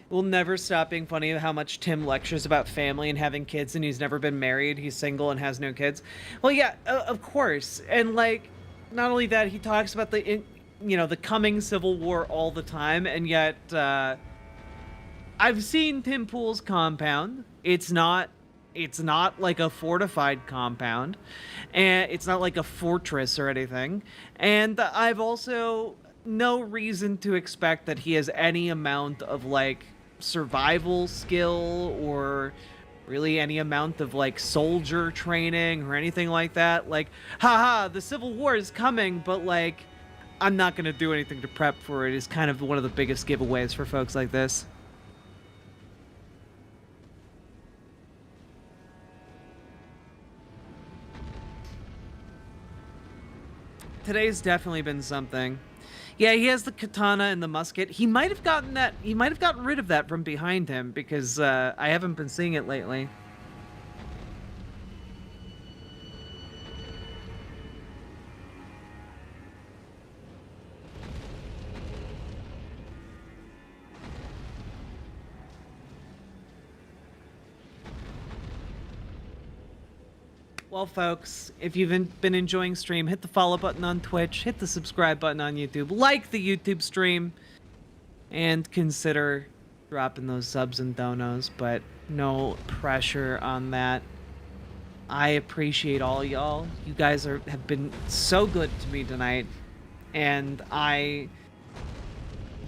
It will never stop being funny how much Tim lectures about family and having kids, and he's never been married. He's single and has no kids. Well, yeah, of course. And like, not only that, he talks about the coming civil war all the time, and yet I've seen Tim Pool's compound. It's not like a fortified compound, and it's not like a fortress or anything. And I've also no reason to expect that he has any amount of like survival skill or really any amount of like soldier training or anything like that. Like, haha, the Civil War is coming, but like, I'm not gonna do anything to prep for it is kind of one of the biggest giveaways for folks like this. Today's definitely been something. Yeah, he has the katana and the musket. He might have gotten rid of that from behind him because I haven't been seeing it lately. Well, folks, if you've been enjoying stream, hit the follow button on Twitch, hit the subscribe button on YouTube, like the YouTube stream, and consider dropping those subs and donos, but no pressure on that. I appreciate all y'all. You guys have been so good to me tonight, and I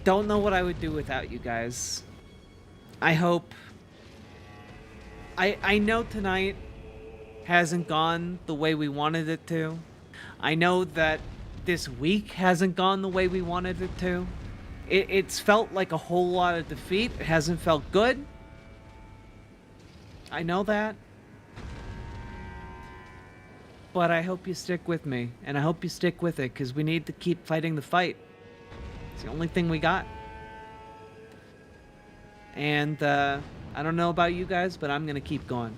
don't know what I would do without you guys. I hope... I know tonight hasn't gone the way we wanted it to. I know that this week hasn't gone the way we wanted it to. It's felt like a whole lot of defeat. It hasn't felt good. I know that. But I hope you stick with me, and I hope you stick with it, because we need to keep fighting the fight. It's the only thing we got. And, I don't know about you guys, but I'm gonna keep going.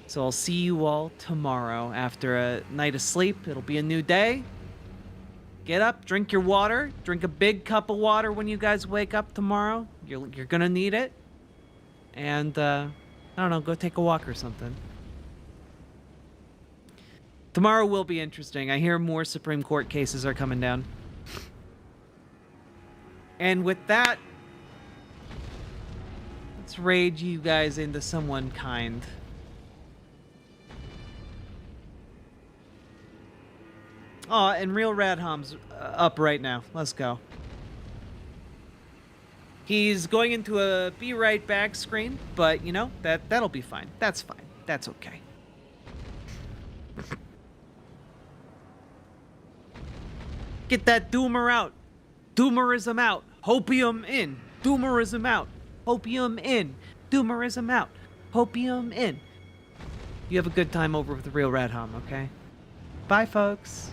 So I'll see you all tomorrow after a night of sleep. It'll be a new day. Get up, drink your water. Drink a big cup of water when you guys wake up tomorrow. You're gonna need it. And, I don't know, go take a walk or something. Tomorrow will be interesting. I hear more Supreme Court cases are coming down. And with that, let's raid you guys into someone kind. Oh, and Real Radham's up right now. Let's go. He's going into a be right back screen, but you know, that'll be fine. That's fine. That's okay. Get that doomer out. Doomerism out. Hopium in. Doomerism out. Hopium in. Doomerism out. Hopium in. You have a good time over with the Real Radham, okay? Bye, folks.